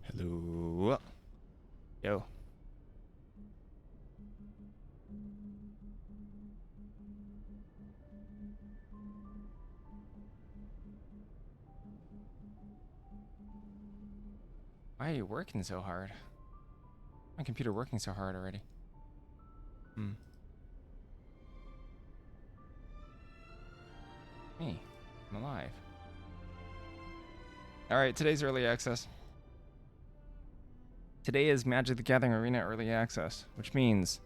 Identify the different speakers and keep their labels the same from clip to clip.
Speaker 1: Hello. Yo. Why are you working so hard? My computer working so hard already. Me. I'm alive. Alright, today's early access. Today is Magic the Gathering Arena early access, which means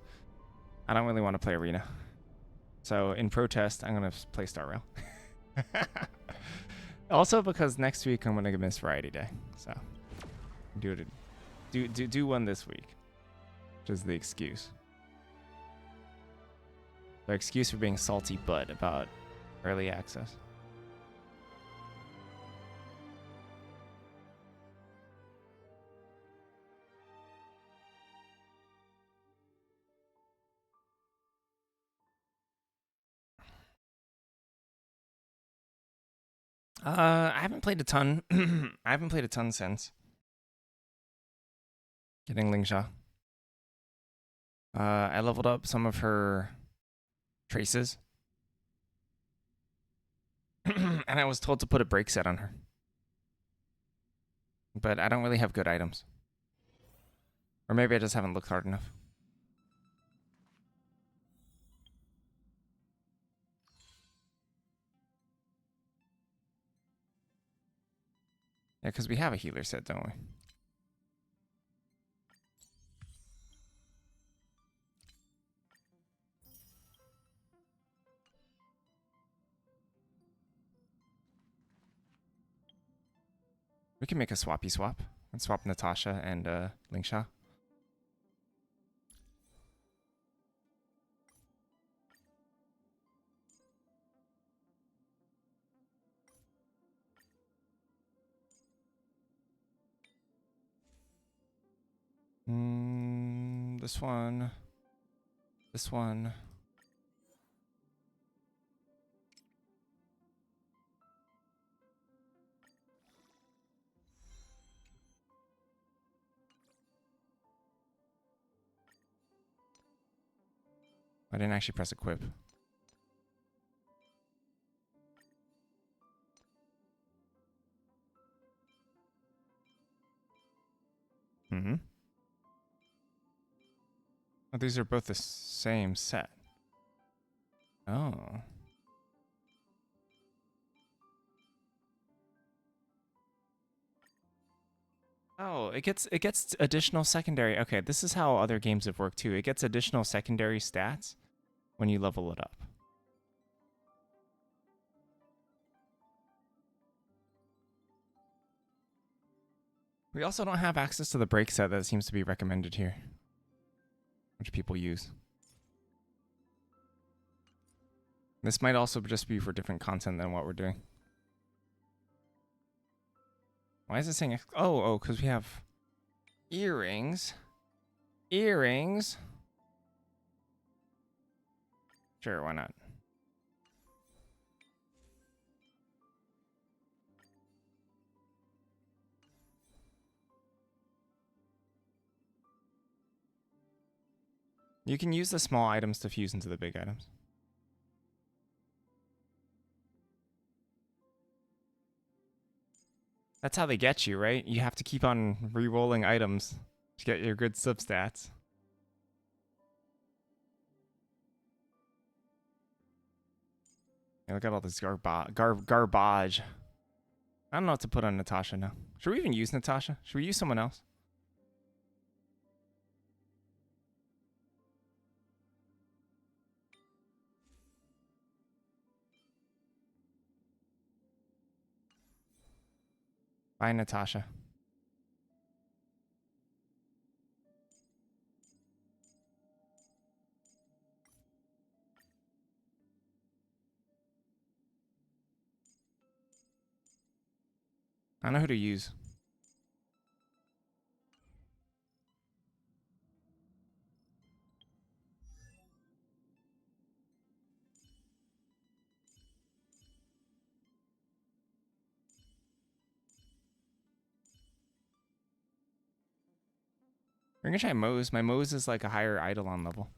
Speaker 1: I don't really want to play Arena. So in protest, I'm going to play Star Rail. Also because next week I'm going to miss Variety Day. So do one this week. Which is the excuse. The excuse for being salty butt about early access. I haven't played a ton. I haven't played a ton since getting Lingsha. I leveled up some of her traces. And I was told to put a break set on her. But I don't really have good items. Or maybe I just haven't looked hard enough. Yeah, because we have a healer set, don't we? We can make a swappy swap and swap Natasha and Lingsha. This one. This one. I didn't actually press equip. Oh, these are both the same set. Oh. Oh, it gets additional secondary. Okay, this is how other games have worked too. It gets additional secondary stats when you level it up. We also don't have access to the break set that seems to be recommended here, which people use. This might also just be for different content than what we're doing. Why is it saying... Oh, because we have earrings. Earrings. Sure, why not? You can use the small items to fuse into the big items. That's how they get you, right? You have to keep on re-rolling items to get your good substats. Yeah, look at all this garbage. I don't know what to put on Natasha now. Should we even use Natasha? Should we use someone else? Bye, Natasha. I don't know who to use. We're gonna try Mose. My Mose is like a higher Eidolon level.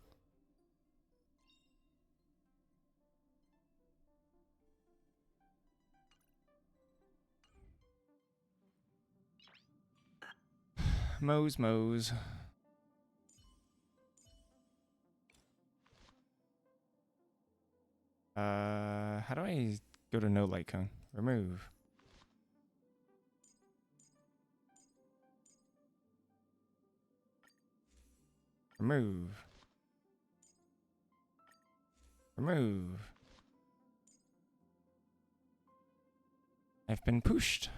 Speaker 1: Mose. How do I go to no light cone? Remove. Remove. Remove. I've been pushed.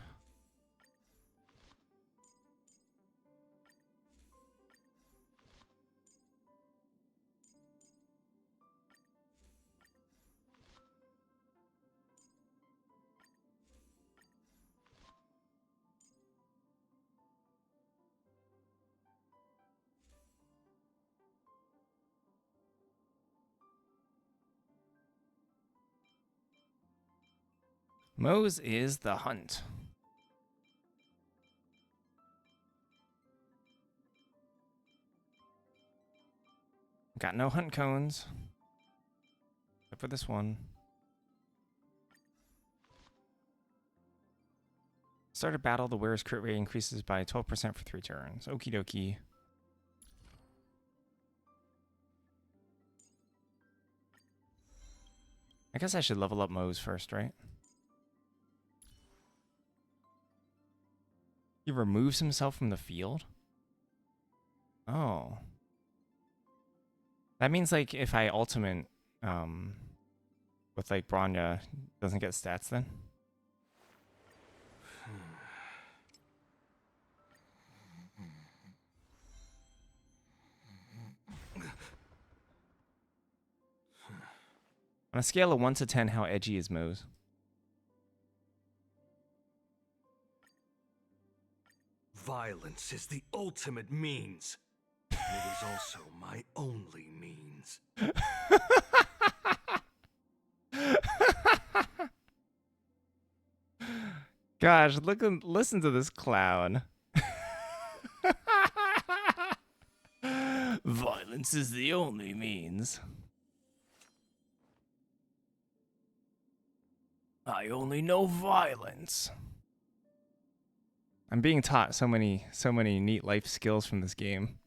Speaker 1: Mose is the hunt. Got no hunt cones. Except for this one. Start a battle, the wearer's crit rate increases by 12% for 3 turns. Okie dokie. I guess I should level up Mose first, right? He removes himself from the field? Oh. That means, like, if I ultimate, with, like, Bronya, doesn't get stats then? On a scale of 1 to 10, how edgy is Mose?
Speaker 2: Violence is the ultimate means. And it is also my only means.
Speaker 1: Gosh, listen to this clown. Violence is the only means. I only know violence. I'm being taught so many neat life skills from this game.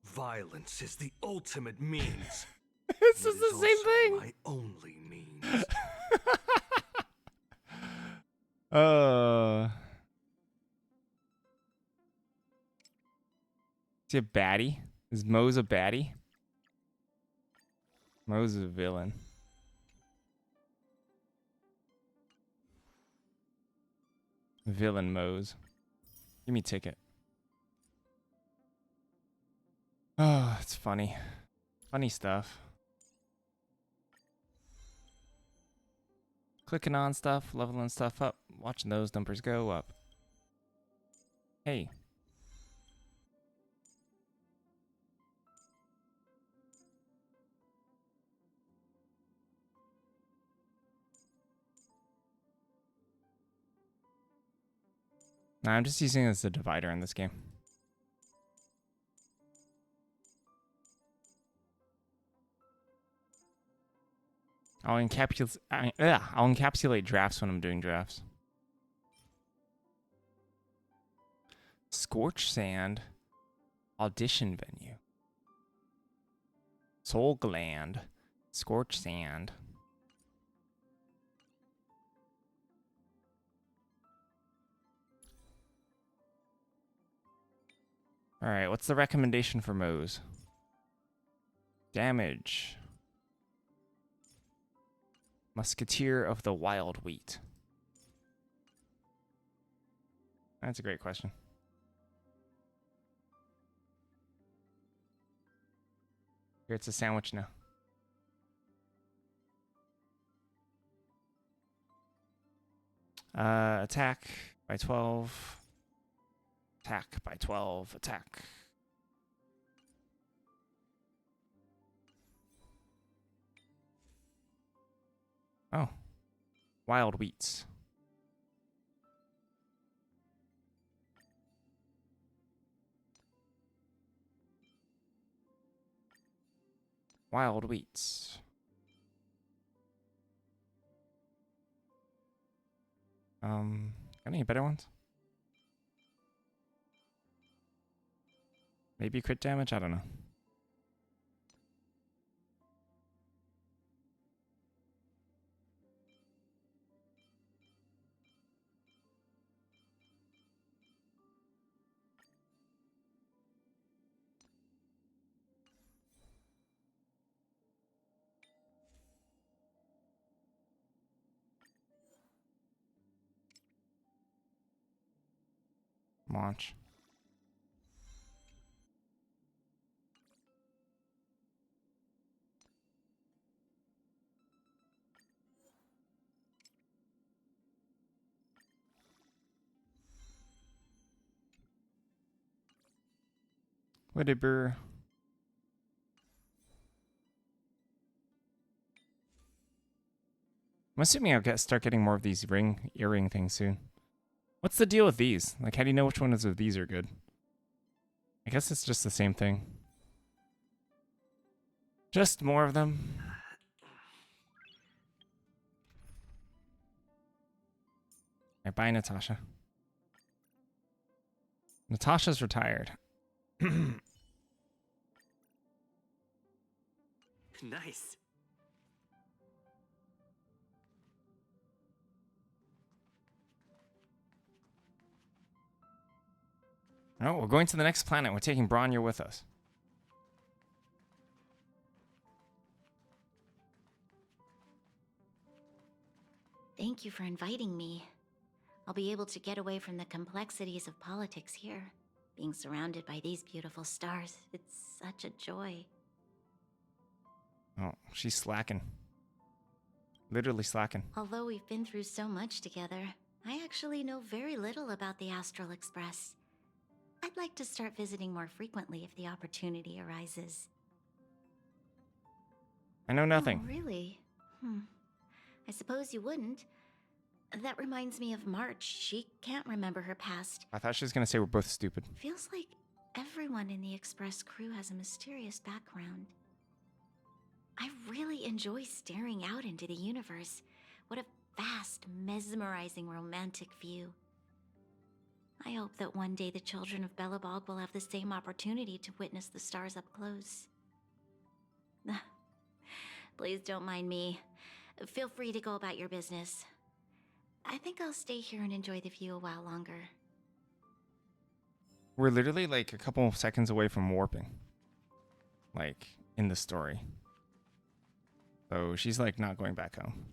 Speaker 2: Violence is the ultimate means.
Speaker 1: It's just the same thing.
Speaker 2: My only means.
Speaker 1: Is he a baddie? Is Mose a baddie? Mose is a villain. Villain Mose. Give me a ticket. Oh, it's funny. Funny stuff. Clicking on stuff, leveling stuff up, watching those numbers go up. Hey. Nah, I'm just using it as a divider in this game. I'll encapsulate drafts when I'm doing drafts. Scorch Sand. Audition venue. Soul Gland. Scorch Sand. Alright, what's the recommendation for Mose? Damage. Musketeer of the Wild Wheat. That's a great question. Here, it's a sandwich now. Attack by 12. Attack by 12. Attack. Oh, wild wheats. Wild wheats. Got any better ones? Maybe crit damage? I don't know. Launch. Whatever. I'm assuming I'll start getting more of these earring things soon. What's the deal with these? Like, how do you know which ones of these are good? I guess it's just the same thing. Just more of them. Alright, bye, Natasha. Natasha's retired.
Speaker 3: Nice.
Speaker 1: Oh, we're going to the next planet. We're taking Branya with us.
Speaker 4: Thank you for inviting me. I'll be able to get away from the complexities of politics here. Being surrounded by these beautiful stars, it's such a joy.
Speaker 1: Oh, she's slacking. Literally slacking.
Speaker 4: Although we've been through so much together, I actually know very little about the Astral Express. I'd like to start visiting more frequently if the opportunity arises.
Speaker 1: I know nothing.
Speaker 4: Oh, really? I suppose you wouldn't. That reminds me of March. She can't remember her past.
Speaker 1: I thought she was going to say we're both stupid.
Speaker 4: Feels like everyone in the Express crew has a mysterious background. I really enjoy staring out into the universe. What a vast, mesmerizing, romantic view. I hope that one day the children of Belobog will have the same opportunity to witness the stars up close. Please don't mind me. Feel free to go about your business. I think I'll stay here and enjoy the view a while longer.
Speaker 1: We're literally like a couple seconds away from warping. Like, in the story. So she's like not going back home.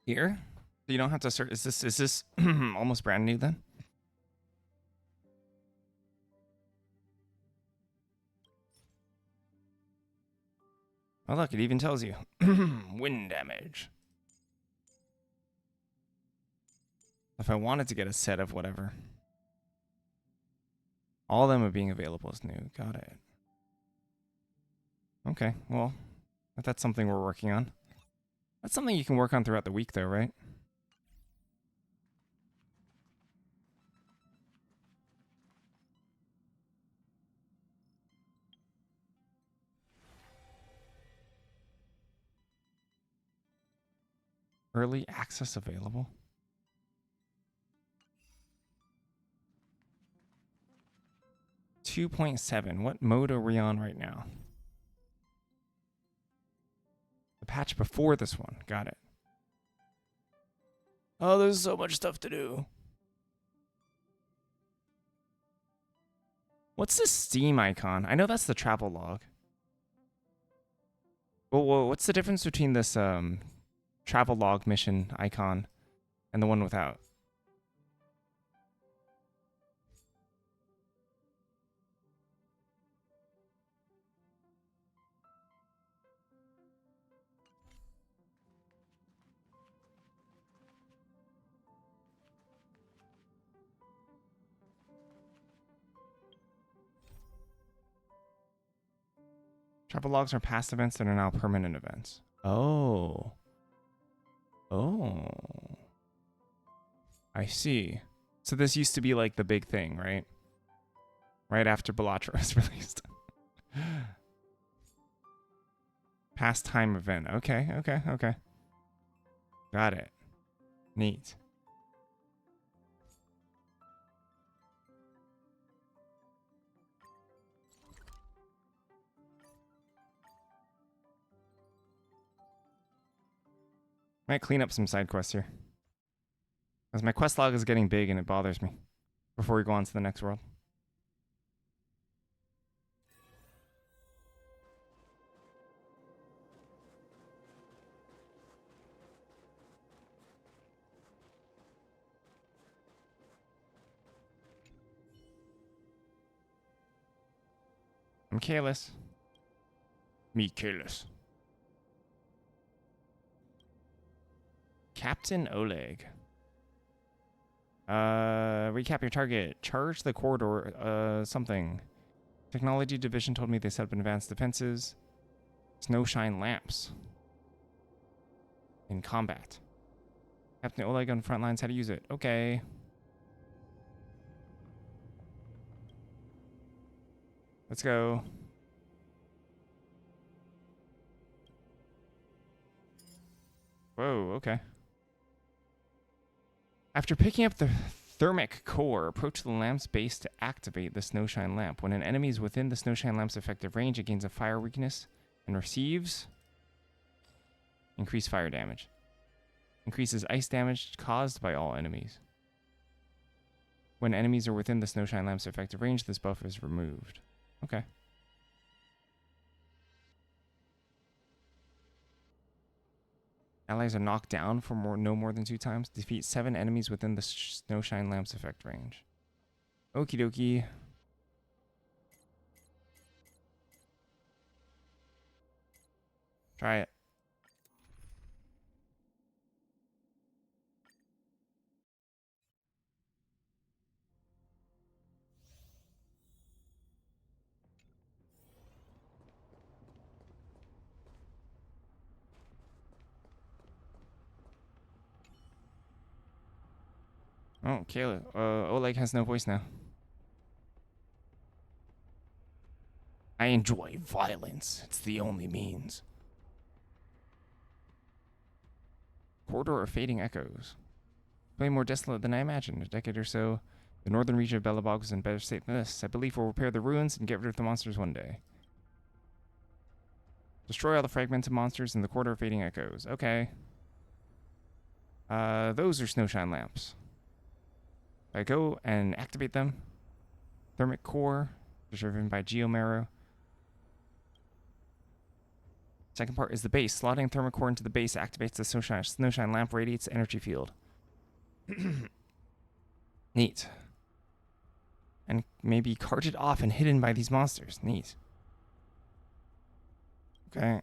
Speaker 1: Here? You don't have to search. Is this almost brand new then? Oh look, it even tells you. Wind damage. If I wanted to get a set of whatever. All of them are being available as new. Got it. Okay, well, if that's something we're working on. That's something you can work on throughout the week though, right? Early access available. 2.7. What mode are we on right now? The patch before this one. Got it. Oh, there's so much stuff to do. What's this Steam icon? I know that's the travel log. Well, what's the difference between this travel log mission icon and the one without? Travel logs are past events that are now permanent events. Oh. Oh. I see. So this used to be like the big thing, right? Right after Bellatra was released. Past time event. Okay, okay, okay. Got it. Neat. Might clean up some side quests here. As my quest log is getting big and it bothers me. Before we go on to the next world. I'm Kalis. Me, Kalis. Captain Oleg. Recap your target. Charge the corridor. Something. Technology division told me they set up advanced defenses. Snowshine lamps. In combat. Captain Oleg on front lines. How to use it. Okay. Let's go. Whoa, okay. After picking up the thermic core, approach the lamp's base to activate the Snowshine lamp. When an enemy is within the Snowshine lamp's effective range, it gains a fire weakness and receives increased fire damage. Increases ice damage caused by all enemies. When enemies are within the Snowshine lamp's effective range, this buff is removed. Okay. Allies are knocked down for no more than 2 times. Defeat 7 enemies within the Snowshine lamp's effect range. Okie dokie. Try it. Oh, Kayla. Oleg has no voice now. I enjoy violence. It's the only means. Corridor of Fading Echoes. Way more desolate than I imagined. A decade or so, the northern region of Belobog was in better state than this. I believe we'll repair the ruins and get rid of the monsters one day. Destroy all the fragmented monsters in the Corridor of Fading Echoes. Okay. Those are Snowshine lamps. I go and activate them. Thermic core, driven by Geomarrow. Second part is the base. Slotting thermic core into the base activates the Snowshine lamp, radiates energy field. Neat. And maybe carted off and hidden by these monsters. Neat. Okay.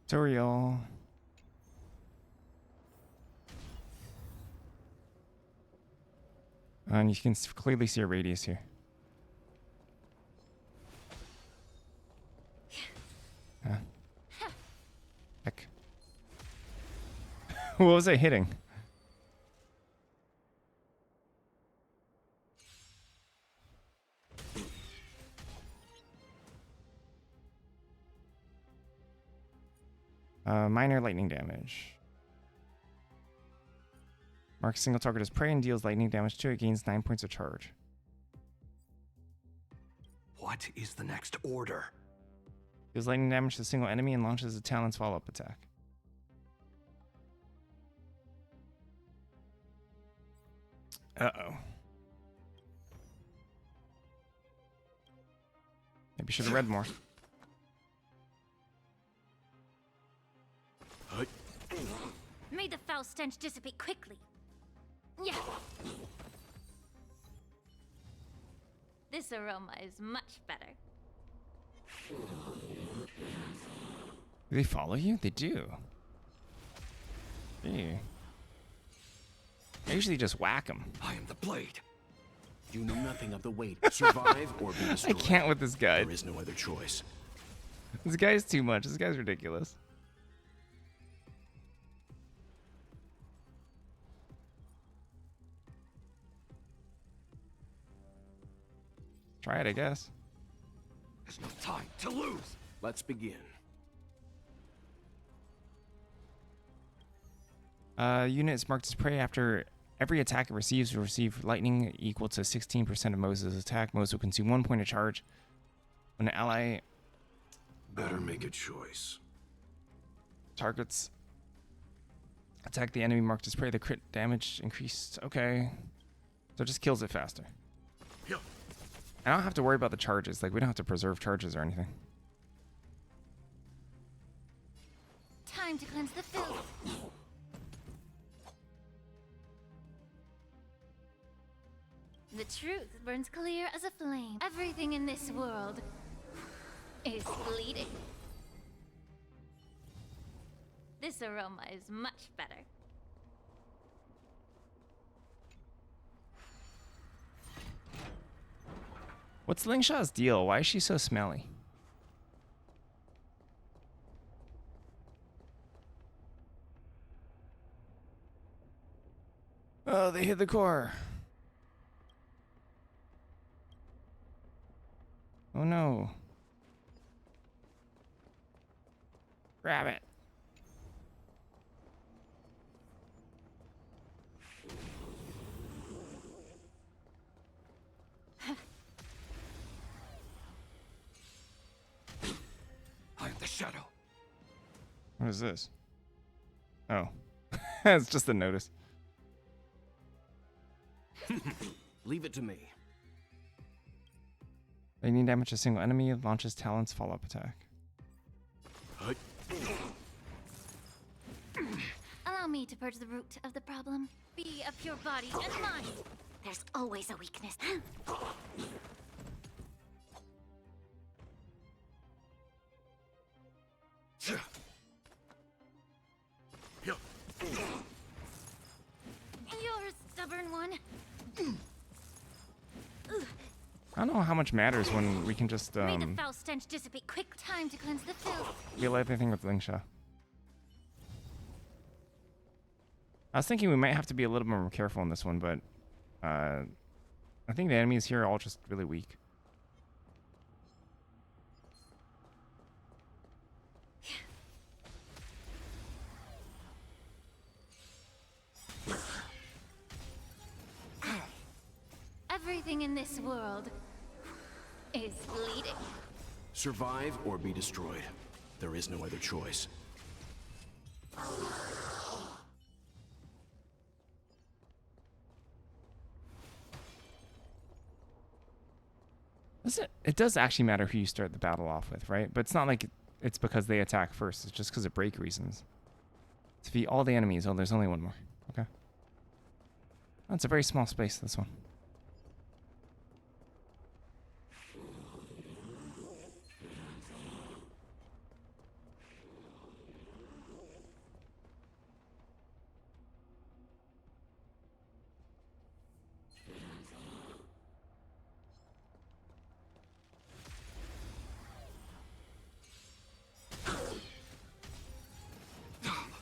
Speaker 1: Tutorial. And you can clearly see a radius here. Heck. What was I hitting? Minor lightning damage. Mark a single target as prey and deals lightning damage to it. Gains 9 points of charge.
Speaker 2: What is the next order?
Speaker 1: Deals lightning damage to a single enemy and launches a Talon's follow-up attack. Uh-oh. Maybe should have read more.
Speaker 3: May the foul stench dissipate quickly. Yeah. This aroma is much better.
Speaker 1: Do they follow you? They do. Yeah. I usually just whack them.
Speaker 2: I am the blade.
Speaker 5: You know nothing of the weight. Survive or be
Speaker 1: I
Speaker 5: destroyed.
Speaker 1: can't with this guy.
Speaker 5: There is no other choice.
Speaker 1: This guy's too much. This guy's ridiculous. Try it, I guess.
Speaker 2: There's no time to lose.
Speaker 5: Let's begin.
Speaker 1: Units marked as prey after every attack it receives will receive lightning equal to 16% of Moses' attack. Moses will consume 1 point of charge. When an ally
Speaker 5: Better make a choice.
Speaker 1: targets attack the enemy marked as prey, the crit damage increased. Okay. So it just kills it faster.
Speaker 2: Yeah.
Speaker 1: I don't have to worry about the charges. Like, we don't have to preserve charges or anything.
Speaker 3: Time to cleanse the filth. The truth burns clear as a flame. Everything in this world is bleeding. This aroma is much better.
Speaker 1: What's Lingshaw's deal? Why is she so smelly? Oh, they hit the core. Oh no. Grab it.
Speaker 2: I am the shadow.
Speaker 1: What is this? Oh. It's just a notice.
Speaker 5: Leave it to me.
Speaker 1: Lightning damage a single enemy, launches Talon's follow-up attack.
Speaker 3: Allow me to purge the root of the problem. Be of pure body and mind.
Speaker 4: There's always a weakness.
Speaker 2: Yeah.
Speaker 3: You're a stubborn one.
Speaker 1: I don't know how much matters when we can just
Speaker 3: May the foul stench dissipate quick. Time to cleanse the filth.
Speaker 1: kill everything with Lingshaw. I was thinking we might have to be a little more careful in this one, but I think the enemies here are all just really weak.
Speaker 3: Everything in this world is bleeding.
Speaker 5: Survive or be destroyed. There is no other choice.
Speaker 1: It does actually matter who you start the battle off with, right? But it's not like it's because they attack first. It's just because of break reasons. Defeat all the enemies. Oh, there's only one more. Okay. That's a very small space, this one.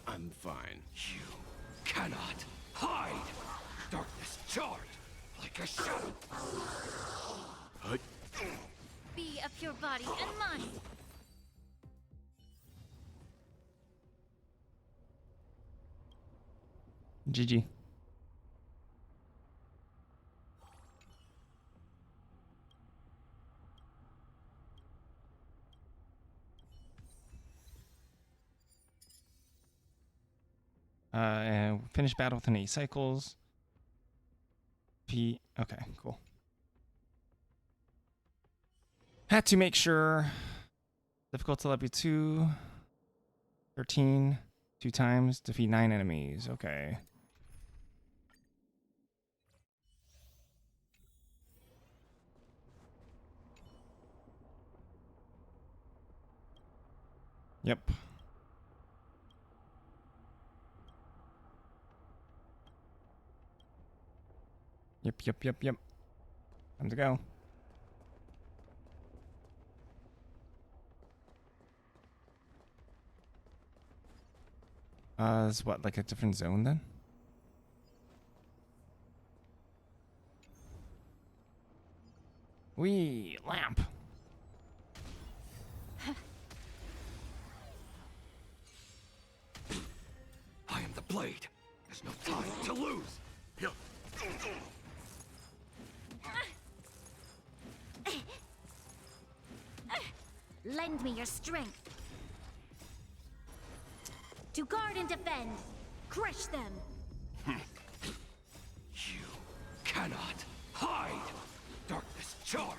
Speaker 5: I'm fine.
Speaker 2: You cannot hide. Darkness charged like a shadow.
Speaker 3: Be of pure body and mind.
Speaker 1: GG. And finish battle within 8 cycles. Okay, cool. Had to make sure. Difficulty level 2. 13. 2 times. Defeat 9 enemies. Okay. Yep. Yep. Time to go. Is what, like a different zone then? Wee, lamp.
Speaker 2: I am the blade. There's no time to lose. Yeah.
Speaker 4: Lend me your strength. To guard and defend. Crush them.
Speaker 2: You cannot hide. Darkness charge.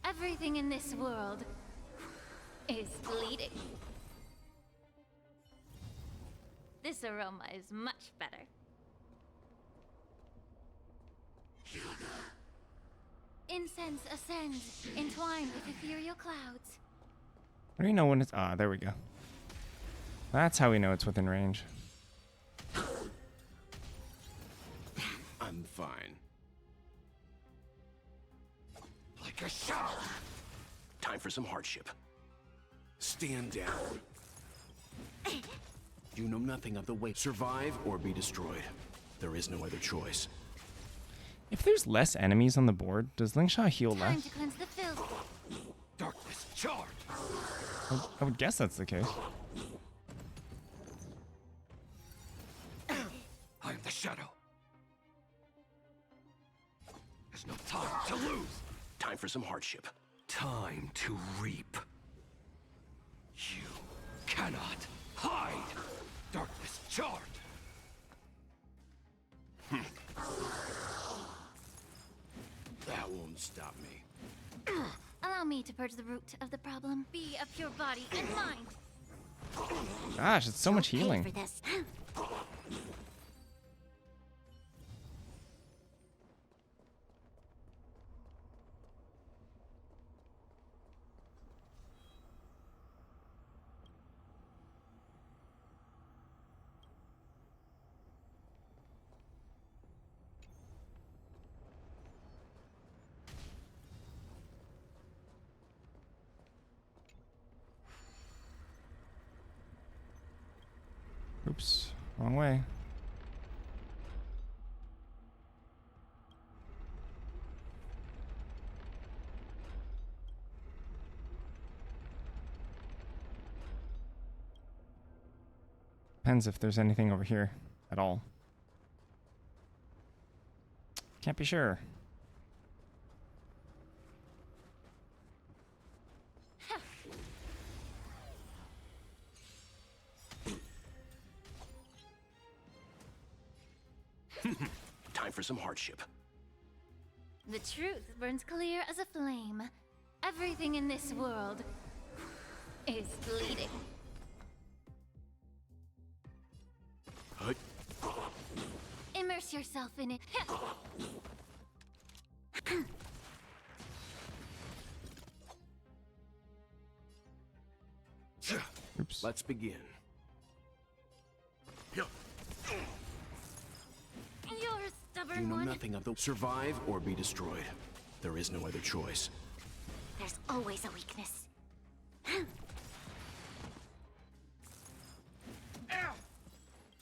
Speaker 3: Everything in this world is bleeding. This aroma is much better. Incense ascends, entwined with ethereal clouds.
Speaker 1: How do you know when it's... Ah, there we go. That's how we know it's within range.
Speaker 5: I'm fine.
Speaker 2: Like a shadow.
Speaker 5: Time for some hardship. Stand down. You know nothing of the way. Survive or be destroyed. There is no other choice.
Speaker 1: If there's less enemies on the board, does Lingshaw heal
Speaker 3: Time
Speaker 1: less?
Speaker 3: to cleanse the filth.
Speaker 2: Darkness charge.
Speaker 1: I would guess that's the case.
Speaker 2: I am the shadow. There's no time to lose.
Speaker 5: Time for some hardship.
Speaker 2: Time to reap. You cannot hide. Darkness charge.
Speaker 5: That won't stop me.
Speaker 3: Allow me to purge the root of the problem. Be of pure body and mind.
Speaker 1: Gosh, it's so much
Speaker 4: Pay
Speaker 1: healing.
Speaker 4: for this.
Speaker 1: Oops, wrong way. Depends if there's anything over here at all. Can't be sure.
Speaker 5: Time for some hardship.
Speaker 3: The truth burns clear as a flame. Everything in this world is bleeding.
Speaker 5: Hut.
Speaker 3: Immerse yourself in it.
Speaker 1: Oops.
Speaker 5: Let's begin.
Speaker 3: You're a
Speaker 5: You
Speaker 3: stubborn
Speaker 5: know
Speaker 3: one.
Speaker 5: nothing of the... Survive or be destroyed. There is no other choice.
Speaker 4: There's always a weakness.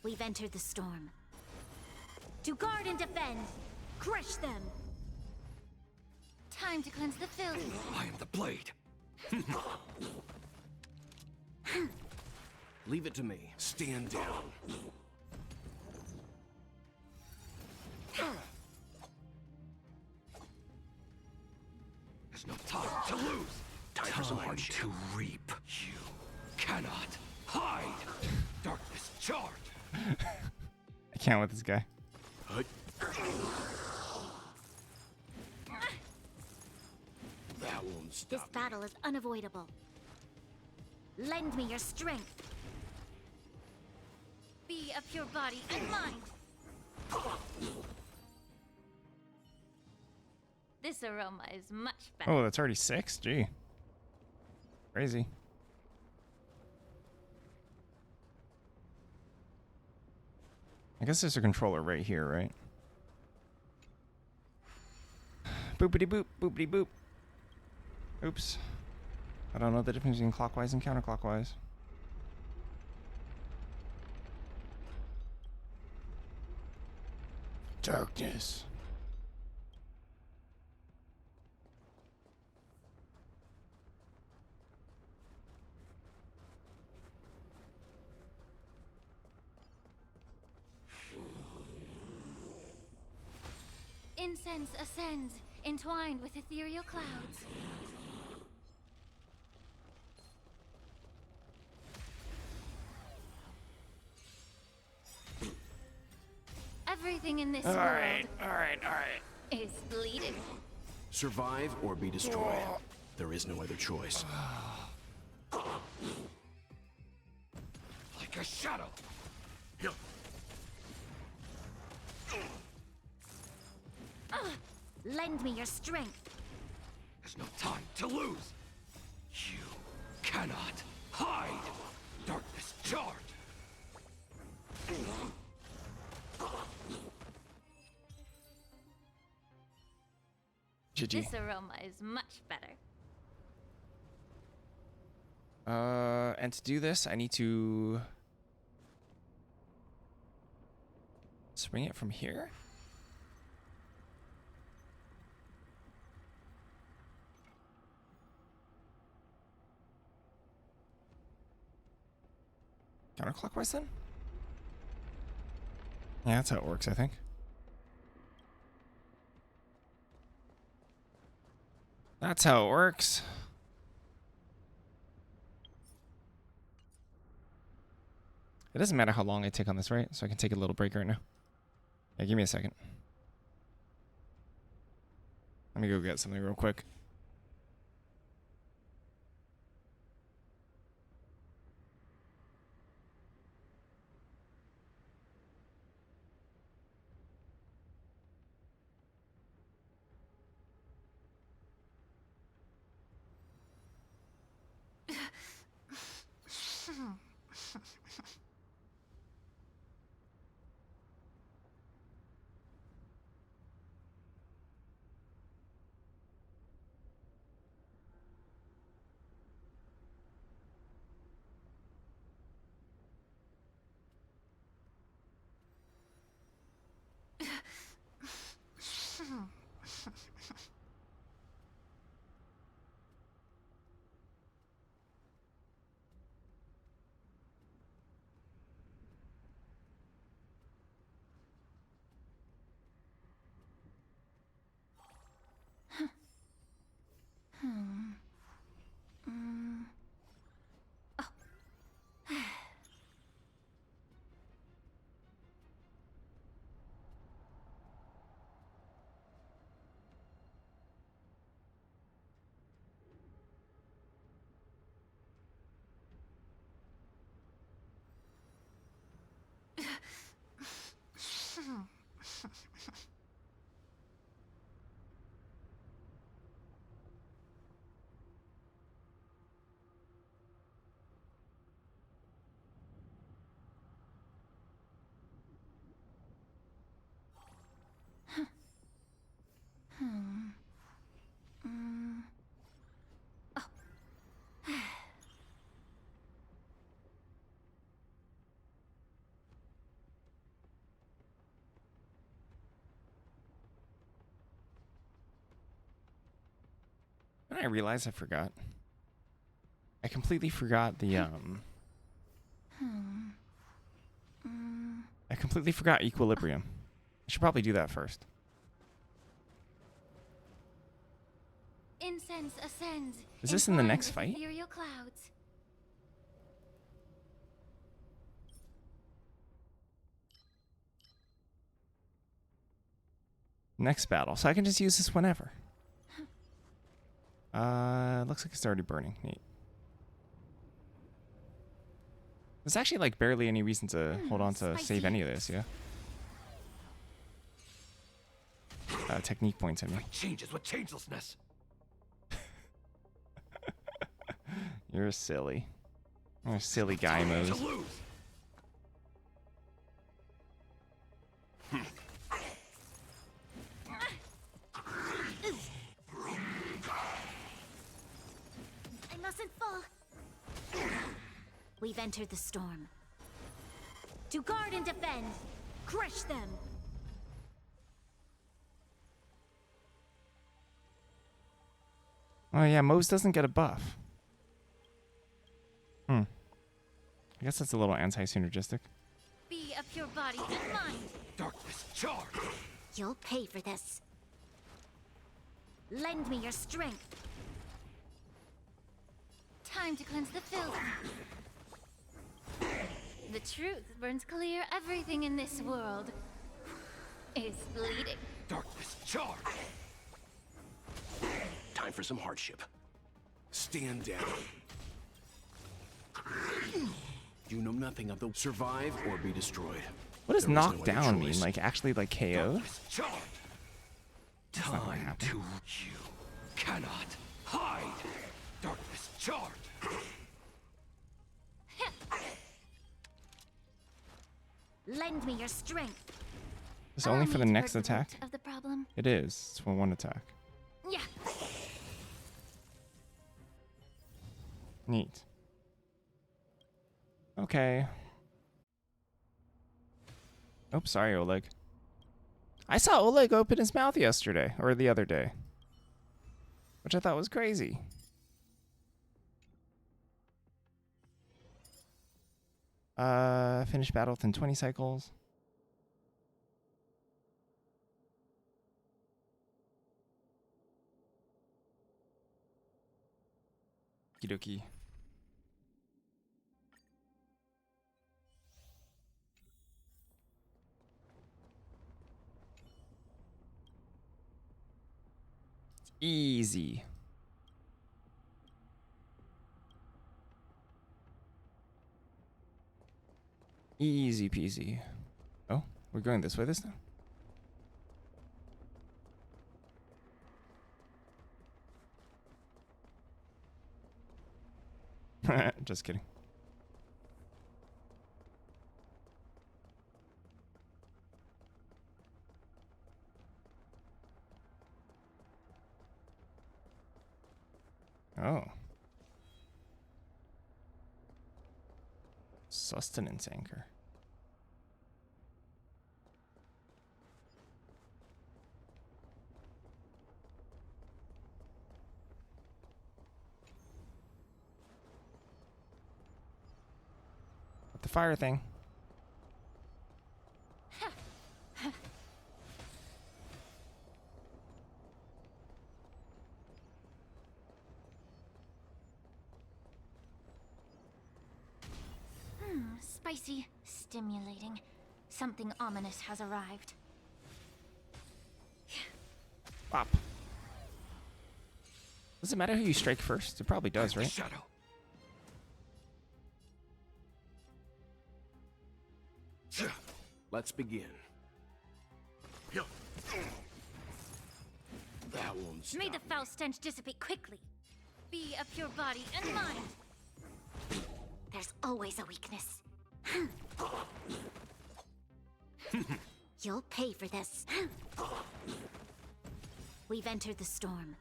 Speaker 4: We've entered the storm. To guard and defend. Crush them.
Speaker 3: Time to cleanse the filth.
Speaker 2: I am the blade.
Speaker 5: Leave it to me. Stand down.
Speaker 2: There's no time to lose.
Speaker 5: Time for some hardship.
Speaker 2: to reap. You cannot hide. Darkness charge.
Speaker 1: I can't with this guy.
Speaker 5: Hut. That won't
Speaker 4: This
Speaker 5: stop me.
Speaker 4: battle is unavoidable. Lend me your strength.
Speaker 3: Be of pure body and mind. This aroma is much better.
Speaker 1: Oh, that's already 6? Gee. Crazy. I guess there's a controller right here, right? Boopity boop, boopity boop. Oops. I don't know the difference between clockwise and counterclockwise. Darkness.
Speaker 3: Incense ascends, entwined with ethereal clouds. Everything in this world
Speaker 1: Alright.
Speaker 3: is bleeding.
Speaker 5: Survive or be destroyed. There is no other choice.
Speaker 2: Like a shadow.
Speaker 4: Lend me your strength.
Speaker 2: There's no time to lose. You cannot hide. Darkness charged.
Speaker 1: GG.
Speaker 3: This aroma is much better.
Speaker 1: And to do this, I need to swing it from here. Counterclockwise then? Yeah, that's how it works, I think. That's how it works. It doesn't matter how long I take on this, right? So I can take a little break right now. Yeah, give me a second. Let me go get something real quick. And I realized I forgot. I completely forgot the I completely forgot equilibrium. I should probably do that first.
Speaker 3: Incense ascends.
Speaker 1: Is this in the
Speaker 3: entwined
Speaker 1: next
Speaker 3: with
Speaker 1: fight?
Speaker 3: Ethereal clouds.
Speaker 1: Next battle. So I can just use this whenever. Looks like it's already burning. Neat. There's actually like barely any reason to hold on to save any of this, yeah? technique points at me.
Speaker 2: Changes with changelessness.
Speaker 1: You're a silly. You're a silly guy,
Speaker 2: Time to
Speaker 1: Mose.
Speaker 2: lose.
Speaker 4: I mustn't fall. We've entered the storm. To guard and defend. Crush them.
Speaker 1: Oh yeah, Mose doesn't get a buff. I guess that's a little anti-synergistic.
Speaker 3: Be of your body and mind.
Speaker 2: Darkness charge.
Speaker 4: You'll pay for this. Lend me your strength.
Speaker 3: Time to cleanse the filth. The truth burns clear. Everything in this world is bleeding.
Speaker 2: Darkness charge.
Speaker 5: Time for some hardship. Stand down. You know nothing of the survive or be destroyed.
Speaker 1: What does
Speaker 5: There is no
Speaker 1: knock
Speaker 5: other
Speaker 1: down mean?
Speaker 5: choice.
Speaker 1: Like actually like KO?
Speaker 2: Darkness charge.
Speaker 1: not gonna
Speaker 2: Time
Speaker 1: happen.
Speaker 2: to you cannot hide. Darkness charge.
Speaker 4: Lend me your strength.
Speaker 1: It's only for the
Speaker 3: Allow me to
Speaker 1: next
Speaker 3: purge the root
Speaker 1: attack?
Speaker 3: of the problem.
Speaker 1: It is. It's for one attack.
Speaker 3: Yeah.
Speaker 1: Neat. Okay. Oh, sorry, Oleg. I saw Oleg open his mouth yesterday, or the other day. Which I thought was crazy. Finish battle within 20 cycles. Okie dokie. Easy. Easy peasy. Oh, we're going this way this time? Just kidding. Oh. Sustenance anchor. What the fire thing?
Speaker 3: Spicy, stimulating. Something ominous has arrived.
Speaker 1: Pop. Does it matter who you strike first? It probably does, right?
Speaker 2: Shadow.
Speaker 5: Let's begin. That won't stop.
Speaker 3: May the foul stench dissipate quickly. Be of your body and mind.
Speaker 4: There's always a weakness. You'll pay for this. We've entered the storm.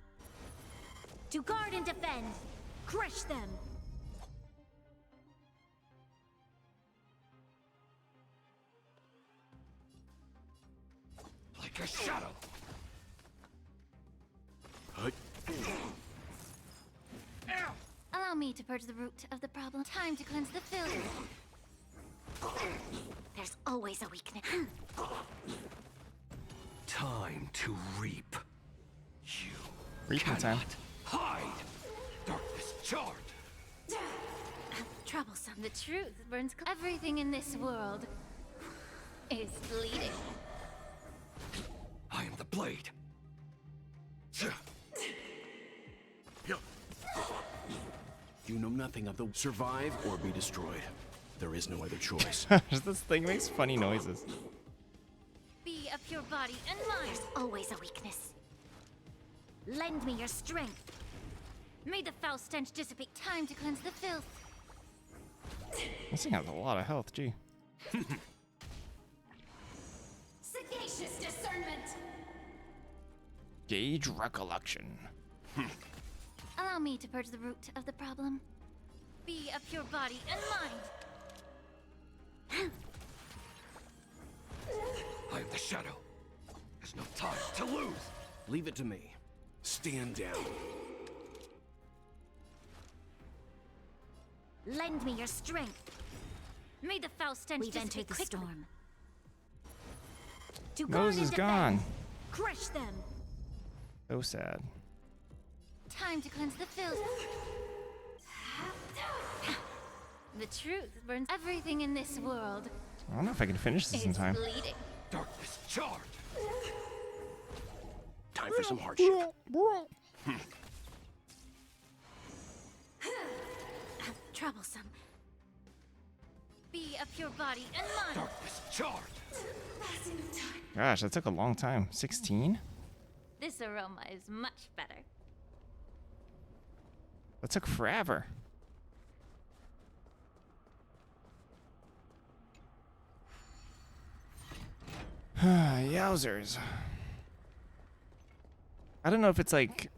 Speaker 3: To guard and defend. Crush them.
Speaker 2: Like a shadow.
Speaker 3: Allow me to purge the root of the problem. Time to cleanse the filth.
Speaker 4: There's always a weakness.
Speaker 2: Time to reap. You
Speaker 1: Reaping
Speaker 2: cannot
Speaker 1: time.
Speaker 2: hide. Darkness charge.
Speaker 3: Troublesome. The truth burns. Everything in this world is bleeding.
Speaker 2: I am the blade.
Speaker 5: You know nothing of the survive or be destroyed. There is no other choice.
Speaker 1: This thing makes funny noises.
Speaker 3: Be of your body and mind.
Speaker 4: There's always a weakness. Lend me your strength.
Speaker 3: May the foul stench dissipate. Time to cleanse the filth.
Speaker 1: This thing has a lot of health, gee.
Speaker 3: Sagacious discernment.
Speaker 1: Gauge recollection.
Speaker 3: Allow me to purge the root of the problem. Be a pure body and mind.
Speaker 2: I am the shadow. There's no time to lose.
Speaker 5: Leave it to me. Stand down.
Speaker 4: Lend me your strength.
Speaker 3: May the foul stench
Speaker 4: We've entered
Speaker 3: dissipate
Speaker 4: the
Speaker 3: quickly.
Speaker 4: storm. To guard
Speaker 1: Nose
Speaker 4: and
Speaker 1: is
Speaker 4: defend.
Speaker 1: gone.
Speaker 4: Crush them.
Speaker 1: So sad.
Speaker 3: Time to cleanse the filth. The truth burns. Everything in this world
Speaker 1: I don't know if I can finish this in
Speaker 3: is
Speaker 1: time.
Speaker 3: bleeding.
Speaker 2: Darkness charge.
Speaker 5: Time for some hardship.
Speaker 4: Troublesome.
Speaker 3: Be a pure body and mind.
Speaker 2: Darkness charge.
Speaker 1: Gosh, that took a long time. 16?
Speaker 3: This aroma is much better.
Speaker 1: That took forever. Yowzers. I don't know if it's like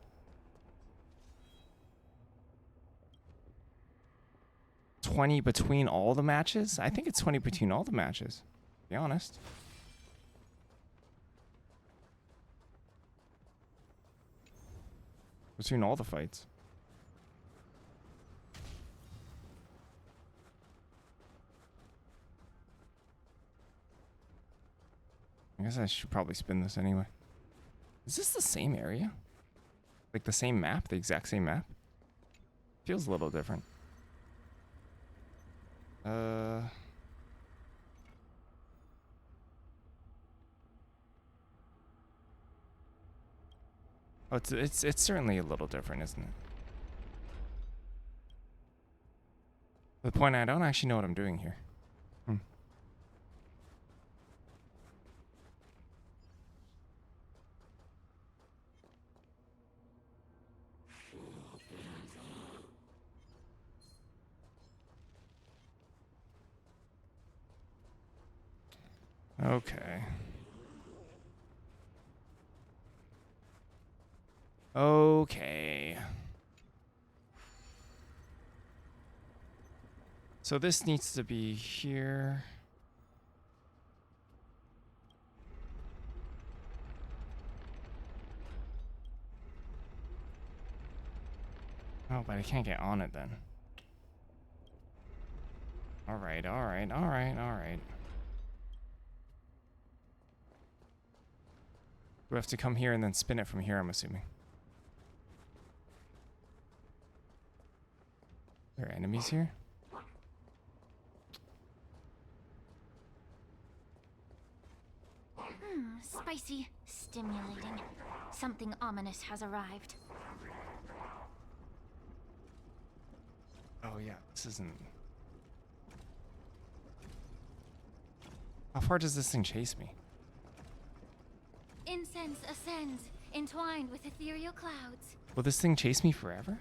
Speaker 1: 20 between all the matches. I think it's 20 between all the matches, to be honest. Between all the fights. I guess I should probably spin this anyway. Is this the same area? Like the same map? The exact same map? Feels a little different. Oh, it's certainly a little different, isn't it? To the point I don't actually know what I'm doing here. Okay. Okay. So this needs to be here. Oh, but I can't get on it then. Alright, alright, alright, alright. We have to come here and then spin it from here, I'm assuming. Are there enemies here?
Speaker 3: Spicy, stimulating. Something ominous has arrived.
Speaker 1: Oh yeah, this isn't... How far does this thing chase me?
Speaker 3: Incense ascends, entwined with ethereal clouds.
Speaker 1: Will this thing chase me forever?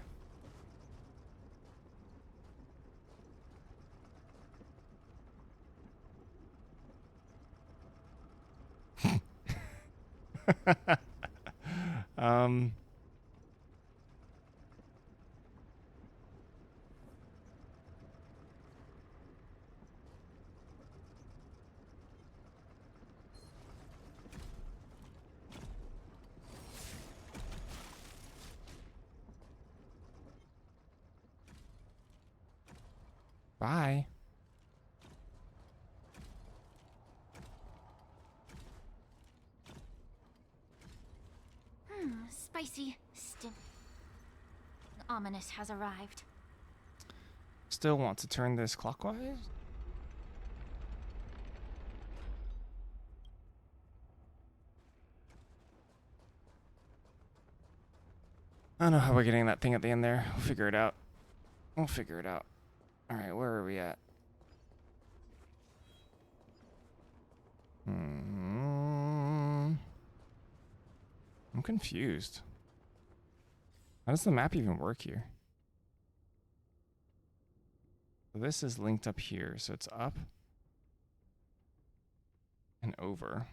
Speaker 1: Bye.
Speaker 3: Spicy, ominous has arrived.
Speaker 1: Still want to turn this clockwise? I don't know how we're getting that thing at the end there. We'll figure it out. We'll figure it out. Alright, where are we at? I'm confused. How does the map even work here? So this is linked up here, so it's up and over.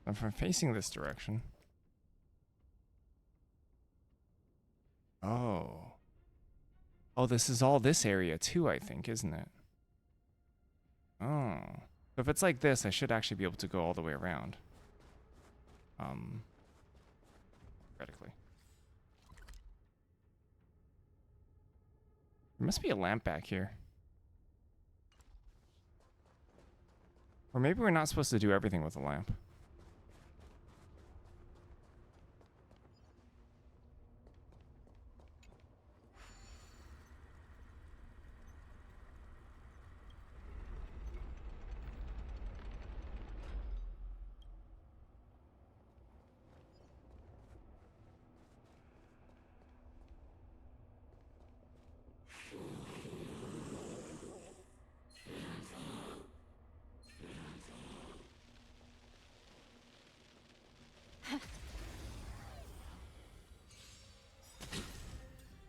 Speaker 1: If I'm facing this direction. Oh. Oh, this is all this area too, I think, isn't it? Oh. So if it's like this, I should actually be able to go all the way around. Theoretically. There must be a lamp back here. Or maybe we're not supposed to do everything with a lamp.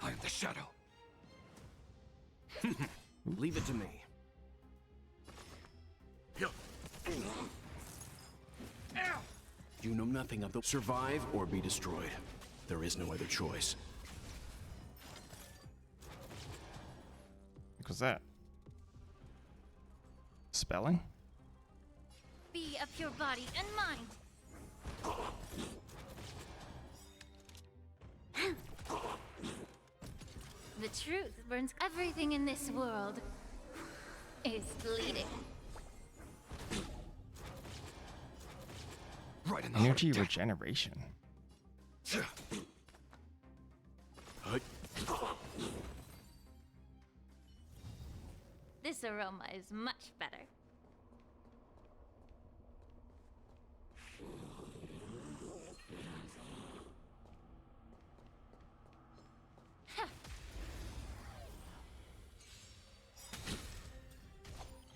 Speaker 2: I am the shadow.
Speaker 5: Leave it to me. You know nothing of the survive or be destroyed. There is no other choice.
Speaker 1: What was that? Spelling?
Speaker 3: Be of your body and mind. The truth burns. Everything in this world is bleeding.
Speaker 2: Right in the heart
Speaker 1: Energy
Speaker 2: of death.
Speaker 1: regeneration.
Speaker 3: This aroma is much better.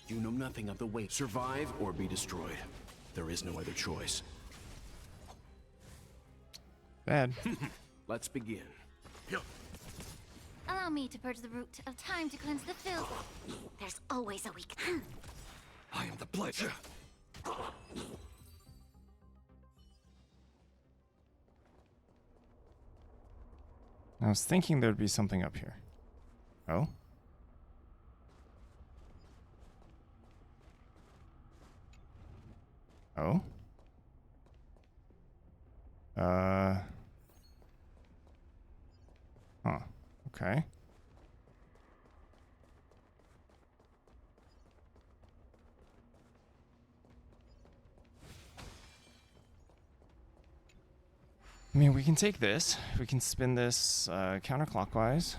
Speaker 5: You know nothing of the way. Survive or be destroyed. There is no other choice.
Speaker 1: Bad.
Speaker 5: Let's begin.
Speaker 3: Allow me to purge the root of time to cleanse the filth.
Speaker 4: There's always a weak.
Speaker 2: I am the blood.
Speaker 1: I was thinking there'd be something up here. Oh? Oh? Huh. Okay. I mean, we can take this. We can spin this counterclockwise.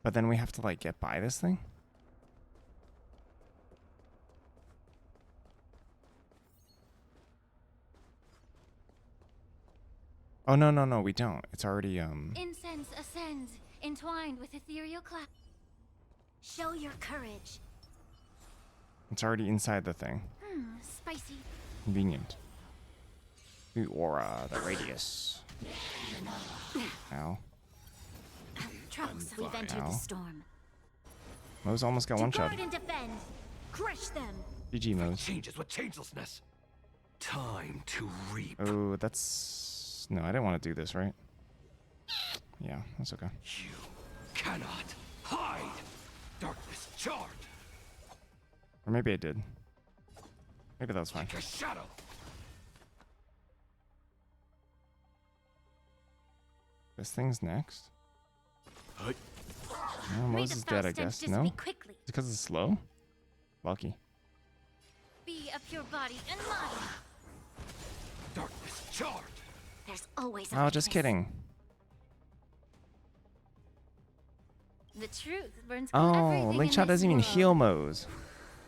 Speaker 1: But then we have to, like, get by this thing? Oh, no, no, no, we don't. It's already,
Speaker 3: Incense ascends, entwined with ethereal cloud.
Speaker 4: Show your courage.
Speaker 1: it's already inside the thing.
Speaker 3: Spicy.
Speaker 1: Convenient. The aura, the radius. Ow.
Speaker 4: Trunks, we've entered
Speaker 1: Ow.
Speaker 4: the storm.
Speaker 1: Mose almost got one shot.
Speaker 4: Guard and defend. Crush them.
Speaker 1: GG, Mose.
Speaker 2: Changes with changelessness. Time to reap.
Speaker 1: Oh, that's... No, I didn't want to do this, right? Yeah, that's okay.
Speaker 2: You cannot hide. Darkness charred.
Speaker 1: Or maybe I did. Maybe that was fine.
Speaker 2: Like a shadow.
Speaker 1: This thing's next.
Speaker 5: Hey.
Speaker 1: Oh,
Speaker 3: May
Speaker 1: Mose
Speaker 3: the
Speaker 1: is
Speaker 3: foul
Speaker 1: dead, I
Speaker 3: stench
Speaker 1: guess.
Speaker 3: dissipate
Speaker 1: No?
Speaker 3: quickly.
Speaker 1: Because it's slow? Lucky.
Speaker 3: Be of your body and mind.
Speaker 2: Darkness charred.
Speaker 4: There's always a
Speaker 1: Oh, just
Speaker 4: weakness.
Speaker 1: kidding.
Speaker 3: The truth burns.
Speaker 1: Oh,
Speaker 3: everything
Speaker 1: Link
Speaker 3: in
Speaker 1: Shot
Speaker 3: this
Speaker 1: doesn't even
Speaker 3: world
Speaker 1: heal Mose.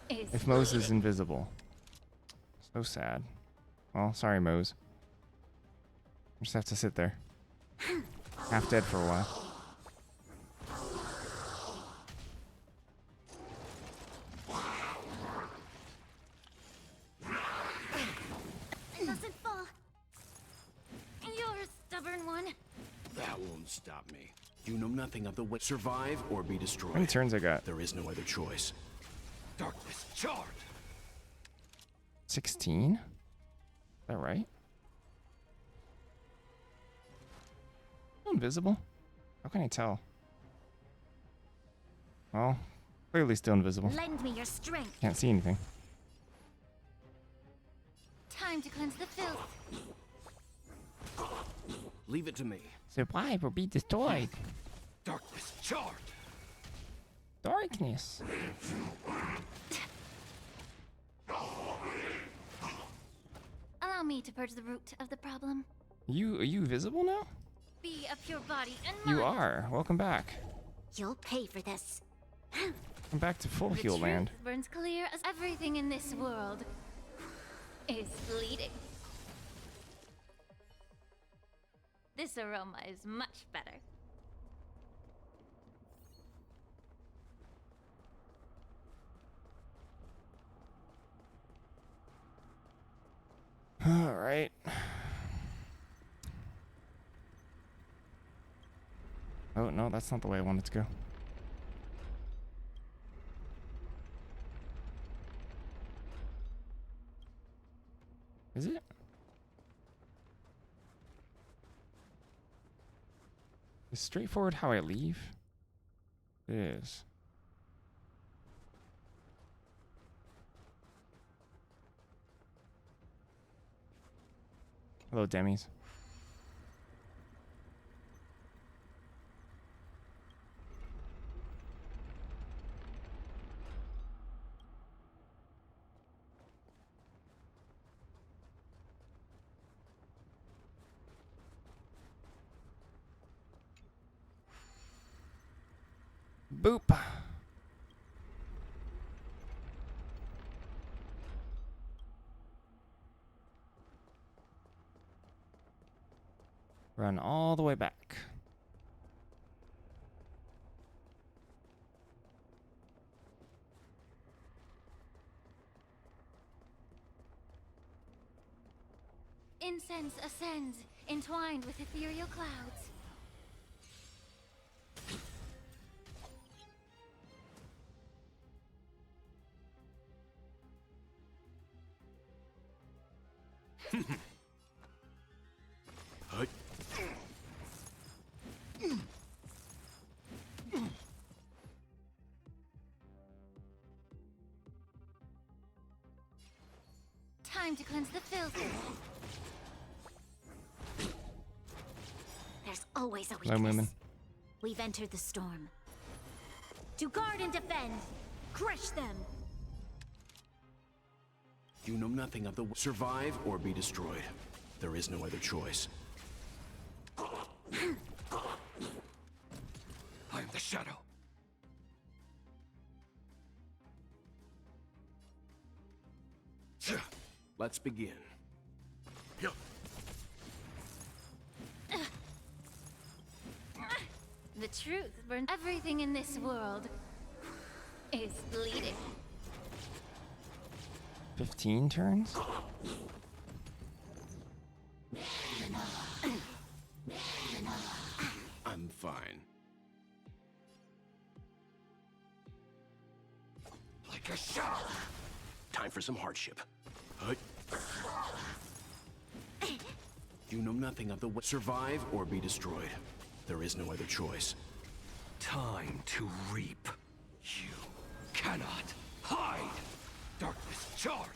Speaker 3: is
Speaker 1: If Mose is
Speaker 3: bleeding.
Speaker 1: invisible. So sad. Well, sorry, Mose. I just have to sit there. Half dead for a while.
Speaker 3: It doesn't fall. You're a stubborn one.
Speaker 5: That won't stop me. You know nothing of the way. Survive or be destroyed.
Speaker 1: How many turns I got?
Speaker 5: There is no other choice.
Speaker 2: Darkness charred.
Speaker 1: 16? Is that right? Invisible? How can I tell? Well, clearly still invisible.
Speaker 3: Lend me your strength.
Speaker 1: Can't see anything.
Speaker 3: Time to cleanse the filth.
Speaker 5: Leave it to me.
Speaker 1: Survive or be destroyed.
Speaker 2: Darkness charred.
Speaker 1: Darkness.
Speaker 3: Allow me to purge the root of the problem.
Speaker 1: Are you visible now?
Speaker 3: Be a pure body and mind.
Speaker 1: You are. Welcome back.
Speaker 4: You'll pay for this.
Speaker 1: Welcome back to full
Speaker 3: The
Speaker 1: heal
Speaker 3: truth
Speaker 1: land.
Speaker 3: burns clear as everything in this world is bleeding. This aroma is much better.
Speaker 1: All right. Oh, no, that's not the way I wanted to go. Is it? Is straightforward how I leave? It is. Hello, Demis. Boop. Run all the way back.
Speaker 3: Incense ascends, entwined with ethereal clouds.
Speaker 5: Hut.
Speaker 3: Time to cleanse the filth.
Speaker 4: There's always a
Speaker 1: Hello,
Speaker 4: weakness.
Speaker 1: Moomin.
Speaker 4: We've entered the storm. To guard and defend! Crush them!
Speaker 5: You know nothing of the survive or be destroyed. There is no other choice.
Speaker 2: I am the shadow.
Speaker 5: Let's begin.
Speaker 3: The truth burns. Everything in this world is bleeding.
Speaker 1: 15 turns?
Speaker 5: I'm fine.
Speaker 2: Like a shadow.
Speaker 5: Time for some hardship. Hut. You know nothing of the survive or be destroyed. There is no other choice.
Speaker 2: Time to reap. You cannot hide. Darkness charred.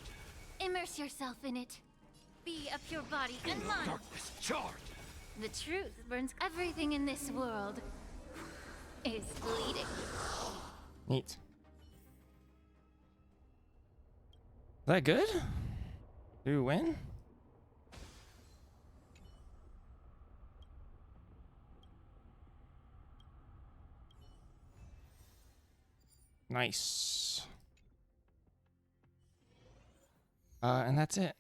Speaker 3: Immerse yourself in it. Be a pure body and mind.
Speaker 2: Darkness charred.
Speaker 3: The truth burns. Everything in this world is bleeding.
Speaker 1: Neat. Is that good? Do we win? Nice. And that's it.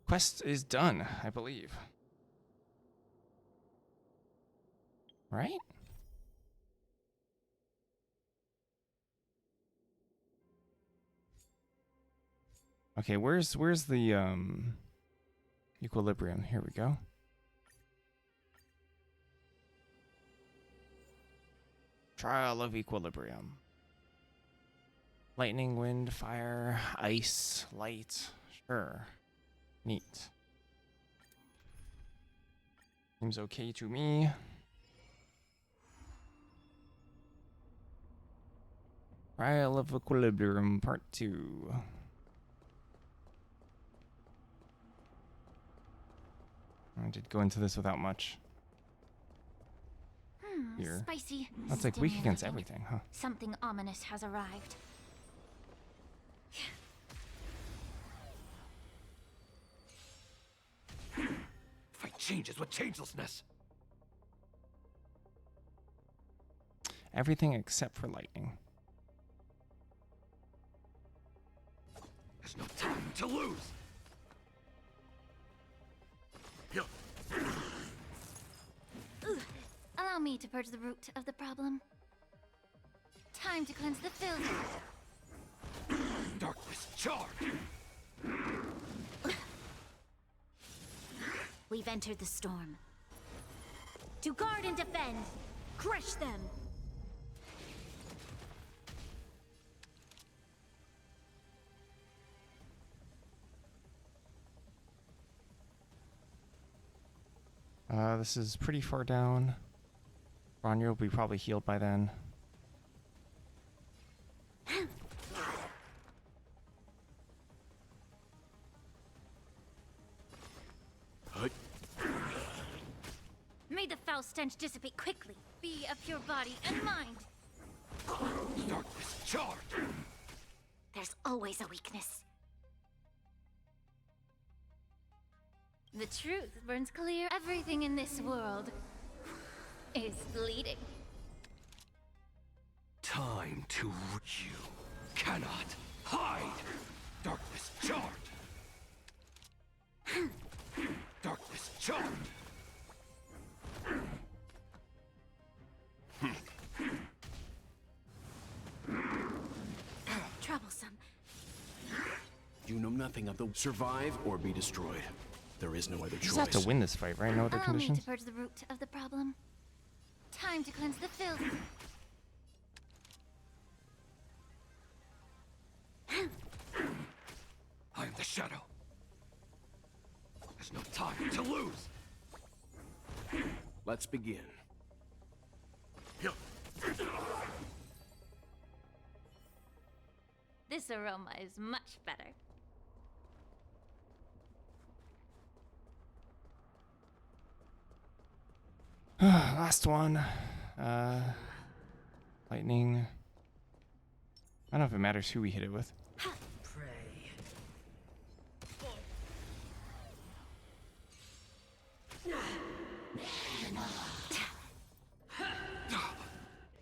Speaker 1: Quest is done, I believe. Right? Okay, where's the equilibrium? Here we go. Trial of equilibrium. Lightning, wind, fire, ice, light. Sure. Neat. Seems okay to me. Trial of equilibrium, part 2. I did go into this without much. Here.
Speaker 3: Spicy.
Speaker 1: That's like weak against
Speaker 3: Stimulating.
Speaker 1: everything, huh?
Speaker 3: Something ominous has arrived.
Speaker 2: Fight changes with changelessness.
Speaker 1: Everything except for lightning.
Speaker 2: There's no time to lose. Yeah.
Speaker 3: Allow me to purge the root of the problem. Time to cleanse the filter.
Speaker 2: Darkness charge.
Speaker 4: We've entered the storm. To guard and defend! Crush them!
Speaker 1: This is pretty far down. Ronja will be probably healed by then.
Speaker 3: May the foul stench dissipate quickly. Be of pure body and mind.
Speaker 2: Darkness charge.
Speaker 4: There's always a weakness.
Speaker 3: The truth burns clear. Everything in this world is bleeding.
Speaker 2: Time to you cannot hide. Darkness charge. Darkness charge.
Speaker 4: Troublesome.
Speaker 5: You know nothing of the survive or be destroyed. There is no other
Speaker 1: You just
Speaker 5: choice.
Speaker 1: have to win this fight, right? No other
Speaker 3: Allow
Speaker 1: conditions?
Speaker 3: me to purge the root of the problem. Time to cleanse the filth.
Speaker 2: I am the shadow. There's no time to lose.
Speaker 5: Let's begin.
Speaker 2: Yeah.
Speaker 3: This aroma is much better.
Speaker 1: Last one. Lightning. I don't know if it matters who we hit it with.
Speaker 2: Pray.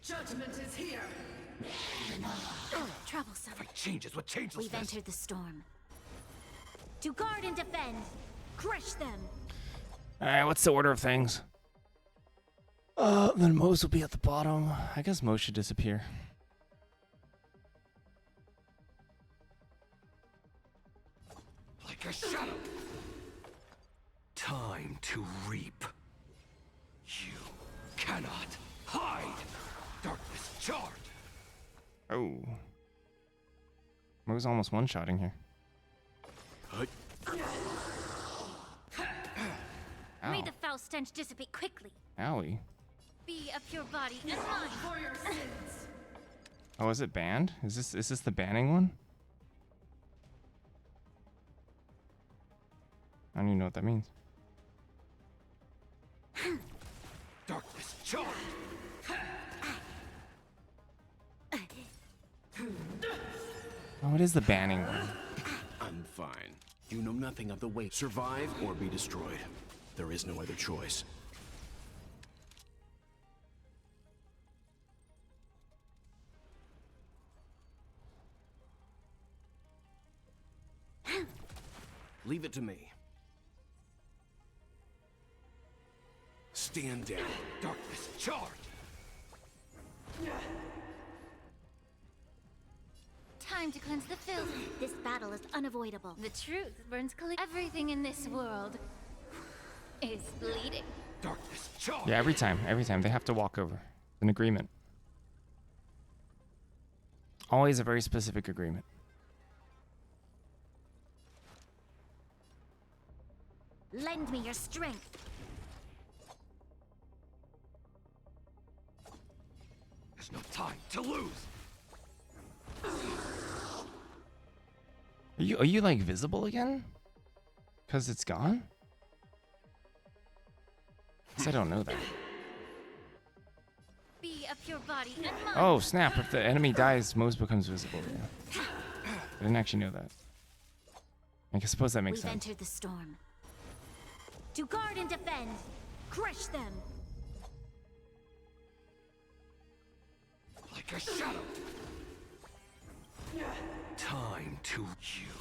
Speaker 6: Judgment is here.
Speaker 4: Troublesome.
Speaker 2: Fight changes with changelessness.
Speaker 4: We've entered the storm. To guard and defend! Crush them!
Speaker 1: Alright, what's the order of things? Then Mose will be at the bottom. I guess Mose should disappear.
Speaker 2: Like a shadow. Time to reap. You cannot hide. Darkness charge.
Speaker 1: Oh. Mose almost one-shotting here.
Speaker 3: May
Speaker 1: Ow.
Speaker 3: the foul stench dissipate quickly.
Speaker 1: Owie.
Speaker 3: Be of pure body and mind.
Speaker 6: For your sins.
Speaker 1: Oh, is it banned? Is this the banning one? I don't even know what that means.
Speaker 2: Darkness charge.
Speaker 1: Oh, it is the banning one.
Speaker 5: I'm fine. You know nothing of the way. Survive or be destroyed. There is no other choice. Leave it to me. Stand down.
Speaker 2: Darkness charge!
Speaker 3: Time to cleanse the filth.
Speaker 4: This battle is unavoidable.
Speaker 3: The truth burns clear. Everything in this world is bleeding.
Speaker 2: Darkness charge!
Speaker 1: Yeah, every time they have to walk over. An agreement. Always a very specific agreement.
Speaker 4: Lend me your strength.
Speaker 2: There's no time to lose!
Speaker 1: Are you like visible again? Cause it's gone? 'Cause I don't know that.
Speaker 3: Be a pure body and mind.
Speaker 1: Oh snap! If the enemy dies, Mose becomes visible. Yeah. I didn't actually know that. I suppose that makes
Speaker 4: We've
Speaker 1: sense.
Speaker 4: entered the storm. To guard and defend. Crush them.
Speaker 2: Like a shadow! Time to... You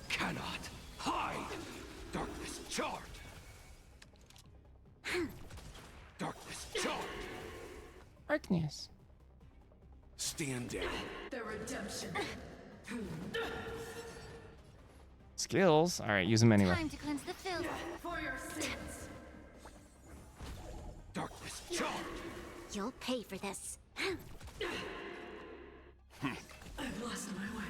Speaker 2: cannot hide! Darkness charge! Darkness charge!
Speaker 1: Darkness.
Speaker 5: Stand down.
Speaker 6: The redemption.
Speaker 1: Skills. All right, use them anyway.
Speaker 3: Time to cleanse the filth.
Speaker 6: For your sins.
Speaker 2: Darkness charge!
Speaker 4: You'll pay for this.
Speaker 6: I've lost my way.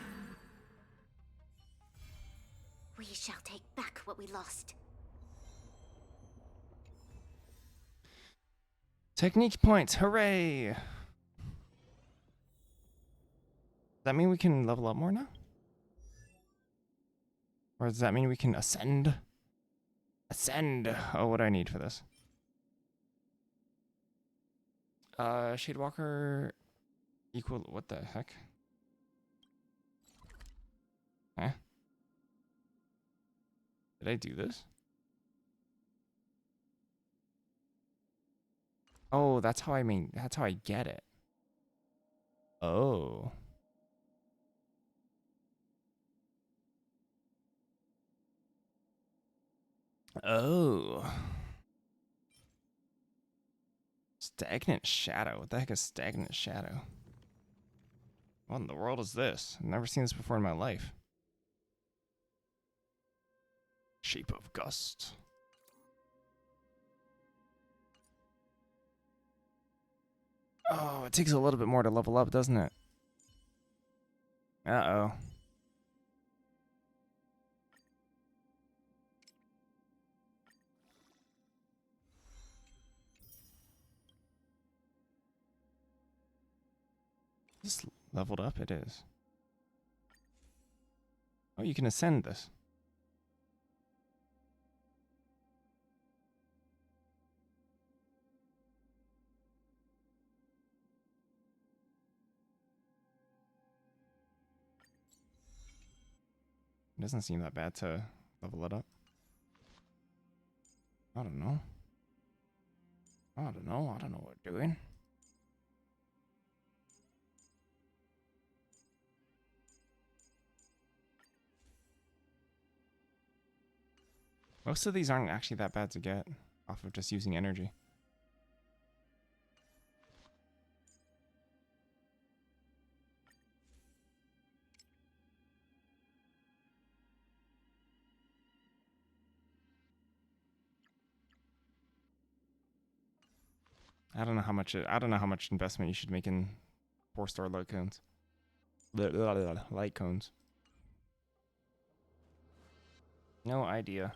Speaker 4: We shall take back what we lost.
Speaker 1: Technique points. Hooray! Does that mean we can level up more now? Or does that mean we can ascend? Ascend! Oh, what do I need for this? Shadewalker equal... What the heck? Huh? Did I do this? Oh, that's how that's how I get it. Oh. Oh. Stagnant shadow. What the heck is stagnant shadow? What in the world is this? I've never seen this before in my life. Shape of gust. Oh, it takes a little bit more to level up, doesn't it? Uh-oh. Is this leveled up? It is. Oh, you can ascend this. It doesn't seem that bad to level it up. I don't know. I don't know what we're doing. Most of these aren't actually that bad to get off of just using energy. I don't know how much investment you should make in 4-star light cones. Light cones. No idea.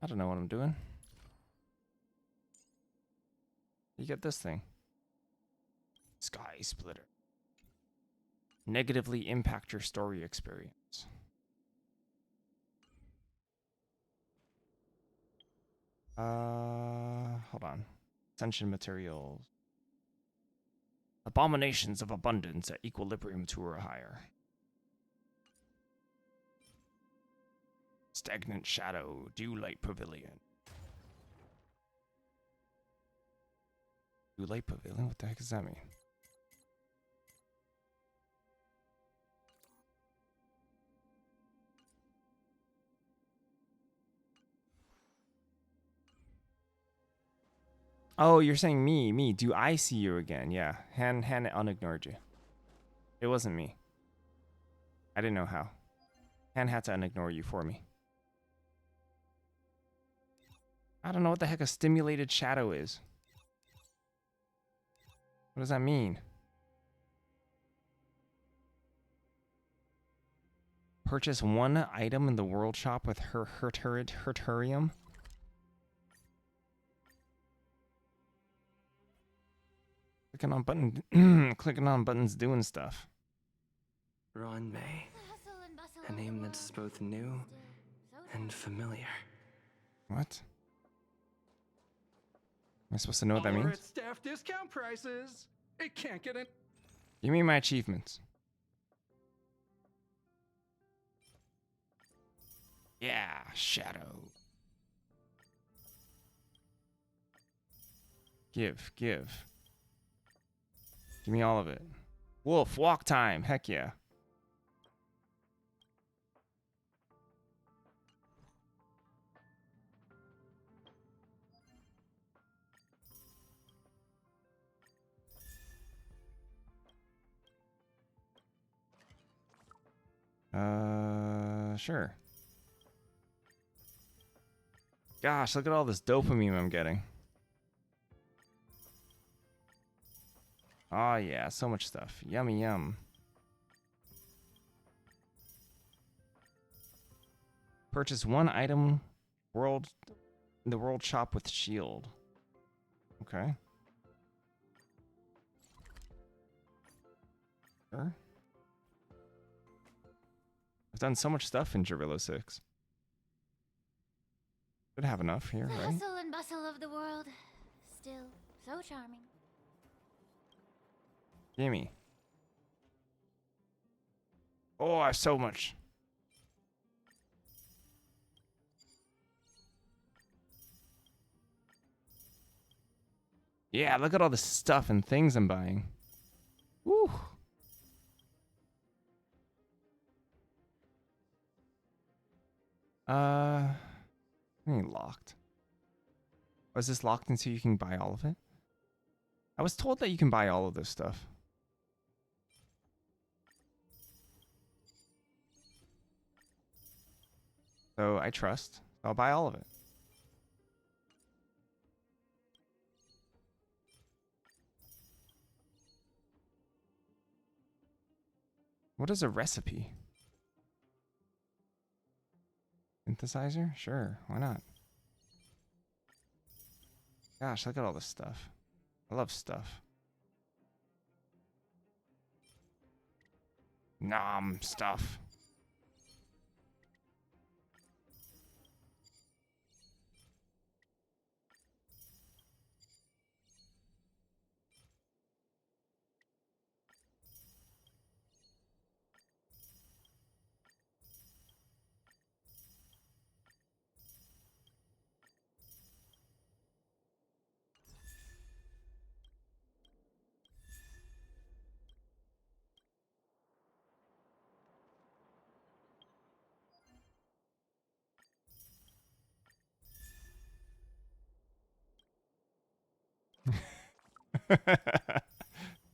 Speaker 1: I don't know what I'm doing. You get this thing. Sky Splitter. Negatively impact your story experience. Hold on. Ascension materials. Abominations of abundance at equilibrium 2 or higher. Stagnant shadow, dew light pavilion. Dew light pavilion? What the heck does that mean? Oh, you're saying me. Do I see you again? Yeah. Han unignored you. It wasn't me. I didn't know how. Han had to unignore you for me. I don't know what the heck a stimulated shadow is. What does that mean? Purchase one item in the world shop with Herturium. Clicking on clicking on buttons doing stuff.
Speaker 7: Ron May.
Speaker 3: The hustle and bustle
Speaker 7: A
Speaker 3: of the
Speaker 7: name
Speaker 3: world
Speaker 7: that's both new
Speaker 3: still so
Speaker 7: and familiar.
Speaker 1: What? Am I supposed to know what that
Speaker 2: All are
Speaker 1: means?
Speaker 2: at staff discount prices. It can't get in.
Speaker 1: Give me my achievements. Yeah, shadow. Give. Give me all of it. Wolf, walk time. Heck yeah. Sure. Gosh, look at all this dopamine I'm getting. Oh yeah, so much stuff. Yummy yum. Purchase one item in the world shop with shield. Okay. Sure. I've done so much stuff in Jarrillo 6. Should have enough here,
Speaker 3: The
Speaker 1: right?
Speaker 3: hustle and bustle of the world still so charming.
Speaker 1: Gimme. Oh, I have so much. Yeah, look at all the stuff and things I'm buying. Woo. Locked. Was this locked until you can buy all of it? I was told that you can buy all of this stuff. So I trust. I'll buy all of it. What is a recipe? Synthesizer? Sure, why not? Gosh, look at all this stuff. I love stuff. Nom stuff.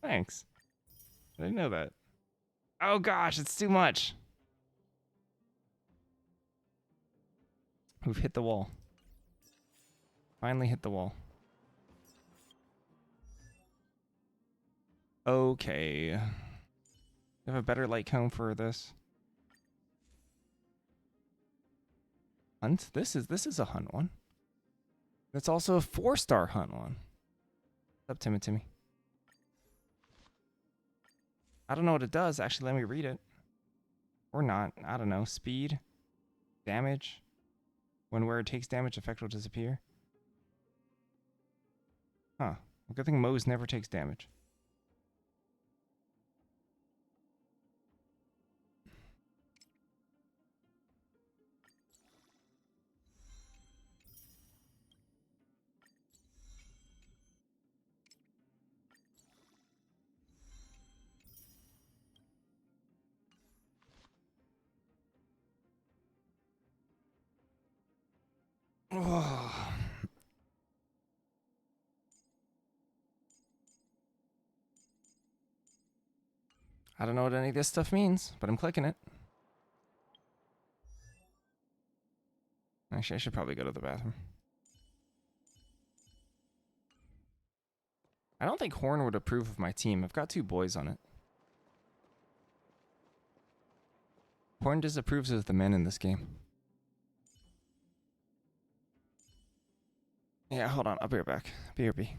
Speaker 1: Thanks. I didn't know that. Oh gosh, it's too much. We've hit the wall. Finally hit the wall. Okay. You have a better light cone for this? Hunt? This is a hunt one. It's also a 4-star hunt one. What's up, Timmy? I don't know what it does. Actually, let me read it. Or not. I don't know. Speed. Damage. When where it takes damage, effect will disappear. Huh. Well, good thing Moe's never takes damage. Oh. I don't know what any of this stuff means, but I'm clicking it. Actually, I should probably go to the bathroom. I don't think Horn would approve of my team. I've got 2 boys on it. Horn disapproves of the men in this game. Yeah, hold on. I'll be right back. BRB.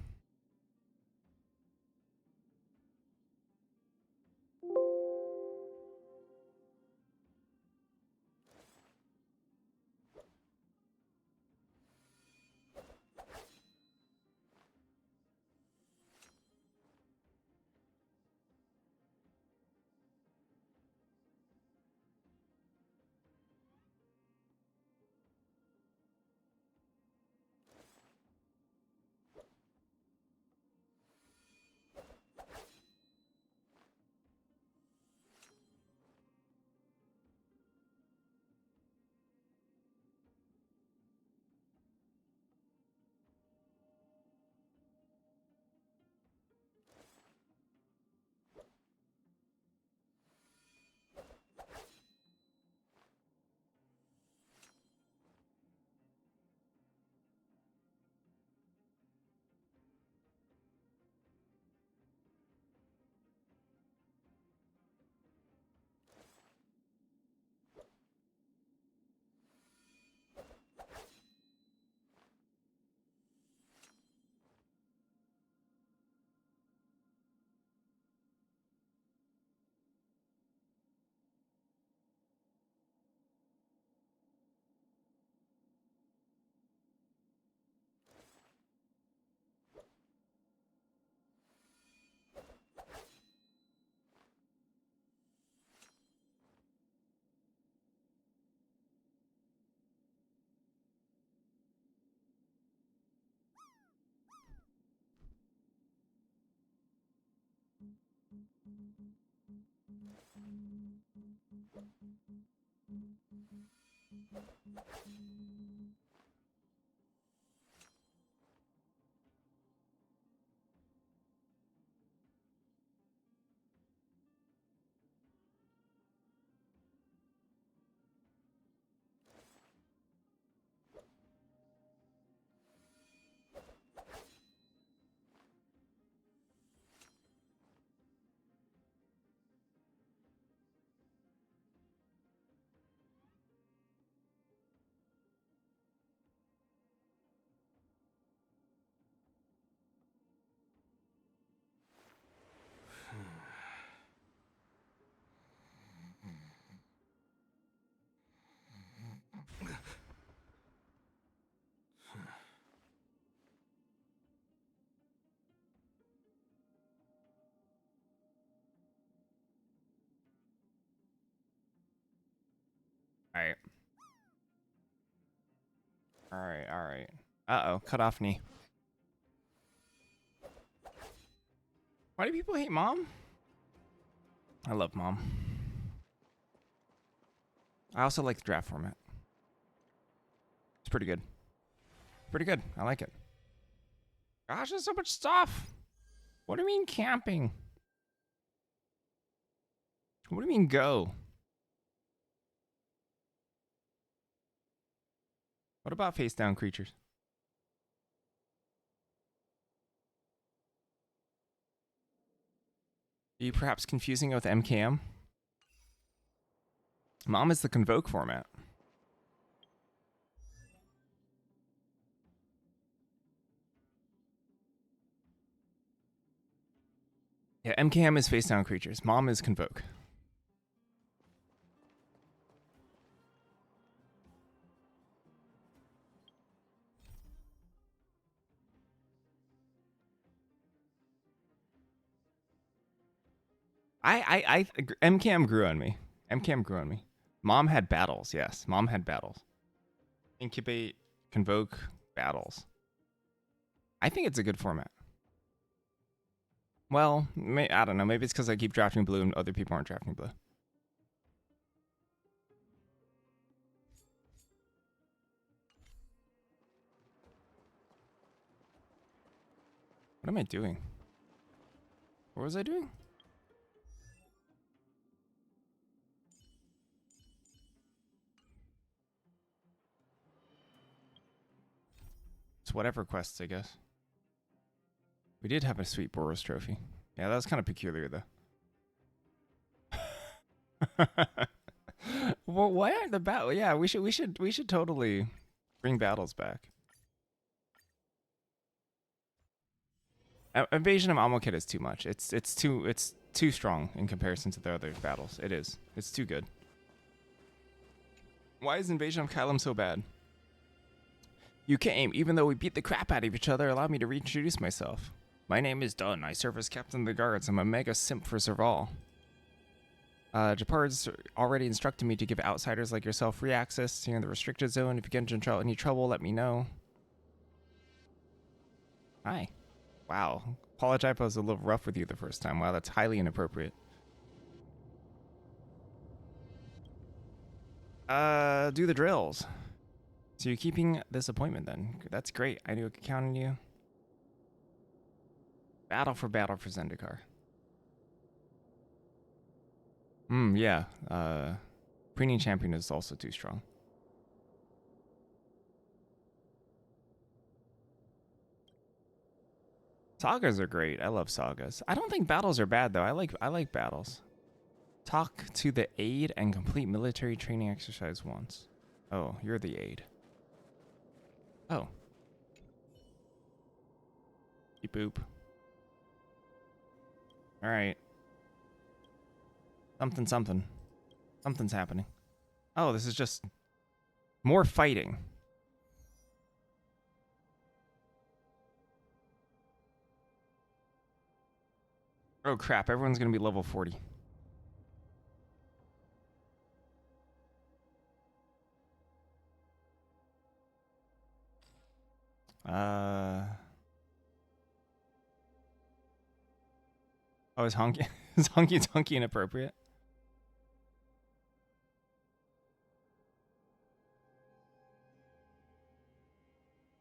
Speaker 1: Alright. Alright. Uh-oh, cut off knee. Why do people hate Mom? I love Mom. I also like the draft format. It's pretty good. Pretty good. I like it. Gosh, there's so much stuff. What do you mean camping? What do you mean go? What about face down creatures? Are you perhaps confusing it with MKM? Mom is the convoke format. Yeah, MKM is face down creatures. Mom is convoke. MKM grew on me. MKM grew on me. Mom had battles, yes. Mom had battles. Incubate, convoke, battles. I think it's a good format. Well, I don't know. Maybe it's because I keep drafting blue and other people aren't drafting blue. What am I doing? What was I doing? It's whatever quests, I guess. We did have a sweet Boros trophy. Yeah, that was kind of peculiar, though. Well, why aren't the battle? Yeah, we should totally bring battles back. Invasion of Amonkhet is too much. It's too strong in comparison to the other battles. It is. It's too good. Why is Invasion of Kylum so bad? You came, even though we beat the crap out of each other. Allow me to reintroduce myself. My name is Dunn. I serve as captain of the guards. I'm a mega simp for Serval. Japard's already instructed me to give outsiders like yourself free access to the restricted zone. If you get into any trouble, let me know. Hi. Wow. Apologize if I was a little rough with you the first time. Wow, that's highly inappropriate. Do the drills. So you're keeping this appointment then. That's great. I do count on you. Battle for Zendikar. Yeah. Preening Champion is also too strong. Sagas are great. I love sagas. I don't think battles are bad though. I like battles. Talk to the aide and complete military training exercise once. Oh, you're the aide. Oh. Beep boop. Alright. Something. Something's happening. Oh, this is just more fighting. Oh crap, everyone's gonna be level 40. Oh, is Honky Honky inappropriate?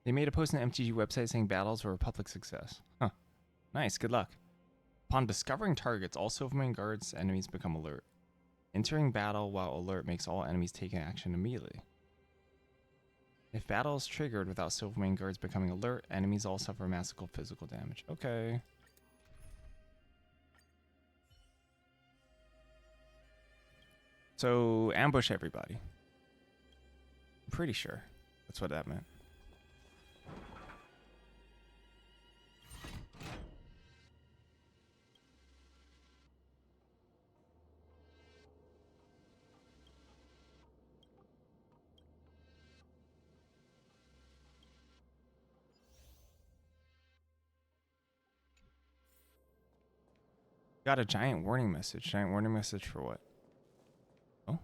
Speaker 1: They made a post on the MTG website saying battles were a public success. Huh. Nice, good luck. Upon discovering targets, all Silvermane Guards enemies become alert. Entering battle while alert makes all enemies take action immediately. If battle is triggered without Silvermane Guards becoming alert, enemies all suffer massive physical damage. Okay. So, ambush everybody. I'm pretty sure that's what that meant. Got a giant warning message. Giant warning message for what? Oh?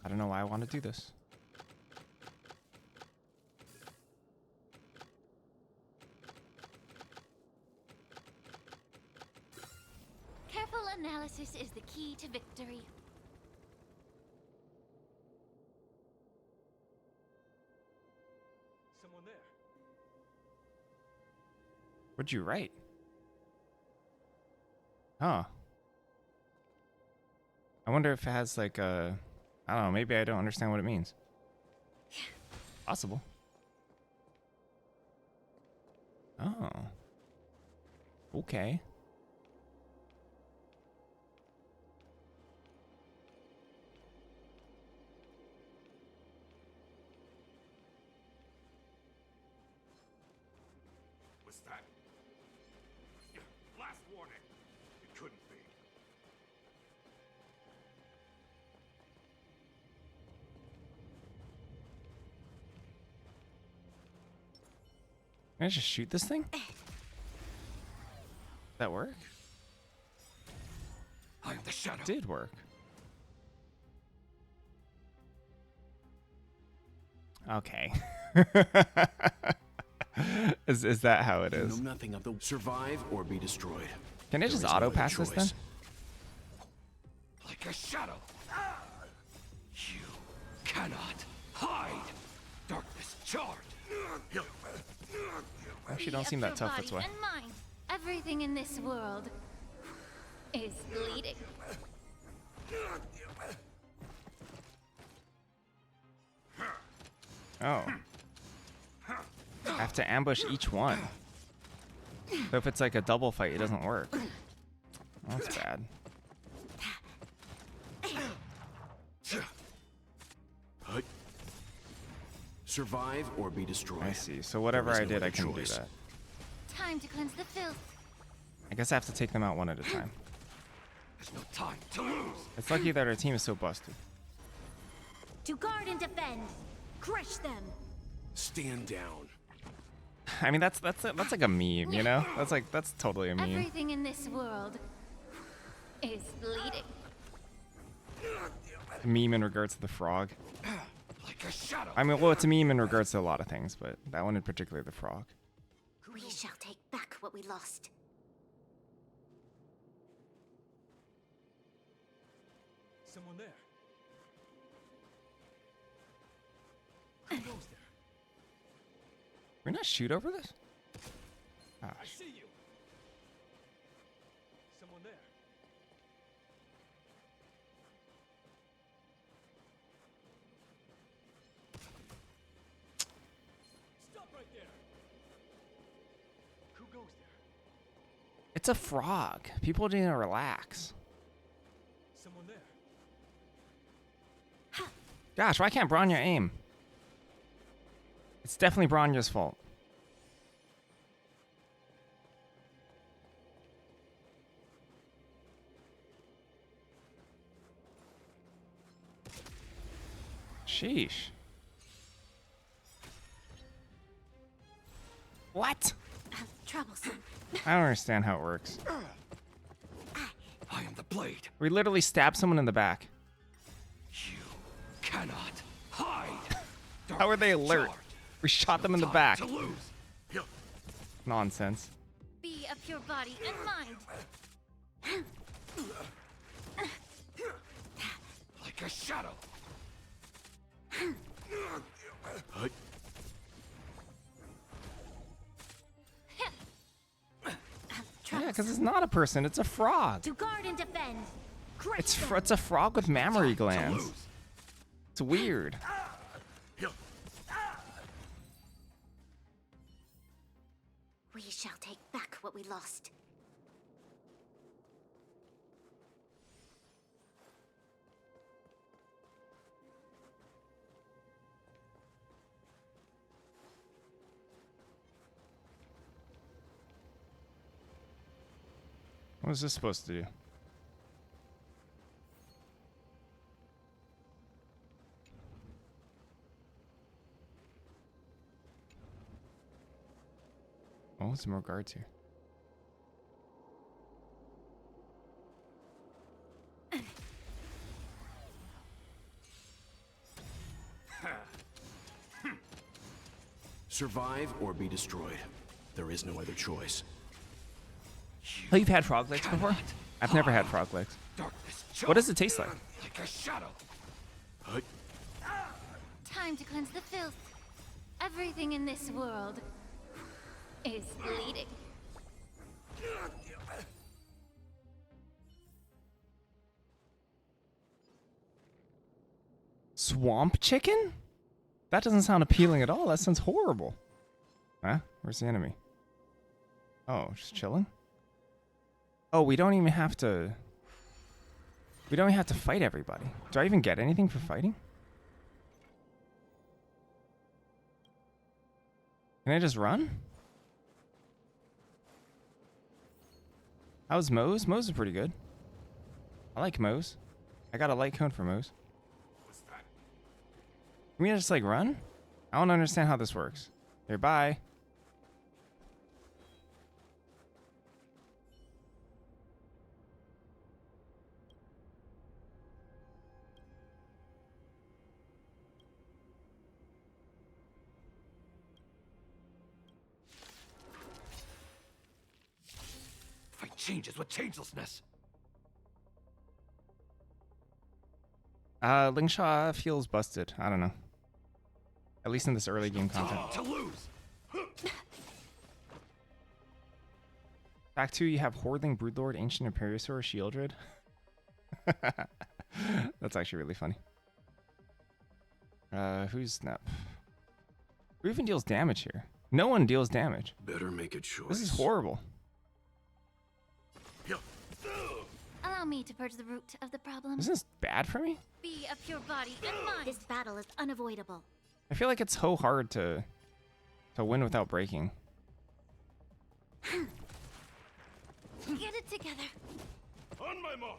Speaker 1: I don't know why I want to do this.
Speaker 3: Careful analysis is the key to victory.
Speaker 2: Someone there.
Speaker 1: What'd you write? Huh. I wonder if it has like a... I don't know, maybe I don't understand what it means. Possible. Oh. Okay.
Speaker 2: What's that? Yeah, last warning. It couldn't be.
Speaker 1: Can I just shoot this thing? That work?
Speaker 2: I am the shadow.
Speaker 1: It did work. Okay. Is that how it
Speaker 5: You
Speaker 1: is?
Speaker 5: know nothing of the survive or be destroyed.
Speaker 1: Can I
Speaker 5: There
Speaker 1: just
Speaker 5: is no
Speaker 1: auto
Speaker 5: other
Speaker 1: pass this then?
Speaker 5: choice.
Speaker 2: Like a shadow. You cannot hide. Darkness charred.
Speaker 1: Actually, don't seem that tough. That's why.
Speaker 3: And mine. Everything in this world is bleeding.
Speaker 1: Oh. I have to ambush each one. So if it's like a double fight, it doesn't work. That's bad.
Speaker 5: Survive or be destroyed.
Speaker 1: I see. So whatever
Speaker 5: There is
Speaker 1: I
Speaker 5: no
Speaker 1: did,
Speaker 5: other
Speaker 1: I can do
Speaker 5: choice.
Speaker 1: that.
Speaker 3: Time to cleanse the filth.
Speaker 1: I guess I have to take them out one at a time.
Speaker 2: There's no time to lose.
Speaker 1: It's lucky that our team is so busted.
Speaker 4: To guard and defend. Crush them.
Speaker 5: Stand down.
Speaker 1: I mean, that's like a meme, you know? That's totally a meme.
Speaker 3: Everything in this world is bleeding.
Speaker 1: A meme in regards to the frog.
Speaker 2: Like a shadow.
Speaker 1: I mean, well, it's a meme in regards to a lot of things, but that one in particular, the frog.
Speaker 4: We shall take back what we lost.
Speaker 2: Someone there. Who goes there?
Speaker 1: Can we not shoot over this? Ah,
Speaker 2: I see you. Someone there. Stop right there. Who goes there?
Speaker 1: it's a frog. People need to relax.
Speaker 2: Someone there.
Speaker 1: Gosh, why can't Bronya aim? It's definitely Bronya's fault. Sheesh. What?
Speaker 4: Troublesome.
Speaker 1: I don't understand how it works.
Speaker 2: I am the blade.
Speaker 1: We literally stabbed someone in the back.
Speaker 2: You cannot hide.
Speaker 1: How are they alert?
Speaker 2: Charge.
Speaker 1: We shot them in the
Speaker 2: Time
Speaker 1: back.
Speaker 2: to lose.
Speaker 1: Nonsense.
Speaker 3: Be of pure body and mind.
Speaker 2: Like a shadow.
Speaker 1: Yeah, because it's not a person, it's a frog.
Speaker 4: To guard and defend. Crush
Speaker 1: It's
Speaker 4: them.
Speaker 1: it's a frog with mammary
Speaker 2: To
Speaker 1: glands.
Speaker 2: lose.
Speaker 1: It's weird.
Speaker 4: We shall take back what we lost.
Speaker 1: What was this supposed to do? Oh, some more guards here.
Speaker 5: Survive or be destroyed. There is no other choice.
Speaker 1: Oh, you've had frog legs before? I've never had frog legs.
Speaker 2: Darkness.
Speaker 1: What does it taste like?
Speaker 2: Like a shadow.
Speaker 3: Time to cleanse the filth. Everything in this world is bleeding.
Speaker 1: Swamp chicken? That doesn't sound appealing at all. That sounds horrible. Huh? Where's the enemy? Oh, just chilling? Oh, we don't even have to... We don't even have to fight everybody. Do I even get anything for fighting? Can I just run? How's Moe's? Moe's is pretty good. I like Moe's. I got a light cone for Moe's. Can we just like run? I don't understand how this works. Here, bye.
Speaker 2: Fight changes with changelessness.
Speaker 1: Lingshaw feels busted. I don't know. At least in this early game content.
Speaker 2: To lose.
Speaker 1: Back 2, you have Hordling, Broodlord, Ancient Imperiosaur, Shieldred. That's actually really funny. Who's Snap? Who even deals damage here? No one deals damage.
Speaker 5: Better make a choice.
Speaker 1: This is horrible.
Speaker 3: Allow me to purge the root of the problem.
Speaker 1: Isn't this bad for me?
Speaker 3: Be a pure body and mind.
Speaker 4: This battle is unavoidable.
Speaker 1: I feel like it's so hard to win without breaking.
Speaker 3: Get it together.
Speaker 2: On my mark.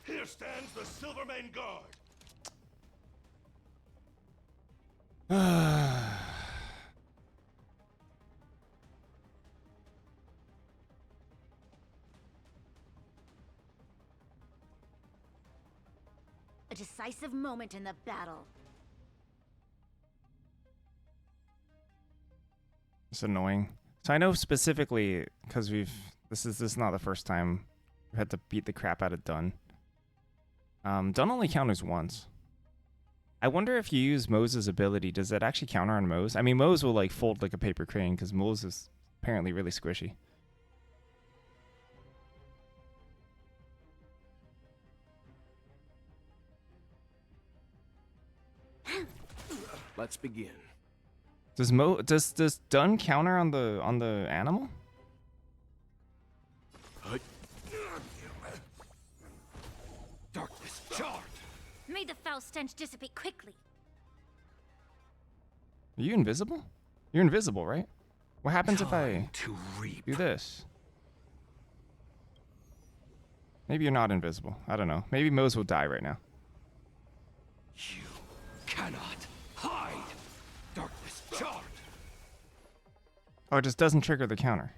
Speaker 2: Here stands the Silvermane Guard.
Speaker 4: A decisive moment in the battle.
Speaker 1: It's annoying. So I know specifically because this is not the first time we've had to beat the crap out of Dun. Dun only counters once. I wonder if you use Mose's ability, does that actually counter on Mose? I mean, Mose will like fold like a paper crane because Mose is apparently really squishy.
Speaker 5: Let's begin.
Speaker 1: Does Dun counter on the animal?
Speaker 2: Darkness charred.
Speaker 3: May the foul stench dissipate quickly.
Speaker 1: Are you invisible? You're invisible, right? What happens if I
Speaker 2: Time to reap.
Speaker 1: do this? Maybe you're not invisible. I don't know. Maybe Mose will die right now.
Speaker 2: You cannot hide. Darkness charred.
Speaker 1: Oh, it just doesn't trigger the counter.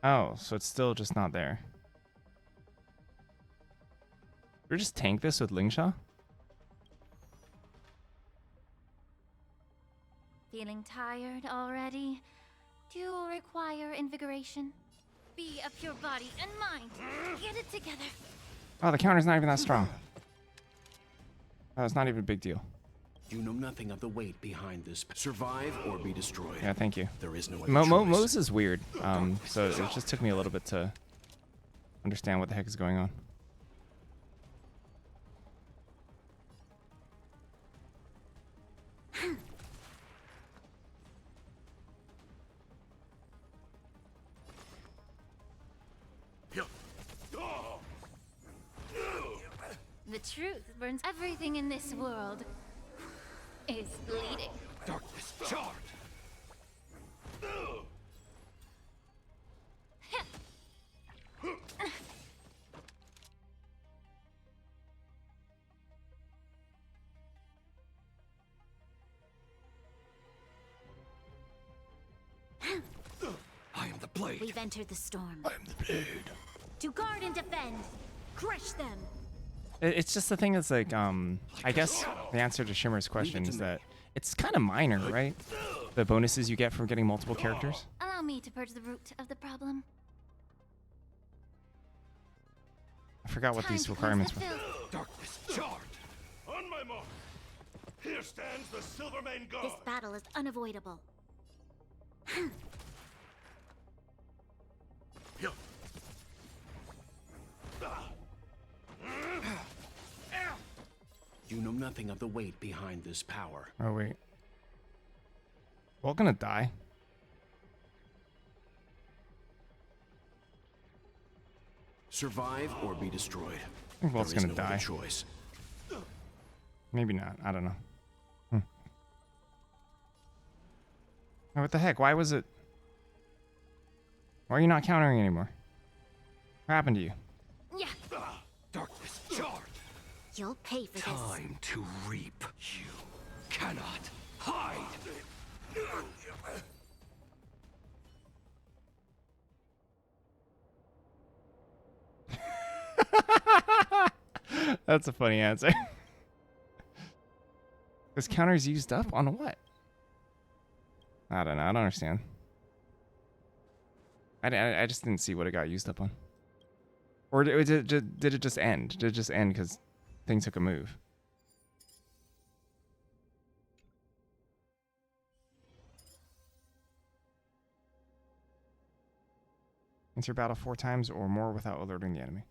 Speaker 1: Oh, so it's still just not there. Should we just tank this with Lingsha?
Speaker 3: Feeling tired already? Do you require invigoration? Be a pure body and mind. Get it together.
Speaker 1: Oh, the counter's not even that strong. Oh, it's not even a big deal.
Speaker 5: You know nothing of the weight behind this. Survive or be destroyed.
Speaker 1: Yeah, thank you.
Speaker 5: There is no other choice.
Speaker 1: Mose is weird. So it just took me a little bit to understand what the heck is going on.
Speaker 3: The truth burns. Everything in this world is bleeding.
Speaker 2: Darkness charred. I am the blade.
Speaker 4: We've entered the storm.
Speaker 2: I am the blade.
Speaker 4: To guard and defend. Crush them.
Speaker 1: It's just the thing that's like, I guess the answer to Shimmer's question is that it's kind of minor, right? The bonuses you get from getting multiple characters.
Speaker 3: Allow me to purge the root of the problem.
Speaker 1: I forgot what
Speaker 3: Time
Speaker 1: these
Speaker 3: to
Speaker 1: requirements were.
Speaker 3: cleanse the filth.
Speaker 2: Darkness charred. On my mark. Here stands the Silvermane Guard.
Speaker 4: This battle is unavoidable.
Speaker 2: Here.
Speaker 5: You know nothing of the weight behind this power.
Speaker 1: Oh wait, we're all gonna die.
Speaker 5: Survive or be destroyed.
Speaker 1: I think Walt's
Speaker 5: There is
Speaker 1: gonna
Speaker 5: no other
Speaker 1: die.
Speaker 5: choice.
Speaker 1: Maybe not. I don't know. Oh, what the heck? Why was it? Why are you not countering anymore? What happened to you?
Speaker 3: Yeah.
Speaker 2: Darkness charred.
Speaker 4: You'll pay for this.
Speaker 2: Time to reap. You cannot hide.
Speaker 1: That's a funny answer. This counter's used up on what? I don't know. I don't understand. I just didn't see what it got used up on. Or did it just end? Did it just end because things took a move? Enter battle 4 times or more without alerting the enemy.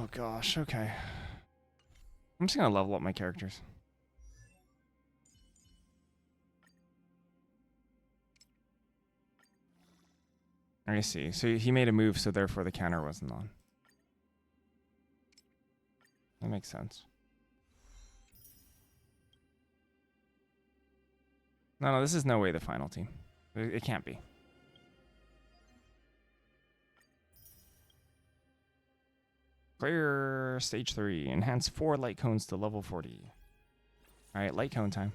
Speaker 1: Oh gosh, okay. I'm just gonna level up my characters. I see. So he made a move, so therefore the counter wasn't on. That makes sense. No, this is no way the final team. It can't be. Clear stage 3. Enhance 4 light cones to level 40. Alright, light cone time.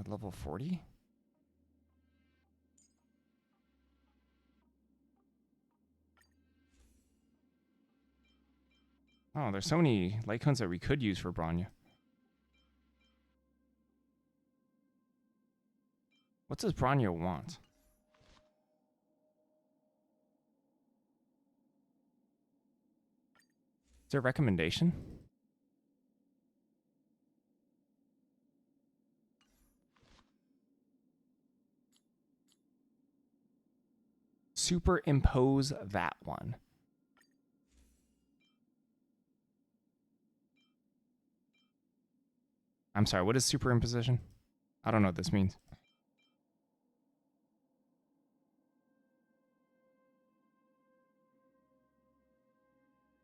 Speaker 1: Level 40? Oh, there's so many light cones that we could use for Bronya. What does Bronya want? Is there a recommendation? Superimpose that one. I'm sorry, what is superimposition? I don't know what this means.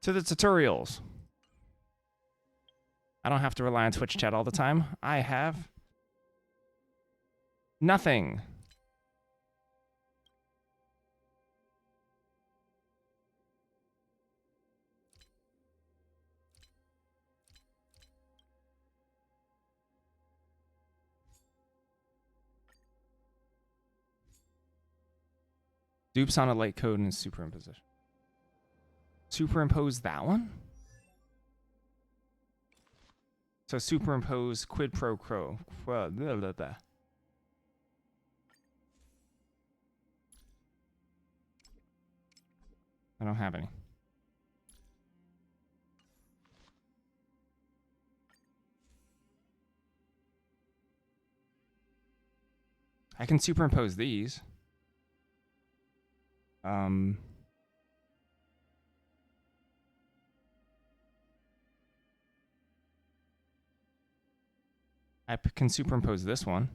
Speaker 1: To the tutorials. I don't have to rely on Twitch chat all the time. I have nothing. Dupes on a light code and superimposition. Superimpose that one? So superimpose quid pro quo. Blah, blah, blah, blah. I don't have any. I can superimpose these. I can superimpose this one.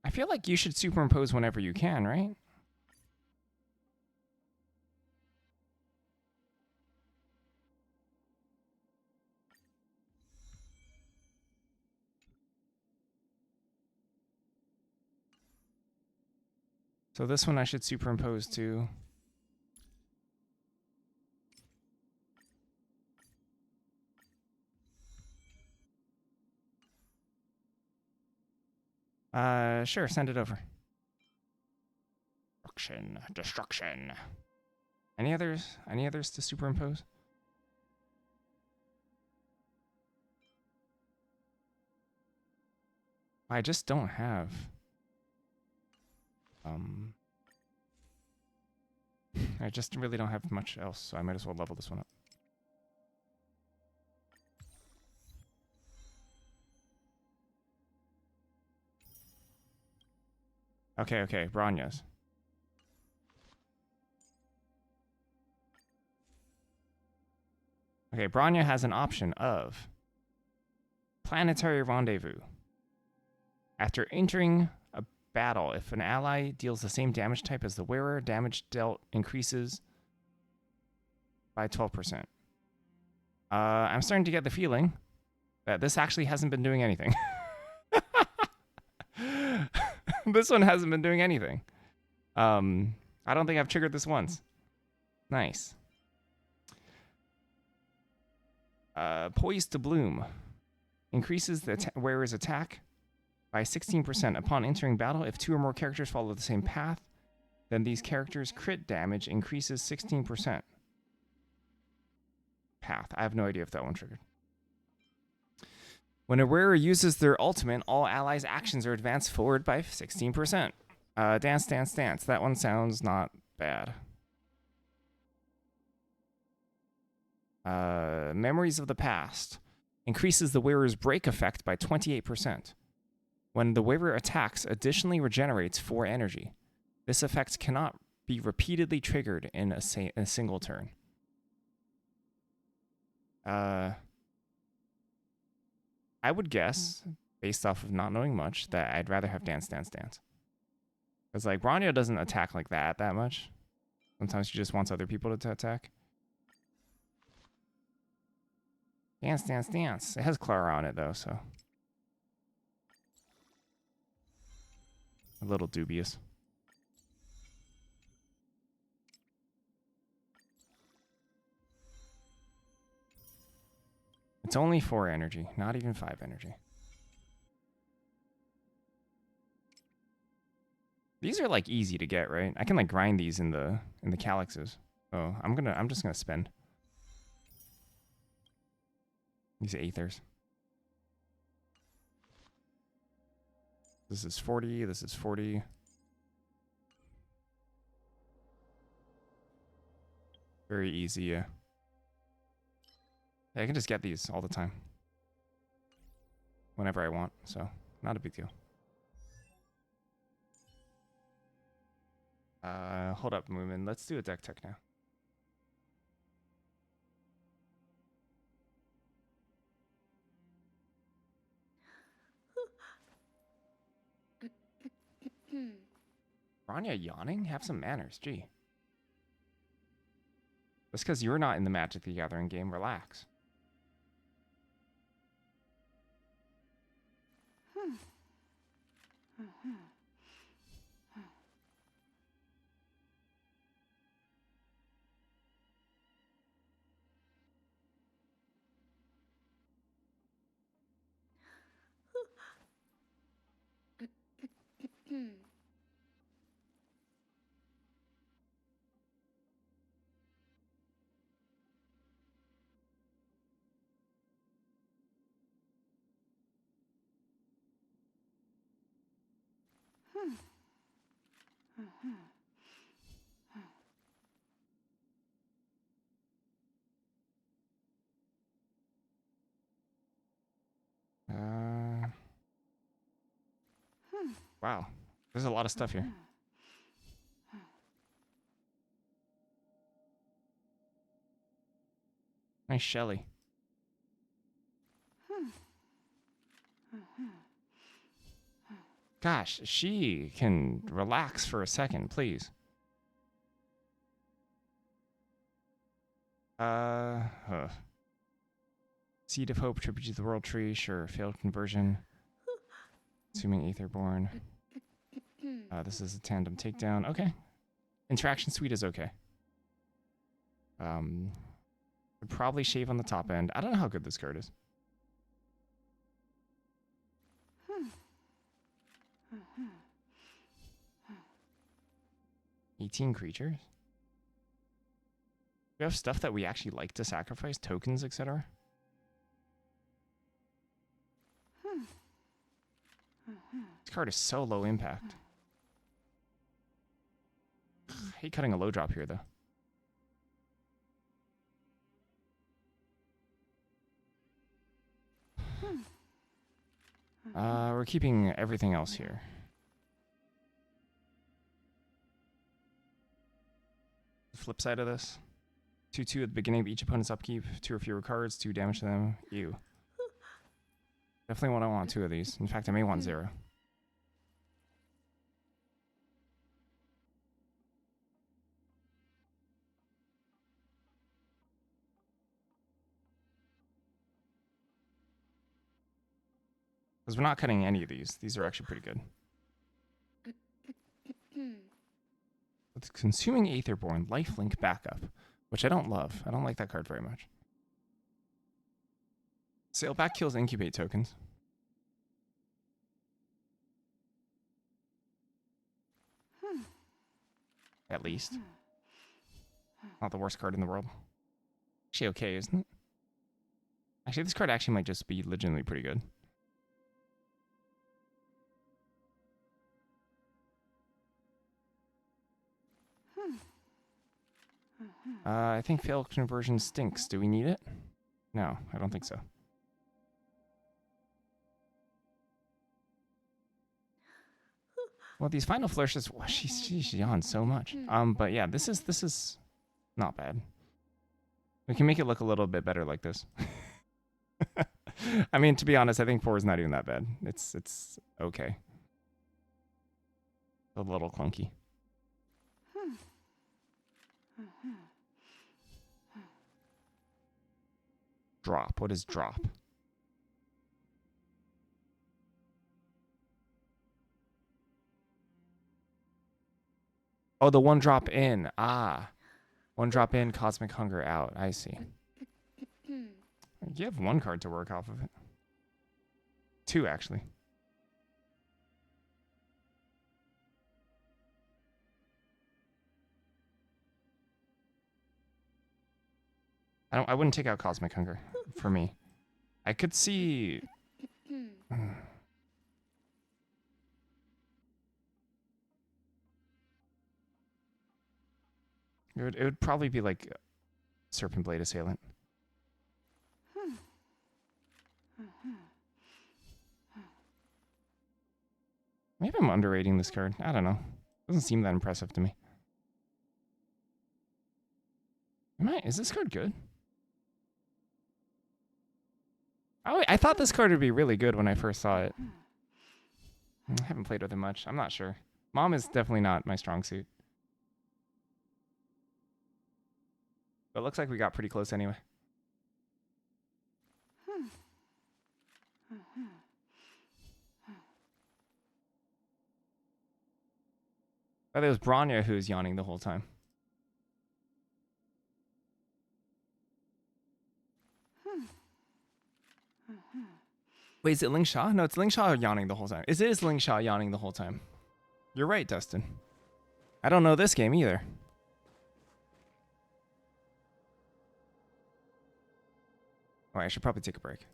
Speaker 1: I feel like you should superimpose whenever you can, right? So this one I should superimpose to. Sure, send it over. Destruction. Any others? Any others to superimpose? I just don't have. I just really don't have much else, so I might as well level this one up. Okay, Bronya's. Okay, Bronya has an option of Planetary Rendezvous. After entering a battle, if an ally deals the same damage type as the wearer, damage dealt increases by 12%. I'm starting to get the feeling that this actually hasn't been doing anything. This one hasn't been doing anything. I don't think I've triggered this once. Nice. Poised to Bloom. Increases the wearer's attack by 16% upon entering battle. If 2 or more characters follow the same path, then these characters' crit damage increases 16%. Path. I have no idea if that one triggered. When a wearer uses their ultimate, all allies' actions are advanced forward by 16%. Dance. That one sounds not bad. Memories of the past. Increases the wearer's break effect by 28%. When the wearer attacks, additionally regenerates 4 energy. This effect cannot be repeatedly triggered in a single turn. I would guess, based off of not knowing much, that I'd rather have Dance, Dance, Dance. Because, like, Rania doesn't attack like that much. Sometimes she just wants other people to attack. Dance, Dance, Dance. It has Clara on it, though, so. A little dubious. It's only 4 energy, not even 5 energy. These are like easy to get, right? I can like grind these in the calyxes. Oh, I'm just gonna spend these aethers. This is 40, this is 40. Very easy, yeah. I can just get these all the time. Whenever I want, so not a big deal. Hold up, Moomin. Let's do a deck tech now. Rania yawning? Have some manners, gee. That's because you're not in the Magic the Gathering game. Relax. Wow. There's a lot of stuff here. Nice Shelly. Gosh, she can relax for a second, please. Seed of Hope, tribute to the World Tree, sure. Failed conversion. Assuming Aetherborn. This is a tandem takedown. Okay. Interaction Suite is okay. Would probably shave on the top end. I don't know how good this card is. Hmm. 18 creatures. We have stuff that we actually like to sacrifice, tokens, etc. This card is so low impact. I hate cutting a low drop here, though. We're keeping everything else here. The flip side of this. 2/2 at the beginning of each opponent's upkeep. 2 or fewer cards, 2 damage to them. Ew. Definitely what I want 2 of these. In fact, I may want 0. Because we're not cutting any of these. These are actually pretty good. With Consuming Aetherborn, Lifelink backup, which I don't love. I don't like that card very much. Sailback kills incubate tokens. At least. Not the worst card in the world. Actually okay, isn't it? Actually, this card actually might just be legitimately pretty good. I think failed conversion stinks. Do we need it? No, I don't think so. Well, these final flourishes, wow, she's yawned so much. But yeah, this is not bad. We can make it look a little bit better like this. I mean, to be honest, I think 4 is not even that bad. It's okay. A little clunky. Drop. What is drop? Oh, the one drop in. Ah. One drop in, cosmic hunger out. I see. You have 1 card to work off of it. 2, actually. I wouldn't take out cosmic hunger for me. I could see. It would probably be like Serpent Blade Assailant. Maybe I'm underrating this card. I don't know. Doesn't seem that impressive to me. Is this card good? Oh, I thought this card would be really good when I first saw it. I haven't played with it much. I'm not sure. Mom is definitely not my strong suit. But it looks like we got pretty close anyway. Oh, there was Bronya who was yawning the whole time. Wait, is it Ling Sha? No, it's Ling Sha yawning the whole time. It is Ling Sha yawning the whole time. You're right, Dustin. I don't know this game either. Oh, I should probably take a break.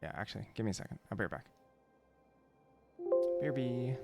Speaker 1: Yeah, actually, give me a second. I'll be right back. BRB.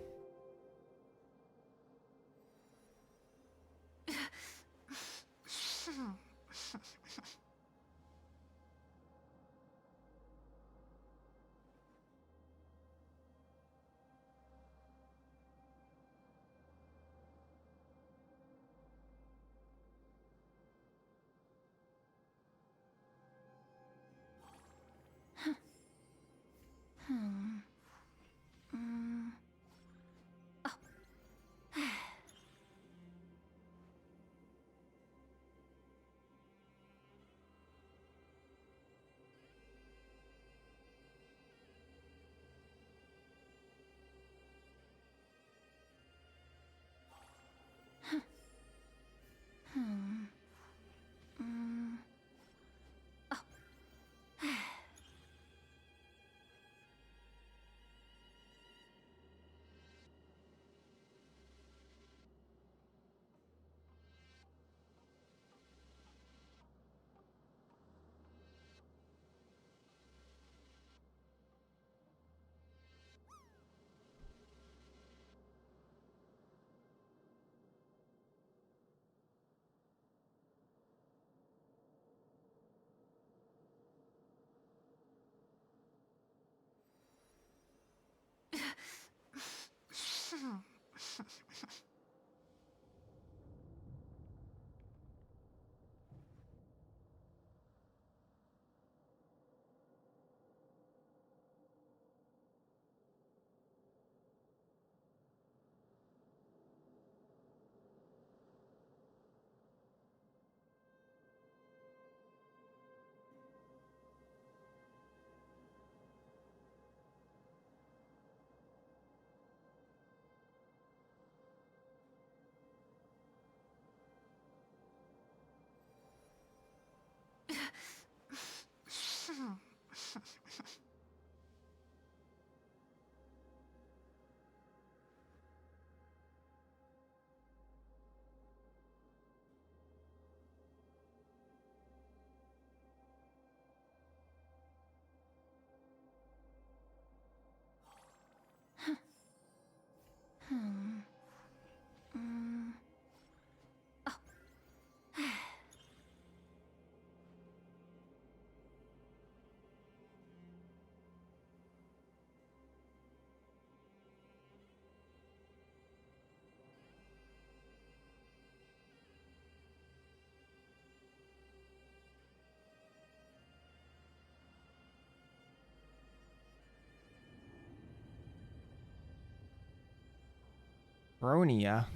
Speaker 1: Bronia.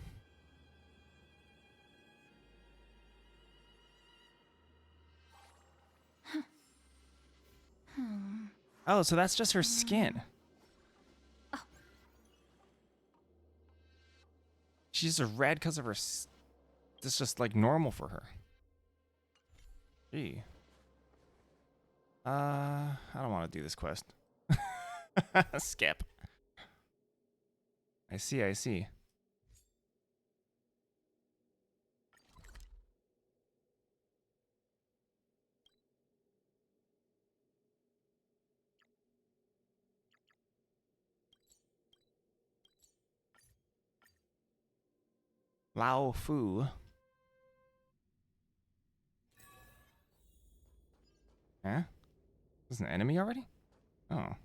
Speaker 1: Oh, so that's just her skin. She's just red because of her. That's just like normal for her. Gee. I don't want to do this quest. Skip. I see, I see. Lao Fu. Huh? Is an enemy already? Oh.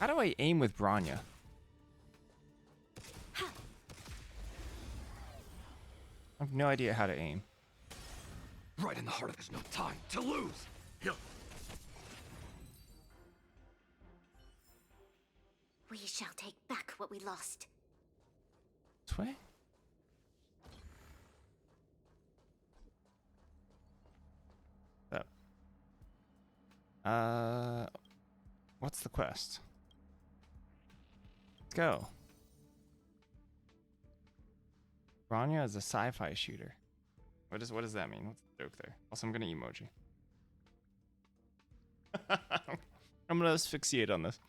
Speaker 1: How do I aim with Bronya? I have no idea how to aim.
Speaker 2: Right in the heart of there's no time to lose. Here.
Speaker 4: We shall take back what we lost.
Speaker 1: This way? Oh. What's the quest? Let's go. Bronya is a sci-fi shooter. What does that mean? What's the joke there? Also, I'm gonna emoji. I'm gonna asphyxiate on this.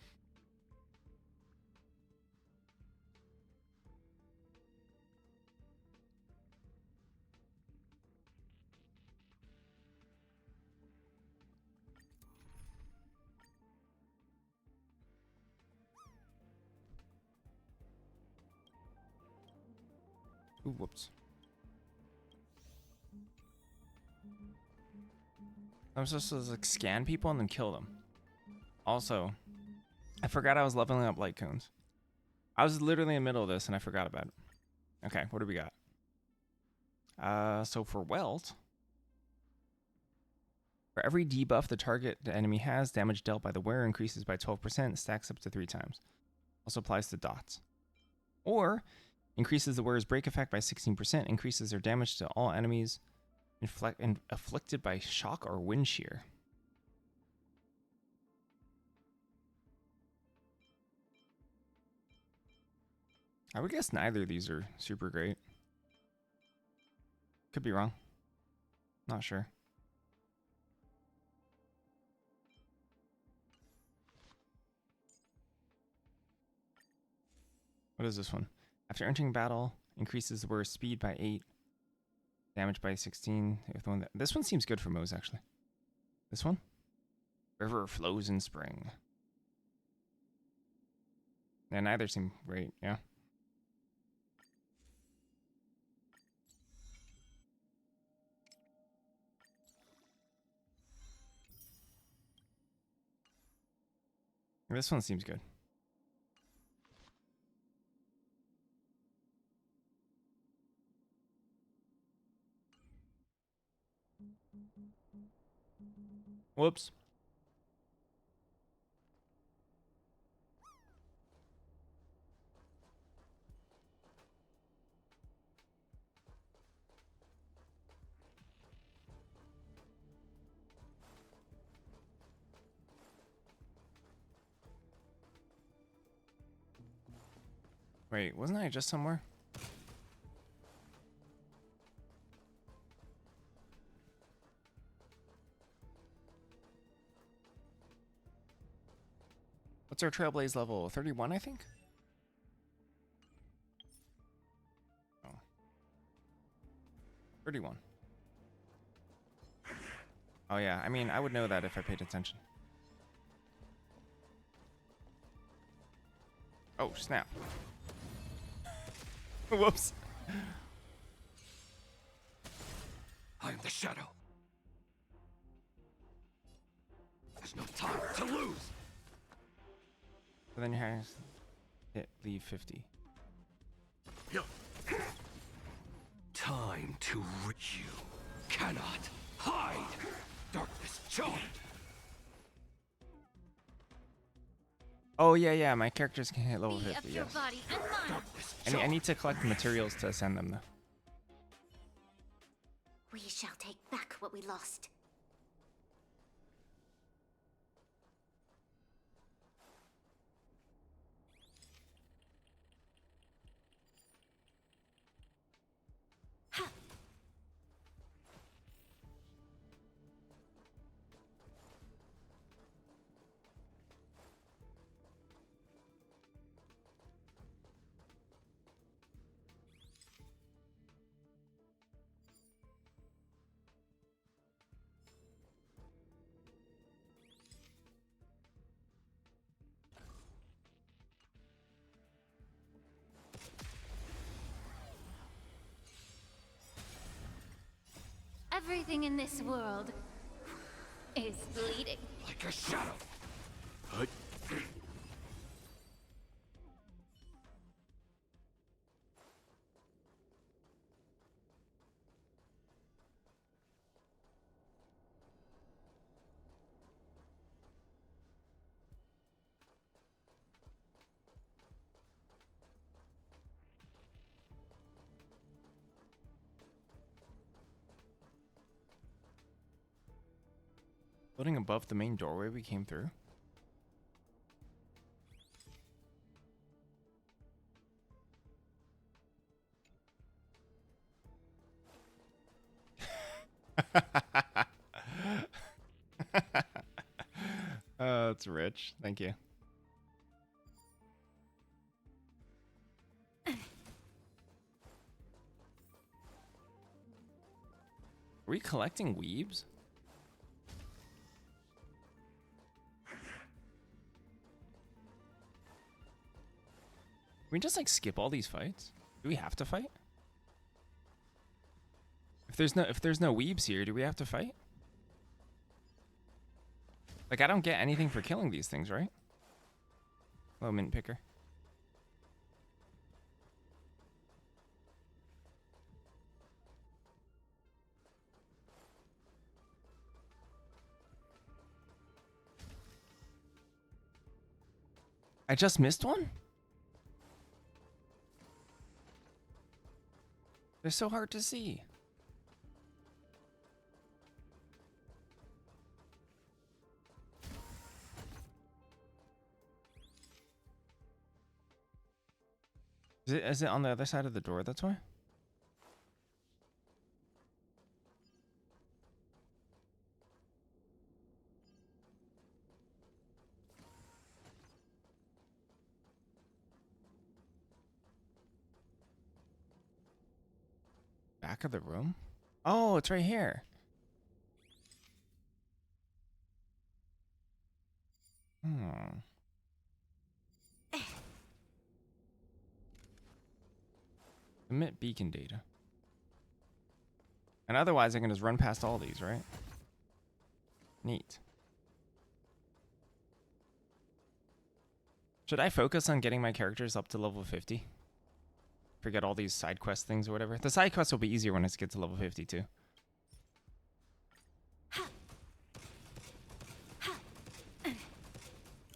Speaker 1: Ooh, whoops. I'm supposed to like scan people and then kill them. Also, I forgot I was leveling up light cones. I was literally in the middle of this and I forgot about it. Okay, what do we got? So for Welt, for every debuff the enemy has, damage dealt by the wearer increases by 12%, stacks up to 3 times. Also applies to dots. Or increases the wearer's break effect by 16%, increases their damage to all enemies afflicted by shock or wind shear. I would guess neither of these are super great. Could be wrong. Not sure. What is this one? After entering battle, increases the wearer's speed by 8, damage by 16. This one seems good for Moze, actually. This one? River flows in spring. Yeah, neither seem great, yeah. This one seems good. Whoops. Wait, wasn't I just somewhere? What's our Trailblaze level? 31, I think? Oh. 31. Oh yeah, I mean, I would know that if I paid attention. Oh, snap. Whoops.
Speaker 2: I am the shadow. There's no time to lose.
Speaker 1: So then you have hit leave 50.
Speaker 2: Here. Time to reach you. Cannot hide. Darkness charmed.
Speaker 1: Oh, yeah, yeah. My characters can hit level
Speaker 3: Be
Speaker 1: 50,
Speaker 3: of your
Speaker 1: yes.
Speaker 3: body and mind.
Speaker 1: I need to collect materials to ascend them, though.
Speaker 4: We shall take back what we lost.
Speaker 3: Everything in this world is bleeding.
Speaker 2: Like a shadow.
Speaker 5: Hut.
Speaker 1: Floating above the main doorway we came through. That's rich. Thank you. Are we collecting weebs? Can we just like skip all these fights? Do we have to fight? If there's no weebs here, do we have to fight? Like I don't get anything for killing these things, right? Hello, mint picker. I just missed one? They're so hard to see. Is it on the other side of the door, that's why? Back of the room? Oh, it's right here. Hmm. Emit beacon data. And otherwise I can just run past all these, right? Neat. Should I focus on getting my characters up to level 50? Forget all these side quest things or whatever. The side quests will be easier when I get to level 50 too.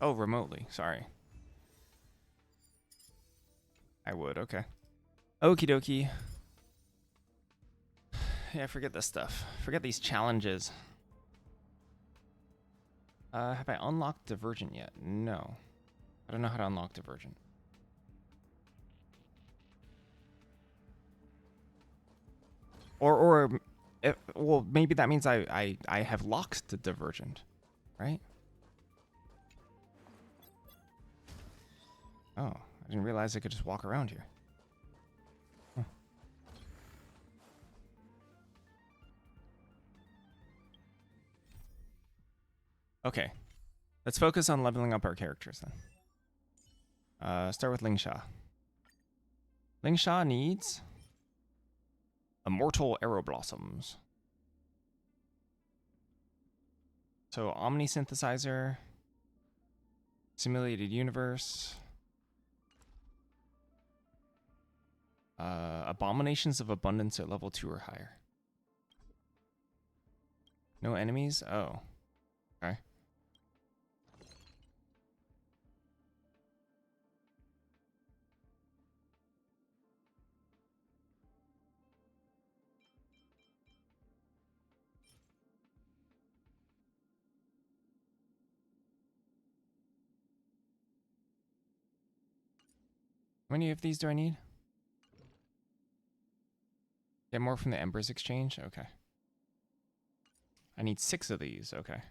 Speaker 1: Oh, remotely. Sorry. I would, okay. Okie dokie. Yeah, forget this stuff. Forget these challenges. Have I unlocked Divergent yet? No. I don't know how to unlock Divergent. Well, maybe that means I have locked the Divergent, right? Oh, I didn't realize I could just walk around here. Huh. Okay, let's focus on leveling up our characters then. Start with Ling Sha. Ling Sha needs Immortal Arrow Blossoms. So Omni Synthesizer, Simulated Universe, Abominations of Abundance at level 2 or higher. No enemies? Oh. Okay. How many of these do I need? Get more from the Embers exchange? Okay. I need 6 of these. Okay.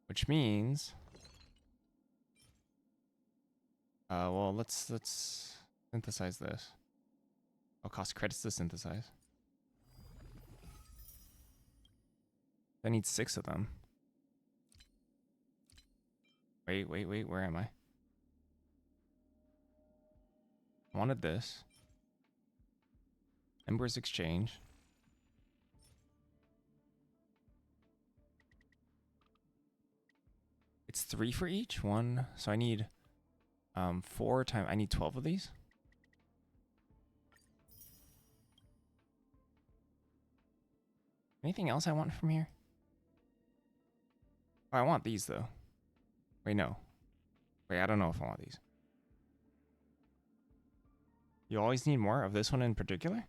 Speaker 1: Which means... well, let's synthesize this. It'll cost credits to synthesize. I need 6 of them. Wait, where am I? Wanted this. Embers exchange. It's 3 for each? 1. So I need 4 times... I need 12 of these? Anything else I want from here? Oh, I want these, though. Wait, no. Wait, I don't know if I want these. You always need more of this one in particular?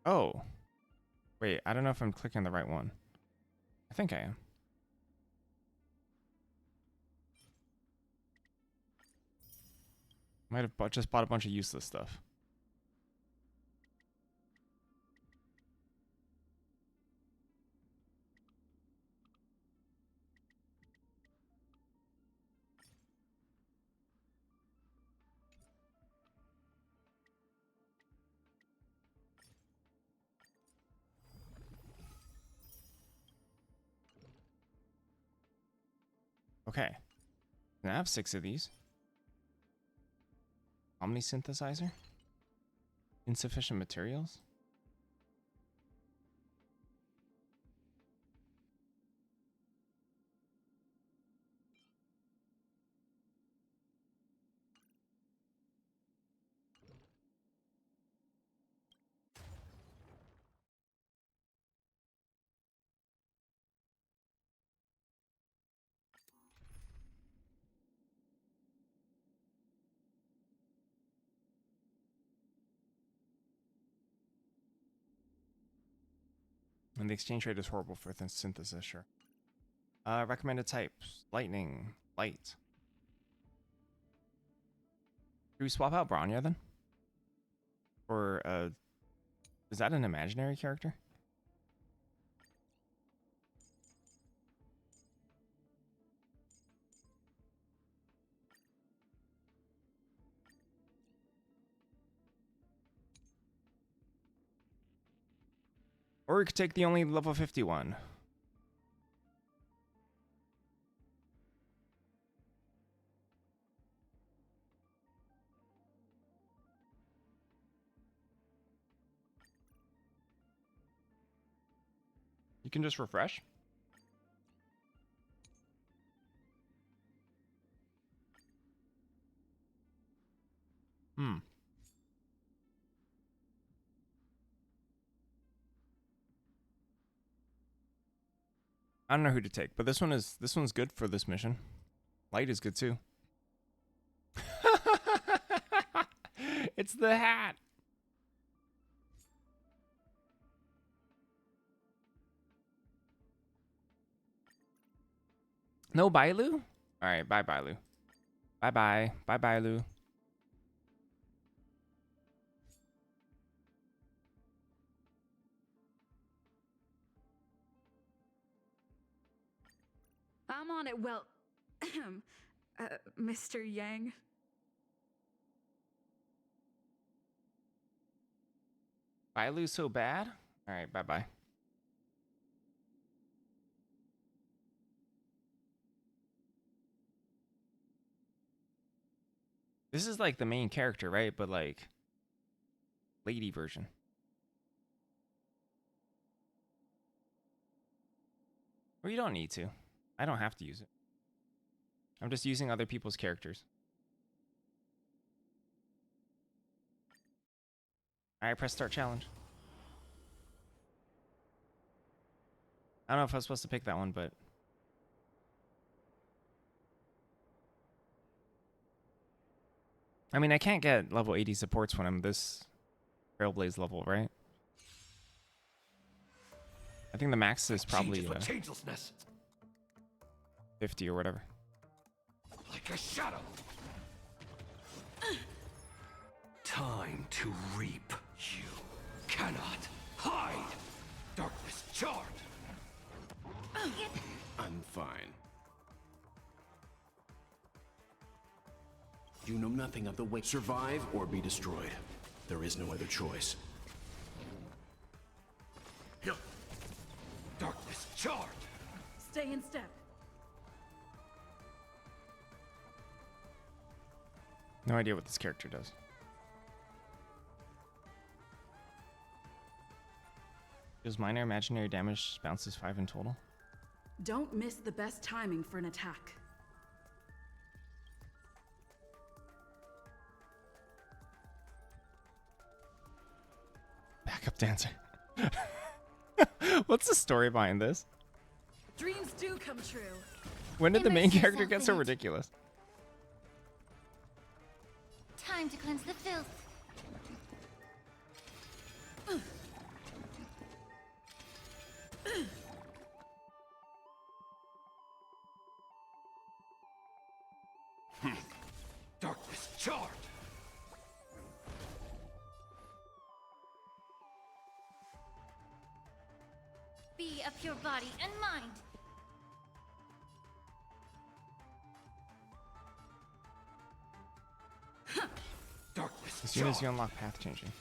Speaker 1: Oh. Wait, I don't know if I'm clicking the right one. I think I am. Might have just bought a bunch of useless stuff. Okay. Can I have 6 of these? Omni-synthesizer? Insufficient materials? And the exchange rate is horrible for synthesis, sure. Recommended types. Lightning. Light. Do we swap out Bronya then? Or, is that an imaginary character? Or we could take the only level 51. You can just refresh. I don't know who to take, but this one's good for this mission. Light is good too. It's the hat. No Bailu? All right, bye Bailu. Bye bye. Bye Bailu.
Speaker 6: I'm on it. Well, Mr. Yang.
Speaker 1: Bailu's so bad? All right, bye bye. This is like the main character, right? But like lady version. Or you don't need to. I don't have to use it. I'm just using other people's characters. Alright, press start challenge. I don't know if I was supposed to pick that one, but... I mean, I can't get level 80 supports when I'm this Trailblaze level, right? I think the max is probably
Speaker 2: Changes with changelessness.
Speaker 1: 50 or whatever.
Speaker 2: Like a shadow. Time to reap. You cannot hide. Darkness charred.
Speaker 5: I'm fine. You know nothing of the way. Survive or be destroyed. There is no other choice.
Speaker 2: Darkness charred.
Speaker 6: Stay in step.
Speaker 1: No idea what this character does. Deals minor imaginary damage, bounces 5 in total.
Speaker 6: Don't miss the best timing for an attack.
Speaker 1: Backup dancer. What's the story behind this?
Speaker 6: Dreams do come true.
Speaker 1: When did the main
Speaker 3: Immerse
Speaker 1: character
Speaker 3: yourself
Speaker 1: get
Speaker 3: in
Speaker 1: so
Speaker 3: it.
Speaker 1: ridiculous?
Speaker 3: Time to cleanse the filth.
Speaker 2: Darkness charred.
Speaker 3: Be of pure body and mind.
Speaker 2: Darkness
Speaker 1: As soon as you
Speaker 2: charred.
Speaker 1: unlock path changing.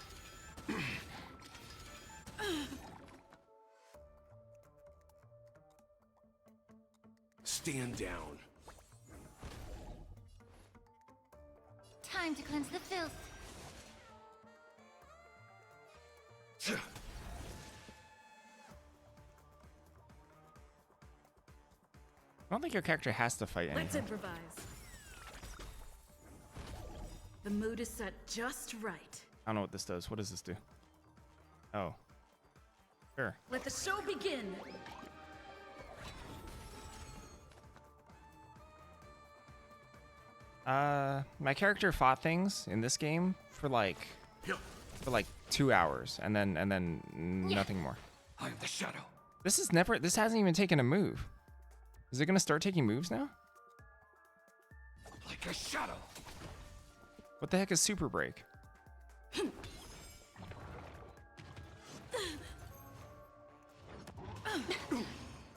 Speaker 5: Stand down.
Speaker 3: Time to cleanse the filth.
Speaker 1: I don't think your character has to fight
Speaker 6: Let's
Speaker 1: anything.
Speaker 6: improvise. The mood is set just right.
Speaker 1: I don't know what this does. What does this do? Oh. Sure.
Speaker 6: Let the show begin.
Speaker 1: My character fought things in this game for like 2 hours and then nothing more.
Speaker 2: I am the shadow.
Speaker 1: This hasn't even taken a move. Is it gonna start taking moves now?
Speaker 2: Like a shadow.
Speaker 1: What the heck is super break?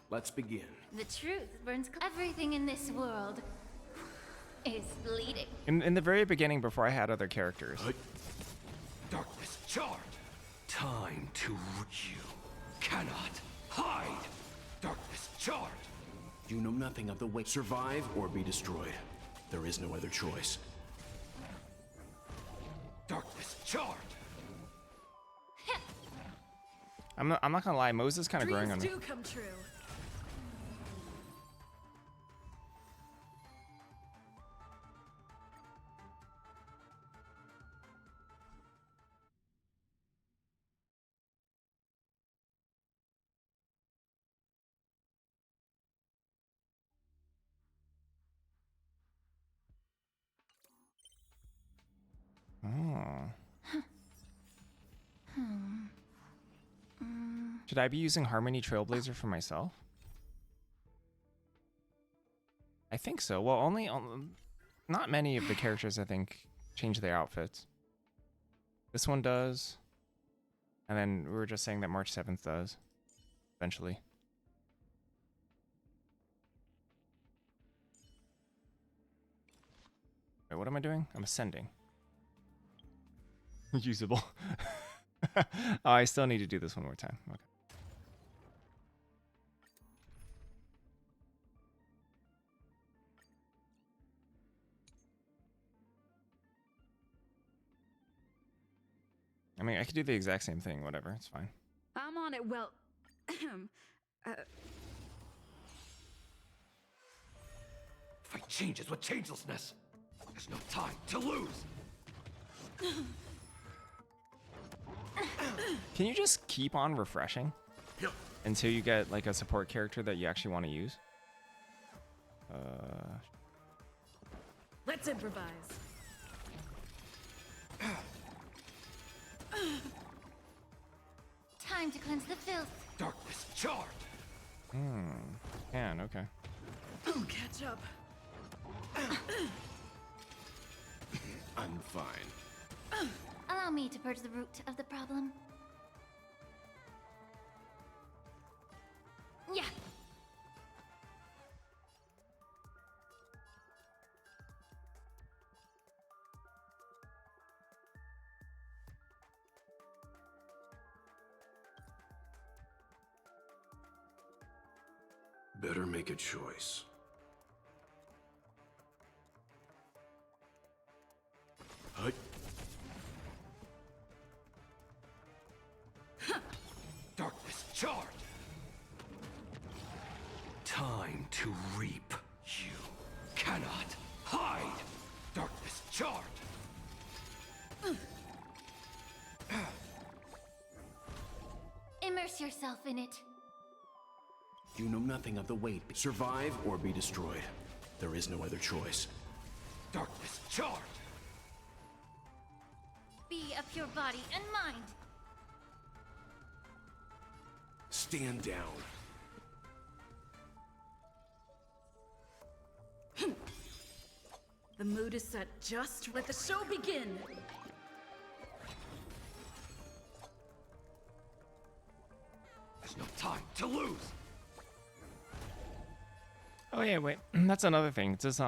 Speaker 5: Let's begin.
Speaker 3: The truth burns. Everything in this world is bleeding.
Speaker 1: In the very beginning, before I had other characters,
Speaker 2: Darkness charred. Time to you cannot hide. Darkness charred.
Speaker 5: You know nothing of the way. Survive or be destroyed. There is no other choice.
Speaker 2: Darkness charred.
Speaker 1: I'm not gonna lie, Moses kind of growing on
Speaker 6: Dreams
Speaker 1: me.
Speaker 6: do come true.
Speaker 1: Oh. Should I be using Harmony Trailblazer for myself? I think so. Well, only not many of the characters I think change their outfits. This one does, and then we were just saying that March 7th does, eventually. Wait, what am I doing? I'm ascending. Usable. Oh, I still need to do this one more time. Okay. I mean, I could do the exact same thing, whatever, it's fine.
Speaker 6: I'm on it. Well,
Speaker 2: Fight changes with changelessness. There's no time to lose.
Speaker 1: Can you just keep on refreshing until you get like a support character that you actually want to use?
Speaker 6: let's improvise.
Speaker 3: Time to cleanse the filth.
Speaker 2: Darkness charred.
Speaker 1: Can, okay.
Speaker 6: Catch up.
Speaker 5: I'm fine.
Speaker 3: Allow me to purge the root of the problem. Yeah.
Speaker 5: Better make a choice. Hut.
Speaker 2: Darkness charred. Time to reap. You cannot hide. Darkness charred.
Speaker 3: Immerse yourself in it.
Speaker 5: You know nothing of the weight. Survive or be destroyed. There is no other choice.
Speaker 2: Darkness charred.
Speaker 3: Be of pure body and mind.
Speaker 5: Stand down.
Speaker 6: The mood is set just. Let the show begin.
Speaker 2: There's no time to lose.
Speaker 1: Oh yeah, wait. That's another thing. It's just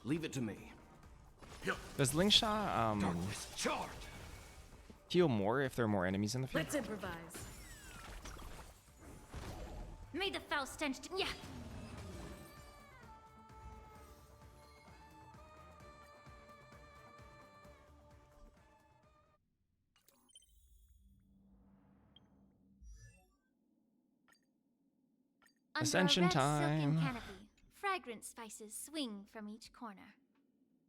Speaker 5: Leave it to me.
Speaker 1: does Lingshot
Speaker 2: Darkness charred.
Speaker 1: heal more if there are more enemies in the field?
Speaker 6: Let's improvise.
Speaker 3: May the foul stench. Yeah. Under a
Speaker 1: Ascension
Speaker 3: red silken
Speaker 1: time.
Speaker 3: canopy, fragrant spices swing from each corner.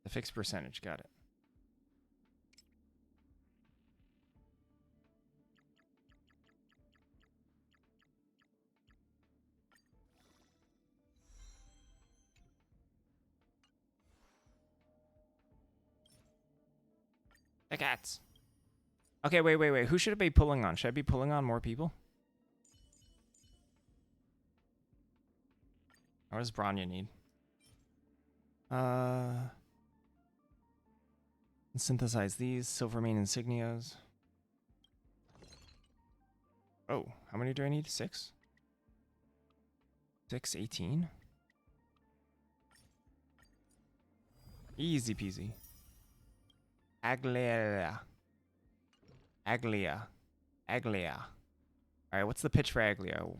Speaker 1: The fixed percentage, got it. The cats. Okay, wait. Who should I be pulling on? Should I be pulling on more people? What does Branya need? Synthesize these Silvermane insignias. Oh, how many do I need? 6? 6, 18? Easy peasy. Aglia. Alright, what's the pitch for Aglia?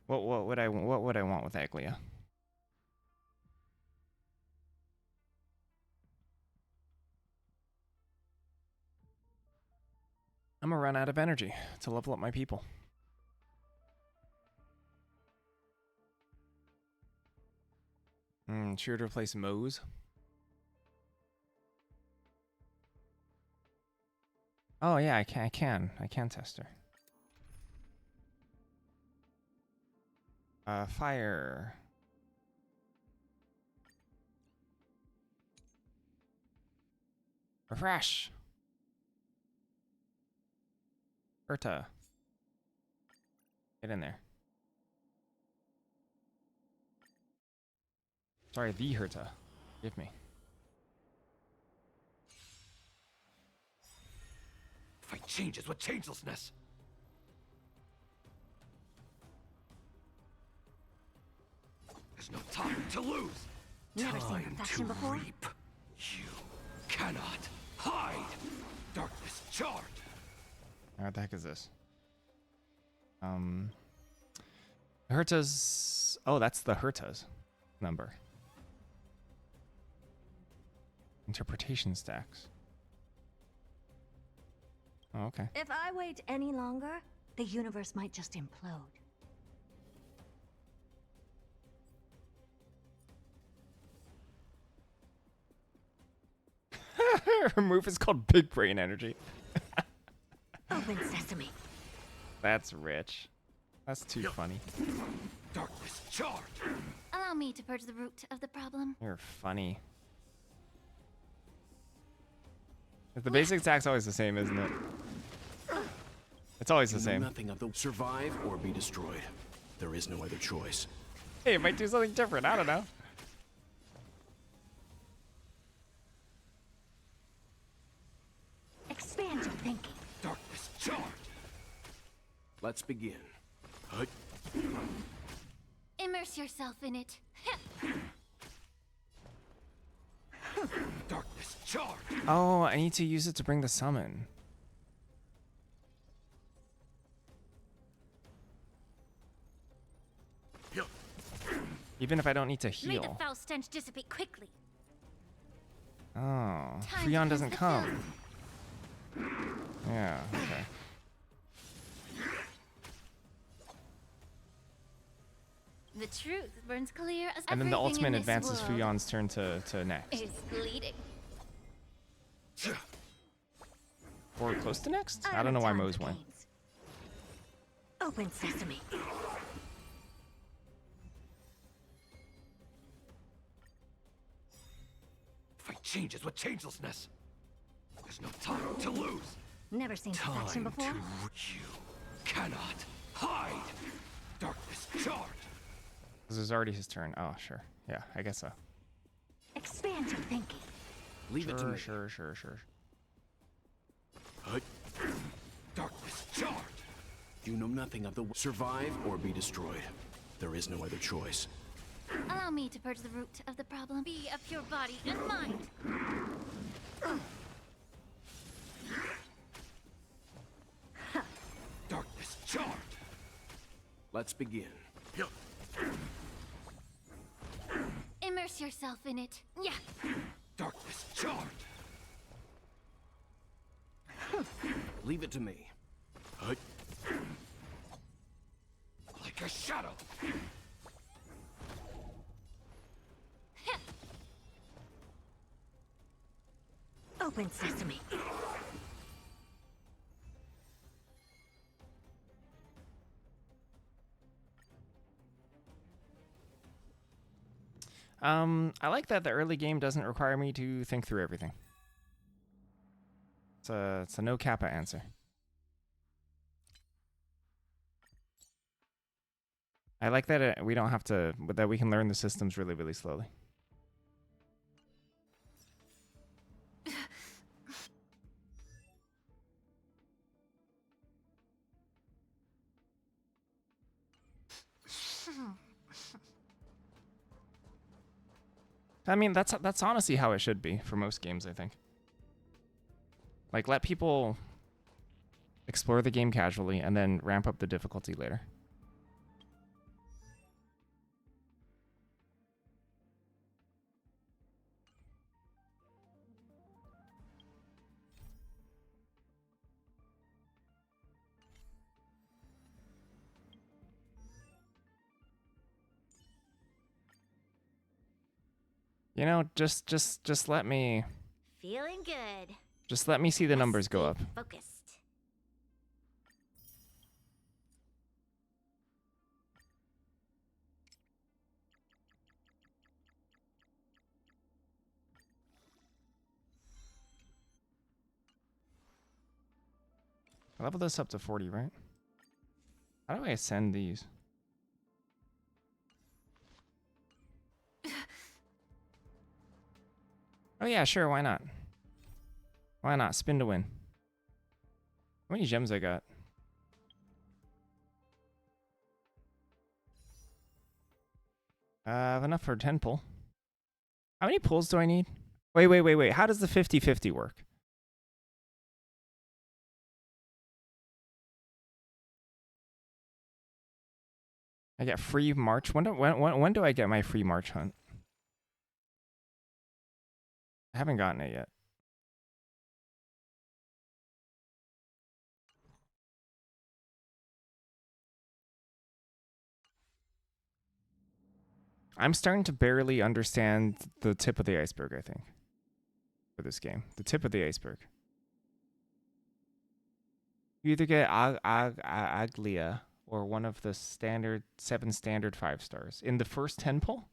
Speaker 1: What would I want with Aglia? I'm gonna run out of energy to level up my people. Sure to replace Mose. Oh yeah, I can test her. Fire. Refresh. Herta. Get in there. Sorry, the Herta. Give me.
Speaker 2: Fight changes with changelessness. There's no time to lose.
Speaker 3: Never seen
Speaker 2: Time
Speaker 3: perfection
Speaker 2: to
Speaker 3: before?
Speaker 2: reap. You cannot hide. Darkness charred.
Speaker 1: What the heck is this? Herta's. Oh, that's the Herta's number. Interpretation stacks. Oh, okay.
Speaker 8: If I wait any longer, the universe might just implode.
Speaker 1: Her move is called Big Brain Energy.
Speaker 8: Open sesame.
Speaker 1: That's rich. That's too funny.
Speaker 2: Darkness charred.
Speaker 3: Allow me to purge the root of the problem.
Speaker 1: You're funny. The basic attack's always the same, isn't it? It's always the
Speaker 5: You know
Speaker 1: same.
Speaker 5: nothing of the survive or be destroyed. There is no other choice.
Speaker 1: Hey, it might do something different. I don't know.
Speaker 8: Expand your thinking.
Speaker 2: Darkness charge!
Speaker 5: Let's begin.
Speaker 3: Immerse yourself in it.
Speaker 2: Darkness charge!
Speaker 1: Oh, I need to use it to bring the summon. Even if I don't need to
Speaker 3: May the
Speaker 1: heal.
Speaker 3: foul stench dissipate quickly.
Speaker 1: Oh,
Speaker 3: Time to
Speaker 1: Freon
Speaker 3: cleanse
Speaker 1: doesn't
Speaker 3: the
Speaker 1: come. Yeah, okay.
Speaker 3: The truth burns clear as
Speaker 1: And then the
Speaker 3: everything in
Speaker 1: ultimate
Speaker 3: this
Speaker 1: advances
Speaker 3: world
Speaker 1: Freon's turn to next.
Speaker 3: is bleeding.
Speaker 1: Or close to next? I don't know why Moe's went.
Speaker 8: Open sesame.
Speaker 2: Fight changes with changelessness. There's no time to lose.
Speaker 8: Never seen this action
Speaker 2: Time to
Speaker 8: before.
Speaker 2: you cannot hide. Darkness charge.
Speaker 1: This is already his turn. Oh, sure. Yeah, I guess so.
Speaker 8: Expand your thinking.
Speaker 5: Leave it to me.
Speaker 1: Sure.
Speaker 2: Darkness charge.
Speaker 5: You know nothing of the survive or be destroyed. There is no other choice.
Speaker 3: Allow me to purge the root of the problem. Be of pure body and mind.
Speaker 2: Darkness charge.
Speaker 5: Let's begin.
Speaker 3: Immerse yourself in it. Yeah.
Speaker 2: Darkness charge.
Speaker 5: Leave it to me.
Speaker 2: Like a shadow.
Speaker 8: Open sesame.
Speaker 1: I like that the early game doesn't require me to think through everything. It's a no kappa answer. I like that we don't have to, that we can learn the systems really, really slowly. I mean, that's honestly how it should be for most games, I think. Like, let people explore the game casually and then ramp up the difficulty later. You know, just let me
Speaker 4: Feeling good.
Speaker 1: just let me see the numbers go up.
Speaker 4: Focused.
Speaker 1: I level this up to 40, right? How do I ascend these? Oh yeah, sure, why not? Why not? Spin to win. How many gems I got? I have enough for 10 pull. How many pulls do I need? Wait. How does the 50-50 work? I get free March. When do I get my free March hunt? I haven't gotten it yet. I'm starting to barely understand the tip of the iceberg, I think, for this game. The tip of the iceberg. You either get Aglia or one of the standard 7 standard 5 stars in the first 10 pull.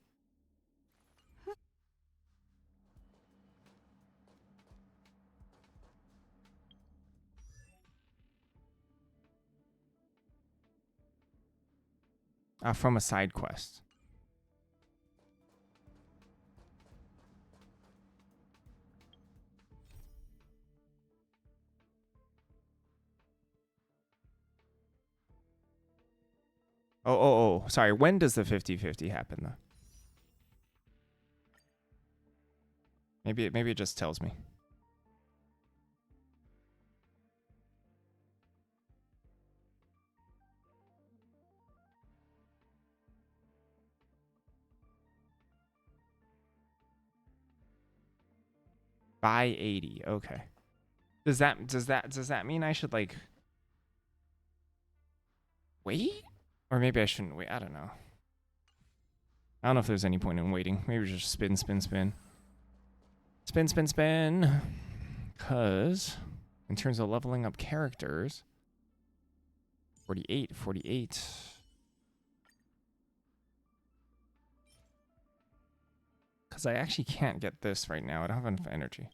Speaker 1: From a side quest. Oh. Sorry. When does the 50-50 happen, though? Maybe it just tells me. By 80. Okay. Does that mean I should like wait? Or maybe I shouldn't wait. I don't know. I don't know if there's any point in waiting. Maybe just spin. Spin. Because in terms of leveling up characters, 48. Because I actually can't get this right now. I don't have enough energy.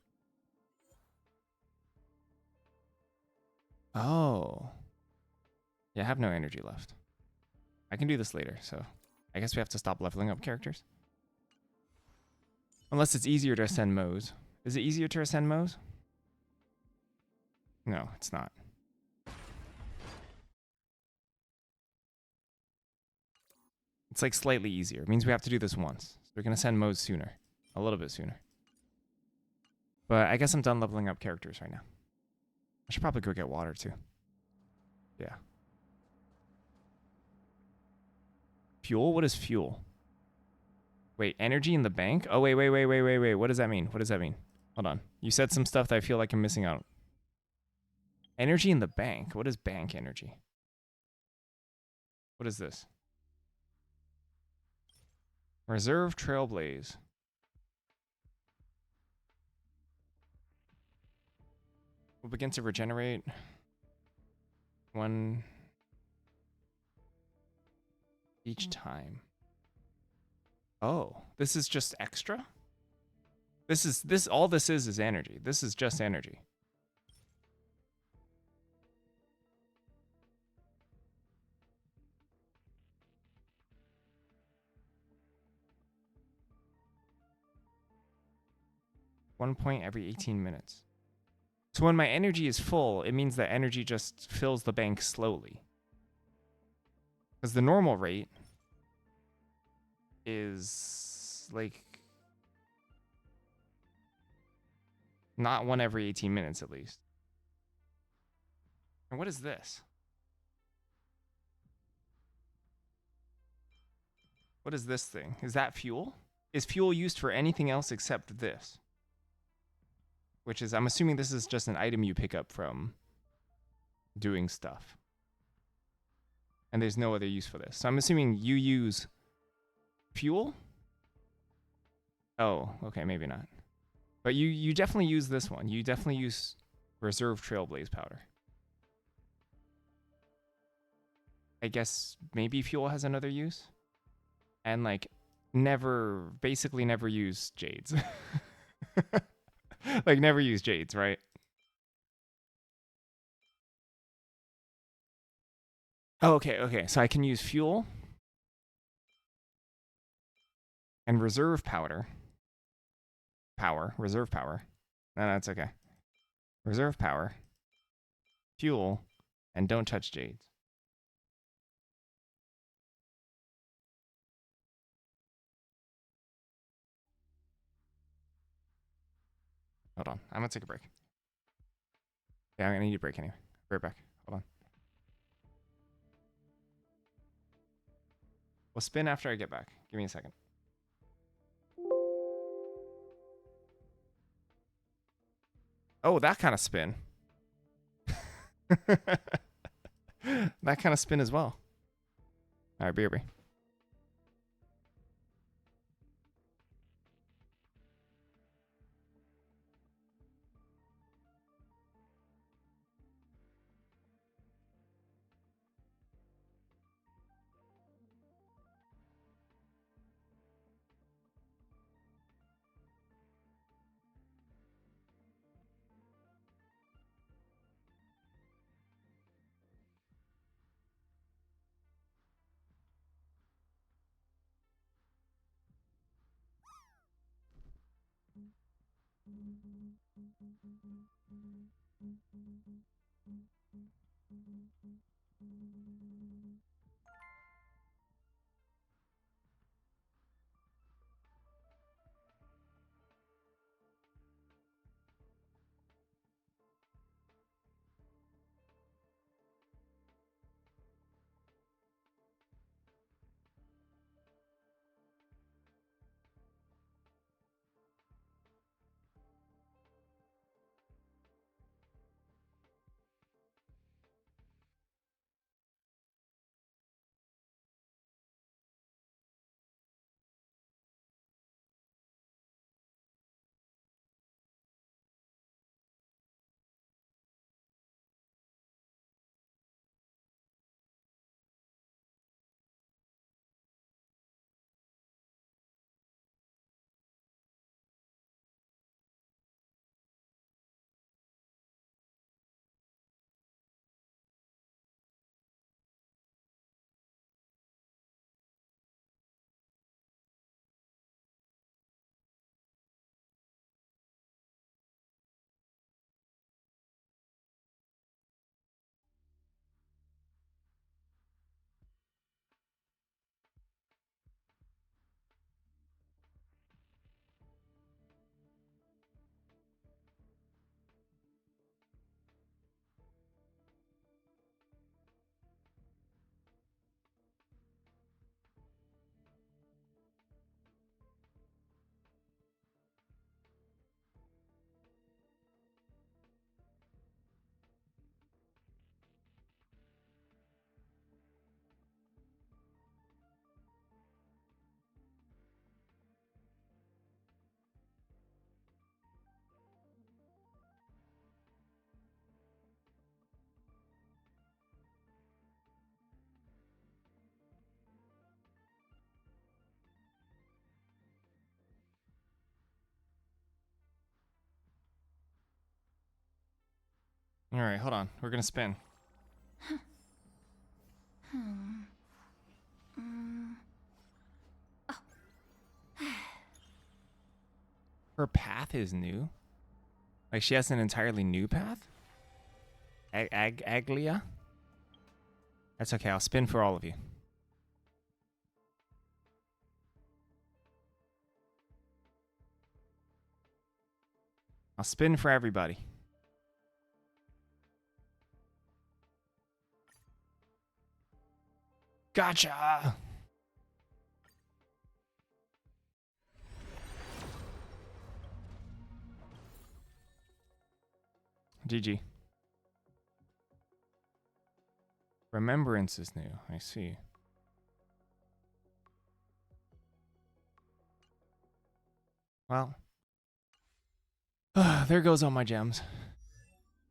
Speaker 1: Oh. Yeah, I have no energy left. I can do this later, so I guess we have to stop leveling up characters. Unless it's easier to ascend Moes. Is it easier to ascend Moes? No, it's not. It's like slightly easier. It means we have to do this once. So we're going to send Moes sooner. A little bit sooner. But I guess I'm done leveling up characters right now. I should probably go get water too. Yeah. Fuel? What is fuel? Wait, energy in the bank? Oh, wait. What does that mean? Hold on. You said some stuff that I feel like I'm missing out. Energy in the bank? What is bank energy? What is this? Reserve Trailblaze. Will begin to regenerate one each time. Oh, this is just extra? All this is energy. This is just energy. One point every 18 minutes. So when my energy is full, it means that energy just fills the bank slowly. Because the normal rate is like not one every 18 minutes at least. And what is this? What is this thing? Is that fuel? Is fuel used for anything else except this? Which is, I'm assuming this is just an item you pick up from doing stuff. And there's no other use for this. So I'm assuming you use fuel? Oh, okay, maybe not. But you definitely use this one. You definitely use Reserve Trailblaze powder. I guess maybe fuel has another use? And like, basically never use jades. Like, never use jades, right? Oh, okay. So I can use fuel and reserve powder. Reserve power. No, that's okay. Reserve power, fuel, and don't touch jades. Hold on. I'm going to take a break. Yeah, I'm going to need a break anyway. Right back. Hold on. We'll spin after I get back. Give me a second. Oh, that kind of spin. That kind of spin as well. All right, BRB. All right, hold on. We're gonna spin. Her path is new. Like she has an entirely new path. Aglia. That's okay. I'll spin for all of you. I'll spin for everybody. Gotcha. GG. Remembrance is new. I see. Well, there goes all my gems.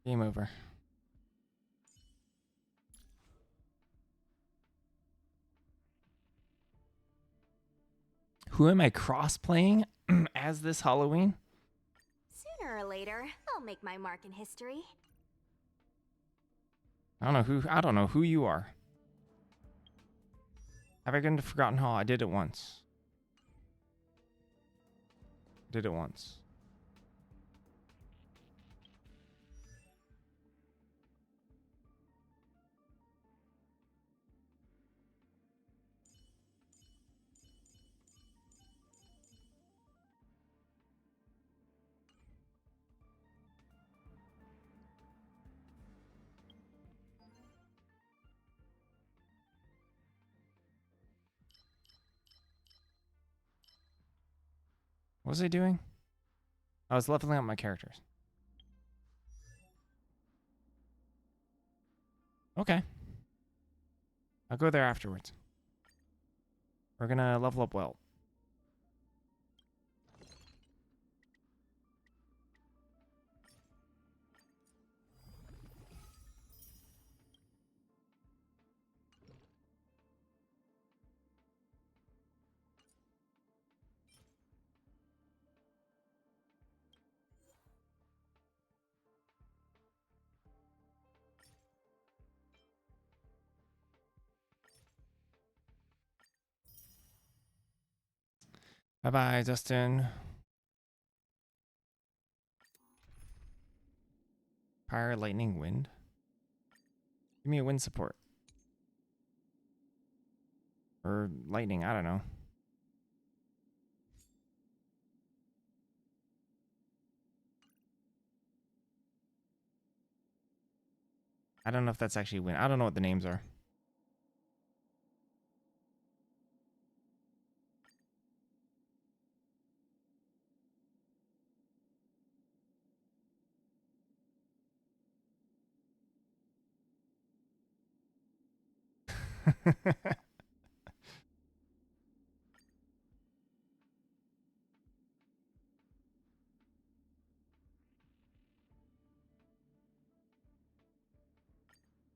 Speaker 1: Game over. Who am I cross-playing as this Halloween?
Speaker 9: Sooner or later, I'll make my mark in history.
Speaker 1: I don't know who you are. Have I gone to Forgotten Hall? I did it once. Did it once. What was I doing? I was leveling up my characters. Okay. I'll go there afterwards. We're gonna level up well. Bye-bye, Dustin. Fire, lightning, wind. Give me a wind support. Or lightning, I don't know. I don't know if that's actually wind. I don't know what the names are.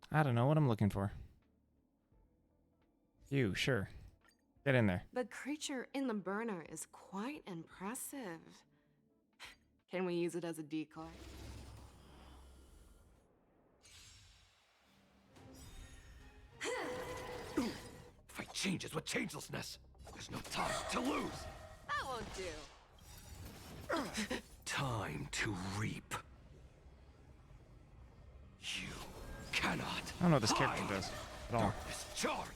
Speaker 1: I don't know what I'm looking for. You, sure. Get in there.
Speaker 10: The creature in the burner is quite impressive. Can we use it as a decoy?
Speaker 2: Fight changes with changelessness. There's no time to lose.
Speaker 10: That won't do.
Speaker 2: Time to reap. You cannot.
Speaker 1: I don't know what this character does at all.
Speaker 2: Darkness charge.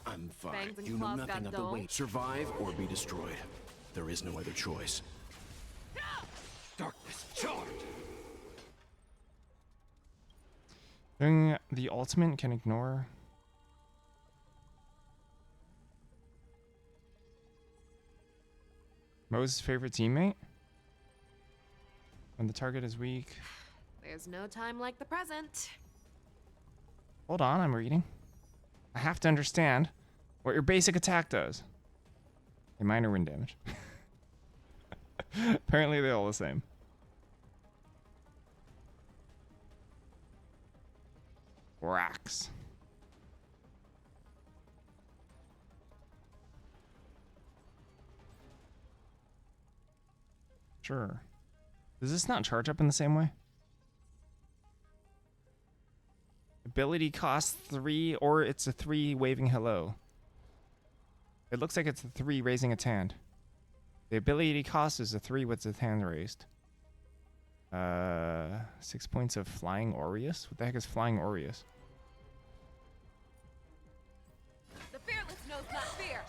Speaker 5: I'm fine.
Speaker 10: Fangs and
Speaker 5: You know
Speaker 10: claws
Speaker 5: nothing
Speaker 10: got
Speaker 5: of the
Speaker 10: dull.
Speaker 5: way. Survive or be destroyed. There is no other choice.
Speaker 2: Darkness charge.
Speaker 1: Doing the ultimate can ignore. Mo's favorite teammate? When the target is weak.
Speaker 10: There's no time like the present.
Speaker 1: Hold on, I'm reading. I have to understand what your basic attack does. A minor wind damage. Apparently they're all the same. Racks. Sure. Does this not charge up in the same way? Ability costs 3, or it's a 3 waving hello. It looks like it's a 3 raising its hand. The ability cost is a 3 with its hand raised. 6 points of Flying Aureus? What the heck is Flying Aureus?
Speaker 10: The fearless knows not fear.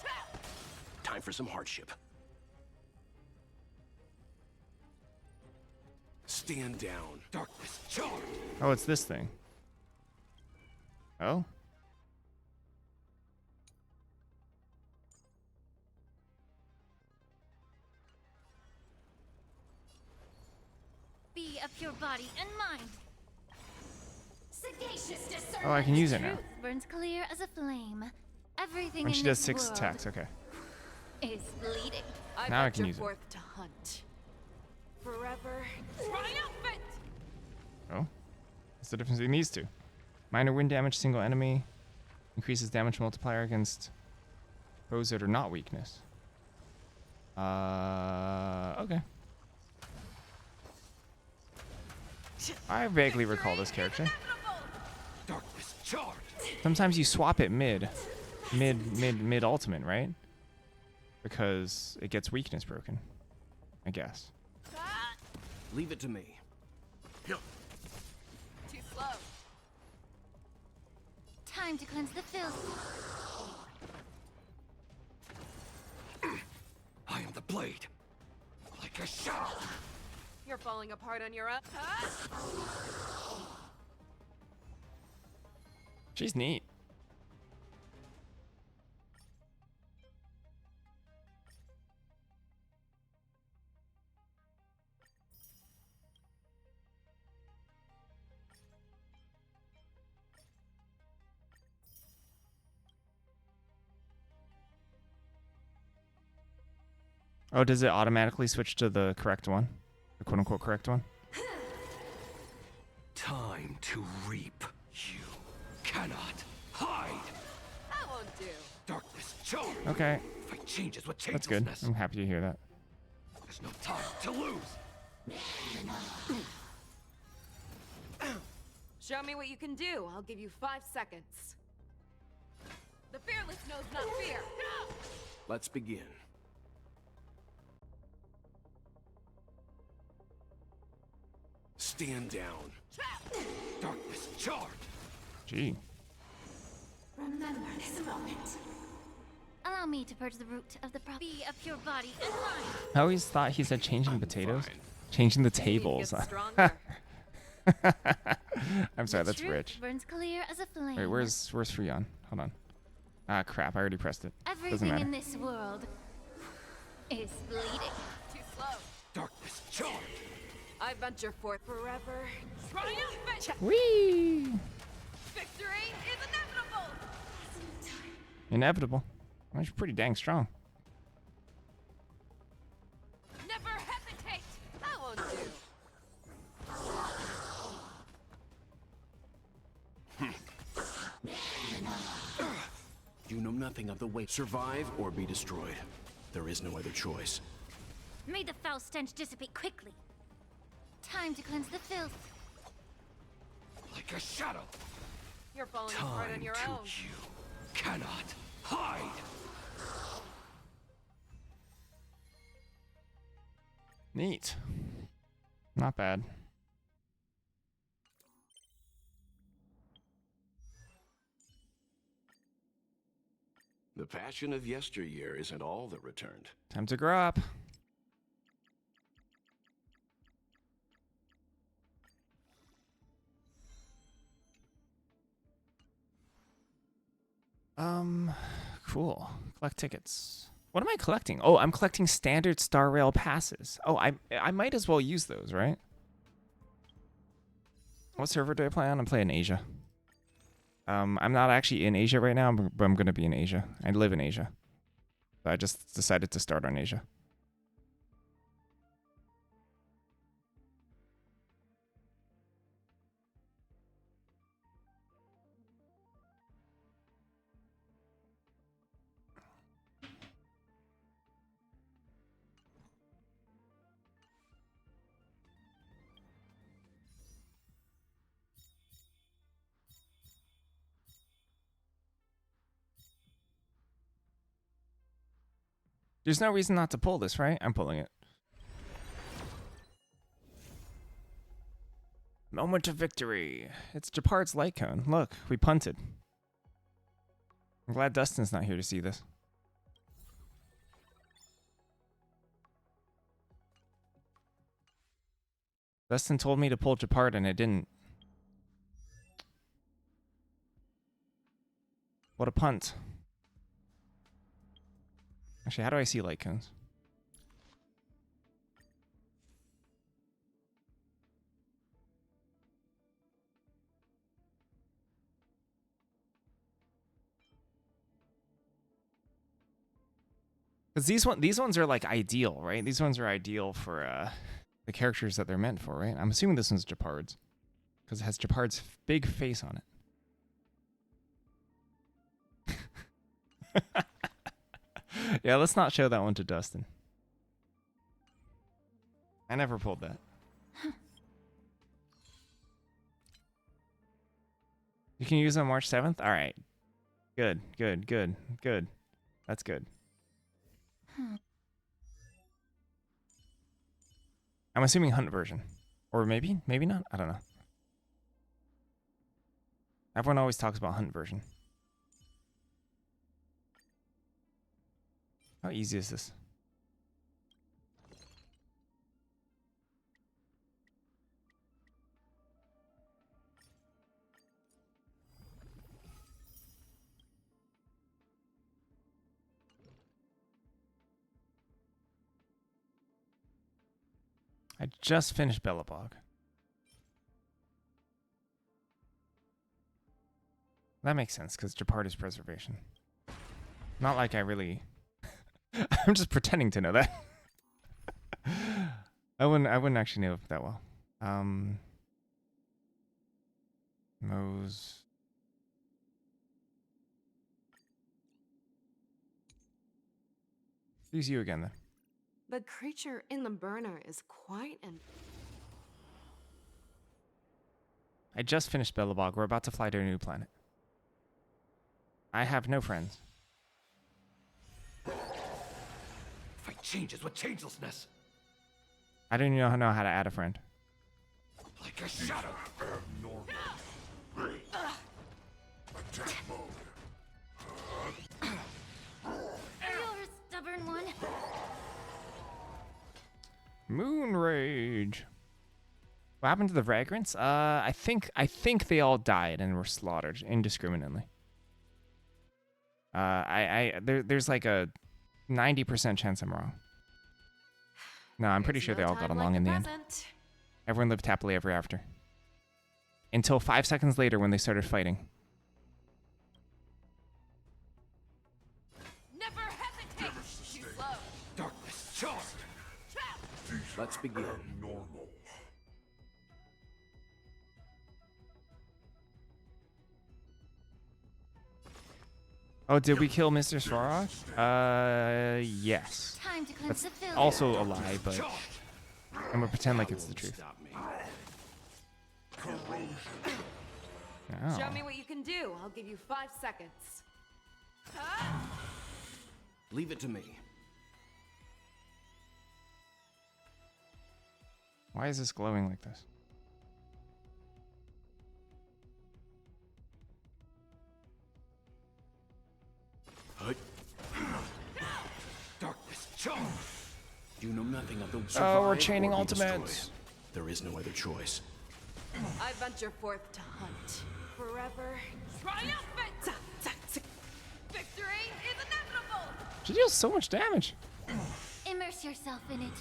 Speaker 5: Time for some hardship. Stand down.
Speaker 2: Darkness charge.
Speaker 1: Oh, it's this thing. Oh?
Speaker 3: Be of pure body and mind. Sagacious discernment.
Speaker 1: Oh, I can use it now.
Speaker 3: Truth burns clear as a flame. Everything
Speaker 1: When
Speaker 3: in
Speaker 1: she does
Speaker 3: this
Speaker 1: 6
Speaker 3: world
Speaker 1: attacks, okay.
Speaker 3: is bleeding.
Speaker 1: Now I
Speaker 10: bet
Speaker 1: can
Speaker 10: you're
Speaker 1: use it.
Speaker 10: forth to hunt. Forever. Try outfit.
Speaker 1: Oh? What's the difference between these two? Minor wind damage, single enemy. Increases damage multiplier against foes that are not weakness. Okay. I vaguely recall this character.
Speaker 2: Darkness charge.
Speaker 1: Sometimes you swap it mid ultimate, right? Because it gets weakness broken, I guess.
Speaker 5: Leave it to me.
Speaker 10: Too slow.
Speaker 3: Time to cleanse the filth.
Speaker 2: I am the blade. Like a shadow.
Speaker 10: You're falling apart on your own.
Speaker 1: She's neat. Oh, does it automatically switch to the correct one? The quote-unquote correct one?
Speaker 2: Time to reap. You cannot hide.
Speaker 10: That won't do.
Speaker 2: Darkness charge.
Speaker 1: Okay,
Speaker 2: Fight changes with
Speaker 1: that's good.
Speaker 2: changelessness.
Speaker 1: I'm happy to hear that.
Speaker 2: There's no time to lose.
Speaker 10: Show me what you can do. I'll give you 5 seconds. The fearless knows not fear.
Speaker 5: Let's begin. Stand down.
Speaker 2: Darkness charred.
Speaker 1: Gee.
Speaker 6: Remember this moment.
Speaker 3: Allow me to purge the root of the problem. Be a pure body and mind.
Speaker 1: I always thought he said changing potatoes. Changing the tables.
Speaker 10: Gets stronger.
Speaker 1: I'm sorry,
Speaker 3: The
Speaker 1: that's
Speaker 3: truth
Speaker 1: rich.
Speaker 3: burns clear as a flame.
Speaker 1: Wait, where's Freon? Hold on. Ah, crap, I already pressed it. Doesn't
Speaker 3: Everything
Speaker 1: matter.
Speaker 3: in this world is bleeding.
Speaker 10: Too slow.
Speaker 2: Darkness charred.
Speaker 10: I venture forth forever. Triumphant!
Speaker 1: Whee!
Speaker 10: Victory is inevitable!
Speaker 1: Inevitable. Well, she's pretty dang strong.
Speaker 10: Never hesitate! That won't do.
Speaker 5: You know nothing of the way. Survive or be destroyed. There is no other choice.
Speaker 3: May the foul stench dissipate quickly. Time to cleanse the filth.
Speaker 2: Like a shadow.
Speaker 10: You're falling apart on
Speaker 2: Time
Speaker 10: your
Speaker 2: to
Speaker 10: own.
Speaker 2: you cannot hide.
Speaker 1: Neat. Not bad.
Speaker 5: The passion of yesteryear isn't all that returned.
Speaker 1: Time to grow up. Cool. Collect tickets. What am I collecting? Oh, I'm collecting standard Star Rail passes. Oh, I might as well use those, right? What server do I play on? I'm playing Asia. I'm not actually in Asia right now, but I'm gonna be in Asia. I live in Asia. So I just decided to start on Asia. There's no reason not to pull this, right? I'm pulling it. Moment of victory. It's Japard's light cone. Look, we punted. I'm glad Dustin's not here to see this. Dustin told me to pull Japard and it didn't. What a punt. Actually, how do I see light cones? Because these ones are like ideal, right? These ones are ideal for the characters that they're meant for, right? I'm assuming this one's Japard's. Because it has Japard's big face on it. Yeah, let's not show that one to Dustin. I never pulled that. You can use it on March 7th? All right. Good, good, good, good. That's good. I'm assuming hunt version. Or maybe not. I don't know. Everyone always talks about hunt version. How easy is this? I just finished Bellabog. That makes sense, because Japard is preservation. Not like I really... I'm just pretending to know that. I wouldn't actually know that well. Moe's... Use you again, then.
Speaker 10: The creature in the burner is quite an...
Speaker 1: I just finished Bellabog. We're about to fly to a new planet. I have no friends.
Speaker 2: Fight changes with changelessness.
Speaker 1: I don't even know how to add a friend.
Speaker 2: like a shadow. Abnormal. Attack mode.
Speaker 3: You're a stubborn one.
Speaker 1: Moon Rage. What happened to the Vagrants? I think they all died and were slaughtered indiscriminately. There's like a 90% chance I'm wrong. No, I'm pretty sure they all got along in the end. Everyone lived happily ever after. Until 5 seconds later when they started fighting.
Speaker 10: Never hesitate. Too slow.
Speaker 2: Darkness charged.
Speaker 5: Let's begin.
Speaker 2: Normal.
Speaker 1: Oh, did we kill Mr. Svarog? Yes.
Speaker 3: Time to cleanse
Speaker 1: That's
Speaker 3: the field.
Speaker 1: also a lie, but I'm gonna pretend like it's the truth.
Speaker 5: Stop me.
Speaker 1: Oh.
Speaker 10: Show me what you can do. I'll give you 5 seconds.
Speaker 5: Leave it to me.
Speaker 1: Why is this glowing like this?
Speaker 2: Darkness charged.
Speaker 5: You know nothing of the
Speaker 1: Oh, we're
Speaker 5: survive
Speaker 1: chaining
Speaker 5: or be destroyed.
Speaker 1: ultimates.
Speaker 5: There is no other choice.
Speaker 10: I venture forth to hunt. Forever triumphant! Victory is inevitable!
Speaker 1: She deals so much damage.
Speaker 3: Immerse yourself in it.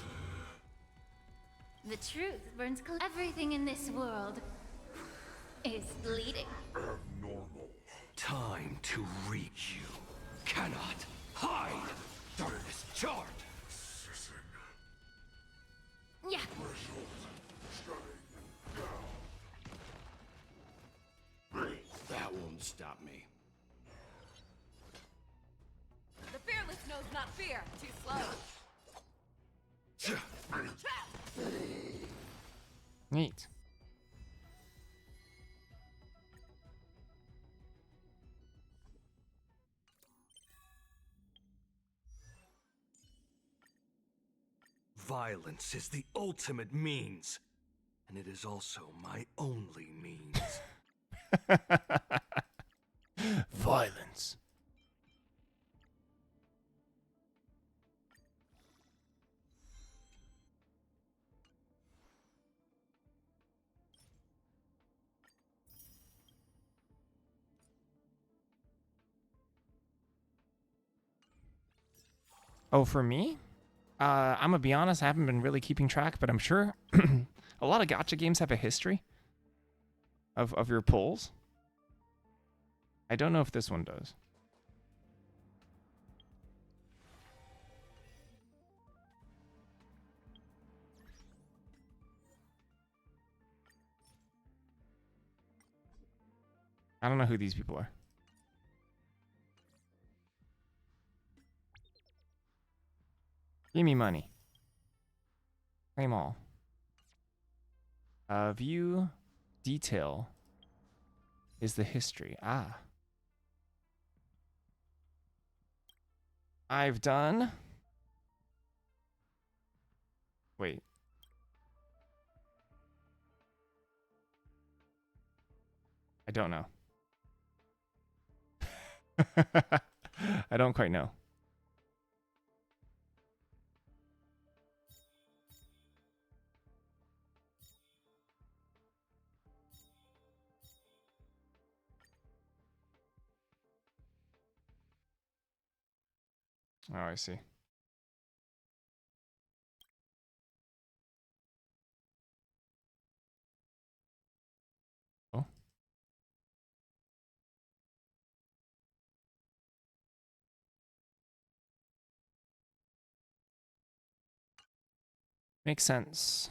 Speaker 3: The truth burns everything in this world is bleeding.
Speaker 2: Abnormal. Time to reach you. Cannot hide. Darkness charged.
Speaker 3: Yeah.
Speaker 5: That won't stop me.
Speaker 10: The fearless knows not fear. Too slow.
Speaker 1: Neat.
Speaker 2: Violence is the ultimate means, and it is also my only means.
Speaker 1: Violence. Oh, for me? I'm gonna be honest, I haven't been really keeping track, but I'm sure a lot of gacha games have a history of your pulls. I don't know if this one does. I don't know who these people are. Give me money. Claim all. View detail is the history. Ah. I've done. Wait. I don't know. I don't quite know. Oh, I see. Oh. Makes sense.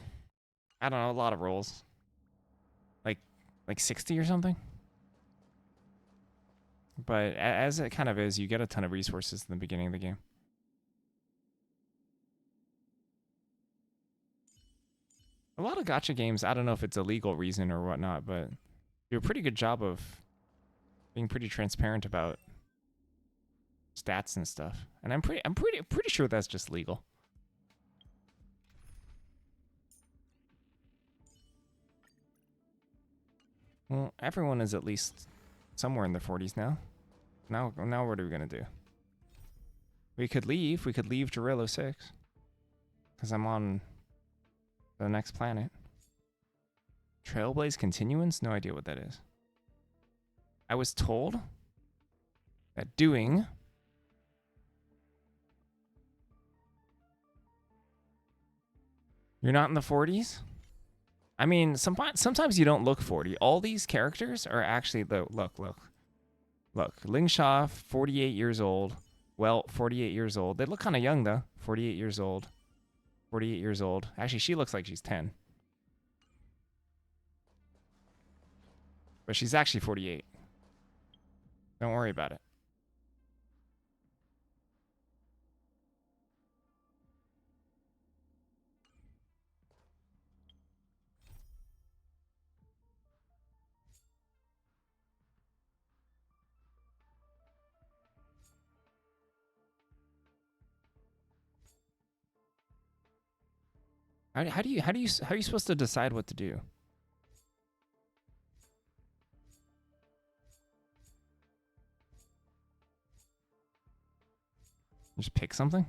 Speaker 1: I don't know, a lot of rolls. Like 60 or something? But as it kind of is, you get a ton of resources in the beginning of the game. A lot of gacha games, I don't know if it's a legal reason or whatnot, but do a pretty good job of being pretty transparent about stats and stuff. And I'm pretty sure that's just legal. Well, everyone is at least somewhere in their 40s now. Now what are we gonna do? We could leave. We could leave Jarrillo 6. Because I'm on the next planet. Trailblaze Continuance? No idea what that is. I was told that doing You're not in the 40s? I mean, sometimes you don't look 40. All these characters are actually, look. Ling Sha, 48 years old. Well, 48 years old. They look kind of young, though. 48 years old. 48 years old. Actually, she looks like she's 10. But she's actually 48. Don't worry about it. How are you supposed to decide what to do? Just pick something?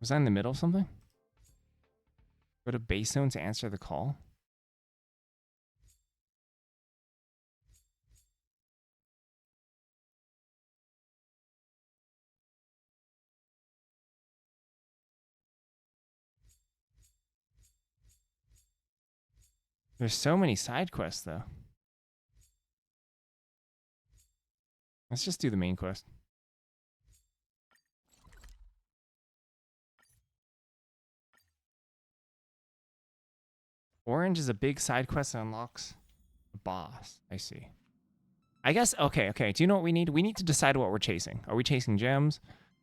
Speaker 1: Was I in the middle of something? Go to base zone to answer the call? There's so many side quests, though. Let's just do the main quest. Orange is a big side quest that unlocks the boss. I see. I guess, okay. Do you know what we need? We need to decide what we're chasing. Are we chasing gems?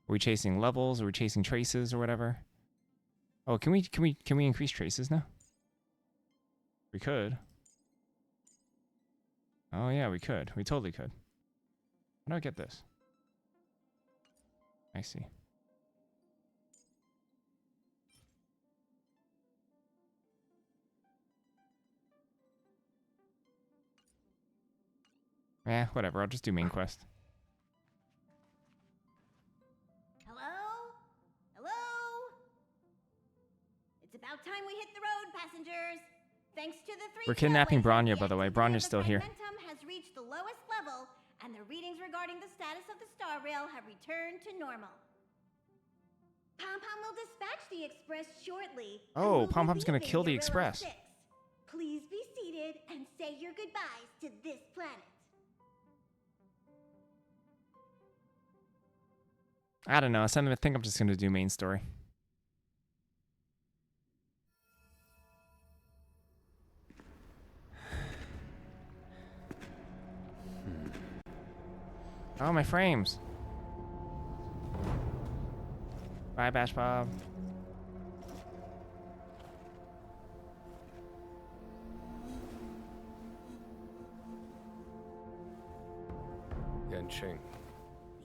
Speaker 1: Are we chasing levels? Are we chasing traces or whatever? Oh, can we increase traces now? We could. Oh yeah, we could. We totally could. How do I get this? I see. Eh, whatever. I'll just do main quest.
Speaker 11: Hello? Hello? It's about time we hit the road, passengers. Thanks to the 3
Speaker 1: We're kidnapping
Speaker 11: trailblazers,
Speaker 1: Bronya, by the way.
Speaker 11: activity
Speaker 1: Bronya's
Speaker 11: of
Speaker 1: still
Speaker 11: the
Speaker 1: here.
Speaker 11: fragmentum has reached the lowest level, and the readings regarding the status of the star rail have returned to normal. Pom-Pom will dispatch the express shortly.
Speaker 1: Oh, Pom-Pom's gonna kill the express.
Speaker 11: 6. Please be seated and say your goodbyes to this planet.
Speaker 1: I don't know. I think I'm just gonna do main story. Oh, my frames. Bye, Bash Bob.
Speaker 12: Yanqing,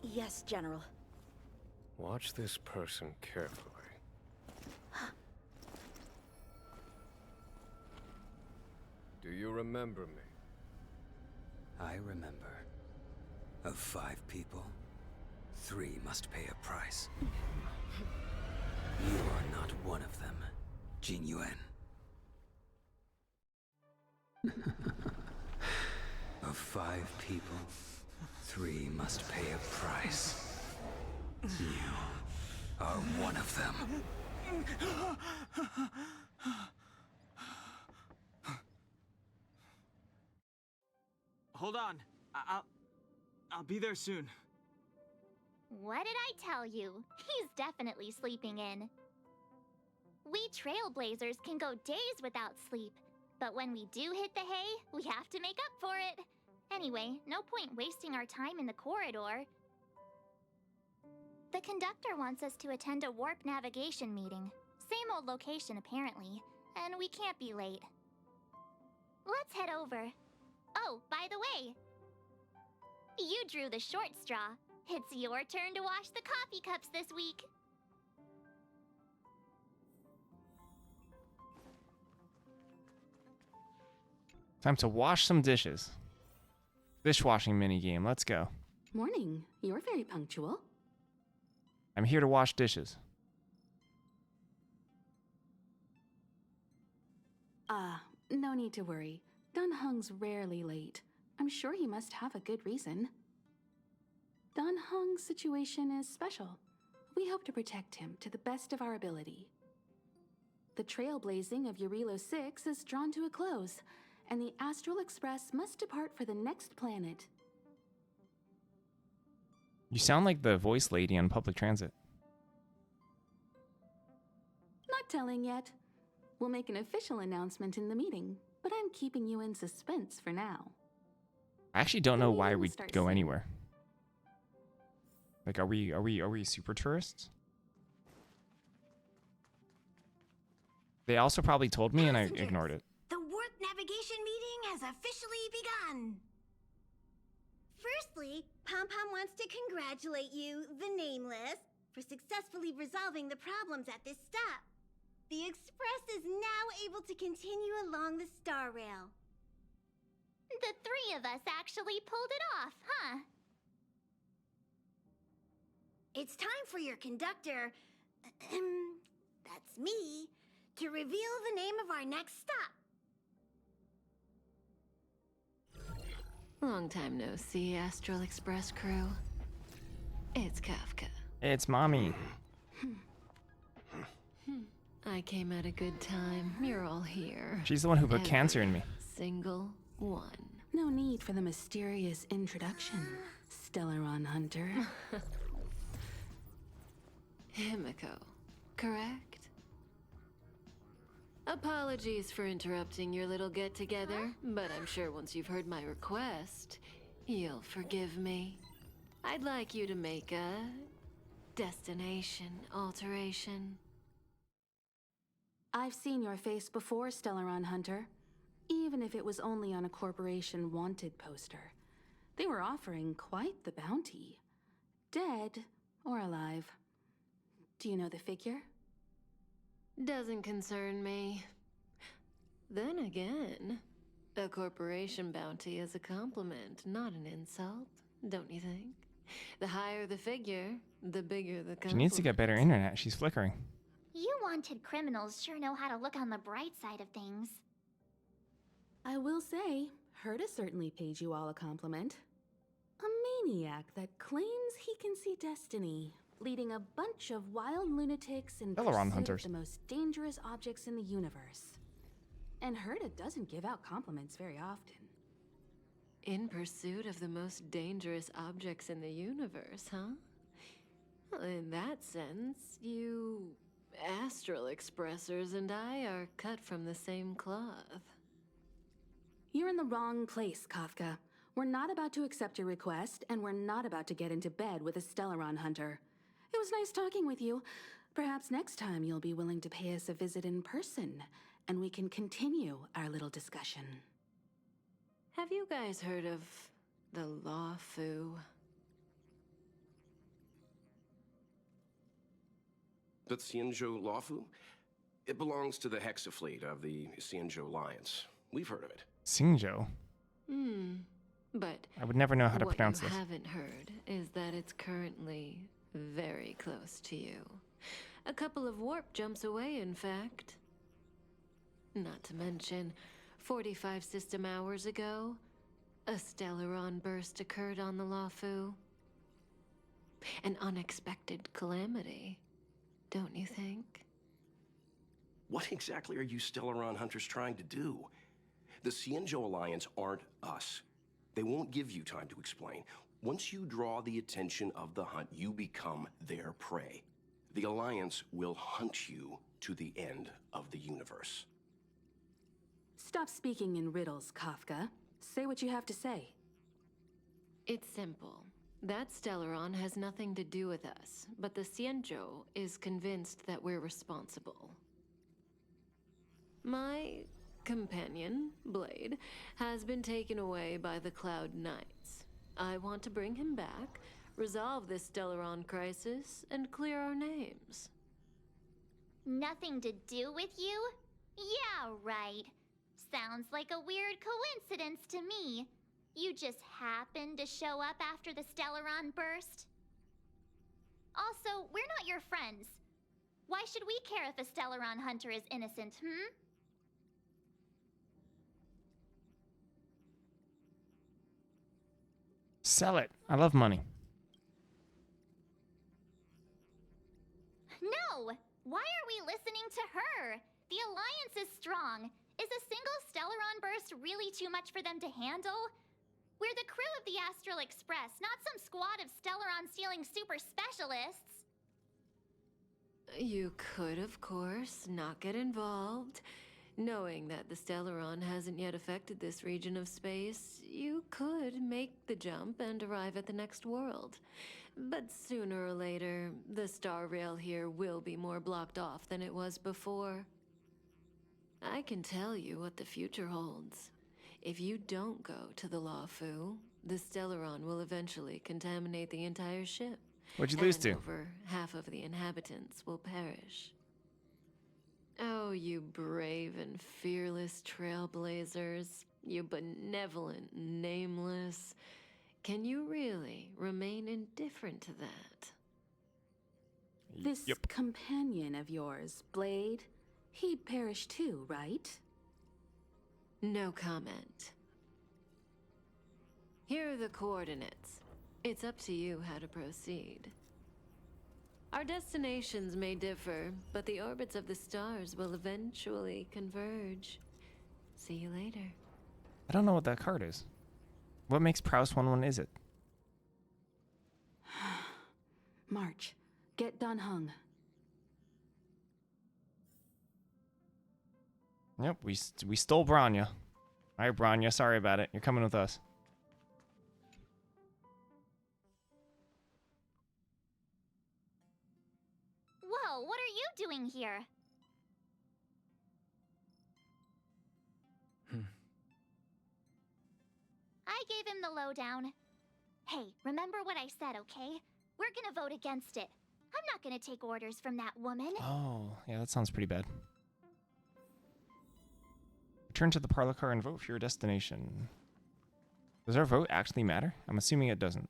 Speaker 6: Yes, General.
Speaker 12: watch this person carefully. Do you remember me?
Speaker 2: I remember. Of 5 people, 3 must pay a price. You are not one of them, Jin Yuan. Of 5 people, 3 must pay a price. You are one of them.
Speaker 13: Hold on. I'll be there soon.
Speaker 3: What did I tell you? He's definitely sleeping in. We trailblazers can go days without sleep, but when we do hit the hay, we have to make up for it. Anyway, no point wasting our time in the corridor. The conductor wants us to attend a warp navigation meeting. Same old location, apparently, and we can't be late. Let's head over. Oh, by the way, you drew the short straw. It's your turn to wash the coffee cups this week.
Speaker 1: Time to wash some dishes. Dishwashing minigame. Let's go.
Speaker 6: Morning. You're very punctual.
Speaker 1: I'm here to wash dishes.
Speaker 6: No need to worry. Dun Hung's rarely late. I'm sure he must have a good reason. Dun Hung's situation is special. We hope to protect him to the best of our ability. The trailblazing of Eurilo 6 is drawn to a close, and the Astral Express must depart for the next planet.
Speaker 1: You sound like the voice lady on public transit.
Speaker 6: Not telling yet. We'll make an official announcement in the meeting, but I'm keeping you in suspense for now.
Speaker 1: I actually don't know why
Speaker 6: meeting will
Speaker 1: we'd
Speaker 6: start
Speaker 1: go
Speaker 6: soon.
Speaker 1: anywhere. Like, are we super tourists? They also probably told me and I ignored it.
Speaker 11: The warp navigation meeting has officially begun. Firstly, Pom Pom wants to congratulate you, the Nameless, for successfully resolving the problems at this stop. The Express is now able to continue along the Star Rail.
Speaker 3: The three of us actually pulled it off, huh?
Speaker 11: It's time for your conductor, that's me, to reveal the name of our next stop.
Speaker 10: Long time no see, Astral Express crew. It's Kafka.
Speaker 1: It's mommy.
Speaker 10: I came at a good time. You're all here.
Speaker 1: She's the one who put cancer in me.
Speaker 10: Single one.
Speaker 6: No need for the mysterious introduction, Stellaron Hunter.
Speaker 10: Himiko, correct? Apologies for interrupting your little get-together, but I'm sure once you've heard my request, you'll forgive me. I'd like you to make a destination alteration.
Speaker 6: I've seen your face before, Stellaron Hunter. Even if it was only on a corporation wanted poster. They were offering quite the bounty. Dead or alive. Do you know the figure?
Speaker 10: Doesn't concern me. Then again, a corporation bounty is a compliment, not an insult, don't you think? The higher the figure, the bigger the compliment.
Speaker 1: She needs to get better internet. She's flickering.
Speaker 3: You wanted criminals sure know how to look on the bright side of things.
Speaker 6: I will say, Herta certainly paid you all a compliment. A maniac that claims he can see destiny, leading a bunch of wild lunatics in
Speaker 1: Stellaron
Speaker 6: pursuit
Speaker 1: hunters.
Speaker 6: of the most dangerous objects in the universe. And Herta doesn't give out compliments very often.
Speaker 10: In pursuit of the most dangerous objects in the universe, huh? Well, in that sense, you Astral Expressers and I are cut from the same cloth.
Speaker 6: You're in the wrong place, Kafka. We're not about to accept your request, and we're not about to get into bed with a Stellaron Hunter. It was nice talking with you. Perhaps next time you'll be willing to pay us a visit in person, and we can continue our little discussion.
Speaker 10: Have you guys heard of the Law Fu?
Speaker 5: The Xianzhou Lawfu? It belongs to the Hexafleet of the Xianzhou Alliance. We've heard of it.
Speaker 1: Xingzhou.
Speaker 10: But
Speaker 1: I would never know how to pronounce
Speaker 10: what
Speaker 1: this.
Speaker 10: you haven't heard is that it's currently very close to you. A couple of warp jumps away, in fact. Not to mention, 45 system hours ago, a Stellaron burst occurred on the Lawfu. An unexpected calamity, don't you think?
Speaker 5: What exactly are you Stellaron hunters trying to do? The Xianzhou Alliance aren't us. They won't give you time to explain. Once you draw the attention of the hunt, you become their prey. The Alliance will hunt you to the end of the universe.
Speaker 6: Stop speaking in riddles, Kafka. Say what you have to say.
Speaker 10: It's simple. That Stellaron has nothing to do with us, but the Xianzhou is convinced that we're responsible. My companion, Blade, has been taken away by the Cloud Knights. I want to bring him back, resolve this Stellaron crisis, and clear our names.
Speaker 3: Nothing to do with you? Yeah, right. Sounds like a weird coincidence to me. You just happened to show up after the Stellaron burst? Also, we're not your friends. Why should we care if a Stellaron hunter is innocent, hmm?
Speaker 1: Sell it. I love money.
Speaker 3: No! Why are we listening to her? The Alliance is strong. Is a single Stellaron burst really too much for them to handle? We're the crew of the Astral Express, not some squad of Stellaron-stealing super specialists.
Speaker 10: You could, of course, not get involved. Knowing that the Stellaron hasn't yet affected this region of space, you could make the jump and arrive at the next world. But sooner or later, the star rail here will be more blocked off than it was before. I can tell you what the future holds. If you don't go to the Lawfu, the Stellaron will eventually contaminate the entire ship.
Speaker 1: What'd you lose
Speaker 10: and
Speaker 1: to?
Speaker 10: Over half of the inhabitants will perish. Oh, you brave and fearless trailblazers. You benevolent nameless. Can you really remain indifferent to that?
Speaker 6: This companion of yours, Blade, he'd perish too, right?
Speaker 10: No comment. Here are the coordinates. It's up to you how to proceed. Our destinations may differ, but the orbits of the stars will eventually converge. See you later.
Speaker 1: I don't know what that card is. What makes Prowess 1-1 is it?
Speaker 6: March, get Dan Heng.
Speaker 1: Yep, we stole Branya. All right, Branya, sorry about it. You're coming with us.
Speaker 3: Whoa, what are you doing here? I gave him the lowdown. Hey, remember what I said, okay? We're gonna vote against it. I'm not gonna take orders from that woman.
Speaker 1: Oh, yeah, that sounds pretty bad. Return to the parlor car and vote for your destination. Does our vote actually matter? I'm assuming it doesn't.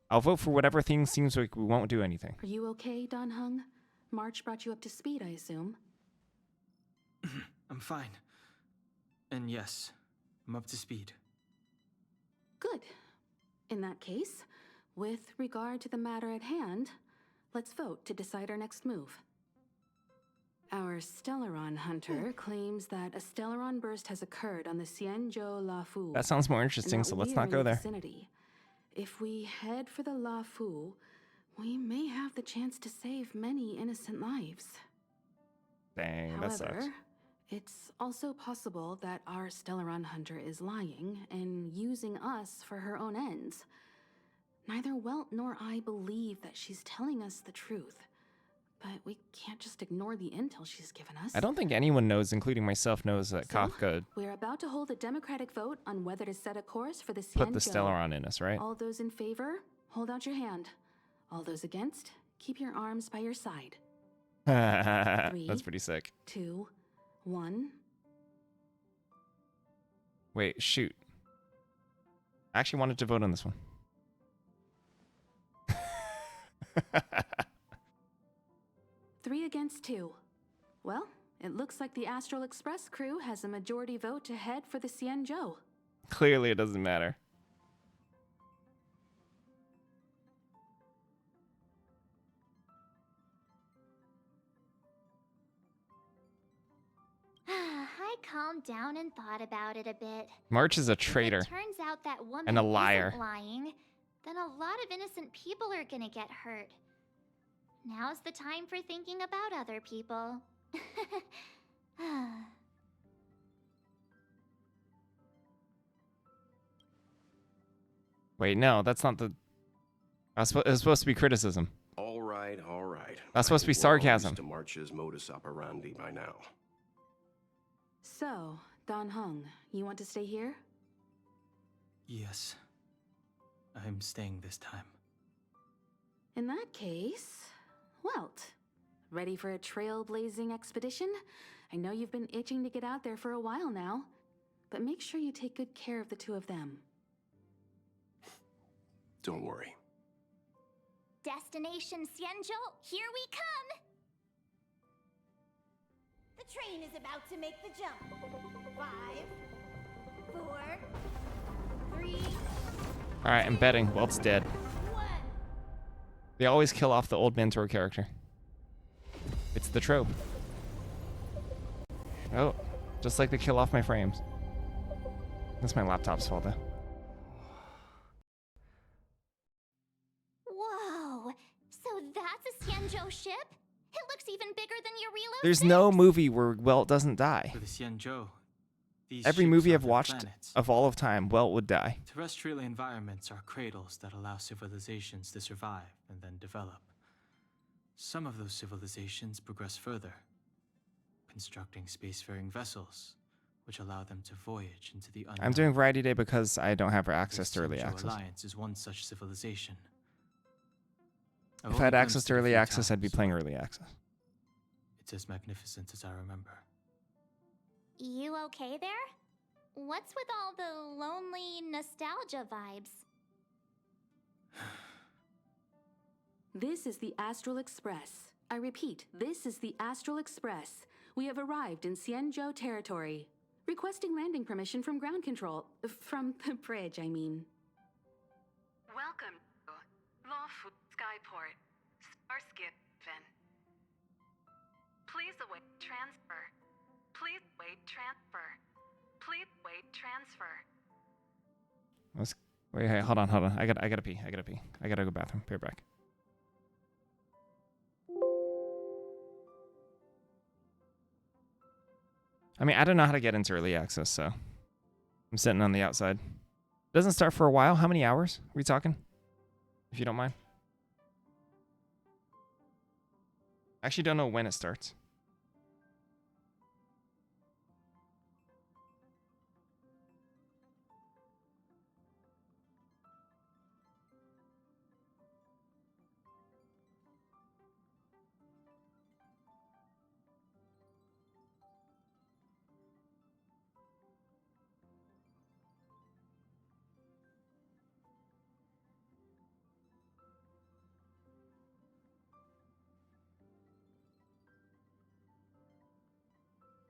Speaker 1: I'll vote for whatever thing seems like we won't do anything.
Speaker 6: Are you okay, Dan Heng? March brought you up to speed, I assume.
Speaker 13: I'm fine. And yes, I'm up to speed.
Speaker 6: Good. In that case, with regard to the matter at hand, let's vote to decide our next move. Our Stellaron hunter claims that a Stellaron burst has occurred on the Xianzhou Lafu.
Speaker 1: That sounds more interesting, so let's not go there.
Speaker 6: Vicinity. If we head for the Lafu, we may have the chance to save many innocent lives.
Speaker 1: Dang,
Speaker 6: However,
Speaker 1: that sucks.
Speaker 6: It's also possible that our Stellaron hunter is lying and using us for her own ends. Neither Welt nor I believe that she's telling us the truth, but we can't just ignore the intel she's given us.
Speaker 1: I don't think anyone knows, including myself, knows that Kafka
Speaker 6: We're about to hold a democratic vote on whether to set a course for the
Speaker 1: put the
Speaker 6: Xianzhou.
Speaker 1: Stellaron in us, right?
Speaker 6: All those in favor, hold out your hand. All those against, keep your arms by your side.
Speaker 1: That's pretty sick.
Speaker 6: 2, 1.
Speaker 1: Wait, shoot. I actually wanted to vote on this one.
Speaker 6: 3 against 2. Well, it looks like the Astral Express crew has a majority vote to head for the Xianzhou.
Speaker 1: Clearly, it doesn't matter.
Speaker 3: I calmed down and thought about it a bit.
Speaker 1: March is a
Speaker 3: If
Speaker 1: traitor
Speaker 3: it turns out that woman
Speaker 1: and a liar.
Speaker 3: isn't lying, then a lot of innocent people are gonna get hurt. Now's the time for thinking about other people.
Speaker 1: Wait, no, that's not the... It was supposed to be criticism.
Speaker 5: All right, all right.
Speaker 1: That's supposed to be
Speaker 5: I think we're all
Speaker 1: sarcasm.
Speaker 5: used to March's modus operandi by now.
Speaker 6: So, Dan Heng, you want to stay here?
Speaker 13: Yes. I'm staying this time.
Speaker 6: In that case, Welt, ready for a trailblazing expedition? I know you've been itching to get out there for a while now, but make sure you take good care of the two of them.
Speaker 5: Don't worry.
Speaker 3: Destination Xianzhou, here we come!
Speaker 11: The train is about to make the jump. 5, 4, 3.
Speaker 1: Alright, I'm betting Welt's dead. They always kill off the old mentor character. It's the trope. Oh, just like they kill off my frames. That's my laptop's fault, though.
Speaker 3: Whoa, so that's a Xianzhou ship? It looks even bigger than Yurilo's.
Speaker 1: There's no movie where Welt doesn't die.
Speaker 13: For the Xianzhou, these
Speaker 1: Every
Speaker 13: ships
Speaker 1: movie
Speaker 13: are
Speaker 1: I've
Speaker 13: their
Speaker 1: watched
Speaker 13: planets.
Speaker 1: of all of time, Welt would die.
Speaker 13: Terrestrial environments are cradles that allow civilizations to survive and then develop. Some of those civilizations progress further, constructing spacefaring vessels, which allow them to voyage into the unknown.
Speaker 1: I'm doing Variety Day because I don't have access to
Speaker 13: The
Speaker 1: early
Speaker 13: Xianzhou
Speaker 1: access.
Speaker 13: Alliance is one such civilization. I've
Speaker 1: If
Speaker 13: only
Speaker 1: I had access
Speaker 13: glimpsed
Speaker 1: to
Speaker 13: it a
Speaker 1: early
Speaker 13: few
Speaker 1: access, I'd be
Speaker 13: times.
Speaker 1: playing early access.
Speaker 13: It's as magnificent as I remember.
Speaker 3: You okay there? What's with all the lonely nostalgia vibes?
Speaker 6: This is the Astral Express. I repeat, this is the Astral Express. We have arrived in Xianzhou territory. Requesting landing permission from ground control. From the bridge, I mean.
Speaker 14: Welcome to Lawful Skyport, Starskin. Please await transfer. Please wait transfer. Please wait transfer.
Speaker 1: Wait, hey, hold on. I gotta pee. I gotta go bathroom. Be right back. I mean, I don't know how to get into early access, so I'm sitting on the outside. Doesn't start for a while. How many hours are we talking? If you don't mind. I actually don't know when it starts.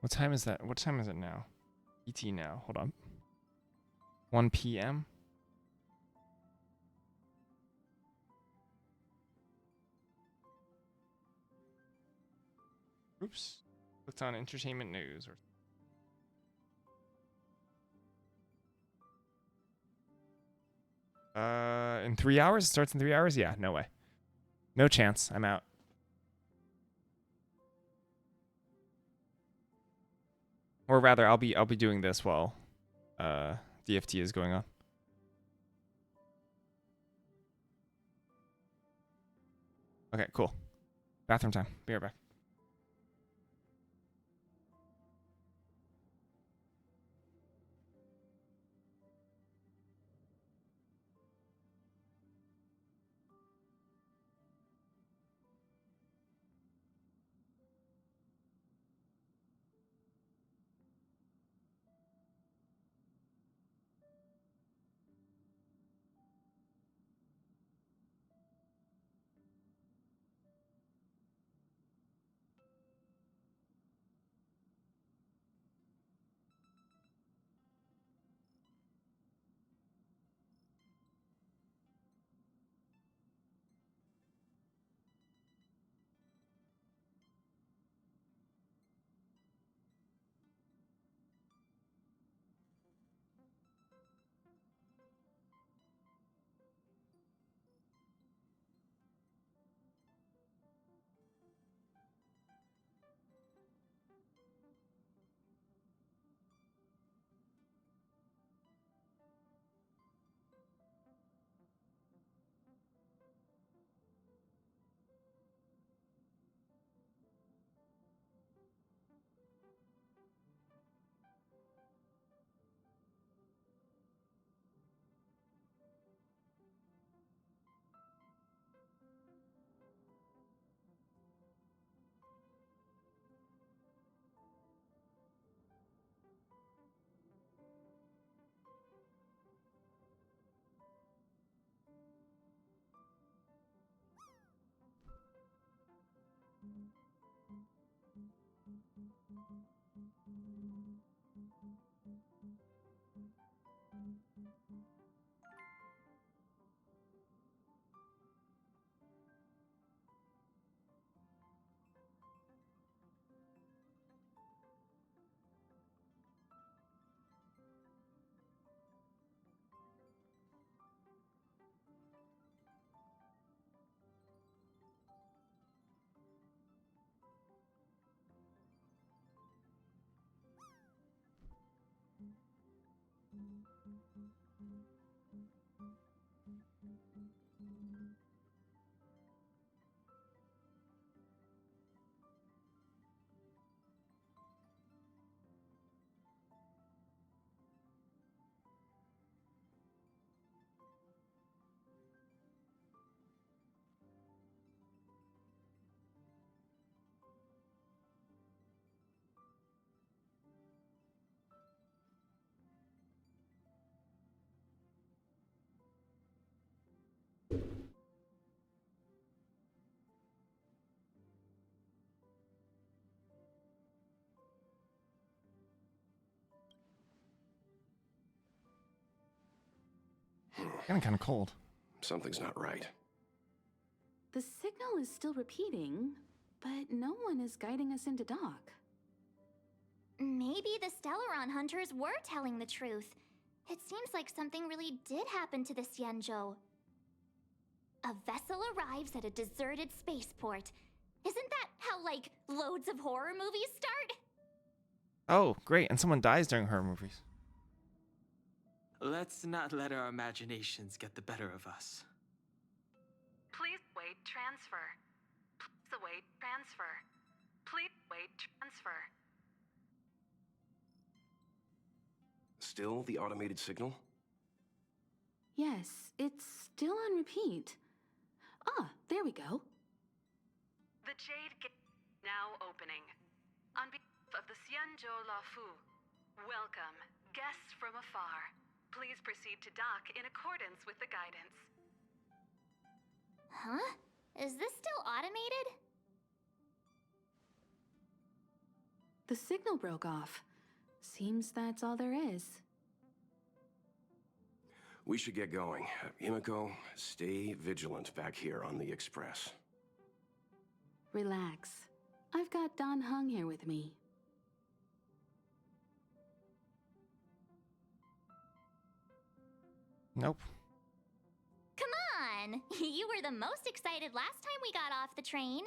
Speaker 1: What time is that? What time is it now? ET now. Hold on. 1 p.m. Oops. Clicked on entertainment news. In 3 hours? It starts in 3 hours? Yeah, no way. No chance. I'm out. Or rather, I'll be doing this while DFT is going on. Okay, cool. Bathroom time. Be right back. Getting kind of cold.
Speaker 5: Something's not right.
Speaker 6: The signal is still repeating, but no one is guiding us into dock.
Speaker 3: Maybe the Stellaron hunters were telling the truth. It seems like something really did happen to the Xianzhou. A vessel arrives at a deserted spaceport. Isn't that how, like, loads of horror movies start?
Speaker 1: Oh, great. And someone dies during horror movies.
Speaker 13: Let's not let our imaginations get the better of us.
Speaker 14: Please wait transfer. Please await transfer. Please wait transfer.
Speaker 5: Still the automated signal?
Speaker 6: Yes, it's still on repeat. Ah, there we go.
Speaker 14: The Jade Gate now opening. On behalf of the Xianzhou Lafu, welcome, guests from afar. Please proceed to dock in accordance with the guidance.
Speaker 3: Huh? Is this still automated?
Speaker 6: The signal broke off. Seems that's all there is.
Speaker 5: We should get going. Himiko, stay vigilant back here on the Express.
Speaker 6: Relax. I've got Don Hung here with me.
Speaker 1: Nope.
Speaker 3: Come on! You were the most excited last time we got off the train.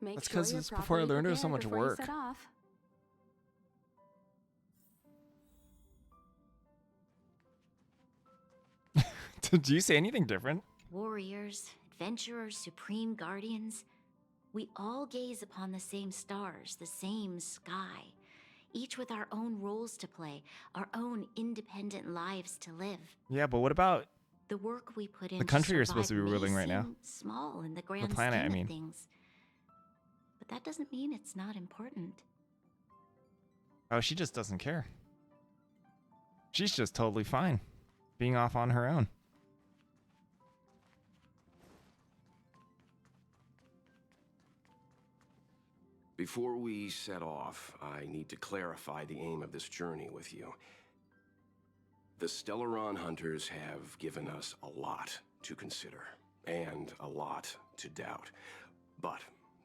Speaker 6: Make
Speaker 1: That's
Speaker 6: sure
Speaker 1: 'cause
Speaker 6: you're
Speaker 1: it's before I
Speaker 6: properly
Speaker 1: learned there was so
Speaker 6: prepared
Speaker 1: much
Speaker 6: before you
Speaker 1: work.
Speaker 6: set off.
Speaker 1: Did you say anything different?
Speaker 4: Warriors, adventurers, supreme guardians. We all gaze upon the same stars, the same sky, each with our own roles to play, our own independent lives to live.
Speaker 1: Yeah, but what about
Speaker 4: The work we put in
Speaker 1: the country you're supposed to be ruling right now?
Speaker 4: Small in the grand
Speaker 1: planet,
Speaker 4: scheme
Speaker 1: I mean.
Speaker 4: of things. But that doesn't mean it's not important.
Speaker 1: Oh, she just doesn't care. She's just totally fine being off on her own.
Speaker 5: Before we set off, I need to clarify the aim of this journey with you. The Stellaron hunters have given us a lot to consider, and a lot to doubt. But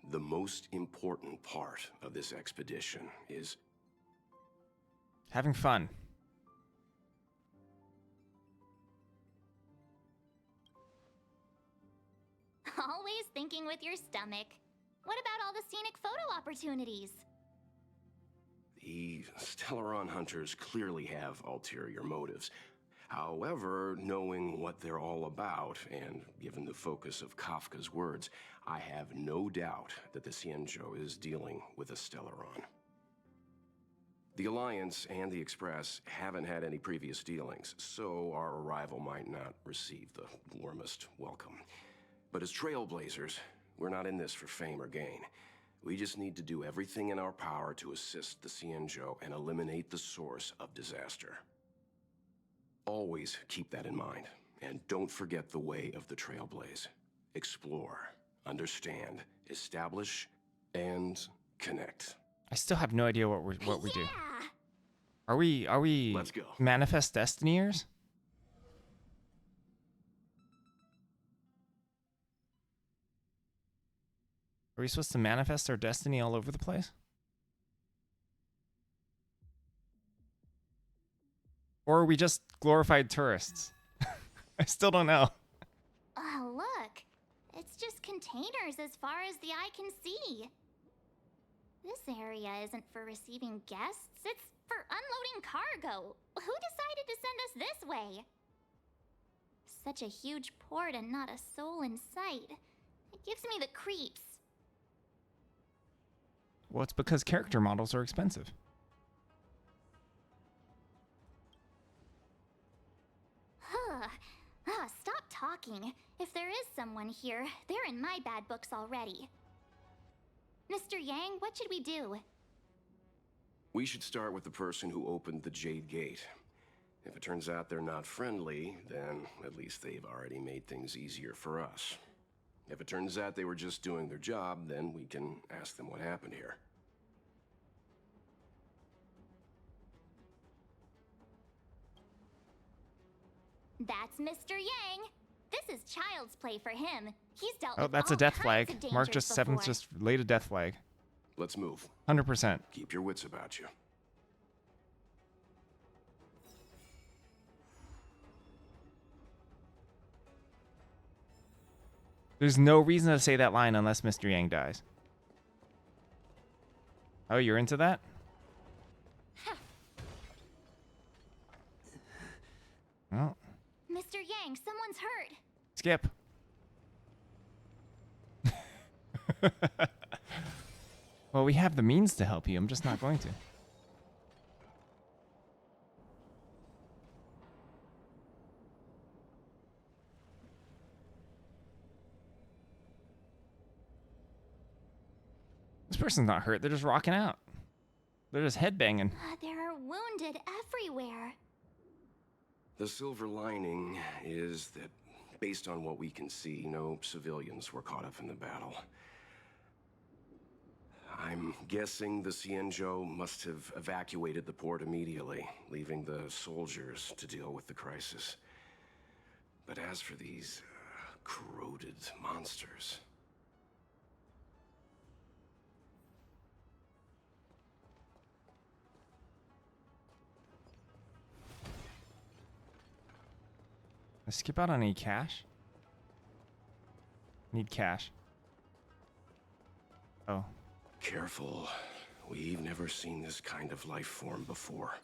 Speaker 5: the most important part of this expedition is
Speaker 1: Having fun.
Speaker 3: Always thinking with your stomach. What about all the scenic photo opportunities?
Speaker 5: the Stellaron hunters clearly have ulterior motives. However, knowing what they're all about, and given the focus of Kafka's words, I have no doubt that the Xianzhou is dealing with a Stellaron. The Alliance and the Express haven't had any previous dealings, so our arrival might not receive the warmest welcome. But as trailblazers, we're not in this for fame or gain. We just need to do everything in our power to assist the Xianzhou and eliminate the source of disaster. Always keep that in mind, and don't forget the way of the Trailblaze. Explore, understand, establish, and connect.
Speaker 1: I still have no idea what we do. Are we
Speaker 5: Let's go.
Speaker 1: manifest destinyers? Are we supposed to manifest our destiny all over the place? Or are we just glorified tourists? I still don't know.
Speaker 3: Oh, look. It's just containers as far as the eye can see. This area isn't for receiving guests. It's For unloading cargo. Who decided to send us this way? Such a huge port and not a soul in sight. It gives me the creeps.
Speaker 1: Well, it's because character models are expensive.
Speaker 3: Stop talking. If there is someone here, they're in my bad books already. Mr. Yang, what should we do?
Speaker 5: We should start with the person who opened the Jade Gate. If it turns out they're not friendly, then at least they've already made things easier for us. If it turns out they were just doing their job, then we can ask them what happened here.
Speaker 3: That's Mr. Yang. This is child's play for him. He's dealt
Speaker 1: Oh,
Speaker 3: with
Speaker 1: that's
Speaker 3: all
Speaker 1: a death
Speaker 3: kinds
Speaker 1: flag.
Speaker 3: of
Speaker 1: Mark
Speaker 3: dangers
Speaker 1: just seventh
Speaker 3: before.
Speaker 1: just laid a death flag.
Speaker 5: Let's move.
Speaker 1: 100%.
Speaker 5: Keep your wits about you.
Speaker 1: There's no reason to say that line unless Mr. Yang dies. Oh, you're into that? Well,
Speaker 3: Mr. Yang, someone's hurt.
Speaker 1: skip. Well, we have the means to help you. I'm just not going to. This person's not hurt. They're just rocking out. They're just headbanging.
Speaker 3: There are wounded everywhere.
Speaker 5: The silver lining is that, based on what we can see, no civilians were caught up in the battle. I'm guessing the Xianzhou must have evacuated the port immediately, leaving the soldiers to deal with the crisis. But as for these corroded monsters...
Speaker 1: Skip out on any cash? Need cash. Oh.
Speaker 5: Careful. We've never seen this kind of life form before.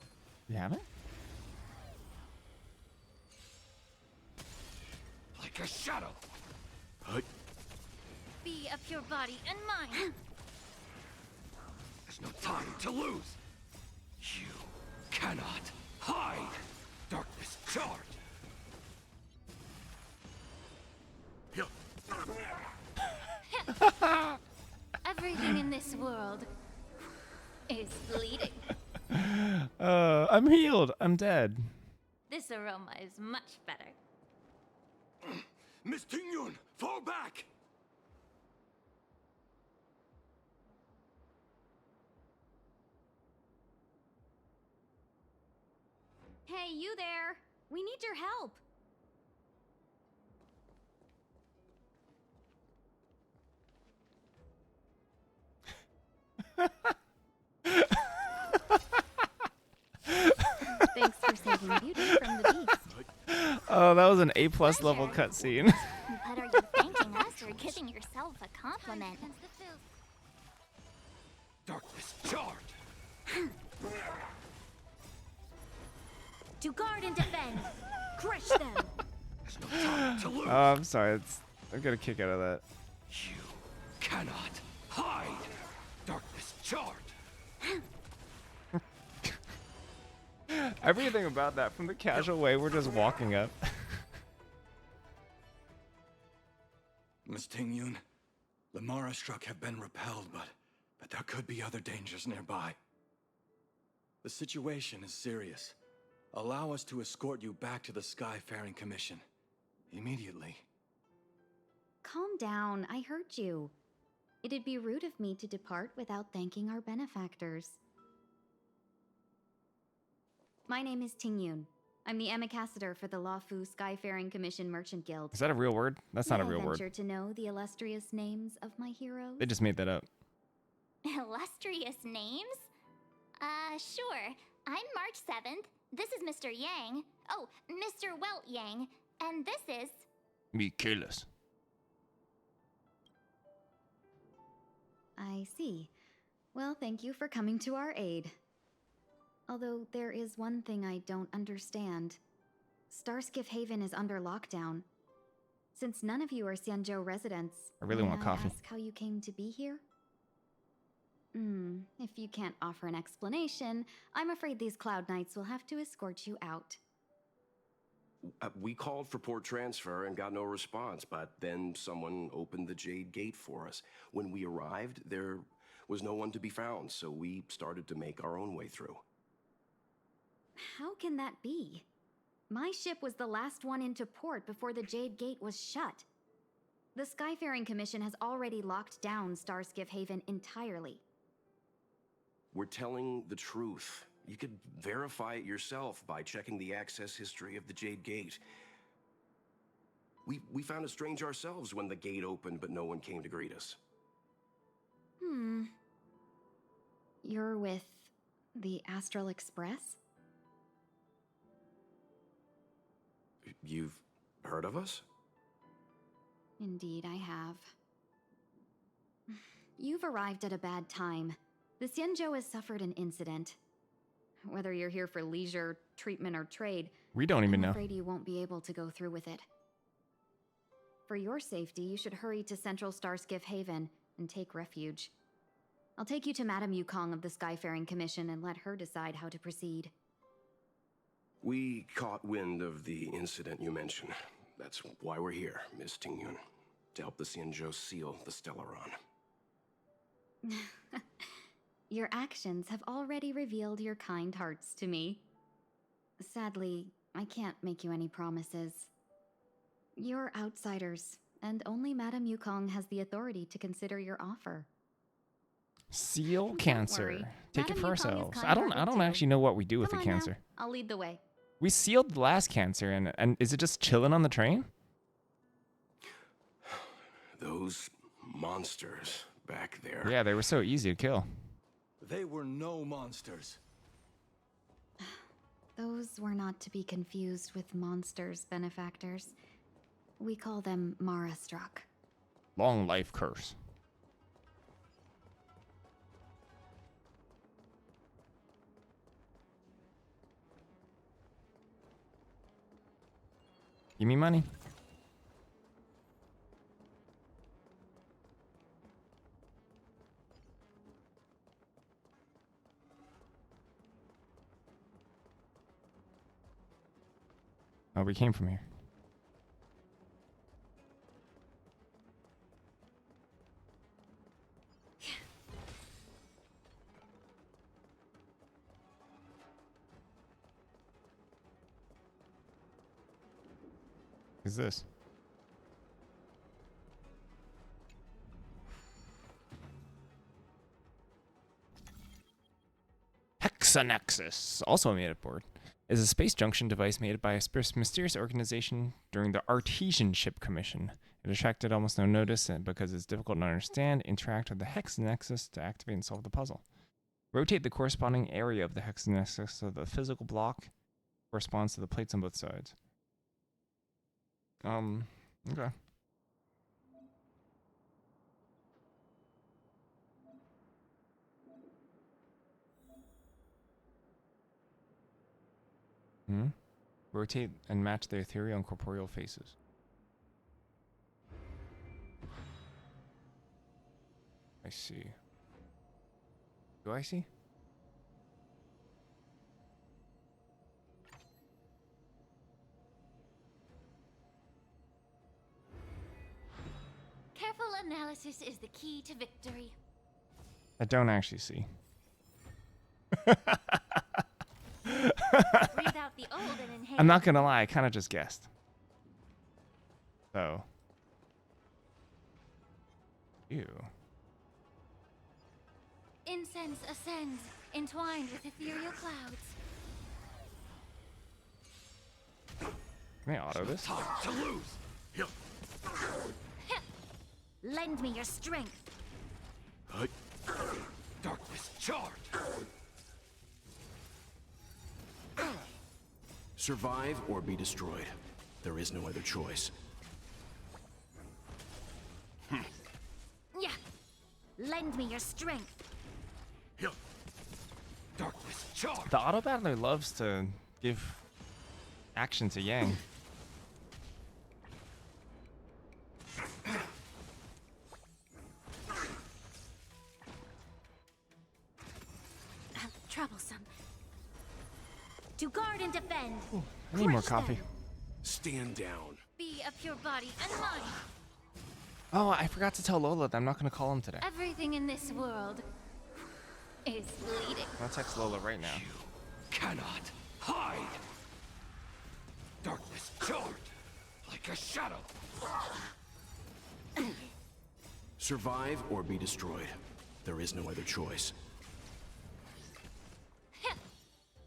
Speaker 1: You haven't?
Speaker 5: Like a shadow.
Speaker 3: Be of your body and mine.
Speaker 5: There's no time to lose. You cannot hide. Darkness charged.
Speaker 3: Everything in this world is bleeding.
Speaker 1: I'm healed. I'm dead.
Speaker 3: This aroma is much better.
Speaker 5: Miss Tingyun, fall back!
Speaker 9: Hey, you there! We need your help!
Speaker 4: Thanks for saving Beauty from the beast.
Speaker 1: Oh, that was an A+ level cutscene.
Speaker 3: But are you thanking us or giving yourself a compliment?
Speaker 5: Darkness charged.
Speaker 9: To guard and defend! Crush them!
Speaker 5: There's no time to lose.
Speaker 1: Oh, I'm sorry. I'm gonna kick out of that.
Speaker 5: You cannot hide. Darkness charged.
Speaker 1: Everything about that, from the casual way we're just walking up.
Speaker 15: Miss Tingyun, the Mara struck have been repelled, but there could be other dangers nearby. The situation is serious. Allow us to escort you back to the Skyfaring Commission. Immediately.
Speaker 4: Calm down, I heard you. It'd be rude of me to depart without thanking our benefactors. My name is Tingyun. I'm the ambassador for the Luofu Skyfaring Commission Merchant Guild.
Speaker 1: Is that a real word? That's not a real
Speaker 4: May I
Speaker 1: word.
Speaker 4: venture to know the illustrious names of my heroes?
Speaker 1: They just made that up.
Speaker 3: Illustrious names? Sure. I'm March 7th. This is Mr. Yang. Oh, Mr. Welt Yang. And this is...
Speaker 1: Michaelis.
Speaker 4: I see. Well, thank you for coming to our aid. Although there is one thing I don't understand. Starskiff Haven is under lockdown. Since none of you are Xianzhou residents,
Speaker 1: I really
Speaker 4: may
Speaker 1: want coffee.
Speaker 4: Ask how you came to be here? If you can't offer an explanation, I'm afraid these Cloud Knights will have to escort you out.
Speaker 5: We called for port transfer and got no response, but then someone opened the Jade Gate for us. When we arrived, there was no one to be found, so we started to make our own way through.
Speaker 4: How can that be? My ship was the last one into port before the Jade Gate was shut. The Skyfaring Commission has already locked down Starskiff Haven entirely.
Speaker 5: We're telling the truth. You could verify it yourself by checking the access history of the Jade Gate. We found it strange ourselves when the gate opened, but no one came to greet us.
Speaker 4: You're with the Astral Express?
Speaker 5: You've heard of us?
Speaker 4: Indeed, I have. You've arrived at a bad time. The Xianzhou has suffered an incident. Whether you're here for leisure, treatment, or trade,
Speaker 1: We don't even
Speaker 4: I'm
Speaker 1: know.
Speaker 4: afraid you won't be able to go through with it. For your safety, you should hurry to Central Starskiff Haven and take refuge. I'll take you to Madame Yukong of the Skyfaring Commission and let her decide how to proceed.
Speaker 5: We caught wind of the incident you mentioned. That's why we're here, Miss Tingyun. To help the Xianzhou seal the Stellaron.
Speaker 4: Your actions have already revealed your kind hearts to me. Sadly, I can't make you any promises. You're outsiders, and only Madame Yukong has the authority to consider your offer.
Speaker 1: Seal
Speaker 4: Don't
Speaker 1: cancer.
Speaker 4: worry.
Speaker 1: Take it
Speaker 4: Madame
Speaker 1: for
Speaker 4: Yukong is
Speaker 1: ourselves. I
Speaker 4: kind-hearted
Speaker 1: don't
Speaker 4: too.
Speaker 1: actually know what we do with
Speaker 4: Come
Speaker 1: the
Speaker 4: on now,
Speaker 1: cancer.
Speaker 4: I'll lead the way.
Speaker 1: We sealed the last cancer, and is it just chilling on the train?
Speaker 5: Those monsters back there.
Speaker 1: Yeah, they were so easy to kill.
Speaker 15: They were no monsters.
Speaker 4: Those were not to be confused with monsters, benefactors. We call them Mara-struck.
Speaker 1: Long life curse. Give me money. Oh, we came from here. Who's this? Hexanexus, also made at board, is a space junction device made by a mysterious organization during the Artesian Ship Commission. It attracted almost no notice because it's difficult to understand. Interact with the Hexanexus to activate and solve the puzzle. Rotate the corresponding area of the Hexanexus so the physical block corresponds to the plates on both sides. Okay. Rotate and match their ethereal and corporeal faces. I see. Do I see?
Speaker 3: Careful analysis is the key to victory.
Speaker 1: I don't actually see.
Speaker 3: Breathe out the old and inhale.
Speaker 1: I'm not gonna lie, I kind of just guessed. So. Ew.
Speaker 3: Incense ascends, entwined with ethereal clouds.
Speaker 1: Can I auto this?
Speaker 15: Time to lose.
Speaker 3: Lend me your strength.
Speaker 15: Darkness charge.
Speaker 5: Survive or be destroyed. There is no other choice.
Speaker 3: Yeah. Lend me your strength.
Speaker 5: Darkness charge.
Speaker 1: The auto battler loves to give action to Yang.
Speaker 4: Troublesome. To guard and defend.
Speaker 1: Ooh, I need more
Speaker 4: Crush
Speaker 1: coffee.
Speaker 4: them.
Speaker 5: Stand down.
Speaker 4: Be of your body and mind.
Speaker 1: Oh, I forgot to tell Lola that I'm not going to call him today.
Speaker 4: Everything in this world is bleeding.
Speaker 1: I'll text Lola right now.
Speaker 5: Cannot hide. Darkness charge like a shadow. Survive or be destroyed. There is no other choice.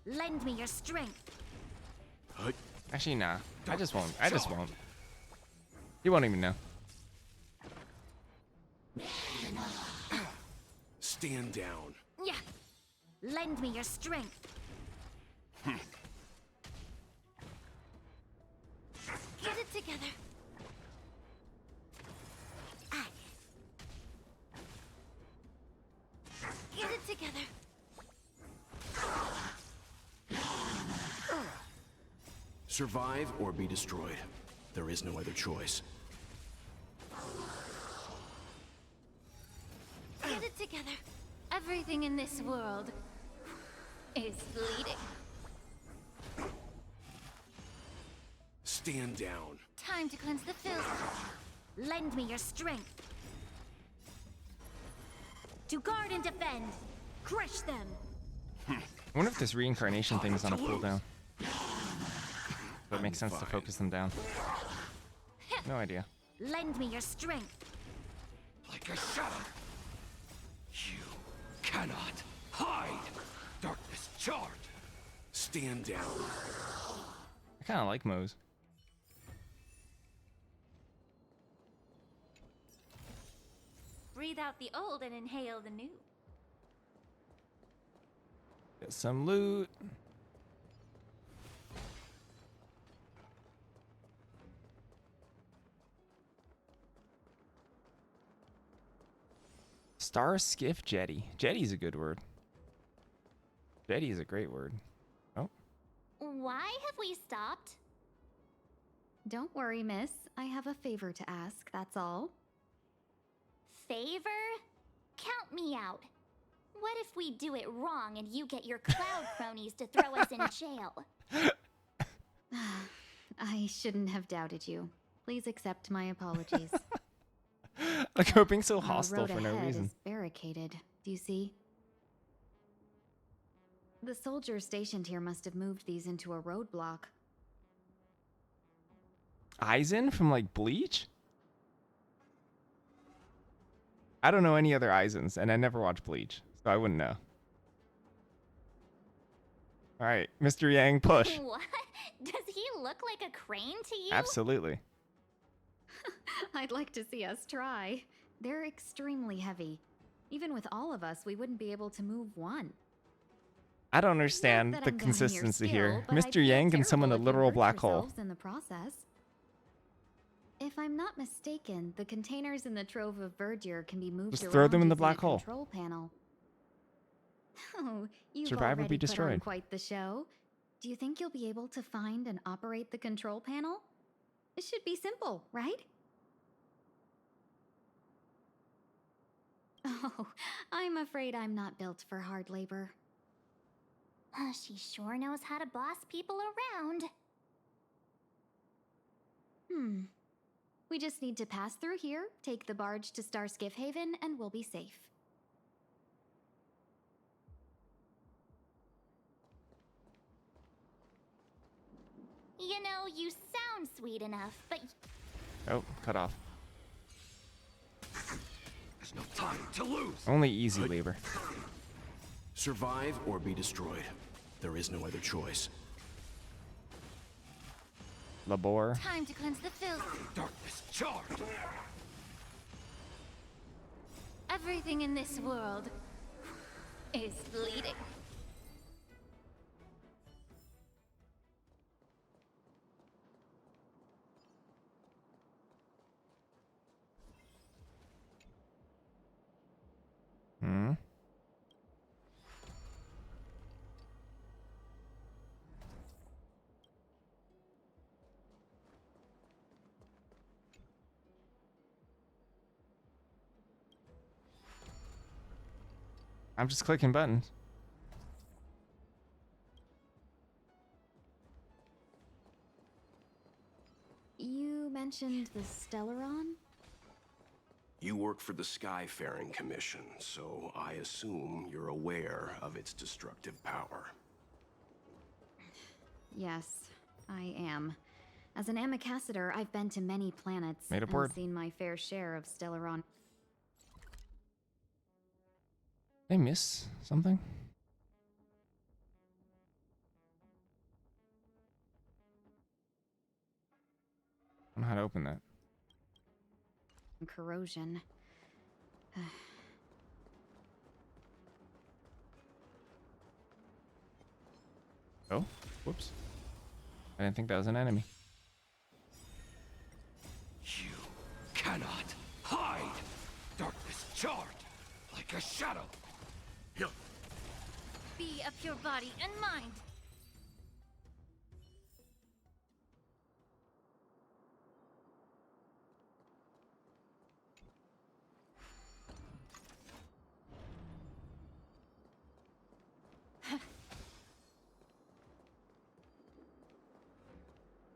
Speaker 4: Lend me your strength.
Speaker 1: Actually, nah. I just won't. I just won't. He won't even know.
Speaker 5: Stand down.
Speaker 4: Yeah. Lend me your strength. Get it together. Get it together.
Speaker 5: Survive or be destroyed. There is no other choice.
Speaker 4: Get it together. Everything in this world is bleeding.
Speaker 5: Stand down.
Speaker 4: Time to cleanse the filth. Lend me your strength. To guard and defend. Crush them.
Speaker 1: I wonder if this reincarnation thing is on a cooldown. But it makes sense to focus them down. No idea.
Speaker 4: Lend me your strength.
Speaker 5: Like a shadow. You cannot hide. Darkness charge. Stand down.
Speaker 1: I kind of like Moe's.
Speaker 4: Breathe out the old and inhale the new.
Speaker 1: Get some loot. Star Skiff Jetty. Jetty's a good word. Jetty is a great word. Oh.
Speaker 3: Why have we stopped?
Speaker 16: Don't worry, miss. I have a favor to ask, that's all.
Speaker 3: Favor? Count me out. What if we do it wrong and you get your cloud cronies to throw us in jail?
Speaker 16: I shouldn't have doubted you. Please accept my apologies.
Speaker 1: Like her being so
Speaker 16: Our
Speaker 1: hostile
Speaker 16: road
Speaker 1: for no
Speaker 16: ahead
Speaker 1: reason.
Speaker 16: is barricaded. Do you see? The soldiers stationed here must have moved these into a roadblock.
Speaker 1: Aizen from like Bleach? I don't know any other Aizens, and I never watched Bleach, so I wouldn't know. All right, Mr. Yang, push.
Speaker 3: What? Does he look like a crane to you?
Speaker 1: Absolutely.
Speaker 16: I'd like to see us try. They're extremely heavy. Even with all of us, we wouldn't be able to move one.
Speaker 1: I don't understand
Speaker 16: Not that
Speaker 1: the
Speaker 16: I'm doubting your
Speaker 1: consistency
Speaker 16: skill,
Speaker 1: here.
Speaker 16: but I'd
Speaker 1: Mr.
Speaker 16: feel
Speaker 1: Yang can summon a
Speaker 16: terrible if you
Speaker 1: literal
Speaker 16: hurt
Speaker 1: black hole.
Speaker 16: yourselves in the process. If I'm not mistaken, the containers in the Trove of Verdure can be moved
Speaker 1: Just
Speaker 16: around
Speaker 1: throw them in the
Speaker 16: using
Speaker 1: black
Speaker 16: a
Speaker 1: hole.
Speaker 16: control panel. Oh, you've
Speaker 1: Survive or
Speaker 16: already
Speaker 1: be destroyed.
Speaker 16: put on quite the show. Do you think you'll be able to find and operate the control panel? It should be simple, right? Oh, I'm afraid I'm not built for hard labor.
Speaker 3: She sure knows how to boss people around.
Speaker 16: We just need to pass through here, take the barge to Starskiff Haven, and we'll be safe.
Speaker 3: You know, you sound sweet enough, but
Speaker 1: Oh, cut off.
Speaker 5: There's no time to lose.
Speaker 1: Only easy labor.
Speaker 5: Survive or be destroyed. There is no other choice.
Speaker 1: Labor.
Speaker 4: Time to cleanse the filth.
Speaker 5: Darkness charge.
Speaker 4: Everything in this world is bleeding.
Speaker 1: I'm just clicking buttons.
Speaker 16: You mentioned the Stellaron?
Speaker 5: You work for the Skyfaring Commission, so I assume you're aware of its destructive power.
Speaker 16: Yes, I am. As an Amicassador, I've been to many planets
Speaker 1: Made up
Speaker 16: and
Speaker 1: word.
Speaker 16: seen my fair share of Stellaron.
Speaker 1: Did I miss something? I don't know how to open that.
Speaker 16: Corrosion.
Speaker 1: Oh, whoops. I didn't think that was an enemy.
Speaker 2: You cannot hide! Darkness charred like a shadow!
Speaker 3: Be of your body and mind.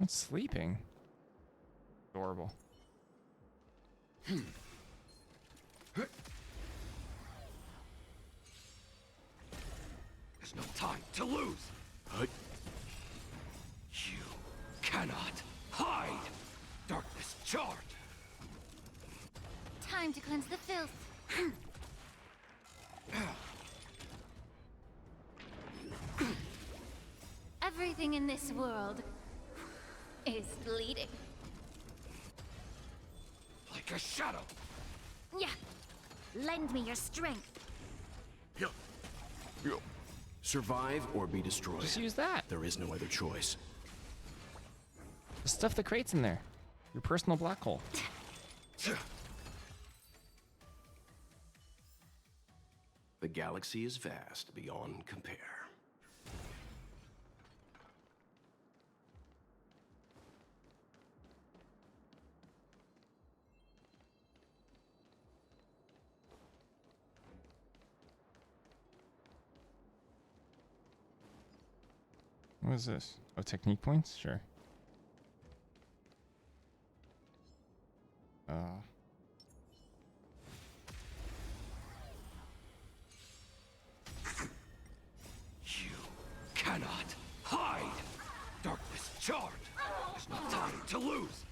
Speaker 1: It's sleeping. Adorable.
Speaker 2: There's no time to lose! You cannot hide! Darkness charred!
Speaker 3: Time to cleanse the filth. Everything in this world is bleeding.
Speaker 2: Like a shadow!
Speaker 3: Yeah. Lend me your strength.
Speaker 5: Survive or be destroyed.
Speaker 1: Just use that.
Speaker 5: There is no other choice.
Speaker 1: Just stuff the crates in there. Your personal black hole.
Speaker 5: The galaxy is vast beyond compare.
Speaker 1: What is this? Oh, technique points? Sure.
Speaker 2: You cannot hide! Darkness charred! There's no time to lose!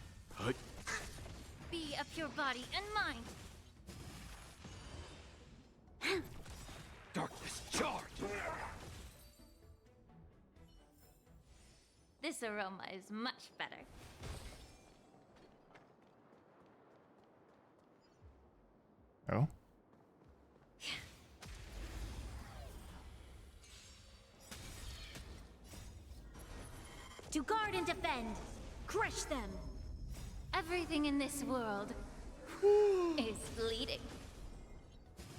Speaker 3: Be of your body and mind.
Speaker 2: Darkness charred!
Speaker 3: This aroma is much better.
Speaker 1: Oh?
Speaker 3: To guard and defend. Crush them. Everything in this world is bleeding.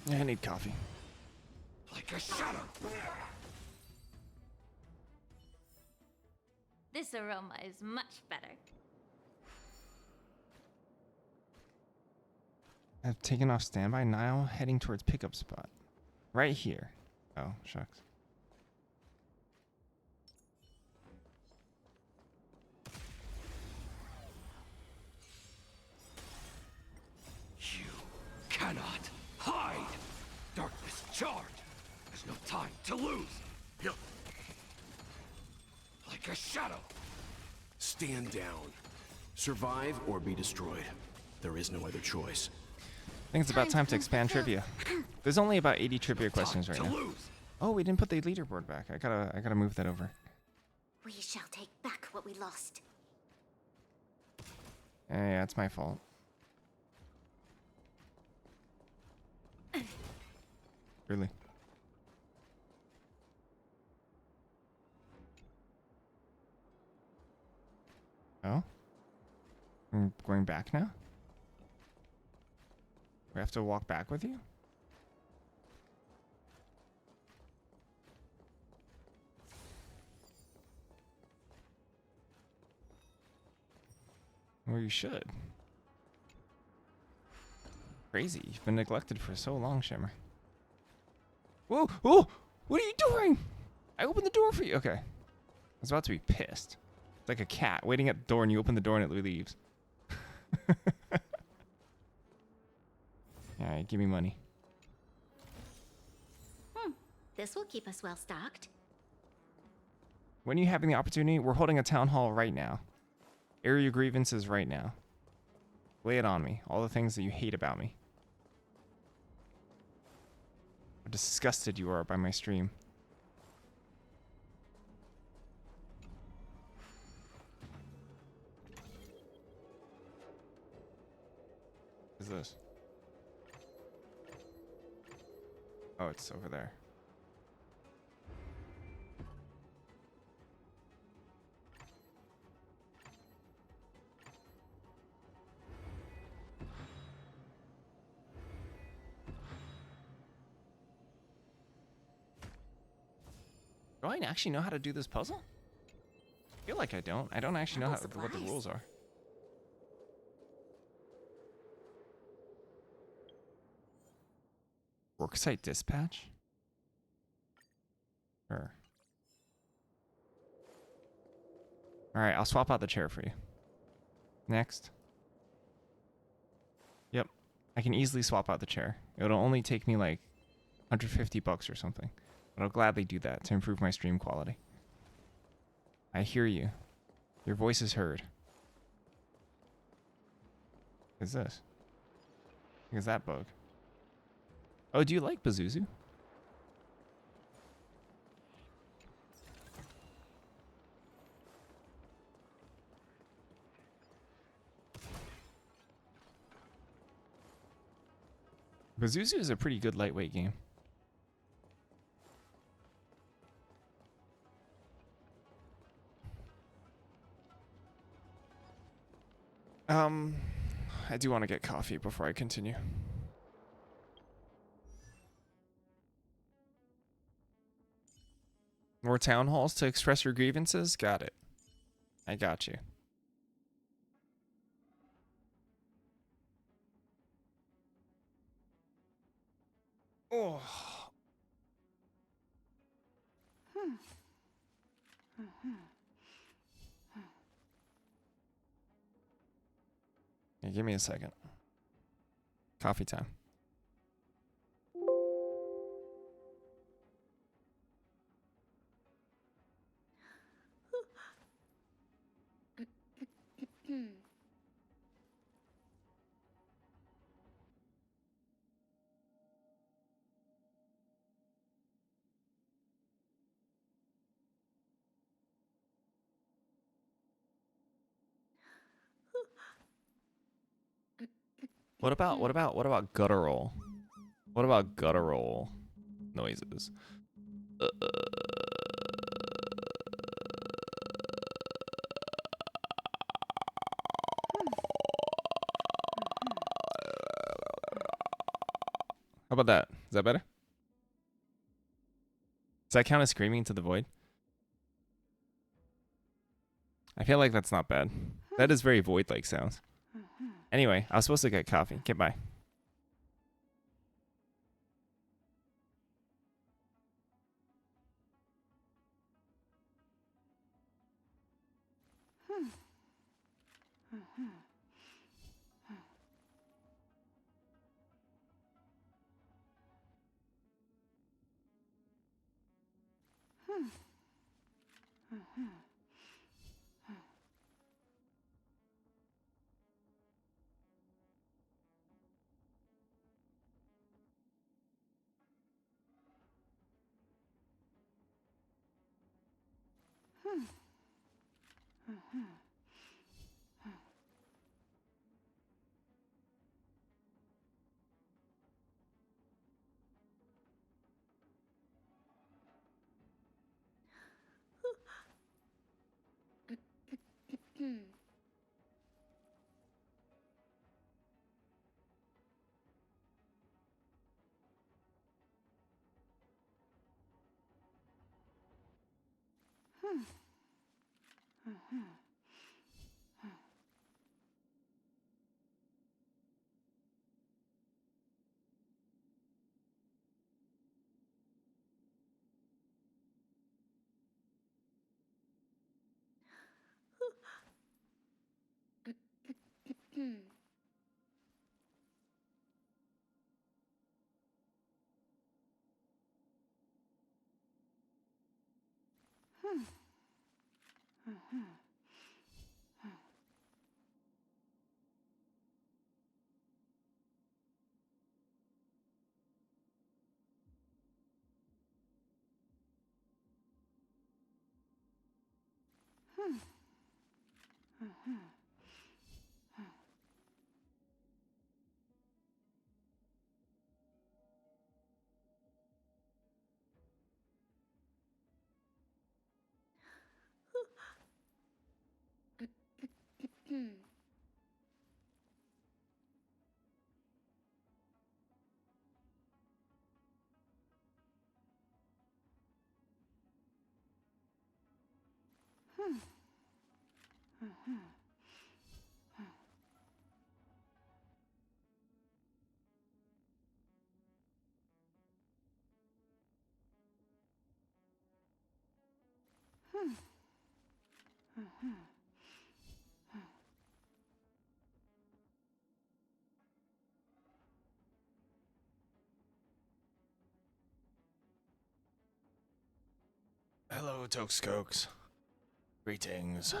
Speaker 1: Yeah, I need coffee.
Speaker 2: Like a shadow!
Speaker 3: This aroma is much better.
Speaker 1: I've taken off standby, now heading towards pickup spot. Right here. Oh, shucks.
Speaker 2: You cannot hide! Darkness charred! There's no time to lose! Like a shadow!
Speaker 5: Stand down. Survive or be destroyed. There is no other choice.
Speaker 1: I think it's about time to expand trivia. There's only about 80 trivia questions right now. Oh, we didn't put the leaderboard back. I gotta move that over.
Speaker 4: We shall take back what we lost.
Speaker 1: Yeah, it's my fault. Really? Oh? I'm going back now? We have to walk back with you? Well, you should. Crazy. You've been neglected for so long, Shimmer. Whoa! Whoa! What are you doing? I opened the door for you. Okay. I was about to be pissed. It's like a cat waiting at the door and you open the door and it leaves. Alright, give me money.
Speaker 4: This will keep us well stocked.
Speaker 1: When are you having the opportunity? We're holding a town hall right now. Air your grievances right now. Lay it on me. All the things that you hate about me. How disgusted you are by my stream. What is this? Oh, it's over there. Do I actually know how to do this puzzle? I feel like I don't. I don't actually know what the rules are. Worksite dispatch? Sure. Alright, I'll swap out the chair for you. Next. Yep. I can easily swap out the chair. It'll only take me like $150 or something. But I'll gladly do that to improve my stream quality. I hear you. Your voice is heard. What is this? What is that bug? Oh, do you like Pazuzu? Pazuzu is a pretty good lightweight game. I do want to get coffee before I continue. More town halls to express your grievances? Got it. I got you. Oh. Yeah, give me a second. Coffee time. What about guttural? What about guttural noises? How about that? Is that better? Does that count as screaming to the void? I feel like that's not bad. That is very void-like sounds. Anyway, I was supposed to get coffee. Okay, bye. Hello, Tokeskokes. Greetings.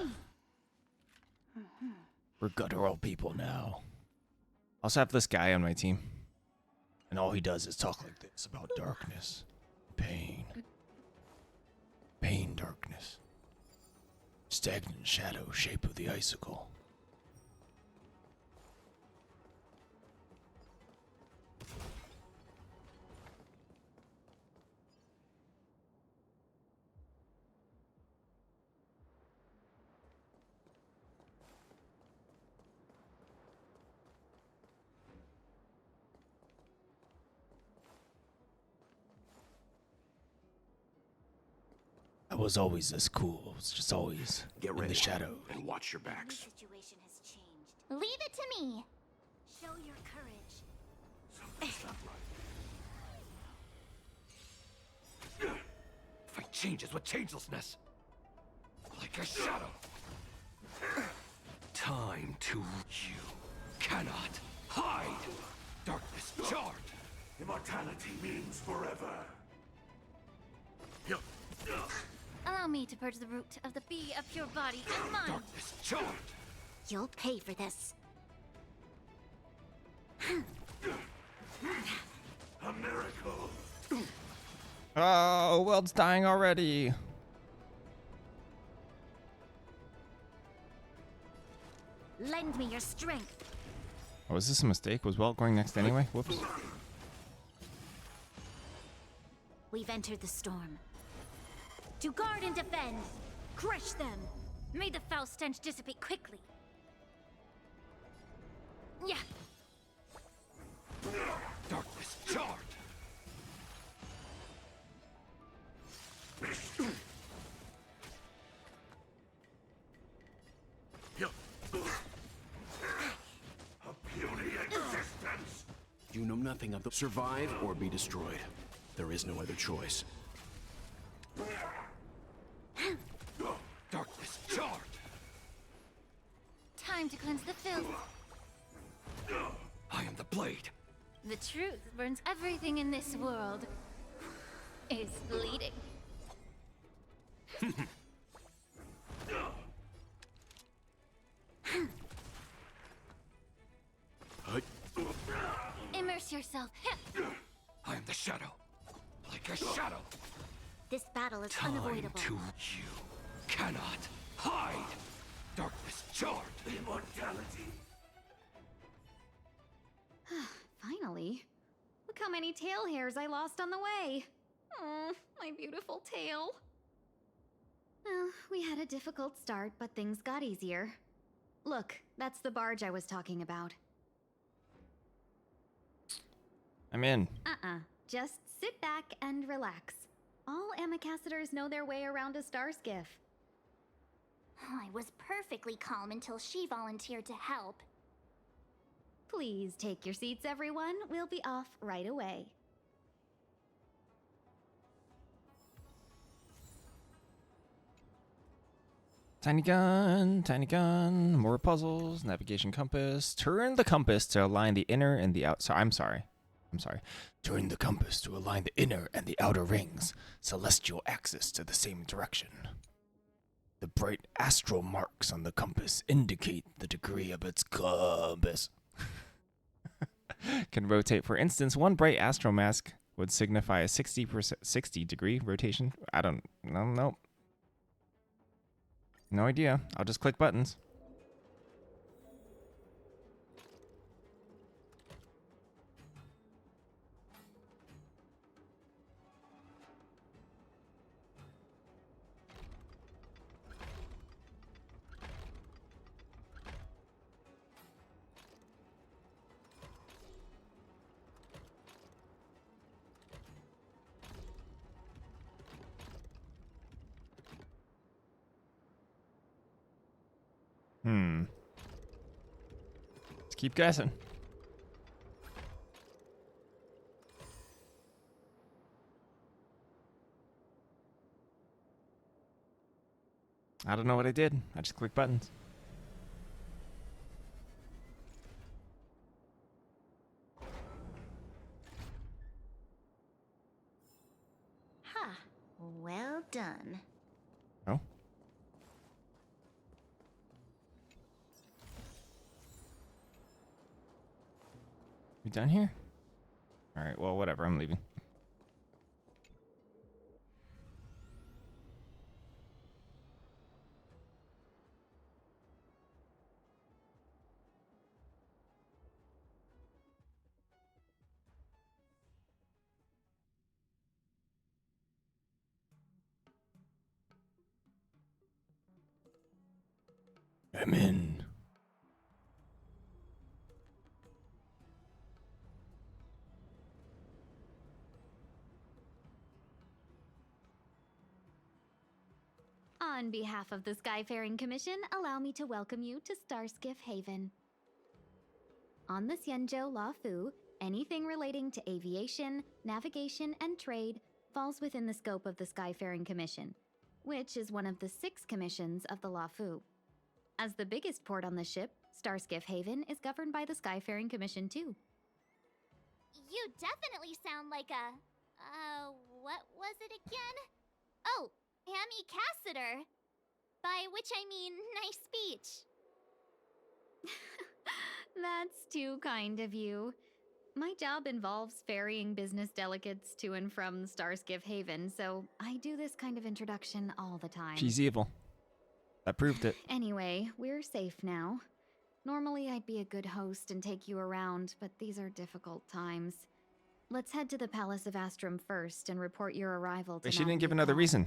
Speaker 1: We're guttural people now. I also have this guy on my team. And all he does is talk like this about darkness. Pain. Pain, darkness. Stagnant shadow, shape of the icicle. I was always this cool. I was just always
Speaker 5: Get
Speaker 1: in
Speaker 5: ready
Speaker 1: the shadows.
Speaker 5: and watch your backs.
Speaker 4: The situation has changed.
Speaker 3: Leave it to me.
Speaker 4: Show your courage.
Speaker 5: Something's not right.
Speaker 2: Fight changes with changelessness. Like a shadow. Time to... You cannot hide. Darkness charred.
Speaker 15: Immortality means forever.
Speaker 16: Allow me to purge the root of the bee of pure body and mind.
Speaker 2: Darkness charred.
Speaker 4: You'll pay for this.
Speaker 15: A miracle.
Speaker 1: Oh, world's dying already.
Speaker 4: Lend me your strength.
Speaker 1: Oh, was this a mistake? Was Welt going next anyway? Whoops.
Speaker 4: We've entered the storm. To guard and defend. Crush them.
Speaker 16: May the foul stench dissipate quickly. Yeah.
Speaker 2: Darkness charred.
Speaker 15: A puny existence.
Speaker 5: You know nothing of the survive or be destroyed. There is no other choice.
Speaker 2: Darkness charred.
Speaker 16: Time to cleanse the filth.
Speaker 2: I am the blade.
Speaker 16: The truth burns everything in this world. Is bleeding. Immerse yourself.
Speaker 2: I am the shadow. Like a shadow.
Speaker 4: This battle is
Speaker 2: Time
Speaker 4: unavoidable.
Speaker 2: to... You cannot hide. Darkness charred.
Speaker 15: Immortality.
Speaker 16: Finally. Look how many tail hairs I lost on the way. Oh, my beautiful tail. Well, we had a difficult start, but things got easier. Look, that's the barge I was talking about.
Speaker 1: I'm in.
Speaker 16: Just sit back and relax. All Amicacetors know their way around a star skiff.
Speaker 3: I was perfectly calm until she volunteered to help.
Speaker 16: Please take your seats, everyone. We'll be off right away.
Speaker 1: Tiny gun, more puzzles, navigation compass. Turn the compass to align the inner and the outside. I'm sorry. Turn the compass to align the inner and the outer rings, celestial axis to the same direction. The bright astral marks on the compass indicate the degree of its compass. Can rotate. For instance, one bright astral mask would signify a 60-degree rotation. I don't know. No idea. I'll just click buttons. Let's keep guessing. I don't know what I did. I just clicked buttons.
Speaker 4: Ha! Well done.
Speaker 1: Oh? We done here? Alright, well, whatever. I'm leaving. I'm in.
Speaker 16: On behalf of the Skyfaring Commission, allow me to welcome you to Starskiff Haven. On the Xianzhou Lafu, anything relating to aviation, navigation, and trade falls within the scope of the Skyfaring Commission, which is one of the 6 commissions of the Lafu. As the biggest port on the ship, Starskiff Haven is governed by the Skyfaring Commission too.
Speaker 3: You definitely sound like a... what was it again? Oh, Amy Cassiter. By which I mean, nice speech.
Speaker 16: That's too kind of you. My job involves ferrying business delegates to and from Starskiff Haven, so I do this kind of introduction all the time.
Speaker 1: She's evil. That proved it.
Speaker 16: Anyway, we're safe now. Normally I'd be a good host and take you around, but these are difficult times. Let's head to the Palace of Astrum first and report your arrival to
Speaker 1: But she didn't
Speaker 16: Madame
Speaker 1: give another
Speaker 16: Yukong.
Speaker 1: reason.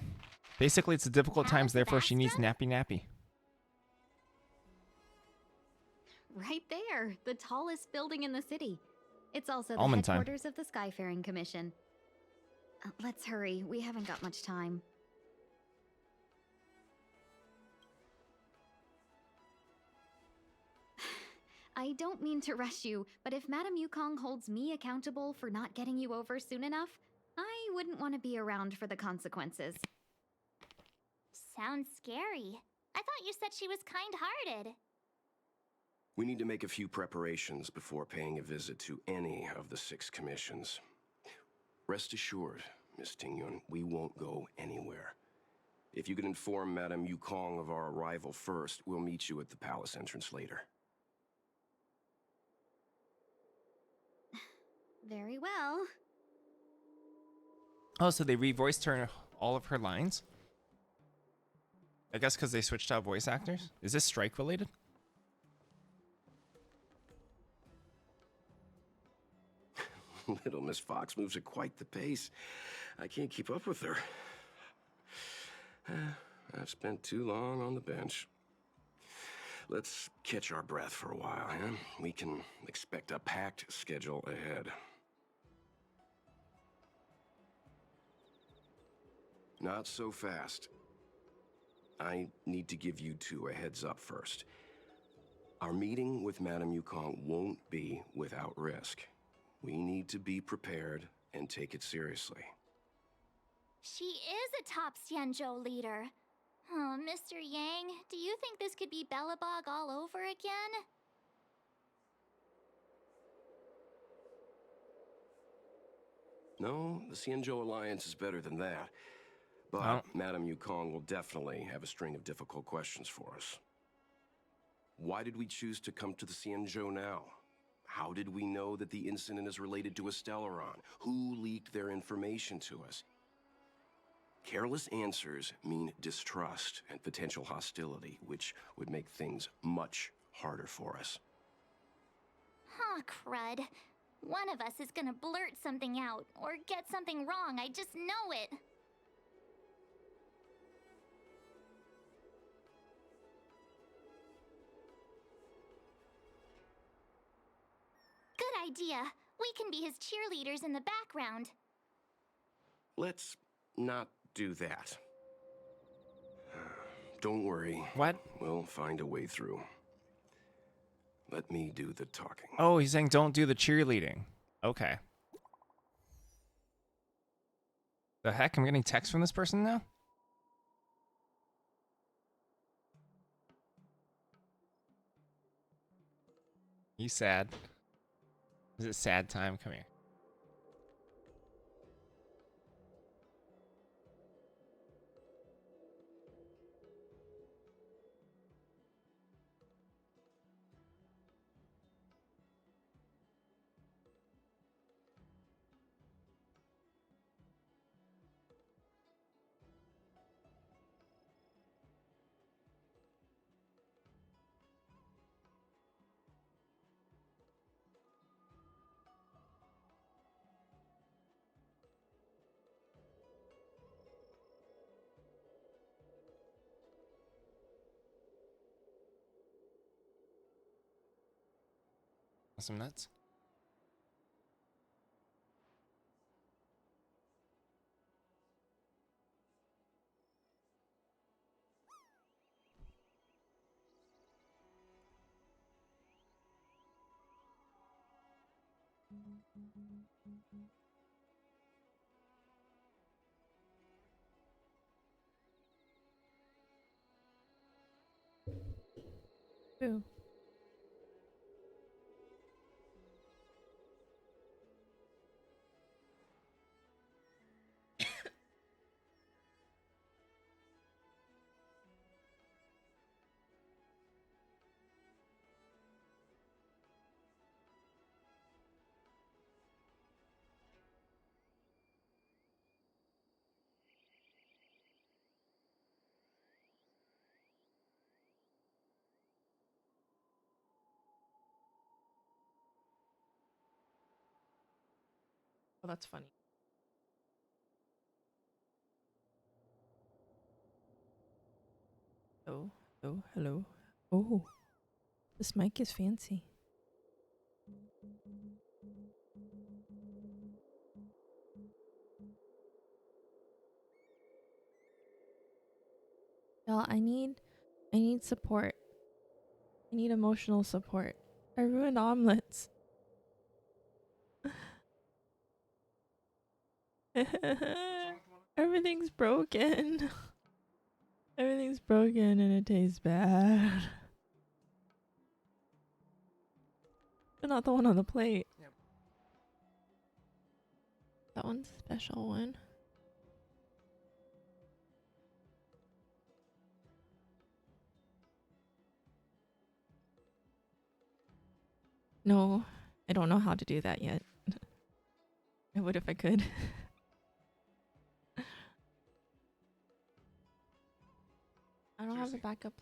Speaker 1: Basically, it's the difficult times, therefore she needs nappy.
Speaker 16: Right there, the tallest building in the city. It's also the
Speaker 1: Almond time.
Speaker 16: headquarters of the Skyfaring Commission. Let's hurry, we haven't got much time. I don't mean to rush you, but if Madame Yukong holds me accountable for not getting you over soon enough, I wouldn't want to be around for the consequences.
Speaker 3: Sounds scary. I thought you said she was kind-hearted.
Speaker 5: We need to make a few preparations before paying a visit to any of the 6 commissions. Rest assured, Miss Tingyun, we won't go anywhere. If you can inform Madame Yukong of our arrival first, we'll meet you at the palace entrance later.
Speaker 16: Very well.
Speaker 1: Oh, so they revoiced her all of her lines? I guess because they switched out voice actors? Is this strike related?
Speaker 5: Little Miss Fox moves at quite the pace. I can't keep up with her. I've spent too long on the bench. Let's catch our breath for a while, huh? We can expect a packed schedule ahead. Not so fast. I need to give you 2 a heads up first. Our meeting with Madame Yukong won't be without risk. We need to be prepared and take it seriously.
Speaker 3: She is a top Xianzhou leader. Oh, Mr. Yang, do you think this could be Bellabog all over again?
Speaker 5: No, the Xianzhou Alliance is better than that. But
Speaker 1: Oh.
Speaker 5: Madame Yukong will definitely have a string of difficult questions for us. Why did we choose to come to the Xianzhou now? How did we know that the incident is related to a Stellaron? Who leaked their information to us? Careless answers mean distrust and potential hostility, which would make things much harder for us.
Speaker 3: Huh, crud. One of us is gonna blurt something out, or get something wrong, I just know it. Good idea. We can be his cheerleaders in the background.
Speaker 5: Let's not do that. Don't worry.
Speaker 1: What?
Speaker 5: We'll find a way through. Let me do the talking.
Speaker 1: Oh, he's saying don't do the cheerleading. Okay. The heck? I'm getting text from this person now? You sad? Is it sad time? Come here. Some nuts.
Speaker 17: Boo. Well, that's funny. Oh, oh, hello. Oh, this mic is fancy. Y'all, I need support. I need emotional support. I ruined omelets. Everything's broken. Everything's broken and it tastes bad. But not the one on the plate.
Speaker 1: Yep.
Speaker 17: That one's a special one. No, I don't know how to do that yet. I would if I could. I don't have a backup.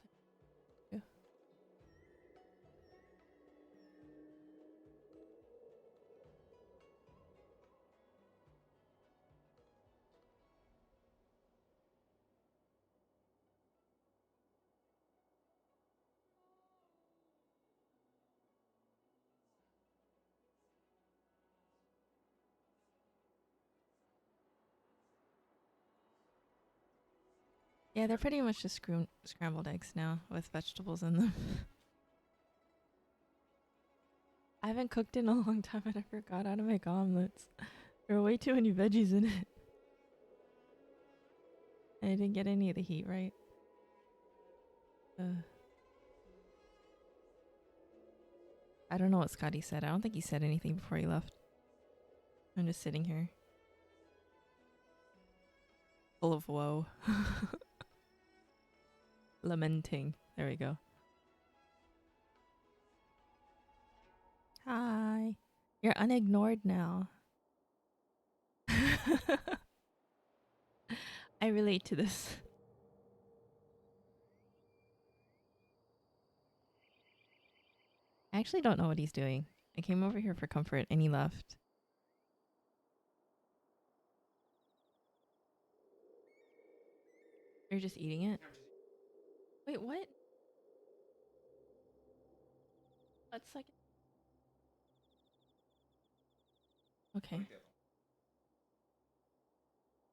Speaker 17: Yeah, they're pretty much just scrambled eggs now with vegetables in them. I haven't cooked in a long time and I forgot how to make omelets. There are way too many veggies in it. And I didn't get any of the heat right. I don't know what Scotty said. I don't think he said anything before he left. I'm just sitting here. Full of woe. Lamenting. There we go. Hi. You're unignored now. I relate to this. I actually don't know what he's doing. I came over here for comfort and he left. You're just eating it? Wait, what? That's like... Okay.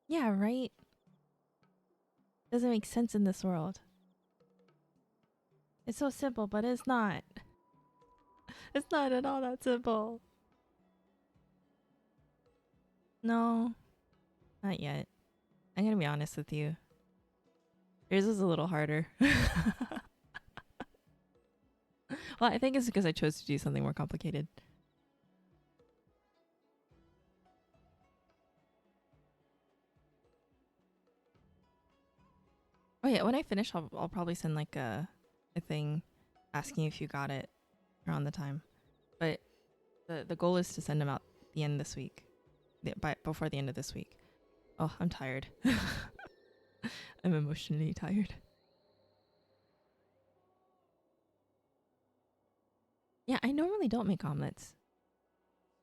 Speaker 17: Yeah, right? Doesn't make sense in this world. It's so simple, but it's not. It's not at all that simple. No, not yet. I'm gonna be honest with you. Yours is a little harder. Well, I think it's because I chose to do something more complicated. Oh yeah, when I finish, I'll probably send like a thing asking if you got it around the time. But the goal is to send them out the end this week, before the end of this week. Oh, I'm tired. I'm emotionally tired. Yeah, I normally don't make omelets.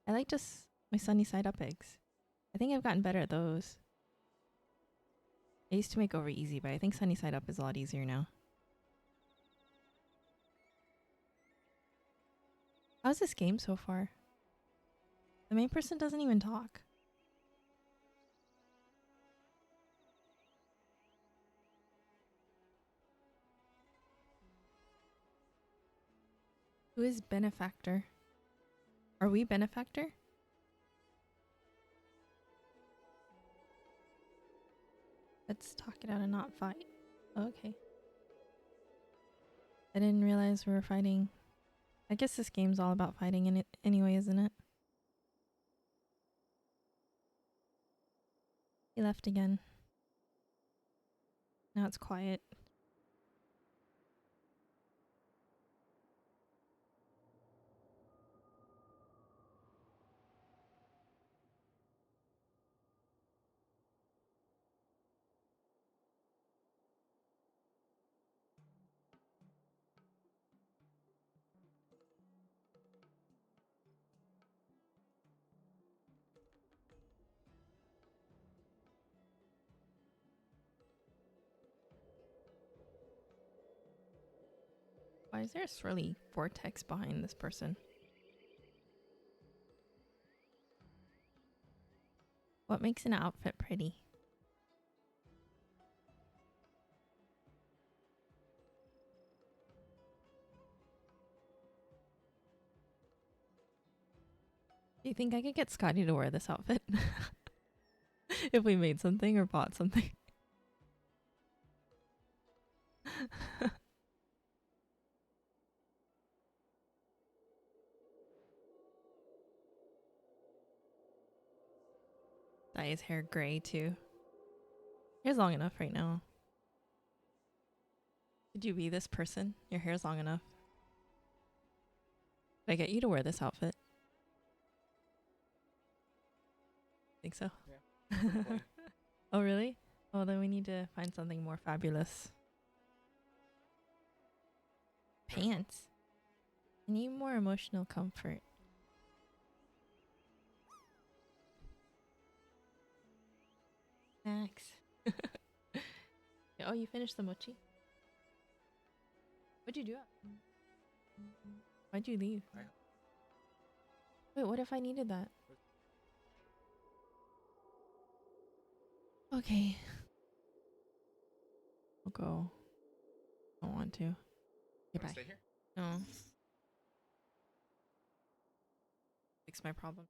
Speaker 17: I like just my sunny side up eggs. I think I've gotten better at those. I used to make over easy, but I think sunny side up is a lot easier now. How's this game so far? The main person doesn't even talk. Who is benefactor? Are we benefactor? Let's talk it out and not fight. Okay. I didn't realize we were fighting. I guess this game's all about fighting in it anyway, isn't it? He left again. Now it's quiet. Why is there a swirly vortex behind this person? What makes an outfit pretty? Do you think I could get Scotty to wear this outfit? If we made something or bought something? Dye his hair gray too. Hair's long enough right now. Could you be this person? Your hair's long enough. Did I get you to wear this outfit? Think so? Yeah. Oh really? Oh, then we need to find something more fabulous. Pants. I need more emotional comfort. Snacks. Oh, you finished the mochi? What'd you do? Why'd you leave? Wait, what if I needed that? Okay. I'll go. I don't want to. Okay, bye. Stay here? No. Fix my problem.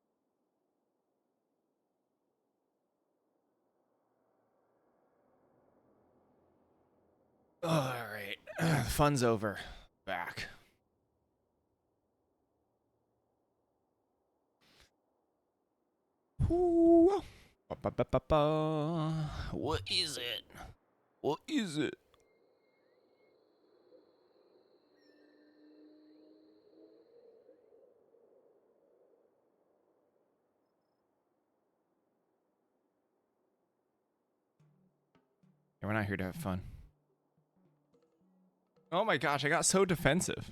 Speaker 1: All right. The fun's over. Back. Ooh. Ba-ba-ba-ba-ba. What is it? What is it? Yeah, we're not here to have fun. Oh my gosh, I got so defensive.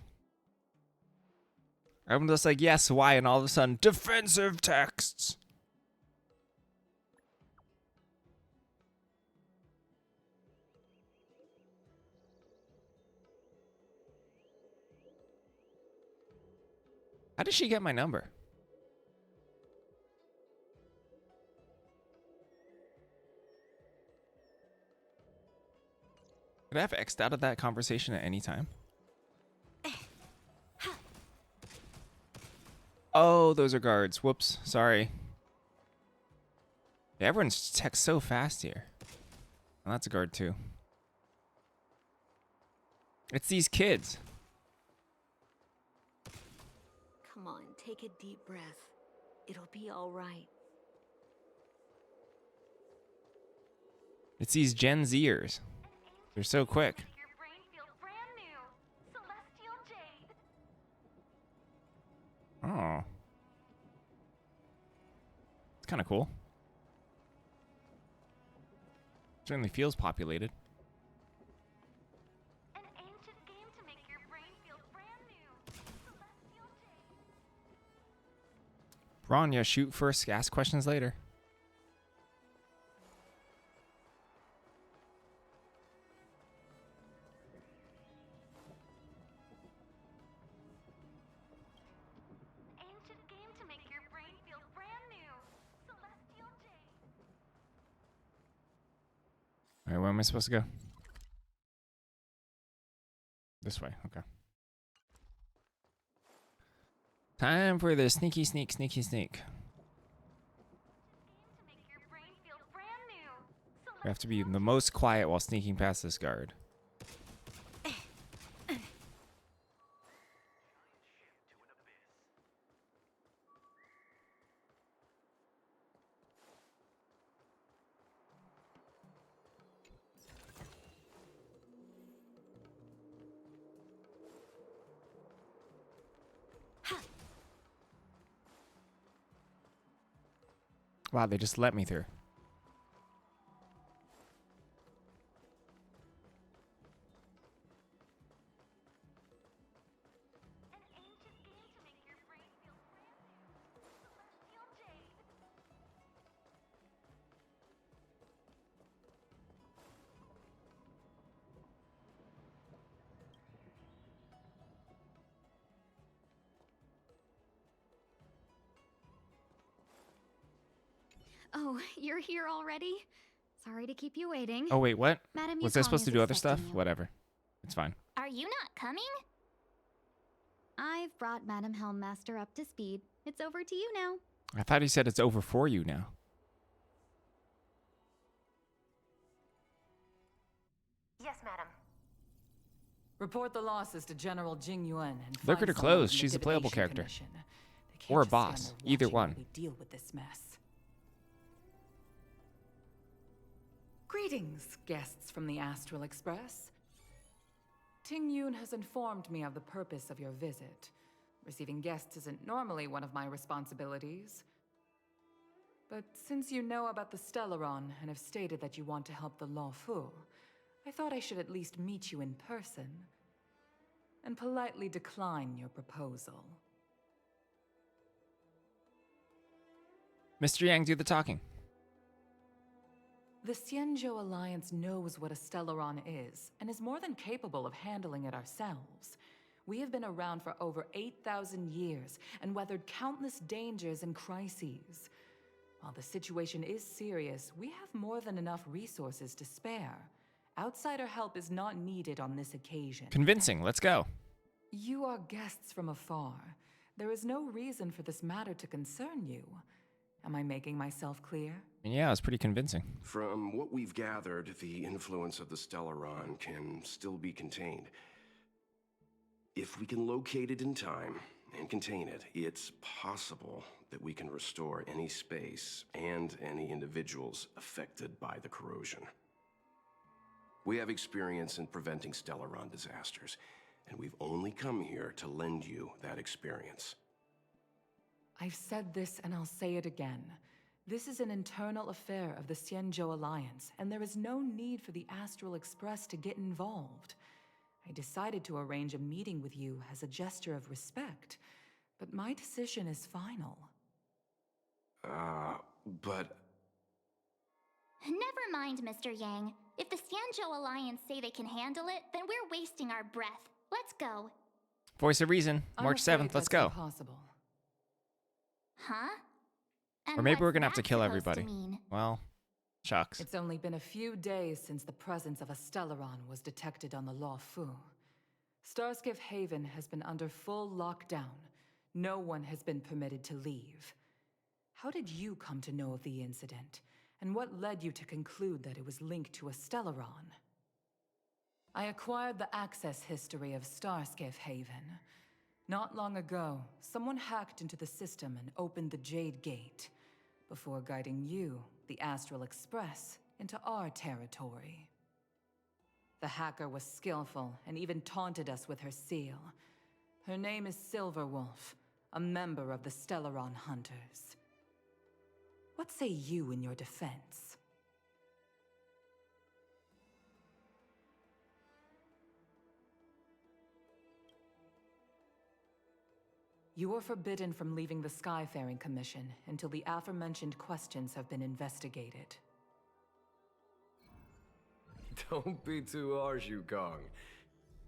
Speaker 1: I'm just like, yes, why? And all of a sudden, defensive texts. How did she get my number? Could I have X'd out of that conversation at any time? Oh, those are guards. Whoops. Sorry. Yeah, everyone's text so fast here. Oh, that's a guard too. It's these kids.
Speaker 8: Come on, take a deep breath. It'll be all right.
Speaker 1: It's these Gen Zers. They're so quick. Oh. It's kind of cool. Certainly feels populated. Bronya, shoot first, ask questions later. All right, where am I supposed to go? This way, okay. Time for the sneaky sneak, sneaky sneak. We have to be the most quiet while sneaking past this guard. Wow, they just let me through.
Speaker 16: Oh, you're here already? Sorry to keep you waiting.
Speaker 1: Oh, wait, what?
Speaker 16: Madam
Speaker 1: Was I
Speaker 16: Yukong
Speaker 1: supposed to
Speaker 16: is
Speaker 1: do other stuff?
Speaker 16: expecting you.
Speaker 1: Whatever. It's fine.
Speaker 3: Are you not coming?
Speaker 16: I've brought Madam Helmmaster up to speed. It's over to you now.
Speaker 1: I thought he said it's over for you now.
Speaker 14: Yes, madam.
Speaker 18: Report the losses to General Jing Yuan and
Speaker 1: Look
Speaker 18: find
Speaker 1: at her
Speaker 18: someone
Speaker 1: clothes.
Speaker 18: from the
Speaker 1: She's a playable
Speaker 18: Divination
Speaker 1: character.
Speaker 18: Commission. They can't
Speaker 1: Or a
Speaker 18: just stand
Speaker 1: boss.
Speaker 18: there
Speaker 1: Either
Speaker 18: watching
Speaker 1: one.
Speaker 18: while we deal with this mess. Greetings, guests from the Astral Express. Ting Yun has informed me of the purpose of your visit. Receiving guests isn't normally one of my responsibilities. But since you know about the Stellaron and have stated that you want to help the Lawfu, I thought I should at least meet you in person and politely decline your proposal.
Speaker 1: Mr. Yang, do the talking.
Speaker 18: The Xianzhou Alliance knows what a Stellaron is, and is more than capable of handling it ourselves. We have been around for over 8,000 years, and weathered countless dangers and crises. While the situation is serious, we have more than enough resources to spare. Outsider help is not needed on this occasion.
Speaker 1: Convincing, let's go.
Speaker 18: You are guests from afar. There is no reason for this matter to concern you. Am I making myself clear?
Speaker 1: Yeah, it's pretty convincing.
Speaker 5: From what we've gathered, the influence of the Stellaron can still be contained. If we can locate it in time and contain it, it's possible that we can restore any space and any individuals affected by the corrosion. We have experience in preventing Stellaron disasters, and we've only come here to lend you that experience.
Speaker 18: I've said this and I'll say it again. This is an internal affair of the Xianzhou Alliance, and there is no need for the Astral Express to get involved. I decided to arrange a meeting with you as a gesture of respect, but my decision is final.
Speaker 5: But...
Speaker 3: Never mind, Mr. Yang. If the Xianzhou Alliance say they can handle it, then we're wasting our breath. Let's go.
Speaker 1: Voice of reason, March 7th, let's go.
Speaker 18: Impossible.
Speaker 3: Huh?
Speaker 1: Or maybe we're gonna have to kill everybody. Well, shucks.
Speaker 18: It's only been a few days since the presence of a Stellaron was detected on the Luofu. Starskiff Haven has been under full lockdown. No one has been permitted to leave. How did you come to know of the incident? And what led you to conclude that it was linked to a Stellaron? I acquired the access history of Starskiff Haven. Not long ago, someone hacked into the system and opened the Jade Gate, before guiding you, the Astral Express, into our territory. The hacker was skillful and even taunted us with her seal. Her name is Silverwolf, a member of the Stellaron Hunters. What say you in your defense? You are forbidden from leaving the Skyfaring Commission until the aforementioned questions have been investigated.
Speaker 12: Don't be too harsh, Yukong.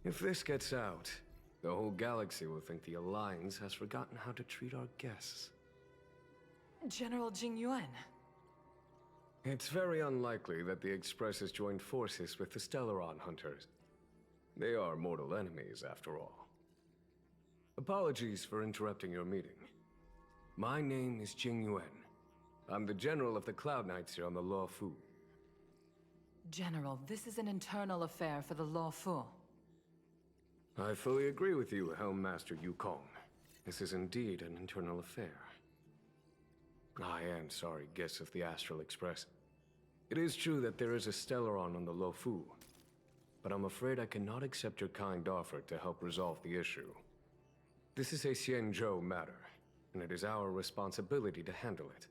Speaker 12: If this gets out, the whole galaxy will think the Alliance has forgotten how to treat our guests.
Speaker 18: General Jingyuan.
Speaker 12: It's very unlikely that the Express has joined forces with the Stellaron Hunters. They are mortal enemies, after all. Apologies for interrupting your meeting. My name is Jingyuan. I'm the general of the Cloud Knights here on the Luofu.
Speaker 18: General, this is an internal affair for the Luofu.
Speaker 12: I fully agree with you, Helm Master Yukong. This is indeed an internal affair. I am sorry, guests of the Astral Express. It is true that there is a Stellaron on the Luofu, but I'm afraid I cannot accept your kind offer to help resolve the issue. This is a Xianzhou matter, and it is our responsibility to handle it.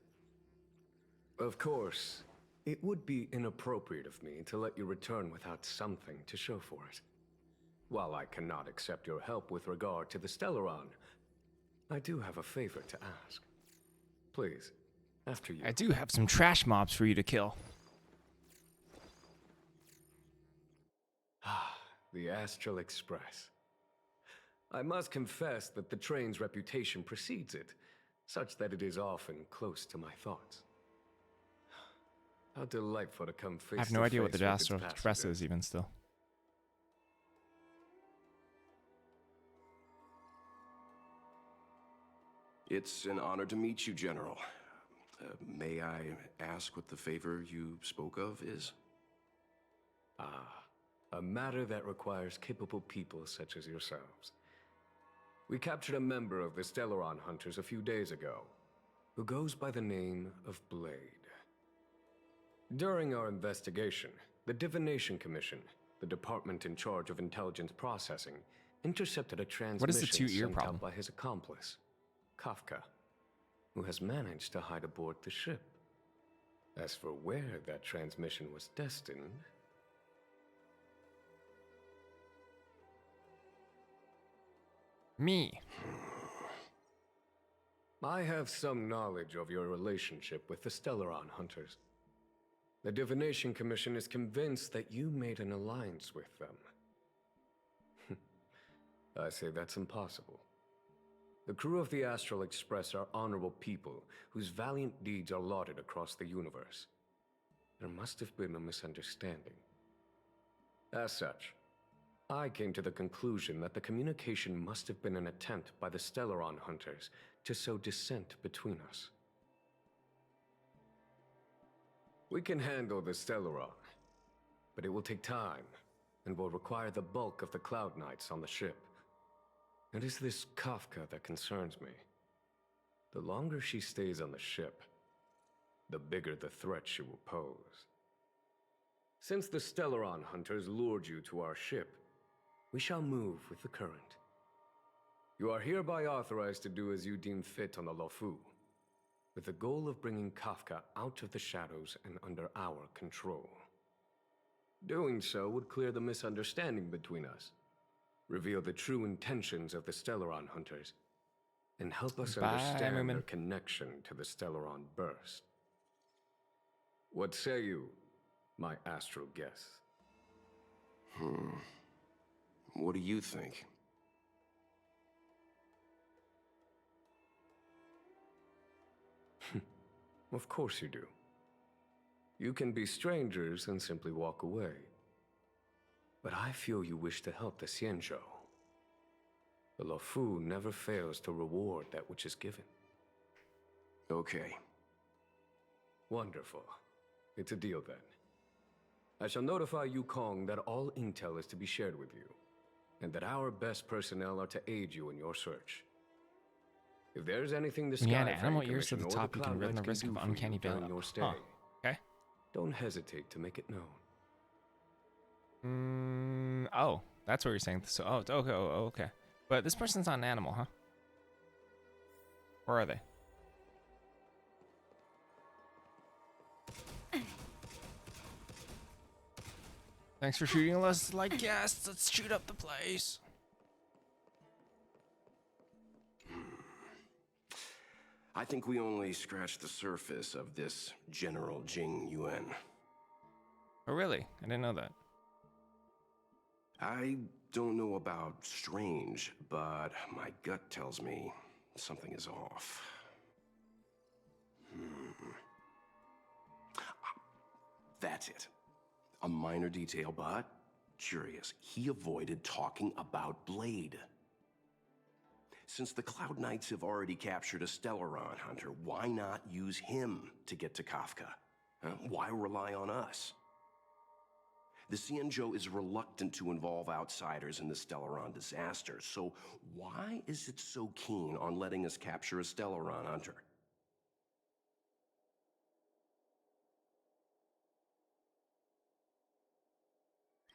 Speaker 12: Of course, it would be inappropriate of me to let you return without something to show for it. While I cannot accept your help with regard to the Stellaron, I do have a favor to ask. Please, after you.
Speaker 1: I do have some trash mobs for you to kill.
Speaker 12: The Astral Express. I must confess that the train's reputation precedes it, such that it is often close to my thoughts. How delightful to come face to face.
Speaker 1: I have no idea what the
Speaker 12: with its
Speaker 1: Astral Express is even still.
Speaker 5: It's an honor to meet you, General. May I ask what the favor you spoke of is?
Speaker 12: A matter that requires capable people such as yourselves. We captured a member of the Stellaron Hunters a few days ago, who goes by the name of Blade. During our investigation, the Divination Commission, the department in charge of intelligence processing, intercepted a transmission
Speaker 1: What is the two-ear
Speaker 12: sent
Speaker 1: problem?
Speaker 12: out by his accomplice, Kafka, who has managed to hide aboard the ship. As for where that transmission was destined...
Speaker 1: Me.
Speaker 12: I have some knowledge of your relationship with the Stellaron Hunters. The Divination Commission is convinced that you made an alliance with them. I say that's impossible. The crew of the Astral Express are honorable people whose valiant deeds are lauded across the universe. There must have been a misunderstanding. As such, I came to the conclusion that the communication must have been an attempt by the Stellaron Hunters to sow dissent between us. We can handle the Stellaron, but it will take time and will require the bulk of the Cloud Knights on the ship. It is this Kafka that concerns me. The longer she stays on the ship, the bigger the threat she will pose. Since the Stellaron hunters lured you to our ship, we shall move with the current. You are hereby authorized to do as you deem fit on the Lofu, with the goal of bringing Kafka out of the shadows and under our control. Doing so would clear the misunderstanding between us, reveal the true intentions of the Stellaron hunters, and help us understand their connection to the Stellaron burst. What say you, my astral guest?
Speaker 5: What do you think?
Speaker 12: Of course you do. You can be strangers and simply walk away. But I feel you wish to help the Xianzhou. The Luofu never fails to reward that which is given.
Speaker 5: Okay.
Speaker 12: Wonderful. It's a deal then. I shall notify Yukong that all intel is to be shared with you, and that our best personnel are to aid you in your search. If there's anything the
Speaker 1: When you add
Speaker 12: Sky
Speaker 1: animal
Speaker 12: Fairy
Speaker 1: ears to the
Speaker 12: Commission or
Speaker 1: top, you can
Speaker 12: Cloud
Speaker 1: run the
Speaker 12: Knights
Speaker 1: risk
Speaker 12: do
Speaker 1: of
Speaker 12: for you
Speaker 1: uncanny
Speaker 12: during
Speaker 1: valley.
Speaker 12: your stay.
Speaker 1: Huh. Okay.
Speaker 12: Don't hesitate to make it known.
Speaker 1: Oh, that's what you're saying. So, okay. But this person's not an animal, huh? Where are they? Thanks for shooting us like guests. Let's shoot up the place.
Speaker 5: I think we only scratched the surface of this General Jing Yuan.
Speaker 1: Oh, really? I didn't know that.
Speaker 5: I don't know about strange, but my gut tells me something is off. That's it. A minor detail, but curious. He avoided talking about Blade. Since the Cloud Knights have already captured a Stellaron hunter, why not use him to get to Kafka? Why rely on us? The Xianzhou is reluctant to involve outsiders in the Stellaron disaster, so why is it so keen on letting us capture a Stellaron hunter?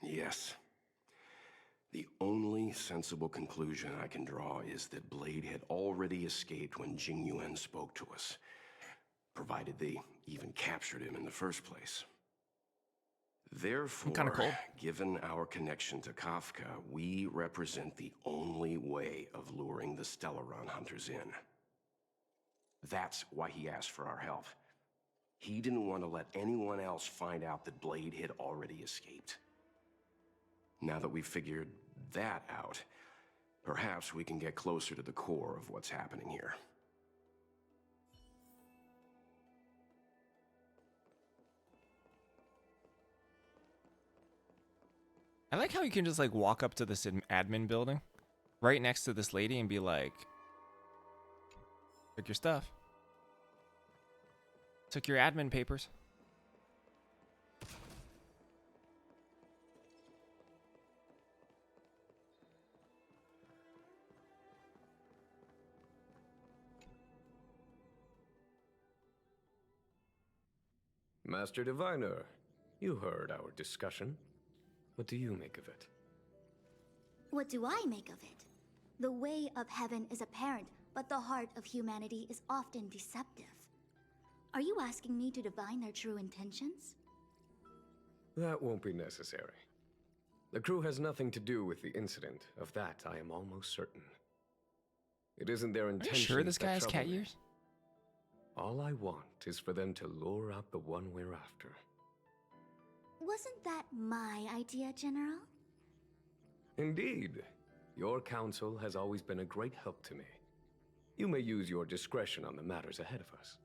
Speaker 5: Yes. The only sensible conclusion I can draw is that Blade had already escaped when Jing Yuan spoke to us, provided they even captured him in the first place. Therefore, given our connection to Kafka, we represent the only way of luring the Stellaron hunters in. That's why he asked for our help. He didn't want to let anyone else find out that Blade had already escaped. Now that we've figured that out, perhaps we can get closer to the core of what's happening here.
Speaker 1: I like how you can just like walk up to this admin building right next to this lady and be like, took your stuff. Took your admin papers.
Speaker 12: Master Diviner, you heard our discussion. What do you make of it?
Speaker 4: What do I make of it? The way of heaven is apparent, but the heart of humanity is often deceptive. Are you asking me to divine their true intentions?
Speaker 12: That won't be necessary. The crew has nothing to do with the incident. Of that, I am almost certain. It isn't their intention.
Speaker 1: Are you sure this guy has cat ears?
Speaker 12: All I want is for them to lure out the one we're after.
Speaker 4: Wasn't that my idea, General?
Speaker 12: Indeed. Your counsel has always been a great help to me. You may use your discretion on the matters ahead of us.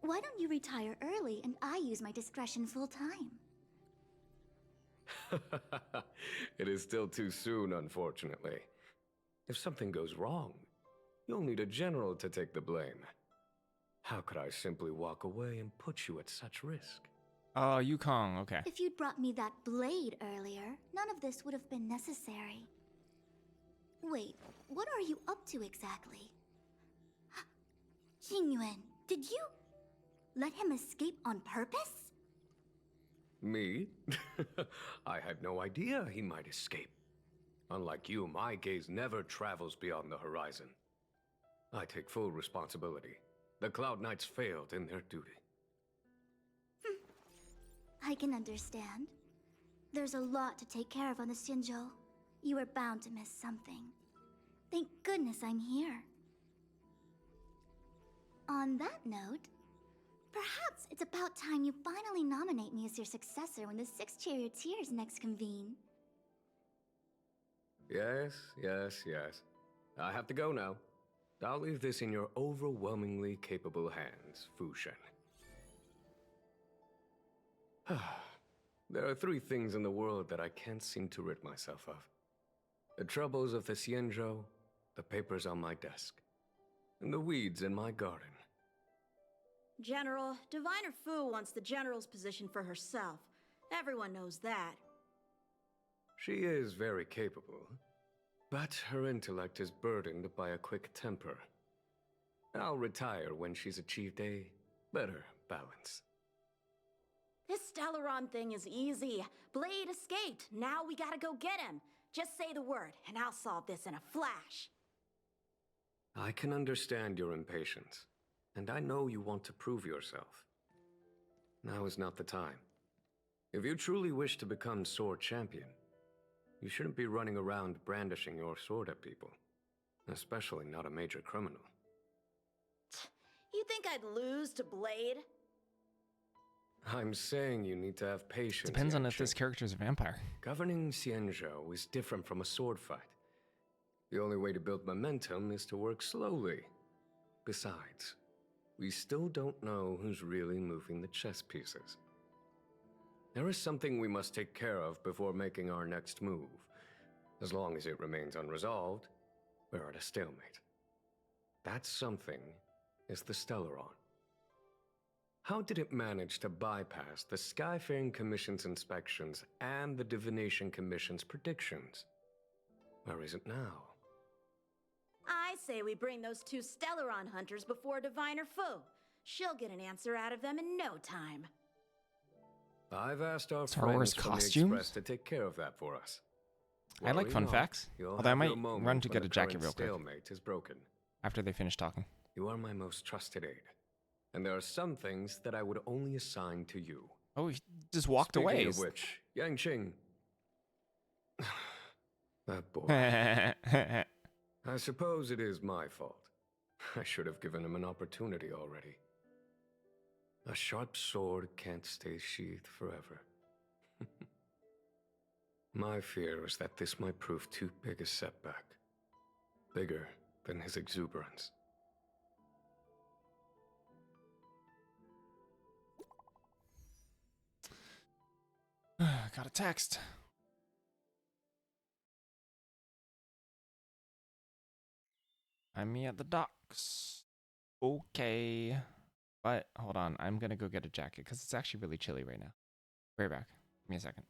Speaker 4: Why don't you retire early and I use my discretion full time?
Speaker 12: It is still too soon, unfortunately. If something goes wrong, you'll need a general to take the blame. How could I simply walk away and put you at such risk?
Speaker 1: Oh, Yukong, okay.
Speaker 4: If you'd brought me that blade earlier, none of this would have been necessary.
Speaker 11: Wait, what are you up to exactly? Xingyuan, did you let him escape on purpose?
Speaker 12: Me? I had no idea he might escape. Unlike you, my gaze never travels beyond the horizon. I take full responsibility. The Cloud Knights failed in their duty.
Speaker 11: I can understand. There's a lot to take care of on the Xinzhou. You were bound to miss something. Thank goodness I'm here. On that note, perhaps it's about time you finally nominate me as your successor when the Six Charioteers next convene.
Speaker 12: Yes. I have to go now. I'll leave this in your overwhelmingly capable hands, Fu Shen. There are 3 things in the world that I can't seem to rid myself of. The troubles of the Xianzhou, the papers on my desk, and the weeds in my garden.
Speaker 19: General, Diviner Fu wants the General's position for herself. Everyone knows that.
Speaker 12: She is very capable, but her intellect is burdened by a quick temper. I'll retire when she's achieved a better balance.
Speaker 19: This Stellaron thing is easy. Blade escaped. Now we gotta go get him. Just say the word, and I'll solve this in a flash.
Speaker 12: I can understand your impatience, and I know you want to prove yourself. Now is not the time. If you truly wish to become sword champion, you shouldn't be running around brandishing your sword at people, especially not a major criminal.
Speaker 19: You think I'd lose to Blade?
Speaker 12: I'm saying you need to have patience.
Speaker 1: Depends on if
Speaker 12: Yanqing.
Speaker 1: this character's a vampire.
Speaker 12: Governing Xianzhou is different from a sword fight. The only way to build momentum is to work slowly. Besides, we still don't know who's really moving the chess pieces. There is something we must take care of before making our next move. As long as it remains unresolved, we're at a stalemate. That something is the Stellaron. How did it manage to bypass the Skyfaring Commission's inspections and the Divination Commission's predictions? Where is it now?
Speaker 19: I say we bring those 2 Stellaron hunters before Diviner Fu. She'll get an answer out of them in no time.
Speaker 12: I've asked our
Speaker 1: Star Wars
Speaker 12: friends from the
Speaker 1: costumes?
Speaker 12: Express to take care of that for us.
Speaker 1: I like
Speaker 12: Worry
Speaker 1: fun
Speaker 12: not.
Speaker 1: facts,
Speaker 12: You'll
Speaker 1: although I
Speaker 12: have
Speaker 1: might
Speaker 12: your moment
Speaker 1: run to
Speaker 12: when
Speaker 1: get
Speaker 12: the
Speaker 1: a jacket
Speaker 12: current
Speaker 1: real quick
Speaker 12: stalemate is broken.
Speaker 1: after they finish talking.
Speaker 12: You are my most trusted aide, and there are some things that I would only assign to you.
Speaker 1: Oh, he just walked
Speaker 12: Speaking
Speaker 1: away.
Speaker 12: of which, Yanqing. That boy. I suppose it is my fault. I should have given him an opportunity already. A sharp sword can't stay sheathed forever. My fear is that this might prove too big a setback. Bigger than his exuberance.
Speaker 1: Got a text. I'm me at the docks. Okay. But hold on, I'm gonna go get a jacket because it's actually really chilly right now. Right back. Give me a second.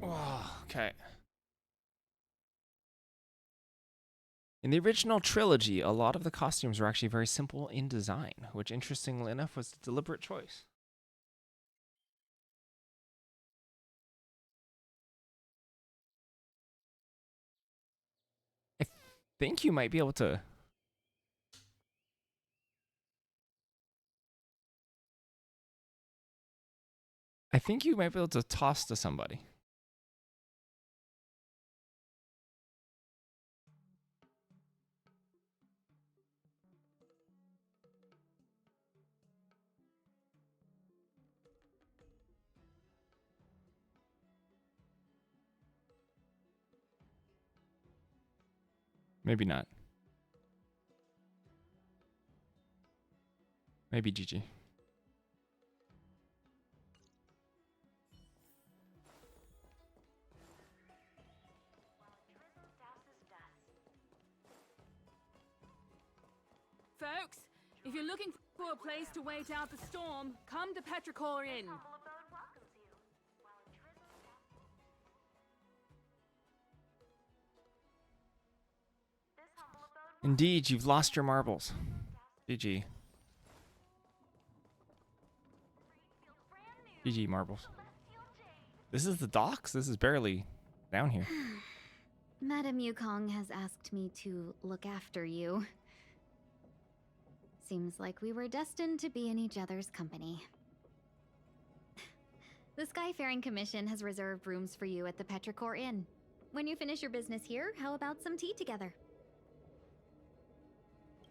Speaker 1: Oh, okay. In the original trilogy, a lot of the costumes were actually very simple in design, which interestingly enough was a deliberate choice. I think you might be able to... I think you might be able to toss to somebody. Maybe not. Maybe GG.
Speaker 20: Folks, if you're looking for a place to wait out the storm, come to Petrichor Inn.
Speaker 1: Indeed, you've lost your marbles. GG. GG marbles. This is the docks? This is barely down here.
Speaker 16: Madame Yukong has asked me to look after you. Seems like we were destined to be in each other's company. The Skyfaring Commission has reserved rooms for you at the Petrichor Inn. When you finish your business here, how about some tea together?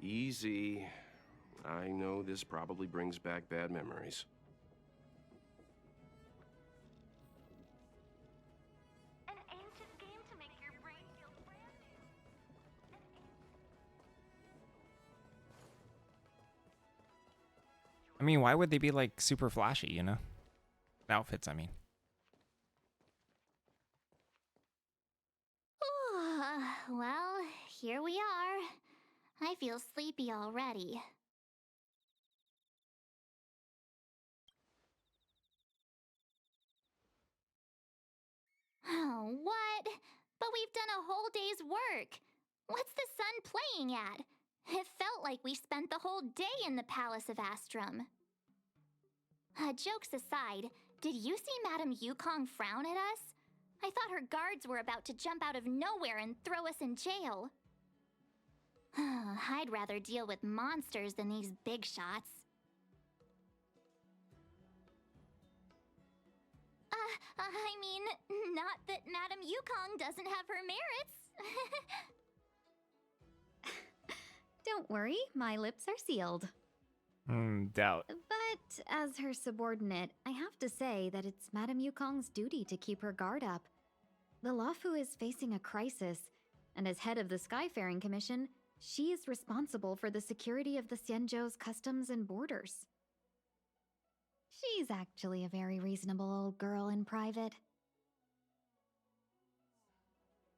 Speaker 5: Easy. I know this probably brings back bad memories.
Speaker 3: An ancient game to make your brain feel brand new.
Speaker 1: I mean, why would they be like super flashy, you know? Outfits, I mean.
Speaker 3: Well, here we are. I feel sleepy already. Oh, what? But we've done a whole day's work. What's the sun playing at? It felt like we spent the whole day in the Palace of Astrum. Jokes aside, did you see Madame Yukong frown at us? I thought her guards were about to jump out of nowhere and throw us in jail. I'd rather deal with monsters than these big shots. I mean, not that Madame Yukong doesn't have her merits.
Speaker 16: Don't worry, my lips are sealed.
Speaker 1: Doubt.
Speaker 16: But as her subordinate, I have to say that it's Madame Yukong's duty to keep her guard up. The Lafu is facing a crisis, and as head of the Skyfaring Commission, she is responsible for the security of the Xianzhou's customs and borders. She's actually a very reasonable old girl in private.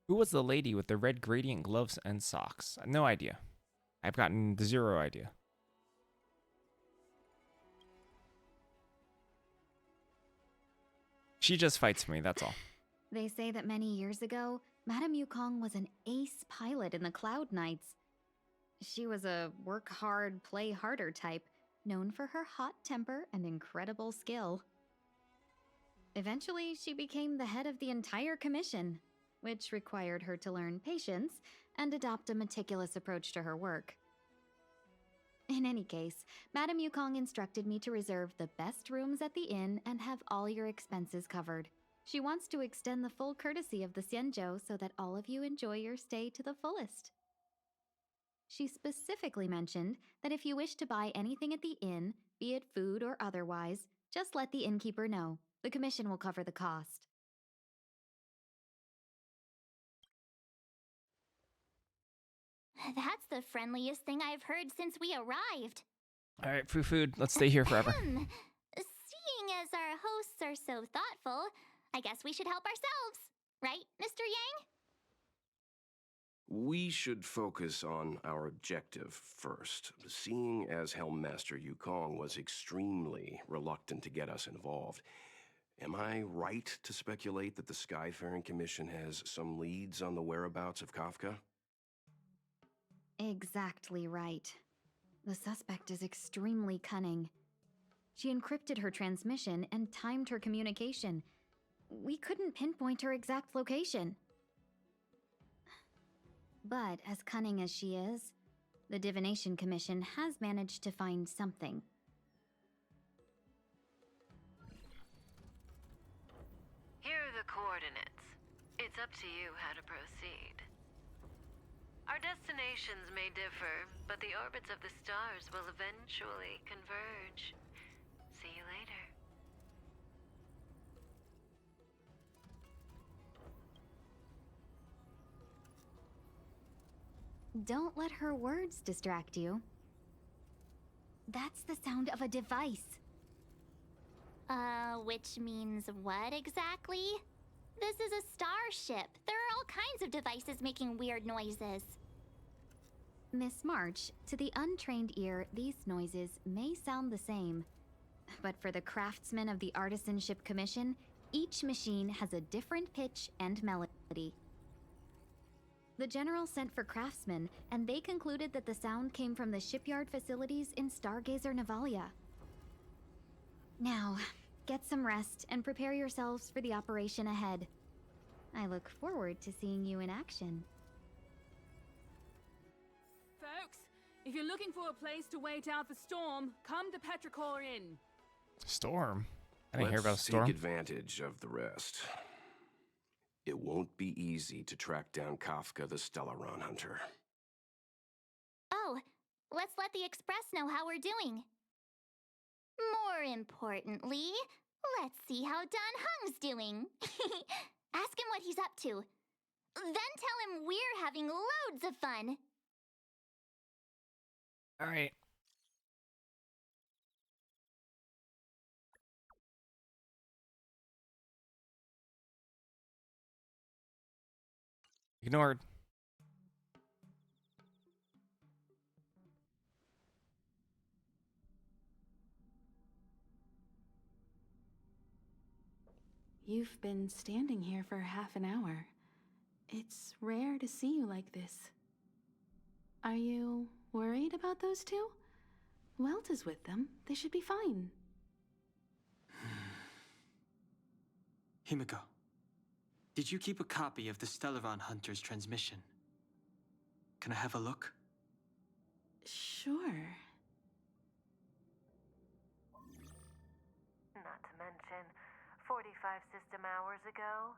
Speaker 1: Who was the lady with the red gradient gloves and socks? No idea. I've gotten zero idea. She just fights for me, that's all.
Speaker 16: They say that many years ago, Madame Yukong was an ace pilot in the Cloud Knights. She was a work hard, play harder type, known for her hot temper and incredible skill. Eventually, she became the head of the entire commission, which required her to learn patience and adopt a meticulous approach to her work. In any case, Madame Yukong instructed me to reserve the best rooms at the inn and have all your expenses covered. She wants to extend the full courtesy of the Xianzhou so that all of you enjoy your stay to the fullest. She specifically mentioned that if you wish to buy anything at the inn, be it food or otherwise, just let the innkeeper know. The commission will cover the cost.
Speaker 3: That's the friendliest thing I've heard since we arrived.
Speaker 1: All right, free food. Let's stay here forever.
Speaker 3: Seeing as our hosts are so thoughtful, I guess we should help ourselves. Right, Mr. Yang?
Speaker 5: We should focus on our objective first. Seeing as Helm Master Yukong was extremely reluctant to get us involved, Am I right to speculate that the Skyfaring Commission has some leads on the whereabouts of Kafka?
Speaker 16: Exactly right. The suspect is extremely cunning. She encrypted her transmission and timed her communication. We couldn't pinpoint her exact location. But as cunning as she is, the Divination Commission has managed to find something.
Speaker 10: Here are the coordinates. It's up to you how to proceed. Our destinations may differ, but the orbits of the stars will eventually converge. See you later.
Speaker 16: Don't let her words distract you. That's the sound of a device.
Speaker 3: Which means what exactly? This is a starship. There are all kinds of devices making weird noises.
Speaker 16: Miss March, to the untrained ear, these noises may sound the same. But for the craftsmen of the Artisanship Commission, each machine has a different pitch and melody. The General sent for craftsmen, and they concluded that the sound came from the shipyard facilities in Stargazer Navalia. Now, get some rest and prepare yourselves for the operation ahead. I look forward to seeing you in action.
Speaker 20: Folks, if you're looking for a place to wait out the storm, come to Petrichor Inn.
Speaker 1: Storm? I didn't hear about a
Speaker 5: Let's
Speaker 1: storm.
Speaker 5: take advantage of the rest. It won't be easy to track down Kafka the Stellaron Hunter.
Speaker 3: Oh, let's let the Express know how we're doing. More importantly, let's see how Don Hung's doing. Ask him what he's up to. Then tell him we're having loads of fun.
Speaker 1: All right. Ignored.
Speaker 6: You've been standing here for half an hour. It's rare to see you like this. Are you worried about those two? Welt is with them. They should be fine.
Speaker 13: Himiko, did you keep a copy of the Stellaron Hunter's transmission? Can I have a look?
Speaker 6: Sure.
Speaker 10: Not to mention, 45 system hours ago,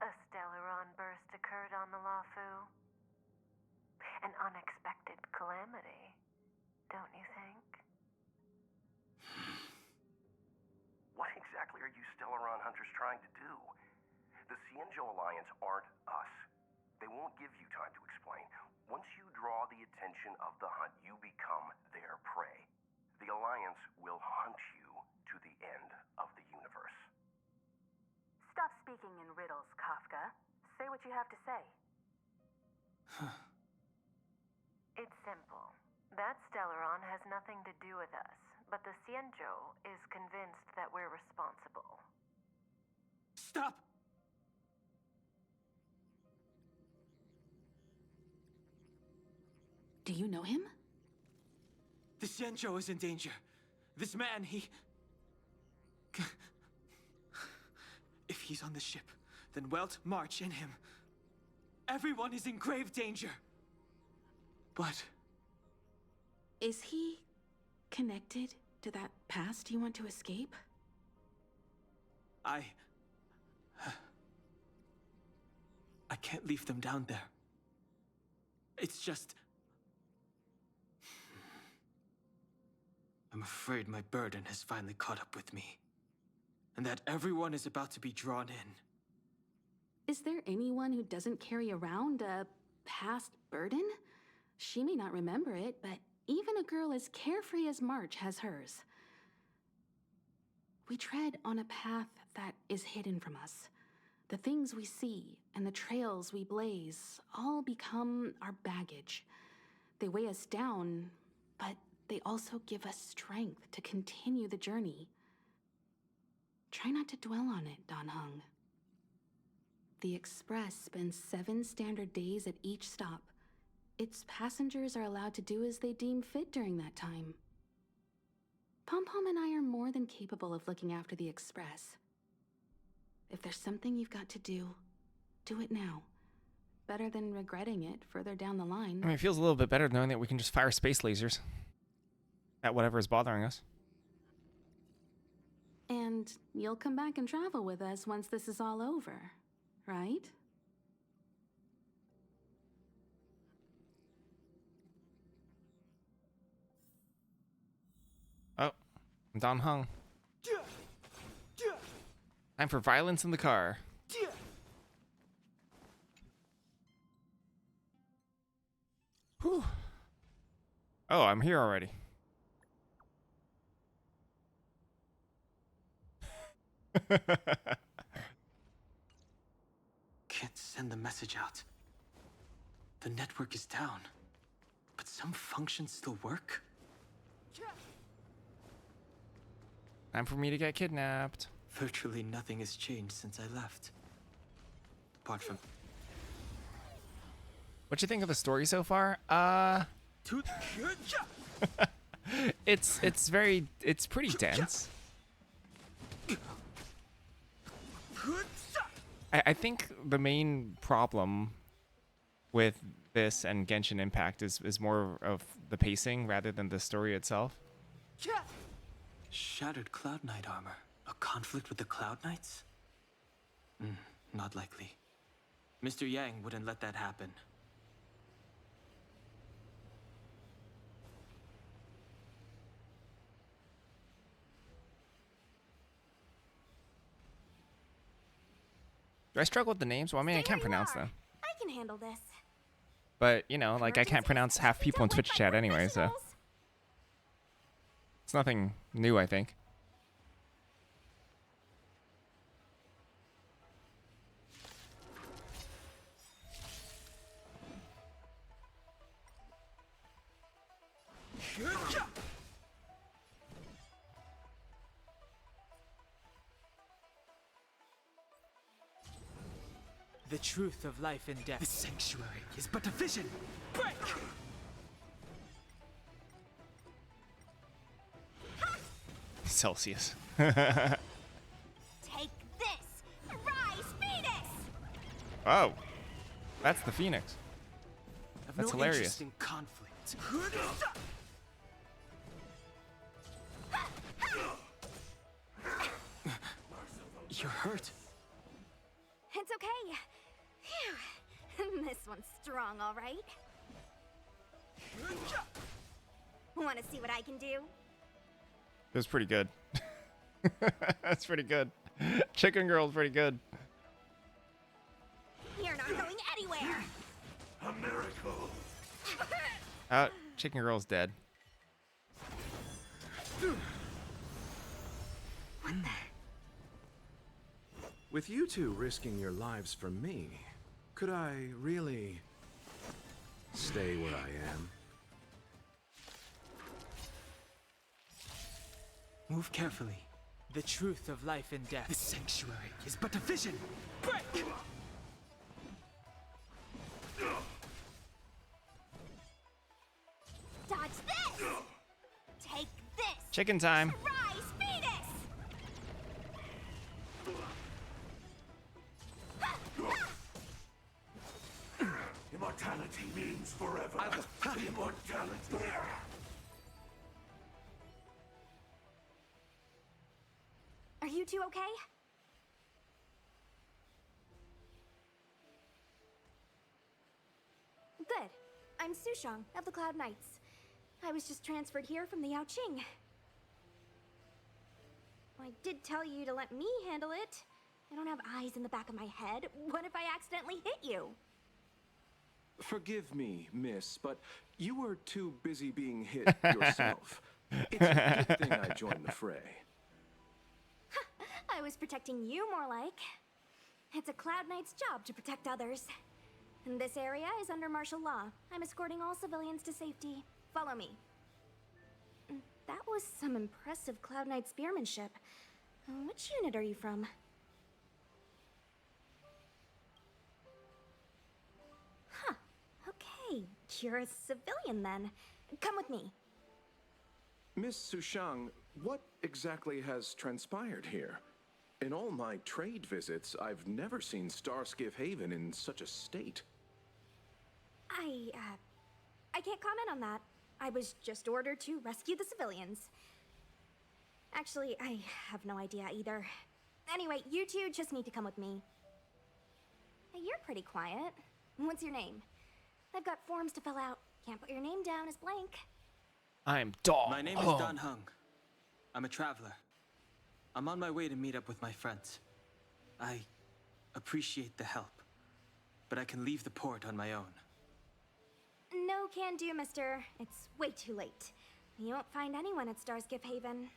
Speaker 10: a Stellaron burst occurred on the Lafu. An unexpected calamity, don't you think?
Speaker 5: What exactly are you Stellaron Hunters trying to do? The Cienjo Alliance aren't us. They won't give you time to explain. Once you draw the attention of the hunt, you become their prey. The Alliance will hunt you to the end of the universe.
Speaker 14: Stop speaking in riddles, Kafka. Say what you have to say.
Speaker 10: It's simple. That Stellaron has nothing to do with us, but the Cienjo is convinced that we're responsible.
Speaker 13: Stop!
Speaker 6: Do you know him?
Speaker 13: The Xianzhou is in danger. This man, he... If he's on the ship, then Welt, March, and him. Everyone is in grave danger. But...
Speaker 6: Is he connected to that past you want to escape?
Speaker 13: I can't leave them down there. It's just... I'm afraid my burden has finally caught up with me. And that everyone is about to be drawn in.
Speaker 6: Is there anyone who doesn't carry around a past burden? She may not remember it, but even a girl as carefree as March has hers. We tread on a path that is hidden from us. The things we see and the trails we blaze all become our baggage. They weigh us down, but they also give us strength to continue the journey. Try not to dwell on it, Dan Heng. The Express spends 7 standard days at each stop. Its passengers are allowed to do as they deem fit during that time. Pom Pom and I are more than capable of looking after the Express. If there's something you've got to do, do it now. Better than regretting it further down the line.
Speaker 1: I mean, it feels a little bit better knowing that we can just fire space lasers at whatever is bothering us.
Speaker 6: And you'll come back and travel with us once this is all over, right?
Speaker 1: Oh, Dan Heng. Time for violence in the car. Whew. Oh, I'm here already.
Speaker 13: Can't send the message out. The network is down. But some functions still work?
Speaker 1: Time for me to get kidnapped.
Speaker 13: Virtually nothing has changed since I left. Apart from...
Speaker 1: What you think of the story so far? It's pretty dense. I think the main problem with this and Genshin Impact is more of the pacing rather than the story itself.
Speaker 13: Shattered Cloud Knight armor. A conflict with the Cloud Knights? Not likely. Mr. Yang wouldn't let that happen.
Speaker 1: Do I struggle with the names? Well, I mean, I can't pronounce them.
Speaker 9: I can handle this.
Speaker 1: But, you know, like, I can't pronounce half people in Twitch chat anyway, so... It's nothing new, I think.
Speaker 21: The truth of life and death. The sanctuary is but a vision. Break!
Speaker 1: Celsius.
Speaker 9: Take this! Rise, Phoenix!
Speaker 1: Oh. That's the Phoenix.
Speaker 13: I've
Speaker 1: That's
Speaker 13: no
Speaker 1: hilarious.
Speaker 13: interest in conflict. You're hurt.
Speaker 9: It's okay. Phew. This one's strong, all right. Want to see what I can do?
Speaker 1: It was pretty good. That's pretty good. Chicken Girl's pretty good.
Speaker 9: You're not going anywhere.
Speaker 15: A miracle.
Speaker 1: Chicken Girl's dead.
Speaker 9: What the?
Speaker 22: With you two risking your lives for me, could I really stay where I am?
Speaker 21: Move carefully. The truth of life and death. The sanctuary is but a vision. Break!
Speaker 9: Dodge this! Take this!
Speaker 1: Chicken time.
Speaker 9: Rise, Phoenix!
Speaker 15: Immortality means forever. Immortality.
Speaker 9: Are you two okay? Good. I'm Sushang of the Cloud Knights. I was just transferred here from the Yaoqing. I did tell you to let me handle it. I don't have eyes in the back of my head. What if I accidentally hit you?
Speaker 22: Forgive me, miss, but you were too busy being hit yourself. It's a good thing I joined the fray.
Speaker 9: I was protecting you more like. It's a Cloud Knight's job to protect others. And this area is under martial law. I'm escorting all civilians to safety. Follow me. That was some impressive Cloud Knight spearmanship. Which unit are you from? Huh. Okay, you're a civilian then. Come with me.
Speaker 22: Miss Sushang, what exactly has transpired here? In all my trade visits, I've never seen Starskiff Haven in such a state.
Speaker 9: I can't comment on that. I was just ordered to rescue the civilians. Actually, I have no idea either. Anyway, you two just need to come with me. Hey, you're pretty quiet. What's your name? I've got forms to fill out. Can't put your name down as blank.
Speaker 1: I'm Dong.
Speaker 21: My name is Dan Hung. I'm a traveler. I'm on my way to meet up with my friends. I appreciate the help, but I can leave the port on my own.
Speaker 9: No can do, mister. It's way too late. You won't find anyone at Starskiff Haven.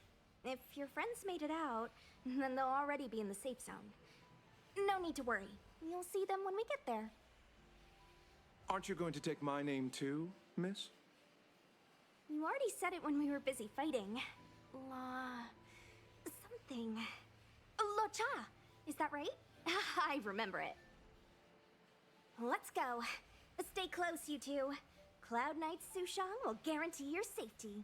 Speaker 9: If your friends made it out, then they'll already be in the safe zone. No need to worry. You'll see them when we get there.
Speaker 22: Aren't you going to take my name too, miss?
Speaker 9: You already said it when we were busy fighting. Something. Lo Cha! Is that right? I remember it. Let's go. Stay close, you two. Cloud Knight Sushang will guarantee your safety.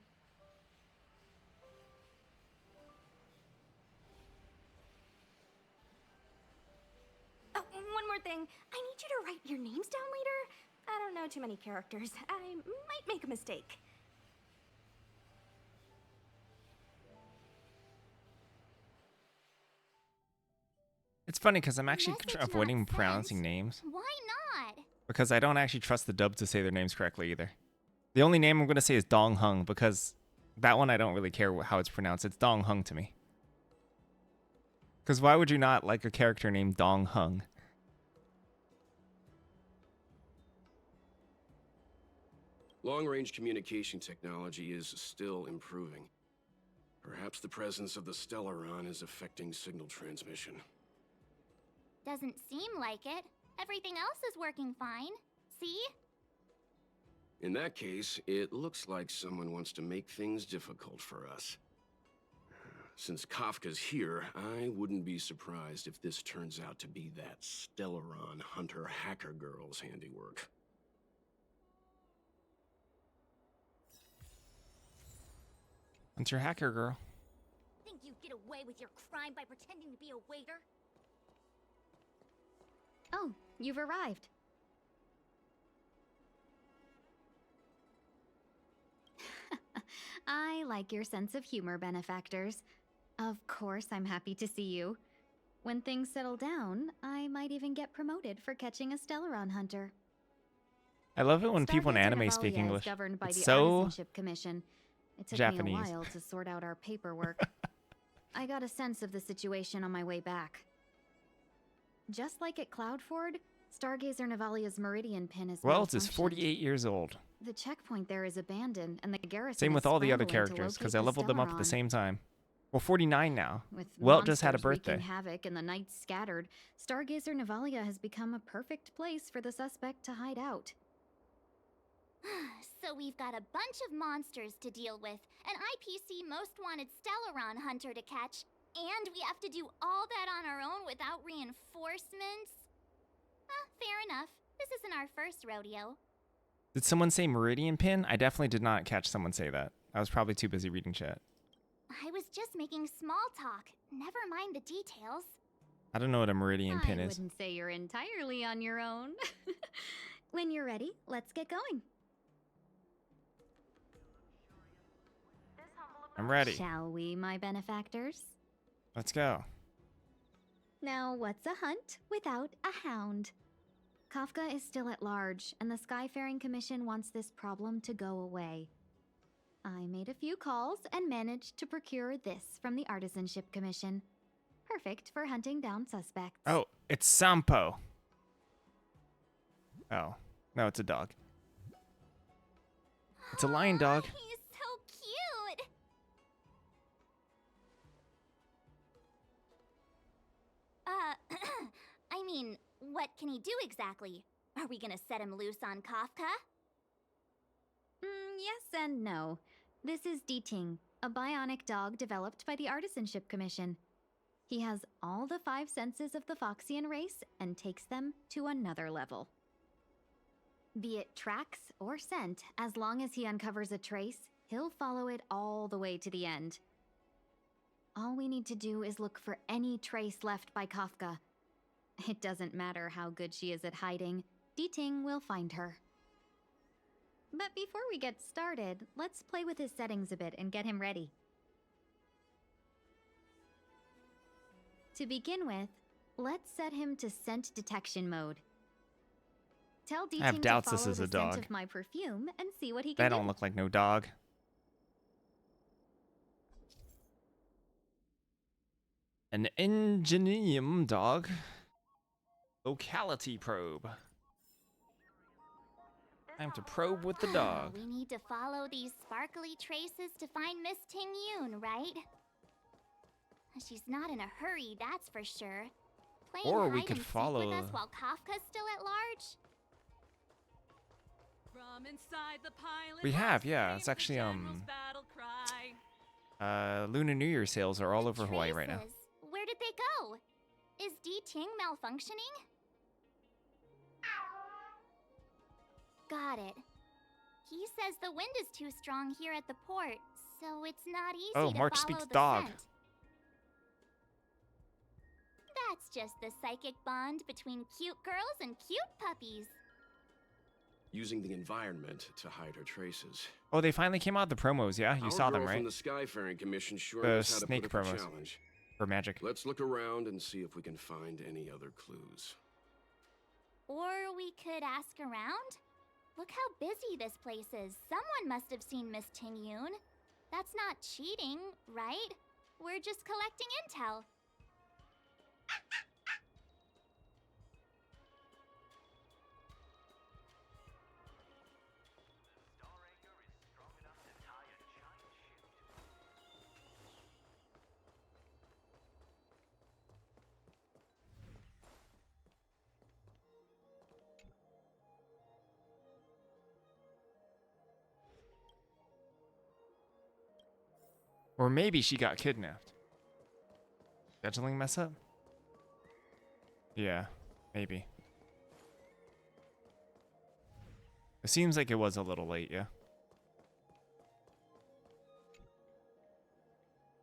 Speaker 9: Oh, one more thing. I need you to write your names down later. I don't know too many characters. I might make a mistake.
Speaker 1: It's funny because I'm actually
Speaker 3: Message not
Speaker 1: avoiding
Speaker 3: sent.
Speaker 1: pronouncing names
Speaker 3: Why not?
Speaker 1: because I don't actually trust the dub to say their names correctly either. The only name I'm going to say is Dong Hung because that one I don't really care how it's pronounced. It's Dong Hung to me. Because why would you not like a character named Dong Hung?
Speaker 5: Long-range communication technology is still improving. Perhaps the presence of the Stellaron is affecting signal transmission.
Speaker 3: Doesn't seem like it. Everything else is working fine. See?
Speaker 5: In that case, it looks like someone wants to make things difficult for us. Since Kafka's here, I wouldn't be surprised if this turns out to be that Stellaron hunter hacker girl's handiwork.
Speaker 1: It's your hacker girl.
Speaker 11: Think you get away with your crime by pretending to be a waiter?
Speaker 16: Oh, you've arrived. I like your sense of humor, benefactors. Of course, I'm happy to see you. When things settle down, I might even get promoted for catching a Stellaron hunter.
Speaker 1: I love it when people in
Speaker 16: Stargazer
Speaker 1: anime speak
Speaker 16: Navalia
Speaker 1: English.
Speaker 16: is governed by
Speaker 1: It's
Speaker 16: the
Speaker 1: so
Speaker 16: Artisanship Commission. It took me
Speaker 1: Japanese.
Speaker 16: a while to sort out our paperwork. I got a sense of the situation on my way back. Just like at Cloudford, Stargazer Navalia's Meridian pin is
Speaker 1: Welt is
Speaker 16: malfunctioned.
Speaker 1: 48 years old.
Speaker 16: The checkpoint there is abandoned, and the garrison
Speaker 1: Same
Speaker 16: is
Speaker 1: with all the other
Speaker 16: scrambling to
Speaker 1: characters because
Speaker 16: locate
Speaker 1: I
Speaker 16: the
Speaker 1: leveled them up at the
Speaker 16: Stellaron.
Speaker 1: same time. Well, 49 now.
Speaker 16: With
Speaker 1: Welt just had a
Speaker 16: monsters wreaking
Speaker 1: birthday.
Speaker 16: havoc and the night scattered, Stargazer Navalia has become a perfect place for the suspect to hide out.
Speaker 3: So we've got a bunch of monsters to deal with, an IPC most wanted Stellaron hunter to catch, and we have to do all that on our own without reinforcements? Fair enough. This isn't our first rodeo.
Speaker 1: Did someone say Meridian pin? I definitely did not catch someone say that. I was probably too busy reading chat.
Speaker 3: I was just making small talk. Never mind the details.
Speaker 1: I don't know what a Meridian pin
Speaker 16: I
Speaker 1: is.
Speaker 16: wouldn't say you're entirely on your own. When you're ready, let's get going.
Speaker 1: I'm ready.
Speaker 16: Shall we, my benefactors?
Speaker 1: Let's go.
Speaker 16: Now, what's a hunt without a hound? Kafka is still at large, and the Skyfaring Commission wants this problem to go away. I made a few calls and managed to procure this from the Artisanship Commission. Perfect for hunting down suspects.
Speaker 1: Oh, it's Sampo. Oh, no, it's a dog. It's a lion dog.
Speaker 3: He's so cute! I mean, what can he do exactly? Are we gonna set him loose on Kafka?
Speaker 16: Yes and no. This is Deeting, a bionic dog developed by the Artisanship Commission. He has all the 5 senses of the Foxian race and takes them to another level. Be it tracks or scent, as long as he uncovers a trace, he'll follow it all the way to the end. All we need to do is look for any trace left by Kafka. It doesn't matter how good she is at hiding, Diting will find her. But before we get started, let's play with his settings a bit and get him ready. To begin with, let's set him to scent detection mode. Tell
Speaker 1: I have
Speaker 16: Diting
Speaker 1: doubts
Speaker 16: to
Speaker 1: this
Speaker 16: follow
Speaker 1: is
Speaker 16: the
Speaker 1: a dog.
Speaker 16: scent of my perfume and see what he can
Speaker 1: That
Speaker 16: do.
Speaker 1: don't look like no dog. An Ingenium dog. Locality probe. Time to probe with the dog.
Speaker 3: We need to follow these sparkly traces to find Miss Ting Yun, right? She's not in a hurry, that's for sure. Playing
Speaker 1: Or we
Speaker 3: hide
Speaker 1: could
Speaker 3: and seek
Speaker 1: follow-
Speaker 3: with us while Kafka's still at large?
Speaker 20: From inside the pilot
Speaker 1: We have,
Speaker 20: house
Speaker 1: yeah.
Speaker 20: came
Speaker 1: It's
Speaker 20: the
Speaker 1: actually
Speaker 20: general's battle cry.
Speaker 1: Lunar New Year sales are all over Hawaii right now.
Speaker 3: Traces. Where did they go? Is Ting malfunctioning? Got it. He says the wind is too strong here at the port, so it's not easy
Speaker 1: Oh,
Speaker 3: to
Speaker 1: Mark
Speaker 3: follow
Speaker 1: speaks
Speaker 3: the
Speaker 1: dog.
Speaker 3: scent. That's just the psychic bond between cute girls and cute puppies.
Speaker 5: Using the environment to hide her traces.
Speaker 1: Oh, they finally came out the promos, yeah? You
Speaker 5: Our
Speaker 1: saw them,
Speaker 5: girl
Speaker 1: right?
Speaker 5: From the Skyfaring Commission sure
Speaker 1: The
Speaker 5: knows how to
Speaker 1: snake
Speaker 5: put up a
Speaker 1: promos.
Speaker 5: challenge.
Speaker 1: For magic.
Speaker 5: Let's look around and see if we can find any other clues.
Speaker 3: Or we could ask around? Look how busy this place is. Someone must have seen Miss Ting Yun. That's not cheating, right? We're just collecting intel.
Speaker 1: Or maybe she got kidnapped. Scheduling mess up? Yeah, maybe. It seems like it was a little late, yeah.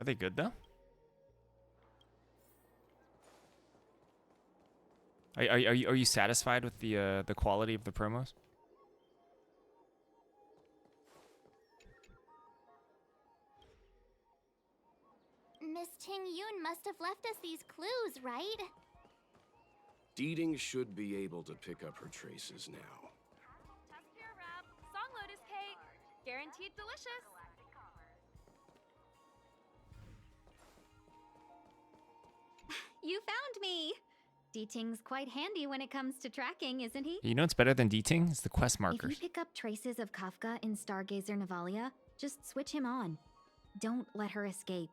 Speaker 1: Are they good though? Are you satisfied with the quality of the promos?
Speaker 3: Miss Ting Yun must have left us these clues, right?
Speaker 5: Deeding should be able to pick up her traces now.
Speaker 2: Test pure wrap, song lotus cake, guaranteed delicious.
Speaker 16: You found me! Diting's quite handy when it comes to tracking, isn't he?
Speaker 1: You know what's better than Deeting? It's the quest
Speaker 16: If
Speaker 1: markers.
Speaker 16: you pick up traces of Kafka in Stargazer Navalia, just switch him on. Don't let her escape.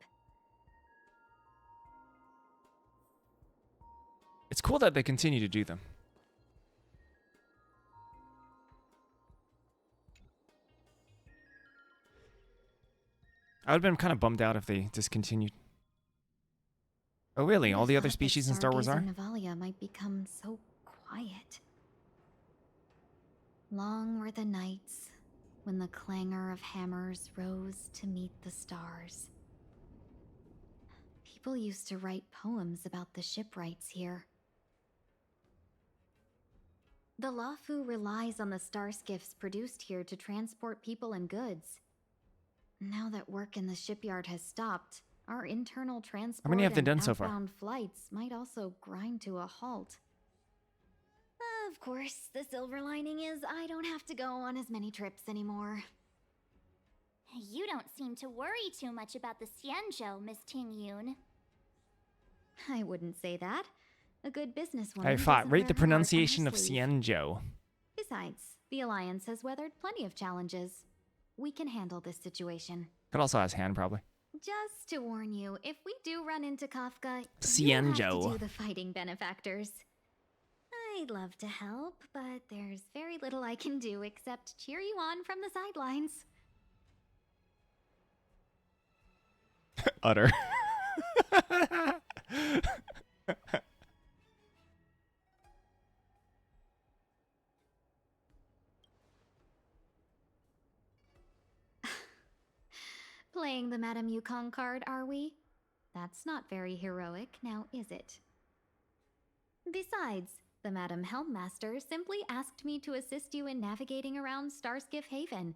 Speaker 1: It's cool that they continue to do them. I would have been kind of bummed out if they discontinued. Oh really? All the other species in Star Wars are?
Speaker 16: Stargazer Navalia might become so quiet. Long were the nights when the clangor of hammers rose to meet the stars. People used to write poems about the shipwrights here. The Lafu relies on the star skiffs produced here to transport people and goods. Now that work in the shipyard has stopped, our internal transport
Speaker 1: many have they
Speaker 16: and
Speaker 1: done so far?
Speaker 16: outbound flights might also grind to a halt. Of course, the silver lining is I don't have to go on as many trips anymore.
Speaker 3: You don't seem to worry too much about the Xianzhou, Miss Ting Yun.
Speaker 16: I wouldn't say that. A good businesswoman.
Speaker 1: I fought.
Speaker 16: doesn't
Speaker 1: Rate
Speaker 16: wear
Speaker 1: the
Speaker 16: her heart on her
Speaker 1: pronunciation of
Speaker 16: sleeve.
Speaker 1: Xianzhou.
Speaker 16: Besides, the Alliance has weathered plenty of challenges. We can handle this situation.
Speaker 1: Could also ask Han probably.
Speaker 16: Just to warn you, if we do run into Kafka, you have to
Speaker 1: Xianzhou.
Speaker 16: do the fighting benefactors. I'd love to help, but there's very little I can do except cheer you on from the sidelines.
Speaker 1: Utter.
Speaker 16: Playing the Madame Yukong card, are we? That's not very heroic, now is it? Besides, the Madame Helmmaster simply asked me to assist you in navigating around Starskiff Haven.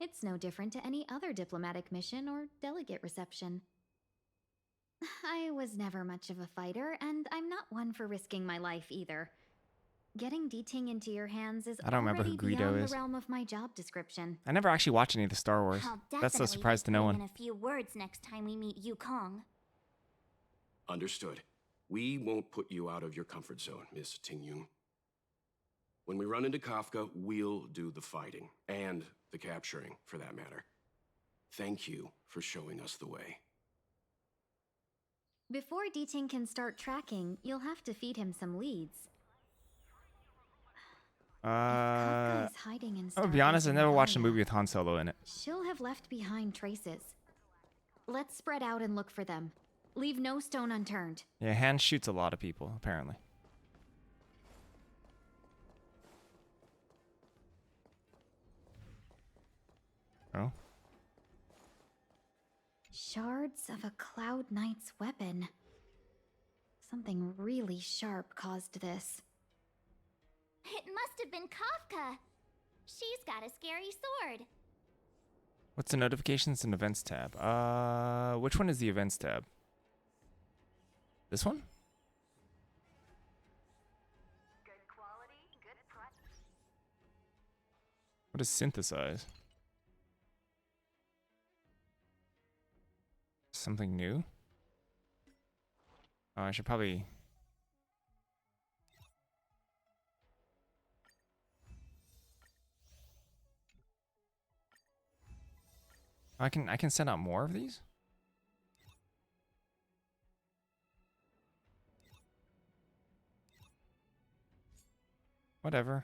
Speaker 16: It's no different to any other diplomatic mission or delegate reception. I was never much of a fighter, and I'm not one for risking my life either. Getting D-Ting into your hands is
Speaker 1: I don't remember who
Speaker 16: already
Speaker 1: Guido
Speaker 16: beyond
Speaker 1: is.
Speaker 16: the realm of my job description.
Speaker 1: I never actually watched any of the Star Wars.
Speaker 3: I'll
Speaker 1: That's no
Speaker 3: definitely
Speaker 1: surprise to
Speaker 3: be
Speaker 1: no
Speaker 3: putting
Speaker 1: one.
Speaker 3: in a few words next time we meet Yukong.
Speaker 5: Understood. We won't put you out of your comfort zone, Miss Tingyun. When we run into Kafka, we'll do the fighting, and the capturing, for that matter. Thank you for showing us the way.
Speaker 16: Before D-Ting can start tracking, you'll have to feed him some leads. Kafka is hiding in
Speaker 1: I'll be honest, I
Speaker 16: Stargate
Speaker 1: never watched a
Speaker 16: Rebellion.
Speaker 1: movie with Han Solo in it.
Speaker 16: She'll have left behind traces. Let's spread out and look for them. Leave no stone unturned.
Speaker 1: Yeah, Han shoots a lot of people, apparently. Oh.
Speaker 16: Shards of a Cloud Knight's weapon. Something really sharp caused this.
Speaker 3: It must have been Kafka. She's got a scary sword.
Speaker 1: What's the notifications and events tab? Which one is the events tab? This one? What is synthesize? Something new? Oh, I should probably... I can send out more of these? Whatever.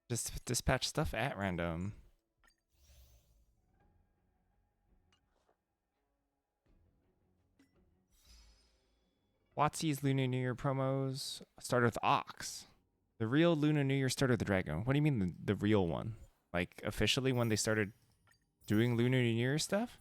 Speaker 1: Just dispatch stuff at random. WotC's Lunar New Year promos started with Ox. The real Lunar New Year started with the Dragon. What do you mean the real one? Like officially when they started doing Lunar New Year stuff?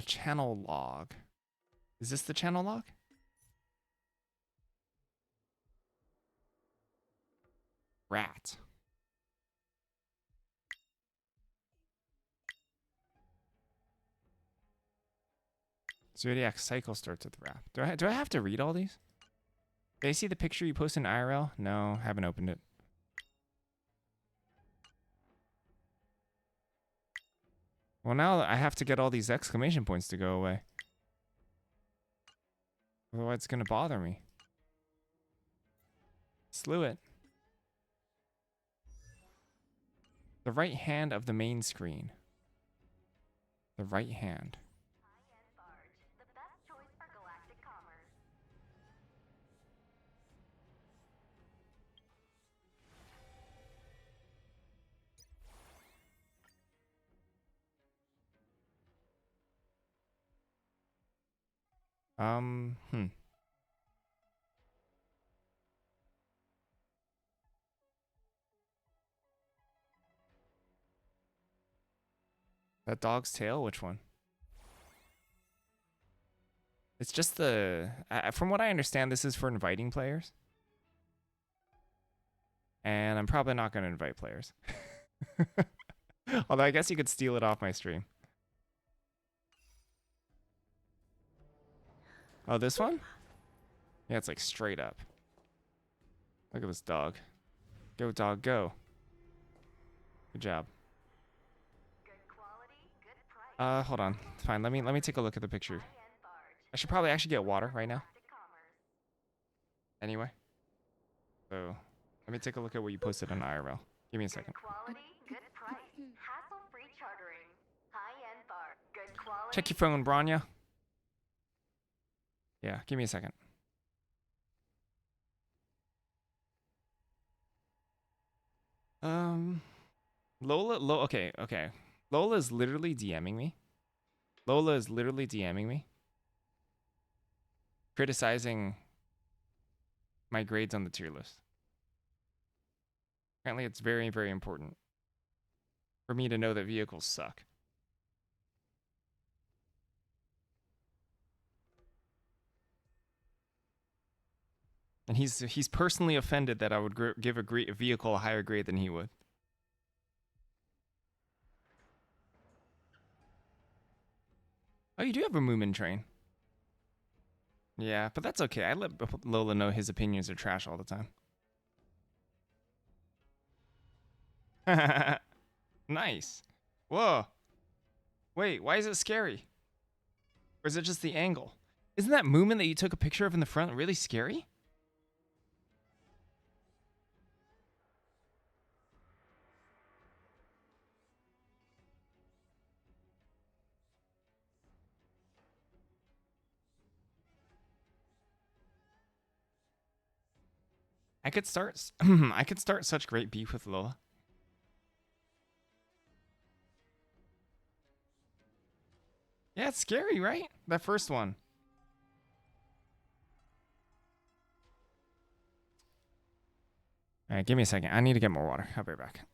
Speaker 1: Channel log. Is this the channel log? Rat. Zodiac cycle starts with rap. Do I have to read all these? Did I see the picture you posted in IRL? No, haven't opened it. Well, now I have to get all these exclamation points to go away. Otherwise, it's going to bother me. Slew it. The right hand of the main screen. The right hand. That dog's tail? Which one? It's just the... from what I understand, this is for inviting players. And I'm probably not going to invite players. Although I guess you could steal it off my stream. Oh, this one? Yeah, it's like straight up. Look at this dog. Go, dog, go. Good job. Hold on. Fine, let me take a look at the picture. I should probably actually get water right now. Anyway. So, Let me take a look at what you posted on IRL. Give me a second.
Speaker 2: Quality, good price. Hassle-free chartering. High-end bar. Good quality.
Speaker 1: Check your phone, Branya. Yeah, give me a second. Okay. Lola is literally DMing me. Criticizing my grades on the tier list. Apparently it's very, very important for me to know that vehicles suck. And he's personally offended that I would give a vehicle a higher grade than he would. Oh, you do have a Moomin train. Yeah, but that's okay. I let Lola know his opinions are trash all the time. Nice. Whoa. Wait, why is it scary? Or is it just the angle? Isn't that Moomin that you took a picture of in the front really scary? I could start I could start such great beef with Lola. Yeah, it's scary, right? That first one. All right, give me a second. I need to get more water. I'll be right back.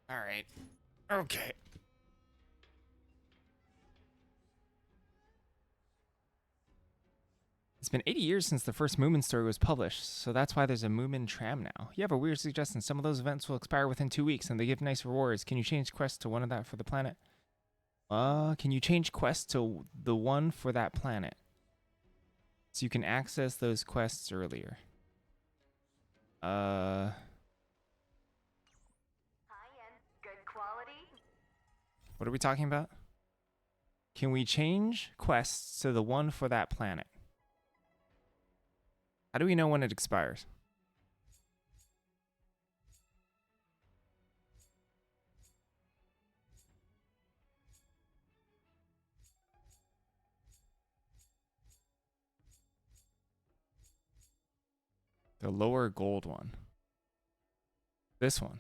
Speaker 1: All right. Okay. It's been 80 years since the first Moomin story was published, so that's why there's a Moomin tram now. You have a weird suggestion. Some of those events will expire within 2 weeks, and they give nice rewards. Can you change quest to one of that for the planet? Can you change quest to the one for that planet? So you can access those quests earlier.
Speaker 2: High-end, good quality.
Speaker 1: What are we talking about? Can we change quests to the one for that planet? How do we know when it expires? The lower gold one. This one.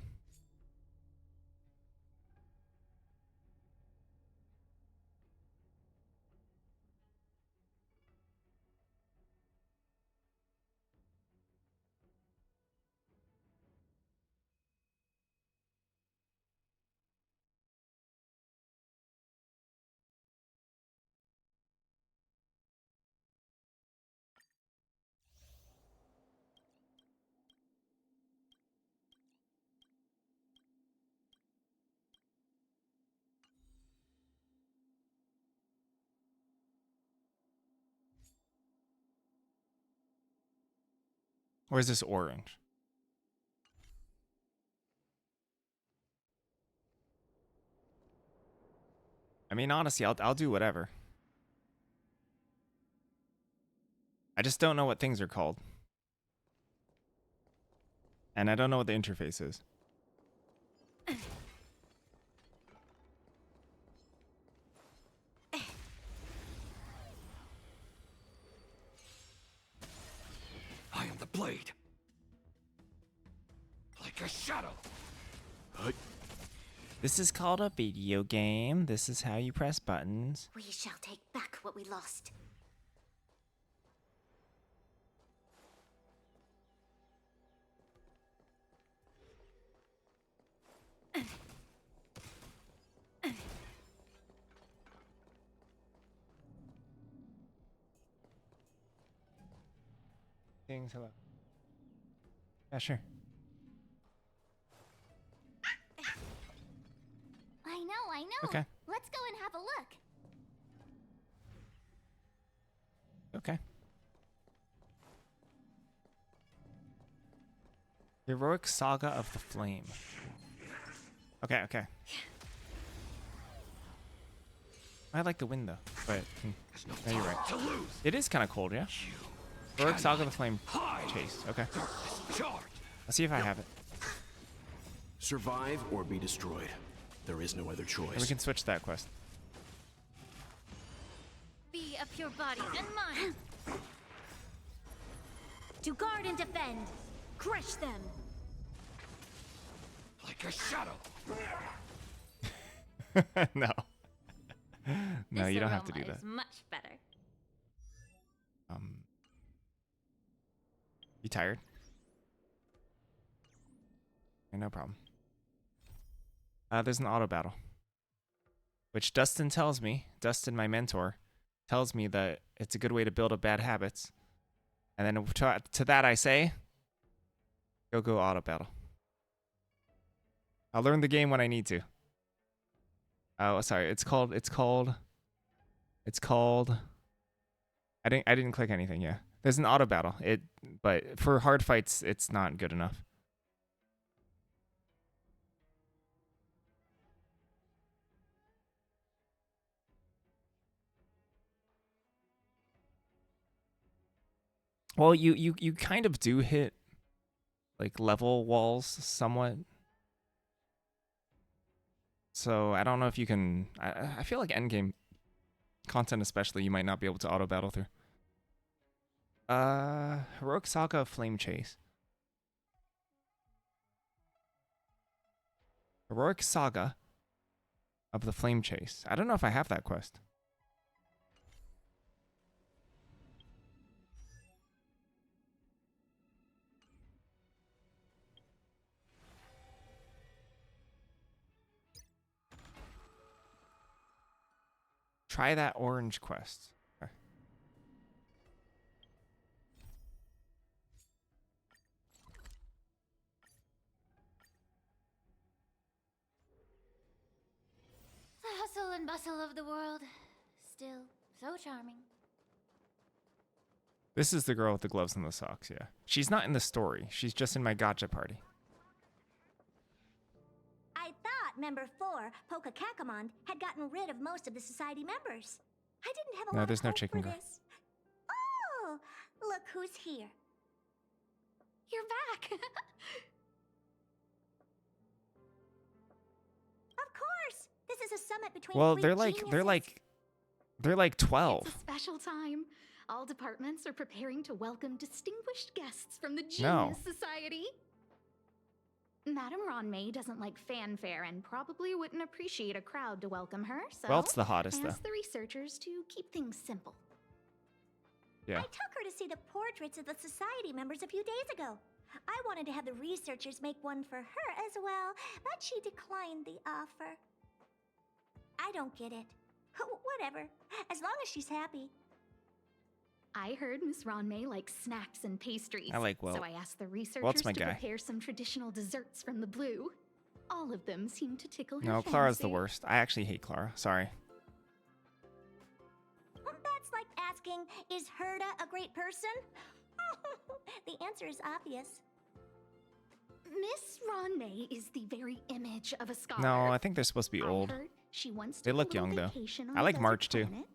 Speaker 1: Or is this orange? I mean, honestly, I'll do whatever. I just don't know what things are called. And I don't know what the interface is.
Speaker 15: I am the blade. Like a shadow.
Speaker 1: This is called a video game. This is how you press buttons.
Speaker 4: We shall take back what we lost.
Speaker 1: Things, hello. Yeah, sure.
Speaker 3: I know.
Speaker 1: Okay.
Speaker 3: Let's go and have a look.
Speaker 1: Okay. Heroic Saga of the Flame. Okay, okay. I like the wind though, but no, you're right. It is kind of cold, yeah? Heroic Saga of the Flame Chase. Okay. Let's see if I have it.
Speaker 5: Survive or be destroyed. There is no other choice.
Speaker 1: And we can switch that quest.
Speaker 3: Be a pure body and mind. To guard and defend. Crush them.
Speaker 15: Like a shadow.
Speaker 1: No. No, you don't have to do that.
Speaker 3: Is much better.
Speaker 1: You tired? Okay, no problem. There's an auto battle, which Dustin, my mentor, tells me that it's a good way to build up bad habits. And then to that I say, go auto battle. I'll learn the game when I need to. Oh, sorry. It's called. I didn't click anything. Yeah, there's an auto battle. But for hard fights, it's not good enough. Well, you kind of do hit like level walls somewhat. So I don't know if you can. I feel like endgame content, especially, you might not be able to auto battle through. Heroic Saga of Flame Chase. Heroic Saga of the Flame Chase. I don't know if I have that quest. Try that orange quest. Okay.
Speaker 3: The hustle and bustle of the world. Still so charming.
Speaker 1: This is the girl with the gloves and the socks, yeah. She's not in the story. She's just in my gotcha party.
Speaker 11: I thought member 4, Poka Kakamond, had gotten rid of most of the society members. I didn't have a
Speaker 1: No,
Speaker 11: lot
Speaker 1: there's
Speaker 11: of
Speaker 1: no
Speaker 11: hope
Speaker 1: chicken
Speaker 11: for
Speaker 1: girl.
Speaker 11: this. Oh, look who's here.
Speaker 16: You're back.
Speaker 11: Of course. This is a summit between
Speaker 1: Well,
Speaker 11: three
Speaker 1: they're like 12.
Speaker 16: It's a special time. All departments are preparing to welcome distinguished guests from the Genius
Speaker 1: No.
Speaker 16: Society. Madame Ronmei doesn't like fanfare and probably wouldn't appreciate a crowd to welcome her, so
Speaker 1: Welt's the hottest,
Speaker 16: I
Speaker 1: though.
Speaker 16: asked the researchers to keep things simple.
Speaker 1: Yeah.
Speaker 11: I took her to see the portraits of the society members a few days ago. I wanted to have the researchers make one for her as well, but she declined the offer. I don't get it. Whatever, as long as she's happy.
Speaker 16: I heard Miss Ronmei likes snacks and pastries.
Speaker 1: I like Welt.
Speaker 16: So I asked the researchers
Speaker 1: Welt's my
Speaker 16: to
Speaker 1: guy.
Speaker 16: prepare some traditional desserts from the blue. All of them seem to tickle her
Speaker 1: No, Clara's the
Speaker 16: fancy.
Speaker 1: worst. I actually hate Clara. Sorry.
Speaker 11: That's like asking, is Herda a great person? The answer is obvious.
Speaker 16: Miss Ronmei is the very image of a scholar.
Speaker 1: No, I think they're supposed to be
Speaker 16: I
Speaker 1: old.
Speaker 16: heard she once
Speaker 1: They
Speaker 16: took a
Speaker 1: look
Speaker 16: little
Speaker 1: young, though.
Speaker 16: vacation on
Speaker 1: I
Speaker 16: a
Speaker 1: like
Speaker 16: desert
Speaker 1: March, too.
Speaker 16: planet.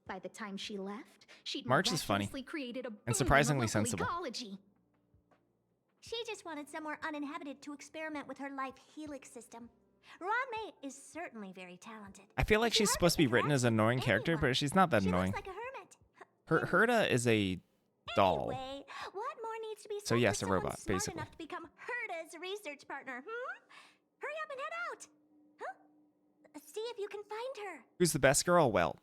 Speaker 16: By the time she left, she'd
Speaker 1: March is funny.
Speaker 16: miraculously created a boom
Speaker 1: And surprisingly
Speaker 16: in the local
Speaker 1: sensible.
Speaker 16: ecology.
Speaker 11: She just wanted somewhere uninhabited to experiment with her life helix system. Ron May is certainly very talented.
Speaker 1: I feel like she's supposed to be written as an annoying character, but she's not that annoying.
Speaker 11: Like a hermit.
Speaker 1: Herda is a doll.
Speaker 11: Anyway, what more needs to be said
Speaker 1: So yes,
Speaker 11: for
Speaker 1: a
Speaker 11: someone
Speaker 1: robot,
Speaker 11: smart
Speaker 1: basically.
Speaker 11: enough to become Herda's research partner? Hurry up and head out. Huh? See if you can find her.
Speaker 1: Who's the best girl? Well,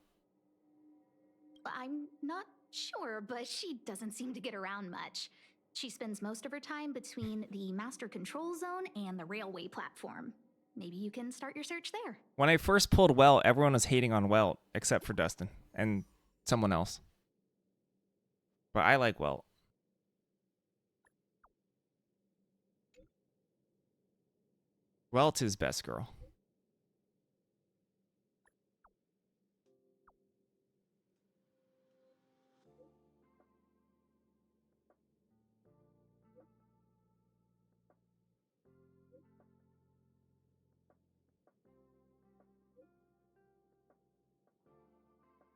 Speaker 16: I'm not sure, but she doesn't seem to get around much. She spends most of her time between the master control zone and the railway platform. Maybe you can start your search there.
Speaker 1: when I first pulled Well, everyone was hating on Well, except for Dustin and someone else. But I like Well. Welt is best girl.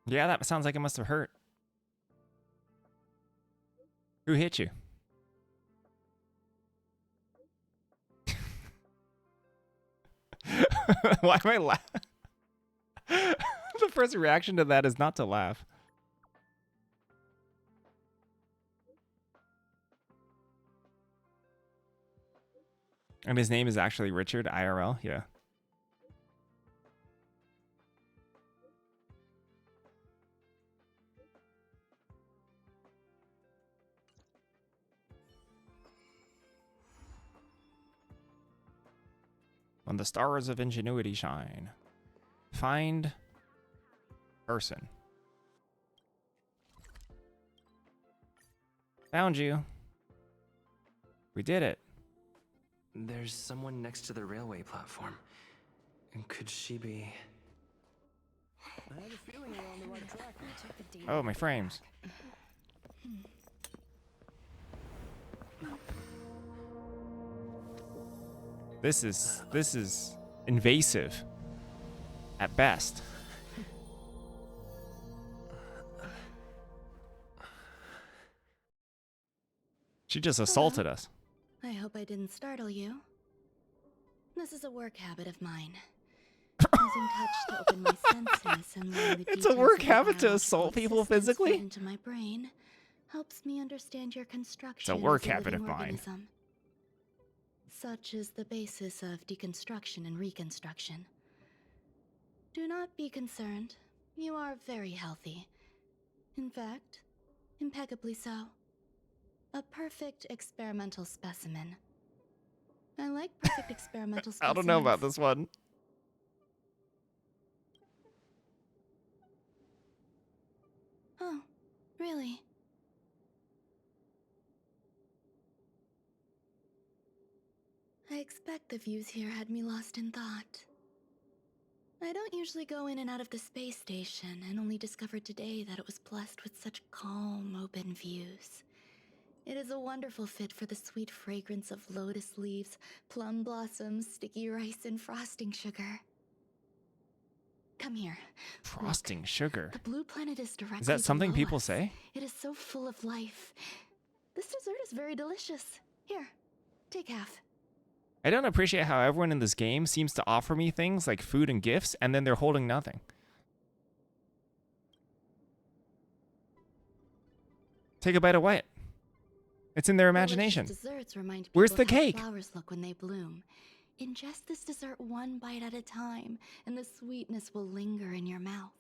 Speaker 1: Yeah, that sounds like it must have hurt. Who hit you? Why am I laughing? The first reaction to that is not to laugh. And his name is actually Richard IRL? Yeah. When the stars of ingenuity shine. Find person. Found you. We did it.
Speaker 7: There's someone next to the railway platform. And could she be...
Speaker 22: I have a feeling we're on the right track.
Speaker 1: Oh, my frames. This is invasive at best. She just assaulted us.
Speaker 17: I hope I didn't startle you. This is a work habit of mine. Using touch to open my senses and learn the
Speaker 1: It's a
Speaker 17: details
Speaker 1: work
Speaker 17: of
Speaker 1: habit to
Speaker 17: biological
Speaker 1: assault people
Speaker 17: existence
Speaker 1: physically?
Speaker 17: fed into my brain helps me understand your construction
Speaker 1: work
Speaker 17: as a
Speaker 1: habit of
Speaker 17: living
Speaker 1: mine.
Speaker 17: organism. Such is the basis of deconstruction and reconstruction. Do not be concerned. You are very healthy. In fact, impeccably so. A perfect experimental specimen. I like perfect experimental
Speaker 1: I
Speaker 17: specimens.
Speaker 1: don't know about this one.
Speaker 17: Really. I expect the views here had me lost in thought. I don't usually go in and out of the space station, and only discovered today that it was blessed with such calm, open views. It is a wonderful fit for the sweet fragrance of lotus leaves, plum blossoms, sticky rice, and frosting sugar. Come here.
Speaker 1: Frosting sugar.
Speaker 17: The blue planet is directly
Speaker 1: Is that something
Speaker 17: below
Speaker 1: people
Speaker 17: us.
Speaker 1: say?
Speaker 17: It is so full of life. This dessert is very delicious. Here, take half.
Speaker 1: I don't appreciate how everyone in this game seems to offer me things like food and gifts, and then they're holding nothing. Take a bite of what? It's in their imagination.
Speaker 17: Delicious desserts remind people
Speaker 1: Where's the
Speaker 17: of how
Speaker 1: cake?
Speaker 17: flowers look when they bloom. Ingest this dessert one bite at a time, and the sweetness will linger in your mouth.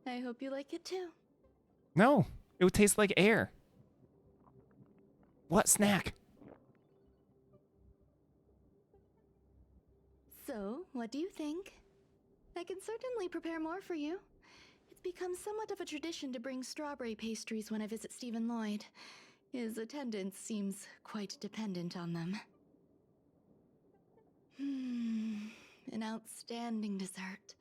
Speaker 17: I hope you like it too.
Speaker 1: No, it would taste like air. What snack?
Speaker 17: So, what do you think? I can certainly prepare more for you. It's become somewhat of a tradition to bring strawberry pastries when I visit Stephen Lloyd. His attendance seems quite dependent on them. An outstanding dessert.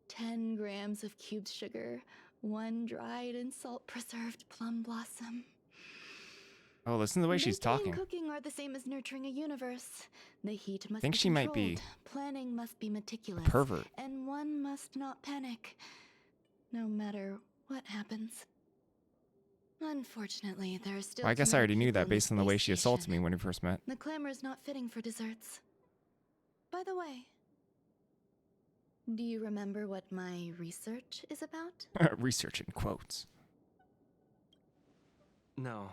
Speaker 17: 10 grams of cubed sugar, 1 dried and salt-preserved plum blossom.
Speaker 1: Oh, listen to the way she's
Speaker 17: Baking
Speaker 1: talking.
Speaker 17: and cooking are the same as nurturing a universe. The heat must
Speaker 1: Think
Speaker 17: be
Speaker 1: she might be
Speaker 17: controlled, planning must be meticulous,
Speaker 1: pervert.
Speaker 17: and one must not panic, no matter what happens. Unfortunately, there are still
Speaker 1: Well, I
Speaker 17: too
Speaker 1: guess I
Speaker 17: many
Speaker 1: already knew
Speaker 17: people
Speaker 1: that
Speaker 17: in the
Speaker 1: based on the way
Speaker 17: space
Speaker 1: she assaulted
Speaker 17: station.
Speaker 1: me when we first met.
Speaker 17: The clamor is not fitting for desserts. By the way, do you remember what my research is about?
Speaker 1: Research in quotes.
Speaker 7: No.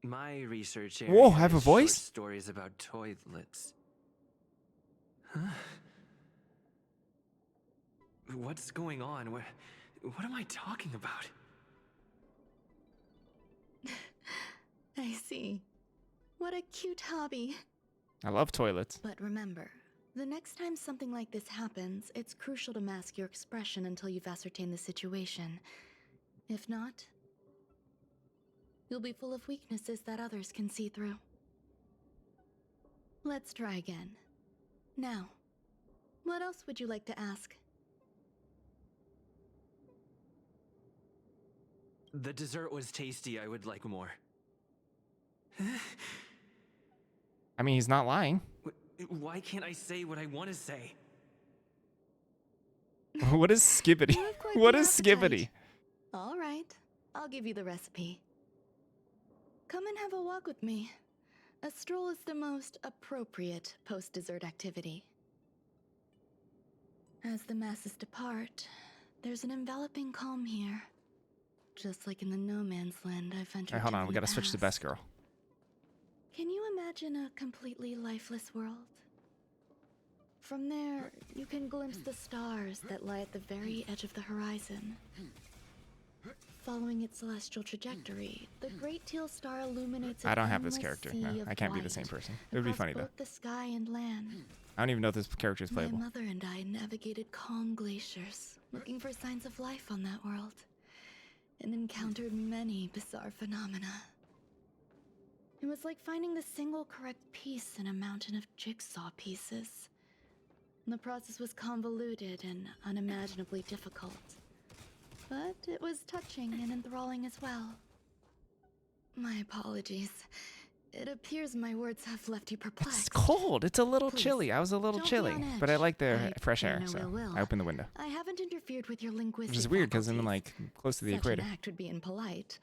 Speaker 7: My research
Speaker 1: Whoa,
Speaker 7: area
Speaker 1: I have a
Speaker 7: is short
Speaker 1: voice?
Speaker 7: stories about toilets. Huh? What's going on? What am I talking about?
Speaker 17: I see. What a cute hobby.
Speaker 1: I love toilets.
Speaker 17: But remember, the next time something like this happens, it's crucial to mask your expression until you've ascertained the situation. If not, you'll be full of weaknesses that others can see through. Let's try again. Now, what else would you like to ask?
Speaker 7: The dessert was tasty. I would like more.
Speaker 1: I mean, he's not lying.
Speaker 7: Why can't I say what I want to say?
Speaker 1: What is skibbity?
Speaker 17: You have quite
Speaker 1: What
Speaker 17: the
Speaker 1: is skibbity?
Speaker 17: appetite. All right, I'll give you the recipe. Come and have a walk with me. A stroll is the most appropriate post-dessert activity. As the masses depart, there's an enveloping calm here. Just like in the no man's land I've ventured
Speaker 1: Alright, hold
Speaker 17: to
Speaker 1: on.
Speaker 17: in
Speaker 1: We
Speaker 17: the
Speaker 1: gotta switch to
Speaker 17: past.
Speaker 1: best girl.
Speaker 17: Can you imagine a completely lifeless world? From there, you can glimpse the stars that lie at the very edge of the horizon. Following its celestial trajectory, the great teal star illuminates
Speaker 1: I
Speaker 17: an
Speaker 1: don't have this
Speaker 17: endless
Speaker 1: character.
Speaker 17: sea
Speaker 1: No,
Speaker 17: of
Speaker 1: I can't be the
Speaker 17: light
Speaker 1: same person. It would be
Speaker 17: across
Speaker 1: funny though.
Speaker 17: both the sky and land.
Speaker 1: I don't even know if this character is
Speaker 17: My
Speaker 1: playable.
Speaker 17: mother and I navigated calm glaciers, looking for signs of life on that world, and encountered many bizarre phenomena. It was like finding the single correct piece in a mountain of jigsaw pieces. The process was convoluted and unimaginably difficult, but it was touching and enthralling as well. My apologies. It appears my words have left you perplexed.
Speaker 1: It's cold. It's a little
Speaker 17: Please,
Speaker 1: chilly. I was a little
Speaker 17: don't be
Speaker 1: chilly,
Speaker 17: on
Speaker 1: but I
Speaker 17: edge.
Speaker 1: like the
Speaker 17: I
Speaker 1: fresh
Speaker 17: bear
Speaker 1: air,
Speaker 17: no
Speaker 1: so
Speaker 17: ill will.
Speaker 1: I opened the window.
Speaker 17: I haven't interfered with your linguistic
Speaker 1: Which is weird because I'm
Speaker 17: faculties.
Speaker 1: like close to the
Speaker 17: Such
Speaker 1: equator.
Speaker 17: an act would be impolite.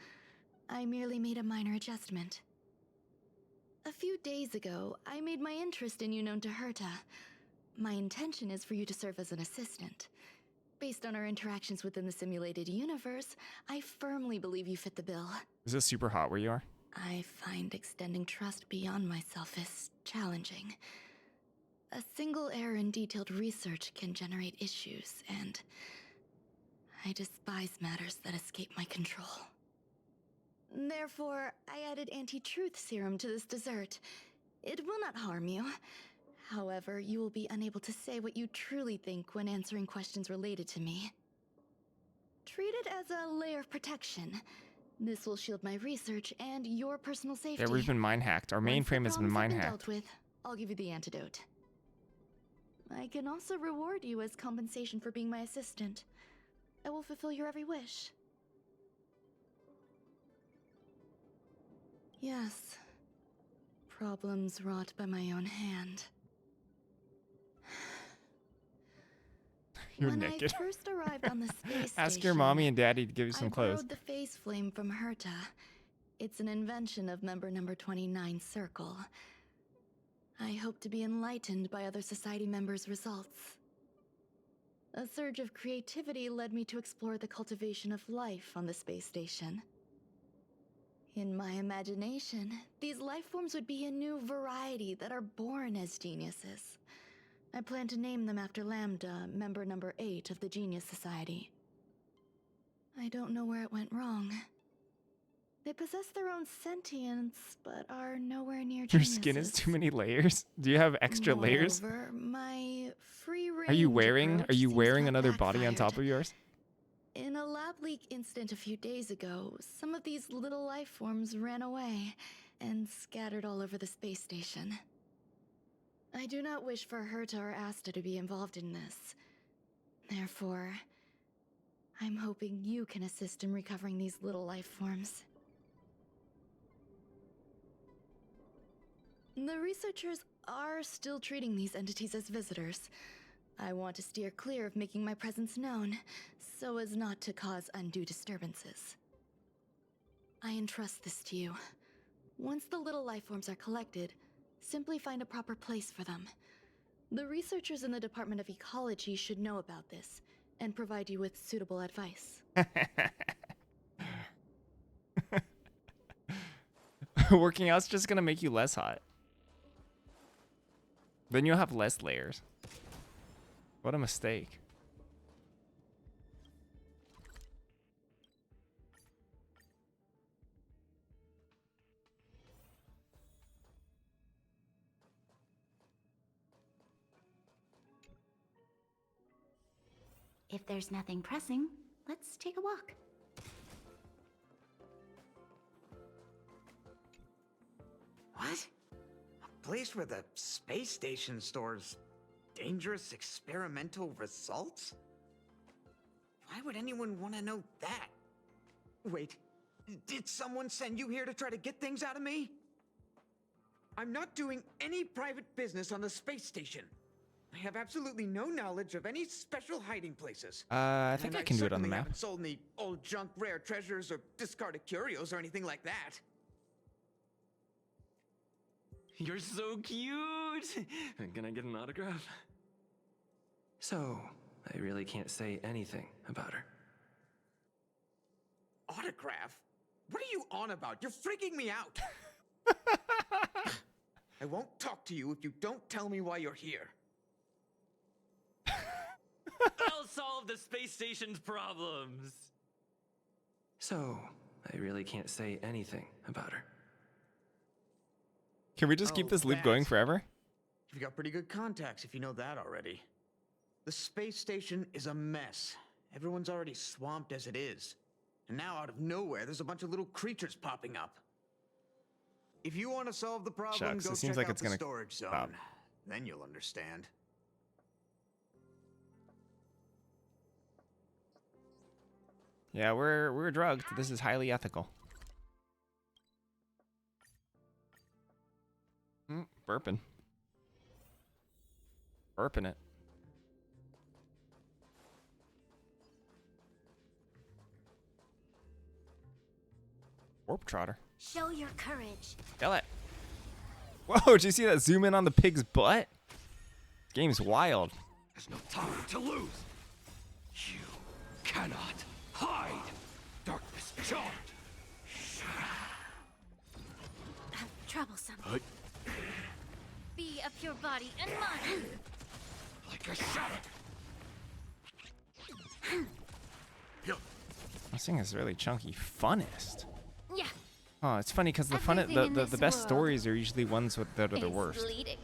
Speaker 17: I merely made a minor adjustment. A few days ago, I made my interest in you known to Herta. My intention is for you to serve as an assistant. Based on our interactions within the simulated universe, I firmly believe you fit the bill.
Speaker 1: Is this super hot where you are?
Speaker 17: I find extending trust beyond myself is challenging. A single error in detailed research can generate issues, and I despise matters that escape my control. Therefore, I added anti-truth serum to this dessert. It will not harm you. However, you will be unable to say what you truly think when answering questions related to me. Treat it as a layer of protection. This will shield my research and your personal safety.
Speaker 1: Yeah, we've been mind hacked. Our mainframe has been mind hacked.
Speaker 17: Dealt with, I'll give you the antidote. I can also reward you as compensation for being my assistant. I will fulfill your every wish. Yes. Problems wrought by my own hand.
Speaker 1: You're
Speaker 17: when
Speaker 1: naked.
Speaker 17: I first arrived on the space
Speaker 1: Ask
Speaker 17: station,
Speaker 1: your mommy and daddy to give you some
Speaker 17: I
Speaker 1: clothes.
Speaker 17: borrowed the phase flame from Herta. It's an invention of member number 29 Circle. I hope to be enlightened by other society members' results. A surge of creativity led me to explore the cultivation of life on the space station. In my imagination, these life forms would be a new variety that are born as geniuses. I plan to name them after Lambda, member number 8 of the Genius Society. I don't know where it went wrong. They possess their own sentience, but are nowhere near
Speaker 1: Your
Speaker 17: geniuses.
Speaker 1: skin is too many layers. Do you have extra layers?
Speaker 17: Moreover, my free range
Speaker 1: Are you wearing
Speaker 17: approach seems to have
Speaker 1: another body on
Speaker 17: backfired.
Speaker 1: top of yours?
Speaker 17: In a lab leak incident a few days ago, some of these little life forms ran away and scattered all over the space station. I do not wish for Herta or Asta to be involved in this. Therefore, I'm hoping you can assist in recovering these little life forms. The researchers are still treating these entities as visitors. I want to steer clear of making my presence known, so as not to cause undue disturbances. I entrust this to you. Once the little life forms are collected, simply find a proper place for them. The researchers in the Department of Ecology should know about this, and provide you with suitable advice.
Speaker 1: Working out's just gonna make you less hot. Then you'll have less layers. What a mistake.
Speaker 4: If there's nothing pressing, let's take a walk.
Speaker 8: What? A place where the space station stores dangerous experimental results? Why would anyone want to know that? Wait, did someone send you here to try to get things out of me? I'm not doing any private business on the space station. I have absolutely no knowledge of any special hiding places.
Speaker 1: I think
Speaker 8: And
Speaker 1: I can do it on the
Speaker 8: certainly
Speaker 1: map.
Speaker 8: haven't sold any old junk rare treasures or discarded curios or anything like that.
Speaker 7: You're so cute! Can I get an autograph? So, I really can't say anything about her.
Speaker 8: Autograph? What are you on about? You're freaking me out. I won't talk to you if you don't tell me why you're here.
Speaker 7: I'll solve the space station's problems. So, I really can't say anything about her.
Speaker 1: Can we just keep this loop going forever?
Speaker 8: You've got pretty good contacts if you know that already. The space station is a mess. Everyone's already swamped as it is. And now out of nowhere, there's a bunch of little creatures popping up. If you want to solve the problem,
Speaker 1: Shucks,
Speaker 8: go
Speaker 1: it seems
Speaker 8: check
Speaker 1: like
Speaker 8: out
Speaker 1: it's
Speaker 8: the
Speaker 1: gonna
Speaker 8: storage zone.
Speaker 1: stop.
Speaker 8: Then you'll understand.
Speaker 1: Yeah, we're drugged. This is highly ethical. Burping. Burping it. Warp trotter.
Speaker 11: Show your courage.
Speaker 1: Kill it. Whoa, did you see that zoom in on the pig's butt? This game's wild.
Speaker 15: There's no time to lose. You cannot hide. Darkness charmed.
Speaker 11: Troublesome.
Speaker 15: Huh?
Speaker 11: Be of your body and mind.
Speaker 15: Like a shadow.
Speaker 1: This thing is really chunky. Funnest.
Speaker 11: Yeah.
Speaker 1: Oh, it's funny because the
Speaker 11: Everything in
Speaker 1: the
Speaker 11: this
Speaker 1: best
Speaker 11: world
Speaker 1: stories are usually ones that are the
Speaker 11: is
Speaker 1: worst.
Speaker 11: bleeding.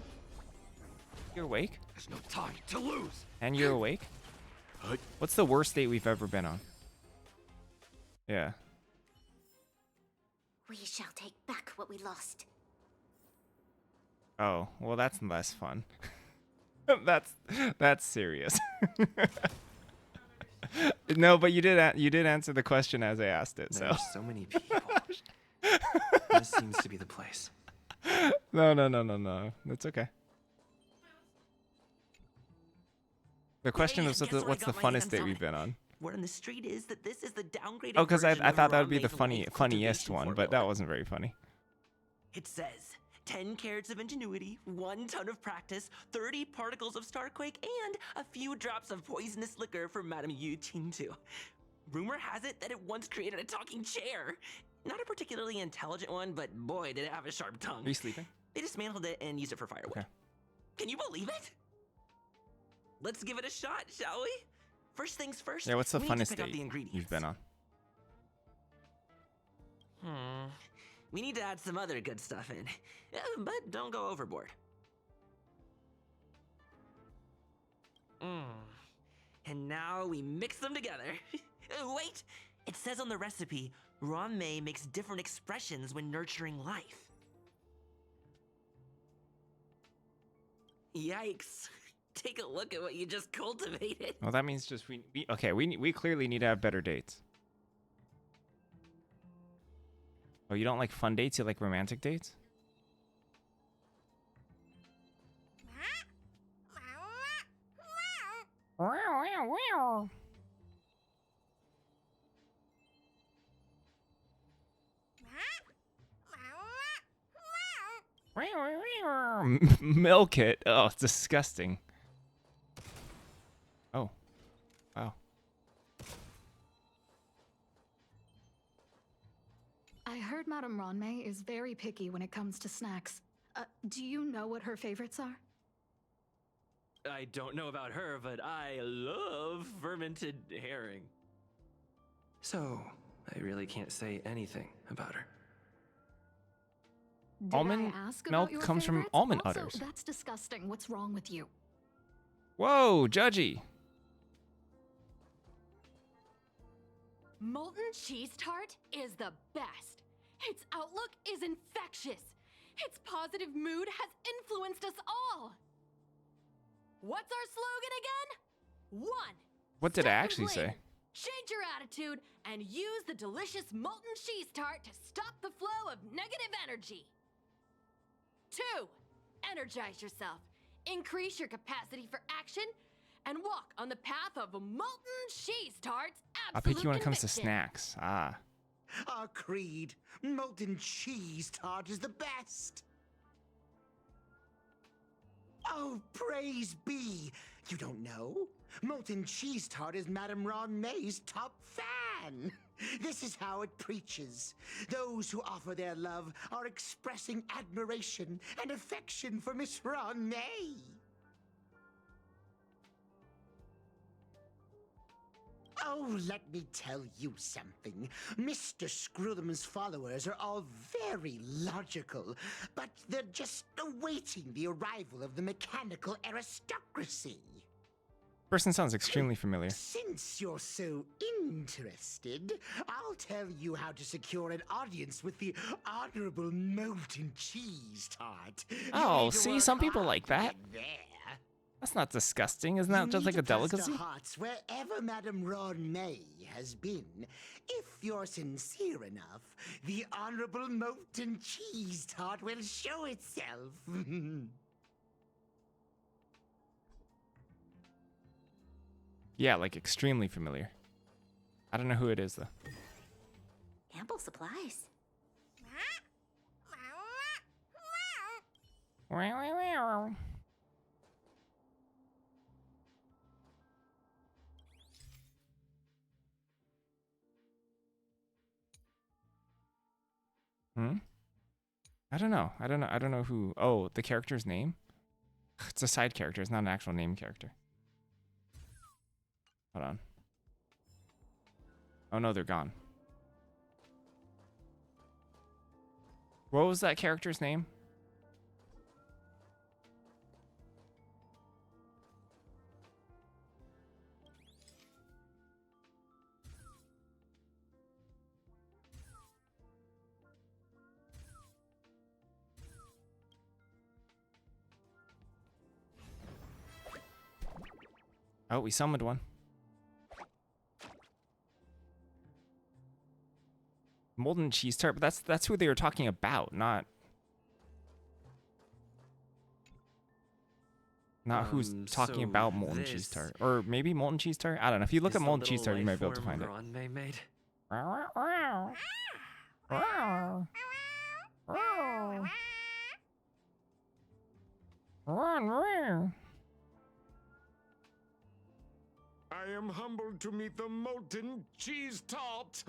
Speaker 1: You're awake?
Speaker 15: There's no time to lose.
Speaker 1: And you're awake?
Speaker 15: Huh?
Speaker 1: What's the worst date we've ever been on? Yeah.
Speaker 4: We shall take back what we lost.
Speaker 1: Oh, well, that's less fun. that's serious. No, but you did answer the question as I asked it. So.
Speaker 7: There's so many people. This seems to be the place.
Speaker 1: No. That's okay. The question was what's the funnest date we've been on?
Speaker 18: Word on the street is that this is the downgraded
Speaker 1: Oh, because I
Speaker 18: version of
Speaker 1: thought that would be the
Speaker 18: Ramme's life
Speaker 1: funniest
Speaker 18: cultivation
Speaker 1: one, but
Speaker 18: formula.
Speaker 1: that wasn't very funny.
Speaker 18: It says 10 carats of ingenuity, 1 ton of practice, 30 particles of Starquake, and a few drops of poisonous liquor for Madame Yu Qingtu. Rumor has it that it once created a talking chair. Not a particularly intelligent one, but boy, did it have a sharp tongue.
Speaker 1: Are you sleeping?
Speaker 18: They dismantled it and used it for firewood.
Speaker 1: Okay.
Speaker 18: Can you believe it? Let's give it a shot, shall we? First things first.
Speaker 1: Yeah, what's the
Speaker 18: we need to
Speaker 1: funnest
Speaker 18: pick out
Speaker 1: date
Speaker 18: the ingredients.
Speaker 1: you've been on?
Speaker 18: We need to add some other good stuff in, but don't go overboard. And now we mix them together. Wait! It says on the recipe, Ron-mei makes different expressions when nurturing life. Yikes. Take a look at what you just cultivated.
Speaker 1: Well, that means just we clearly need to have better dates. Oh, you don't like fun dates? You like romantic dates? Milk it. Oh, it's disgusting. Oh. Wow.
Speaker 19: I heard Madame Ronmei is very picky when it comes to snacks. Do you know what her favorites are?
Speaker 7: I don't know about her, but I love fermented herring. So, I really can't say anything about her.
Speaker 19: Did
Speaker 1: Almond
Speaker 19: I ask
Speaker 1: milk
Speaker 19: about your
Speaker 1: comes from
Speaker 19: favorites?
Speaker 1: almond
Speaker 19: Also,
Speaker 1: udders.
Speaker 19: That's disgusting. What's wrong with you?
Speaker 1: Whoa, judgy.
Speaker 23: Molten cheese tart is the best. Its outlook is infectious. Its positive mood has influenced us all. What's our slogan again? 1.
Speaker 1: What did I
Speaker 23: Stop
Speaker 1: actually say?
Speaker 23: complaining. Change your attitude and use the delicious molten cheese tart to stop the flow of negative energy. 2. Energize yourself. Increase your capacity for action and walk on the path of molten cheese tarts.
Speaker 1: I'll pick you when it comes to
Speaker 23: conviction.
Speaker 1: snacks. Ah.
Speaker 24: Our creed, molten cheese tart is the best. Oh, praise be. You don't know? Molten cheese tart is Madame Ron-mei's top fan. This is how it preaches. Those who offer their love are expressing admiration and affection for Miss Ron-mei. Oh, let me tell you something. Mr. Screwthum's followers are all very logical, but they're just awaiting the arrival of the mechanical aristocracy.
Speaker 1: Person sounds extremely familiar.
Speaker 24: Since you're so interested, I'll tell you how to secure an audience with the Honorable Molten Cheese Tart. You
Speaker 1: Oh,
Speaker 24: need to
Speaker 1: see,
Speaker 24: work
Speaker 1: some people
Speaker 24: hard
Speaker 1: like
Speaker 24: to
Speaker 1: that.
Speaker 24: get there.
Speaker 1: That's not disgusting. Isn't that
Speaker 24: You
Speaker 1: just
Speaker 24: need
Speaker 1: like a
Speaker 24: to cluster
Speaker 1: delicacy?
Speaker 24: hearts wherever Madame Ron-mei has been. If you're sincere enough, the Honorable Molten Cheese Tart will show itself.
Speaker 1: Yeah, like extremely familiar. I don't know who it is though.
Speaker 4: Ample supplies.
Speaker 1: I don't know. I don't know who. Oh, the character's name? It's a side character. It's not an actual name character. Hold on. Oh no, they're gone. What was that character's name? Oh, we summoned one. Molten cheese tart, but that's who they were talking about, not who's talking
Speaker 7: so
Speaker 1: about molten cheese
Speaker 7: this
Speaker 1: tart. Or maybe molten cheese tart? I don't know. If you look at
Speaker 7: is the
Speaker 1: molten cheese
Speaker 7: little
Speaker 1: tart, you might be able to
Speaker 7: life
Speaker 1: find it.
Speaker 7: form Ron made.
Speaker 22: I am humbled to meet the molten cheese tart.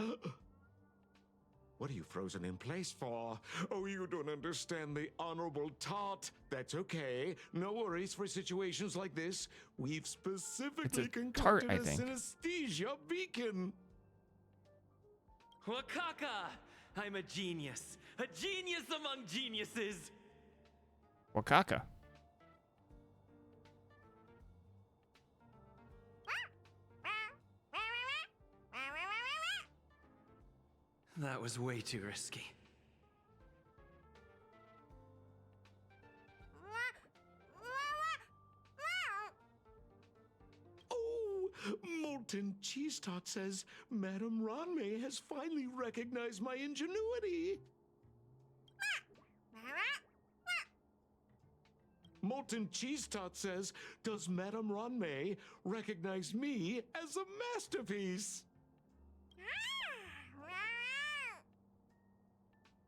Speaker 22: What are you frozen in place for? Oh, you don't understand the honorable tart. That's okay. No worries for situations like this. We've specifically
Speaker 1: tart,
Speaker 22: concocted
Speaker 1: I
Speaker 22: a
Speaker 1: think.
Speaker 22: synesthesia beacon.
Speaker 7: Wakaka! I'm a genius. A genius among geniuses.
Speaker 1: Wakaka.
Speaker 7: That was way too risky.
Speaker 22: Oh, molten cheese tart says Madame Ronmay has finally recognized my ingenuity. Molten cheese tart says, does Madame Ronmay recognize me as a masterpiece?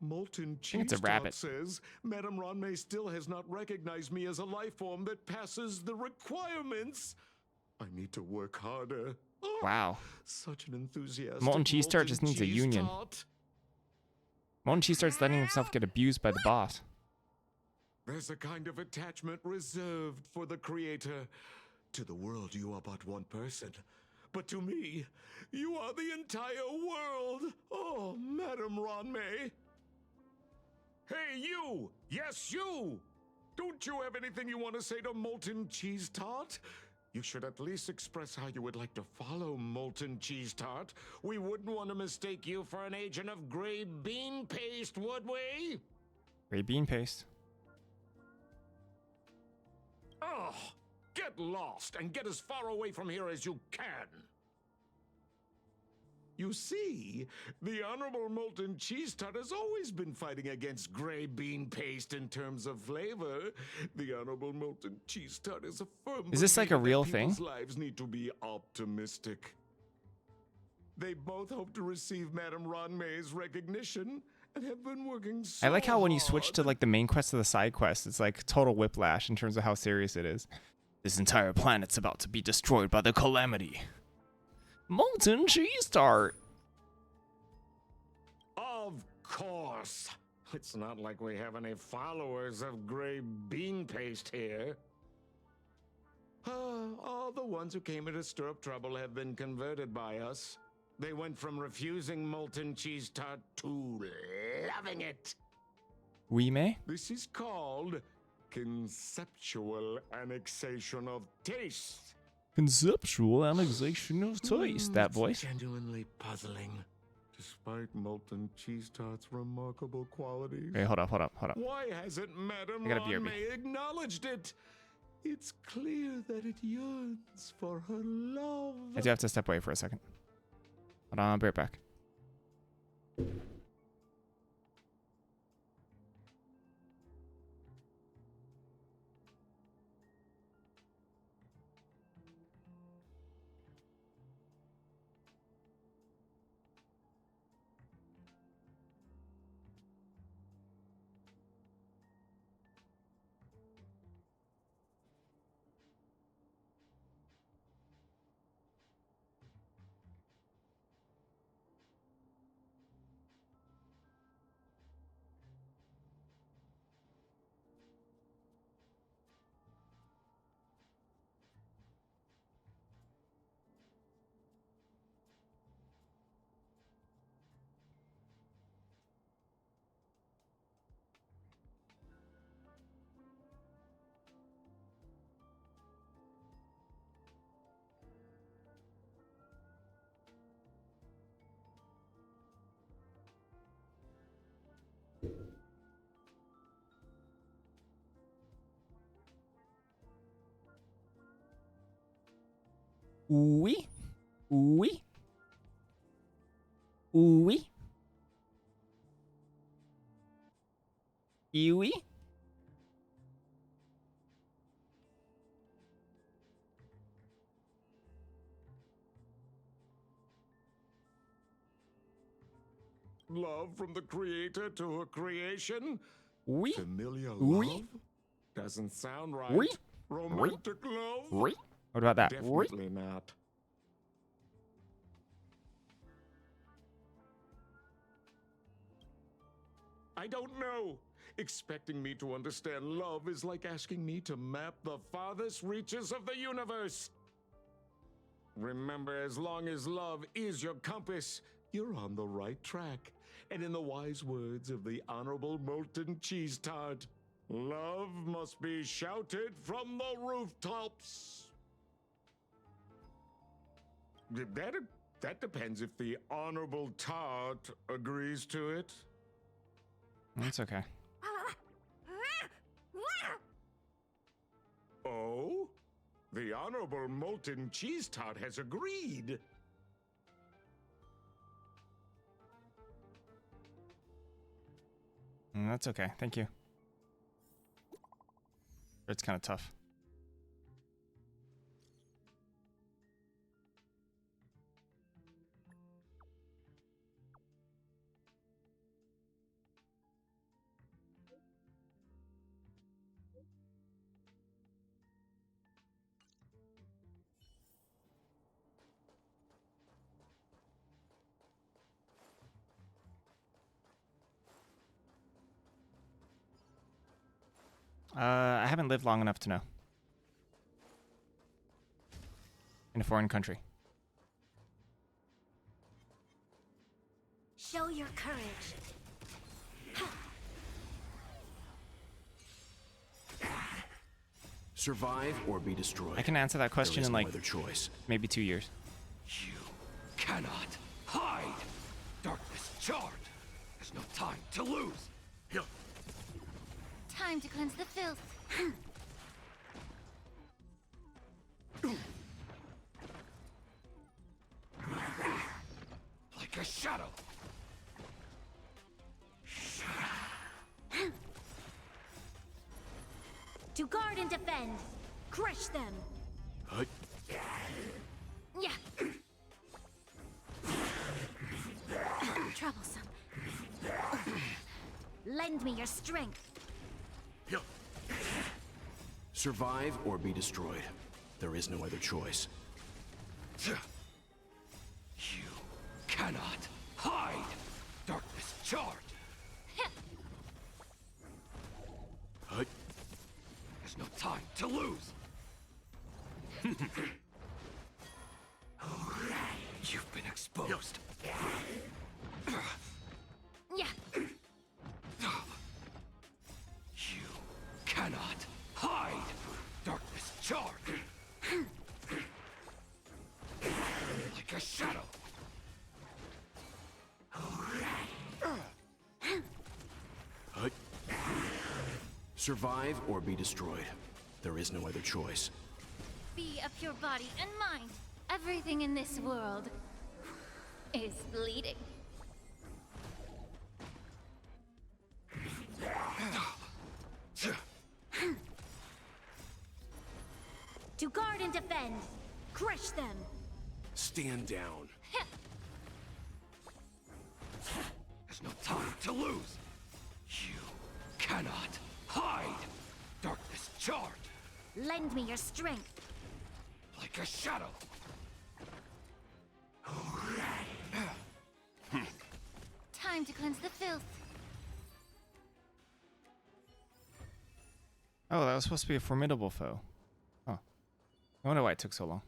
Speaker 22: Molten
Speaker 1: think it's
Speaker 22: cheese
Speaker 1: a rabbit.
Speaker 22: tart says, Madame Ronmay still has not recognized me as a life form that passes the requirements. I need to work harder. Oh,
Speaker 1: Wow.
Speaker 22: such an enthusiastic
Speaker 1: Molten cheese tart just needs a
Speaker 22: cheese
Speaker 1: union.
Speaker 22: tart.
Speaker 1: Molten cheese tart's letting himself get abused by the boss.
Speaker 22: There's a kind of attachment reserved for the creator. To the world, you are but one person. But to me, you are the entire world. Oh, Madame Ronmay. Hey, you! Yes, you! Don't you have anything you want to say to Molten Cheese Tart? You should at least express how you would like to follow Molten Cheese Tart. We wouldn't want to mistake you for an agent of gray bean paste, would we?
Speaker 1: Gray bean paste.
Speaker 22: Oh, get lost and get as far away from here as you can. You see, the Honorable Molten Cheese Tart has always been fighting against gray bean paste in terms of flavor. The Honorable Molten Cheese Tart is a firm
Speaker 1: Is this like a
Speaker 22: believer that
Speaker 1: real
Speaker 22: people's
Speaker 1: thing?
Speaker 22: lives need to be optimistic. They both hope to receive Madame Ronmay's recognition and have been working so
Speaker 1: I like how when you switch
Speaker 22: hard
Speaker 1: to like the main quest to the side quest, it's like total whiplash in terms of how serious it is. This entire planet's about to be destroyed by the calamity. Molten cheese tart.
Speaker 22: Of course. It's not like we have any followers of gray bean paste here. All the ones who came here to stir up trouble have been converted by us. They went from refusing molten cheese tart to loving it.
Speaker 1: We may?
Speaker 22: This is called conceptual annexation of taste.
Speaker 1: Conceptual annexation of taste. That
Speaker 22: It's
Speaker 1: voice.
Speaker 22: genuinely puzzling. Despite molten cheese tart's remarkable qualities.
Speaker 1: Okay, hold up.
Speaker 22: Why hasn't Madame
Speaker 1: I got a BRB.
Speaker 22: Ronmay acknowledged it? It's clear that it yearns for her love.
Speaker 1: I do have to step away for a second. Hold on, I'll be right back. Oui. Oui. Oui. Oui.
Speaker 22: Love from the creator to her creation?
Speaker 1: Oui.
Speaker 22: Familiar
Speaker 1: Oui.
Speaker 22: love? Doesn't sound right.
Speaker 1: Oui.
Speaker 22: Romantic love?
Speaker 1: Oui. What about that? Oui.
Speaker 22: Definitely not. I don't know. Expecting me to understand love is like asking me to map the farthest reaches of the universe. Remember, as long as love is your compass, you're on the right track. And in the wise words of the Honorable Molten Cheese Tart, love must be shouted from the rooftops. That depends if the Honorable Tart agrees to it.
Speaker 1: That's okay.
Speaker 22: Oh? The Honorable Molten Cheese Tart has agreed.
Speaker 1: That's okay. Thank you. It's kind of tough. I haven't lived long enough to know. In a foreign country.
Speaker 11: Show your courage.
Speaker 5: Survive or be destroyed.
Speaker 1: I can answer that question
Speaker 5: There is
Speaker 1: in
Speaker 5: no
Speaker 1: like
Speaker 5: other choice.
Speaker 1: maybe 2 years.
Speaker 5: You cannot hide. Darkness charred. There's no time to lose.
Speaker 3: Time to cleanse the filth.
Speaker 5: Like a shadow.
Speaker 11: To guard and defend. Crush them.
Speaker 3: Yeah. Troublesome.
Speaker 11: Lend me your strength.
Speaker 5: Survive or be destroyed. There is no other choice. You cannot hide. Darkness charred. There's no time to lose. You've been exposed.
Speaker 3: Yeah.
Speaker 5: You cannot hide. Darkness charred. Like a shadow. Survive or be destroyed. There is no other choice.
Speaker 3: Be of your body and mind. Everything in this world is bleeding.
Speaker 11: To guard and defend. Crush them.
Speaker 5: Stand down. There's no time to lose. You cannot hide. Darkness charred.
Speaker 11: Lend me your strength.
Speaker 5: Like a shadow.
Speaker 3: Time to cleanse the filth.
Speaker 1: Oh, that was supposed to be a formidable foe. Huh. I wonder why it took so long.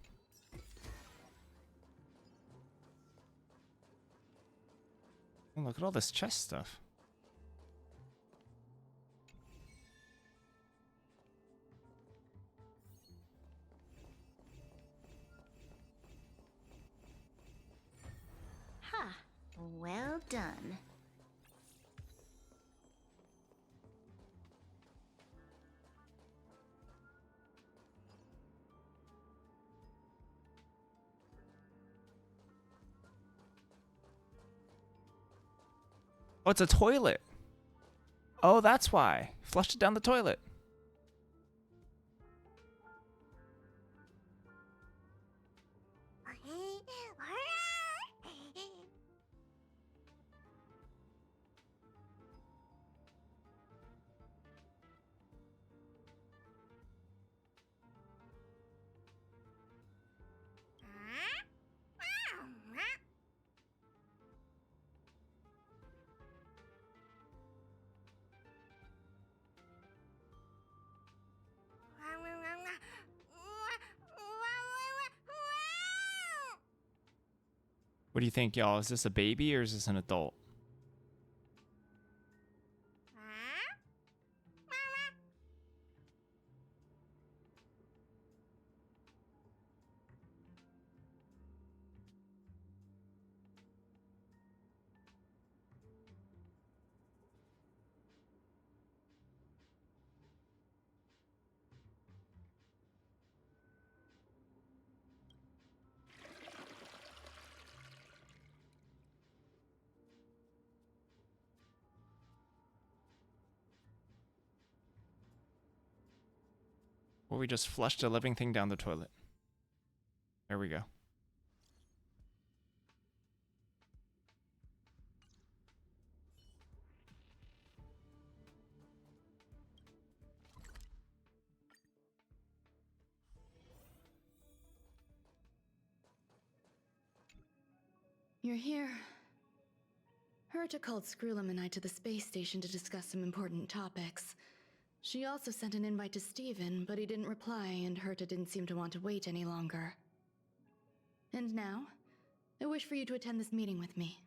Speaker 1: Oh, look at all this chest stuff.
Speaker 4: Ha! Well done.
Speaker 1: Oh, it's a toilet. Oh, that's why. Flushed it down the toilet. What do you think, y'all? Is this a baby or is this an adult? Or we just flushed a living thing down the toilet. There we go.
Speaker 17: You're here. Herta called Screwlum and I to the space station to discuss some important topics. She also sent an invite to Steven, but he didn't reply, and Herta didn't seem to want to wait any longer. And now, I wish for you to attend this meeting with me.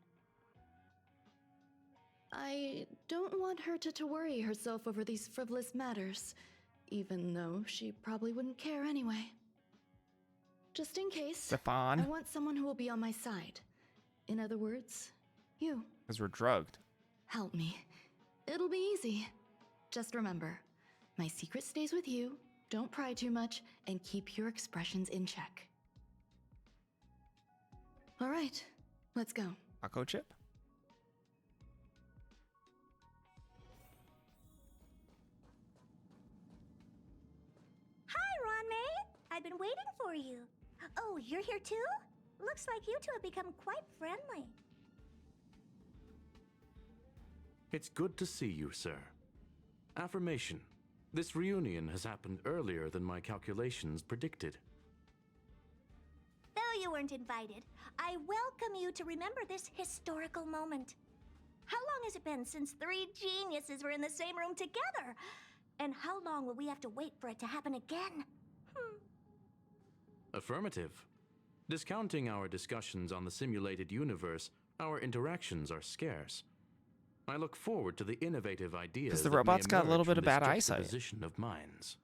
Speaker 17: I don't want Herta to worry herself over these frivolous matters, even though she probably wouldn't care anyway. Just in case,
Speaker 1: Stefan.
Speaker 17: I want someone who will be on my side. In other words, you.
Speaker 1: Because we're drugged.
Speaker 17: Help me. It'll be easy. Just remember, my secret stays with you, don't pry too much, and keep your expressions in check. All right, let's go.
Speaker 1: Taco chip?
Speaker 11: Hi, Ronmei. I've been waiting for you. Oh, you're here too? Looks like you two have become quite friendly.
Speaker 6: It's good to see you, sir. Affirmation. This reunion has happened earlier than my calculations predicted.
Speaker 11: Though you weren't invited, I welcome you to remember this historical moment. How long has it been since 3 geniuses were in the same room together? And how long will we have to wait for it to happen again?
Speaker 6: Affirmative. Discounting our discussions on the simulated universe, our interactions are scarce. I look forward to the innovative ideas.
Speaker 1: Because the
Speaker 6: that may
Speaker 1: robot's got a little
Speaker 6: emerge
Speaker 1: bit of
Speaker 6: from this
Speaker 1: bad eyesight.
Speaker 6: juxtaposition of minds.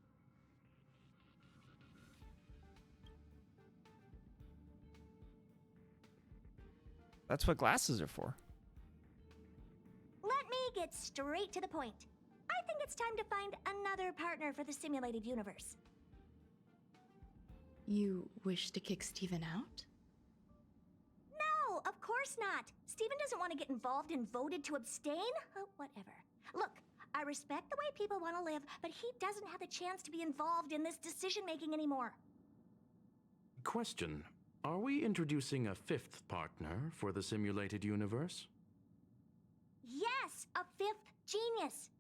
Speaker 1: That's what glasses are for.
Speaker 11: Let me get straight to the point. I think it's time to find another partner for the simulated universe.
Speaker 17: You wish to kick Steven out?
Speaker 11: No, of course not. Steven doesn't want to get involved and voted to abstain. Whatever. Look, I respect the way people want to live, but he doesn't have the chance to be involved in this decision-making anymore.
Speaker 6: Question. Are we introducing a 5th partner for the simulated universe?
Speaker 11: Yes, a 5th genius.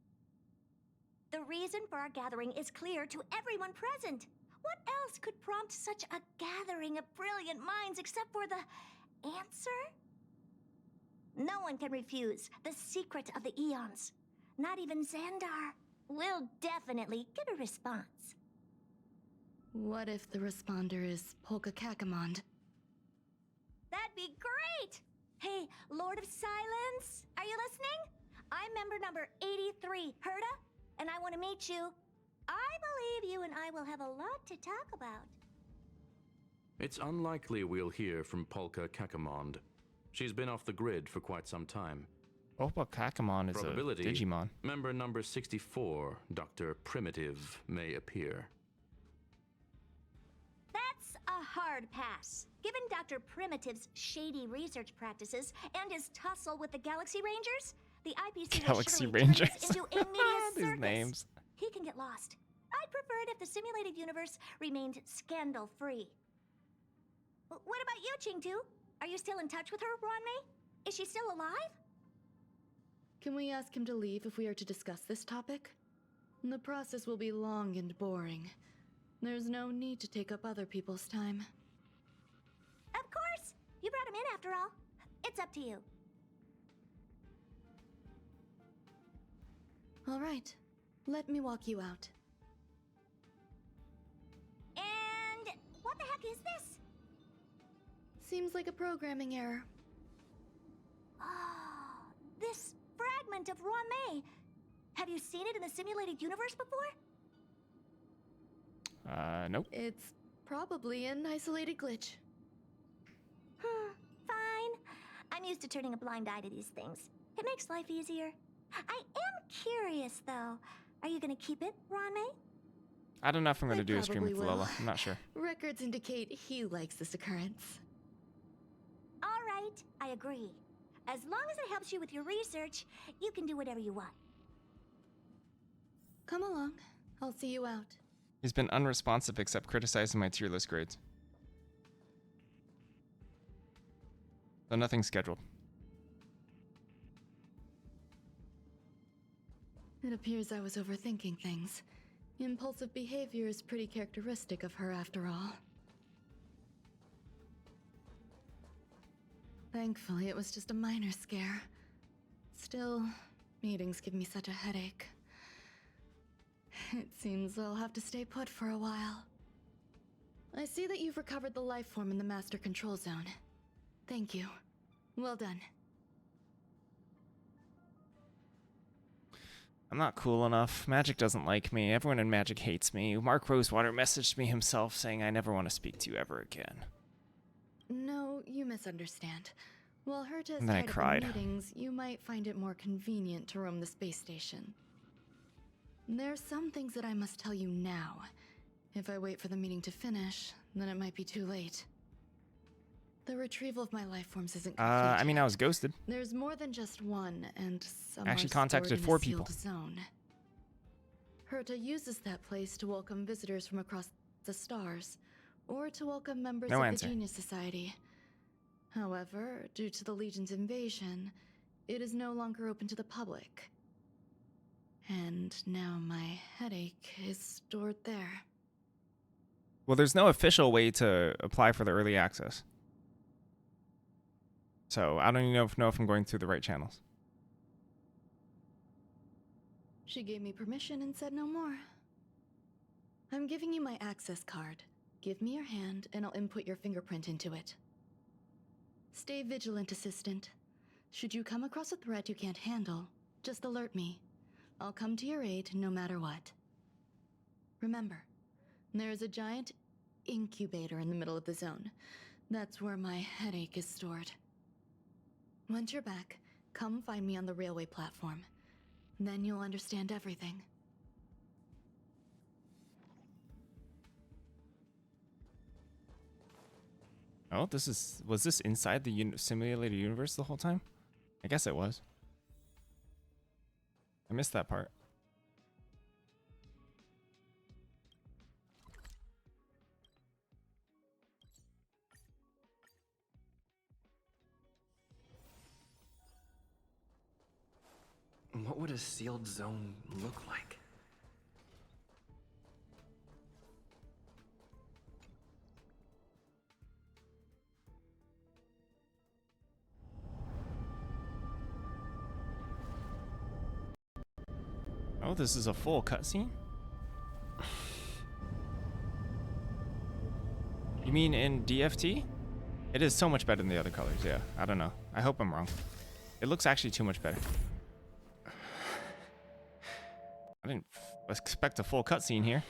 Speaker 11: The reason for our gathering is clear to everyone present. What else could prompt such a gathering of brilliant minds except for the answer? No one can refuse the secret of the eons. Not even Xandar. We'll definitely get a response.
Speaker 17: What if the responder is Polka Kakamond?
Speaker 11: That'd be great! Hey, Lord of Silence, are you listening? I'm member number 83, Herta, and I want to meet you. I believe you and I will have a lot to talk about.
Speaker 6: It's unlikely we'll hear from Polka Kakamond. She's been off the grid for quite some time.
Speaker 1: Polka Kakamon is a
Speaker 6: Probability,
Speaker 1: Digimon.
Speaker 6: member number 64, Dr. Primitive, may appear.
Speaker 11: That's a hard pass. Given Dr. Primitive's shady research practices and his tussle with the Galaxy Rangers, The IPC
Speaker 1: Galaxy
Speaker 11: will surely turn
Speaker 1: Rangers.
Speaker 11: this into a media
Speaker 1: These
Speaker 11: circus.
Speaker 1: names.
Speaker 11: He can get lost. I'd prefer it if the simulated universe remained scandal-free. What about you, Ching-Tu? Are you still in touch with her, Ron-Mei? Is she still alive?
Speaker 17: Can we ask him to leave if we are to discuss this topic? The process will be long and boring. There's no need to take up other people's time.
Speaker 11: Of course! You brought him in after all. It's up to you.
Speaker 17: All right. Let me walk you out.
Speaker 11: And what the heck is this?
Speaker 17: Seems like a programming error.
Speaker 11: Oh, this fragment of Ron-Mei. Have you seen it in the simulated universe before?
Speaker 1: Nope.
Speaker 17: It's probably an isolated glitch.
Speaker 11: Fine. I'm used to turning a blind eye to these things. It makes life easier. I am curious, though. Are you gonna keep it, Ron-Mei?
Speaker 1: I don't know if I'm going to
Speaker 17: I
Speaker 1: do a stream with
Speaker 17: probably will.
Speaker 1: Lola. I'm not sure.
Speaker 17: Records indicate he likes this occurrence.
Speaker 11: All right, I agree. As long as it helps you with your research, you can do whatever you want.
Speaker 17: Come along. I'll see you out.
Speaker 1: He's been unresponsive except criticizing my tier list grades. So nothing scheduled.
Speaker 17: It appears I was overthinking things. Impulsive behavior is pretty characteristic of her after all. Thankfully, it was just a minor scare. Still, meetings give me such a headache. It seems I'll have to stay put for a while. I see that you've recovered the life form in the Master Control Zone. Thank you. Well done.
Speaker 1: I'm not cool enough. Magic doesn't like me. Everyone in Magic hates me. Mark Rosewater messaged me himself saying I never want to speak to you ever again.
Speaker 17: No, you misunderstand. While Herta is
Speaker 1: And then I
Speaker 17: tied up
Speaker 1: cried.
Speaker 17: in meetings, you might find it more convenient to roam the space station. There's some things that I must tell you now. If I wait for the meeting to finish, then it might be too late. The retrieval of my life forms isn't complete.
Speaker 1: I mean, I was ghosted.
Speaker 17: There's more than just one, and some
Speaker 1: I actually
Speaker 17: are
Speaker 1: contacted
Speaker 17: stored in
Speaker 1: 4
Speaker 17: a sealed
Speaker 1: people.
Speaker 17: Zone. Herta uses that place to welcome visitors from across the stars, or to welcome members
Speaker 1: No
Speaker 17: of
Speaker 1: answer.
Speaker 17: the Genius Society. However, due to the Legion's invasion, it is no longer open to the public. And now my headache is stored there.
Speaker 1: Well, there's no official way to apply for the early access. So I don't even know if I'm going through the right channels.
Speaker 17: She gave me permission and said no more. I'm giving you my access card. Give me your hand and I'll input your fingerprint into it. Stay vigilant, Assistant. Should you come across a threat you can't handle, just alert me. I'll come to your aid no matter what. Remember, there is a giant incubator in the middle of the zone. That's where my headache is stored. Once you're back, come find me on the railway platform. Then you'll understand everything.
Speaker 1: Oh, was this inside the simulated universe the whole time? I guess it was. I missed that part.
Speaker 7: What would a sealed zone look like?
Speaker 1: Oh, this is a full cutscene? You mean in DFT? It is so much better than the other colors, yeah. I don't know. I hope I'm wrong. It looks actually too much better. I didn't expect a full cutscene here.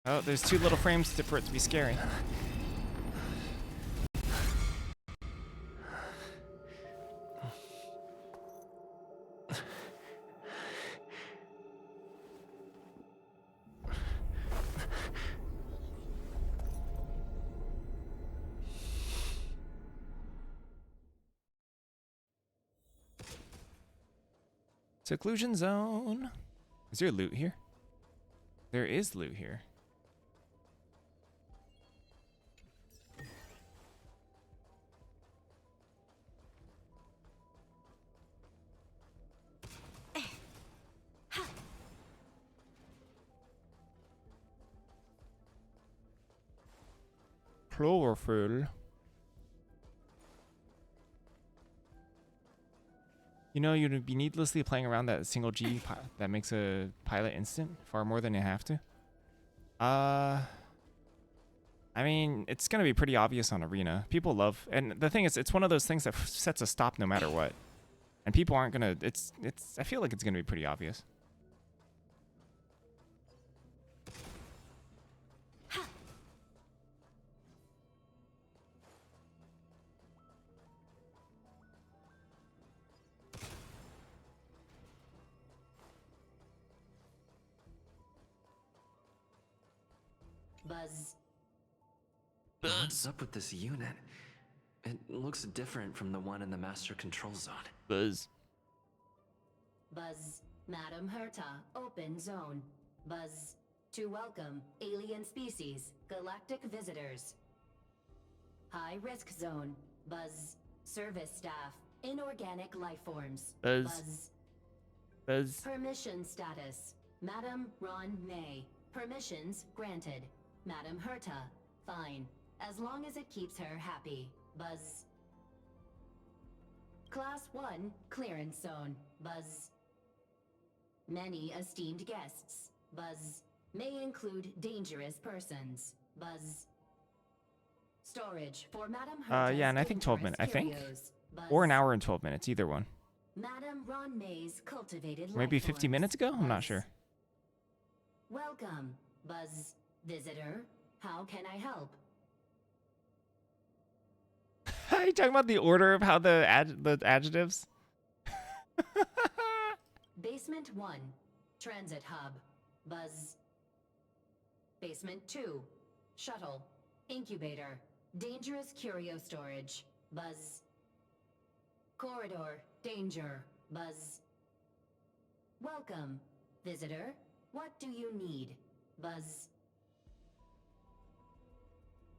Speaker 1: Oh, there's too little frames for it to be scary. Seclusion zone. Is there loot here? There is loot here. Chlorophyll. You know, you'd be needlessly playing around that single G that makes a pilot instant far more than you have to. I mean, it's gonna be pretty obvious on Arena. People love, and the thing is, it's one of those things that sets a stop no matter what. And people aren't gonna, I feel like it's gonna be pretty obvious.
Speaker 7: Buzz. What's up with this unit? It looks different from the one in the master control zone.
Speaker 1: Buzz.
Speaker 10: Buzz. Madam Herta, open zone. Buzz. To welcome alien species, galactic visitors. High risk zone. Buzz. Service staff, inorganic life forms.
Speaker 1: Buzz. Buzz.
Speaker 10: Permission status. Madam Ron May. Permissions granted. Madam Herta, fine. As long as it keeps her happy. Buzz. Class 1, clearance zone. Buzz. Many esteemed guests. Buzz. May include dangerous persons. Buzz. Storage for Madam Herta's
Speaker 1: Yeah, and I think 12 minutes. I think.
Speaker 10: curios. Buzz.
Speaker 1: Or an hour and 12 minutes, either one.
Speaker 10: Madam Ron May's cultivated
Speaker 1: Maybe
Speaker 10: life
Speaker 1: 50
Speaker 10: forms.
Speaker 1: minutes ago? I'm not sure.
Speaker 10: Welcome, Buzz. Visitor, how can I help?
Speaker 1: Are you talking about the order of how the adjectives?
Speaker 10: Basement 1, transit hub. Buzz. Basement 2, shuttle. Incubator. Dangerous curio storage. Buzz. Corridor. Danger. Buzz. Welcome, visitor. What do you need? Buzz.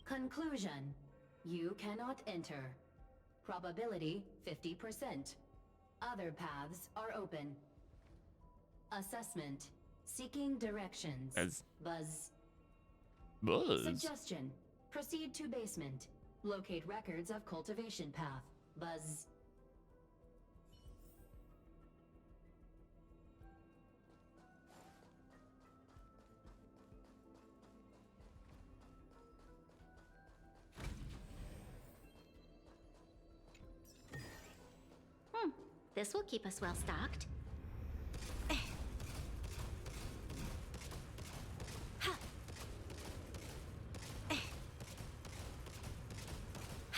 Speaker 10: Conclusion. You cannot enter. Probability 50%. Other paths are open. Assessment. Seeking directions. Buzz.
Speaker 1: Buzz.
Speaker 10: Suggestion. Proceed to basement. Locate records of cultivation path. Buzz.
Speaker 4: This will keep us well stocked.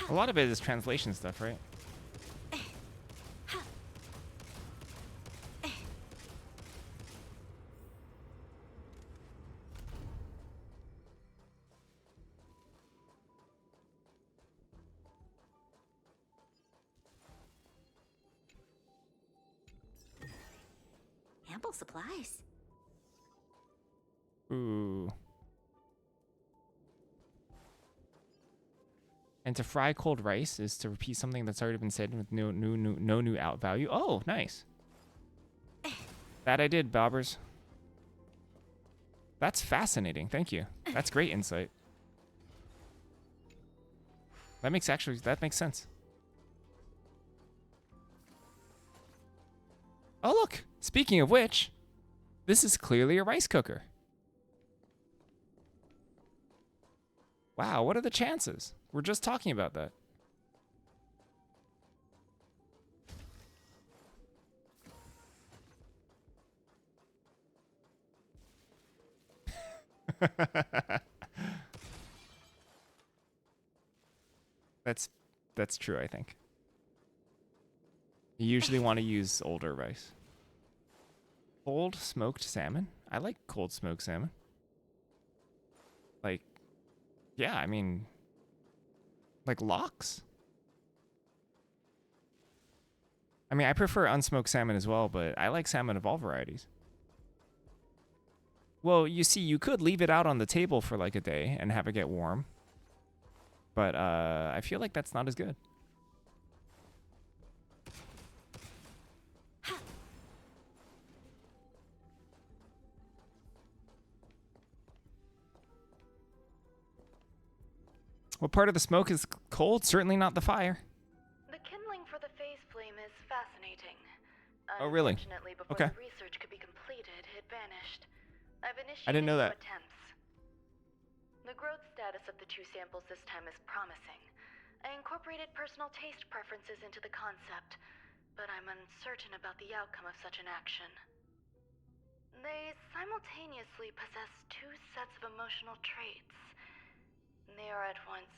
Speaker 1: A lot of it is translation stuff, right?
Speaker 4: Ample supplies.
Speaker 1: Ooh. And to fry cold rice is to repeat something that's already been said with no new out value. Oh, nice. That I did, Bobbers. That's fascinating. Thank you. That's great insight. That makes sense. Oh, look. Speaking of which, this is clearly a rice cooker. Wow, what are the chances? We're just talking about that. That's true, I think. You usually want to use older rice. Cold smoked salmon? I like cold smoked salmon. Like, yeah, I mean, like lox. I mean, I prefer unsmoked salmon as well, but I like salmon of all varieties. Well, you see, you could leave it out on the table for like a day and have it get warm. But I feel like that's not as good. What part of the smoke is cold? Certainly not the fire.
Speaker 12: The kindling for the phase flame is fascinating.
Speaker 1: Oh, really?
Speaker 12: Unfortunately, before
Speaker 1: Okay.
Speaker 12: the research could be completed, it vanished. I've initiated
Speaker 1: I didn't know
Speaker 12: new
Speaker 1: that.
Speaker 12: attempts. The growth status of the 2 samples this time is promising. I incorporated personal taste preferences into the concept, but I'm uncertain about the outcome of such an action. They simultaneously possess 2 sets of emotional traits. They are at once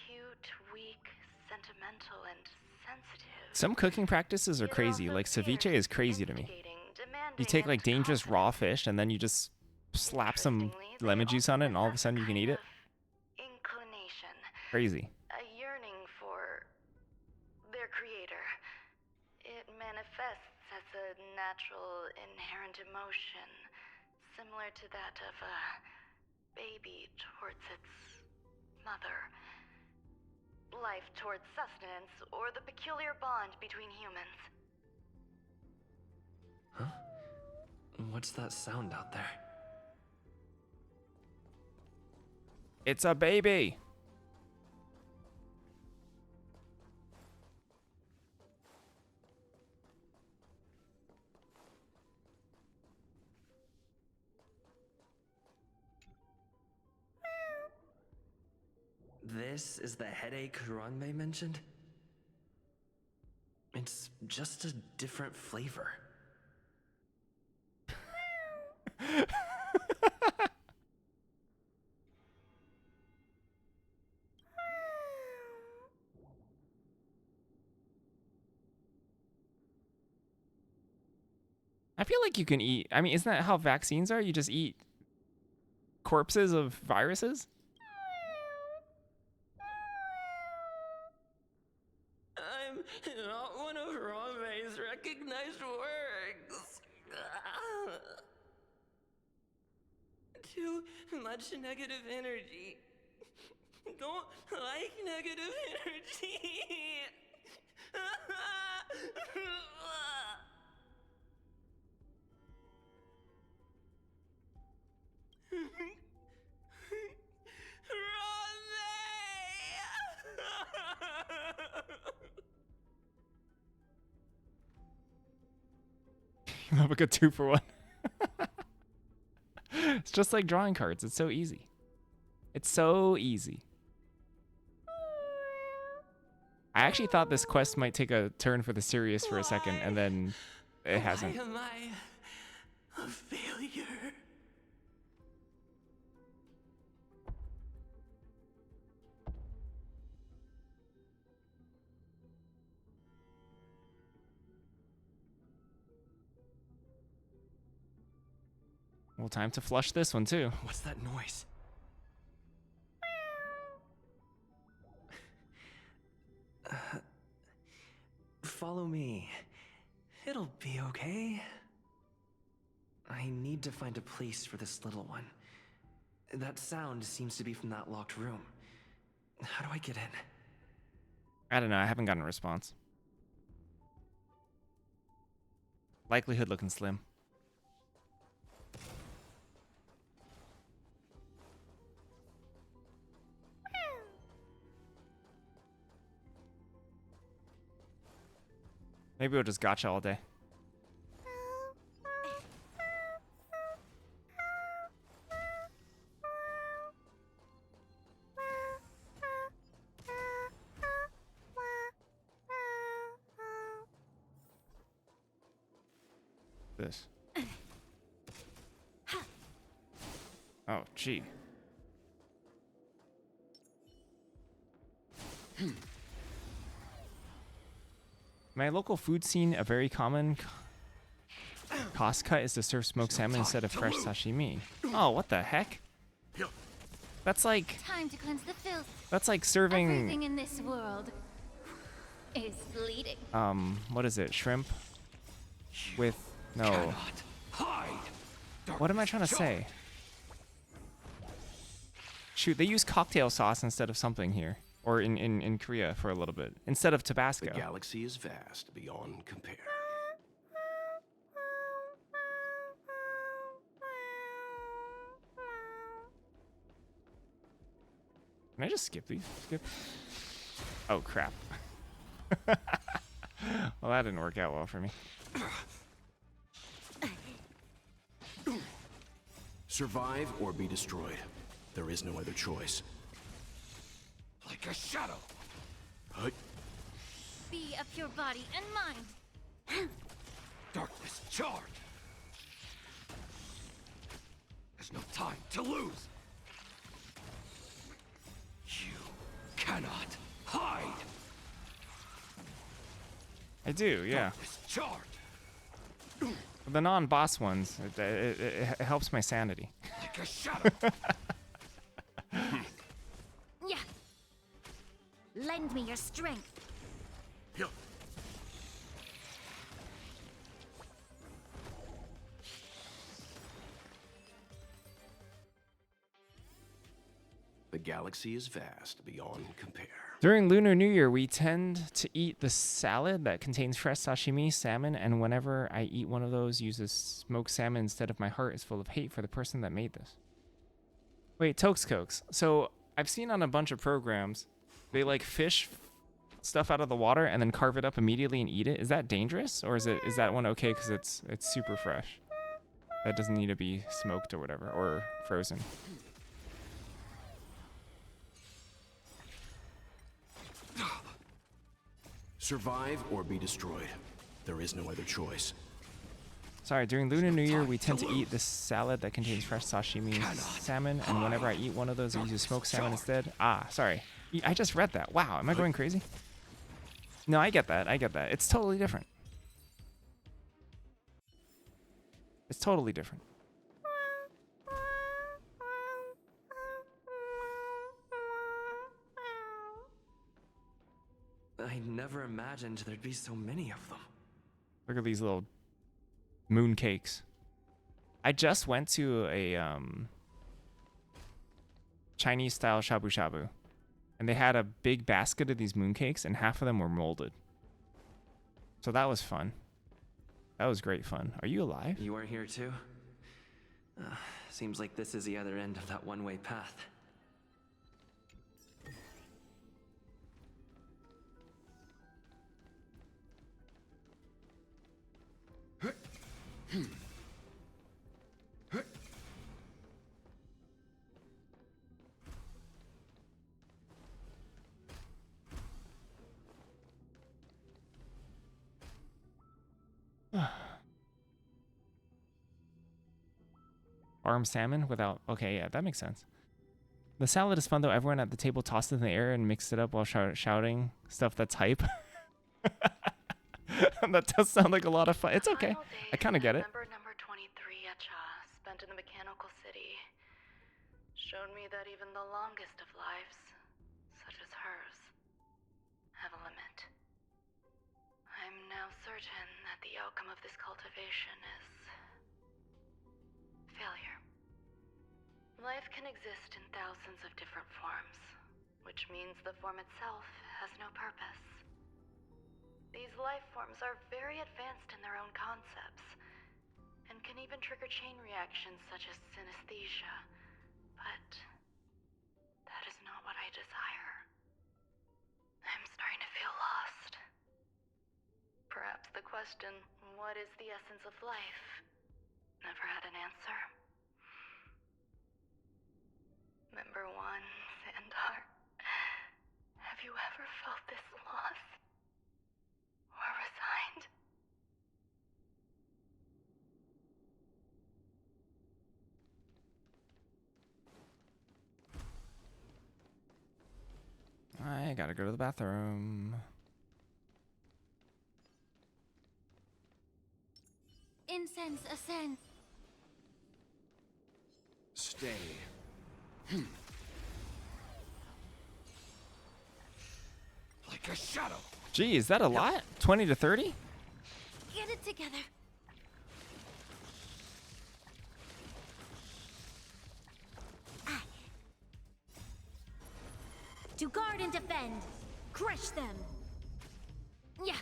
Speaker 12: cute, weak, sentimental, and sensitive.
Speaker 1: Some cooking practices are crazy. Like ceviche is crazy to me. You take like dangerous raw fish and then you just slap some lemon juice on it and all of a sudden you can eat it.
Speaker 12: Inclination.
Speaker 1: Crazy.
Speaker 12: A yearning for their creator. It manifests as a natural, inherent emotion, similar to that of a baby towards its mother. Life towards sustenance, or the peculiar bond between humans.
Speaker 7: Huh? What's that sound out there?
Speaker 1: It's a baby.
Speaker 7: This is the headache Ranmei mentioned? It's just a different flavor.
Speaker 1: I feel like you can eat. I mean, isn't that how vaccines are? You just eat corpses of viruses?
Speaker 18: I'm not one of Ranmei's recognized works. Too much negative energy. Don't like negative energy.
Speaker 1: You have like a 2-for-1. It's just like drawing cards. It's so easy. It's so easy. I actually thought this quest might take a turn for the serious for a second, and then it hasn't.
Speaker 18: Why am I a failure?
Speaker 1: Well, time to flush this one too.
Speaker 7: What's that noise? Follow me. It'll be okay. I need to find a place for this little one. That sound seems to be from that locked room. How do I get in?
Speaker 1: I don't know. I haven't gotten a response. Likelihood looking slim. Maybe we'll just gotcha all day. This. Oh, gee. My local food scene, a very common cost cut is to serve smoked salmon instead of fresh sashimi. Oh, what the heck? That's like
Speaker 3: Time to cleanse the filth.
Speaker 1: that's like
Speaker 3: Everything
Speaker 1: serving
Speaker 3: in this world.
Speaker 16: is bleeding.
Speaker 1: What is it? Shrimp with no. What am I trying to say? Shoot, they use cocktail sauce instead of something here, or in Korea for a little bit, instead of Tabasco.
Speaker 5: The galaxy is vast beyond compare.
Speaker 1: Can I just skip these? Skip. Oh crap. Well, that didn't work out well for me.
Speaker 5: Survive or be destroyed. There is no other choice.
Speaker 15: Like a shadow.
Speaker 2: Be of your body and mind.
Speaker 15: Darkness charge. There's no time to lose. You cannot hide.
Speaker 1: I do, yeah.
Speaker 15: Darkness charge.
Speaker 1: The non-boss ones, it helps my sanity.
Speaker 15: Like a shadow.
Speaker 2: Yeah. Lend me your strength.
Speaker 5: The galaxy is vast beyond compare.
Speaker 1: During Lunar New Year, we tend to eat the salad that contains fresh sashimi, salmon, and whenever I eat one of those, uses smoked salmon instead of my heart is full of hate for the person that made this. Wait, Tokes. So I've seen on a bunch of programs, they like fish stuff out of the water and then carve it up immediately and eat it. Is that dangerous, or is that one okay because it's super fresh? That doesn't need to be smoked or whatever, or frozen.
Speaker 5: Survive or be destroyed. There is no other choice.
Speaker 1: Sorry, during Lunar New Year, we tend to eat this salad that contains fresh sashimi salmon, and whenever I eat one of those, I use smoked salmon instead. Ah, sorry. I just read that. Wow, am I going crazy? No, I get that. It's totally different. It's totally different.
Speaker 7: I never imagined there'd be so many of them.
Speaker 1: Look at these little moon cakes. I just went to a Chinese style shabu shabu, and they had a big basket of these mooncakes, and half of them were molded. So that was fun. That was great fun. Are you alive?
Speaker 7: You are here too? Seems like this is the other end of that one-way path.
Speaker 1: Farm salmon without... Okay, yeah, that makes sense. The salad is fun, though. Everyone at the table tossed it in the air and mixed it up while shouting stuff that's hype. That does sound like a lot of fun. It's okay. I kind of get it.
Speaker 12: Number 23 at Cha, spent in the mechanical city, showed me that even the longest of lives, such as hers, have a limit. I'm now certain that the outcome of this cultivation is failure. Life can exist in thousands of different forms, which means the form itself has no purpose. These life forms are very advanced in their own concepts, and can even trigger chain reactions such as synesthesia, but that is not what I desire. I'm starting to feel lost. Perhaps the question, what is the essence of life, never had an answer. Member 1, Xandar, have you ever felt this loss? Or resigned?
Speaker 1: I gotta go to the bathroom.
Speaker 2: Incense ascend.
Speaker 5: Stay.
Speaker 15: Like a shadow.
Speaker 1: Gee, is that a lot? 20 to 30?
Speaker 11: Get it together. To guard and defend. Crush them. Yeah.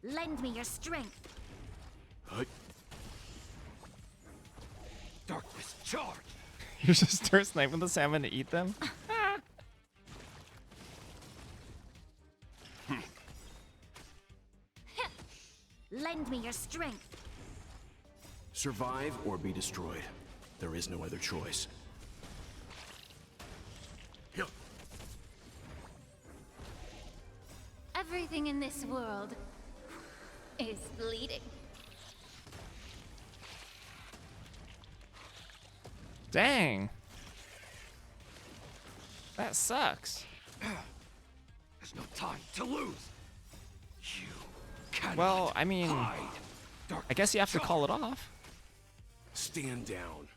Speaker 11: Lend me your strength.
Speaker 5: Darkness charge.
Speaker 1: You just start sniping the salmon to eat them?
Speaker 11: Lend me your strength.
Speaker 5: Survive or be destroyed. There is no other choice.
Speaker 11: Everything in this world is bleeding.
Speaker 1: Dang. That sucks.
Speaker 5: There's no time to lose. You cannot
Speaker 1: Well, I mean,
Speaker 5: hide.
Speaker 1: I guess you have to call it off.
Speaker 5: Stand down.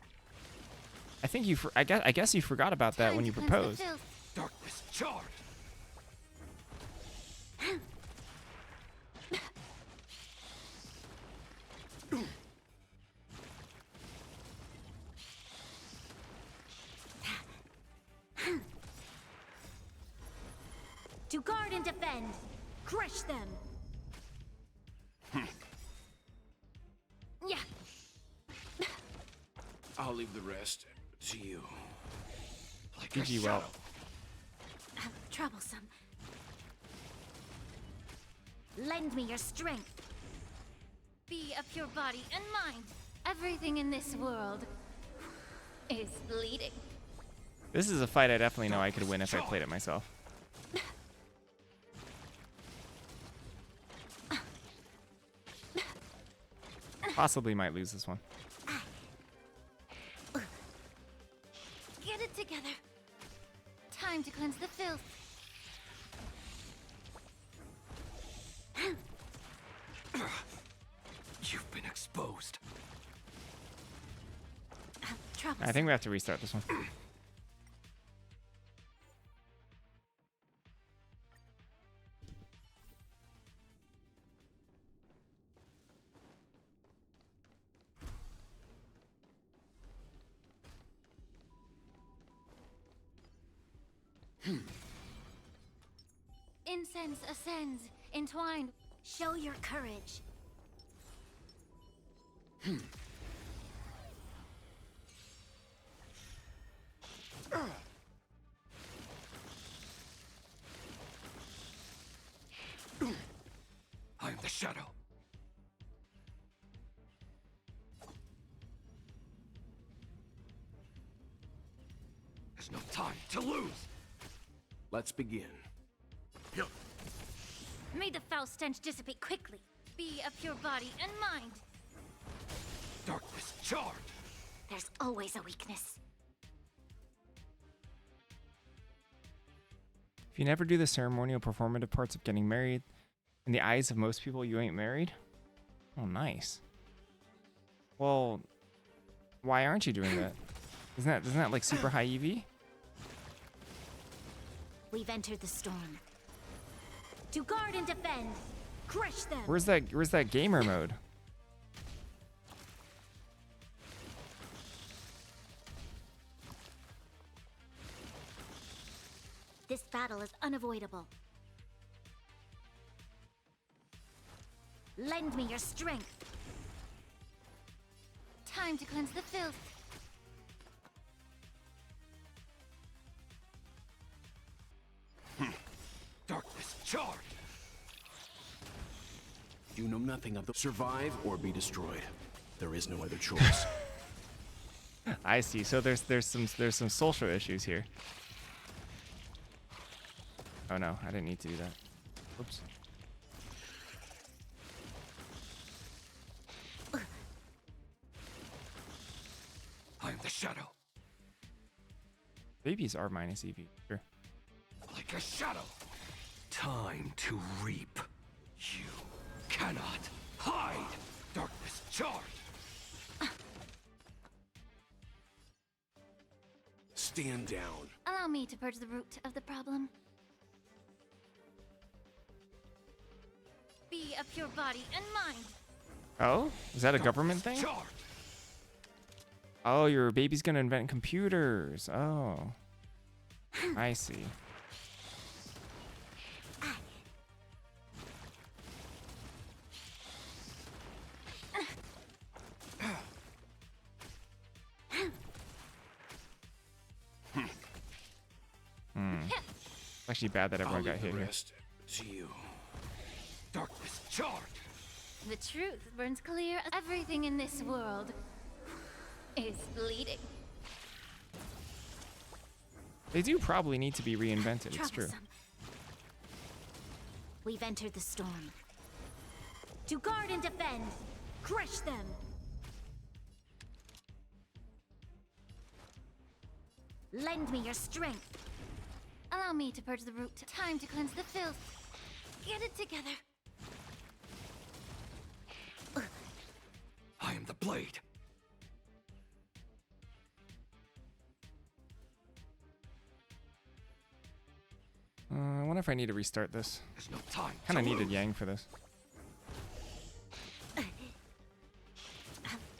Speaker 1: I think you. I guess you forgot about that when you proposed.
Speaker 5: Darkness charge.
Speaker 11: To guard and defend. Crush them. Yeah.
Speaker 5: I'll leave the rest to you. Like
Speaker 1: GG well.
Speaker 11: Troublesome. Lend me your strength. Be of pure body and mind. Everything in this world is bleeding.
Speaker 1: This is a fight I definitely know I could win if I played it myself. Possibly might lose this one.
Speaker 11: Get it together. Time to cleanse the filth.
Speaker 5: You've been exposed.
Speaker 1: I think we have to restart this one.
Speaker 11: Incense ascends, entwined. Show your courage.
Speaker 5: I am the shadow. There's no time to lose. Let's begin.
Speaker 11: May the foul stench dissipate quickly. Be of pure body and mind.
Speaker 5: Darkness charge.
Speaker 11: There's always a weakness.
Speaker 1: If you never do the ceremonial performative parts of getting married, in the eyes of most people, you ain't married. Oh, nice. Well, why aren't you doing that? Isn't that like super high EV?
Speaker 11: We've entered the storm. To guard and defend. Crush them.
Speaker 1: Where's that gamer mode?
Speaker 11: This battle is unavoidable. Lend me your strength. Time to cleanse the filth.
Speaker 5: Darkness charge. You know nothing of the survive or be destroyed. There is no other choice.
Speaker 1: I see. So there's some social issues here. Oh no, I didn't need to do that. Oops.
Speaker 5: I am the shadow.
Speaker 1: Babies are minus EV. Sure.
Speaker 5: Like a shadow. Time to reap. You cannot hide. Darkness charge. Stand down.
Speaker 11: Allow me to purge the root of the problem.
Speaker 3: up your body and mind.
Speaker 1: Oh, is that a government thing? Oh, your baby's gonna invent computers. Oh, I see. It's actually bad that everyone got hit here.
Speaker 5: To you. Darkness charge.
Speaker 3: The truth burns clear as everything in this world is bleeding.
Speaker 1: They do probably need to be reinvented. It's true.
Speaker 3: We've entered the storm. To guard and defend, crush them. Lend me your strength. Allow me to purge the root. Time to cleanse the filth. Get it together.
Speaker 15: I am the blade.
Speaker 1: I wonder if I need to restart this.
Speaker 15: There's no time.
Speaker 1: Kind of needed Yang for this.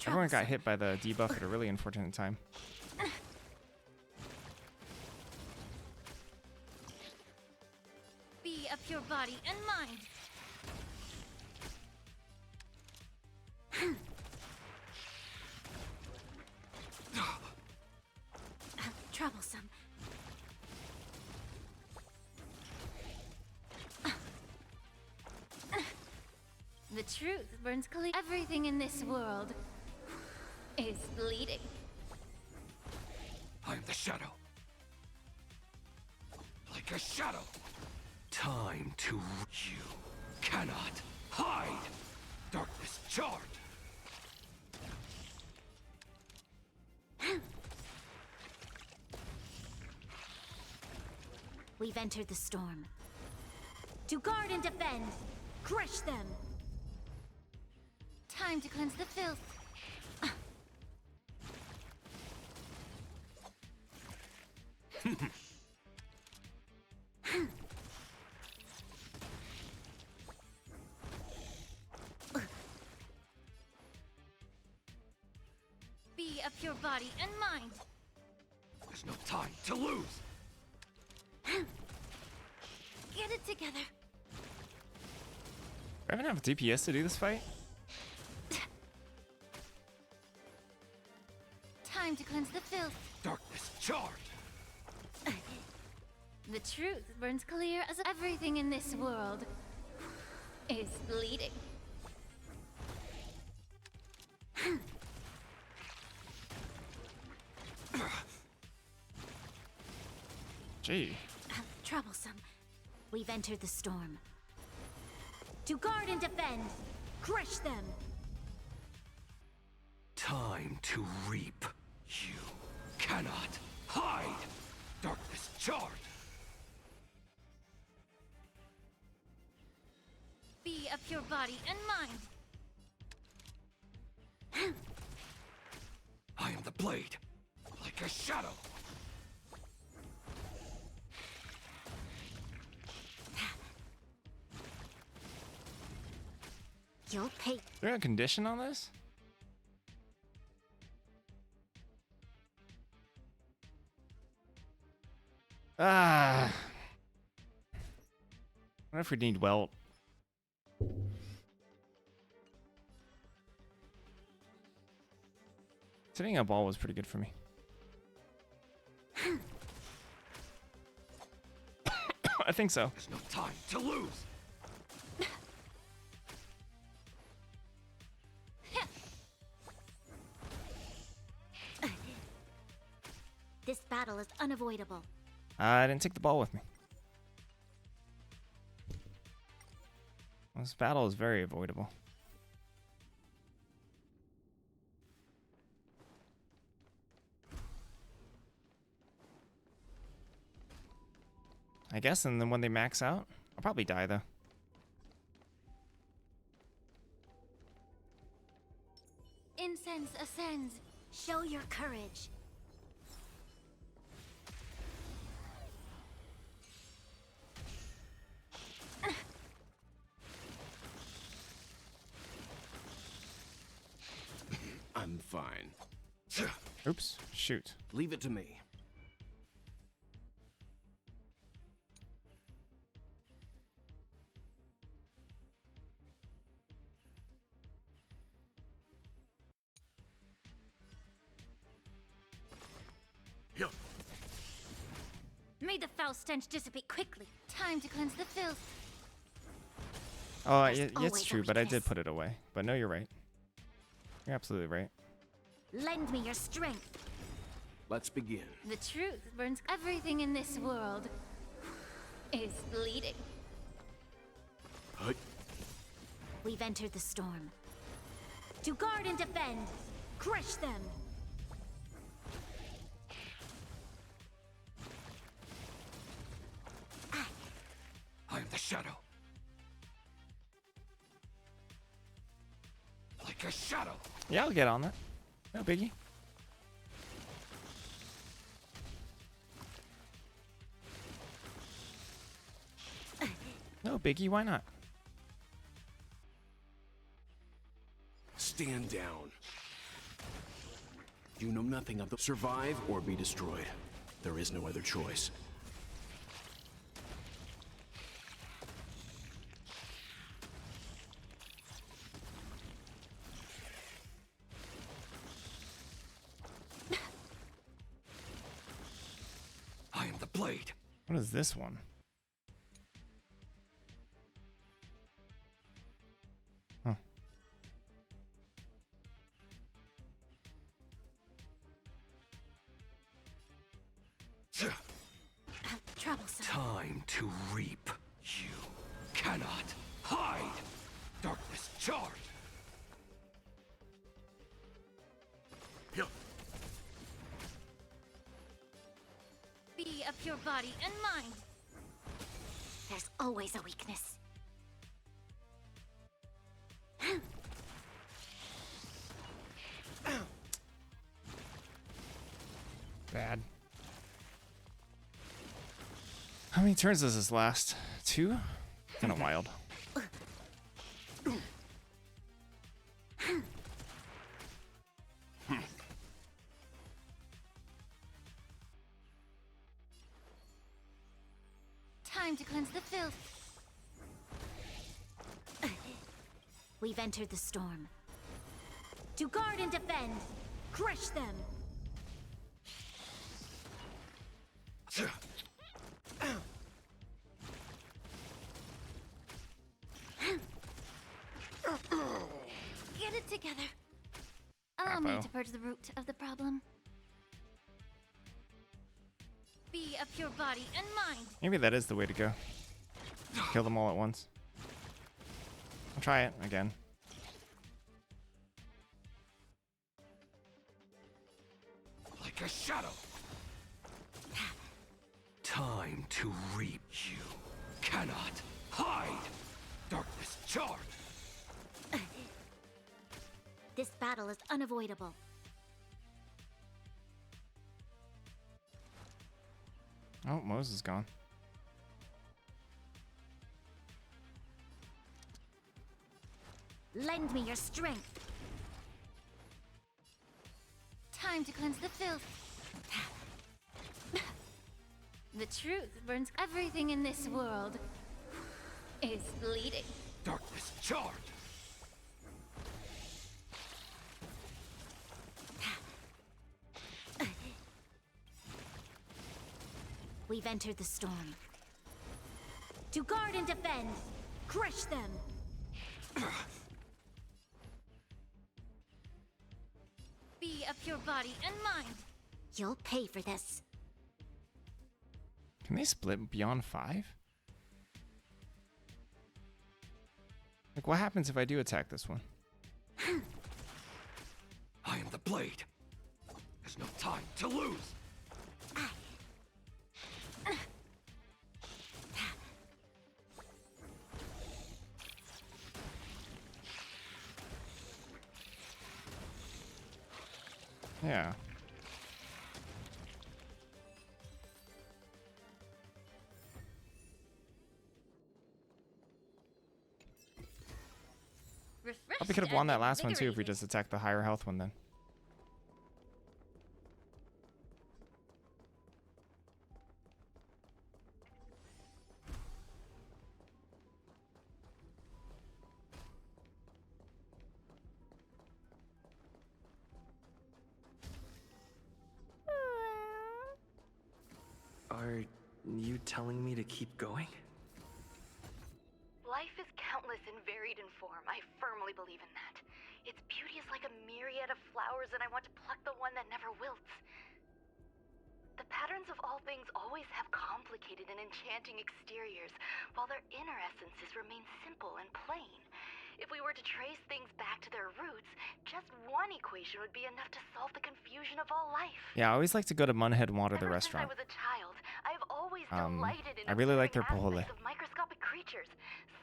Speaker 1: Everyone got hit by the debuff at a really unfortunate time.
Speaker 3: Be of your body and mind. Troublesome. The truth burns clear. Everything in this world is bleeding.
Speaker 15: I am the shadow. Like a shadow. Time to... You cannot hide. Darkness charge.
Speaker 3: We've entered the storm. To guard and defend, crush them. Time to cleanse the filth. Be of your body and mind.
Speaker 15: There's no time to lose.
Speaker 3: Get it together.
Speaker 1: Do I even have DPS to do this fight?
Speaker 3: Time to cleanse the filth.
Speaker 15: Darkness charge.
Speaker 3: The truth burns clear as everything in this world is bleeding.
Speaker 1: Gee.
Speaker 3: Troublesome. We've entered the storm. To guard and defend, crush them.
Speaker 15: Time to reap. You cannot hide. Darkness charge.
Speaker 3: Be of your body and mind.
Speaker 15: I am the blade. Like a shadow.
Speaker 3: You'll pay.
Speaker 1: Is there a condition on this? Ah. What if we need welt? Sitting up ball was pretty good for me. I think so.
Speaker 15: There's no time to lose.
Speaker 3: This battle is unavoidable.
Speaker 1: I didn't take the ball with me. This battle is very avoidable. I guess, and then when they max out, I'll probably die though.
Speaker 3: Incense ascends. Show your courage.
Speaker 1: Oops, shoot.
Speaker 5: Leave it to me.
Speaker 3: May the foul stench dissipate quickly. Time to cleanse the filth.
Speaker 1: Oh,
Speaker 3: There's
Speaker 1: it's
Speaker 3: always a
Speaker 1: true, but I did
Speaker 3: weakness.
Speaker 1: put it away. But no, you're right. You're absolutely right.
Speaker 3: Lend me your strength.
Speaker 5: Let's begin.
Speaker 3: The truth burns everything in this world. Is bleeding.
Speaker 5: Hey.
Speaker 3: We've entered the storm. To guard and defend. Crush them.
Speaker 15: I am the shadow. Like a shadow.
Speaker 1: Yeah, I'll get on that. No biggie. No biggie, why not?
Speaker 5: Stand down. You know nothing of the survive or be destroyed. There is no other choice.
Speaker 15: I am the blade.
Speaker 1: What is this one? Huh.
Speaker 3: Troublesome.
Speaker 15: Time to reap. You cannot hide. Darkness charge.
Speaker 3: Be of pure body and mind. There's always a weakness.
Speaker 1: Bad. How many turns does this last? 2? Kind of wild.
Speaker 3: Time to cleanse the filth. We've entered the storm. To guard and defend. Crush them. Get it together. Allow me
Speaker 1: Bravo.
Speaker 3: to purge the root of the problem. Be of pure body and mind.
Speaker 1: Maybe that is the way to go. Kill them all at once. I'll try it again.
Speaker 15: Like a shadow. Time to reap. You cannot hide. Darkness charge.
Speaker 3: This battle is unavoidable.
Speaker 1: Oh, Moses is gone.
Speaker 3: Lend me your strength. Time to cleanse the filth. The truth burns everything in this world. Is bleeding.
Speaker 15: Darkness charge.
Speaker 3: We've entered the storm. To guard and defend. Crush them. Be of pure body and mind. You'll pay for this.
Speaker 1: Can they split beyond 5? Like, what happens if I do attack this one?
Speaker 15: I am the blade. There's no time to lose.
Speaker 1: Yeah. Probably could have won that last one too if we just attacked the higher health one then.
Speaker 7: You telling me to keep going?
Speaker 12: Life is countless and varied in form. I firmly believe in that. Its beauty is like a myriad of flowers, and I want to pluck the one that never wilts. The patterns of all things always have complicated and enchanting exteriors, while their inner essences remain simple and plain. If we were to trace things back to their roots, just one equation would be enough to solve the confusion of all life.
Speaker 1: Yeah, I always like to go to Munhead Water, the
Speaker 12: Ever since I
Speaker 1: restaurant.
Speaker 12: was a child, I've always delighted in
Speaker 1: I really like their
Speaker 12: observing
Speaker 1: pojole,
Speaker 12: aspects of microscopic creatures,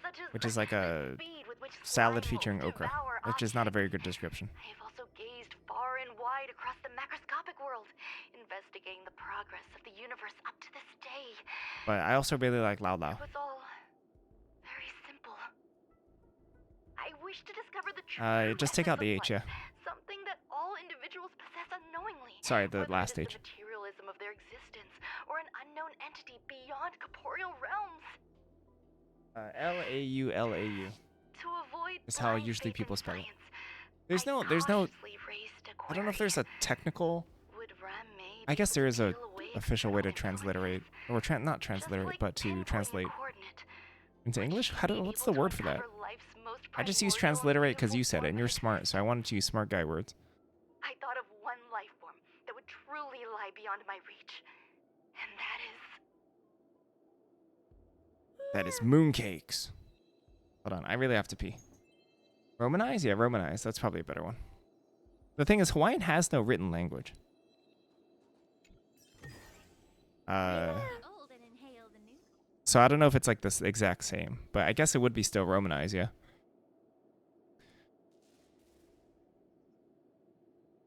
Speaker 12: such as
Speaker 1: which is like
Speaker 12: the
Speaker 1: a
Speaker 12: speed with which
Speaker 1: salad
Speaker 12: slime
Speaker 1: featuring
Speaker 12: molds
Speaker 1: okra,
Speaker 12: devour
Speaker 1: which is not a very good description.
Speaker 12: I have also gazed far and wide across the macroscopic world, investigating the progress of the universe up to this day.
Speaker 1: But I also really like Lao Lao.
Speaker 12: It was all very simple. I wish to discover the true
Speaker 1: Just take out the
Speaker 12: essence
Speaker 1: H,
Speaker 12: of
Speaker 1: yeah.
Speaker 12: life, something that all individuals possess unknowingly.
Speaker 1: Sorry, the
Speaker 12: whether
Speaker 1: last
Speaker 12: it is
Speaker 1: H.
Speaker 12: the materialism of their existence or an unknown entity beyond corporeal realms.
Speaker 1: L-A-U-L-A-U.
Speaker 12: To avoid
Speaker 1: Is how
Speaker 12: blind
Speaker 1: usually
Speaker 12: faith in
Speaker 1: people spell it.
Speaker 12: science,
Speaker 1: There's no.
Speaker 12: cautiously raised a
Speaker 1: I don't know if there's a technical.
Speaker 12: Would Ram-May
Speaker 1: I guess there is a
Speaker 12: peel away
Speaker 1: official way to transliterate, or not transliterate, but to translate into English. What's the word for that? I just use transliterate because you said it, and you're smart, so I wanted to use smart guy words.
Speaker 12: I thought of one life form that would truly lie beyond my reach, and
Speaker 1: That is mooncakes. Hold on, I really have to pee. Romanize? Yeah, Romanize. That's probably a better one. The thing is, Hawaiian has no written language. So I don't know if it's like this exact same, but I guess it would be still Romanized, yeah.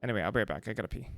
Speaker 1: Anyway, I'll be right back. I gotta pee.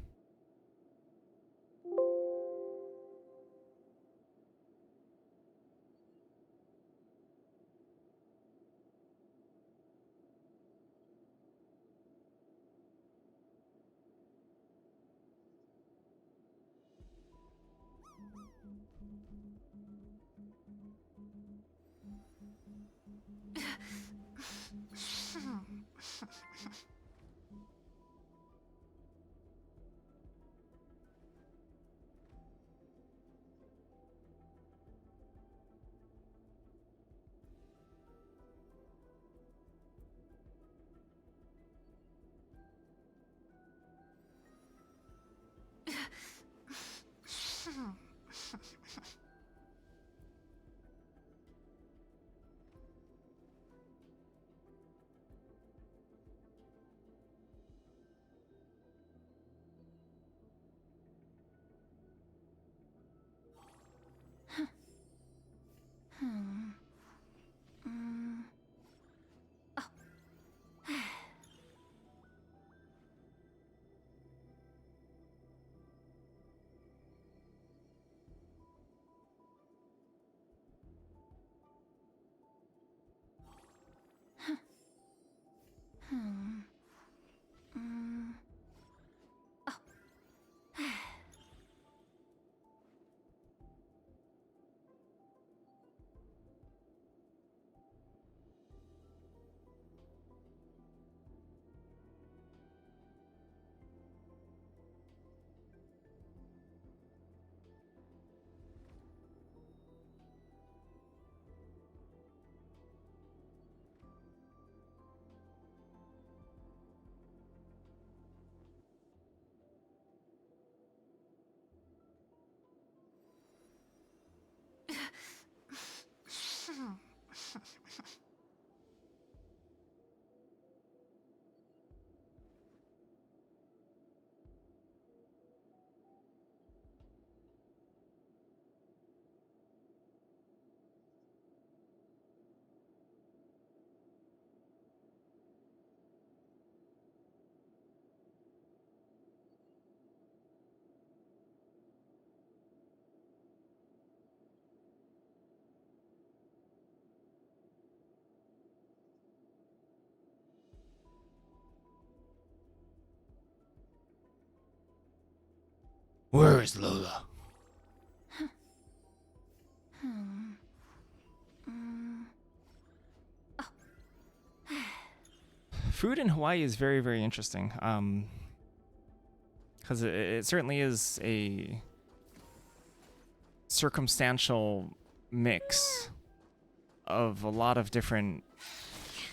Speaker 1: Where is Lola? Food in Hawaii is very, very interesting. Because it certainly is circumstantial mix of a lot of different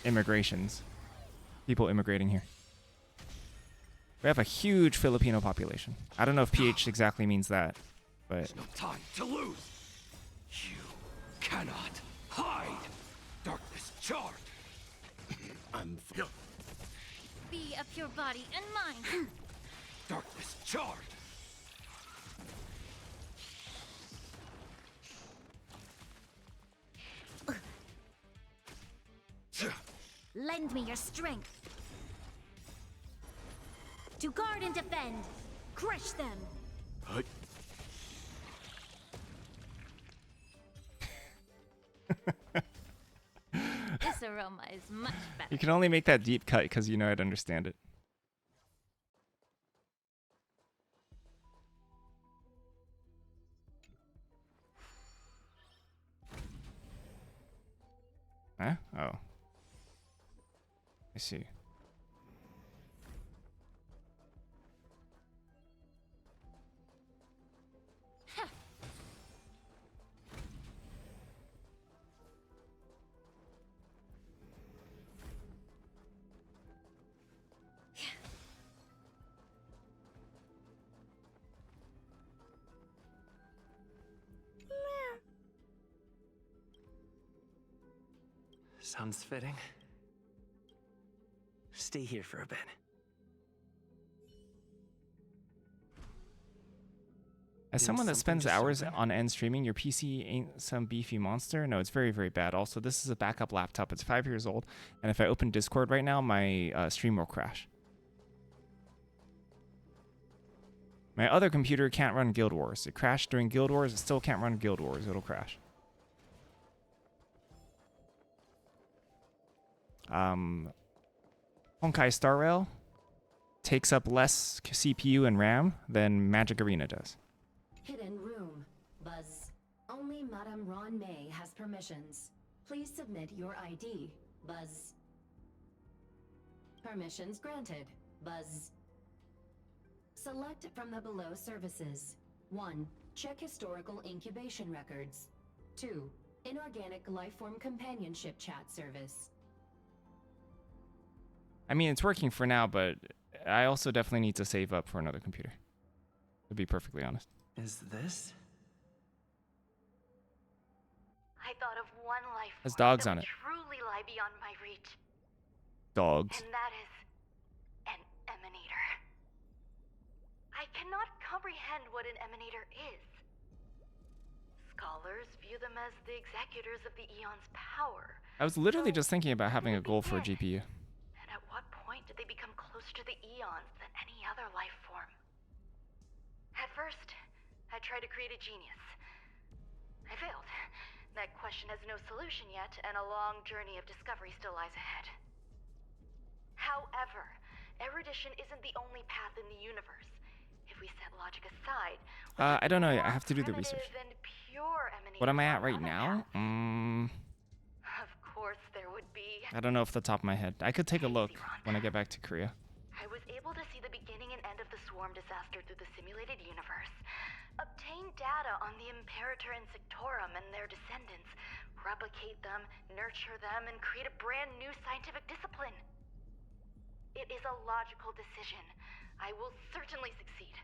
Speaker 1: immigrations. People immigrating here. We have a huge Filipino population. I don't know if PH exactly means that, but...
Speaker 15: No time to lose! You cannot hide! Darkness charred!
Speaker 3: Be of your body and mind.
Speaker 15: Darkness charred!
Speaker 11: Lend me your strength. To guard and defend. Crush them.
Speaker 3: This aroma is much better.
Speaker 1: You can only make that deep cut because you know I'd understand it. Huh? Oh. I see.
Speaker 7: Sounds fitting. Stay here for a bit.
Speaker 1: As someone that spends hours on end streaming, your PC ain't some beefy monster. No, it's very, very bad. Also, this is a backup laptop. It's 5 years old. And if I open Discord right now, my stream will crash. My other computer can't run Guild Wars. It crashed during Guild Wars. It still can't run Guild Wars. It'll crash. Honkai Star Rail takes up less CPU and RAM than Magic Arena does.
Speaker 10: Hidden room. Buzz. Only Madame Ron May has permissions. Please submit your ID. Buzz. Permissions granted. Buzz. Select from the below services. 1. Check historical incubation records. 2. Inorganic lifeform companionship chat service.
Speaker 1: I mean, it's working for now, but I also definitely need to save up for another computer. To be perfectly honest.
Speaker 7: Is this?
Speaker 12: I thought of one life
Speaker 1: Has
Speaker 12: form
Speaker 1: dogs
Speaker 12: that
Speaker 1: on
Speaker 12: would
Speaker 1: it.
Speaker 12: truly lie beyond my reach.
Speaker 1: Dogs.
Speaker 12: And that is an emanator. I cannot comprehend what an emanator is. Scholars view them as the executors of the Eon's power.
Speaker 1: I was literally just thinking about having a goal for a GPU.
Speaker 12: And at what point did they become closer to the Eons than any other life form? At first, I tried to create a genius. I failed. That question has no solution yet, and a long journey of discovery still lies ahead. However, erudition isn't the only path in the universe. If we set logic aside,
Speaker 1: I don't know. I have to do the research.
Speaker 12: and pure
Speaker 1: What am I at right
Speaker 12: on
Speaker 1: now?
Speaker 12: Of course there would be.
Speaker 1: I don't know off the top of my head. I could take a look when I get back to Korea.
Speaker 12: I was able to see the beginning and end of the swarm disaster through the simulated universe, obtain data on the Imperator and Sectorum and their descendants, replicate them, nurture them, and create a brand new scientific discipline. It is a logical decision. I will certainly succeed.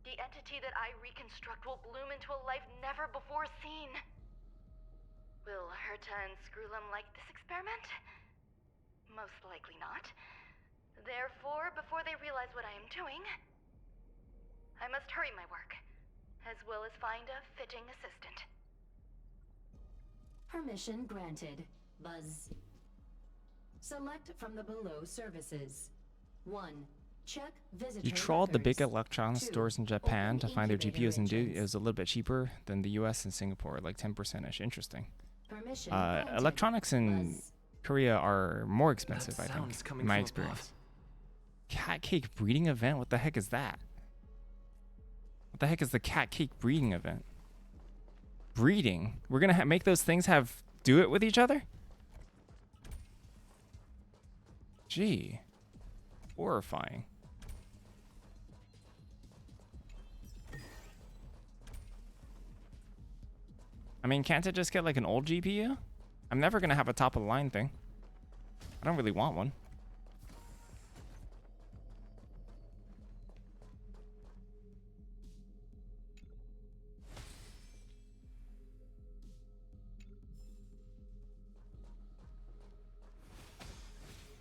Speaker 12: The entity that I reconstruct will bloom into a life never before seen. Will Herta and Screwlum like this experiment? Most likely not. Therefore, before they realize what I am doing, I must hurry my work, as well as find a fitting assistant.
Speaker 10: Permission granted. Buzz. Select from the below services. 1. Check visitor
Speaker 1: You trawled the big
Speaker 10: records.
Speaker 1: electronics
Speaker 10: 2.
Speaker 1: stores in Japan to
Speaker 10: Open
Speaker 1: find their
Speaker 10: incubator
Speaker 1: GPUs, and
Speaker 10: engines.
Speaker 1: it was a little bit cheaper than the US and Singapore, like 10%ish. Interesting.
Speaker 10: Permission granted.
Speaker 1: Electronics in
Speaker 10: Buzz.
Speaker 1: Korea are more expensive, I
Speaker 7: sounds
Speaker 1: think,
Speaker 7: coming
Speaker 1: in my
Speaker 7: from
Speaker 1: experience. Cat cake breeding event? What the heck is that? What the heck is the cat cake breeding event? Breeding? We're gonna make those things do it with each other? Gee. Horrifying. I mean, can't it just get like an old GPU? I'm never gonna have a top of the line thing. I don't really want one.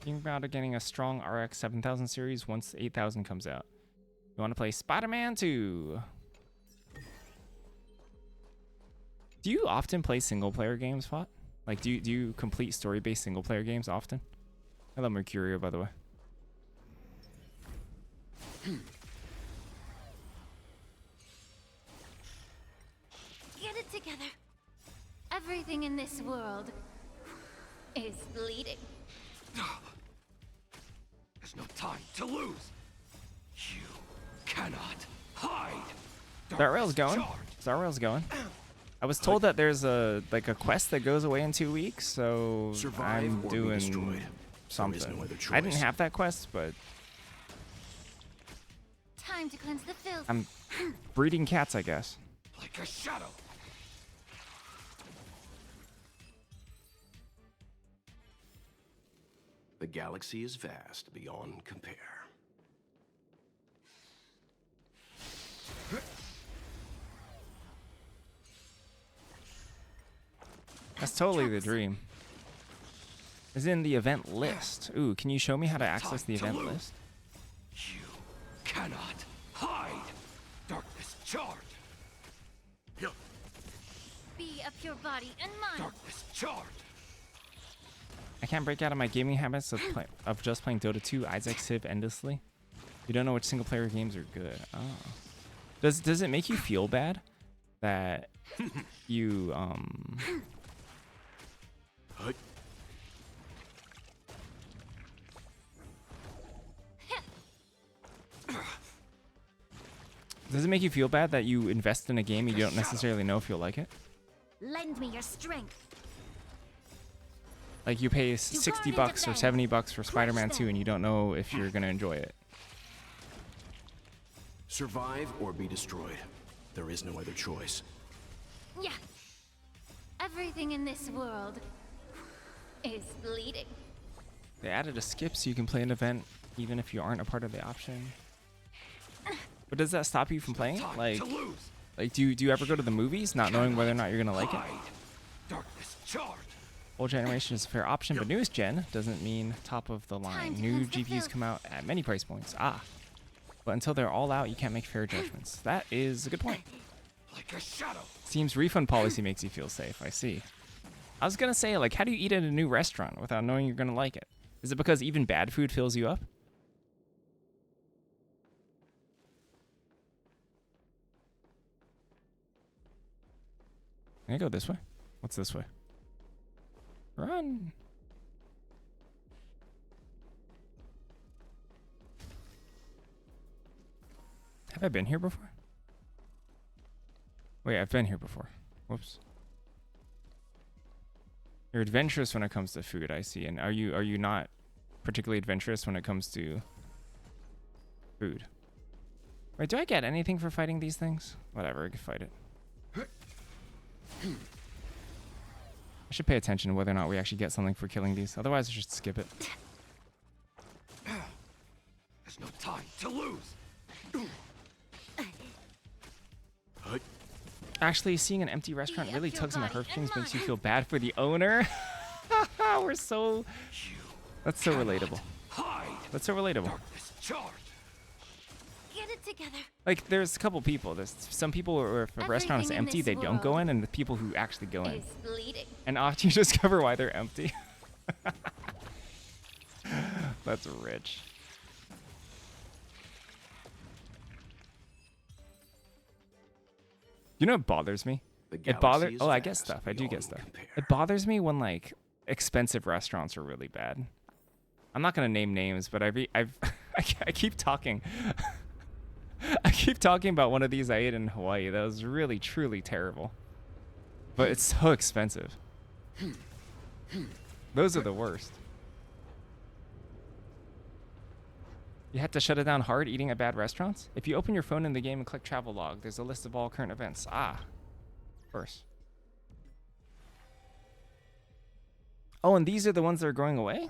Speaker 1: Thinking about getting a strong RX 7000 series once 8000 comes out. You want to play Spider-Man 2? Do you often play single-player games, Fot? Like, do you complete story-based single-player games often? Hello, Mercurio, by the way.
Speaker 16: Get it together. Everything in this world is bleeding.
Speaker 15: There's no time to lose. You cannot hide.
Speaker 1: Is that rail's going? Is that rail's going? I was told that there's a quest that goes away in 2 weeks, so I'm doing something. I didn't have that quest, but
Speaker 16: Time to cleanse the filth.
Speaker 1: I'm breeding cats, I guess.
Speaker 15: Like a shadow.
Speaker 5: The galaxy is vast beyond compare.
Speaker 1: That's totally the dream. Is in the event list. Ooh, can you show me how to access the event list?
Speaker 15: You cannot hide. Darkness charged.
Speaker 16: Be of your body and mind.
Speaker 15: Darkness charged.
Speaker 1: I can't break out of my gaming habits of just playing Dota 2, Isaac Civ endlessly. You don't know which single player games are good. Oh. Does it make you feel bad that you Does it make you feel bad that you invest in a game you don't necessarily know if you'll like it?
Speaker 16: Lend me your strength.
Speaker 1: Like you pay 60 bucks or 70 bucks for Spider-Man 2 and you don't know if you're gonna enjoy it.
Speaker 5: Survive or be destroyed. There is no other choice.
Speaker 16: Yeah. Everything in this world is bleeding.
Speaker 1: They added a skip so you can play an event even if you aren't a part of the option. But does that stop you from playing it? Like do you ever go to the movies not knowing whether or not you're gonna like it?
Speaker 15: Darkness charged.
Speaker 1: Old generation is a fair option, but newest gen doesn't mean top of the line. New GPUs come out at many price points. But until they're all out, you can't make fair judgments. That is a good point.
Speaker 15: Like a shadow.
Speaker 1: Seems refund policy makes you feel safe. I see. I was gonna say, like, how do you eat at a new restaurant without knowing you're gonna like it? Is it because even bad food fills you up? Can I go this way? What's this way? Run! Have I been here before? Wait, I've been here before. Whoops. You're adventurous when it comes to food, I see. And are you not particularly adventurous when it comes to food? Wait, do I get anything for fighting these things? Whatever, I can fight it. I should pay attention to whether or not we actually get something for killing these. Otherwise, I should skip it.
Speaker 15: There's no time to lose.
Speaker 1: Actually, seeing an empty restaurant really tugs on the heartstrings, makes you feel bad for the owner. We're so... That's so relatable. That's so relatable.
Speaker 16: Get it together.
Speaker 1: Like, there's a couple people. There's some people where if a restaurant is empty, they don't go in, and the people who actually go in. And often you discover why they're empty. That's rich. You know what bothers me? It bothers. Oh, I get stuff. I do get stuff. It bothers me when like expensive restaurants are really bad. I'm not gonna name names, but I keep talking. I keep talking about one of these I ate in Hawaii. That was really, truly terrible. But it's so expensive. Those are the worst. You had to shut it down hard eating at bad restaurants? If you open your phone in the game and click travel log, there's a list of all current events. Of course. Oh, and these are the ones that are going away?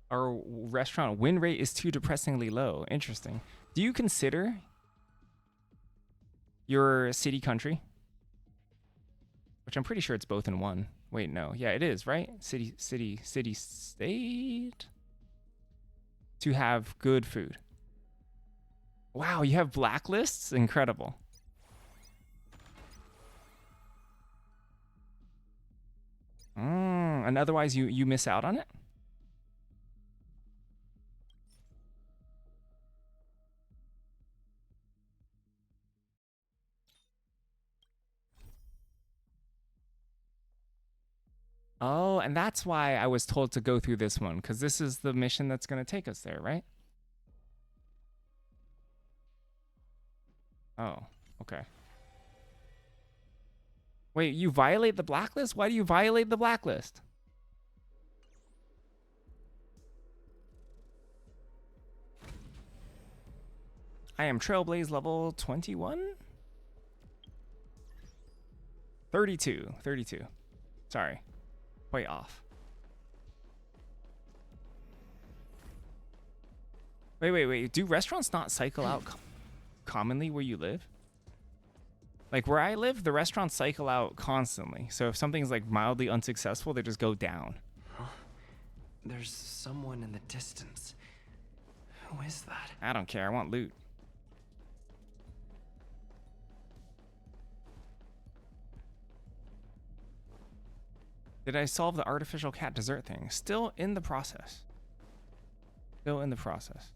Speaker 1: Our restaurant win rate is too depressingly low. Interesting. Do you consider your city country? Which I'm pretty sure it's both in one. Wait, no. Yeah, it is, right? City, state. To have good food. Wow, you have blacklists? Incredible. And otherwise you miss out on it? Oh, and that's why I was told to go through this one, because this is the mission that's going to take us there, right? Oh, okay. Wait, you violate the blacklist? Why do you violate the blacklist? I am Trailblaze level 21? 32. Sorry. Way off. Wait. Do restaurants not cycle out commonly where you live? Like where I live, the restaurants cycle out constantly. So if something's like mildly unsuccessful, they just go down.
Speaker 7: Huh? There's someone in the distance. Who is that?
Speaker 1: I don't care. I want loot. Did I solve the artificial cat dessert thing? Still in the process. Still in the process.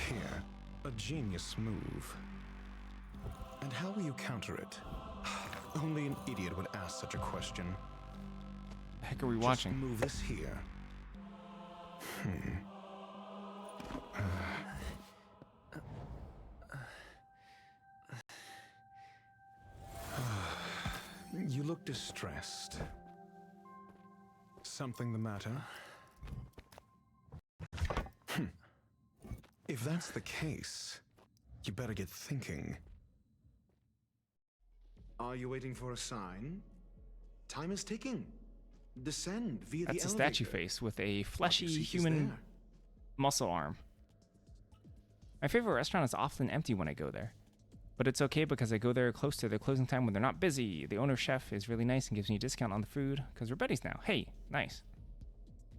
Speaker 9: Here, a genius move. And how will you counter it? Only an idiot would ask such a question.
Speaker 1: The heck are we watching?
Speaker 9: Just move this here. You look distressed. Something the matter? If that's the case, you better get thinking.
Speaker 24: Are you waiting for a sign? Time is ticking. Descend via
Speaker 1: That's
Speaker 24: the
Speaker 1: a
Speaker 24: elevator.
Speaker 1: statue face with a fleshy
Speaker 24: What you seek is
Speaker 1: human
Speaker 24: there.
Speaker 1: muscle arm. My favorite restaurant is often empty when I go there. But it's okay because I go there close to their closing time when they're not busy. The owner chef is really nice and gives me a discount on the food because we're buddies now. Hey, nice.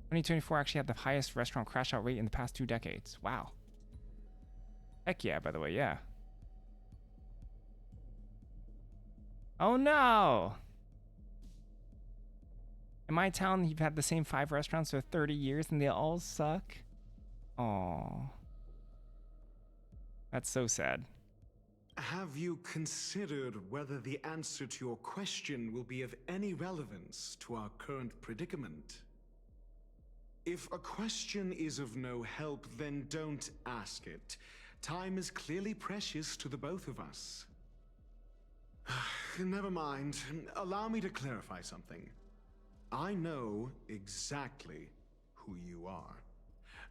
Speaker 1: 2024 actually had the highest restaurant crash out rate in the past 2 decades. Wow. Heck yeah, by the way, yeah. Oh no! In my town, you've had the same 5 restaurants for 30 years and they all suck. Aww. That's so sad.
Speaker 24: Have you considered whether the answer to your question will be of any relevance to our current predicament? If a question is of no help, then don't ask it. Time is clearly precious to the both of us. Never mind. Allow me to clarify something. I know exactly who you are,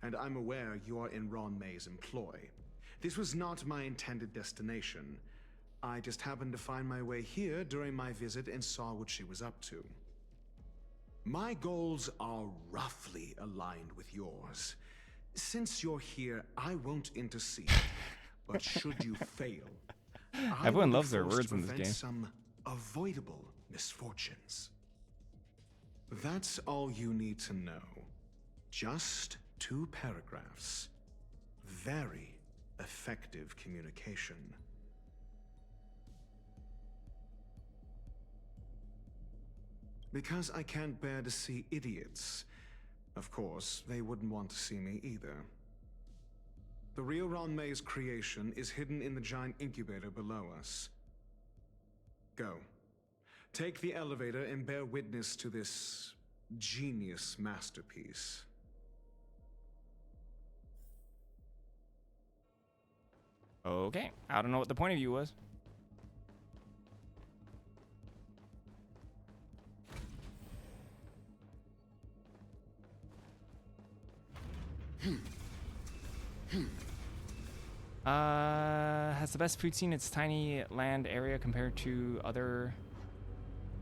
Speaker 24: and I'm aware you are in Ron May's employ. This was not my intended destination. I just happened to find my way here during my visit and saw what she was up to. My goals are roughly aligned with yours. Since you're here, I won't intercede. But should you fail, I
Speaker 1: Everyone
Speaker 24: will be
Speaker 1: loves their
Speaker 24: forced
Speaker 1: words
Speaker 24: to
Speaker 1: in this
Speaker 24: prevent
Speaker 1: game.
Speaker 24: some avoidable misfortunes. That's all you need to know. Just 2 paragraphs. Very effective communication. Because I can't bear to see idiots. Of course, they wouldn't want to see me either. The real Ron May's creation is hidden in the giant incubator below us. Go. Take the elevator and bear witness to this genius masterpiece.
Speaker 1: Okay. I don't know what the point of view was. Has the best food scene. Its tiny land area compared to other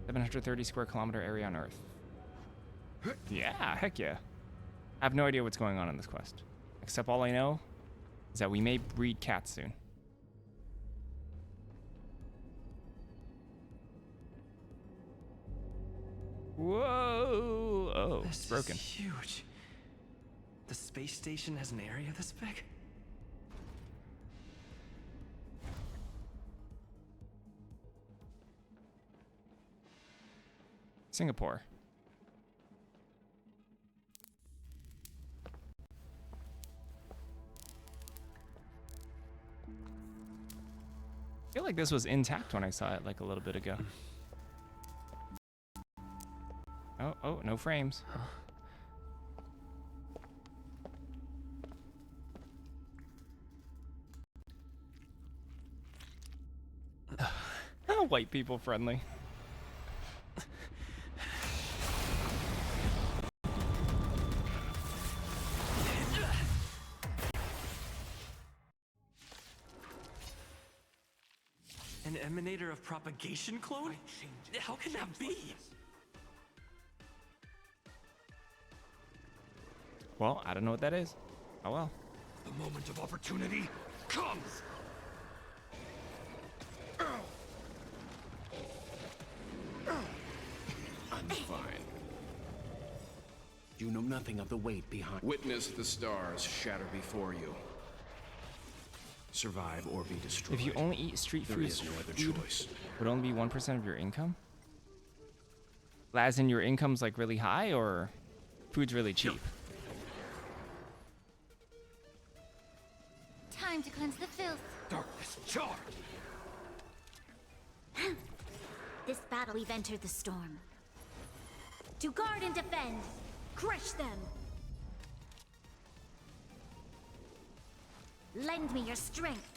Speaker 1: 730 square kilometer area on Earth. Yeah, heck yeah. I have no idea what's going on in this quest. Except all I know is that we may breed cats soon. Whoa! Oh, it's broken.
Speaker 7: Is huge. The space station has an area this big?
Speaker 1: Singapore. I feel like this was intact when I saw it like a little bit ago. Oh, no frames. White people friendly.
Speaker 7: An emanator of propagation clone? How can that be?
Speaker 1: Well, I don't know what that is. Oh well.
Speaker 15: The moment of opportunity comes!
Speaker 5: I'm fine. You know nothing of the weight behind. Witness the stars shatter before you. Survive or be destroyed.
Speaker 1: If you only eat street
Speaker 5: There
Speaker 1: foods,
Speaker 5: is no other
Speaker 1: food
Speaker 5: choice.
Speaker 1: would only be 1% of your income? As in your income's like really high or food's really cheap?
Speaker 3: Time to cleanse the filth.
Speaker 15: Darkness charge!
Speaker 4: This battle, we've entered the storm. To guard and defend, crush them. Lend me your strength.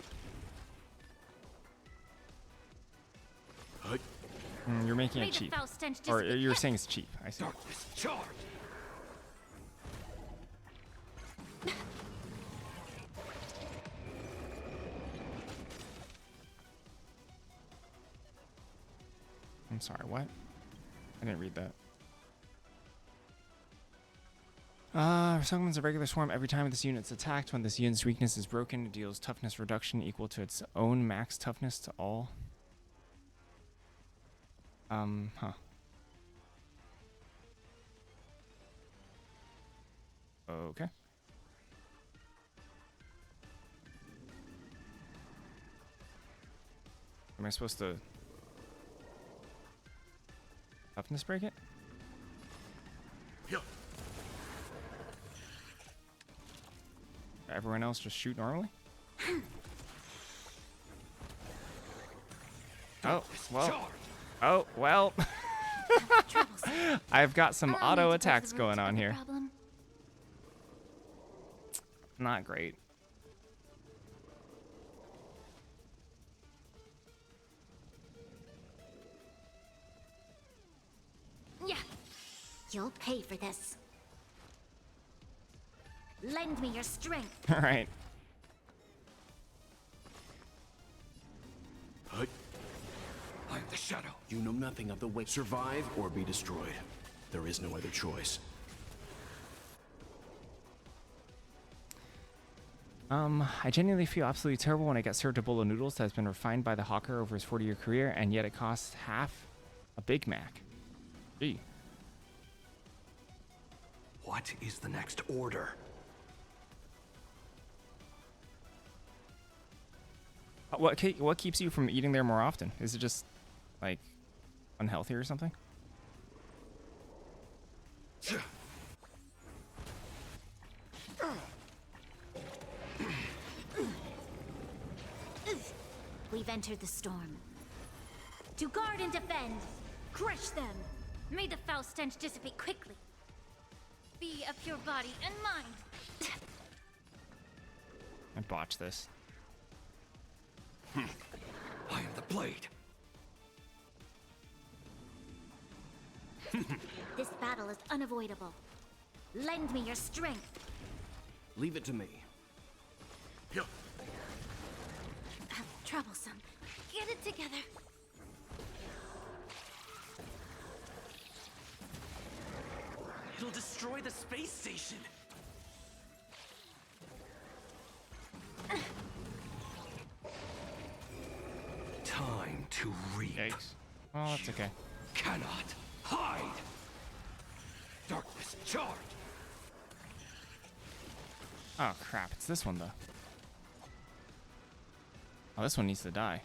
Speaker 1: You're making
Speaker 4: May
Speaker 1: it
Speaker 4: the
Speaker 1: cheap.
Speaker 4: foul stench
Speaker 1: Or
Speaker 4: dissipate.
Speaker 1: you're saying it's cheap. I see.
Speaker 15: Darkness charge!
Speaker 1: I'm sorry, what? I didn't read that. Summons a regular swarm every time this unit's attacked. When this unit's weakness is broken, it deals toughness reduction equal to its own max toughness to all. Okay. Am I supposed to toughness break it?
Speaker 15: Yeah.
Speaker 1: Everyone else just shoot normally? Oh, well. Oh, well. I've got some auto attacks going on here. Not great.
Speaker 4: Yeah. You'll pay for this. Lend me your strength.
Speaker 1: All right.
Speaker 15: I'm the shadow.
Speaker 5: You know nothing of the weight. Survive or be destroyed. There is no other choice.
Speaker 1: I genuinely feel absolutely terrible when I get served a bowl of noodles that has been refined by the hawker over his 40-year career, and yet it costs half a Big Mac. Gee.
Speaker 15: What is the next order?
Speaker 1: What keeps you from eating there more often? Is it just, like, unhealthy or something?
Speaker 4: We've entered the storm. To guard and defend, crush them.
Speaker 3: May the foul stench dissipate quickly. Be of pure body and mind.
Speaker 1: I botched this.
Speaker 15: I am the blade.
Speaker 4: This battle is unavoidable. Lend me your strength.
Speaker 5: Leave it to me.
Speaker 11: Troublesome. Get it together.
Speaker 18: It'll destroy the space station.
Speaker 5: Time to reap.
Speaker 1: Yikes. Well, that's okay.
Speaker 5: Cannot hide. Darkness charge.
Speaker 1: Oh crap, it's this one though. Oh, this one needs to die.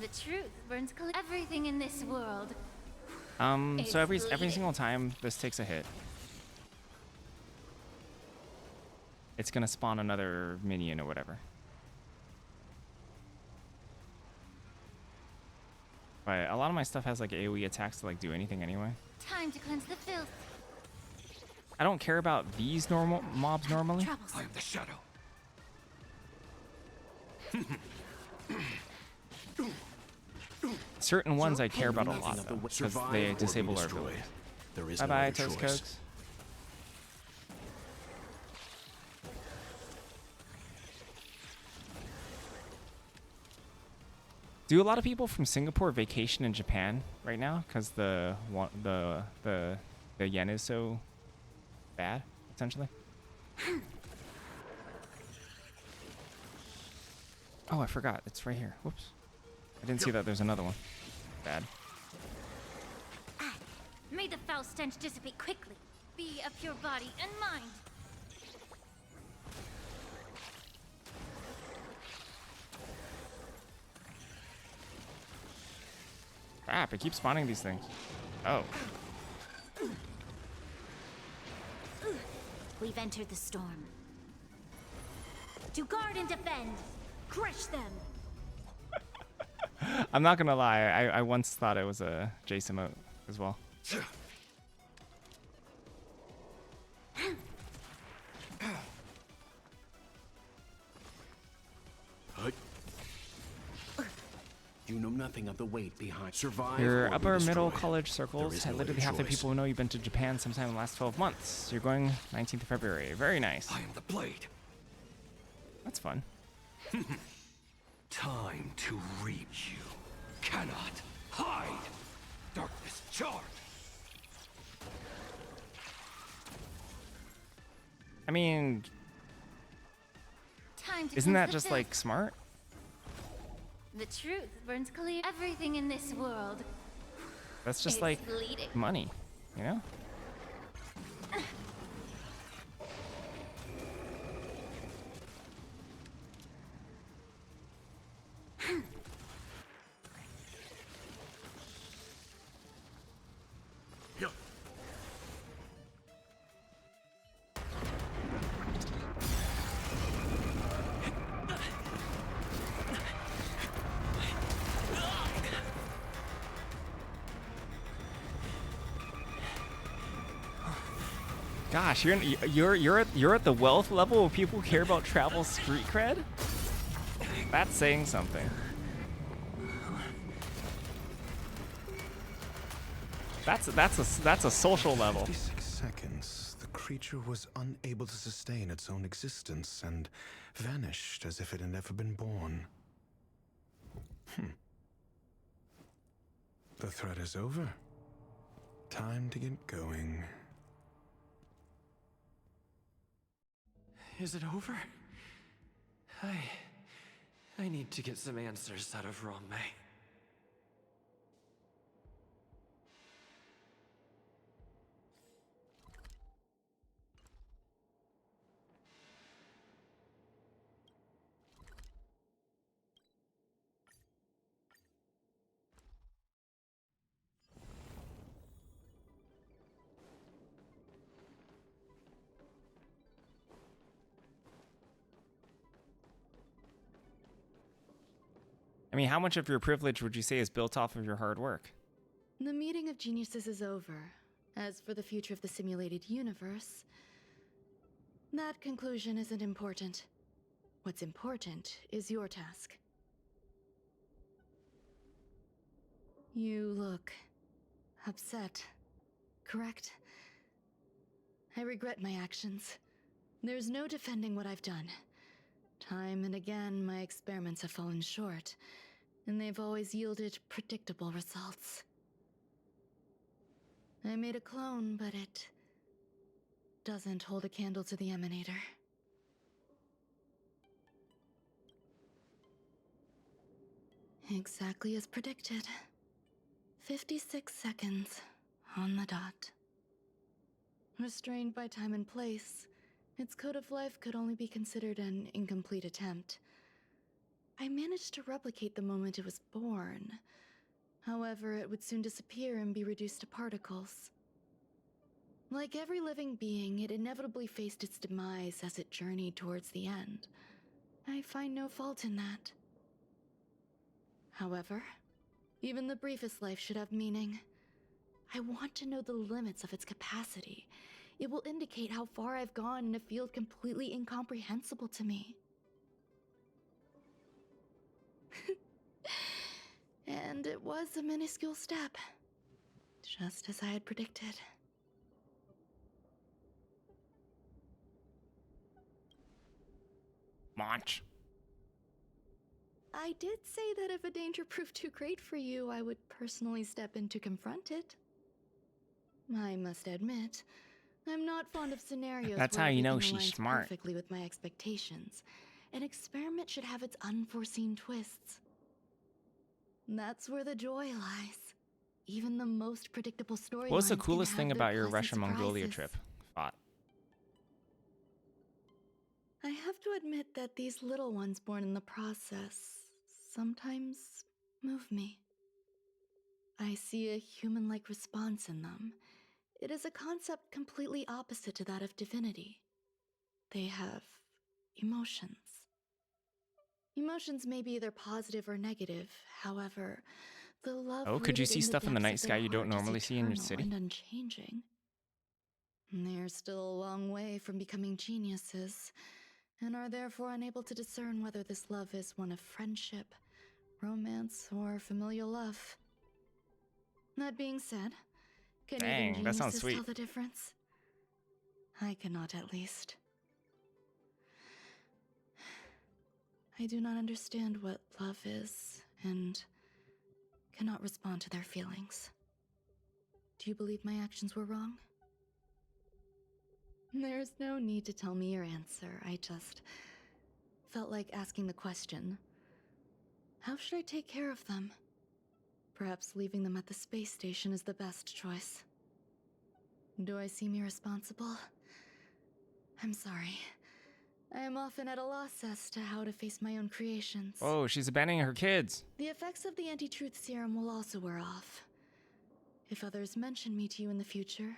Speaker 3: The truth burns everything in this world.
Speaker 1: So every single time this takes a hit, it's gonna spawn another minion or whatever. But a lot of my stuff has like AoE attacks to like do anything anyway.
Speaker 3: Time to cleanse the filth.
Speaker 1: I don't care about these normal mobs normally.
Speaker 5: I am the shadow.
Speaker 1: Certain ones I care about a lot though, because they disable our abilities.
Speaker 5: There is
Speaker 1: Bye
Speaker 5: no
Speaker 1: bye,
Speaker 5: other
Speaker 1: Toast
Speaker 5: choice.
Speaker 1: Cokes. Do a lot of people from Singapore vacation in Japan right now because the yen is so bad, essentially? Oh, I forgot. It's right here. Whoops. I didn't see that there's another one. Bad.
Speaker 3: May the foul stench dissipate quickly. Be of pure body and mind.
Speaker 1: Crap, it keeps spawning these things. Oh.
Speaker 3: We've entered the storm. To guard and defend. Crush them.
Speaker 1: I'm not gonna lie, I once thought it was a Jace emote as well.
Speaker 5: You know nothing of the weight behind survive.
Speaker 1: Your
Speaker 5: or be
Speaker 1: upper middle
Speaker 5: destroyed.
Speaker 1: college
Speaker 5: There
Speaker 1: circles
Speaker 5: is
Speaker 1: had
Speaker 5: no
Speaker 1: literally
Speaker 5: other
Speaker 1: half the
Speaker 5: choice.
Speaker 1: people who know you've been to Japan sometime in the last 12 months. You're going 19th of February. Very nice.
Speaker 5: I am the blade.
Speaker 1: That's fun.
Speaker 5: Time to reap. You cannot hide. Darkness charge.
Speaker 1: I mean,
Speaker 3: Time to
Speaker 1: isn't
Speaker 3: cleanse
Speaker 1: that
Speaker 3: the
Speaker 1: just
Speaker 3: filth.
Speaker 1: like smart?
Speaker 3: The truth burns clear. Everything in this world.
Speaker 1: That's just
Speaker 3: It's
Speaker 1: like
Speaker 3: bleeding.
Speaker 1: money, you know? Gosh, you're at the wealth level where people care about travel street cred? That's saying something. That's a social level.
Speaker 9: 56 seconds. The creature was unable to sustain its own existence and vanished as if it had never been born. The threat is over. Time to get going.
Speaker 7: Is it over? I need to get some answers out of Ronmei.
Speaker 1: I mean, how much of your privilege would you say is built off of your hard work?
Speaker 17: The meeting of geniuses is over. As for the future of the simulated universe, that conclusion isn't important. What's important is your task. You look upset, correct? I regret my actions. There's no defending what I've done. Time and again, my experiments have fallen short, and they've always yielded predictable results. I made a clone, but it doesn't hold a candle to the Emanator. Exactly as predicted. 56 seconds on the dot. Restrained by time and place, its code of life could only be considered an incomplete attempt. I managed to replicate the moment it was born. However, it would soon disappear and be reduced to particles. Like every living being, it inevitably faced its demise as it journeyed towards the end. I find no fault in that. However, even the briefest life should have meaning. I want to know the limits of its capacity. It will indicate how far I've gone in a field completely incomprehensible to me. And it was a minuscule step, just as I had predicted.
Speaker 1: Munch.
Speaker 17: I did say that if a danger proved too great for you, I would personally step in to confront it. I must admit, I'm not fond of scenarios
Speaker 1: That's
Speaker 17: where
Speaker 1: how you know
Speaker 17: everything
Speaker 1: she's
Speaker 17: aligns
Speaker 1: smart.
Speaker 17: perfectly with my expectations. An experiment should have its unforeseen twists. That's where the joy lies. Even the most predictable storylines.
Speaker 1: What was the
Speaker 17: can
Speaker 1: coolest
Speaker 17: have
Speaker 1: thing
Speaker 17: their
Speaker 1: about your
Speaker 17: pleasant
Speaker 1: Russia Mongolia
Speaker 17: surprises.
Speaker 1: trip? Thought.
Speaker 17: I have to admit that these little ones born in the process sometimes move me. I see a human-like response in them. It is a concept completely opposite to that of divinity. They have emotions. Emotions may be either positive or negative. However, the love
Speaker 1: Oh, could you
Speaker 17: rooted
Speaker 1: see
Speaker 17: in the
Speaker 1: stuff in the
Speaker 17: depths
Speaker 1: night
Speaker 17: of
Speaker 1: sky
Speaker 17: their
Speaker 1: you don't
Speaker 17: heart is
Speaker 1: normally see in your
Speaker 17: eternal
Speaker 1: city?
Speaker 17: and unchanging. They're still a long way from becoming geniuses, and are therefore unable to discern whether this love is one of friendship, romance, or familial love. That being said, can
Speaker 1: Dang,
Speaker 17: even
Speaker 1: that sounds
Speaker 17: geniuses tell
Speaker 1: sweet.
Speaker 17: the difference? I cannot, at least. I do not understand what love is, and cannot respond to their feelings. Do you believe my actions were wrong? There's no need to tell me your answer. I just felt like asking the question. How should I take care of them? Perhaps leaving them at the space station is the best choice. Do I seem irresponsible? I'm sorry. I am often at a loss as to how to face my own creations.
Speaker 1: Oh, she's abandoning her kids.
Speaker 17: The effects of the anti-truth serum will also wear off. If others mention me to you in the future,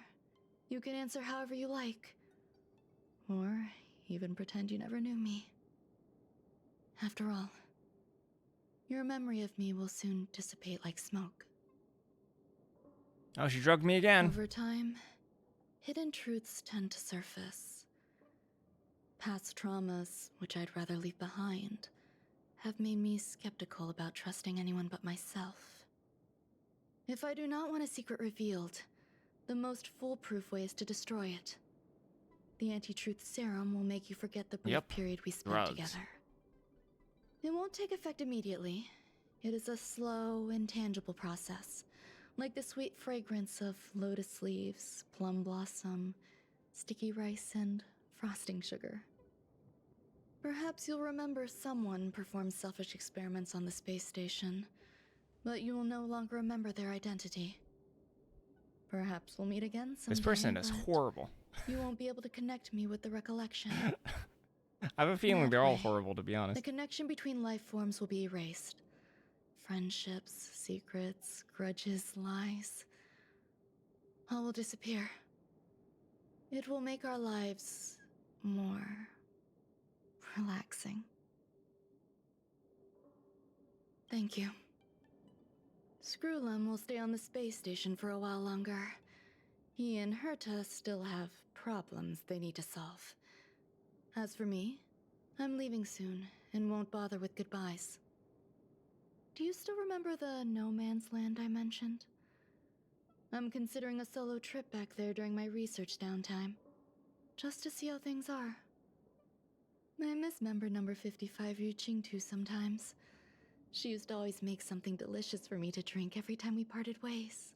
Speaker 17: you can answer however you like. Or even pretend you never knew me. After all, your memory of me will soon dissipate like smoke.
Speaker 1: Oh, she drugged me again.
Speaker 17: Over time, hidden truths tend to surface. Past traumas, which I'd rather leave behind, have made me skeptical about trusting anyone but myself. If I do not want a secret revealed, the most foolproof way is to destroy it. The anti-truth serum will make you forget the brief period we spent
Speaker 1: Drugs.
Speaker 17: together. It won't take effect immediately. It is a slow, intangible process, like the sweet fragrance of lotus leaves, plum blossom, sticky rice, and frosting sugar. Perhaps you'll remember someone performed selfish experiments on the space station, but you will no longer remember their identity. Perhaps we'll meet again someday.
Speaker 1: This person is
Speaker 17: but
Speaker 1: horrible.
Speaker 17: You won't be able to connect me with the recollection.
Speaker 1: I have a feeling
Speaker 17: That
Speaker 1: they're all
Speaker 17: way,
Speaker 1: horrible, to be honest.
Speaker 17: The connection between life forms will be erased. Friendships, secrets, grudges, lies. All will disappear. It will make our lives more relaxing. Thank you. Screwlum will stay on the space station for a while longer. He and Herta still have problems they need to solve. As for me, I'm leaving soon, and won't bother with goodbyes. Do you still remember the no man's land I mentioned? I'm considering a solo trip back there during my research downtime, just to see how things are. I miss member number 55 Yu Qingtu sometimes. She used to always make something delicious for me to drink every time we parted ways.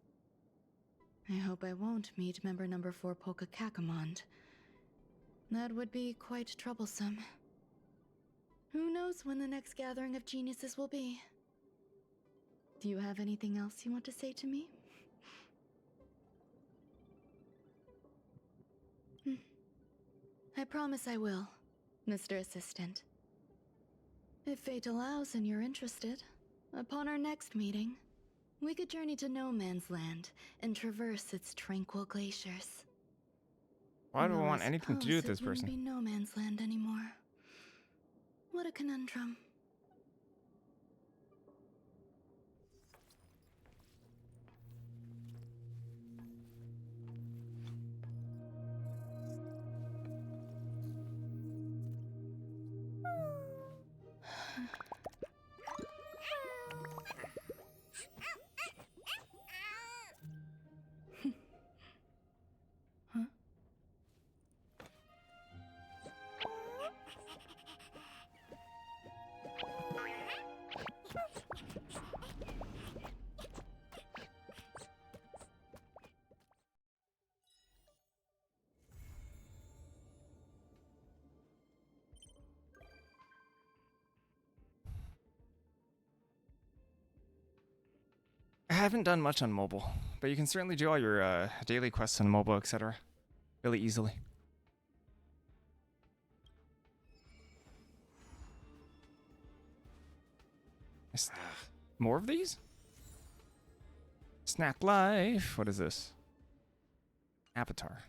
Speaker 17: I hope I won't meet member number 4 Polka Kakamond. That would be quite troublesome. Who knows when the next gathering of geniuses will be? Do you have anything else you want to say to me? I promise I will, Mr. Assistant. If fate allows and you're interested, upon our next meeting, we could journey to No Man's Land and traverse its tranquil glaciers.
Speaker 1: Why do I
Speaker 17: Though
Speaker 1: want anything to do with
Speaker 17: suppose
Speaker 1: this
Speaker 17: it wouldn't
Speaker 1: person?
Speaker 17: be No Man's Land anymore. What a conundrum. Huh?
Speaker 1: I haven't done much on mobile, but you can certainly do all your daily quests on mobile, etc. really easily. More of these? Snack life. What is this? Avatar.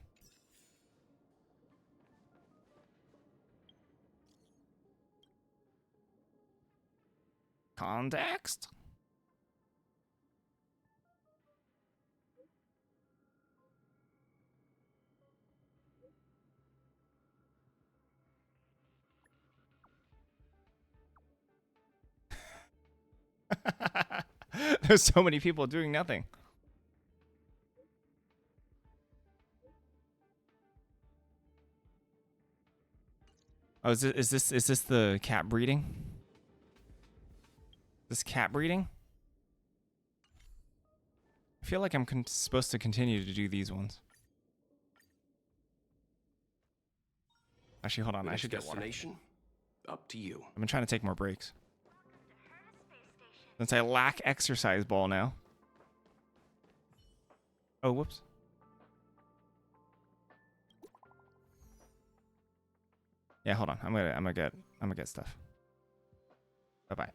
Speaker 1: Context? There's so many people doing nothing. Oh, is this the cat breeding? This cat breeding? I feel like I'm supposed to continue to do these ones. Actually, hold on. I should get water.
Speaker 5: Destination? Up to you.
Speaker 1: I've been trying to take more breaks. Since I lack exercise ball now. Oh, whoops. Yeah, hold on. I'm gonna get stuff. Bye-bye.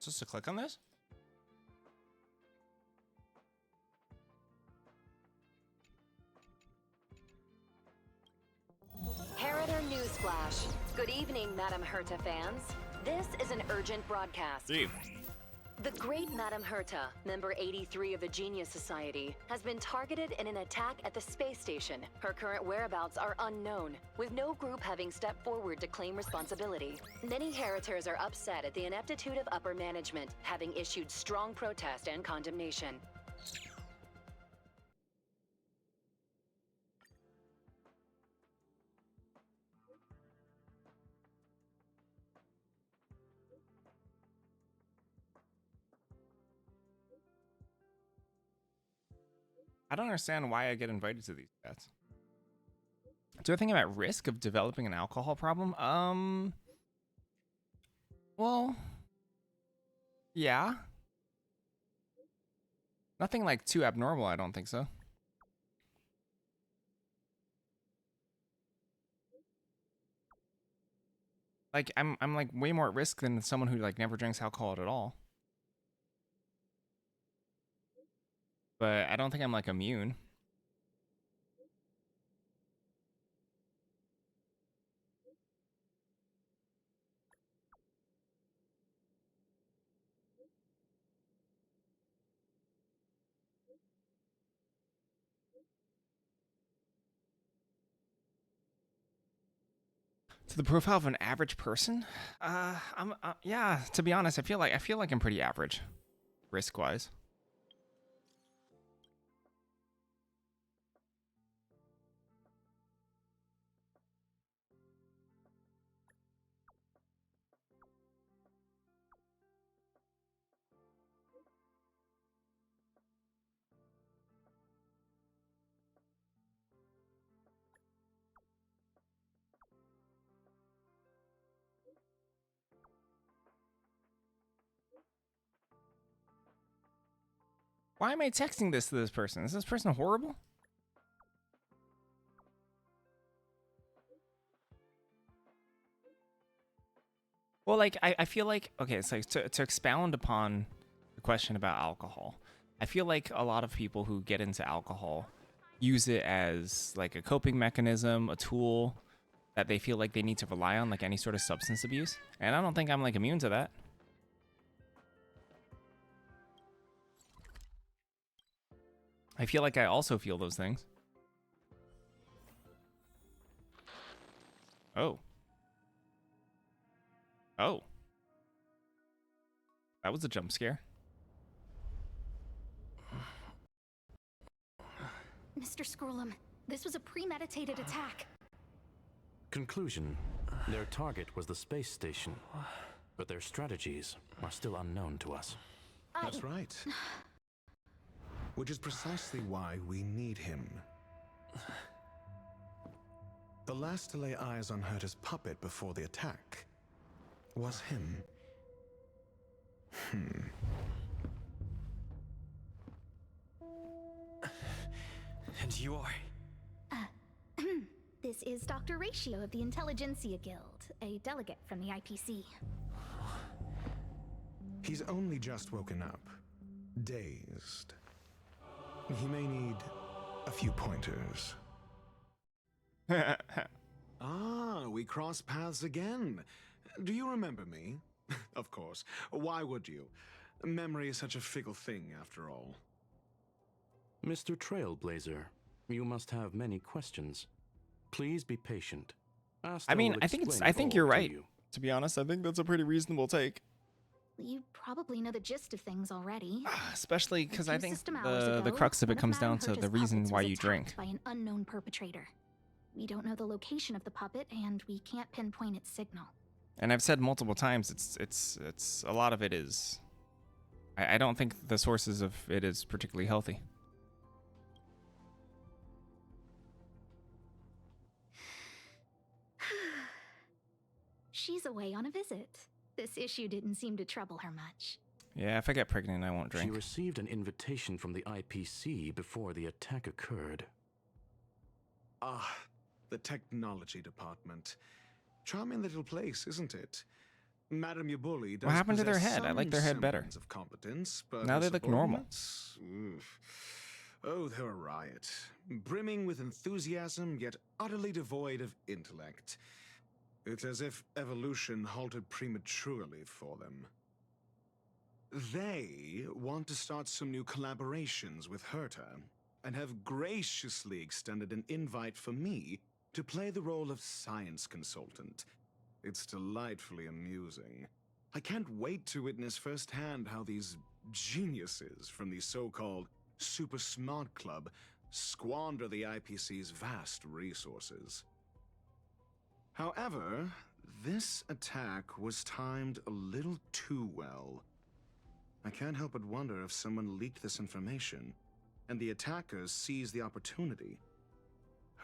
Speaker 1: Just to click on this?
Speaker 12: Harrider Newsflash. Good evening, Madame Herta fans. This is an urgent broadcast.
Speaker 1: Steve.
Speaker 12: The great Madame Herta, member 83 of the Genius Society, has been targeted in an attack at the space station. Her current whereabouts are unknown, with no group having stepped forward to claim responsibility. Many Heritors are upset at the ineptitude of upper management, having issued strong protest and condemnation.
Speaker 1: I don't understand why I get invited to these chats. Do I think I'm at risk of developing an alcohol problem? Well, yeah. Nothing like too abnormal, I don't think so. Like I'm like way more at risk than someone who like never drinks alcohol at all. But I don't think I'm like immune. To the profile of an average person? Yeah, to be honest, I feel like I'm pretty average risk-wise. Why am I texting this to this person? Is this person horrible? Well, like, I feel like, okay, it's like to expound upon the question about alcohol. I feel like a lot of people who get into alcohol use it as like a coping mechanism, a tool that they feel like they need to rely on, like any sort of substance abuse. And I don't think I'm like immune to that. I feel like I also feel those things. Oh. Oh. That was a jump scare.
Speaker 19: Mr. Scrollum, this was a premeditated attack.
Speaker 6: Conclusion. Their target was the space station, but their strategies are still unknown to us.
Speaker 9: That's right. Which is precisely why we need him. The last to lay eyes on Herta's puppet before the attack was him.
Speaker 7: And you are?
Speaker 11: This is Dr. Ratio of the Intelligentsia Guild, a delegate from the IPC.
Speaker 9: He's only just woken up, dazed. He may need a few pointers. Ah, we cross paths again. Do you remember me? Of course. Why would you? Memory is such a fickle thing, after all.
Speaker 6: Mr. Trailblazer, you must have many questions. Please be patient.
Speaker 1: I mean, I think you're right. To be honest, I think that's a pretty reasonable take.
Speaker 19: You probably know the gist of things already.
Speaker 1: Especially because I think
Speaker 19: ago,
Speaker 1: the crux of it
Speaker 19: one
Speaker 1: comes down
Speaker 19: Madame
Speaker 1: to the
Speaker 19: Herta's
Speaker 1: reason
Speaker 19: puppets
Speaker 1: why
Speaker 19: was
Speaker 1: you drink.
Speaker 19: attacked by an unknown perpetrator. We don't know the location of the puppet, and we can't pinpoint its signal.
Speaker 1: And I've said multiple times, it's a lot of it is. I don't think the sources of it is particularly healthy.
Speaker 19: She's away on a visit. This issue didn't seem to trouble her much.
Speaker 1: Yeah, if I get pregnant, I won't drink.
Speaker 6: She received an invitation from the IPC before the attack occurred.
Speaker 9: Ah, the technology department. Charming little place, isn't it? Madam Yabuli does
Speaker 1: What happened to their
Speaker 9: possess
Speaker 1: head? I like
Speaker 9: some
Speaker 1: their head better.
Speaker 9: semblance of competence, but
Speaker 1: Now
Speaker 9: her
Speaker 1: they look normal.
Speaker 9: subordinates? Oof. Oh, they're a riot. Brimming with enthusiasm, yet utterly devoid of intellect. It's as if evolution halted prematurely for them. They want to start some new collaborations with Herta, and have graciously extended an invite for me to play the role of science consultant. It's delightfully amusing. I can't wait to witness firsthand how these geniuses from the so-called Super Smart Club squander the IPC's vast resources. However, this attack was timed a little too well. I can't help but wonder if someone leaked this information, and the attackers seized the opportunity.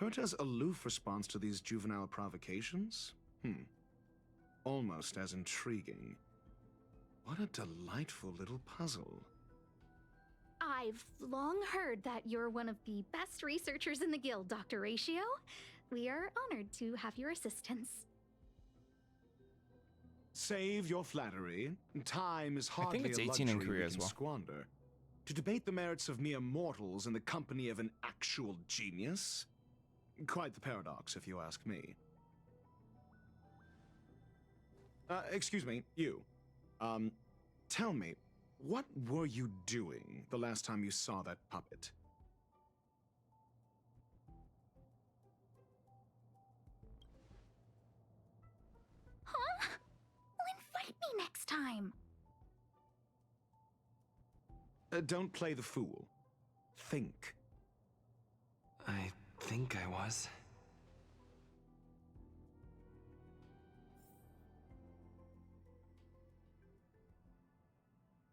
Speaker 9: Herta's aloof response to these juvenile provocations? Almost as intriguing. What a delightful little puzzle.
Speaker 16: I've long heard that you're one of the best researchers in the guild, Dr. Ratio. We are honored to have your assistance.
Speaker 9: Save your flattery. Time is
Speaker 1: I think
Speaker 9: hardly
Speaker 1: it's
Speaker 9: a
Speaker 1: 18 in
Speaker 9: luxury
Speaker 1: Korea
Speaker 9: we
Speaker 1: as
Speaker 9: can
Speaker 1: well.
Speaker 9: squander. To debate the merits of mere mortals in the company of an actual genius? Quite the paradox, if you ask me. Excuse me, you. Tell me, what were you doing the last time you saw that puppet?
Speaker 16: Huh? Well, invite me next time.
Speaker 9: Don't play the fool. Think.
Speaker 7: I think I was.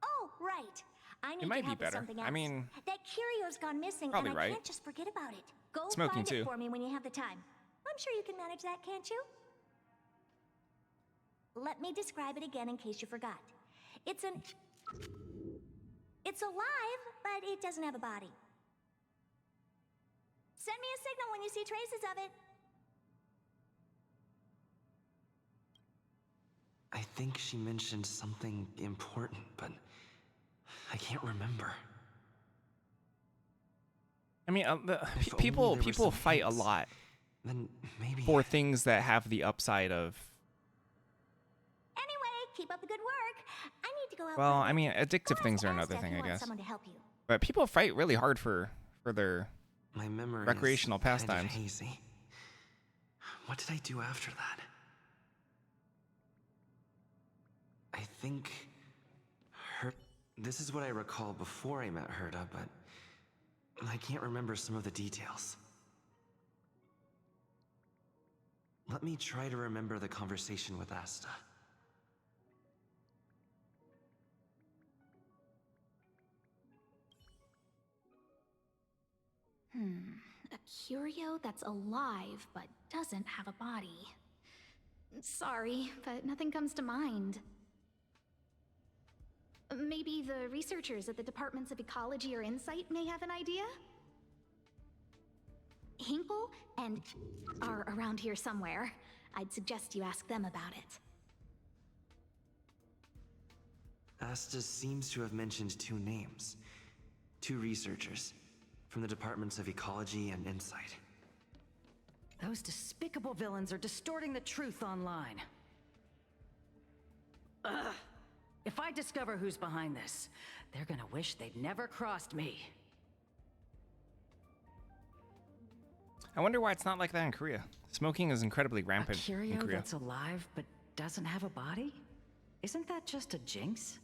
Speaker 11: Oh, right. I need
Speaker 1: might
Speaker 11: your
Speaker 1: be
Speaker 11: help with
Speaker 1: better.
Speaker 11: something
Speaker 1: I
Speaker 11: else.
Speaker 1: mean,
Speaker 11: that curio's gone missing,
Speaker 1: probably
Speaker 11: and I
Speaker 1: right.
Speaker 11: can't just forget about it. Go
Speaker 1: Smoking
Speaker 11: find
Speaker 1: too.
Speaker 11: it for me when you have the time. I'm sure you can manage that, can't you? Let me describe it again in case you forgot. It's alive, but it doesn't have a body. Send me a signal when you see traces of it.
Speaker 7: I think she mentioned something important, but I can't remember.
Speaker 1: I mean,
Speaker 7: If only
Speaker 1: people
Speaker 7: there were some
Speaker 1: fight
Speaker 7: hints,
Speaker 1: a lot
Speaker 7: then maybe
Speaker 1: for things that have the upside of.
Speaker 11: Anyway, keep up the good work. I need to go out.
Speaker 1: Well,
Speaker 11: for a
Speaker 1: I mean,
Speaker 11: bit.
Speaker 1: addictive
Speaker 11: Go
Speaker 1: things
Speaker 11: ask
Speaker 1: are another
Speaker 11: Asta if
Speaker 1: thing,
Speaker 11: you
Speaker 1: I
Speaker 11: want
Speaker 1: guess.
Speaker 11: someone to help you.
Speaker 1: But people fight really hard for their
Speaker 7: my memory
Speaker 1: recreational
Speaker 7: is kind of
Speaker 1: pastimes.
Speaker 7: hazy. What did I do after that? I think this is what I recall before I met Herta, but I can't remember some of the details. Let me try to remember the conversation with Asta.
Speaker 16: A curio that's alive but doesn't have a body. Sorry, but nothing comes to mind. Maybe the researchers at the Departments of Ecology or Insight may have an idea? Hinkle and are around here somewhere. I'd suggest you ask them about it.
Speaker 7: Asta seems to have mentioned two names. Two researchers from the Departments of Ecology and Insight.
Speaker 13: Those despicable villains are distorting the truth online. Ugh. If I discover who's behind this, they're gonna wish they'd never crossed me.
Speaker 1: I wonder why it's not like that in Korea. Smoking is incredibly
Speaker 13: A
Speaker 1: rampant in
Speaker 13: curio
Speaker 1: Korea.
Speaker 13: that's alive but doesn't have a body? Isn't that just a jinx?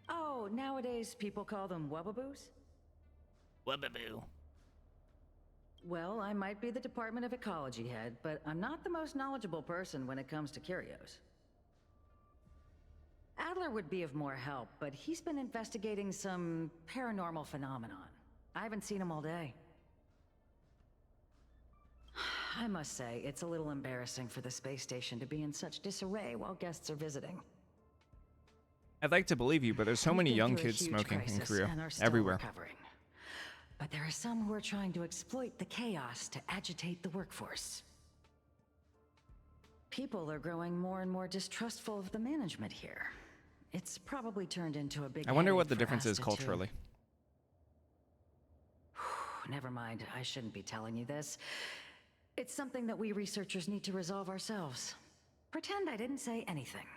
Speaker 13: Oh, nowadays people call them wubbaboos?
Speaker 1: Wubbaboo.
Speaker 13: Well, I might be the Department of Ecology head, but I'm not the most knowledgeable person when it comes to curios. Adler would be of more help, but he's been investigating some paranormal phenomenon. I haven't seen him all day. I must say, it's a little embarrassing for the space station to be in such disarray while guests are visiting.
Speaker 1: I'd like to believe you, but there's so
Speaker 13: We've
Speaker 1: many
Speaker 13: been
Speaker 1: young
Speaker 13: through a
Speaker 1: kids
Speaker 13: huge
Speaker 1: smoking in
Speaker 13: crisis
Speaker 1: Korea
Speaker 13: and are still
Speaker 1: everywhere.
Speaker 13: recovering. But there are some who are trying to exploit the chaos to agitate the workforce. People are growing more and more distrustful of the management here. It's probably turned into a big
Speaker 1: I wonder what
Speaker 13: headache
Speaker 1: the
Speaker 13: for
Speaker 1: difference is
Speaker 13: Asta, too.
Speaker 1: culturally.
Speaker 13: Never mind, I shouldn't be telling you this. It's something that we researchers need to resolve ourselves. Pretend I didn't say anything.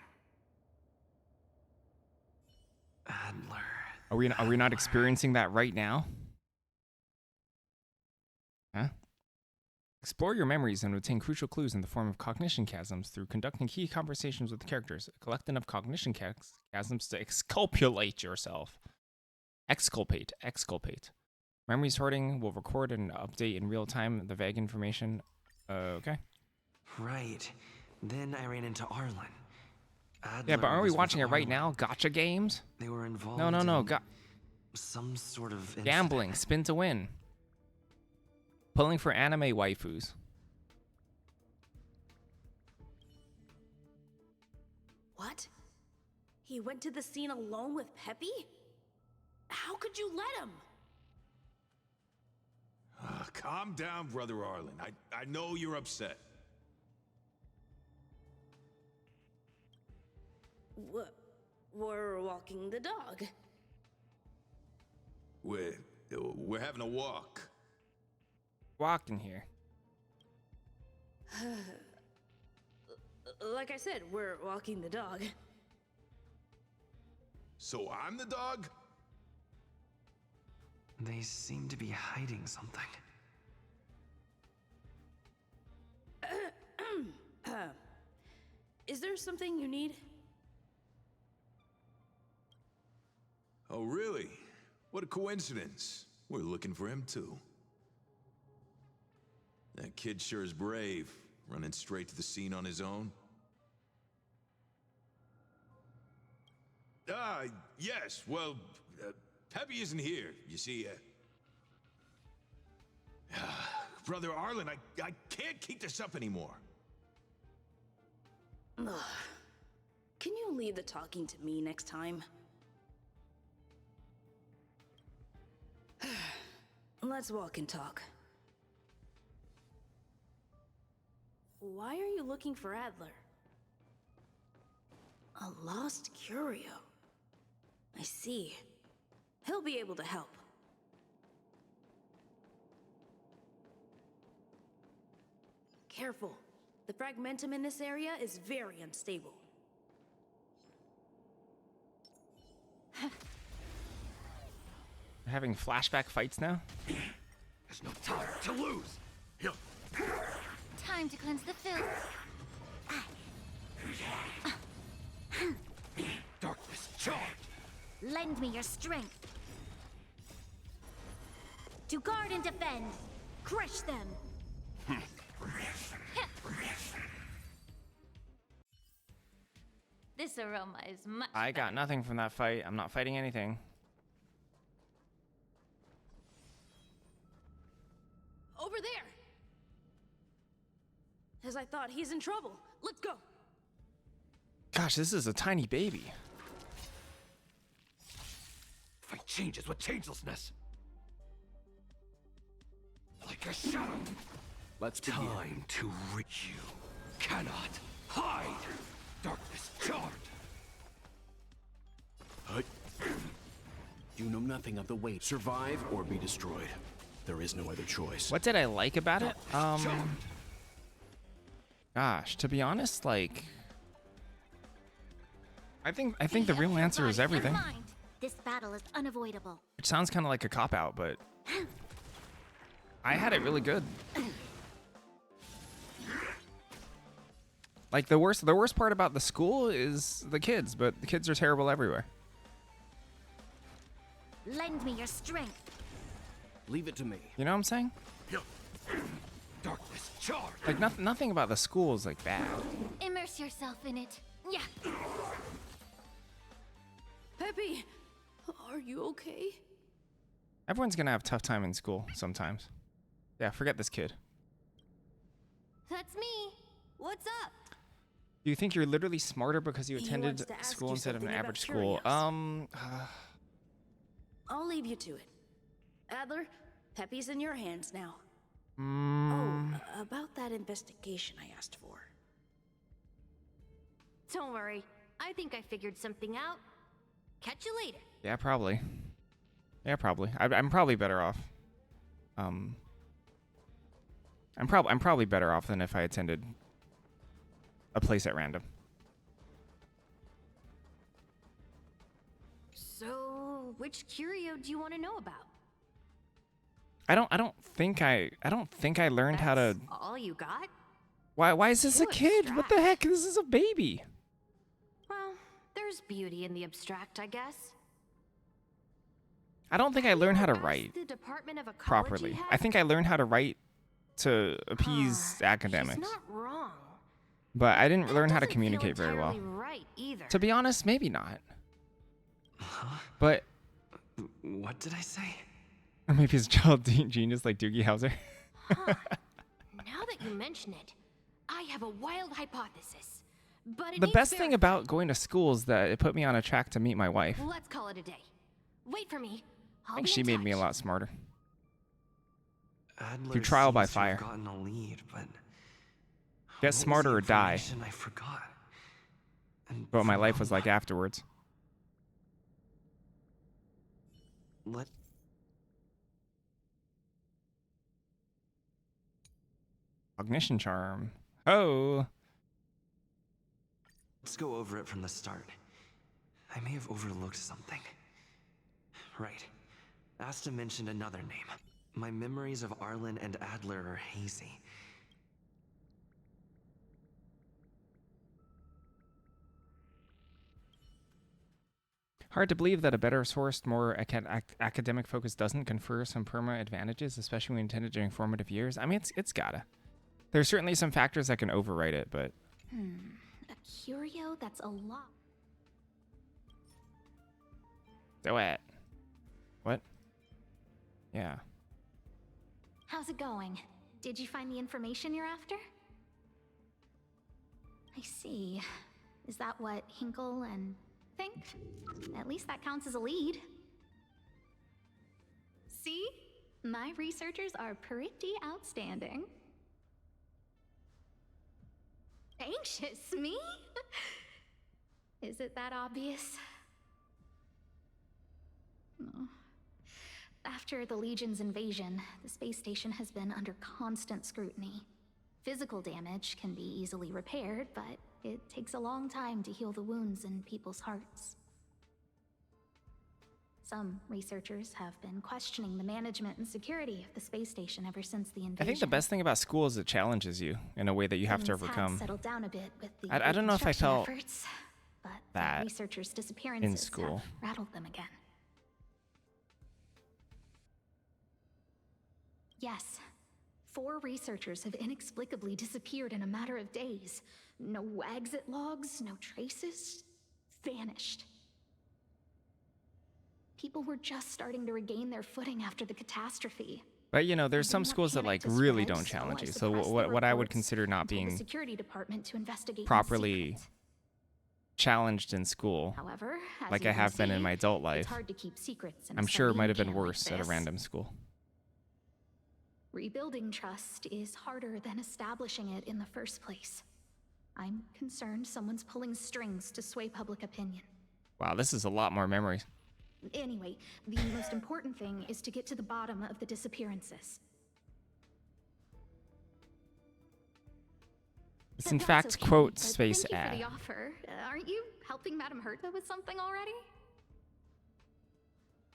Speaker 7: Adler.
Speaker 1: Are we not experiencing that right now? Huh? Explore your memories and obtain crucial clues in the form of cognition chasms through conducting key conversations with characters. Collect enough cognition chasms to exculpate yourself. Exculpate. Memory sorting will record and update in real time the vague information. Okay.
Speaker 7: Right. Then I ran into Arlen.
Speaker 1: Yeah, but aren't we
Speaker 7: was with
Speaker 1: watching it right
Speaker 7: Arlen.
Speaker 1: now? Gotcha games?
Speaker 7: They were involved
Speaker 1: No.
Speaker 7: in some sort of incident.
Speaker 1: Gambling. Spin to win. Pulling for anime waifus.
Speaker 8: What? He went to the scene alone with Peppy? How could you let him?
Speaker 22: Calm down, Brother Arlen. I know you're upset.
Speaker 8: We're walking the dog.
Speaker 22: We're having a walk.
Speaker 1: Walking here.
Speaker 8: Like I said, we're walking the dog.
Speaker 22: So I'm the dog?
Speaker 7: They seem to be hiding something.
Speaker 8: Is there something you need?
Speaker 22: Oh, really? What a coincidence. We're looking for him, too. That kid sure is brave, running straight to the scene on his own. Yes, well, Peppy isn't here, you see. Brother Arlen, I can't keep this up anymore.
Speaker 8: Ugh. Can you leave the talking to me next time? Let's walk and talk. Why are you looking for Adler? A lost curio. I see. He'll be able to help. Careful. The fragmentum in this area is very unstable.
Speaker 1: We're having flashback fights now?
Speaker 14: There's no time to lose.
Speaker 3: Time to cleanse the filth.
Speaker 14: Darkness charged.
Speaker 3: Lend me your strength. To guard and defend. Crush them. This aroma is much
Speaker 1: I got nothing from that fight. I'm not fighting anything.
Speaker 8: Over there! As I thought, he's in trouble. Let's go!
Speaker 1: Gosh, this is a tiny baby.
Speaker 14: Fight changes with changelessness. Like a shadow.
Speaker 5: Let's begin.
Speaker 14: Time to reach you. Cannot hide. Darkness charged.
Speaker 5: You know nothing of the weight. Survive or be destroyed. There is no other choice.
Speaker 1: What did I like about it? Gosh, to be honest, like, I think the real answer is everything.
Speaker 3: Never mind. This battle is unavoidable.
Speaker 1: It sounds kind of like a cop-out, but I had it really good. Like, the worst part about the school is the kids, but the kids are terrible everywhere.
Speaker 3: Lend me your strength.
Speaker 5: Leave it to me.
Speaker 1: You know what I'm saying?
Speaker 14: Darkness charged.
Speaker 1: Like, nothing about the school is, like, bad.
Speaker 3: Immerse yourself in it. Yeah.
Speaker 8: Peppy, are you okay?
Speaker 1: Everyone's gonna have a tough time in school sometimes. Yeah, forget this kid.
Speaker 3: That's me. What's up?
Speaker 1: Do you think you're literally smarter because you
Speaker 8: He
Speaker 1: attended
Speaker 8: wants to ask
Speaker 1: school
Speaker 8: you
Speaker 1: instead of an
Speaker 8: something
Speaker 1: average
Speaker 8: about
Speaker 1: school?
Speaker 8: I'll leave you to it. Adler, Peppy's in your hands now.
Speaker 1: Mm,
Speaker 8: Oh, about that investigation I asked for. Don't worry. I think I figured something out. Catch you later.
Speaker 1: Yeah, probably. Yeah, probably. I'm probably better off. I'm probably better off than if I attended a place at random.
Speaker 8: So, which curio do you want to know about?
Speaker 1: I don't think I learned how to.
Speaker 8: All you got?
Speaker 1: Why is this a kid? What the heck? This is a baby.
Speaker 8: Well, there's beauty in the abstract, I guess.
Speaker 1: I don't think I learned how to write
Speaker 8: The Department of Ecology
Speaker 1: properly.
Speaker 8: head?
Speaker 1: I think I learned how to write to appease academics.
Speaker 8: She's not wrong.
Speaker 1: But I didn't learn how to communicate very well.
Speaker 8: Entirely right either.
Speaker 1: To be honest, maybe not. But
Speaker 7: What did I say?
Speaker 1: or maybe it's child genius like Doogie Howser.
Speaker 8: Now that you mention it, I have a wild hypothesis. But it
Speaker 1: The
Speaker 8: needs
Speaker 1: best thing about going to school is that it put me on a track to meet my wife.
Speaker 8: Let's call it a day. Wait for me.
Speaker 1: I think she made me a lot smarter.
Speaker 7: Adler
Speaker 1: Through trial by
Speaker 7: seems to have
Speaker 1: fire.
Speaker 7: gotten a lead, but
Speaker 1: Get
Speaker 7: what was
Speaker 1: smarter
Speaker 7: the
Speaker 1: or die.
Speaker 7: information I forgot. And
Speaker 1: But what my
Speaker 7: for
Speaker 1: life was like
Speaker 7: what?
Speaker 1: afterwards. Cognition charm. Oh.
Speaker 7: Let's go over it from the start. I may have overlooked something. Right. Asta mentioned another name. My memories of Arlen and Adler are hazy.
Speaker 1: Hard to believe that a better sourced, more academic focus doesn't confer some perma advantages, especially when intended during formative years. I mean, it's gotta. There's certainly some factors that can overwrite it, but
Speaker 16: A curio that's a lot.
Speaker 1: do it. What? Yeah.
Speaker 16: How's it going? Did you find the information you're after? I see. Is that what Hinkle and think? At least that counts as a lead. See? My researchers are pretty outstanding. Anxious, me? Is it that obvious? No. After the Legion's invasion, the space station has been under constant scrutiny. Physical damage can be easily repaired, but it takes a long time to heal the wounds in people's hearts. Some researchers have been questioning the management and security of the space station ever since the invasion.
Speaker 1: I think the best thing about school is it challenges you in a way that you have to
Speaker 16: Things
Speaker 1: overcome.
Speaker 16: settled down a bit with the
Speaker 1: I don't know if I
Speaker 16: reconstruction
Speaker 1: felt
Speaker 16: efforts, but
Speaker 1: that
Speaker 16: the researchers' disappearances
Speaker 1: in school.
Speaker 16: have rattled them again. Yes, 4 researchers have inexplicably disappeared in a matter of days. No exit logs, no traces. Vanished. People were just starting to regain their footing after the catastrophe.
Speaker 1: But you know, there's some
Speaker 16: didn't want
Speaker 1: schools that
Speaker 16: panic
Speaker 1: like
Speaker 16: to
Speaker 1: really
Speaker 16: spread,
Speaker 1: don't
Speaker 16: so
Speaker 1: challenge
Speaker 16: I
Speaker 1: you. So
Speaker 16: suppressed the
Speaker 1: what I would
Speaker 16: reports
Speaker 1: consider not
Speaker 16: and told
Speaker 1: being
Speaker 16: the security department to investigate in
Speaker 1: properly
Speaker 16: secret.
Speaker 1: challenged in school,
Speaker 16: However, as
Speaker 1: like
Speaker 16: you
Speaker 1: I
Speaker 16: can
Speaker 1: have been in
Speaker 16: see,
Speaker 1: my adult
Speaker 16: it's
Speaker 1: life,
Speaker 16: hard to keep secrets in a
Speaker 1: I'm sure it might have
Speaker 16: sardine
Speaker 1: been
Speaker 16: can like
Speaker 1: worse at a
Speaker 16: this.
Speaker 1: random school.
Speaker 16: Rebuilding trust is harder than establishing it in the first place. I'm concerned someone's pulling strings to sway public opinion.
Speaker 1: Wow, this is a lot more memories.
Speaker 16: Anyway, the most important thing is to get to the bottom of the disappearances.
Speaker 1: It's in
Speaker 16: That's
Speaker 1: fact
Speaker 16: okay,
Speaker 1: quote
Speaker 16: but
Speaker 1: space
Speaker 16: thank you for
Speaker 1: ad.
Speaker 16: the offer. Aren't you helping Madame Herta with something already?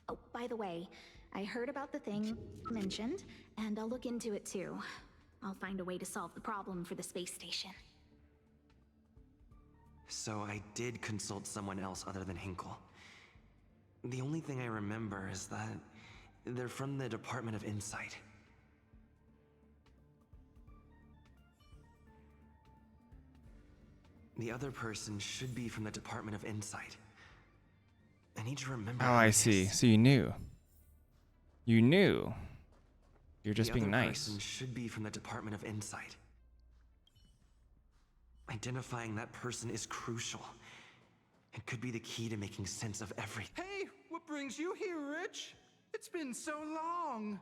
Speaker 16: Oh, by the way, I heard about the thing mentioned, and I'll look into it too. I'll find a way to solve the problem for the space station.
Speaker 7: So I did consult someone else other than Hinkle. The only thing I remember is that they're from the Department of Insight. The other person should be from the Department of Insight. I need to remember.
Speaker 1: Oh,
Speaker 7: who
Speaker 1: I
Speaker 7: it
Speaker 1: see.
Speaker 7: is.
Speaker 1: So you knew. You knew. You're just
Speaker 7: The
Speaker 1: being
Speaker 7: other
Speaker 1: nice.
Speaker 7: person should be from the Department of Insight. Identifying that person is crucial. It could be the key to making sense of everything.
Speaker 14: Hey, what brings you here, Rich? It's been so long.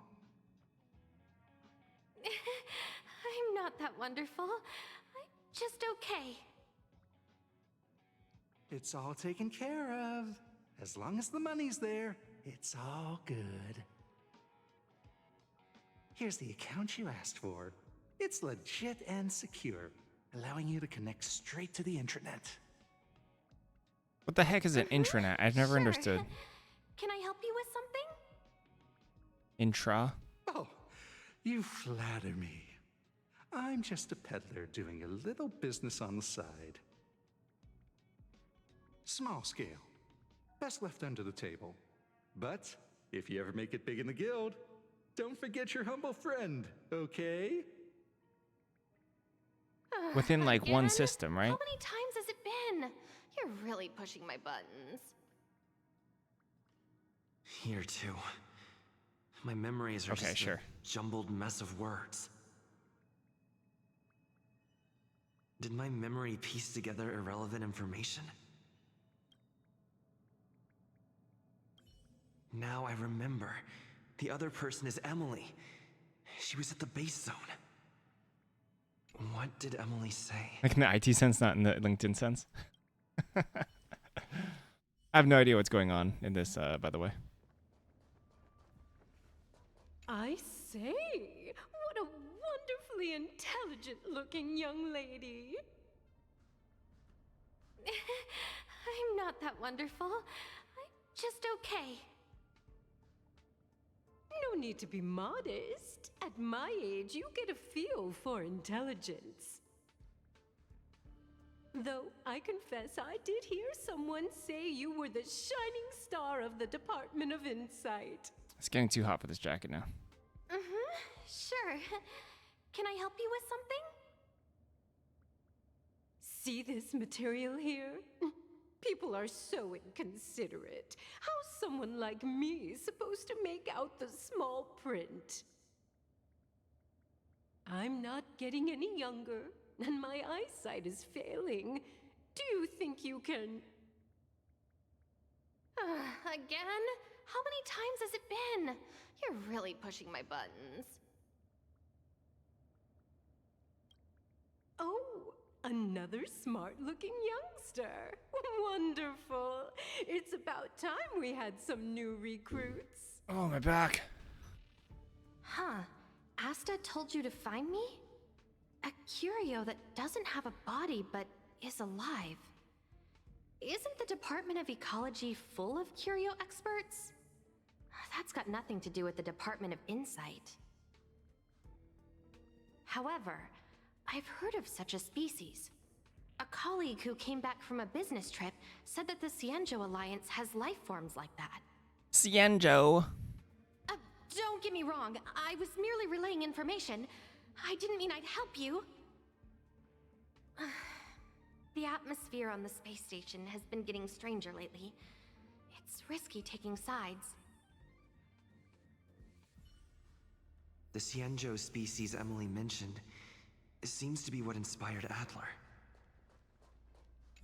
Speaker 8: I'm not that wonderful. I'm just okay.
Speaker 2: It's all taken care of. As long as the money's there, it's all good. Here's the account you asked for. It's legit and secure, allowing you to connect straight to the intranet.
Speaker 1: What the heck is an intranet? I've never understood.
Speaker 8: Can I help you with something?
Speaker 1: Intra?
Speaker 2: Oh, you flatter me. I'm just a peddler doing a little business on the side. Small scale. Best left under the table. But if you ever make it big in the guild, don't forget your humble friend, okay?
Speaker 1: Within like one system, right?
Speaker 8: How many times has it been? You're really pushing my buttons.
Speaker 7: Here too. My memories are just a jumbled mess of words. Did my memory piece together irrelevant information? Now I remember. The other person is Emily. She was at the base zone. What did Emily say?
Speaker 1: Like in the IT sense, not in the LinkedIn sense. I have no idea what's going on in this, by the way.
Speaker 20: I say, what a wonderfully intelligent-looking young lady.
Speaker 8: I'm not that wonderful. I'm just okay.
Speaker 20: No need to be modest. At my age, you get a feel for intelligence. Though I confess I did hear someone say you were the shining star of the Department of Insight.
Speaker 1: It's getting too hot for this jacket now.
Speaker 8: Sure. Can I help you with something?
Speaker 20: See this material here? People are so inconsiderate. How's someone like me supposed to make out the small print? I'm not getting any younger, and my eyesight is failing. Do you think you can...
Speaker 8: Again? How many times has it been? You're really pushing my buttons.
Speaker 20: Oh, another smart-looking youngster. Wonderful. It's about time we had some new recruits.
Speaker 1: Oh, my back.
Speaker 8: Huh. Asta told you to find me? A curio that doesn't have a body but is alive. Isn't the Department of Ecology full of curio experts? That's got nothing to do with the Department of Insight. However, I've heard of such a species. A colleague who came back from a business trip said that the Cienjo Alliance has life forms like that.
Speaker 1: Cienjo.
Speaker 8: Don't get me wrong, I was merely relaying information. I didn't mean I'd help you. The atmosphere on the space station has been getting stranger lately. It's risky taking sides.
Speaker 7: The Cienjo species Emily mentioned seems to be what inspired Adler.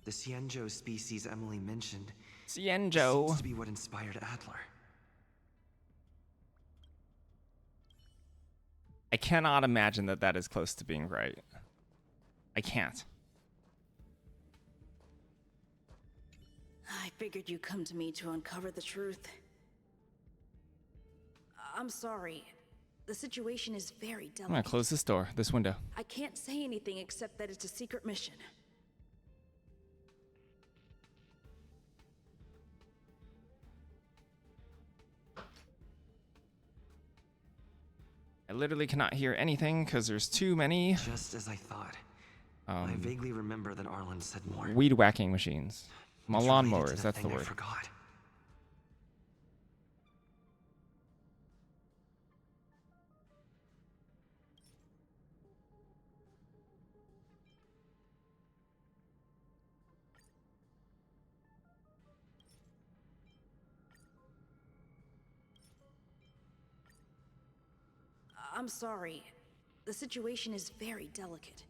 Speaker 7: The Cienjo species Emily mentioned seems to be what inspired Adler.
Speaker 1: I cannot imagine that that is close to being right. I can't.
Speaker 8: I figured you'd come to me to uncover the truth. I'm sorry. The situation is very
Speaker 1: I'm
Speaker 8: delicate.
Speaker 1: gonna close this door, this window.
Speaker 8: I can't say anything except that it's a secret mission.
Speaker 1: I literally cannot hear anything because there's too many.
Speaker 7: Just as I thought. I vaguely remember that Arlen said more.
Speaker 1: Weed whacking machines.
Speaker 7: It's related to
Speaker 1: Lawnmowers, that's the
Speaker 7: thing I
Speaker 1: word.
Speaker 7: forgot.
Speaker 8: I'm sorry. The situation is very delicate.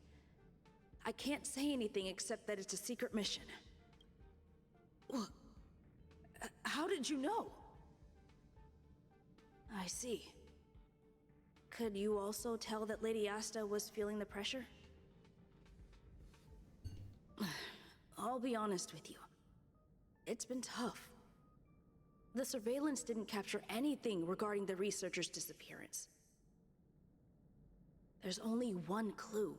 Speaker 8: I can't say anything except that it's a secret mission. How did you know? I see. Could you also tell that Lady Asta was feeling the pressure? I'll be honest with you.
Speaker 10: It's been tough. The surveillance didn't capture anything regarding the researcher's disappearance. There's only one clue.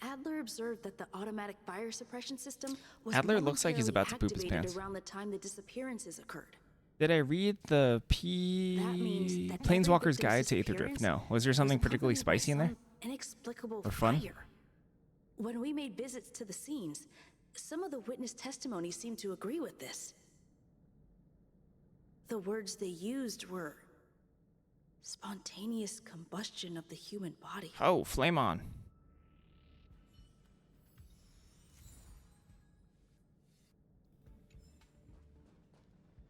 Speaker 10: Adler observed that the automatic fire suppression system was
Speaker 1: Adler looks like he's about to poop his
Speaker 10: activated
Speaker 1: pants.
Speaker 10: around the time the disappearances occurred.
Speaker 1: Did I read the
Speaker 10: means that
Speaker 1: Planeswalker's
Speaker 10: every
Speaker 1: Guide to
Speaker 10: victim's
Speaker 1: Aether Drift?
Speaker 10: disappearance
Speaker 1: No. Was there something particularly
Speaker 10: accompanied by
Speaker 1: spicy in there?
Speaker 10: some inexplicable
Speaker 1: Or fun?
Speaker 10: fire. When we made visits to the scenes, some of the witness testimony seemed to agree with this. The words they used were spontaneous combustion of the human body.
Speaker 1: Oh, flame on.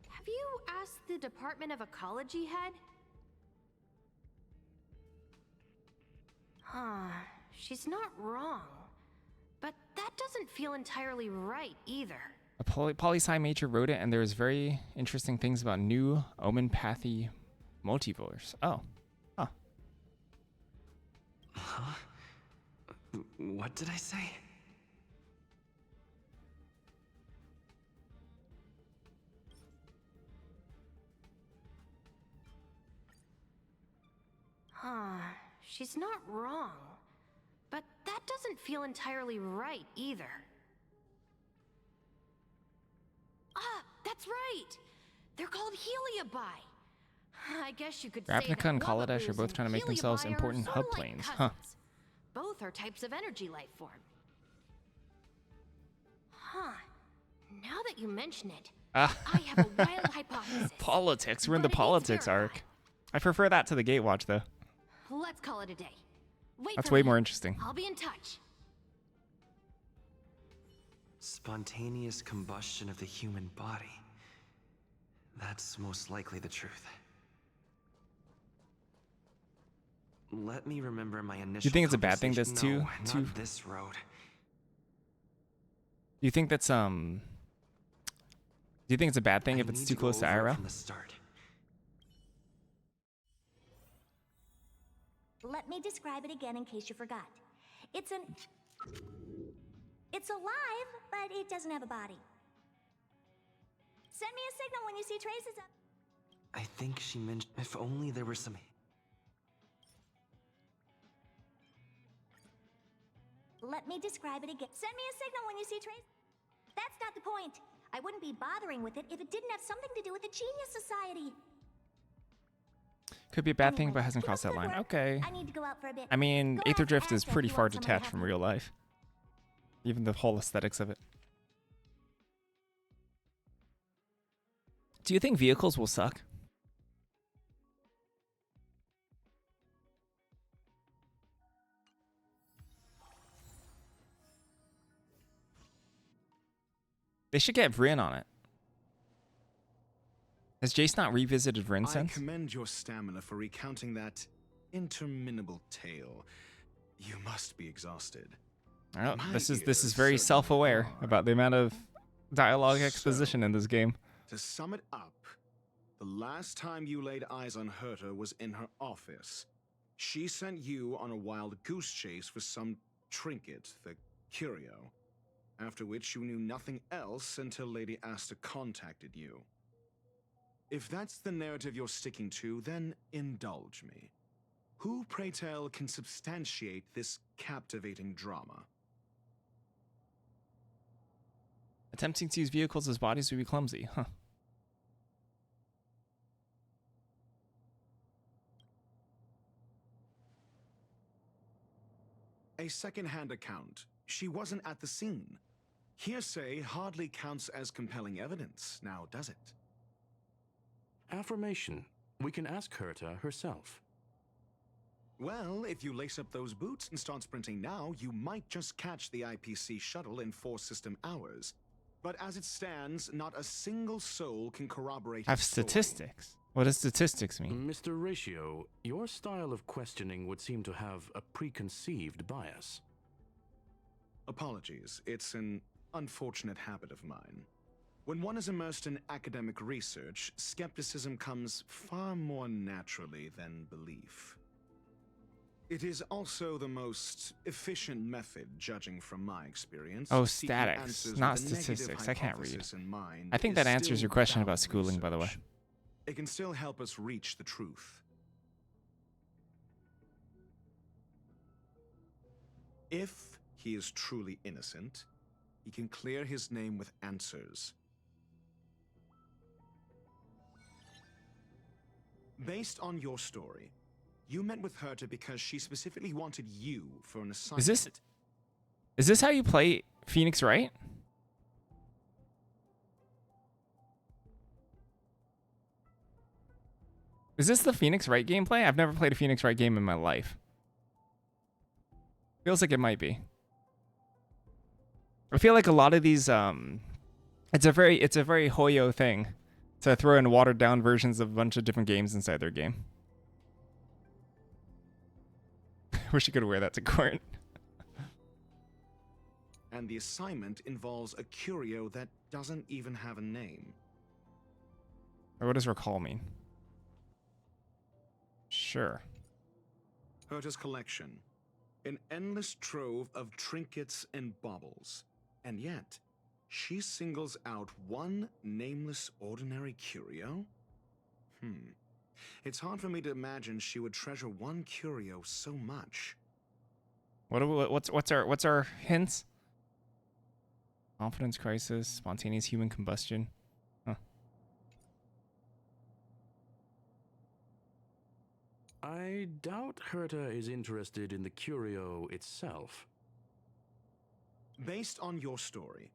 Speaker 8: Have you asked the Department of Ecology head? Huh, she's not wrong. But that doesn't feel entirely right either.
Speaker 1: A poli-sci major wrote it, and there's very interesting things about new omenpathy multiverse. Oh. Huh.
Speaker 7: Huh? What did I say?
Speaker 8: Huh, she's not wrong. But that doesn't feel entirely right either. Ah, that's right! They're called heliobi. I guess you could say that
Speaker 1: Ravnica and Kaladesh are
Speaker 8: Wallaboos
Speaker 1: both trying to make themselves
Speaker 8: heliobi are
Speaker 1: important
Speaker 8: sorta
Speaker 1: hub
Speaker 8: like
Speaker 1: planes. Huh.
Speaker 8: cousins. Both are types of energy life form. Huh. Now that you mention it,
Speaker 1: Ah.
Speaker 8: I have a wild hypothesis.
Speaker 1: Politics. We're in the
Speaker 8: But it gets
Speaker 1: politics arc. I prefer that to the Gatewatch, though.
Speaker 8: Let's call it a day. Wait
Speaker 1: That's
Speaker 8: for
Speaker 1: way
Speaker 8: me.
Speaker 1: more interesting.
Speaker 8: I'll be in touch.
Speaker 7: Spontaneous combustion of the human body. That's most likely the truth. Let me remember my initial.
Speaker 1: Do you think it's a bad thing that's
Speaker 7: conversation.
Speaker 1: too
Speaker 7: No, not this road.
Speaker 1: Do you think that's Do you think it's a bad thing if it's
Speaker 7: Need
Speaker 1: too
Speaker 7: go
Speaker 1: close to
Speaker 7: over it
Speaker 1: IRL?
Speaker 7: From the start.
Speaker 11: Let me describe it again in case you forgot. It's alive, but it doesn't have a body. Send me a signal when you see traces of...
Speaker 7: I think she mentioned if only there were some.
Speaker 11: Let me describe it again. Send me a signal when you see traces. That's not the point. I wouldn't be bothering with it if it didn't have something to do with the Genius Society.
Speaker 1: Could be a bad thing, but hasn't crossed that line. Okay.
Speaker 11: I need to go out for a bit.
Speaker 1: I mean,
Speaker 11: Go
Speaker 1: Aether
Speaker 11: ask
Speaker 1: Drift is
Speaker 11: Asta if
Speaker 1: pretty
Speaker 11: you
Speaker 1: far
Speaker 11: want someone to
Speaker 1: detached
Speaker 11: help
Speaker 1: from
Speaker 11: you.
Speaker 1: real life. Even the whole aesthetics of it. Do you think vehicles will suck? They should get Vryn on it. Has Jace not revisited Vryn
Speaker 9: I
Speaker 1: since?
Speaker 9: commend your stamina for recounting that interminable tale. You must be exhausted.
Speaker 1: Oh,
Speaker 9: My
Speaker 1: this is
Speaker 9: ears
Speaker 1: very
Speaker 9: certainly
Speaker 1: self-aware
Speaker 9: are.
Speaker 1: about the amount of dialogue
Speaker 9: So,
Speaker 1: exposition in this game.
Speaker 9: To sum it up, the last time you laid eyes on Herta was in her office. She sent you on a wild goose chase for some trinket, the curio. After which you knew nothing else until Lady Asta contacted you. If that's the narrative you're sticking to, then indulge me. Who, pray tell, can substantiate this captivating drama?
Speaker 1: Attempting to use vehicles as bodies would be clumsy, huh?
Speaker 9: A second-hand account. She wasn't at the scene. Hearsay hardly counts as compelling evidence, now does it?
Speaker 6: Affirmation. We can ask Herta herself.
Speaker 9: Well, if you lace up those boots and start sprinting now, you might just catch the IPC shuttle in 4 system hours. But as it stands, not a single soul can corroborate
Speaker 1: Have
Speaker 9: his story.
Speaker 1: statistics. What does statistics mean?
Speaker 6: Mr. Ratio, your style of questioning would seem to have a preconceived bias.
Speaker 9: Apologies, it's an unfortunate habit of mine. When one is immersed in academic research, skepticism comes far more naturally than belief. It is also the most efficient method, judging from my experience.
Speaker 1: Oh,
Speaker 9: Seeking
Speaker 1: statics,
Speaker 9: answers
Speaker 1: not
Speaker 9: with a negative
Speaker 1: statistics. I can't read.
Speaker 9: hypothesis in mind
Speaker 1: I think
Speaker 9: is
Speaker 1: that answers
Speaker 9: still
Speaker 1: your question about
Speaker 9: valid
Speaker 1: schooling, by the way.
Speaker 9: research. It can still help us reach the truth. If he is truly innocent, he can clear his name with answers. Based on your story, you met with Herta because she specifically wanted you for an assignment.
Speaker 1: Is this how you play Phoenix Wright? Is this the Phoenix Wright gameplay? I've never played a Phoenix Wright game in my life. Feels like it might be. I feel like a lot of these it's a very Hoyo thing to throw in watered down versions of a bunch of different games inside their game. Wish you could wear that to court.
Speaker 9: And the assignment involves a curio that doesn't even have a name.
Speaker 1: Or what does recall mean? Sure.
Speaker 9: Herta's collection. An endless trove of trinkets and baubles. And yet, she singles out one nameless ordinary curio? It's hard for me to imagine she would treasure one curio so much.
Speaker 1: What's our hints? Confidence crisis, spontaneous human combustion. Huh.
Speaker 6: I doubt Herta is interested in the curio itself.
Speaker 9: Based on your story,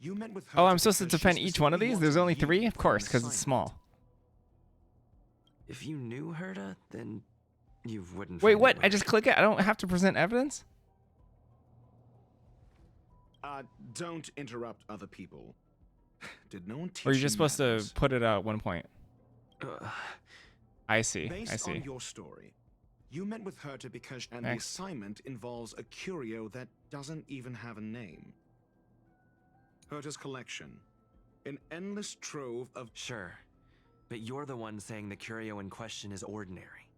Speaker 9: you met with
Speaker 1: Oh,
Speaker 9: Herta
Speaker 1: I'm supposed to
Speaker 9: because she
Speaker 1: defend each one of
Speaker 9: specifically
Speaker 1: these? There's only
Speaker 9: wanted you
Speaker 1: 3? Of
Speaker 9: for an
Speaker 1: course, because it's
Speaker 9: assignment.
Speaker 1: small.
Speaker 7: If you knew Herta, then you wouldn't.
Speaker 1: Wait,
Speaker 7: find
Speaker 1: what?
Speaker 7: it
Speaker 1: I
Speaker 7: weird.
Speaker 1: just click it? I don't have to present evidence?
Speaker 9: Don't interrupt other people. Did no one teach
Speaker 1: Or you're
Speaker 9: you
Speaker 1: just supposed
Speaker 9: manners?
Speaker 1: to put it out at one point? I see.
Speaker 9: Based
Speaker 1: I see.
Speaker 9: on your story, you met with Herta because and
Speaker 1: Next.
Speaker 9: the assignment involves a curio that doesn't even have a name. Herta's collection. An endless trove of...
Speaker 7: Sure, but you're the one saying the curio in question is ordinary.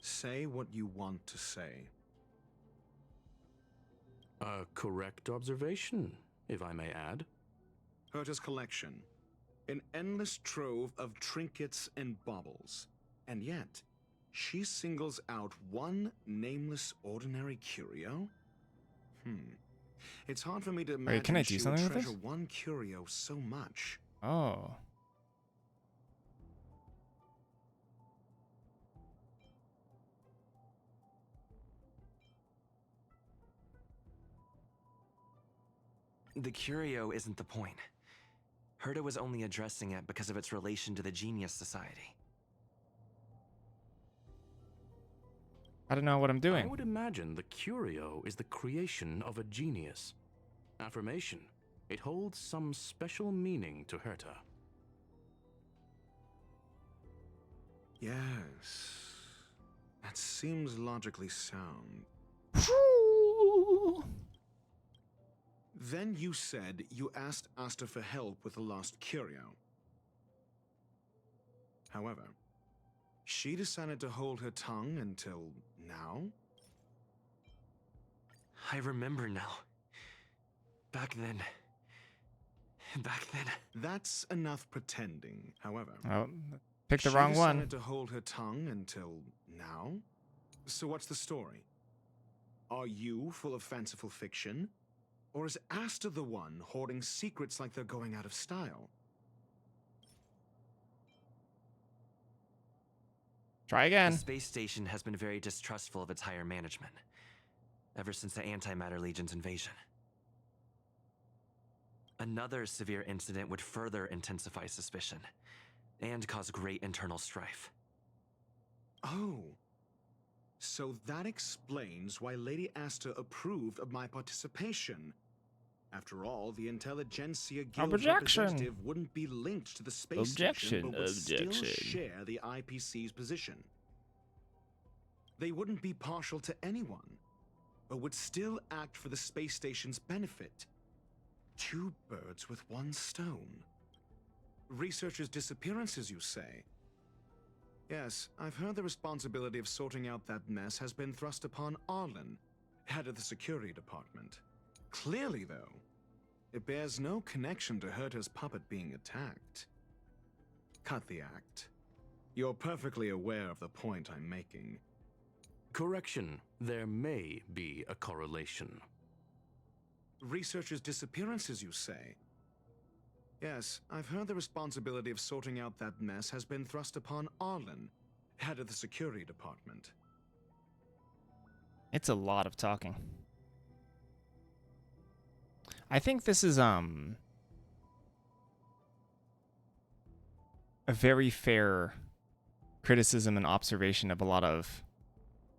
Speaker 9: Say what you want to say.
Speaker 6: A correct observation, if I may add.
Speaker 9: Herta's collection. An endless trove of trinkets and baubles. And yet, she singles out one nameless ordinary curio? It's hard for me to imagine
Speaker 1: can I do
Speaker 9: she would
Speaker 1: something with
Speaker 9: treasure
Speaker 1: this?
Speaker 9: one curio so much.
Speaker 1: Oh.
Speaker 7: The curio isn't the point. Herta was only addressing it because of its relation to the Genius Society.
Speaker 1: I don't know what I'm doing.
Speaker 6: I would imagine the curio is the creation of a genius. Affirmation. It holds some special meaning to Herta.
Speaker 9: Yes. That seems logically sound. Then you said you asked Asta for help with the lost curio. However, she decided to hold her tongue until now?
Speaker 7: I remember now. Back then.
Speaker 9: That's enough pretending. However,
Speaker 1: Oh, picked the
Speaker 9: she
Speaker 1: wrong
Speaker 9: decided
Speaker 1: one.
Speaker 9: to hold her tongue until now? So what's the story? Are you full of fanciful fiction? Or is Asta the one hoarding secrets like they're going out of style?
Speaker 1: Try again.
Speaker 7: The space station has been very distrustful of its higher management, ever since the Antimatter Legion's invasion. Another severe incident would further intensify suspicion, and cause great internal strife.
Speaker 9: Oh. So that explains why Lady Asta approved of my participation. After all, the Intelligentsia Guild
Speaker 1: Objection.
Speaker 9: representative wouldn't be linked to the space
Speaker 1: Objection.
Speaker 9: station, but would
Speaker 1: Objection.
Speaker 9: still share the IPC's position. They wouldn't be partial to anyone, but would still act for the space station's benefit. 2 birds with 1 stone. Researchers' disappearances, you say? Yes, I've heard the responsibility of sorting out that mess has been thrust upon Arlen, head of the security department. Clearly, though, it bears no connection to Herta's puppet being attacked. Cut the act. You're perfectly aware of the point I'm making.
Speaker 6: Correction, there may be a correlation.
Speaker 9: Researchers' disappearances, you say? Yes, I've heard the responsibility of sorting out that mess has been thrust upon Arlen, head of the security department.
Speaker 1: It's a lot of talking. I think this is a very fair criticism and observation of a lot of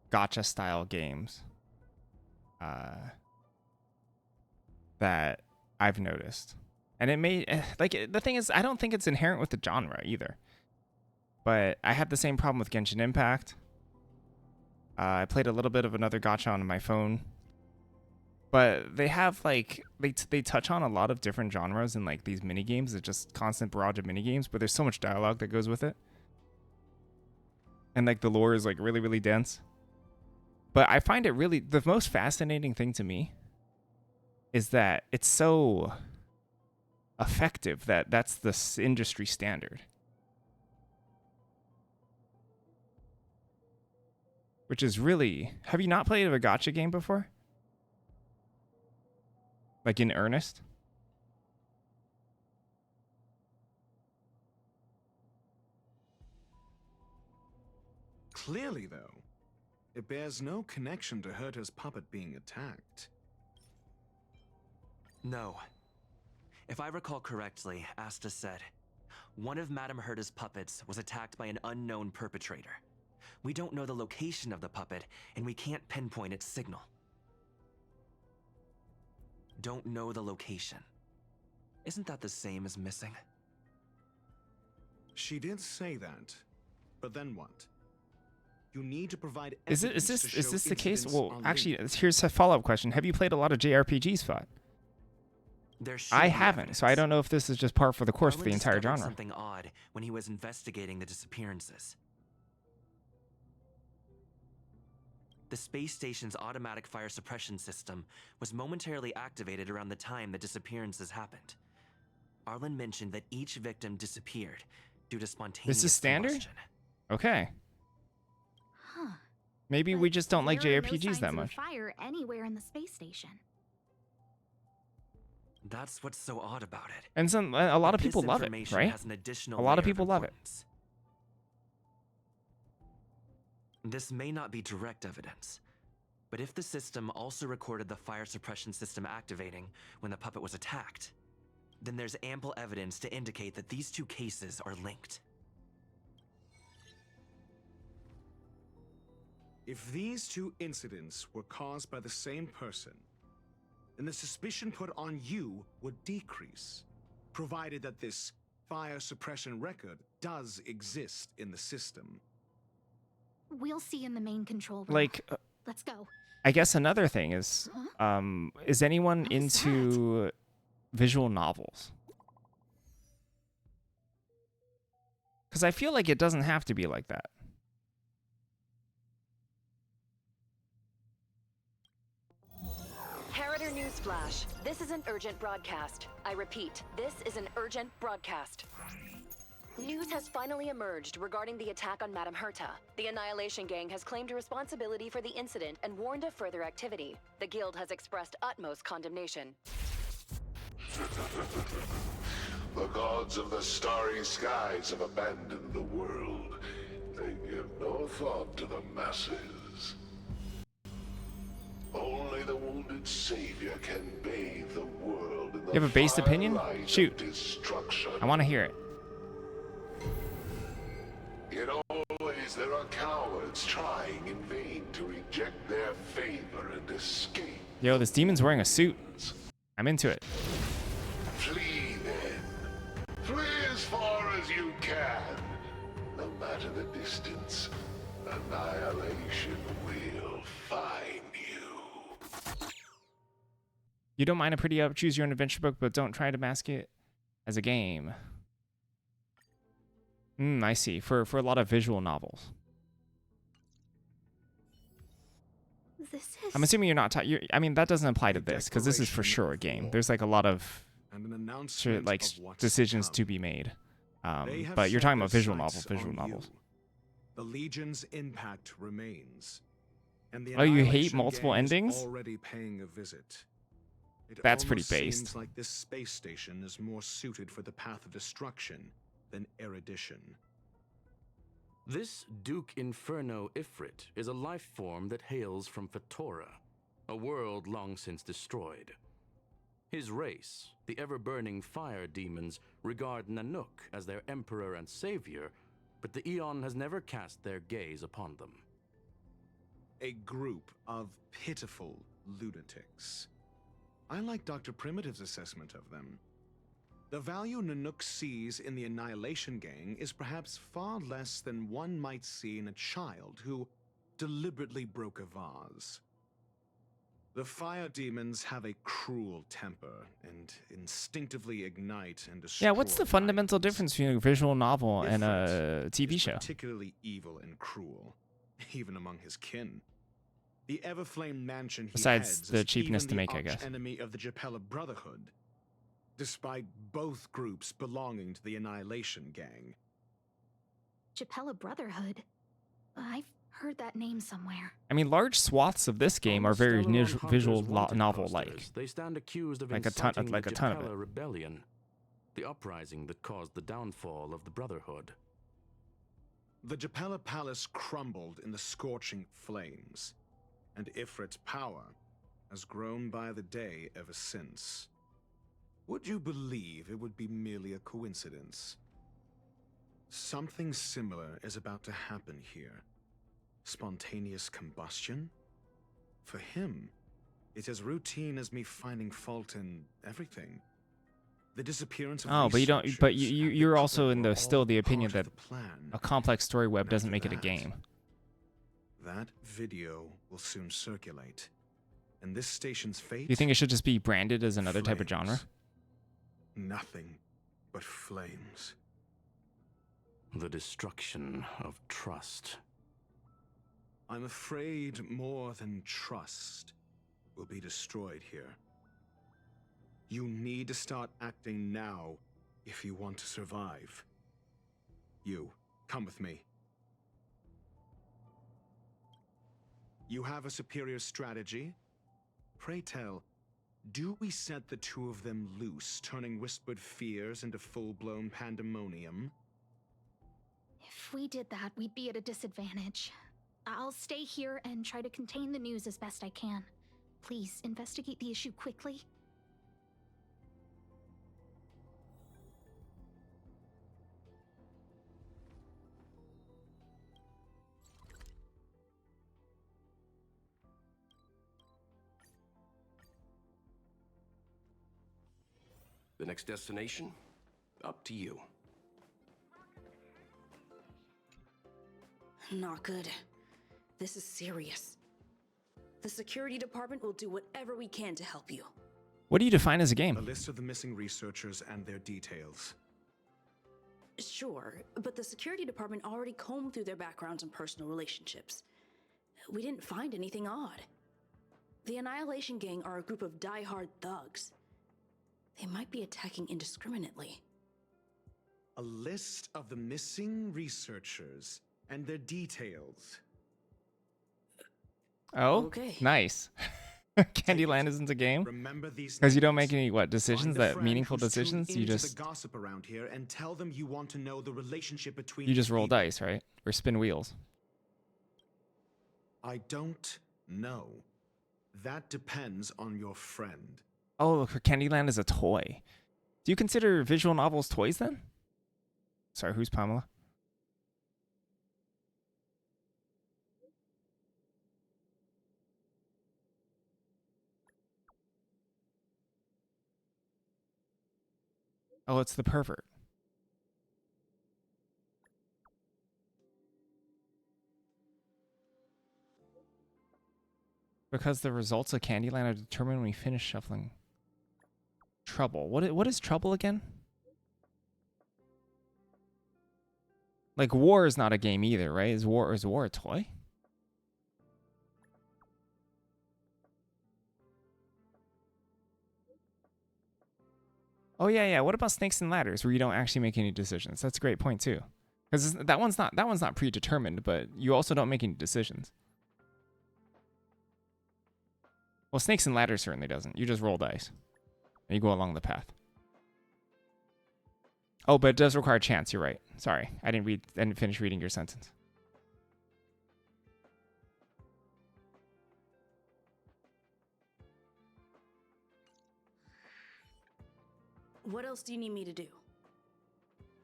Speaker 1: gacha style games that I've noticed. And it may, like, the thing is, I don't think it's inherent with the genre either. But I had the same problem with Genshin Impact. I played a little bit of another gacha on my phone. But they have, like, they touch on a lot of different genres in, like, these minigames. It's just constant barrage of minigames, but there's so much dialogue that goes with it. And, like, the lore is, like, really, really dense. But I find it really, the most fascinating thing to me is that it's so effective that that's the industry standard. Which is really, have you not played a gacha game before? Like in earnest?
Speaker 9: Clearly, though, it bears no connection to Herta's puppet being attacked.
Speaker 18: No. If I recall correctly, Asta said, one of Madame Herta's puppets was attacked by an unknown perpetrator. We don't know the location of the puppet, and we can't pinpoint its signal. Don't know the location. Isn't that the same as missing?
Speaker 9: She did say that, but then what? You need to provide
Speaker 1: Is
Speaker 9: evidence
Speaker 1: this
Speaker 9: to
Speaker 1: is
Speaker 9: show
Speaker 1: this the case?
Speaker 9: incidents
Speaker 1: Well,
Speaker 9: are
Speaker 1: actually,
Speaker 9: linked.
Speaker 1: here's a follow-up question. Have you played a lot of JRPGs, Fought? I haven't, so I don't know if this is just par for the course for the
Speaker 18: Arlen
Speaker 1: entire
Speaker 18: discovered
Speaker 1: genre.
Speaker 18: something odd when he was investigating the disappearances. The space station's automatic fire suppression system was momentarily activated around the time the disappearances happened. Arlen mentioned that each victim disappeared due to spontaneous
Speaker 1: This is standard?
Speaker 18: combustion.
Speaker 1: Okay.
Speaker 16: Huh.
Speaker 1: Maybe we just don't like
Speaker 3: There are no
Speaker 1: JRPGs that
Speaker 3: signs of
Speaker 1: much.
Speaker 3: fire anywhere in the space station.
Speaker 18: That's what's so odd about it.
Speaker 1: And a lot of
Speaker 18: This
Speaker 1: people love it,
Speaker 18: information
Speaker 1: right?
Speaker 18: has an additional
Speaker 1: A lot of
Speaker 18: layer
Speaker 1: people love it.
Speaker 18: importance. This may not be direct evidence, but if the system also recorded the fire suppression system activating when the puppet was attacked, then there's ample evidence to indicate that these two cases are linked.
Speaker 9: If these two incidents were caused by the same person, then the suspicion put on you would decrease, provided that this fire suppression record does exist in the system.
Speaker 3: We'll see in the main control room.
Speaker 1: Like,
Speaker 3: Let's go.
Speaker 1: I guess another thing is anyone into visual novels? Because I feel like it doesn't have to be like that.
Speaker 15: Harrider Newsflash. This is an urgent broadcast. I repeat, this is an urgent broadcast. News has finally emerged regarding the attack on Madame Herta. The Annihilation Gang has claimed responsibility for the incident and warned of further activity. The Guild has expressed utmost condemnation.
Speaker 21: The gods of the starry skies have abandoned the world. They give no thought to the masses. Only the wounded savior can bathe the world in the
Speaker 1: You have a based opinion?
Speaker 21: firelight of
Speaker 1: Shoot.
Speaker 21: destruction.
Speaker 1: I want to hear it.
Speaker 21: Yet always there are cowards trying in vain to reject their favor and escape.
Speaker 1: Yo, this demon's wearing a suit. I'm into it.
Speaker 21: Flee then. Flee as far as you can. No matter the distance, annihilation will find you.
Speaker 1: You don't mind a pretty up choose your own adventure book, but don't try to mask it as a game. I see. For a lot of visual novels.
Speaker 19: This is...
Speaker 1: I'm assuming you're not. I mean, that doesn't apply to this because this is for sure a game. There's like a lot of decisions to be made. But you're talking about visual novels.
Speaker 9: The Legion's impact remains. And the
Speaker 1: Oh, you hate
Speaker 9: Annihilation
Speaker 1: multiple
Speaker 9: Gang is
Speaker 1: endings?
Speaker 9: already paying a visit. It
Speaker 1: That's pretty
Speaker 9: almost
Speaker 1: based.
Speaker 9: Seems like this space station is more suited for the path of destruction than erudition.
Speaker 6: This Duke Inferno Ifrit is a life form that hails from Fatora, a world long since destroyed. His race, the ever-burning fire demons, regard Nanook as their emperor and savior, but the Eon has never cast their gaze upon them.
Speaker 9: A group of pitiful lunatics. I like Dr. Primitive's assessment of them. The value Nanook sees in the Annihilation Gang is perhaps far less than one might see in a child who deliberately broke a vase. The fire demons have a cruel temper and instinctively ignite and destroy.
Speaker 1: Yeah, what's the fundamental difference between a visual novel and a TV show?
Speaker 9: Particularly evil and cruel, even among his kin. The Everflame mansion he
Speaker 1: Besides
Speaker 9: heads
Speaker 1: the
Speaker 9: is
Speaker 1: cheapness
Speaker 9: even
Speaker 1: to make,
Speaker 9: the
Speaker 1: I guess.
Speaker 9: arch-enemy of the Japella Brotherhood, despite both groups belonging to the Annihilation Gang.
Speaker 19: Japella Brotherhood? I've heard that name somewhere.
Speaker 1: I mean, large swaths of this game are very visual novel-like.
Speaker 6: They stand accused of
Speaker 1: like
Speaker 6: inciting
Speaker 1: a
Speaker 6: the
Speaker 1: ton of
Speaker 6: Japella
Speaker 1: it.
Speaker 6: Rebellion, the uprising that caused the downfall of the Brotherhood.
Speaker 9: The Japella Palace crumbled in the scorching flames, and Ifrit's power has grown by the day ever since. Would you believe it would be merely a coincidence? Something similar is about to happen here. Spontaneous combustion? For him, it's as routine as me finding fault in everything. The disappearance of
Speaker 1: But you don't. But
Speaker 9: researchers and
Speaker 1: you're
Speaker 9: the
Speaker 1: also in
Speaker 9: were
Speaker 1: the still
Speaker 9: all
Speaker 1: the opinion
Speaker 9: part
Speaker 1: that
Speaker 9: of the plan.
Speaker 1: a complex story web doesn't
Speaker 9: After
Speaker 1: make it a
Speaker 9: that,
Speaker 1: game.
Speaker 9: That video will soon circulate. And this station's fate?
Speaker 1: Do you think it should just be branded as another type of genre?
Speaker 9: Nothing but flames.
Speaker 6: The destruction of trust.
Speaker 9: I'm afraid more than trust will be destroyed here. You need to start acting now if you want to survive. You, come with me. You have a superior strategy? Pray tell, do we set the two of them loose, turning whispered fears into full-blown pandemonium?
Speaker 19: If we did that, we'd be at a disadvantage. I'll stay here and try to contain the news as best I can. Please, investigate the issue quickly.
Speaker 5: The next destination? Up to you.
Speaker 10: Not good. This is serious. The security department will do whatever we can to help you.
Speaker 1: What do you define as a
Speaker 9: A
Speaker 1: game?
Speaker 9: list of the missing researchers and their details.
Speaker 10: Sure, but the security department already combed through their backgrounds and personal relationships. We didn't find anything odd. The Annihilation Gang are a group of die-hard thugs. They might be attacking indiscriminately.
Speaker 9: A list of the missing researchers and their details.
Speaker 1: Oh,
Speaker 10: Okay.
Speaker 1: nice. Candyland isn't a game
Speaker 9: Remember these
Speaker 1: because you don't
Speaker 9: names.
Speaker 1: make any decisions
Speaker 9: Find a
Speaker 1: that
Speaker 9: friend
Speaker 1: meaningful
Speaker 9: who's tuned
Speaker 1: decisions. You
Speaker 9: into
Speaker 1: just
Speaker 9: the gossip around here and tell them you want to know the relationship between
Speaker 1: you just roll
Speaker 9: people.
Speaker 1: dice, right? Or spin wheels.
Speaker 9: I don't know. That depends on your friend.
Speaker 1: Oh, Candyland is a toy. Do you consider visual novels toys then? Sorry, who's Pamela? Oh, it's the pervert. Because the results of Candyland are determined when we finish shuffling. Trouble. What is trouble again? Like War is not a game either, right? Is War a toy? Oh yeah. What about Snakes and Ladders, where you don't actually make any decisions? That's a great point too, because that one's not predetermined, but you also don't make any decisions. Well, Snakes and Ladders certainly doesn't. You just roll dice, and you go along the path. Oh, but it does require chance. You're right. Sorry, I didn't finish reading your sentence.
Speaker 10: What else do you need me to do?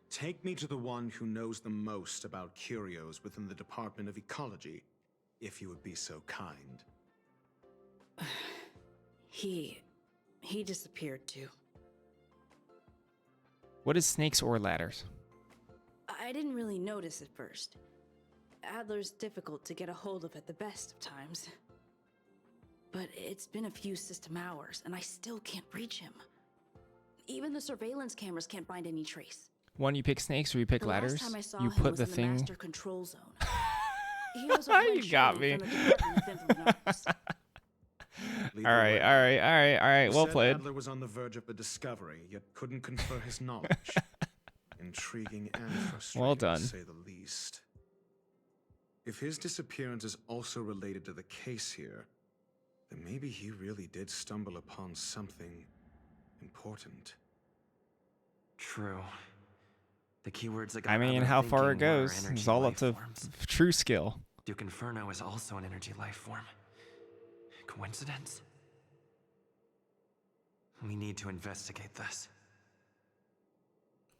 Speaker 9: Take me to the one who knows the most about curios within the Department of Ecology, if you would be so kind.
Speaker 10: He disappeared too.
Speaker 1: What is Snakes or Ladders?
Speaker 10: I didn't really notice at first. Adler's difficult to get a hold of at the best of times. But it's been a few system hours, and I still can't reach him. Even the surveillance cameras can't find any trace.
Speaker 1: One, you pick snakes, or you pick ladders.
Speaker 10: Last time I saw
Speaker 1: you
Speaker 10: him
Speaker 1: put
Speaker 10: was
Speaker 1: the
Speaker 10: in
Speaker 1: thing.
Speaker 10: The master control zone. He was a
Speaker 1: You got me.
Speaker 9: Lead
Speaker 1: All
Speaker 9: the
Speaker 1: right.
Speaker 9: way. You
Speaker 1: Well
Speaker 9: said
Speaker 1: played.
Speaker 9: Adler was on the verge of a discovery, yet couldn't confer his knowledge. Intriguing and frustrating,
Speaker 1: Well done.
Speaker 9: to say the least. If his disappearance is also related to the case here, then maybe he really did stumble upon something important.
Speaker 7: True. The keywords that got
Speaker 1: I mean,
Speaker 7: Adler
Speaker 1: how far it
Speaker 7: thinking were
Speaker 1: goes
Speaker 7: energy
Speaker 1: is all up
Speaker 7: life
Speaker 1: to
Speaker 7: forms.
Speaker 1: true skill.
Speaker 7: Duke Inferno is also an energy life form. Coincidence? We need to investigate this.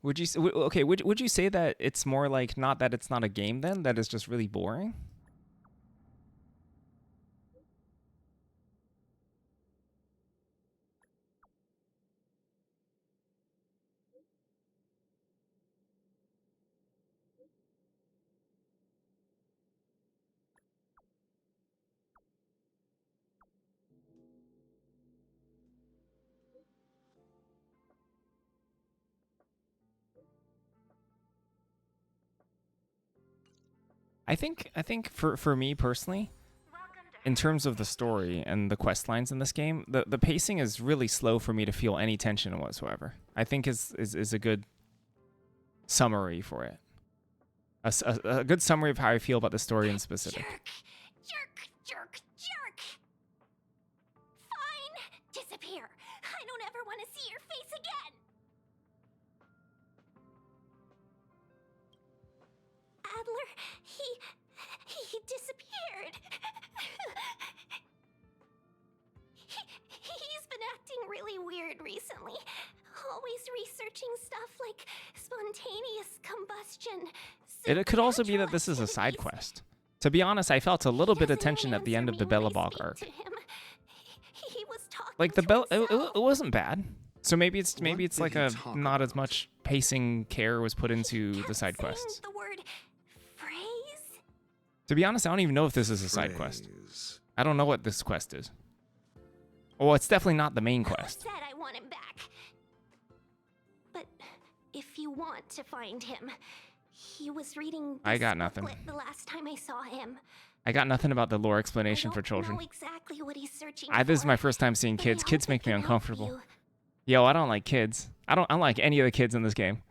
Speaker 1: Would you say that it's more like not that it's not a game then, that it's just really boring? I think for me personally, in terms of the story and the quest lines in this game, the pacing is really slow for me to feel any tension whatsoever. I think is a good summary for it. A good summary of how I feel about the story in specific.
Speaker 11: Jerk. Fine. Disappear. I don't ever want to see your face again. Adler, he disappeared. He's been acting really weird recently. Always researching stuff like spontaneous combustion.
Speaker 1: It could also be that this is a side quest. To be honest, I felt a little bit of tension at the end of the Bellabog arc.
Speaker 11: He was talking
Speaker 1: Like it wasn't bad. So maybe it's like a not as much pacing care was put into the side quests.
Speaker 11: the word phrase.
Speaker 1: To be honest, I don't even know if this is a side quest. I don't know what this quest is. Well, it's definitely not the main quest.
Speaker 11: Said I want him back. But if you want to find him, he was reading.
Speaker 1: I got nothing.
Speaker 11: The last time I saw him.
Speaker 1: I got nothing about the lore explanation for children.
Speaker 11: Know exactly what he's searching
Speaker 1: This is
Speaker 11: for,
Speaker 1: my first time seeing kids. Kids make me
Speaker 11: help
Speaker 1: uncomfortable.
Speaker 11: you.
Speaker 1: Yo, I don't like kids. I don't like any of the kids in this game.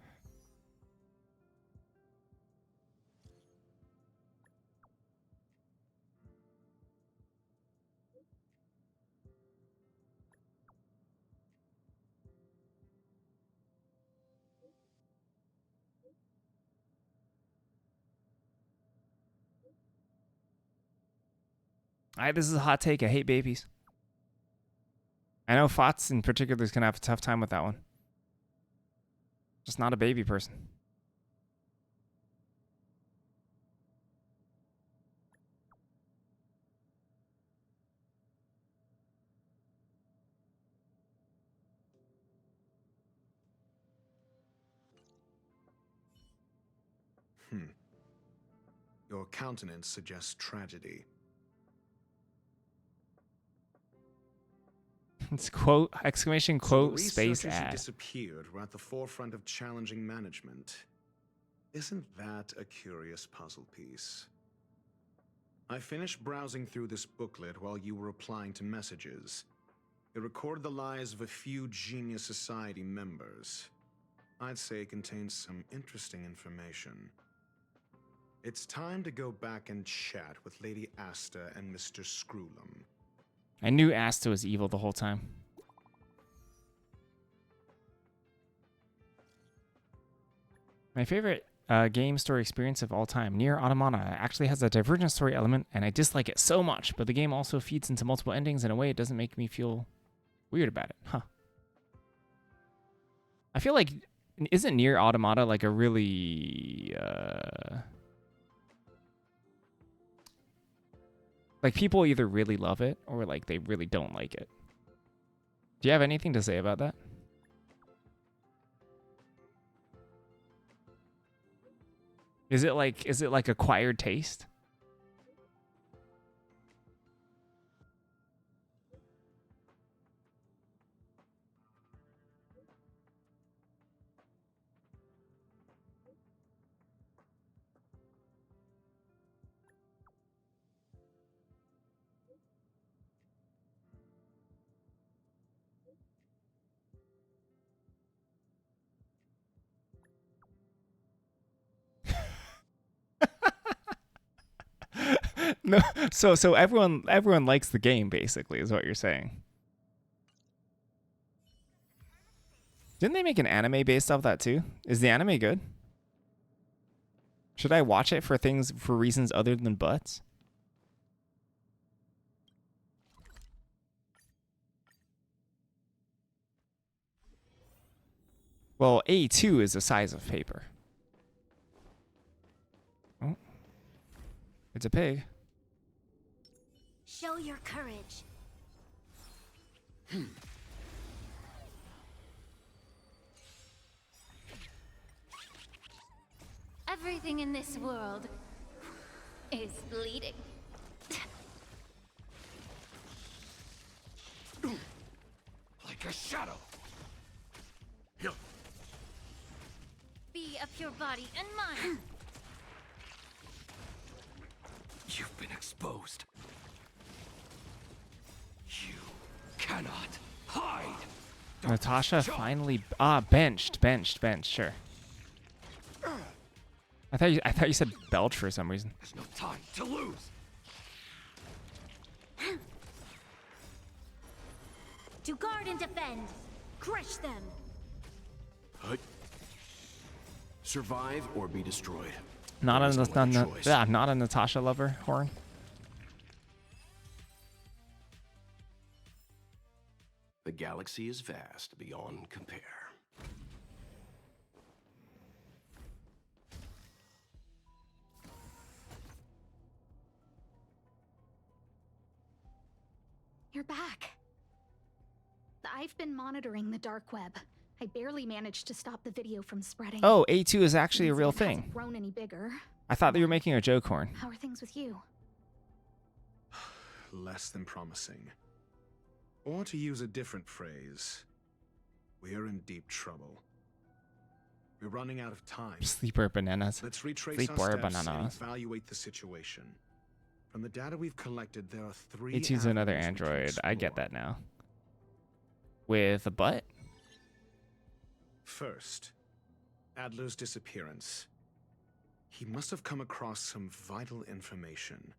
Speaker 1: This is a hot take. I hate babies. I know Fots in particular is going to have a tough time with that one. Just not a baby person.
Speaker 9: Your countenance suggests tragedy.
Speaker 1: It's quote, exclamation quote,
Speaker 9: So the
Speaker 1: space
Speaker 9: researchers who
Speaker 1: ad.
Speaker 9: disappeared were at the forefront of challenging management. Isn't that a curious puzzle piece? I finished browsing through this booklet while you were replying to messages. It recorded the lives of a few Genius Society members. I'd say it contains some interesting information. It's time to go back and chat with Lady Asta and Mr. Screwlum.
Speaker 1: I knew Asta was evil the whole time. My favorite game story experience of all time, Nier Automata, actually has a divergent story element, and I dislike it so much, but the game also feeds into multiple endings in a way it doesn't make me feel weird about it. Huh. I feel like, isn't Nier Automata like a really... like, people either really love it or, like, they really don't like it. Do you have anything to say about that? Is it like acquired taste? No, so everyone likes the game, basically, is what you're saying. Didn't they make an anime based off that too? Is the anime good? Should I watch it for reasons other than butts? Well, A2 is the size of paper. Oh. It's a pig.
Speaker 11: Show your courage.
Speaker 16: Everything in this world is bleeding.
Speaker 14: Like a shadow.
Speaker 16: Be a pure body and mind.
Speaker 14: You've been exposed. You cannot hide.
Speaker 1: Natasha finally benched, sure. I thought you said belch for some reason.
Speaker 14: There's no time to lose.
Speaker 11: To guard and defend. Crush them.
Speaker 5: Survive or be destroyed.
Speaker 1: Not a Natasha lover, Horn.
Speaker 5: The galaxy is vast beyond compare.
Speaker 19: You're back. I've been monitoring the dark web. I barely managed to stop the video from spreading.
Speaker 1: Oh, A2 is actually a real
Speaker 19: It hasn't
Speaker 1: thing.
Speaker 19: grown any bigger.
Speaker 1: I thought they were making a joke, Horn.
Speaker 19: How are things with you?
Speaker 9: Less than promising. Or to use a different phrase, we're in deep trouble. We're running out of time.
Speaker 1: Sleeper bananas.
Speaker 9: Let's retrace
Speaker 1: Sleeper
Speaker 9: our steps
Speaker 1: bananas.
Speaker 9: and evaluate the situation. From the data we've collected, there are 3
Speaker 1: A2's another
Speaker 9: avenues we can
Speaker 1: android. I get
Speaker 9: explore.
Speaker 1: that now. With a butt?
Speaker 9: First, Adler's disappearance. He must have come across some vital information.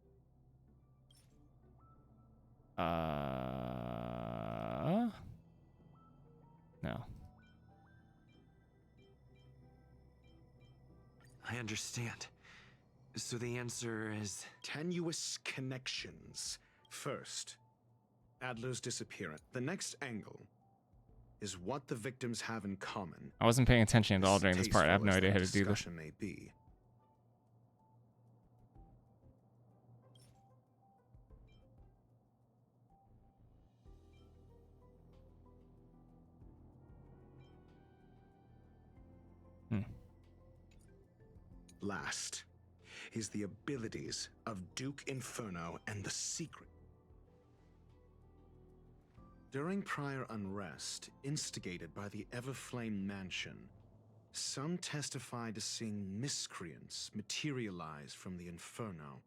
Speaker 1: No.
Speaker 7: I understand. So the answer is...
Speaker 9: Tenuous connections. First, Adler's disappearance. The next angle is what the victims have in common.
Speaker 1: I wasn't paying attention at all during this part. I have no idea how to do this.
Speaker 9: Discussion may be. Last is the abilities of Duke Inferno and the secret. During prior unrest instigated by the Everflame Mansion, Some testify to seeing miscreants materialize from the Inferno.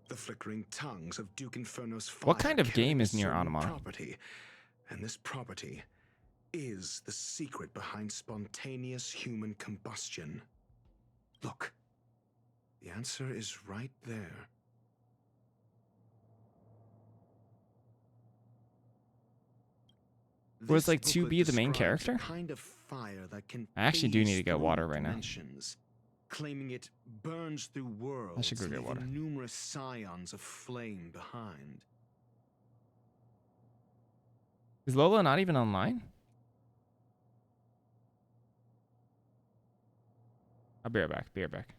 Speaker 9: The flickering tongues of Duke Inferno's fire
Speaker 1: What kind of
Speaker 9: carry
Speaker 1: game
Speaker 9: a
Speaker 1: is Nier
Speaker 9: certain
Speaker 1: Automata?
Speaker 9: property, and this property is the secret behind spontaneous human combustion. Look, the answer is right there.
Speaker 1: Was like
Speaker 9: This
Speaker 1: 2B
Speaker 9: booklet
Speaker 1: the main
Speaker 9: describes a
Speaker 1: character?
Speaker 9: kind of fire that can
Speaker 1: I actually do need
Speaker 9: phase
Speaker 1: to get
Speaker 9: through
Speaker 1: water right now.
Speaker 9: dimensions, claiming it burns through worlds,
Speaker 1: I should go get
Speaker 9: leaving
Speaker 1: water.
Speaker 9: numerous scions of flame behind.
Speaker 1: Is Lola not even online? I'll be right back. Be right back.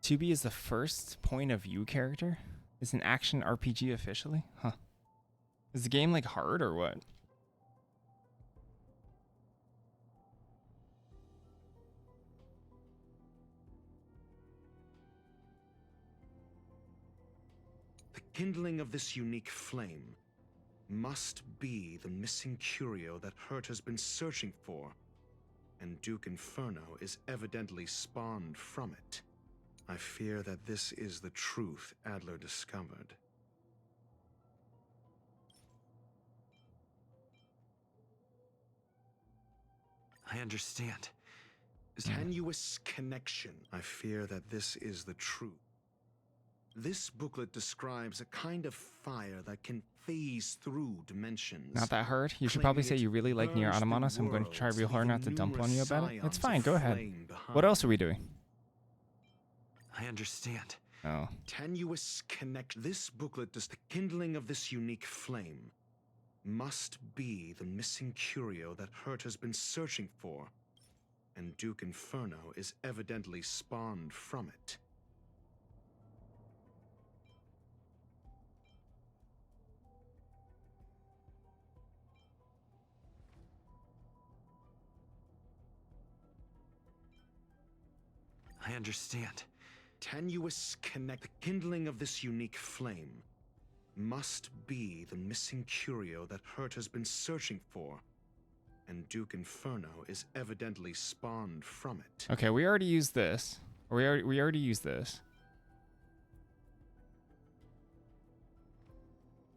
Speaker 1: Tubi is the first point of view character? Is an action RPG officially? Huh. Is the game like hard or what?
Speaker 9: The kindling of this unique flame must be the missing curio that Hurt has been searching for, and Duke Inferno is evidently spawned from it. I fear that this is the truth Adler discovered.
Speaker 7: I understand.
Speaker 9: Tenuous connection. I fear that this is the truth. This booklet describes a kind of fire that can phase through dimensions.
Speaker 1: Not that hard. You should probably say you really like Nier Automata, so I'm going to try real hard not to dump on you about it. It's fine. Go ahead. What else are we doing?
Speaker 7: I understand.
Speaker 1: Oh.
Speaker 9: Tenuous connect. This booklet does the kindling of this unique flame must be the missing curio that Hurt has been searching for, and Duke Inferno is evidently spawned from it.
Speaker 7: I understand.
Speaker 9: Tenuous connect. The kindling of this unique flame must be the missing curio that Hurt has been searching for, and Duke Inferno is evidently spawned from it.
Speaker 1: Okay, we already used this. We already used this.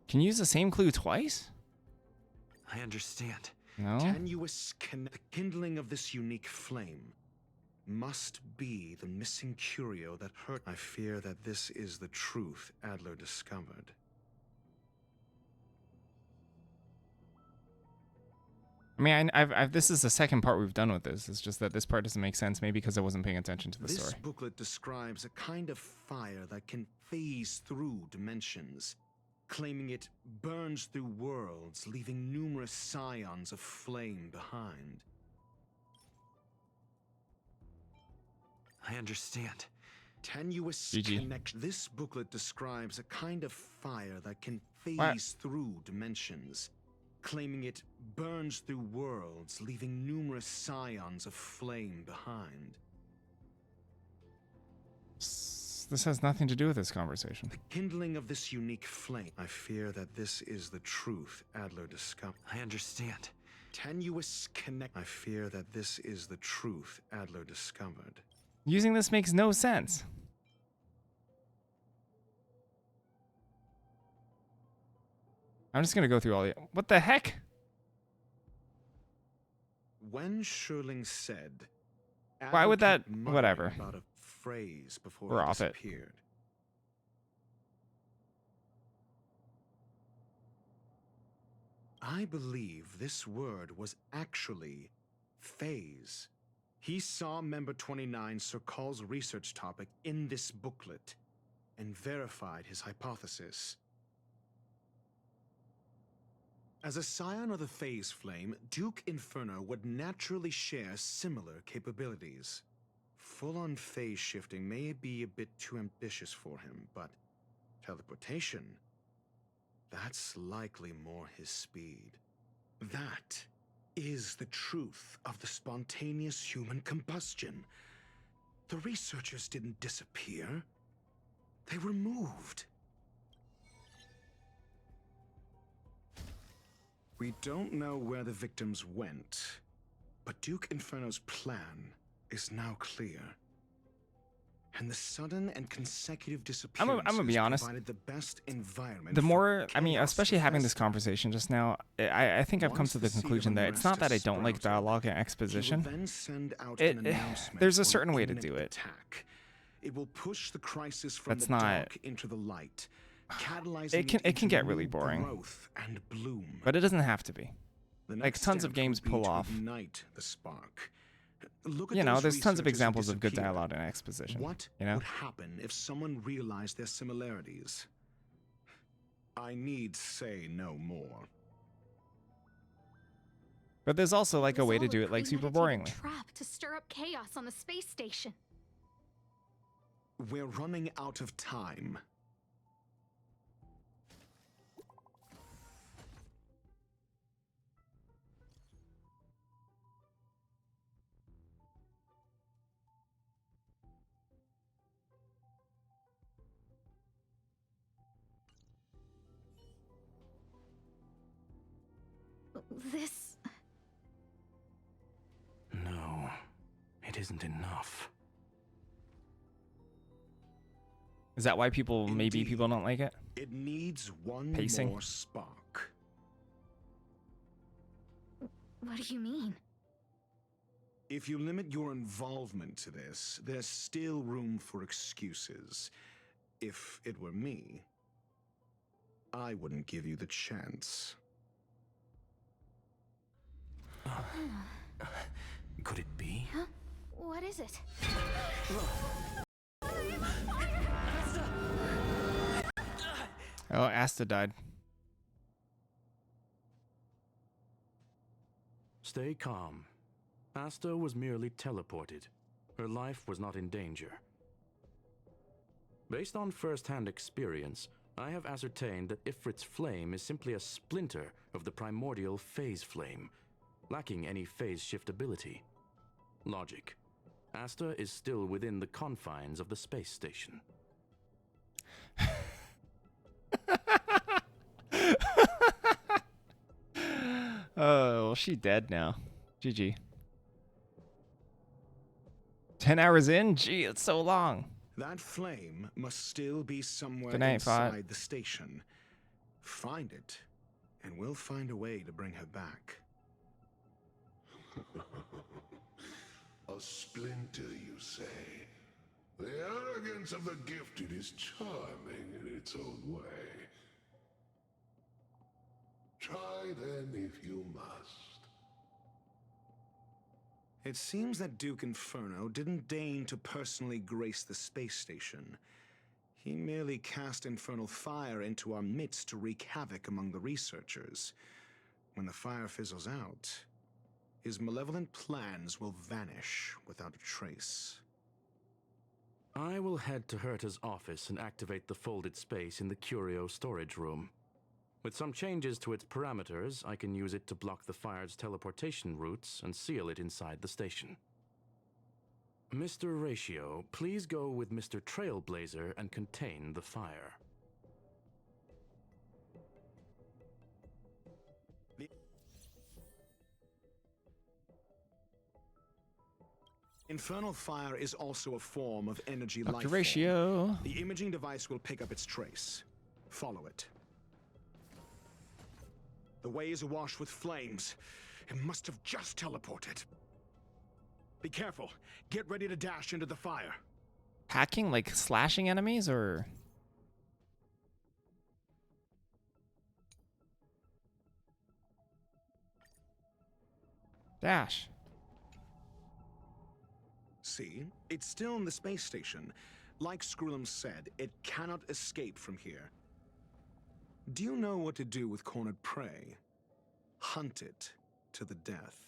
Speaker 1: Can you use the same clue twice?
Speaker 7: I understand.
Speaker 1: No?
Speaker 9: Tenuous connect. The kindling of this unique flame must be the missing curio that Hurt. I fear that this is the truth Adler discovered.
Speaker 1: I mean, I've this is the second part we've done with this. It's just that this part doesn't make sense, maybe because I wasn't paying attention to the
Speaker 9: This
Speaker 1: story.
Speaker 9: booklet describes a kind of fire that can phase through dimensions, claiming it burns through worlds, leaving numerous scions of flame behind.
Speaker 7: I understand.
Speaker 9: Tenuous
Speaker 1: GG.
Speaker 9: connect. This booklet describes a kind of fire that can phase through dimensions, claiming it burns through worlds, leaving numerous scions of flame behind.
Speaker 1: This has nothing to do with this conversation.
Speaker 9: The kindling of this unique flame. I fear that this is the truth Adler discovered.
Speaker 7: I understand.
Speaker 9: tenuous connect. I fear that this is the truth Adler discovered.
Speaker 1: Using this makes no sense. I'm just gonna go through all the. What the heck?
Speaker 9: When Schurling said,
Speaker 1: Why would that?
Speaker 9: Adler kept
Speaker 1: Whatever.
Speaker 9: muttering about a phrase before
Speaker 1: We're
Speaker 9: he
Speaker 1: off it.
Speaker 9: disappeared. I believe this word was actually phase. He saw member 29 Sir Call's research topic in this booklet and verified his hypothesis. As a scion of the phase flame, Duke Inferno would naturally share similar capabilities. Full-on phase shifting may be a bit too ambitious for him, but teleportation, that's likely more his speed. That is the truth of the spontaneous human combustion. The researchers didn't disappear. They were moved. We don't know where the victims went, but Duke Inferno's plan is now clear. And the sudden and consecutive disappearances
Speaker 1: I'm gonna be honest.
Speaker 9: provided the best environment.
Speaker 1: The
Speaker 9: for
Speaker 1: more, I mean,
Speaker 9: chaos
Speaker 1: especially
Speaker 9: to
Speaker 1: having this
Speaker 9: fester.
Speaker 1: conversation just now, I think I've come
Speaker 9: Once
Speaker 1: to
Speaker 9: the
Speaker 1: the
Speaker 9: seed of
Speaker 1: conclusion that it's not
Speaker 9: unrest
Speaker 1: that I
Speaker 9: has
Speaker 1: don't like
Speaker 9: sprouted,
Speaker 1: dialogue and
Speaker 9: He will
Speaker 1: exposition.
Speaker 9: then send out
Speaker 1: It,
Speaker 9: an announcement
Speaker 1: there's a
Speaker 9: for an
Speaker 1: certain way to
Speaker 9: imminent
Speaker 1: do it.
Speaker 9: attack. It will push the crisis from
Speaker 1: That's
Speaker 9: the
Speaker 1: not-
Speaker 9: dark into the light, catalyzing
Speaker 1: It can
Speaker 9: into
Speaker 1: get really
Speaker 9: new
Speaker 1: boring,
Speaker 9: growth and bloom.
Speaker 1: but it doesn't have to be.
Speaker 9: The
Speaker 1: Like
Speaker 9: next
Speaker 1: tons of
Speaker 9: step
Speaker 1: games
Speaker 9: will be
Speaker 1: pull
Speaker 9: to
Speaker 1: off.
Speaker 9: ignite the spark. Look at
Speaker 1: You know,
Speaker 9: those
Speaker 1: there's tons of
Speaker 9: researchers who
Speaker 1: examples of good
Speaker 9: disappeared.
Speaker 1: dialogue and exposition.
Speaker 9: What
Speaker 1: You know,
Speaker 9: would happen if someone realized their similarities? I need say no more.
Speaker 1: but there's also like a way to
Speaker 19: all
Speaker 1: do it like super
Speaker 19: premeditated
Speaker 1: boringly.
Speaker 19: trap to stir up chaos on the space station.
Speaker 9: We're running out of time.
Speaker 19: This...
Speaker 6: No, it isn't enough.
Speaker 1: Is that why maybe people don't like it?
Speaker 9: It needs one
Speaker 1: Pacing.
Speaker 9: more spark.
Speaker 19: What do you mean?
Speaker 9: If you limit your involvement to this, there's still room for excuses. If it were me, I wouldn't give you the chance.
Speaker 6: Could it be?
Speaker 19: Huh? What is it?
Speaker 1: Oh, Asta died.
Speaker 6: Stay calm. Asta was merely teleported. Her life was not in danger. Based on first-hand experience, I have ascertained that Ifrit's flame is simply a splinter of the primordial phase flame, lacking any phase shift ability. Logic. Asta is still within the confines of the space station.
Speaker 1: Oh, well, she dead now. GG. 10 hours in? Gee, it's so long.
Speaker 9: That flame must still be somewhere
Speaker 1: Good night,
Speaker 9: inside
Speaker 1: Fought.
Speaker 9: the station. Find it, and we'll find a way to bring her back.
Speaker 21: A splinter, you say? The arrogance of the gifted is charming in its own way. Try then if you must.
Speaker 9: It seems that Duke Inferno didn't deign to personally grace the space station. He merely cast infernal fire into our midst to wreak havoc among the researchers. When the fire fizzles out, his malevolent plans will vanish without a trace.
Speaker 6: I will head to Herta's office and activate the folded space in the curio storage room. With some changes to its parameters, I can use it to block the fire's teleportation routes and seal it inside the station. Mr. Ratio, please go with Mr. Trailblazer and contain the fire.
Speaker 9: Infernal fire is also a form of energy
Speaker 1: Dr.
Speaker 9: life form.
Speaker 1: Ratio.
Speaker 9: The imaging device will pick up its trace. Follow it. The way is awash with flames. It must have just teleported. Be careful. Get ready to dash into the fire.
Speaker 1: Hacking, like slashing enemies, or? Dash.
Speaker 9: See? It's still in the space station. Like Skrullum said, it cannot escape from here. Do you know what to do with cornered prey? Hunt it to the death.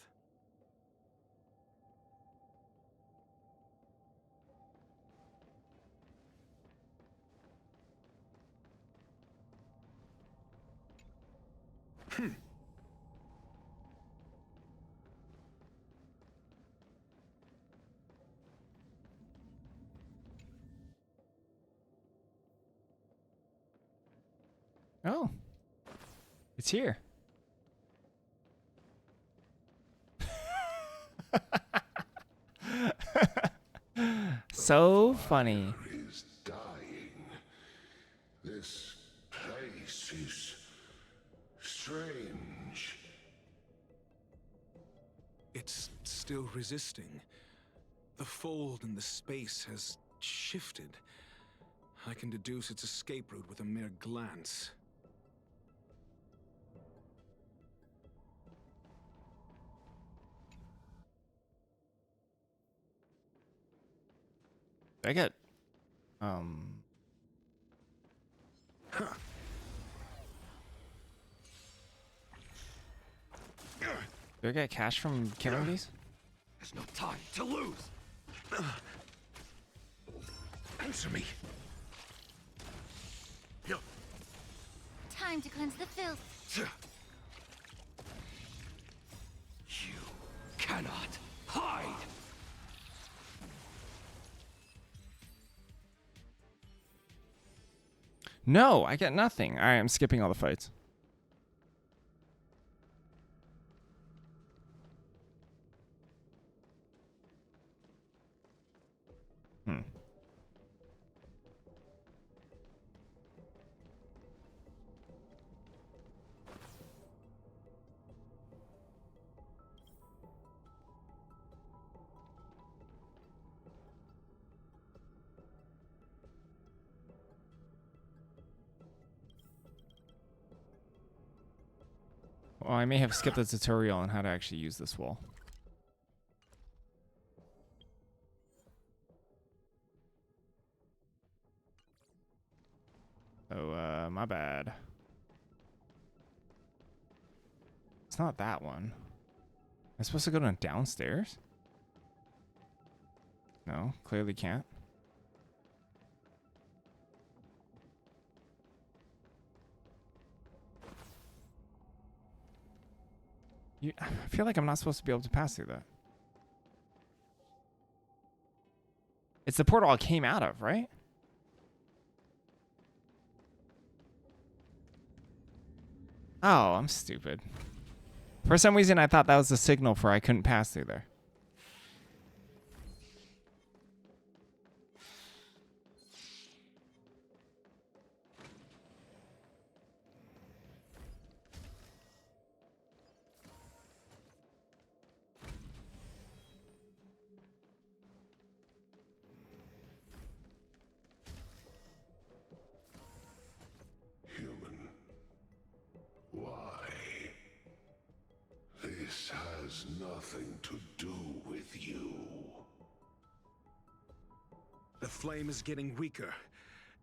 Speaker 1: Oh. It's here. So funny.
Speaker 21: Is dying. This place is strange.
Speaker 9: It's still resisting. The fold in the space has shifted. I can deduce its escape route with a mere glance.
Speaker 1: I got, Do I get cash from killing these?
Speaker 14: There's no time to lose.
Speaker 9: Answer me.
Speaker 3: Time to cleanse the filth.
Speaker 14: You cannot hide.
Speaker 1: No, I get nothing. All right, I'm skipping all the fights. Well, I may have skipped the tutorial on how to actually use this wall. Oh, my bad. It's not that one. Am I supposed to go downstairs? No, clearly can't. I feel like I'm not supposed to be able to pass through that. It's the portal I came out of, right? Oh, I'm stupid. For some reason, I thought that was the signal for I couldn't pass through there.
Speaker 21: Human. Why? This has nothing to do with you.
Speaker 9: The flame is getting weaker.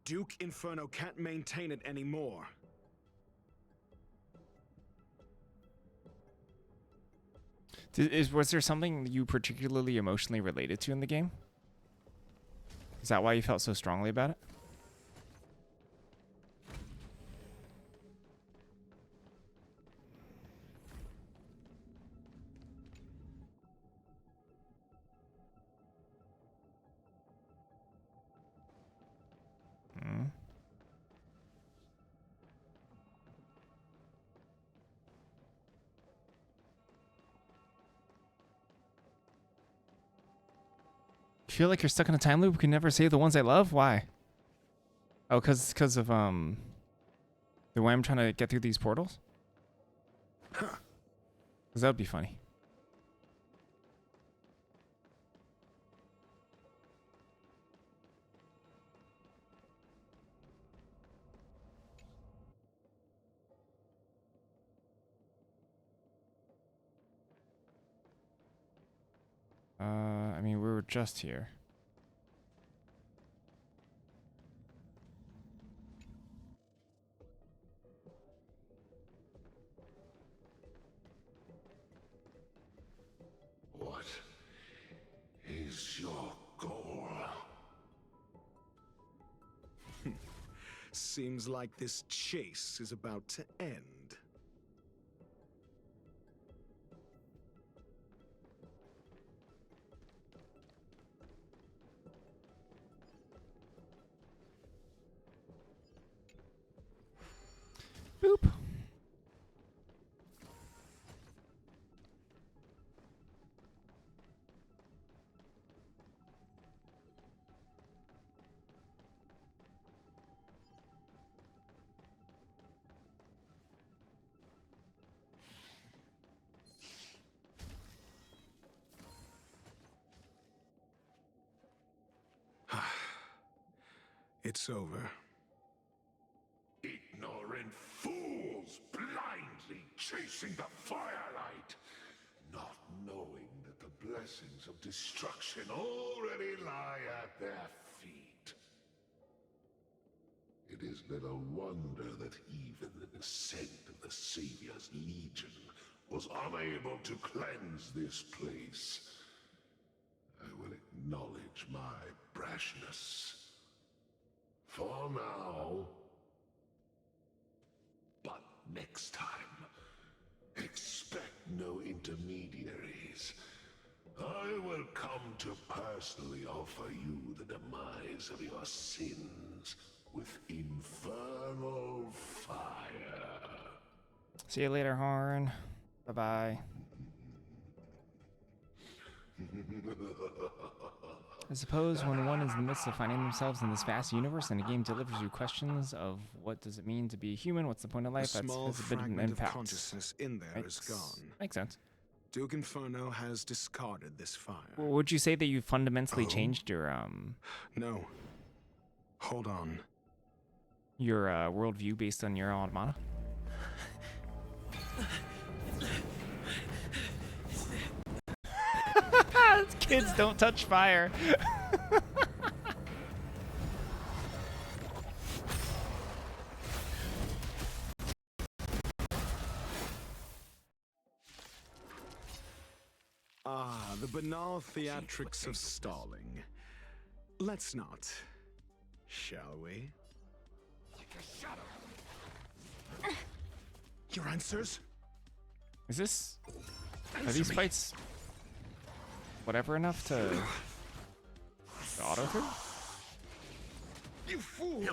Speaker 9: Duke Inferno can't maintain it anymore.
Speaker 1: Was there something you particularly emotionally related to in the game? Is that why you felt so strongly about it? Feel like you're stuck in a time loop? Can never save the ones I love? Why? Oh, cause of the way I'm trying to get through these portals? Cause that would be funny. I mean, we were just here.
Speaker 21: What is your goal?
Speaker 9: Seems like this chase is about to end.
Speaker 1: Boop.
Speaker 9: It's over.
Speaker 21: Ignorant fools blindly chasing the firelight, not knowing that the blessings of destruction already lie at their feet. It is little wonder that even the ascent of the Savior's Legion was unable to cleanse this place. I will acknowledge my brashness. For now. But next time, expect no intermediaries. I will come to personally offer you the demise of your sins with infernal fire.
Speaker 1: See you later, Horn. Bye-bye. I suppose when one is in the midst of finding themselves in this vast universe and a game delivers you questions of what does it mean to be a human, what's the point of life,
Speaker 9: A small
Speaker 1: that's a bit of an
Speaker 9: fragment
Speaker 1: impact.
Speaker 9: of consciousness in there is gone.
Speaker 1: Makes sense.
Speaker 9: Duke Inferno has discarded this fire.
Speaker 1: Well, would you say that you fundamentally changed your
Speaker 9: No. Hold on.
Speaker 1: your worldview based on your automata? Kids don't touch fire.
Speaker 9: Ah, the banal theatrics of stalling. Let's not, shall we?
Speaker 14: Like a shadow.
Speaker 9: Your answers?
Speaker 1: Is this... Are these fights... whatever enough to auto through?
Speaker 9: You fool!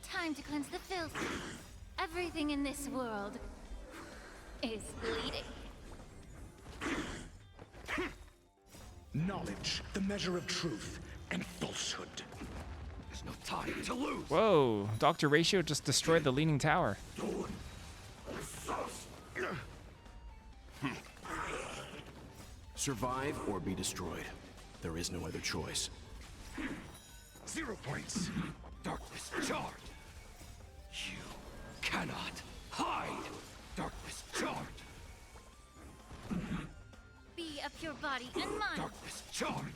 Speaker 16: Time to cleanse the filth. Everything in this world is bleeding.
Speaker 14: Knowledge, the measure of truth, and falsehood. There's no time to lose.
Speaker 1: Whoa, Dr. Ratio just destroyed the leaning tower.
Speaker 5: Survive or be destroyed. There is no other choice.
Speaker 14: 0 points. Darkness charred. You cannot hide. Darkness charred.
Speaker 16: Be of your body and mind.
Speaker 14: Darkness charred.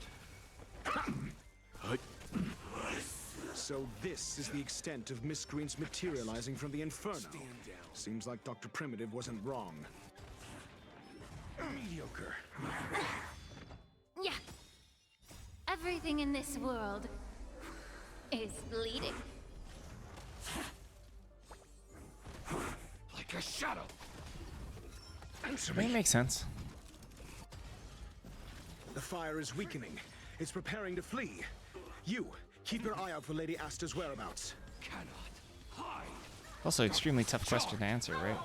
Speaker 9: So this is the extent of miscreants materializing from the Inferno. Seems like Dr. Primitive wasn't wrong.
Speaker 14: Mediocre.
Speaker 16: Yeah. Everything in this world is bleeding.
Speaker 14: Like a shadow.
Speaker 9: Answer
Speaker 1: That
Speaker 9: me.
Speaker 1: makes sense.
Speaker 9: The fire is weakening. It's preparing to flee. You, keep your eye out for Lady Asta's whereabouts.
Speaker 14: Cannot hide.
Speaker 1: Also, extremely tough question to answer, right?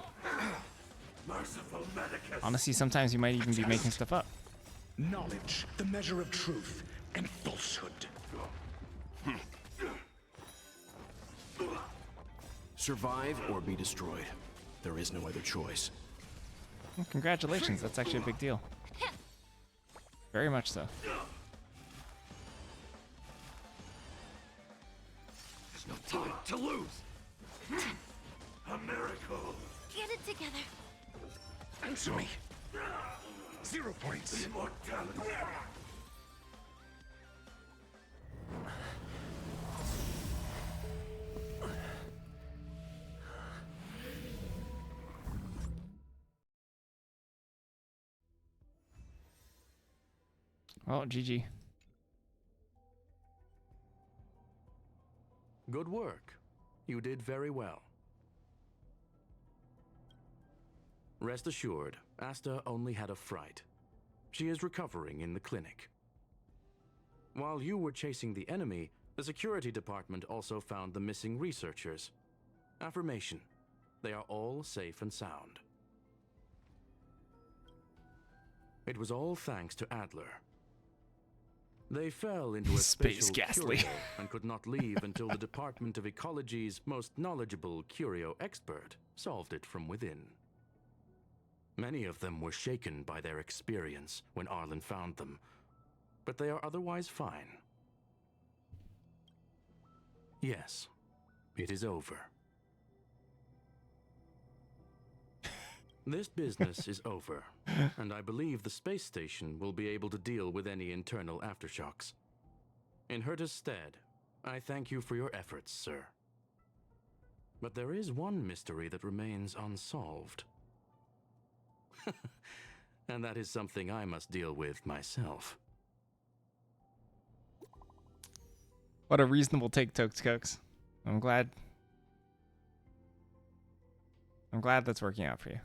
Speaker 21: Merciful Medicus.
Speaker 1: Honestly, sometimes you might even be making stuff up.
Speaker 9: Knowledge, the measure of truth and falsehood.
Speaker 5: Survive or be destroyed. There is no other choice.
Speaker 1: Well, congratulations, that's actually a big deal. Very much so.
Speaker 14: There's no time to lose. A miracle.
Speaker 11: Get it together.
Speaker 14: Answer me. 0 points. Immortality.
Speaker 1: Well, GG.
Speaker 6: Good work. You did very well. Rest assured, Asta only had a fright. She is recovering in the clinic. While you were chasing the enemy, the security department also found the missing researchers. Affirmation. They are all safe and sound. It was all thanks to Adler. They fell into a
Speaker 1: Space
Speaker 6: spatial
Speaker 1: ghastly.
Speaker 6: curio and could not leave until the Department of Ecology's most knowledgeable curio expert solved it from within. Many of them were shaken by their experience when Arlen found them, but they are otherwise fine. Yes, it is over. This business is over, and I believe the space station will be able to deal with any internal aftershocks. In Herta's stead, I thank you for your efforts, sir. But there is one mystery that remains unsolved. And that is something I must deal with myself.
Speaker 1: What a reasonable take, Tokes. I'm glad that's working out for you.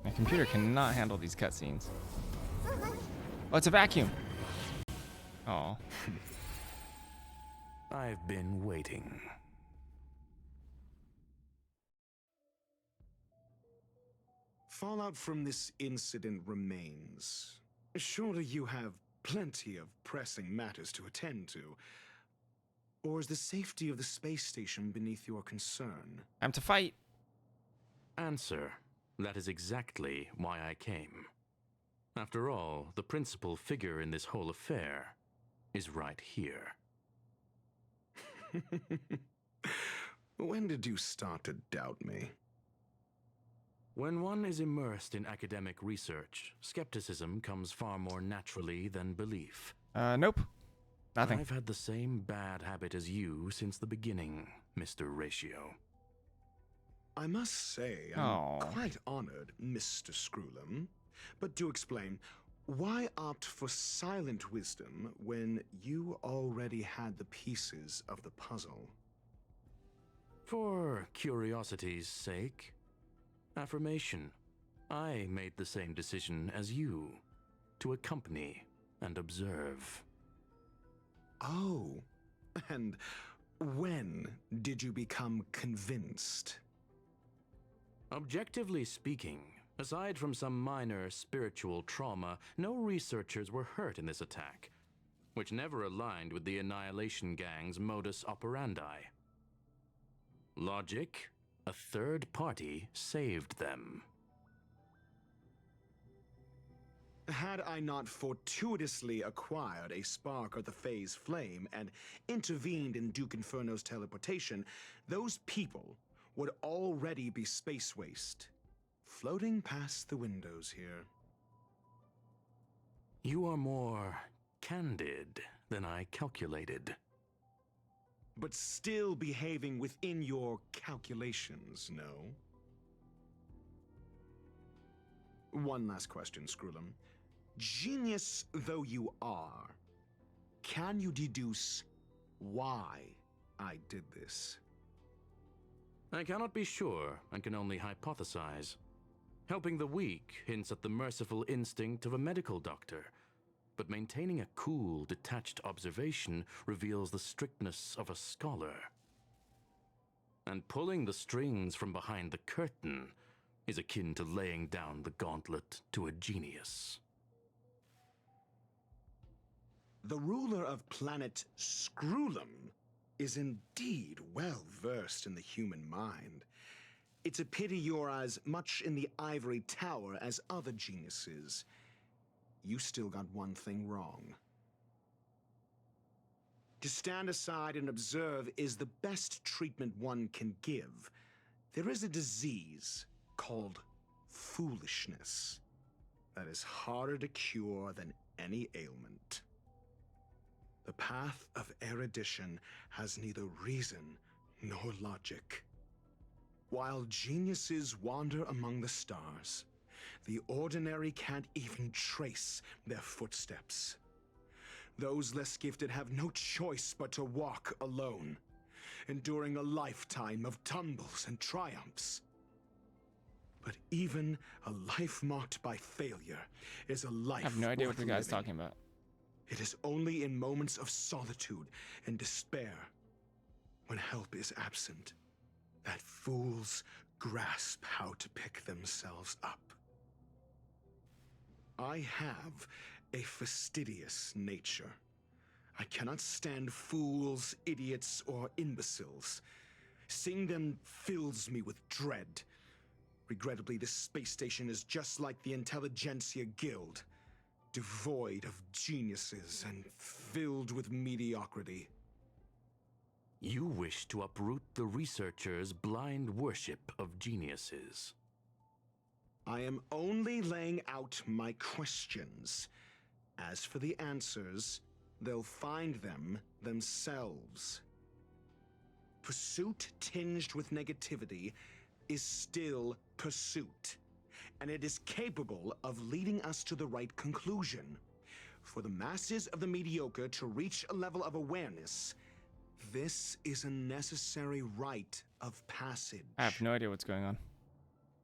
Speaker 1: My computer cannot handle these cutscenes. Oh, it's a vacuum. Oh.
Speaker 6: I've been waiting.
Speaker 9: Fallout from this incident remains. Surely you have plenty of pressing matters to attend to. Or is the safety of the space station beneath your concern?
Speaker 1: I'm to fight.
Speaker 6: Answer. That is exactly why I came. After all, the principal figure in this whole affair is right here.
Speaker 9: When did you start to doubt me?
Speaker 6: When one is immersed in academic research, skepticism comes far more naturally than belief.
Speaker 1: Nope. Nothing.
Speaker 6: I've had the same bad habit as you since the beginning, Mr. Ratio.
Speaker 9: I must say, I'm quite honored, Mr. Screwlum. But to explain, why opt for silent wisdom when you already had the pieces of the puzzle?
Speaker 6: For curiosity's sake. Affirmation. I made the same decision as you, to accompany and observe.
Speaker 9: Oh, and when did you become convinced?
Speaker 6: Objectively speaking, aside from some minor spiritual trauma, no researchers were hurt in this attack, which never aligned with the Annihilation Gang's modus operandi. Logic? A third party saved them.
Speaker 9: Had I not fortuitously acquired a spark of the phase flame and intervened in Duke Inferno's teleportation, those people would already be space waste, floating past the windows here.
Speaker 6: You are more candid than I calculated.
Speaker 9: But still behaving within your calculations, no? One last question, Screwlum. Genius though you are, can you deduce why I did this?
Speaker 6: I cannot be sure and can only hypothesize. Helping the weak hints at the merciful instinct of a medical doctor. but maintaining a cool, detached observation reveals the strictness of a scholar. And pulling the strings from behind the curtain is akin to laying down the gauntlet to a genius.
Speaker 9: The ruler of planet Screwlum is indeed well versed in the human mind. It's a pity you're as much in the ivory tower as other geniuses. You still got one thing wrong. To stand aside and observe is the best treatment one can give. There is a disease called foolishness that is harder to cure than any ailment. The path of erudition has neither reason nor logic. While geniuses wander among the stars, the ordinary can't even trace their footsteps. Those less gifted have no choice but to walk alone, enduring a lifetime of tumbles and triumphs. But even a life marked by failure is a life
Speaker 1: I have no idea what
Speaker 9: worth
Speaker 1: the guy's
Speaker 9: living.
Speaker 1: talking about.
Speaker 9: It is only in moments of solitude and despair, when help is absent, that fools grasp how to pick themselves up. I have a fastidious nature. I cannot stand fools, idiots, or imbeciles. Seeing them fills me with dread. Regrettably, this space station is just like the Intelligentsia Guild, devoid of geniuses and filled with mediocrity.
Speaker 6: You wish to uproot the researchers' blind worship of geniuses.
Speaker 9: I am only laying out my questions. As for the answers, they'll find them themselves. Pursuit tinged with negativity is still pursuit, and it is capable of leading us to the right conclusion. For the masses of the mediocre to reach a level of awareness, this is a necessary rite of passage.
Speaker 1: I have no idea what's going on.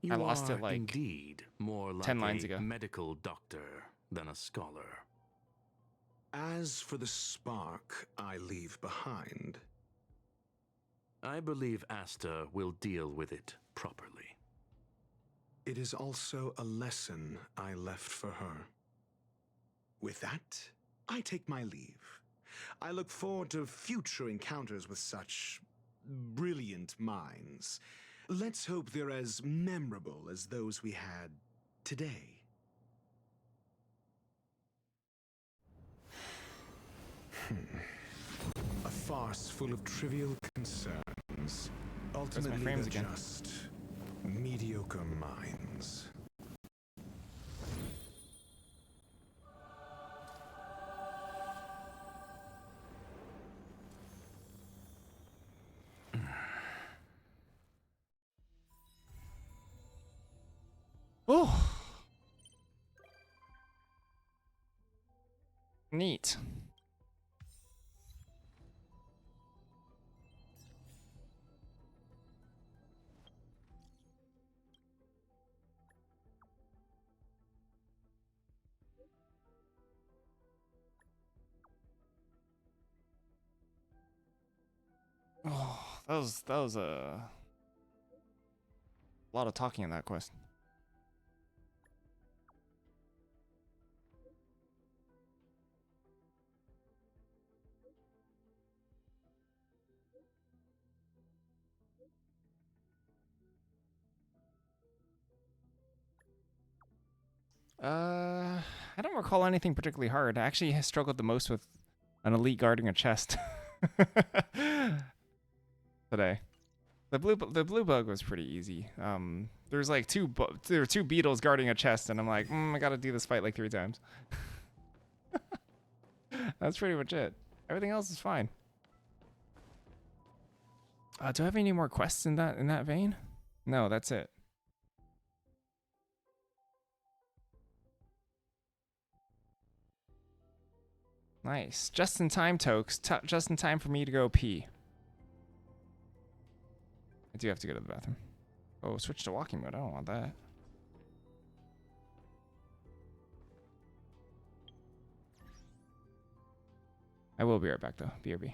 Speaker 6: You
Speaker 1: I lost
Speaker 6: are
Speaker 1: it like
Speaker 6: indeed more like
Speaker 1: 10 lines
Speaker 6: a
Speaker 1: ago.
Speaker 6: medical doctor than a scholar.
Speaker 9: As for the spark I leave behind,
Speaker 6: I believe Asta will deal with it properly.
Speaker 9: it is also a lesson I left for her. With that, I take my leave. I look forward to future encounters with such brilliant minds. Let's hope they're as memorable as those we had today. A farce full of trivial concerns. Ultimately,
Speaker 1: frames
Speaker 9: they're
Speaker 1: again?
Speaker 9: just mediocre minds.
Speaker 1: Oh. Neat. Oh, that was a lot of talking in that quest. I don't recall anything particularly hard. I actually struggled the most with an elite guarding a chest today. The blue bug was pretty easy. There's like there were two beetles guarding a chest, and I'm like, I gotta do this fight like 3 times. That's pretty much it. Everything else is fine. Do I have any more quests in that vein? No, that's it. Nice. Just in time, Tokes. Just in time for me to go pee. I do have to go to the bathroom. Oh, switch to walking mode. I don't want that. I will be right back though. BRB.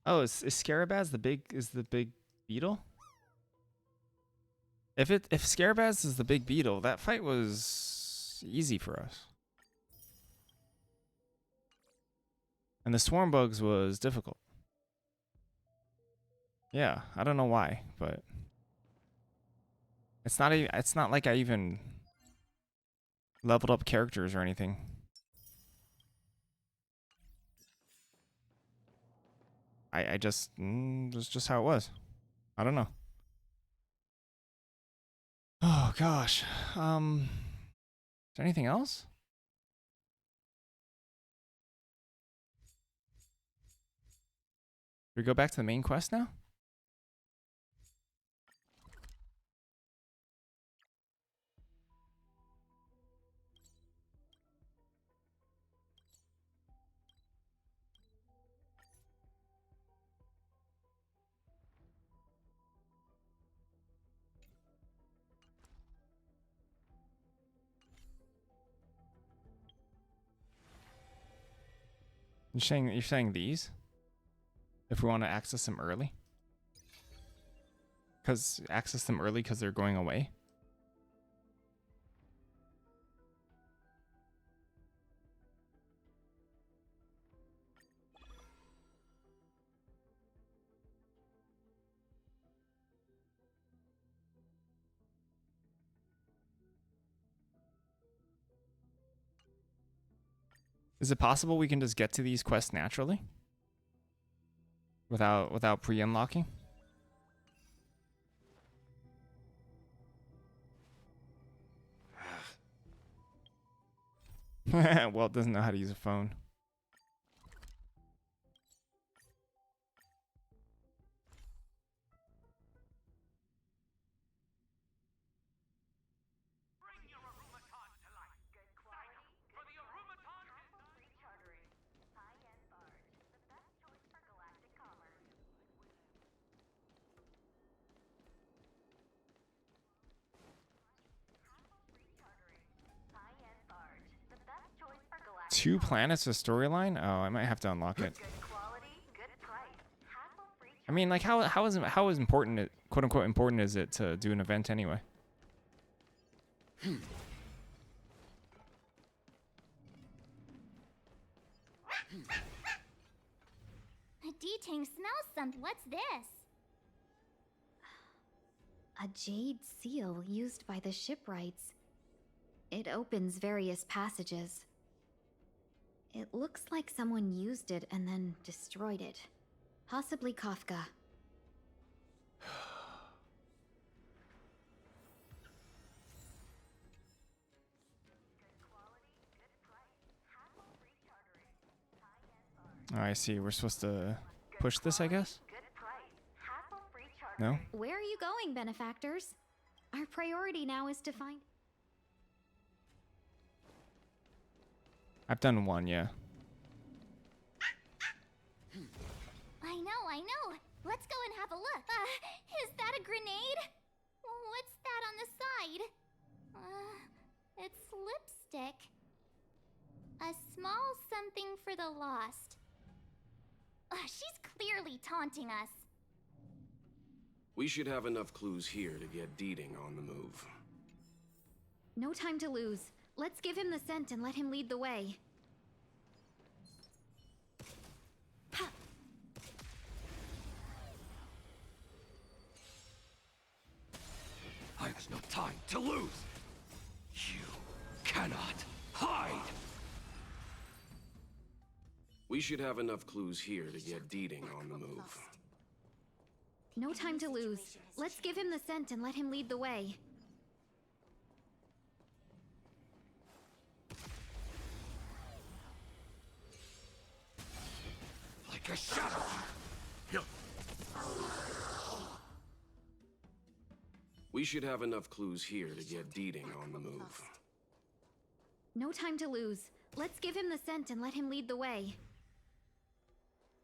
Speaker 1: Oh, is Scarabaz the big beetle? If Scarabaz is the big beetle, that fight was easy for us. And the swarm bugs was difficult. Yeah, I don't know why, but it's not like I even leveled up characters or anything. I just that's just how it was. I don't know. Oh gosh. Is there anything else? Do we go back to the main quest now? You're saying these? If we want to access them early? Access them early because they're going away? Is it possible we can just get to these quests naturally? Without pre-unlocking? Walt doesn't know how to use a phone. Two planets a storyline? Oh, I might have to unlock it. I mean, like, how is important it, quote unquote important is it to do an event anyway?
Speaker 3: D-Tang smells something. What's this?
Speaker 16: A jade seal used by the shipwrights. It opens various passages. It looks like someone used it and then destroyed it. Possibly Kafka.
Speaker 1: Oh, I see. We're supposed to push this, I guess? No?
Speaker 16: Where are you going, benefactors? Our priority now is to find...
Speaker 1: I've done one, yeah.
Speaker 3: I know. Let's go and have a look. Is that a grenade? What's that on the side? It's lipstick. A small something for the lost. She's clearly taunting us.
Speaker 5: We should have enough clues here to get Deeding on the move.
Speaker 16: No time to lose. Let's give him the scent and let him lead the way.
Speaker 14: There's no time to lose. You cannot hide.
Speaker 5: We should have enough clues here to get Deeding on the move.
Speaker 16: No time to lose. Let's give him the scent and let him lead the way.
Speaker 14: Like a shadow.
Speaker 5: We should have enough clues here to get Deeding on the move.
Speaker 16: No time to lose. Let's give him the scent and let him lead the way.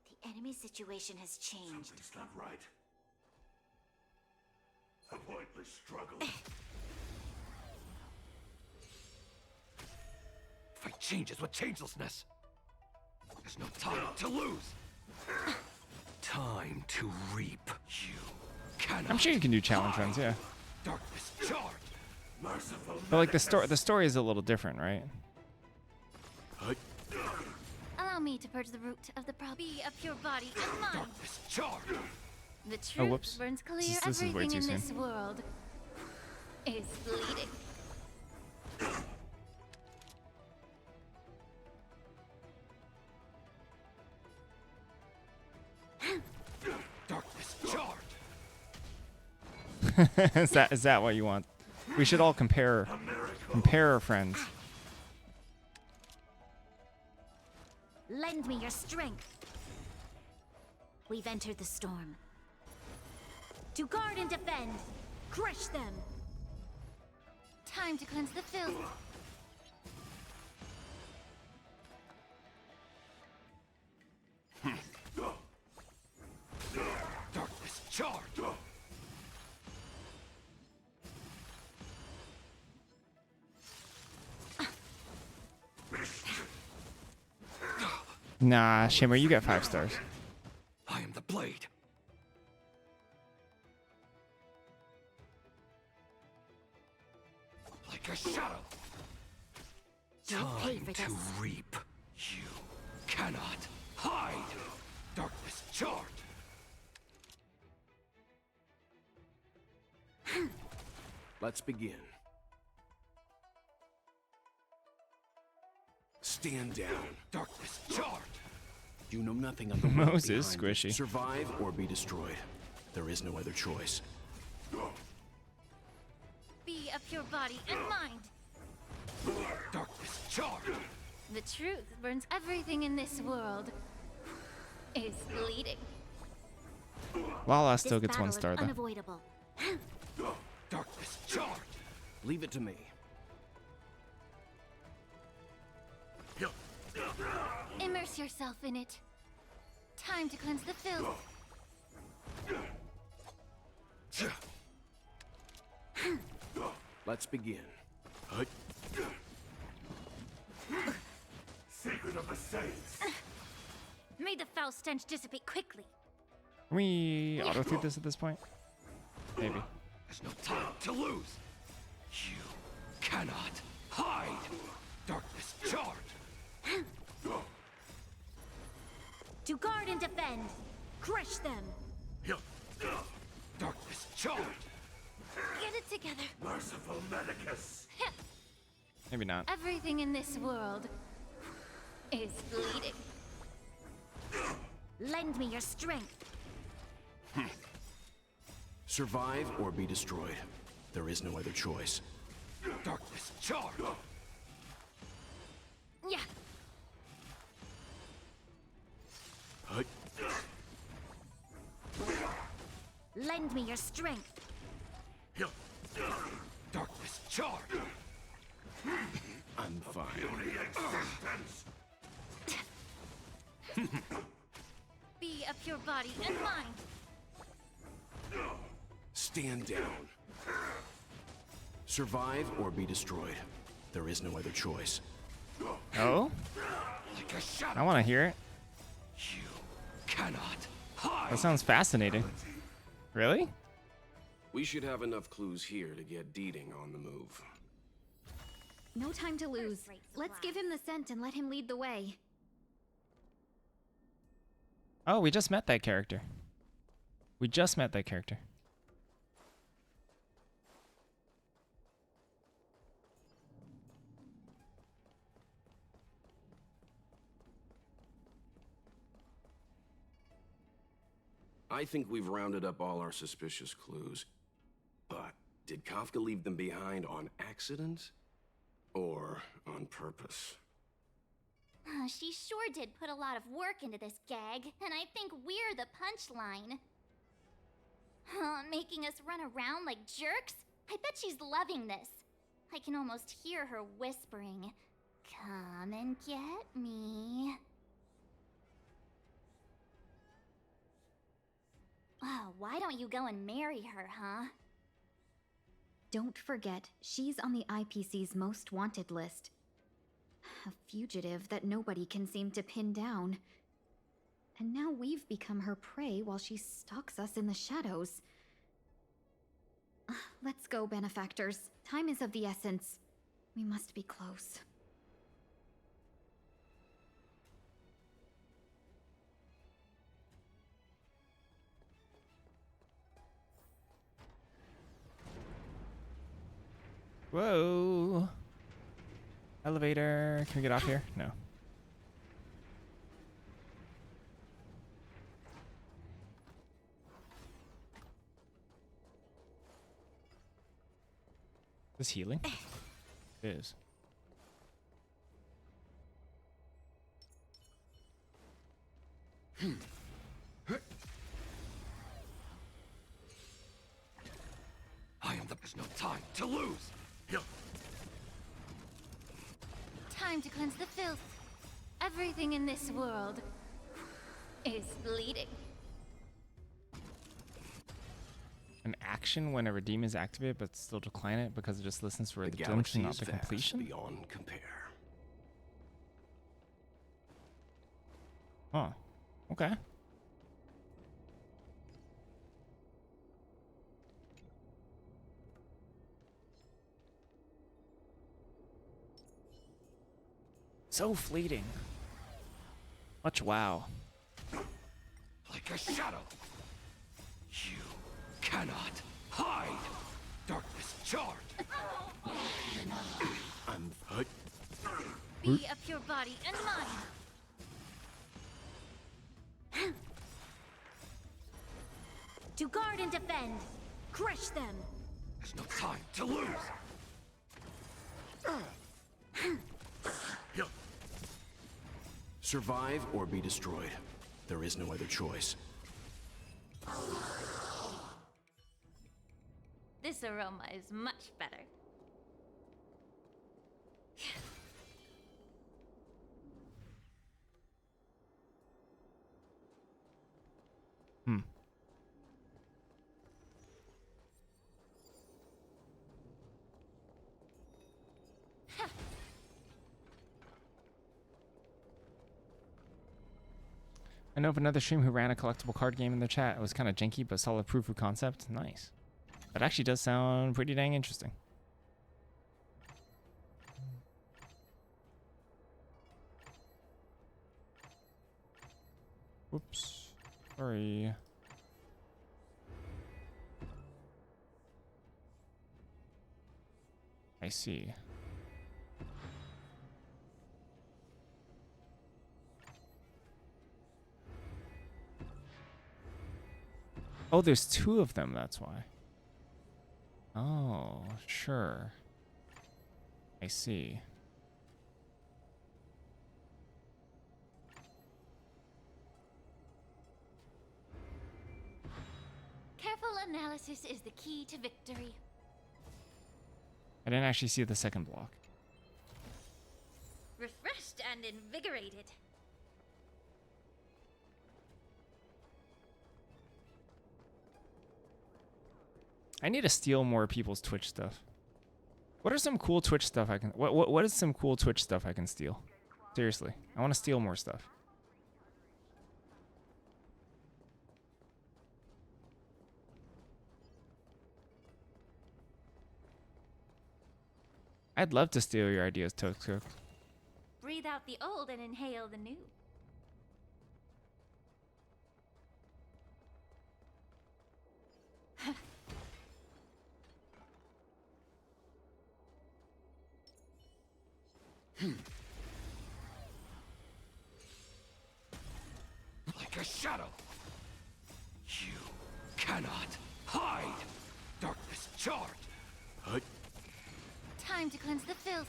Speaker 11: The enemy situation has changed.
Speaker 21: Something's not right. A pointless struggle.
Speaker 14: Fight changes with changelessness. There's no time to lose. Time to reap. You cannot.
Speaker 1: I'm sure you can do challenge runs, yeah.
Speaker 14: Darkness charged.
Speaker 21: Merciful.
Speaker 1: But like the story is a little different, right?
Speaker 3: Allow me to purge the root of the problem. Be a pure body and mind.
Speaker 14: Darkness charged.
Speaker 3: The
Speaker 1: Oh,
Speaker 3: truth
Speaker 1: whoops.
Speaker 3: burns clear.
Speaker 1: This is way
Speaker 3: Everything
Speaker 1: too
Speaker 3: in
Speaker 1: soon.
Speaker 3: this world is bleeding.
Speaker 14: Darkness charged.
Speaker 1: Is that what you want? We should all compare our friends.
Speaker 11: Lend me your strength. We've entered the storm. To guard and defend. Crush them.
Speaker 3: Time to cleanse the filth.
Speaker 14: Darkness charged.
Speaker 1: Nah, Shimmer, you get 5 stars.
Speaker 14: I am the blade. Like a shadow.
Speaker 11: Don't pay
Speaker 14: Time
Speaker 11: for
Speaker 14: to
Speaker 11: this.
Speaker 14: reap. You cannot hide. Darkness charged.
Speaker 5: Let's begin. Stand down.
Speaker 14: Darkness charged.
Speaker 5: You know nothing of the world
Speaker 1: Moses,
Speaker 5: behind
Speaker 1: squishy.
Speaker 5: it. Survive or be destroyed. There is no other choice.
Speaker 3: Be a pure body and mind.
Speaker 14: Darkness charged.
Speaker 3: The truth burns. Everything in this world is bleeding.
Speaker 1: Lala still
Speaker 11: This
Speaker 1: gets 1
Speaker 11: battle
Speaker 1: star
Speaker 11: is
Speaker 1: though.
Speaker 11: unavoidable.
Speaker 14: Darkness charged.
Speaker 5: Leave it to me.
Speaker 3: Immerse yourself in it. Time to cleanse the filth.
Speaker 5: Let's begin.
Speaker 21: Secret of the Saints.
Speaker 3: May the foul stench dissipate quickly.
Speaker 1: Can we auto through this at this point? Maybe.
Speaker 14: There's no time to lose. You cannot hide. Darkness charged.
Speaker 11: To guard and defend. Crush them.
Speaker 14: Darkness charged.
Speaker 11: Get it together.
Speaker 14: Merciful Medicus.
Speaker 1: Maybe not.
Speaker 16: Everything in this world is bleeding.
Speaker 11: Lend me your strength.
Speaker 5: Survive or be destroyed. There is no other choice.
Speaker 14: Darkness charge.
Speaker 16: Yeah.
Speaker 5: Hut.
Speaker 11: Lend me your strength.
Speaker 14: Darkness charge.
Speaker 5: I'm fine.
Speaker 16: Be a pure body and mind.
Speaker 5: Stand down. Survive or be destroyed. There is no other choice.
Speaker 1: Oh?
Speaker 14: Like a shadow.
Speaker 1: I want to hear it.
Speaker 14: You cannot hide.
Speaker 1: That sounds fascinating. Really?
Speaker 5: We should have enough clues here to get Deeding on the move.
Speaker 16: No time to lose. Let's give him the scent and let him lead the way.
Speaker 1: Oh, we just met that character. We just met that character.
Speaker 5: I think we've rounded up all our suspicious clues. But did Kafka leave them behind on accident? Or on purpose?
Speaker 3: She sure did put a lot of work into this gag, and I think we're the punchline. Making us run around like jerks? I bet she's loving this. I can almost hear her whispering, "Come and get me." Oh, why don't you go and marry her, huh?
Speaker 16: Don't forget, she's on the IPC's most wanted list. A fugitive that nobody can seem to pin down. And now we've become her prey while she stalks us in the shadows. Let's go, benefactors. Time is of the essence. We must be close.
Speaker 1: Whoa. Elevator. Can we get off here? No. Is this healing? It is.
Speaker 14: There's no time to lose.
Speaker 16: Time to cleanse the filth. Everything in this world is bleeding.
Speaker 1: An action when a redeem is activated, but still decline it because it just listens for
Speaker 5: The
Speaker 1: the
Speaker 5: galaxy
Speaker 1: redemption, not
Speaker 5: is
Speaker 1: the
Speaker 5: vast
Speaker 1: completion.
Speaker 5: beyond compare.
Speaker 1: Huh. Okay. So fleeting. Much wow.
Speaker 14: Like a shadow. You cannot hide. Darkness charge.
Speaker 5: I'm hurt.
Speaker 16: Be a pure body and mind.
Speaker 11: To guard and defend. Crush them.
Speaker 14: There's no time to lose.
Speaker 5: Survive or be destroyed. There is no other choice.
Speaker 16: This aroma is much better.
Speaker 1: I know of another stream who ran a collectible card game in the chat. It was kind of janky, but solid proof of concept. Nice. That actually does sound pretty dang interesting. Whoops. Sorry. I see. Oh, there's two of them, that's why. Oh, sure. I see.
Speaker 4: Careful analysis is the key to victory.
Speaker 1: I didn't actually see the second block.
Speaker 4: Refreshed and invigorated.
Speaker 1: I need to steal more people's Twitch stuff. What are some cool Twitch stuff I can... What is some cool Twitch stuff I can steal? Seriously. I want to steal more stuff. I'd love to steal your ideas, Toast Cook.
Speaker 4: Breathe out the old and inhale the new.
Speaker 14: Like a shadow. You cannot hide. Darkness charged.
Speaker 4: Time to cleanse the filth.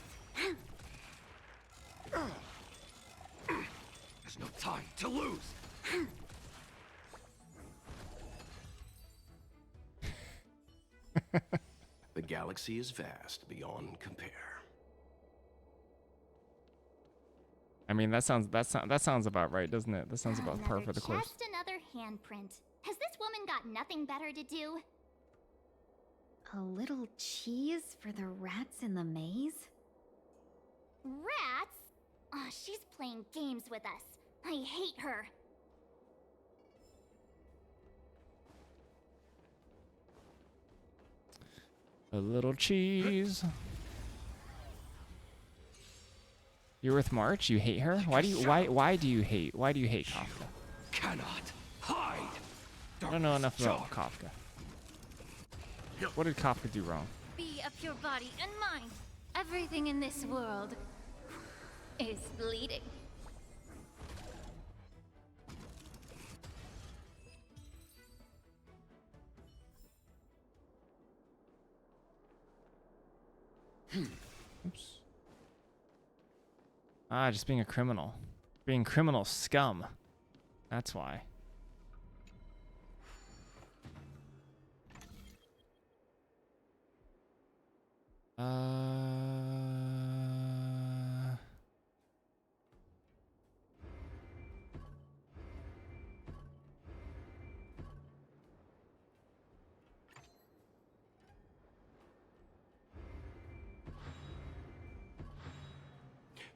Speaker 14: There's no time to lose.
Speaker 5: The galaxy is vast beyond compare.
Speaker 1: I mean, that sounds about right, doesn't it? That sounds about par for the course.
Speaker 3: Just another handprint. Has this woman got nothing better to do?
Speaker 16: A little cheese for the rats in the maze?
Speaker 3: Rats? Oh, she's playing games with us. I hate her.
Speaker 1: A little cheese. You're with March? You hate her? Why do you hate Kafka?
Speaker 14: Cannot hide.
Speaker 1: I don't know enough about Kafka. What did Kafka do wrong?
Speaker 4: Be of your body and mind. Everything in this world is bleeding.
Speaker 1: Oops. Ah, just being a criminal. Being criminal scum. That's why.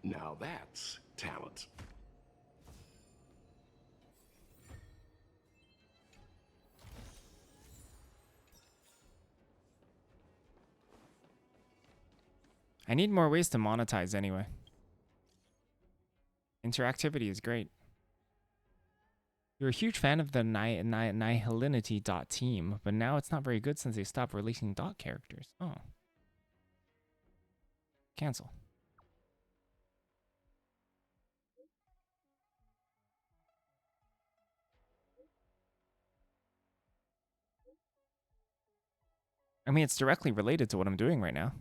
Speaker 5: Now that's talent.
Speaker 1: I need more ways to monetize anyway. Interactivity is great. You're a huge fan of the Nihilinity.team, but now it's not very good since they stopped releasing dot characters. Oh. Cancel. I mean, it's directly related to what I'm doing right now.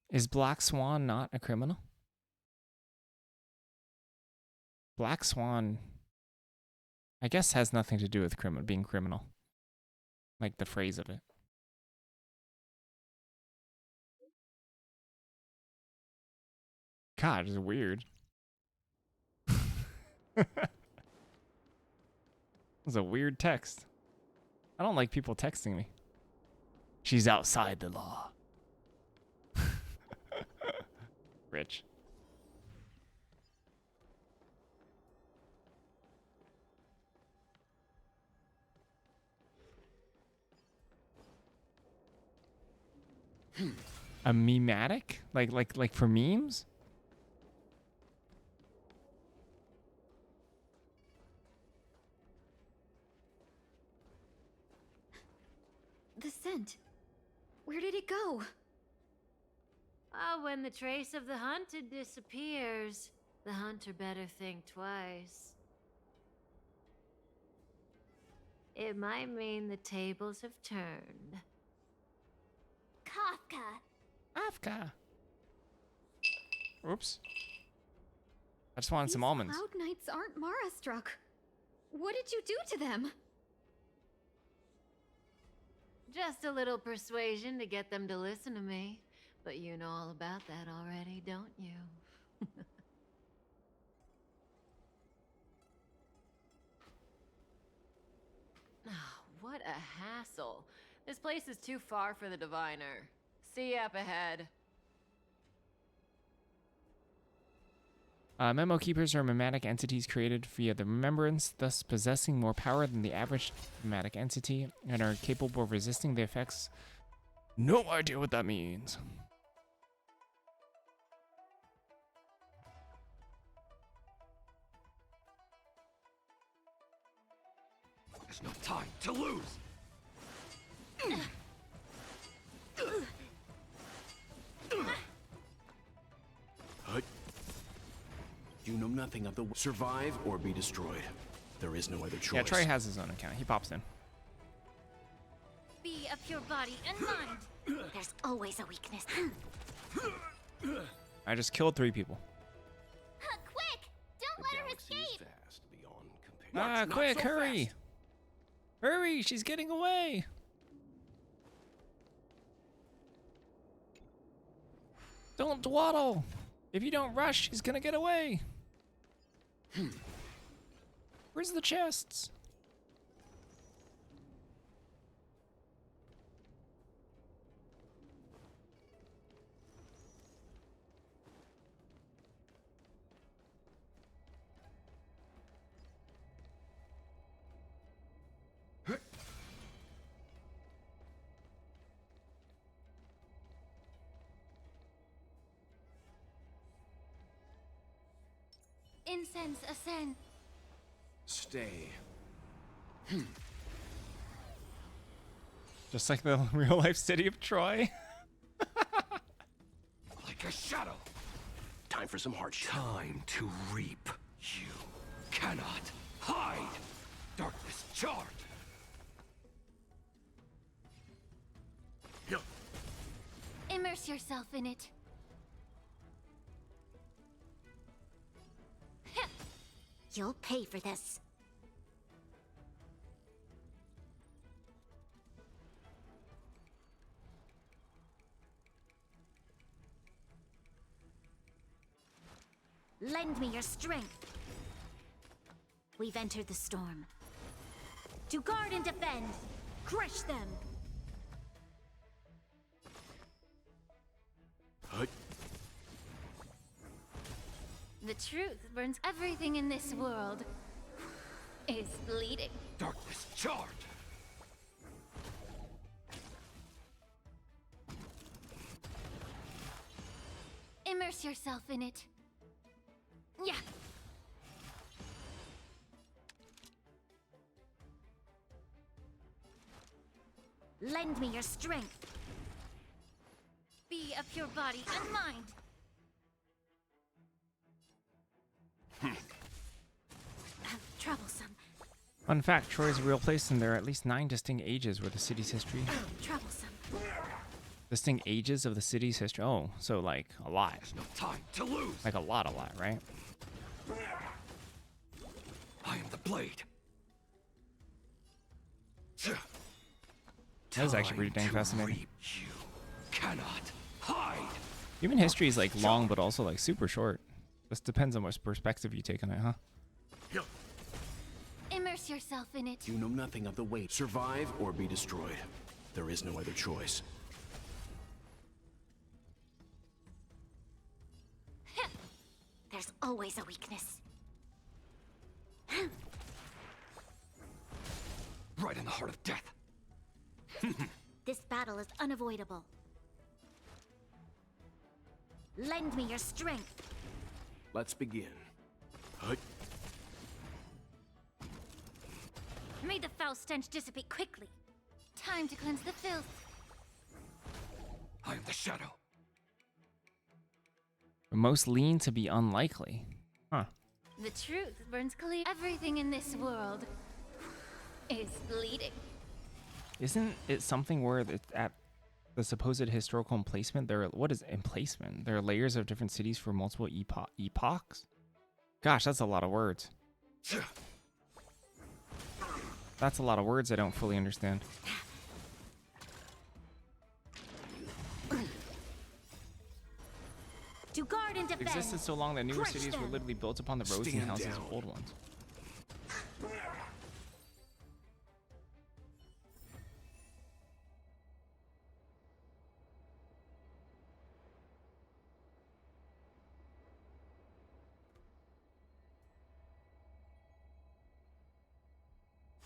Speaker 1: Is Black Swan not a criminal? Black Swan, I guess, has nothing to do with being criminal. Like the phrase of it. God, it's weird. It was a weird text. I don't like people texting me. She's outside the law. Rich. A mematic? Like for memes?
Speaker 16: The scent. Where did it go?
Speaker 4: Ah, when the trace of the hunted disappears, the hunter better think twice. It might mean the tables have turned.
Speaker 1: Kafka. Oops. I just wanted some almonds.
Speaker 16: Cloud Knights aren't Mara struck. What did you do to them?
Speaker 4: Just a little persuasion to get them to listen to me. But you know all about that already, don't you? Oh, what a hassle. This place is too far for the diviner. See you up ahead.
Speaker 1: Memo keepers are memetic entities created via the remembrance, thus possessing more power than the average memetic entity, and are capable of resisting the effects. No idea what that means.
Speaker 14: There's no time to lose!
Speaker 5: You know nothing of the survive or be destroyed. There is no other choice.
Speaker 1: Yeah, Troy has his own account. He pops in.
Speaker 4: Be of your body and mind.
Speaker 3: There's always a weakness.
Speaker 1: I just killed 3 people.
Speaker 3: Quick! Don't let her escape!
Speaker 1: Quick, hurry! Hurry, she's getting away! Don't dwaddle! If you don't rush, she's gonna get away! Where's the chests?
Speaker 4: Incense ascend.
Speaker 5: Stay.
Speaker 1: Just like the real-life city of Troy.
Speaker 14: Like a shadow.
Speaker 5: Time for some hardship.
Speaker 14: Time to reap. You cannot hide. Darkness charged.
Speaker 4: Immerse yourself in it.
Speaker 3: You'll pay for this. Lend me your strength. We've entered the storm. To guard and defend. Crush them.
Speaker 4: The truth burns everything in this world. Is bleeding.
Speaker 14: Darkness charged.
Speaker 4: Immerse yourself in it. Yeah.
Speaker 3: Lend me your strength.
Speaker 4: Be of your body and mind.
Speaker 3: Troublesome.
Speaker 1: Fun fact, Troy is a real place and there are at least 9 distinct ages where the city's history.
Speaker 3: Troublesome.
Speaker 1: Distinct ages of the city's history. Oh, so like a lot.
Speaker 14: There's no time to lose.
Speaker 1: Like a lot, right?
Speaker 14: I am the blade.
Speaker 1: That is actually pretty dang fascinating.
Speaker 14: You cannot hide.
Speaker 1: Human history is like long, but also like super short. This depends on what perspective you take on it, huh?
Speaker 4: Immerse yourself in it.
Speaker 5: You know nothing of the weight. Survive or be destroyed. There is no other choice.
Speaker 3: There's always a weakness.
Speaker 14: Right in the heart of death.
Speaker 3: This battle is unavoidable. Lend me your strength.
Speaker 5: Let's begin.
Speaker 3: May the foul stench dissipate quickly. Time to cleanse the filth.
Speaker 14: I am the shadow.
Speaker 1: Most lean to be unlikely. Huh.
Speaker 3: The truth burns clear. Everything in this world is bleeding.
Speaker 1: Isn't it something where at the supposed historical emplacement, what is emplacement? There are layers of different cities for multiple epochs? Gosh, that's a lot of words. That's a lot of words I don't fully understand.
Speaker 3: To guard and defend.
Speaker 1: Existed so long that newer
Speaker 3: Crush
Speaker 1: cities were
Speaker 3: them.
Speaker 1: literally built upon the roads and houses of old ones.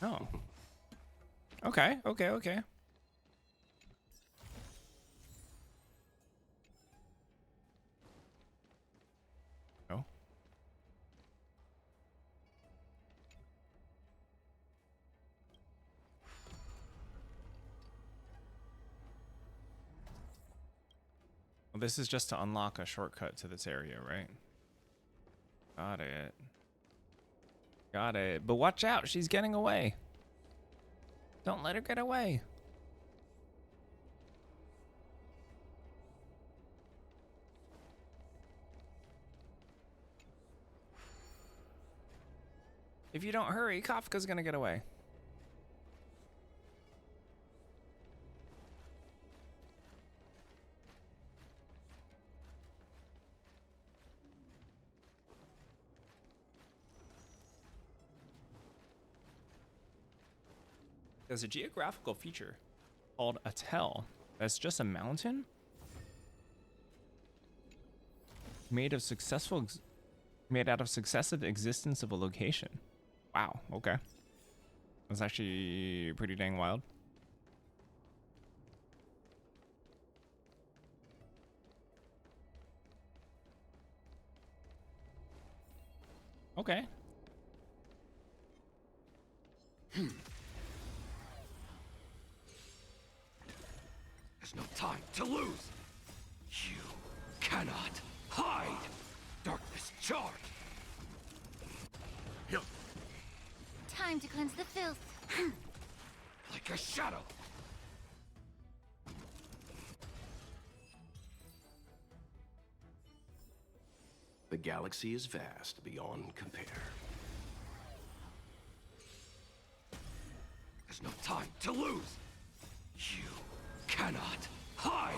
Speaker 1: Oh. Okay. Oh. Well, this is just to unlock a shortcut to this area, right? Got it. Got it. But watch out, she's getting away. Don't let her get away. If you don't hurry, Kafka's gonna get away. There's a geographical feature called a tell. That's just a mountain made out of successive existence of a location. Wow, okay. That's actually pretty dang wild. Okay.
Speaker 14: There's no time to lose. You cannot hide. Darkness charge.
Speaker 3: Time to cleanse the filth.
Speaker 14: Like a shadow.
Speaker 5: The galaxy is vast beyond compare.
Speaker 14: There's no time to lose. You cannot hide.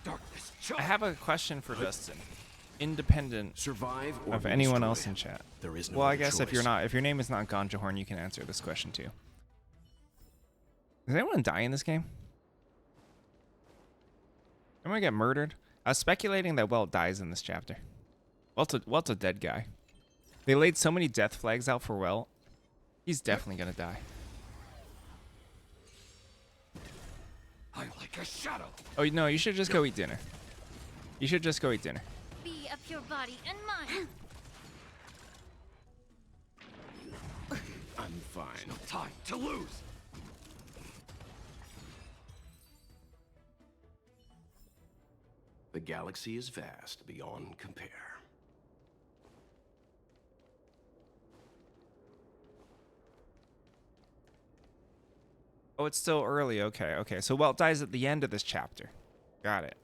Speaker 14: Darkness charge.
Speaker 1: I have a question for Dustin. Independent
Speaker 5: Survive or
Speaker 1: of
Speaker 5: be
Speaker 1: anyone
Speaker 5: destroyed.
Speaker 1: else in chat.
Speaker 5: There is no
Speaker 1: well, I
Speaker 5: other
Speaker 1: guess if
Speaker 5: choice.
Speaker 1: your name is not Ganjahorn, you can answer this question too. Does anyone die in this game? Anyone get murdered? I was speculating that Welt dies in this chapter. Welt's a dead guy. They laid so many death flags out for Welt. He's definitely gonna die.
Speaker 14: I'm like a shadow.
Speaker 1: Oh no, you should just go eat dinner. You should just go eat dinner.
Speaker 3: Be of pure body and mind.
Speaker 5: I'm fine.
Speaker 14: There's no time to lose.
Speaker 5: The galaxy is vast beyond compare.
Speaker 1: Oh, it's still early. Okay. So Welt dies at the end of this chapter. Got it.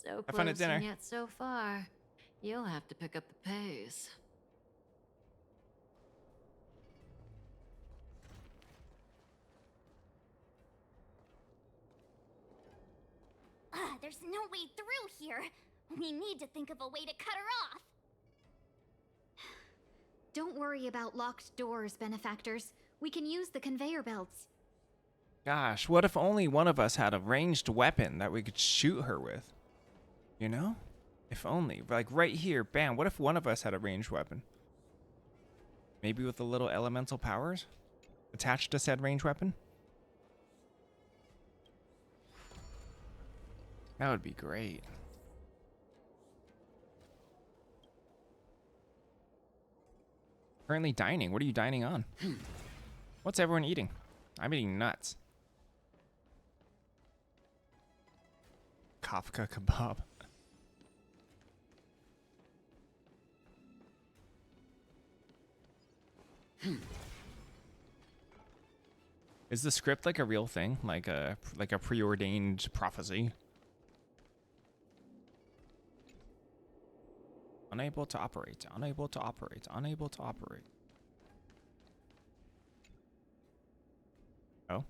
Speaker 4: So
Speaker 1: Have fun at
Speaker 4: close
Speaker 1: dinner.
Speaker 4: and yet so far. You'll have to pick up the pace.
Speaker 3: There's no way through here. We need to think of a way to cut her off.
Speaker 16: Don't worry about locked doors, benefactors. We can use the conveyor belts.
Speaker 1: Gosh, what if only one of us had a ranged weapon that we could shoot her with? You know? If only. Like right here, bam, what if one of us had a ranged weapon? Maybe with a little elemental powers attached to said ranged weapon? That would be great. Currently dining. What are you dining on? What's everyone eating? I'm eating nuts. Kafka kebab. Is the script like a real thing? Like a preordained prophecy? Unable to operate. Unable to operate. Unable to operate. Oh.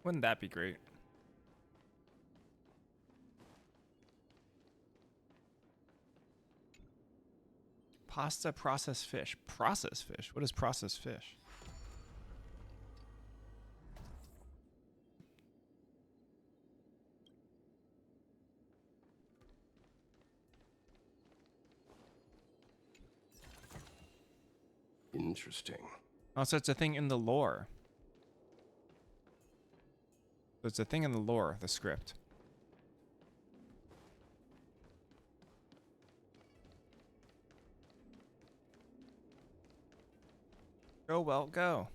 Speaker 1: Wouldn't that be great? Pasta processed fish. Processed fish? What is processed fish?
Speaker 5: Interesting.
Speaker 1: Oh, so it's a thing in the lore. So it's a thing in the lore, the script. Go, well, go.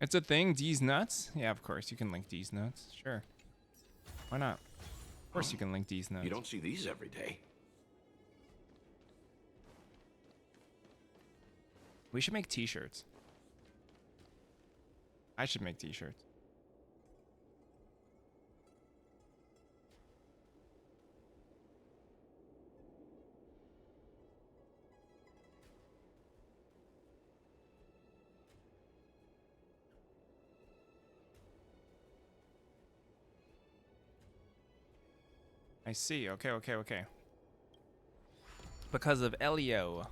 Speaker 1: It's a thing, D's nuts? Yeah, of course, you can link D's nuts. Sure. Why not? Of course you can link D's nuts.
Speaker 5: You don't see these every day.
Speaker 1: We should make t-shirts. I should make t-shirts. I see. Okay, okay, okay. Because of Elio.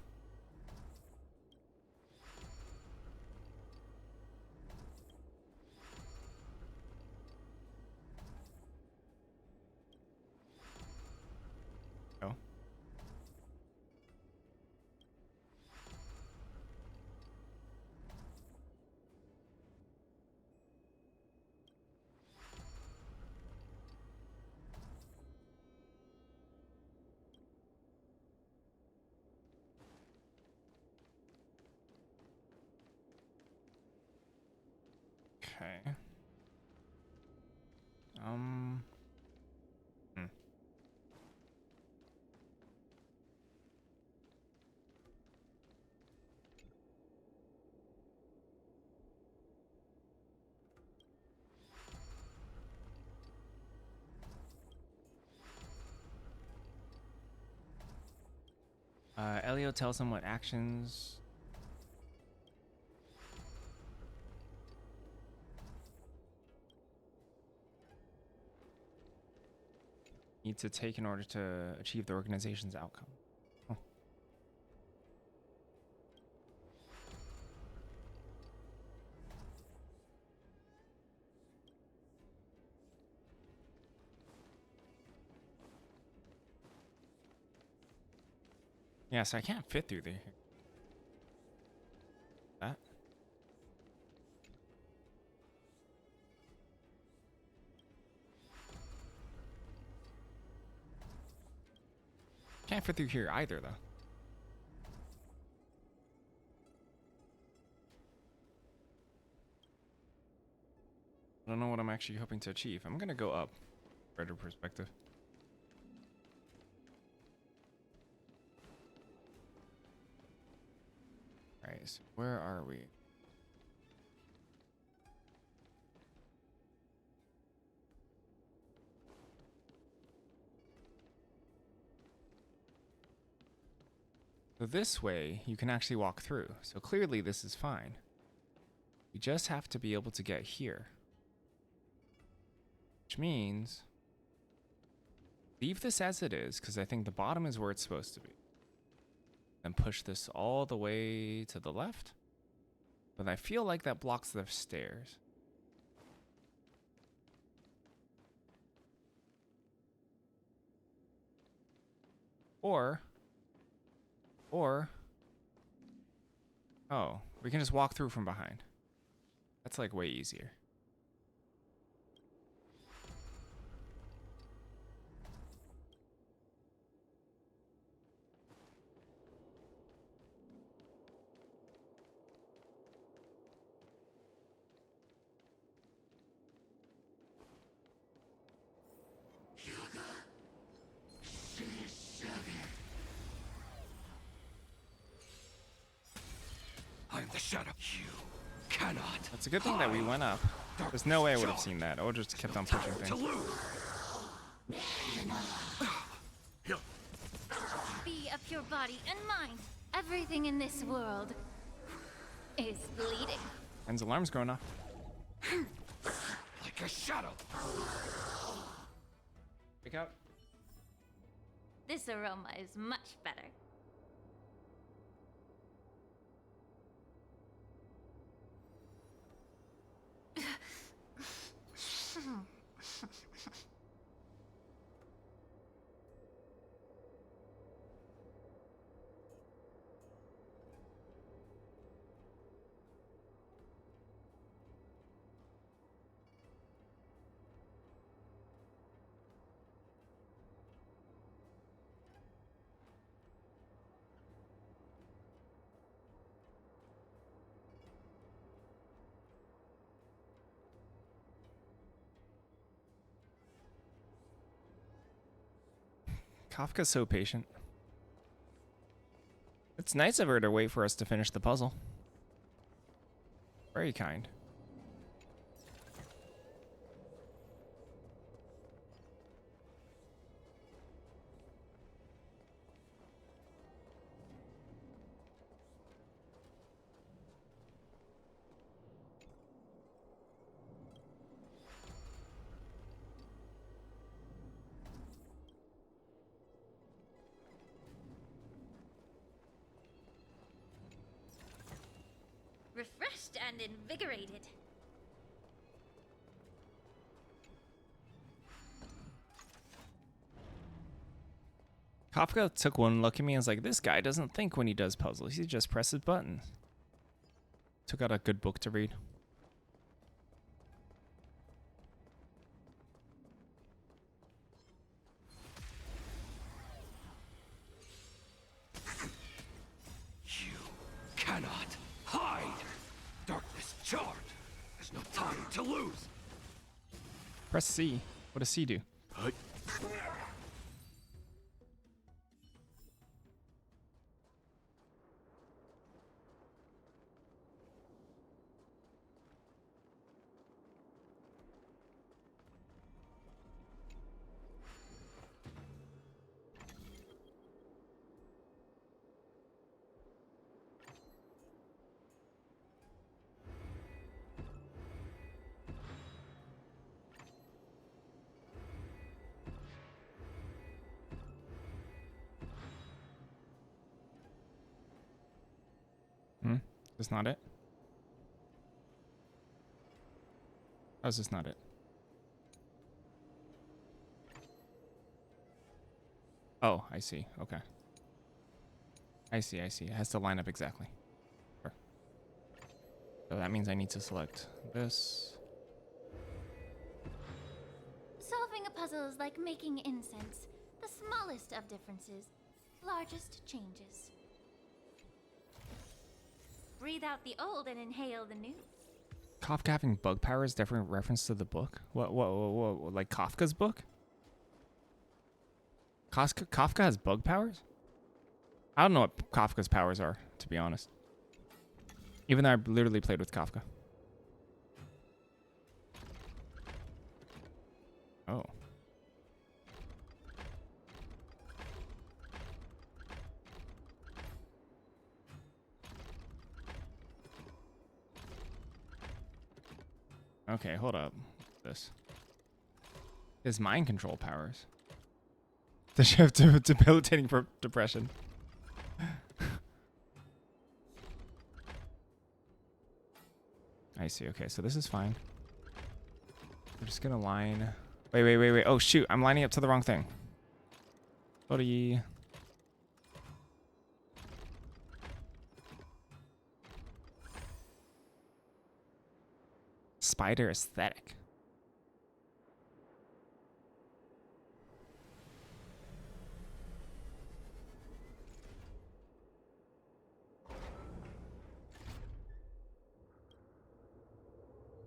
Speaker 1: Oh. Okay. Hmm. Elio tells him what actions. Need to take in order to achieve the organization's outcome. Oh. Yeah, so I can't fit through there. That. Can't fit through here either, though. I don't know what I'm actually hoping to achieve. I'm gonna go up. Better perspective. Alright, so where are we? So this way, you can actually walk through. So clearly this is fine. We just have to be able to get here. Which means... leave this as it is, because I think the bottom is where it's supposed to be. And push this all the way to the left. But I feel like that blocks the stairs. Or... oh, we can just walk through from behind. That's like way easier.
Speaker 14: I am the shadow. You cannot.
Speaker 1: It's a good thing that we went up. There's no way I would have seen that. I would have just kept on pushing things.
Speaker 16: Be of your body and mind. Everything in this world is bleeding.
Speaker 1: Ben's alarm's going off.
Speaker 14: Like a shadow.
Speaker 1: Pick out.
Speaker 16: This aroma is much better.
Speaker 1: Kafka's so patient. It's nice of her to wait for us to finish the puzzle. Very kind.
Speaker 16: Refreshed and invigorated.
Speaker 1: Kafka took one look at me and was like, this guy doesn't think when he does puzzles. He just presses buttons. Took out a good book to read.
Speaker 14: You cannot hide. Darkness charred. There's no time to lose.
Speaker 1: Press C. What does C do? That's not it? How's this not it? Oh, I see. Okay. I see. It has to line up exactly. Sure. So that means I need to select this.
Speaker 16: Solving a puzzle is like making incense. The smallest of differences, largest changes. Breathe out the old and inhale the new.
Speaker 1: Kafka having bug power is definitely a reference to the book. What? Like Kafka's book? Kafka has bug powers? I don't know what Kafka's powers are, to be honest. Even though I literally played with Kafka. Oh. Okay, hold up. This. His mind control powers. The shift to debilitating depression. I see. Okay, so this is fine. We're just gonna line. Wait. Oh shoot, I'm lining up to the wrong thing. Sorry. Spider aesthetic.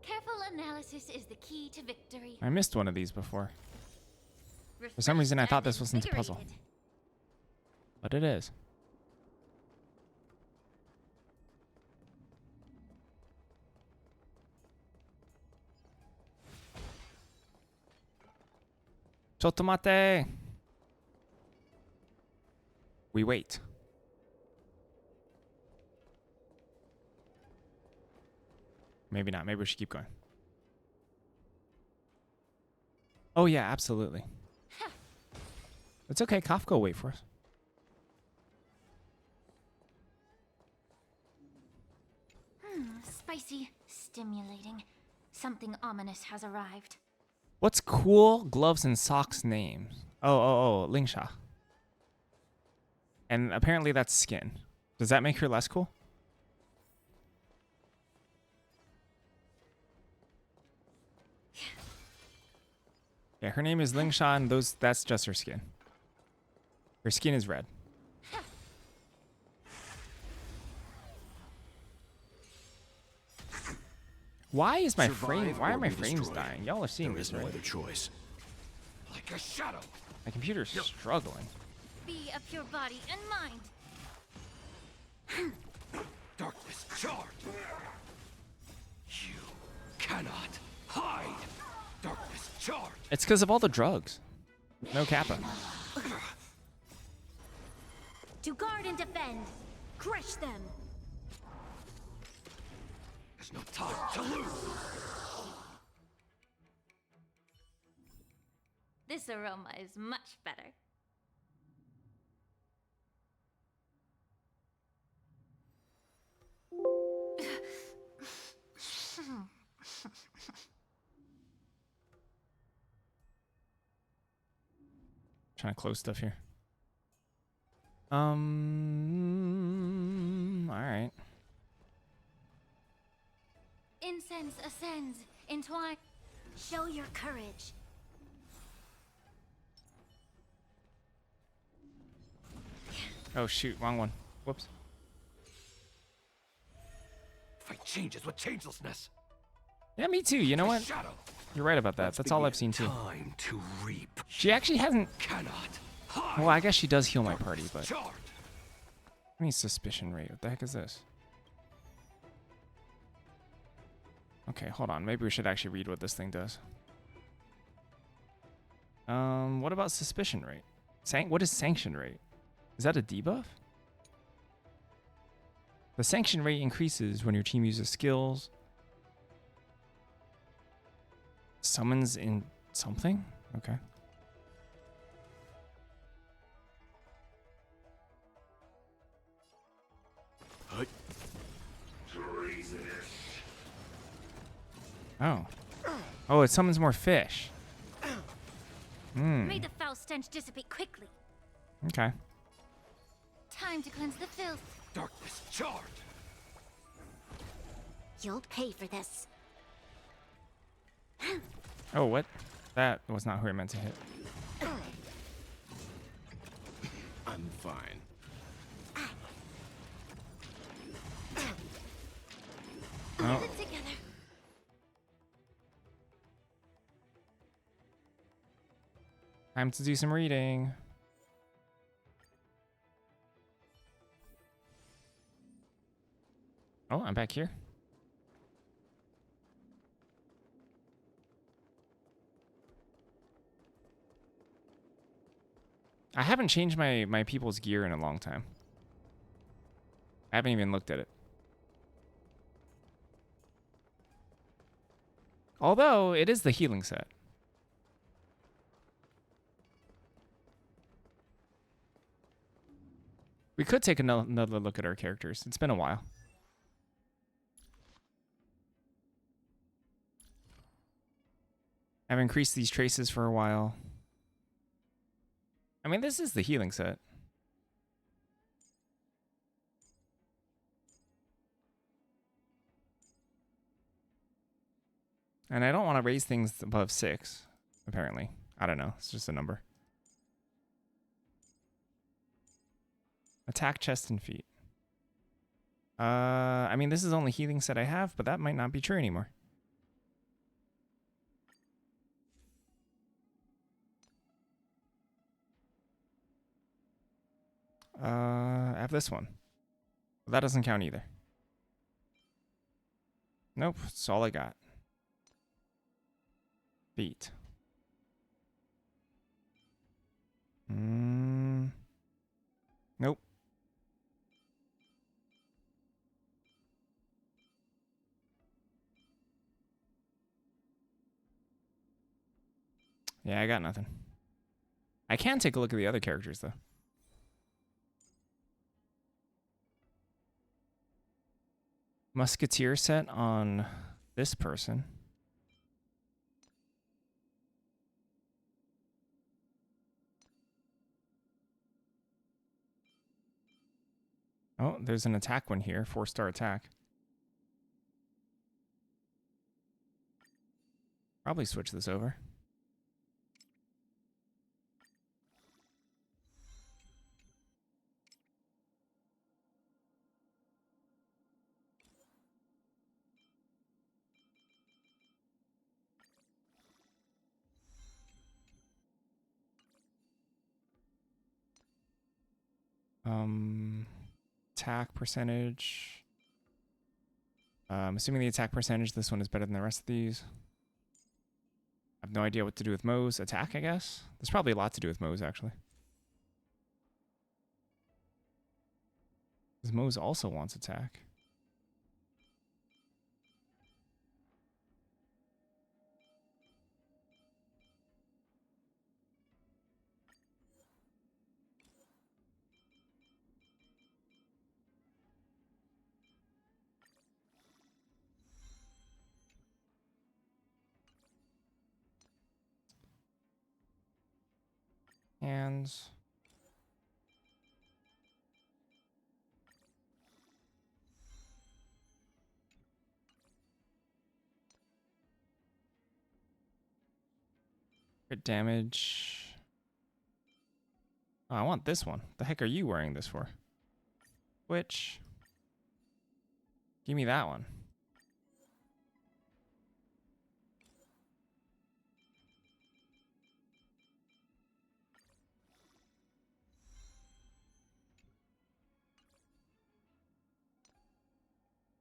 Speaker 4: Careful analysis is the key to victory.
Speaker 1: I missed one of these before. For some reason, I thought this wasn't a puzzle. But it is. Chotomate! We wait. Maybe not. Maybe we should keep going. Oh yeah, absolutely. It's okay. Kafka will wait for us.
Speaker 3: Spicy, stimulating. Something ominous has arrived.
Speaker 1: What's cool gloves and socks names? Oh, Lingsha. And apparently that's skin. Does that make her less cool? Yeah, her name is Lingsha, and that's just her skin. Her skin is red. Why is my frame? Why are my frames dying? Y'all are seeing this, right?
Speaker 5: There is no other choice.
Speaker 14: Like a shadow.
Speaker 1: My computer's struggling.
Speaker 3: Be of pure body and mind.
Speaker 14: Darkness charged. You cannot hide. Darkness charged.
Speaker 1: It's because of all the drugs. No kappa.
Speaker 3: To guard and defend. Crush them.
Speaker 14: There's no time to lose.
Speaker 3: This aroma is much better.
Speaker 1: Trying to close stuff here. All right.
Speaker 3: Incense ascends, entwine. Show your courage.
Speaker 1: Oh shoot, wrong one. Whoops.
Speaker 14: Fight changes with changelessness.
Speaker 1: Yeah, me too. You know what?
Speaker 14: Shadow.
Speaker 1: You're right about that. That's all I've seen too.
Speaker 14: Time to reap.
Speaker 1: She actually hasn't.
Speaker 14: Cannot hide.
Speaker 1: Well, I guess she does heal my party, but.
Speaker 14: Charged.
Speaker 1: I mean, suspicion rate. What the heck is this? Okay, hold on. Maybe we should actually read what this thing does. What about suspicion rate? What is sanction rate? Is that a debuff? The sanction rate increases when your team uses skills. Summons in something? Okay. Oh. Oh, it summons more fish.
Speaker 3: May the foul stench dissipate quickly.
Speaker 1: Okay.
Speaker 3: Time to cleanse the filth.
Speaker 14: Darkness charged.
Speaker 3: You'll pay for this.
Speaker 1: Oh, what? That was not who I meant to hit.
Speaker 5: I'm fine.
Speaker 1: Oh.
Speaker 3: Together.
Speaker 1: Time to do some reading. Oh, I'm back here. I haven't changed my people's gear in a long time. I haven't even looked at it. Although, it is the healing set. We could take another look at our characters. It's been a while. I've increased these traces for a while. I mean, this is the healing set. And I don't want to raise things above 6, apparently. I don't know. It's just a number. Attack, chest, and feet. I mean, this is the only healing set I have, but that might not be true anymore. I have this one. That doesn't count either. Nope, that's all I got. Feet. Nope. Yeah, I got nothing. I can take a look at the other characters, though. Musketeer set on this person. Oh, there's an attack one here. 4-star attack. Probably switch this over. Attack percentage. I'm assuming the attack percentage, this one is better than the rest of these. I have no idea what to do with Moe's attack, I guess. There's probably a lot to do with Moe's, actually. Because Moe's also wants attack. Hands. Crit damage. Oh, I want this one. The heck are you wearing this for? Which? Give me that one.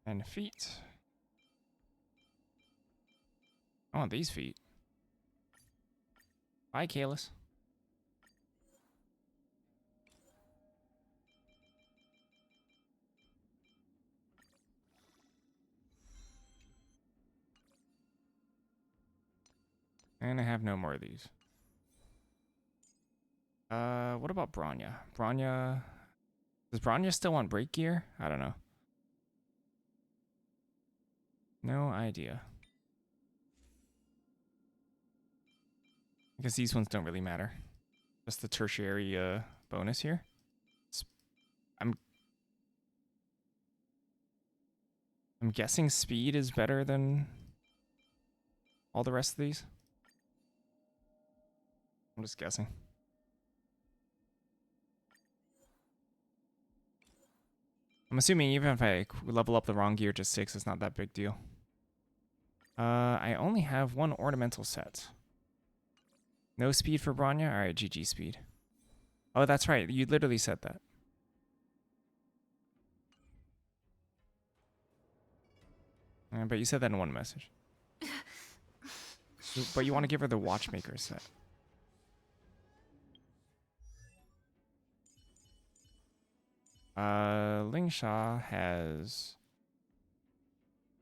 Speaker 1: And feet. I want these feet. Bye, Kalis. And I have no more of these. What about Branya? Branya... Does Branya still want break gear? I don't know. No idea. Because these ones don't really matter. Just the tertiary bonus here. I'm guessing speed is better than all the rest of these. I'm just guessing. I'm assuming even if I level up the wrong gear to 6, it's not that big deal. I only have one ornamental set. No speed for Bronya? Alright, GG speed. Oh, that's right. You literally said that. But you said that in one message. But you want to give her the watchmaker set. Lingsha has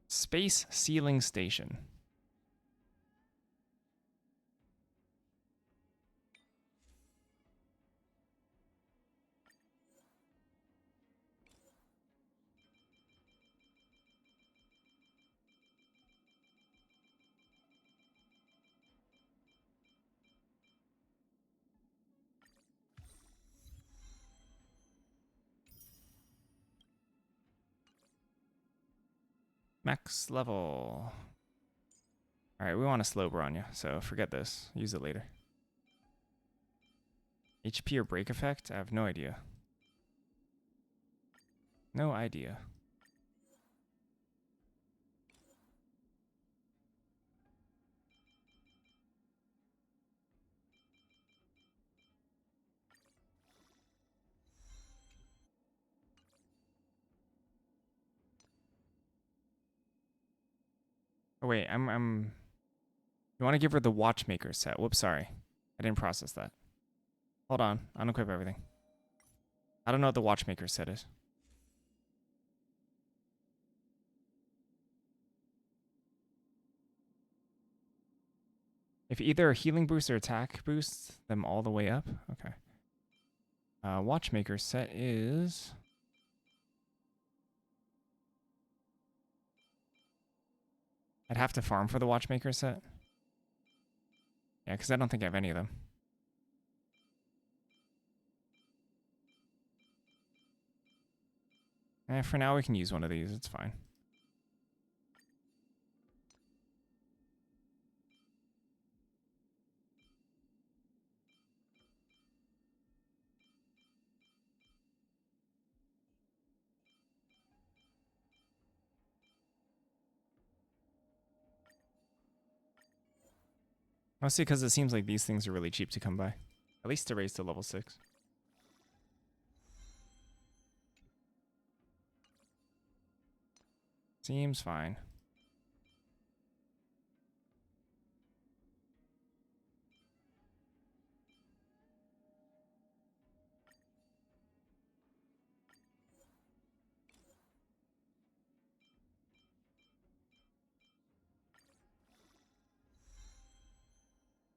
Speaker 1: Space Sealing Station. Max level. Alright, we want to slow Bronya, so forget this. Use it later. HP or break effect? I have no idea. No idea. Oh wait, you want to give her the watchmaker set. Whoops, sorry. I didn't process that. Hold on, unequip everything. I don't know what the watchmaker set is. If either a healing boost or attack boosts them all the way up. Okay. Watchmaker set is... I'd have to farm for the watchmaker set. Yeah, because I don't think I have any of them. For now, we can use one of these. It's fine. Mostly because it seems like these things are really cheap to come by. At least to raise to level 6. Seems fine.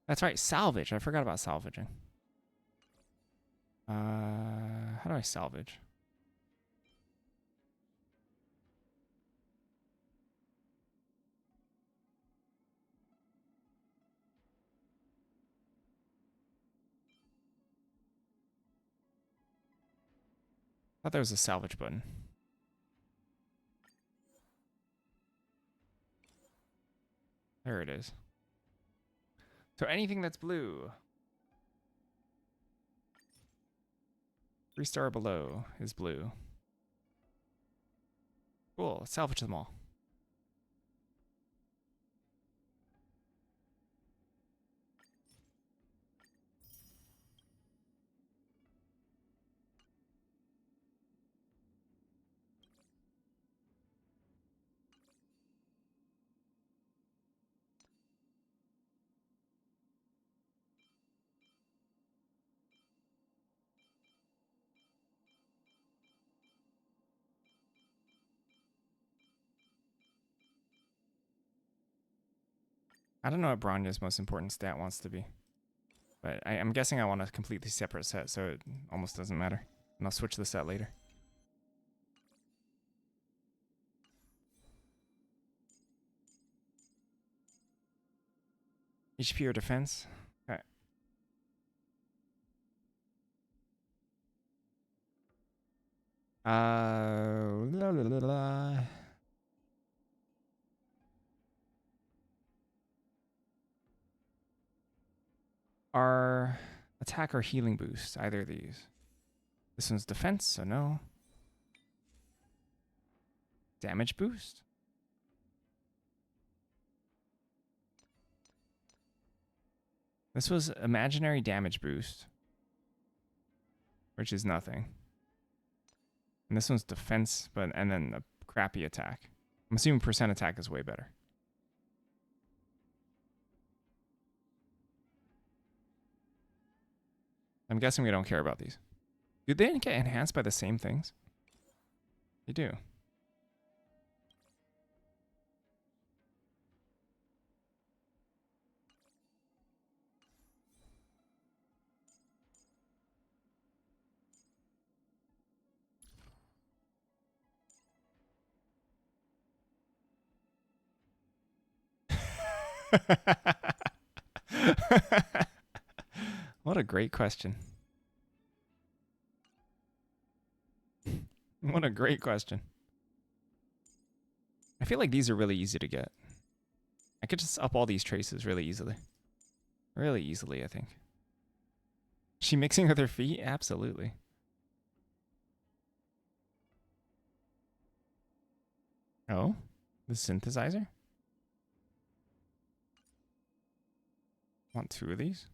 Speaker 1: That's right, salvage. I forgot about salvaging. How do I salvage? I thought there was a salvage button. There it is. So anything that's blue. 3-star below is blue. Cool, let's salvage them all. I don't know what Bronya's most important stat wants to be. But I'm guessing I want a completely separate set, so it almost doesn't matter. And I'll switch the set later. HP or defense? Okay. La, la, la, la. Are attack or healing boost, either of these. This one's defense, so no. Damage boost? This was imaginary damage boost, which is nothing. And this one's defense, and then a crappy attack. I'm assuming percent attack is way better. I'm guessing we don't care about these. Do they get enhanced by the same things? They do. What a great question. What a great question. I feel like these are really easy to get. I could just up all these traces really easily. Really easily, I think. Is she mixing with her feet? Absolutely. Oh? The synthesizer? Want 2 of these?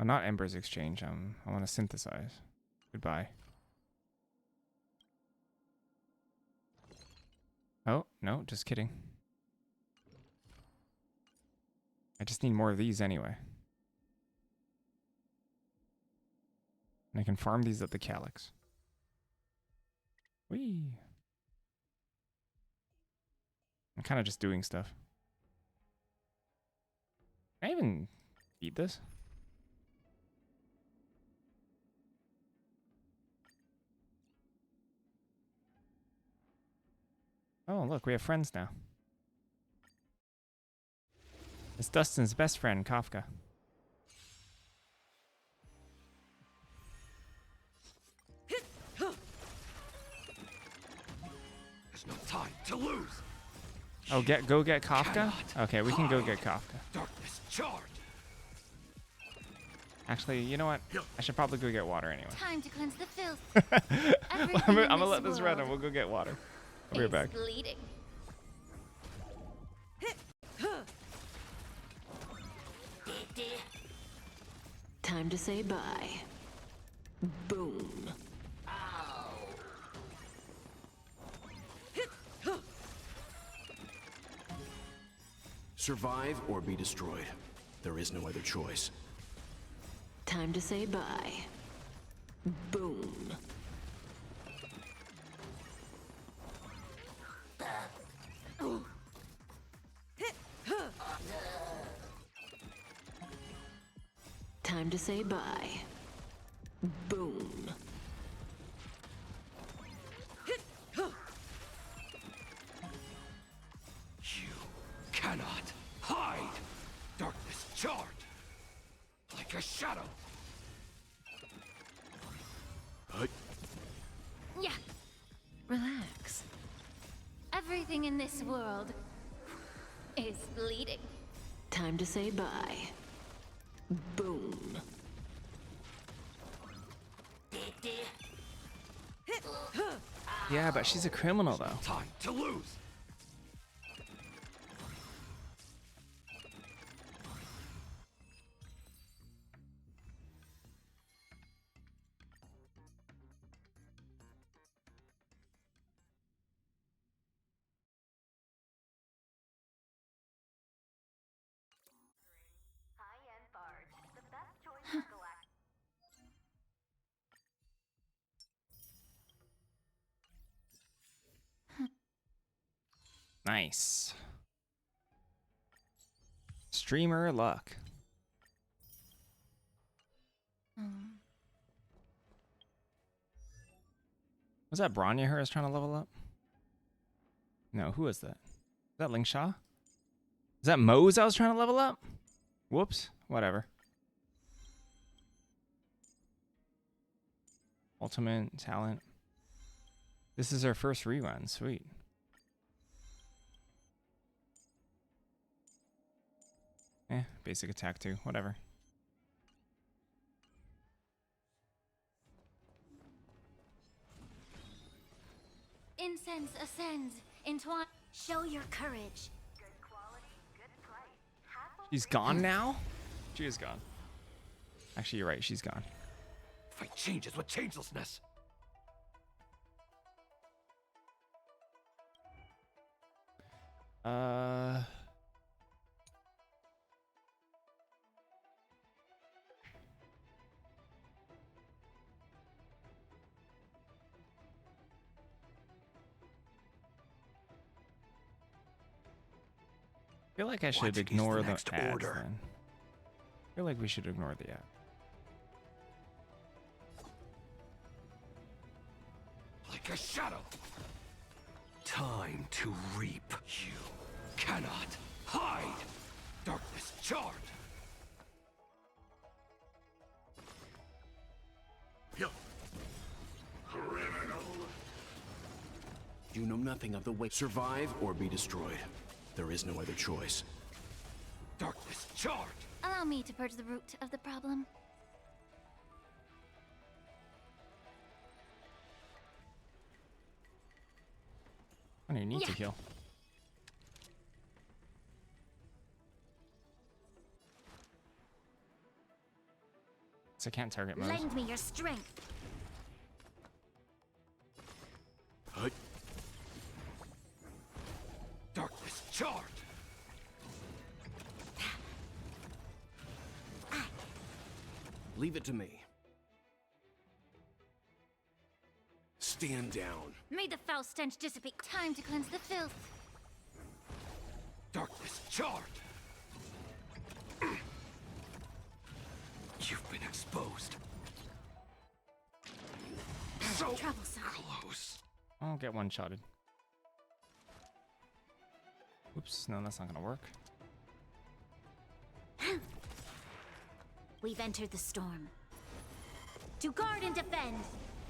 Speaker 1: Oh, not Ember's Exchange. I want to synthesize. Goodbye. Oh, no, just kidding. I just need more of these anyway. And I can farm these at the Calyx. Whee! I'm kind of just doing stuff. Can I even eat this? Oh, look, we have friends now. It's Dustin's best friend, Kafka.
Speaker 14: There's no time to lose.
Speaker 1: Oh, go get Kafka? Okay, we can go get Kafka.
Speaker 14: Darkness charge.
Speaker 1: Actually, you know what? I should probably go get water anyway.
Speaker 3: Time to cleanse the filth.
Speaker 1: I'm gonna let this run and we'll go get water. I'll be right back.
Speaker 3: Bleeding.
Speaker 15: Time to say bye. Boom.
Speaker 5: Survive or be destroyed. There is no other choice.
Speaker 15: Time to say bye. Boom. Time to say bye. Boom.
Speaker 14: You cannot hide. Darkness charge. Like a shadow.
Speaker 3: Yeah. Relax. Everything in this world is bleeding.
Speaker 15: Time to say bye. Boom.
Speaker 1: Yeah, but she's a criminal though.
Speaker 14: Time to lose.
Speaker 1: Nice. Streamer luck. Was that Bronya I was trying to level up? No, who was that? Is that Ling Sha? Is that Mose I was trying to level up? Whoops. Whatever. Ultimate talent. This is our first rerun. Sweet. Basic attack too. Whatever.
Speaker 3: incense ascends, entwine. Show your courage.
Speaker 1: She's gone now? She is gone. Actually, you're right. She's gone.
Speaker 14: Fight changes with changelessness.
Speaker 1: I feel like I should
Speaker 14: What is
Speaker 1: ignore
Speaker 14: the
Speaker 1: the
Speaker 14: next
Speaker 1: ads
Speaker 14: order?
Speaker 1: then. I feel like we should ignore the ad.
Speaker 14: Like a shadow. Time to reap. You cannot hide. Darkness charred.
Speaker 21: Criminal.
Speaker 5: You know nothing of the way. Survive or be destroyed. There is no other choice.
Speaker 14: Darkness charred.
Speaker 3: Allow me to purge the root of the problem.
Speaker 1: I don't even need to
Speaker 3: Yeah.
Speaker 1: heal. So I can't target mode.
Speaker 3: Lend me your strength.
Speaker 14: Darkness charred.
Speaker 5: Leave it to me. Stand down.
Speaker 3: May the foul stench dissipate. Time to cleanse the filth.
Speaker 14: Darkness charred. You've been exposed. So
Speaker 3: troublesome.
Speaker 14: Close.
Speaker 1: I'll get one-shotted. Oops, no, that's not gonna work.
Speaker 3: We've entered the storm. To guard and defend.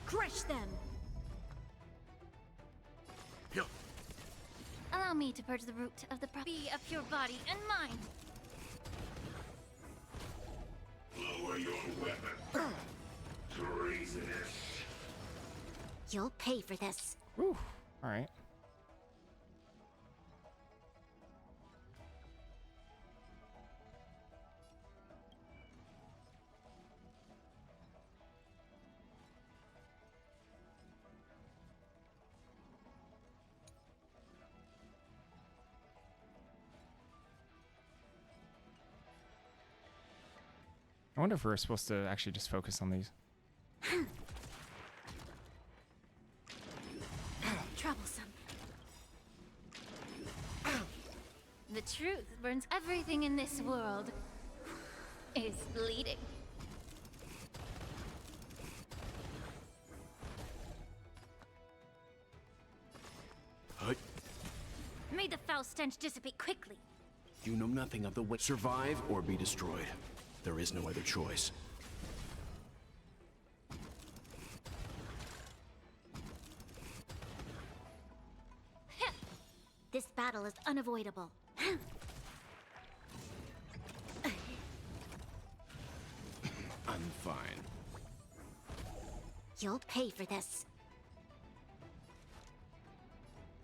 Speaker 3: Crush them. Allow me to purge the root of the problem. Be a pure body and mind.
Speaker 21: Lower your weapon. Treasonous.
Speaker 3: You'll pay for this.
Speaker 1: Whew. All right. I wonder if we're supposed to actually just focus on these.
Speaker 3: Troublesome. The truth burns. Everything in this world is bleeding. May the foul stench dissipate quickly.
Speaker 5: You know nothing of the way. Survive or be destroyed. There is no other choice.
Speaker 3: This battle is unavoidable.
Speaker 5: I'm fine.
Speaker 3: You'll pay for this.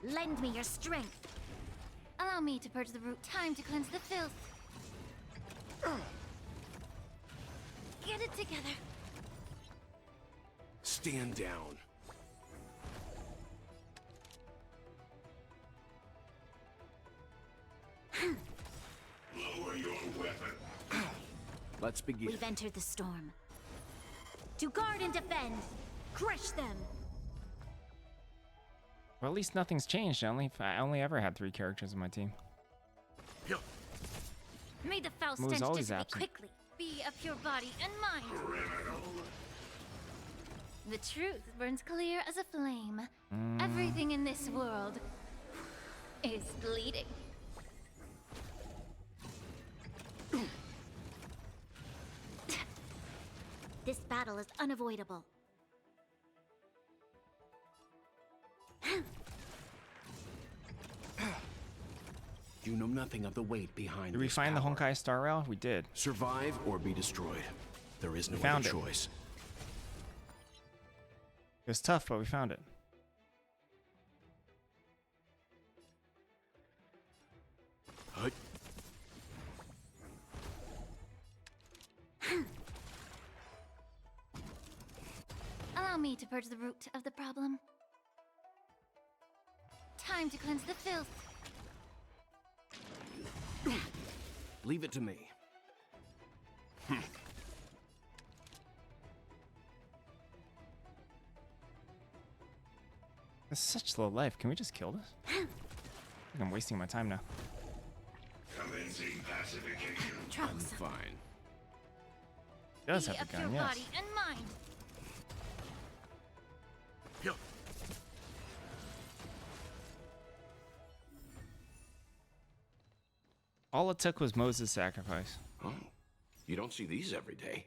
Speaker 3: Lend me your strength. Allow me to purge the root. Time to cleanse the filth. Get it together.
Speaker 5: Stand down.
Speaker 21: Lower your weapon.
Speaker 5: Let's begin.
Speaker 3: We've entered the storm. To guard and defend. Crush them.
Speaker 1: Well, at least nothing's changed. I only ever had 3 characters on my team.
Speaker 3: May the foul
Speaker 1: Move's
Speaker 3: stench
Speaker 1: always
Speaker 3: dissipate
Speaker 1: absent.
Speaker 3: quickly. Be a pure body and mind.
Speaker 21: Criminal.
Speaker 3: The truth burns clear as a flame. Everything in this world is bleeding. This battle is unavoidable.
Speaker 5: You know nothing of the weight behind.
Speaker 1: Did we
Speaker 5: this
Speaker 1: find the
Speaker 5: power.
Speaker 1: Honkai Star Rail? We did.
Speaker 5: Survive or be destroyed. There is no
Speaker 1: found
Speaker 5: other
Speaker 1: it.
Speaker 5: choice.
Speaker 1: It was tough, but we found it.
Speaker 16: need to purge the root of the problem. Time to cleanse the filth.
Speaker 5: Leave it to me.
Speaker 1: This is such low life. Can we just kill this? I think I'm wasting my time now.
Speaker 21: Commencing pacification.
Speaker 5: I'm fine.
Speaker 1: He does
Speaker 16: Be
Speaker 1: have
Speaker 16: of
Speaker 1: a gun,
Speaker 16: your
Speaker 1: yes.
Speaker 16: body and mind.
Speaker 1: All it took was Moses' sacrifice.
Speaker 5: Oh, you don't see these every day.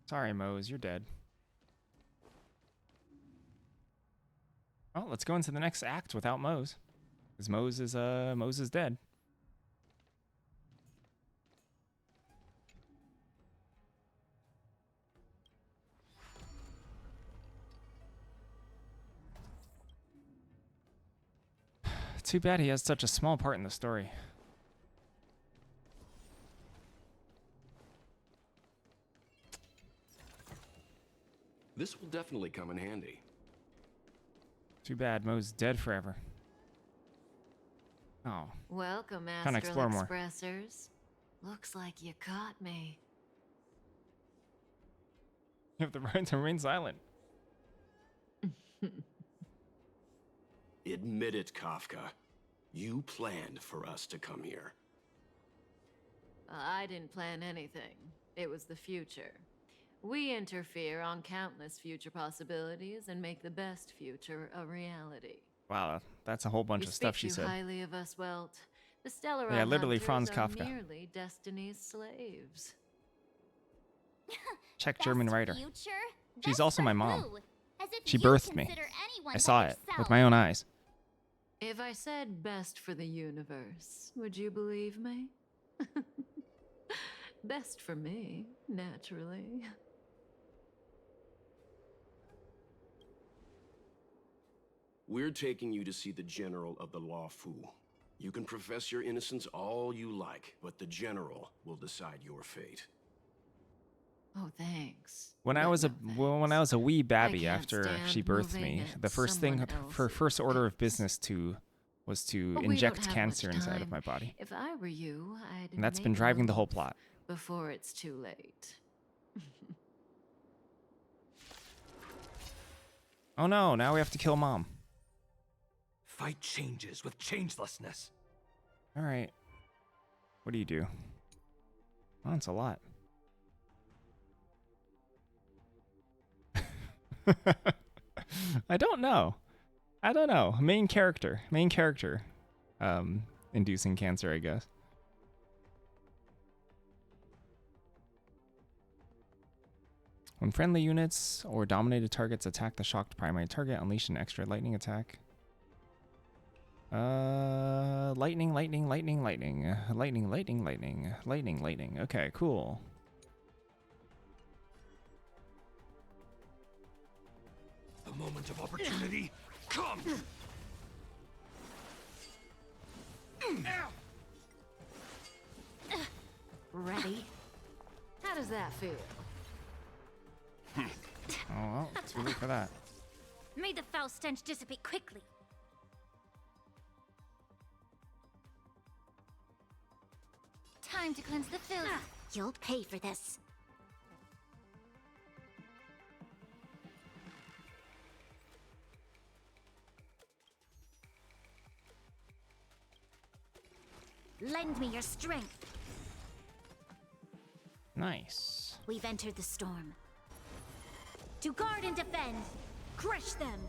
Speaker 1: Sorry, Mose, you're dead. Well, let's go into the next act without Mose. Because Mose is dead. Too bad he has such a small part in the story.
Speaker 5: This will definitely come in handy.
Speaker 1: Too bad Mo's dead forever. Oh.
Speaker 4: Welcome,
Speaker 1: Kinda explore
Speaker 4: Astral
Speaker 1: more.
Speaker 4: Expressors. Looks like you caught me.
Speaker 1: You have the right to remain silent.
Speaker 5: Admit it, Kafka. You planned for us to come here.
Speaker 4: I didn't plan anything. It was the future. We interfere on countless future possibilities and make the best future a reality.
Speaker 1: Wow, that's a whole bunch of stuff she
Speaker 4: You speak
Speaker 1: said.
Speaker 4: too highly of us, Welt. The Stellar
Speaker 1: Yeah, literally
Speaker 4: Hunters
Speaker 1: Franz
Speaker 4: are
Speaker 1: Kafka.
Speaker 4: merely Destiny's slaves.
Speaker 1: Czech German writer.
Speaker 3: Future?
Speaker 1: She's
Speaker 3: Best
Speaker 1: also
Speaker 3: for
Speaker 1: my mom.
Speaker 3: who? As if
Speaker 1: She
Speaker 3: you
Speaker 1: birthed me.
Speaker 3: consider anyone
Speaker 1: I
Speaker 3: but
Speaker 1: saw it with
Speaker 3: yourself.
Speaker 1: my own eyes.
Speaker 4: If I said best for the universe, would you believe me? Best for me, naturally.
Speaker 5: We're taking you to see the General of the Law Fu. You can profess your innocence all you like, but the General will decide your fate.
Speaker 4: Oh, thanks.
Speaker 1: When I was a wee babby after she birthed me, the first thing, her first order of business was to
Speaker 4: But we don't
Speaker 1: inject
Speaker 4: have
Speaker 1: cancer
Speaker 4: much
Speaker 1: inside of
Speaker 4: time.
Speaker 1: my body.
Speaker 4: If I were you, I'd
Speaker 1: And that's
Speaker 4: make
Speaker 1: been
Speaker 4: a
Speaker 1: driving the whole
Speaker 4: move
Speaker 1: plot.
Speaker 4: before it's too late.
Speaker 1: Oh no, now we have to kill Mom.
Speaker 14: Fight changes with changelessness.
Speaker 1: Alright. What do you do? Oh, it's a lot. I don't know. Main character. Inducing cancer, I guess. When friendly units or dominated targets attack the shocked primary target, unleash an extra lightning attack. Lightning. Okay, cool.
Speaker 14: The moment of opportunity, come!
Speaker 4: Ready? How does that feel?
Speaker 1: Oh, well, too late for that.
Speaker 3: May the foul stench dissipate quickly. Time to cleanse the filth. You'll pay for this. Lend me your strength.
Speaker 1: Nice.
Speaker 3: We've entered the storm. To guard and defend. Crush them.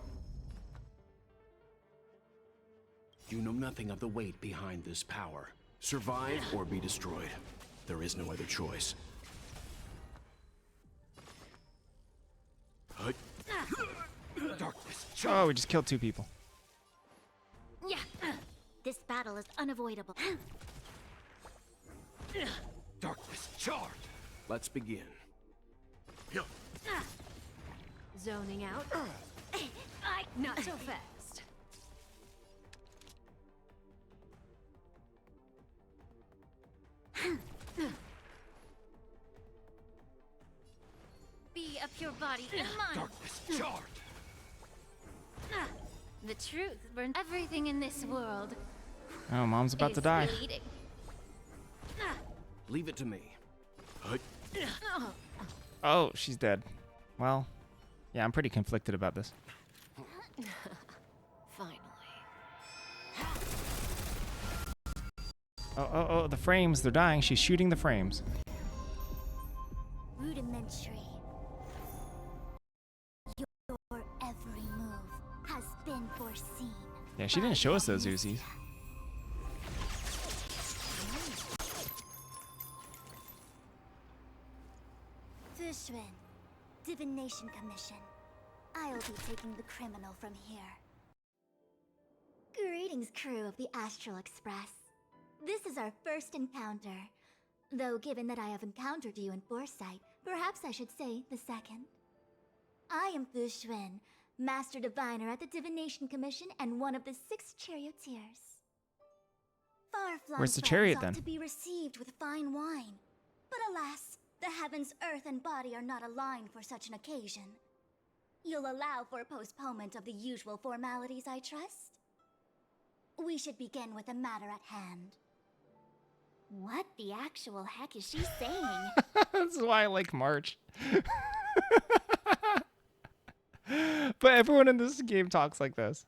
Speaker 5: You know nothing of the weight behind this power. Survive or be destroyed. There is no other choice.
Speaker 14: Darkness.
Speaker 1: Oh, we just killed 2 people.
Speaker 3: Yeah. This battle is unavoidable.
Speaker 14: Darkness charge.
Speaker 5: Let's begin.
Speaker 4: Zoning out? Not so fast.
Speaker 3: Be of
Speaker 16: your body in mine.
Speaker 14: Darkness charred.
Speaker 16: The truth burns everything in this world.
Speaker 1: Oh, Mom's about to
Speaker 16: is
Speaker 1: die.
Speaker 16: fleeting.
Speaker 5: Leave it to me.
Speaker 1: Oh, she's dead. Well, yeah, I'm pretty conflicted about this.
Speaker 4: Finally.
Speaker 1: Oh, the frames, they're dying. She's shooting the frames.
Speaker 11: Rudimentary. Your every move has been foreseen.
Speaker 1: Yeah, she didn't show us those Uzis.
Speaker 11: Fushun, Divination Commission. I'll be taking the criminal from here. Greetings, crew of the Astral Express. This is our first encounter. Though given that I have encountered you in foresight, perhaps I should say the second. I am Fushun, Master Diviner at the Divination Commission and one of the 6 charioteers. Far-flung
Speaker 1: Where's the
Speaker 11: friends
Speaker 1: chariot,
Speaker 11: ought
Speaker 1: then?
Speaker 11: to be received with fine wine. But alas, the heavens, earth, and body are not aligned for such an occasion. You'll allow for a postponement of the usual formalities, I trust? We should begin with the matter at hand.
Speaker 3: What the actual heck is she saying?
Speaker 1: That's why I like March. But everyone in this game talks like this.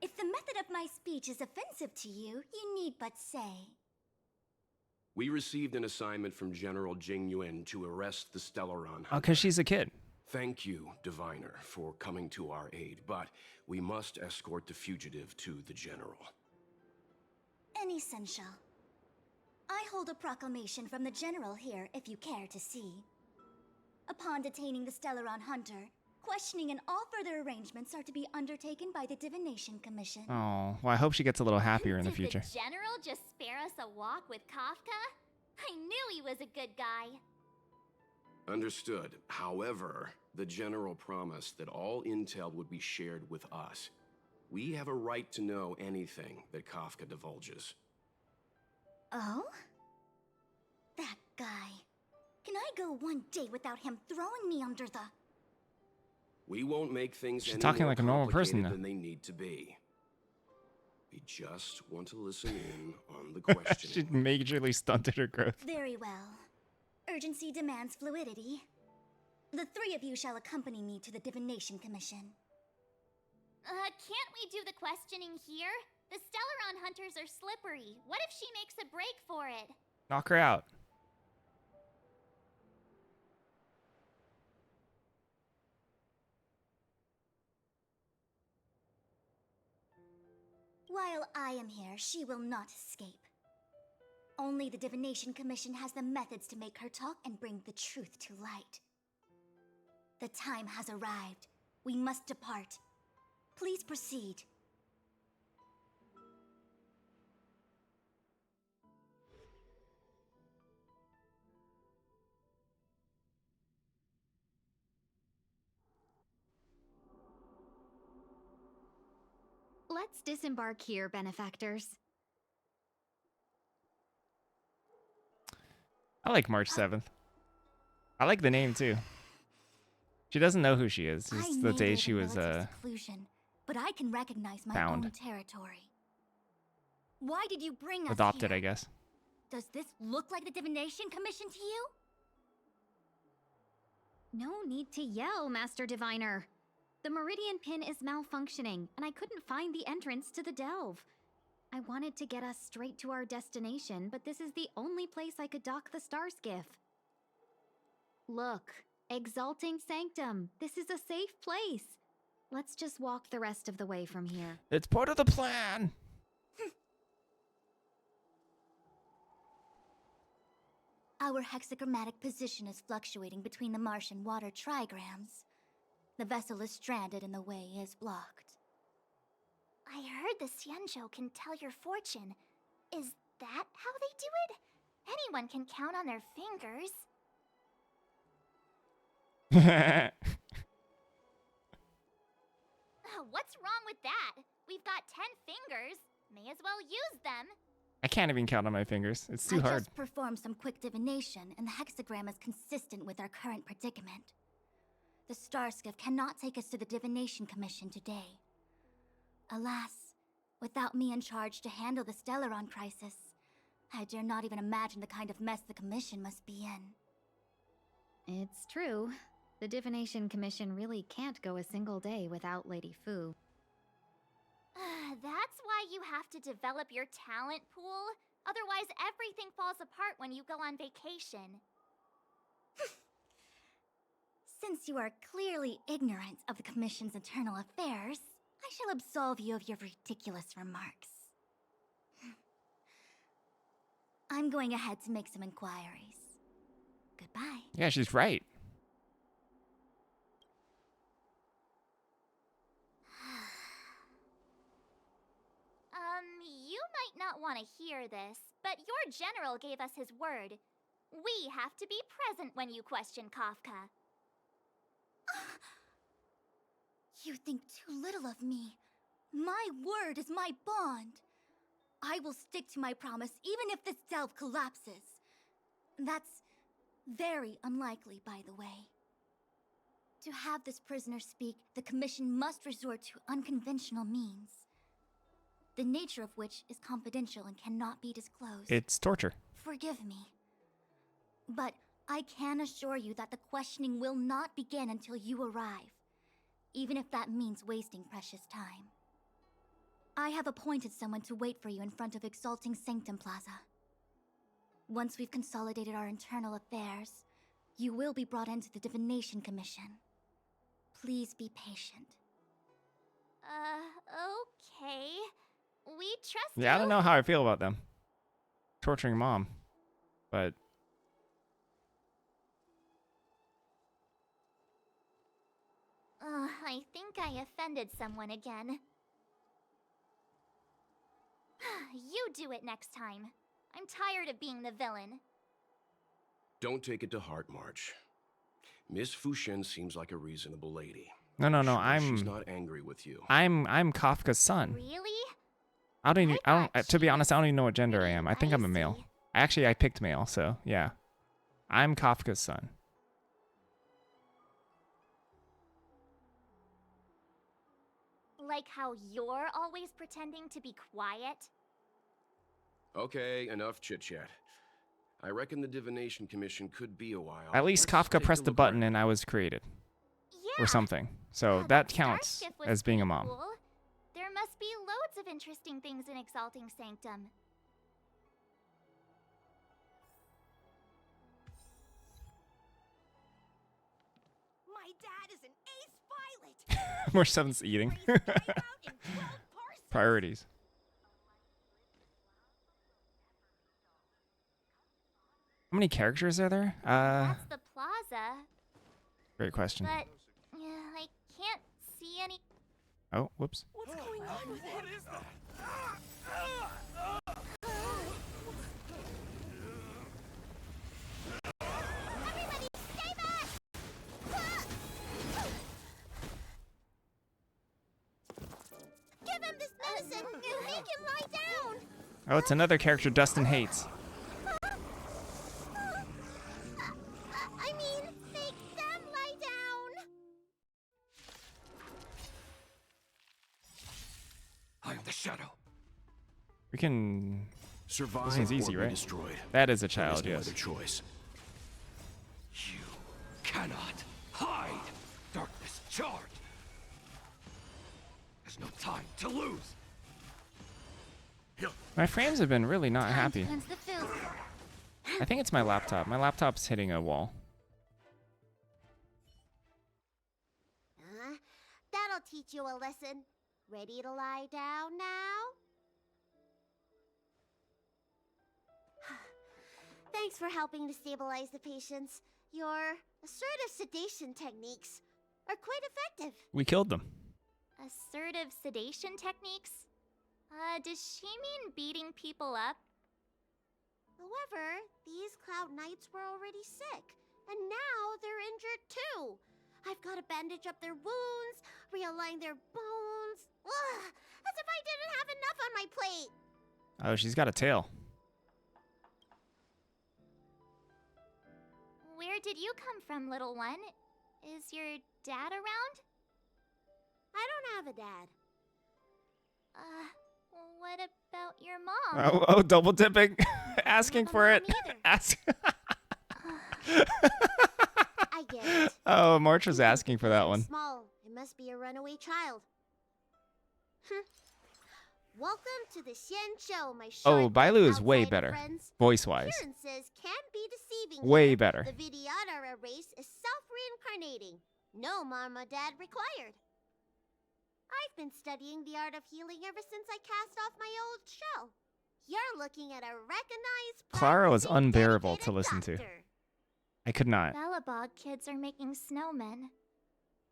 Speaker 11: If the method of my speech is offensive to you, you need but say.
Speaker 5: We received an assignment from General Jing Yuan to arrest the Stellaron.
Speaker 1: Oh, because she's a kid.
Speaker 5: Thank you, Diviner, for coming to our aid, but we must escort the fugitive to the General.
Speaker 11: An essential. I hold a proclamation from the General here, if you care to see. Upon detaining the Stellaron Hunter, questioning and all further arrangements are to be undertaken by the Divination Commission.
Speaker 1: Oh, well, I hope she gets a little happier in the future.
Speaker 3: Did the General just spare us a walk with Kafka? I knew he was a good guy.
Speaker 5: Understood. However, the General promised that all intel would be shared with us. We have a right to know anything that Kafka divulges.
Speaker 11: Oh? That guy. Can I go one day without him throwing me under the...
Speaker 5: We won't make things
Speaker 1: She's
Speaker 5: any
Speaker 1: talking
Speaker 5: more
Speaker 1: like a normal person
Speaker 5: complicated
Speaker 1: now.
Speaker 5: than they need to be. We just want to listen in on the questioning.
Speaker 1: She majorly stunted her growth.
Speaker 11: Very well. Urgency demands fluidity. The 3 of you shall accompany me to the Divination Commission.
Speaker 3: Can't we do the questioning here? The Stellaron hunters are slippery. What if she makes a break for it?
Speaker 1: Knock her out.
Speaker 11: While I am here, she will not escape. Only the Divination Commission has the methods to make her talk and bring the truth to light. The time has arrived. We must depart. Please proceed.
Speaker 16: Let's disembark here, benefactors.
Speaker 1: I like March 7th. I like the name too. She doesn't know who she is. It's the day she was
Speaker 11: seclusion, but I can recognize my
Speaker 1: found.
Speaker 11: own territory. Why did you bring us
Speaker 1: Adopted,
Speaker 11: here?
Speaker 1: I guess.
Speaker 11: Does this look like the Divination Commission to you?
Speaker 16: No need to yell, Master Diviner. The Meridian Pin is malfunctioning, and I couldn't find the entrance to the delve. I wanted to get us straight to our destination, but this is the only place I could dock the star skiff. Look, Exalting Sanctum. This is a safe place. Let's just walk the rest of the way from here.
Speaker 1: It's part of the plan.
Speaker 11: Our hexagrammatic position is fluctuating between the Martian water trigrams. The vessel is stranded and the way is blocked.
Speaker 3: I heard the Xianzhou can tell your fortune. Is that how they do it? Anyone can count on their fingers. What's wrong with that? We've got 10 fingers. May as well use them.
Speaker 1: I can't even count on my fingers. It's too
Speaker 11: I
Speaker 1: hard.
Speaker 11: just performed some quick divination, and the hexagram is consistent with our current predicament. The Starskiff cannot take us to the Divination Commission today. Alas, without me in charge to handle the Stellaron crisis, I dare not even imagine the kind of mess the Commission must be in.
Speaker 16: It's true. The Divination Commission really can't go a single day without Lady Fu.
Speaker 3: That's why you have to develop your talent pool. Otherwise, everything falls apart when you go on vacation.
Speaker 11: Since you are clearly ignorant of the Commission's internal affairs, I shall absolve you of your ridiculous remarks. I'm going ahead to make some inquiries. Goodbye.
Speaker 1: Yeah, she's right.
Speaker 3: You might not want to hear this, but your general gave us his word. We have to be present when you question Kafka.
Speaker 11: You think too little of me. My word is my bond. I will stick to my promise even if this delve collapses. That's very unlikely, by the way. To have this prisoner speak, the Commission must resort to unconventional means, the nature of which is confidential and cannot be disclosed.
Speaker 1: It's torture.
Speaker 11: Forgive me. But I can assure you that the questioning will not begin until you arrive, even if that means wasting precious time. I have appointed someone to wait for you in front of Exalting Sanctum Plaza. Once we've consolidated our internal affairs, you will be brought into the Divination Commission. Please be patient.
Speaker 3: Okay. We trust you.
Speaker 1: Yeah, I don't know how I feel about them. Torturing mom. But
Speaker 3: I think I offended someone again. You do it next time. I'm tired of being the villain.
Speaker 5: Don't take it to heart, March. Miss Fushen seems like a reasonable lady.
Speaker 1: no,
Speaker 5: She's not angry with you.
Speaker 1: I'm Kafka's son.
Speaker 3: Really?
Speaker 1: I don't to be honest, I don't even know what gender I am. I think I'm a male. Actually, I picked male, so yeah. I'm Kafka's son.
Speaker 3: Like how you're always pretending to be quiet?
Speaker 5: Okay, enough chit-chat. I reckon the Divination Commission could be a while.
Speaker 1: At least
Speaker 5: Let's
Speaker 1: Kafka
Speaker 5: take a
Speaker 1: pressed the
Speaker 5: look
Speaker 1: button
Speaker 5: around.
Speaker 1: and I was created.
Speaker 3: Yeah.
Speaker 1: Or something. So that counts
Speaker 3: Starskiff was
Speaker 1: as being a
Speaker 3: pretty
Speaker 1: mom.
Speaker 3: cool. There must be loads of interesting things in Exalting Sanctum.
Speaker 11: My dad is an ace pilot!
Speaker 1: More seven's eating. Priorities. How many characters are there?
Speaker 3: That's the plaza.
Speaker 1: Great question.
Speaker 3: But I can't see any.
Speaker 1: Oh, whoops.
Speaker 11: What's going on with him?
Speaker 3: Everybody, stay back!
Speaker 11: Give him this medicine and make him lie down!
Speaker 1: Oh, it's another character Dustin hates.
Speaker 11: I mean, make them lie down!
Speaker 14: I am the shadow.
Speaker 1: We can...
Speaker 5: Survive
Speaker 1: This one's easy,
Speaker 5: or be
Speaker 1: right?
Speaker 5: destroyed.
Speaker 1: That is a
Speaker 5: There
Speaker 1: child,
Speaker 5: no
Speaker 1: yes.
Speaker 5: other choice.
Speaker 14: You cannot hide. Darkness charged. There's no time to lose.
Speaker 1: My frames have been really not happy.
Speaker 3: Cleanse the filth.
Speaker 1: I think it's my laptop. My laptop's hitting a wall.
Speaker 11: That'll teach you a lesson. Ready to lie down now? Thanks for helping to stabilize the patients. Your assertive sedation techniques are quite effective.
Speaker 1: We killed them.
Speaker 3: Assertive sedation techniques? Does she mean beating people up?
Speaker 11: However, these Cloud Knights were already sick, and now they're injured too. I've got to bandage up their wounds, realign their bones. Ugh, as if I didn't have enough on my plate.
Speaker 1: Oh, she's got a tail.
Speaker 3: Where did you come from, little one? Is your dad around?
Speaker 12: I don't have a dad.
Speaker 3: What about your mom?
Speaker 1: Oh, double dipping. Asking for it. Ask.
Speaker 12: I get it.
Speaker 1: Oh, March was asking for that one.
Speaker 12: Small. It must be a runaway child. Welcome to the Xian Show, my
Speaker 1: Oh,
Speaker 12: short
Speaker 1: Bailu is way
Speaker 12: outsider
Speaker 1: better,
Speaker 12: friends.
Speaker 1: voice-wise.
Speaker 12: Appearances can be deceiving
Speaker 1: Way
Speaker 12: here.
Speaker 1: better.
Speaker 12: The Vidyadhara race is self-reincarnating. No mama dad required. I've been studying the art of healing ever since I cast off my old shell. You're looking at a recognized
Speaker 1: Clara was unbearable to listen to. I could not.
Speaker 3: Belobog kids are making snowmen,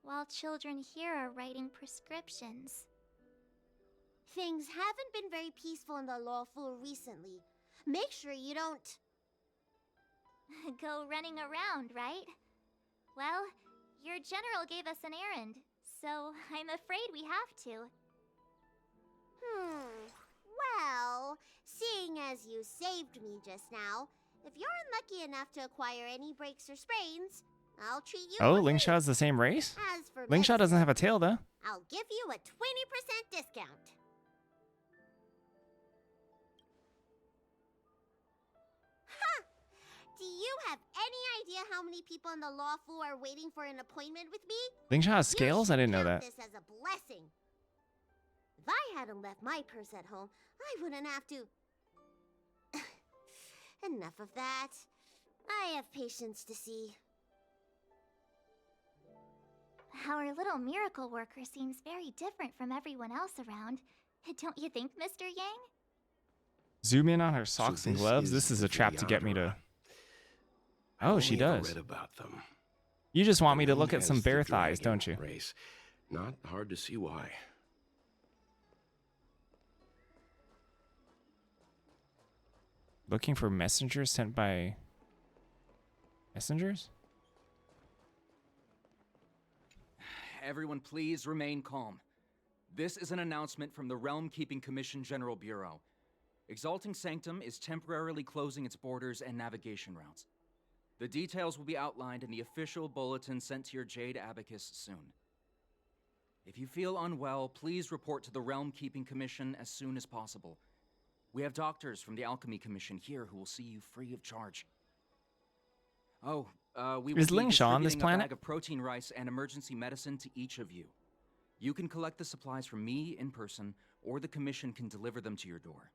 Speaker 3: while children here are writing prescriptions.
Speaker 12: Things haven't been very peaceful in the lawful recently. Make sure you don't...
Speaker 3: Go running around, right? Well, your general gave us an errand, so I'm afraid we have to.
Speaker 12: Well, seeing as you saved me just now, if you're unlucky enough to acquire any breaks or sprains, I'll treat you
Speaker 1: Oh,
Speaker 12: for free.
Speaker 1: Lingsha is the same race?
Speaker 12: As for
Speaker 1: Lingsha doesn't have a tail, though.
Speaker 12: I'll give you a 20% discount. Do you have any idea how many people in the law school are waiting for an appointment with me?
Speaker 1: Lingsha has scales? I didn't know that.
Speaker 12: This as a blessing. If I hadn't left my purse at home, I wouldn't have to... Enough of that. I have patience to see.
Speaker 3: Our little miracle worker seems very different from everyone else around. Don't you think, Mr. Yang?
Speaker 1: Zoom in on her socks and gloves. This is a trap to get me to... Oh, she does.
Speaker 5: Read about them.
Speaker 1: You just want me to
Speaker 5: Known
Speaker 1: look at
Speaker 5: as
Speaker 1: some
Speaker 5: the
Speaker 1: bear thighs,
Speaker 5: dragon
Speaker 1: don't you?
Speaker 5: Race. Not hard to see why.
Speaker 1: Looking for messengers sent by... Messengers?
Speaker 17: Everyone please remain calm. This is an announcement from the Realm Keeping Commission General Bureau. Exalting Sanctum is temporarily closing its borders and navigation routes. The details will be outlined in the official bulletin sent to your Jade Abacus soon. If you feel unwell, please report to the Realm Keeping Commission as soon as possible. We have doctors from the Alchemy Commission here who will see you free of charge. Oh, we will
Speaker 1: Is
Speaker 17: be
Speaker 1: Lingsha on this
Speaker 17: distributing a
Speaker 1: planet?
Speaker 17: bag of protein rice and emergency medicine to each of you. You can collect the supplies from me in person, or the Commission can deliver them to your door.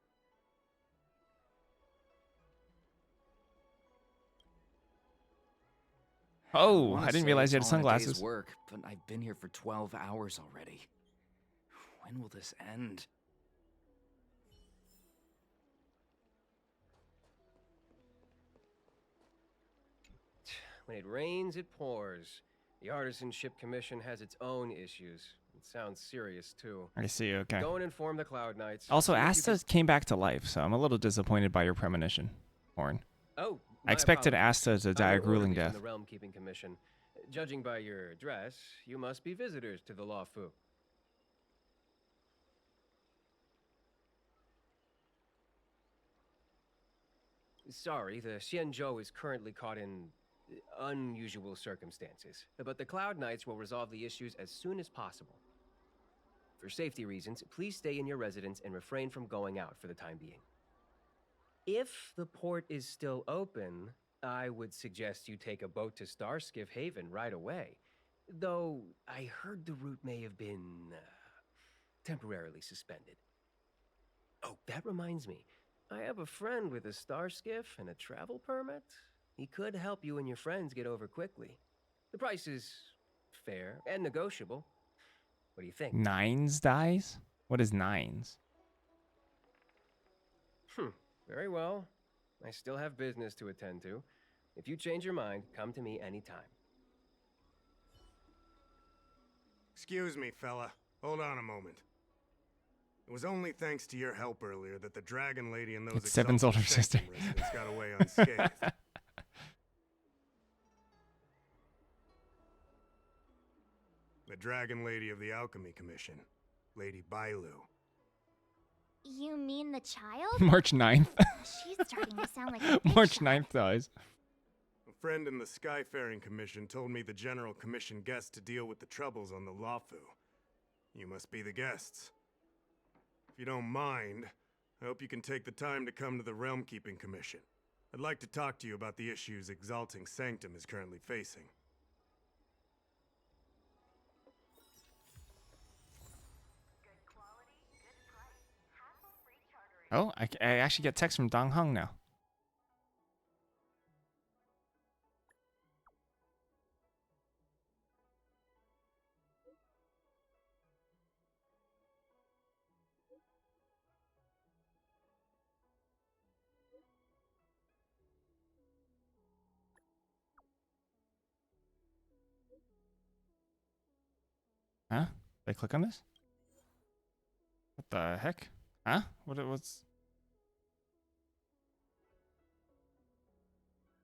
Speaker 1: Oh,
Speaker 17: wanna
Speaker 1: I didn't
Speaker 17: say
Speaker 1: realize you had
Speaker 17: it's all in a day's
Speaker 1: sunglasses.
Speaker 17: work, but I've been here for 12 hours already. When will this end?
Speaker 23: When it rains, it pours. The Artisanship Commission has its own issues. It sounds serious, too.
Speaker 1: I see, okay.
Speaker 23: Go and inform the Cloud Knights.
Speaker 1: Also,
Speaker 23: See if you
Speaker 1: Asta came back to life, so I'm a little disappointed by your premonition, Horn.
Speaker 23: Oh,
Speaker 1: I
Speaker 23: my
Speaker 1: expected
Speaker 23: apologies.
Speaker 1: Asta to
Speaker 23: I'm
Speaker 1: die a
Speaker 23: an
Speaker 1: grueling
Speaker 23: orderly from
Speaker 1: death.
Speaker 23: the Realm Keeping Commission. Judging by your dress, you must be visitors to the Law Fu. Sorry, the Xianzhou is currently caught in unusual circumstances, but the Cloud Knights will resolve the issues as soon as possible. For safety reasons, please stay in your residence and refrain from going out for the time being. If the port is still open, I would suggest you take a boat to Starskiff Haven right away. Though I heard the route may have been temporarily suspended. Oh, that reminds me. I have a friend with a star skiff and a travel permit. He could help you and your friends get over quickly. The price is fair and negotiable. What do you think?
Speaker 1: Nines dies? What is nines?
Speaker 23: Very well. I still have business to attend to. If you change your mind, come to me anytime.
Speaker 24: Excuse me, fella. Hold on a moment. It was only thanks to your help earlier that the Dragon Lady and those
Speaker 1: It's Seven's older
Speaker 24: exalted
Speaker 1: sister.
Speaker 24: Sanctum residents got away unscathed. The Dragon Lady of the Alchemy Commission, Lady Bailu.
Speaker 3: You mean the child?
Speaker 1: March 9th.
Speaker 3: She's starting to sound like a big
Speaker 1: March
Speaker 3: shot.
Speaker 1: 9th dies.
Speaker 24: A friend in the Skyfaring Commission told me the General Commission guests to deal with the troubles on the Lafu. You must be the guests. If you don't mind, I hope you can take the time to come to the Realm Keeping Commission. I'd like to talk to you about the issues Exalting Sanctum is currently facing.
Speaker 1: Oh, I actually get text from Dong Hung now. Huh? Did I click on this? What the heck? Huh? What it was?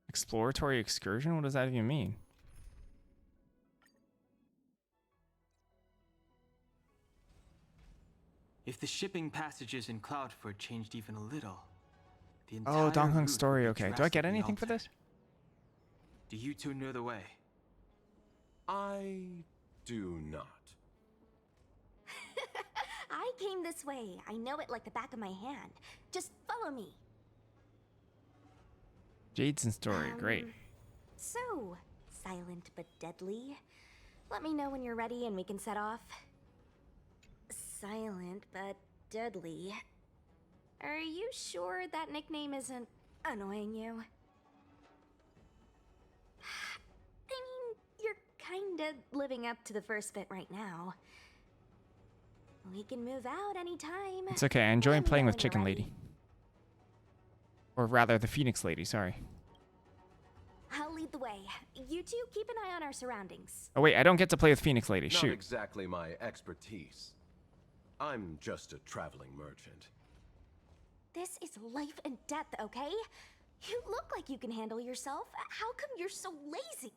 Speaker 1: Exploratory excursion? What does that even mean?
Speaker 7: If the shipping passages in Cloudford changed even a little, the
Speaker 1: Oh,
Speaker 7: entire
Speaker 1: Dong Hung's
Speaker 7: route
Speaker 1: story.
Speaker 7: would be
Speaker 1: Okay. Do I get
Speaker 7: drastically
Speaker 1: anything for
Speaker 7: altered.
Speaker 1: this?
Speaker 7: Do you two know the way?
Speaker 5: I do not.
Speaker 11: I came this way. I know it like the back of my hand. Just follow me.
Speaker 1: Jade's story. Great.
Speaker 11: So, silent but deadly. Let me know when you're ready and we can set off. Silent but deadly. Are you sure that nickname isn't annoying you? I mean, you're kinda living up to the first bit right now. We can move out anytime.
Speaker 1: It's okay. I enjoy
Speaker 11: Let me
Speaker 1: playing
Speaker 11: know
Speaker 1: with
Speaker 11: when you're
Speaker 1: Chicken
Speaker 11: ready.
Speaker 1: Lady. Or rather, the Phoenix Lady. Sorry.
Speaker 11: I'll lead the way. You two keep an eye on our surroundings.
Speaker 1: Oh, wait. I don't get to play with Phoenix Lady.
Speaker 5: Not
Speaker 1: Shoot.
Speaker 5: exactly my expertise. I'm just a traveling merchant.
Speaker 11: This is life and death, okay? You look like you can handle yourself. How come you're so lazy?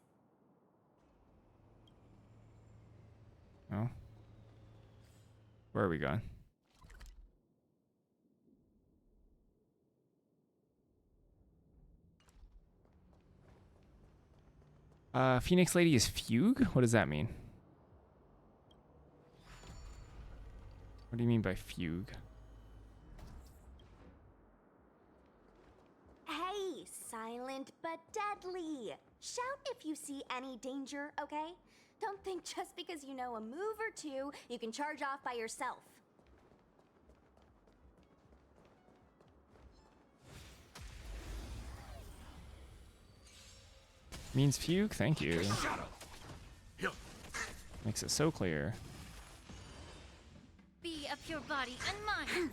Speaker 1: Oh. Where are we going? Phoenix Lady is Fugue? What does that mean? What do you mean by Fugue?
Speaker 11: Hey, silent but deadly. Shout if you see any danger, okay? Don't think just because you know a move or two, you can charge off by yourself.
Speaker 1: Means Fugue? Thank you. Makes it so clear.
Speaker 16: Be of your body and mine.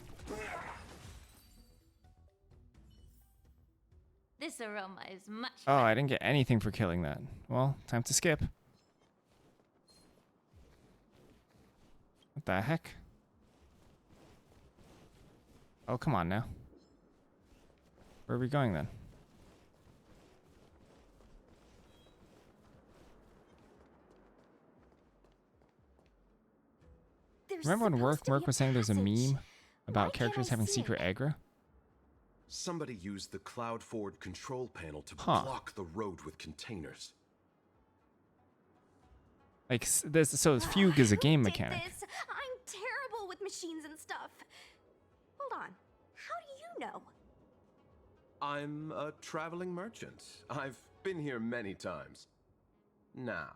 Speaker 16: This aroma is much.
Speaker 1: Oh, I didn't get anything for killing that. Well, time to skip. What the heck? Oh, come on now. Where are we going then? Remember when Merc was saying there's a meme about characters having secret aggro?
Speaker 5: Somebody used the Cloud Forward control panel to
Speaker 1: Huh.
Speaker 5: block the road with containers.
Speaker 1: Like this, so Fugue is a game
Speaker 11: Did
Speaker 1: mechanic.
Speaker 11: this? I'm terrible with machines and stuff. Hold on. How do you know?
Speaker 5: I'm a traveling merchant. I've been here many times. Now,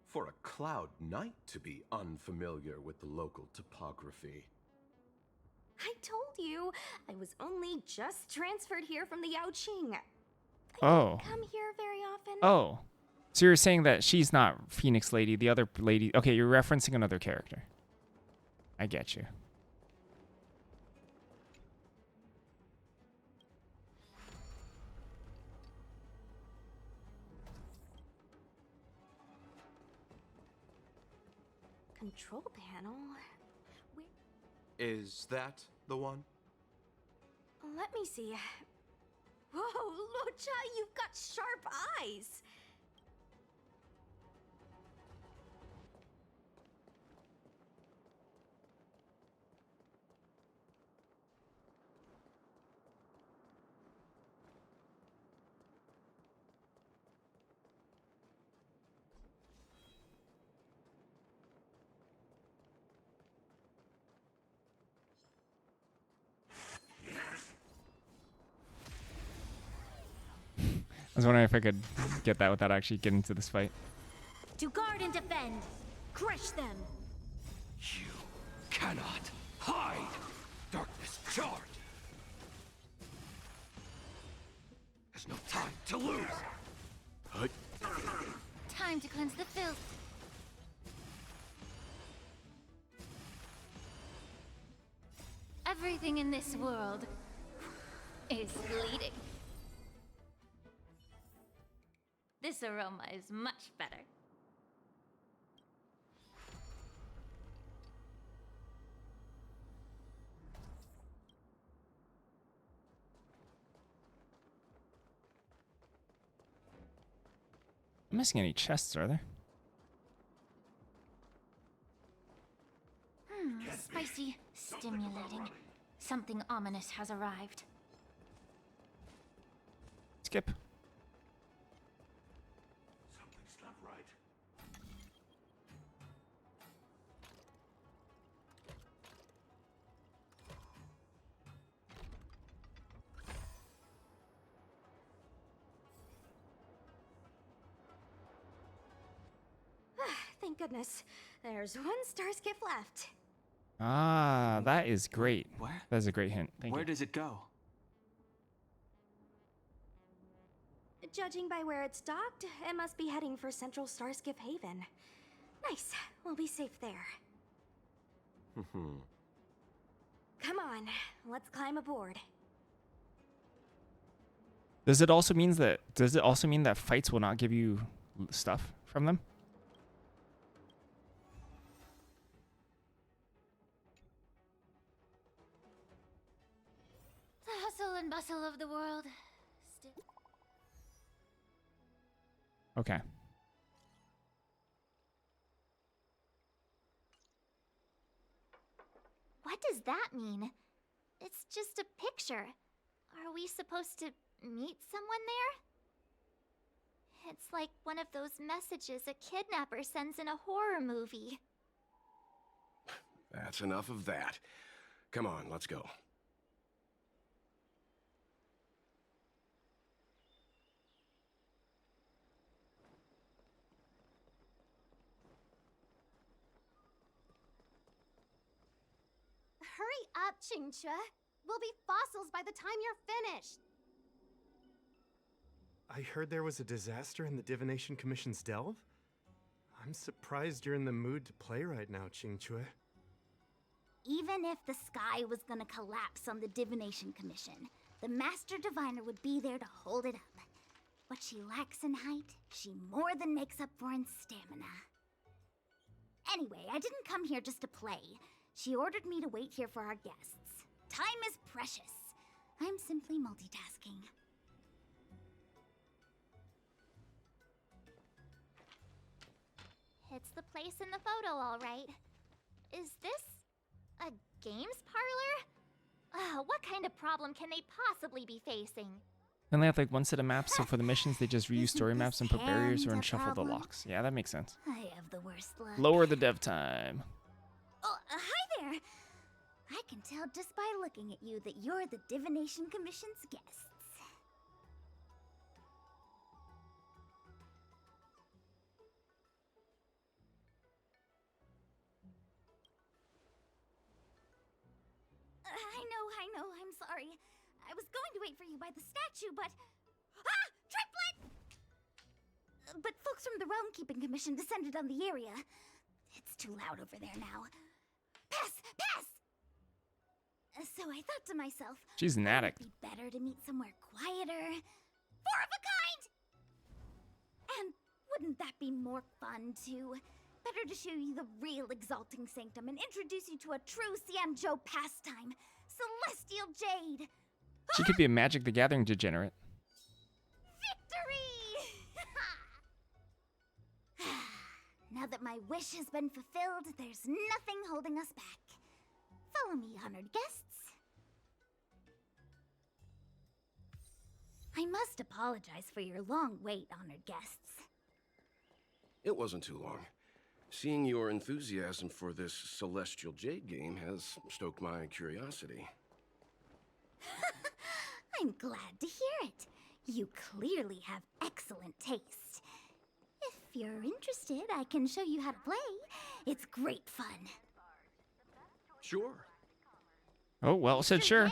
Speaker 5: for a Cloud Knight to be unfamiliar with the local topography.
Speaker 11: I told you, I was only just transferred here from the Yaoqing.
Speaker 1: Oh.
Speaker 11: Come here very often.
Speaker 1: Oh. So you're saying that she's not Phoenix Lady, the other lady. Okay, you're referencing another character. I get you.
Speaker 11: Control panel?
Speaker 5: Is that the one?
Speaker 11: Let me see. Whoa, Lucha, you've got sharp eyes.
Speaker 1: was wondering if I could get that without actually getting into this fight.
Speaker 11: To guard and defend. Crush them.
Speaker 14: You cannot hide! Darkness charge! There's no time to lose!
Speaker 3: Time to cleanse the filth. Everything in this world is bleeding. This aroma is much better.
Speaker 1: I'm missing any chests, are there?
Speaker 3: Spicy, stimulating. Something ominous has arrived.
Speaker 1: Skip.
Speaker 21: Something's not right.
Speaker 8: Thank goodness. There's one star skip left.
Speaker 1: Ah, that is great.
Speaker 7: Where?
Speaker 1: That is a great hint. Thank
Speaker 7: Where
Speaker 1: you.
Speaker 7: does it go?
Speaker 8: Judging by where it's docked, it must be heading for Central Starskip Haven. Nice. We'll be safe there. Come on, let's climb aboard.
Speaker 1: Does it also mean that fights will not give you stuff from them?
Speaker 3: The hustle and bustle of the world.
Speaker 1: Okay.
Speaker 3: What does that mean? It's just a picture. Are we supposed to meet someone there? It's like one of those messages a kidnapper sends in a horror movie.
Speaker 5: That's enough of that. Come on, let's go.
Speaker 12: Hurry up, Qingque. We'll be fossils by the time you're finished.
Speaker 24: I heard there was a disaster in the Divination Commission's delve? I'm surprised you're in the mood to play right now, Qingque.
Speaker 11: Even if the sky was gonna collapse on the Divination Commission, the Master Diviner would be there to hold it up. What she lacks in height, she more than makes up for in stamina. Anyway, I didn't come here just to play. She ordered me to wait here for our guests. Time is precious. I'm simply multitasking.
Speaker 3: It's the place in the photo, all right. Is this a games parlor? What kind of problem can they possibly be facing?
Speaker 1: And they have like one set of maps, so for the missions they just reuse story maps and put barriers or unshuffle the locks. Yeah, that makes sense.
Speaker 11: I have the worst luck.
Speaker 1: Lower the dev time.
Speaker 11: Oh, hi there! I can tell just by looking at you that you're the Divination Commission's guests. I know, I'm sorry. I was going to wait for you by the statue, but... Ah! Triplet! But folks from the Realm Keeping Commission descended on the area. It's too loud over there now. Pass! Pass! So I thought to myself...
Speaker 1: She's an addict.
Speaker 11: It would be better to meet somewhere quieter. Four of a kind! And wouldn't that be more fun, too? Better to show you the real Exalting Sanctum and introduce you to a true Xianzhou pastime. Celestial Jade!
Speaker 1: She could be a Magic the Gathering degenerate.
Speaker 11: Victory! Now that my wish has been fulfilled, there's nothing holding us back. Follow me, honored guests. I must apologize for your long wait, honored guests.
Speaker 5: It wasn't too long. Seeing your enthusiasm for this Celestial Jade game has stoked my curiosity.
Speaker 11: I'm glad to hear it. You clearly have excellent taste. If you're interested, I can show you how to play. It's great fun.
Speaker 5: Sure.
Speaker 1: Oh, well said, sure.
Speaker 3: Yang,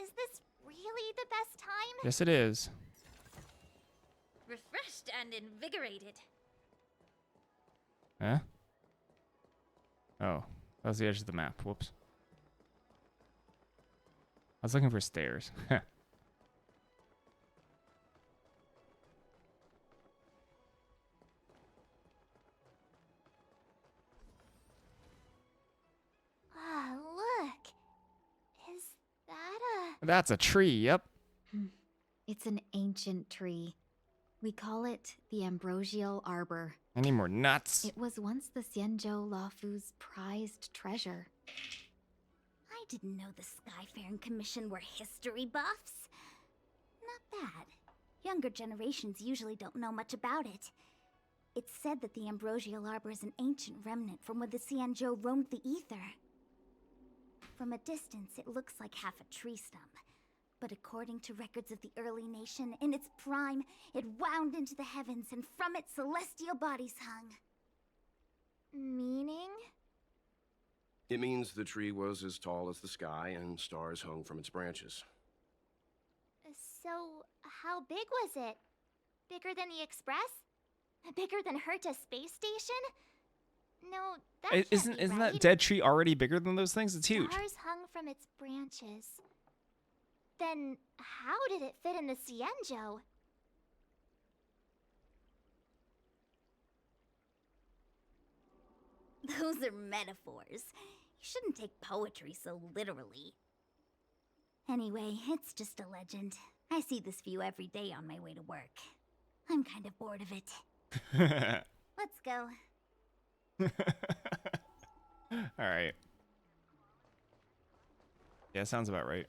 Speaker 3: is this really the best time?
Speaker 1: Yes, it is.
Speaker 11: Refreshed and invigorated.
Speaker 1: Huh? Oh, that was the edge of the map. Whoops. I was looking for stairs.
Speaker 3: Ah, look. Is that a...
Speaker 1: That's a tree, yep.
Speaker 16: It's an ancient tree. We call it the Ambrosial Arbor.
Speaker 1: I need more nuts.
Speaker 16: It was once the Xianzhou Luofu's prized treasure.
Speaker 11: I didn't know the Skyfaring Commission were history buffs. Not bad. Younger generations usually don't know much about it. It's said that the Ambrosial Arbor is an ancient remnant from when the Xianzhou roamed the ether. From a distance, it looks like half a tree stump. But according to records of the early nation, in its prime, it wound into the heavens and from it celestial bodies hung.
Speaker 3: Meaning?
Speaker 5: It means the tree was as tall as the sky and stars hung from its branches.
Speaker 3: So, how big was it? Bigger than the Express? Bigger than Herta Space Station? No, that can't
Speaker 1: Isn't
Speaker 3: be right.
Speaker 1: that dead tree already bigger than those things? It's huge.
Speaker 3: Stars hung from its branches. Then how did it fit in the Xianzhou?
Speaker 11: Those are metaphors. You shouldn't take poetry so literally. Anyway, it's just a legend. I see this view every day on my way to work. I'm kind of bored of it. Let's go.
Speaker 1: All right. Yeah, sounds about right.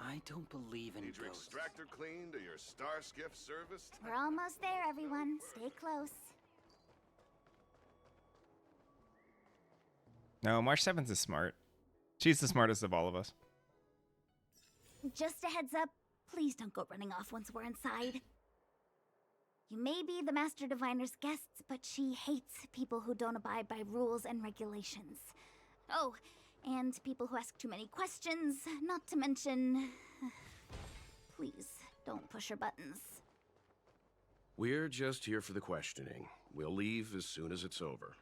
Speaker 2: I don't believe in
Speaker 21: Need your
Speaker 2: ghosts.
Speaker 21: extractor cleaned or your star skiff serviced?
Speaker 11: We're almost there, everyone. Stay close.
Speaker 1: No, March 7th is smart. She's the smartest of all of us.
Speaker 11: Just a heads up, please don't go running off once we're inside. You may be the Master Diviner's guests, but she hates people who don't abide by rules and regulations. Oh, and people who ask too many questions, not to mention... Please, don't push her buttons.
Speaker 5: We're just here for the questioning. We'll leave as soon as it's over.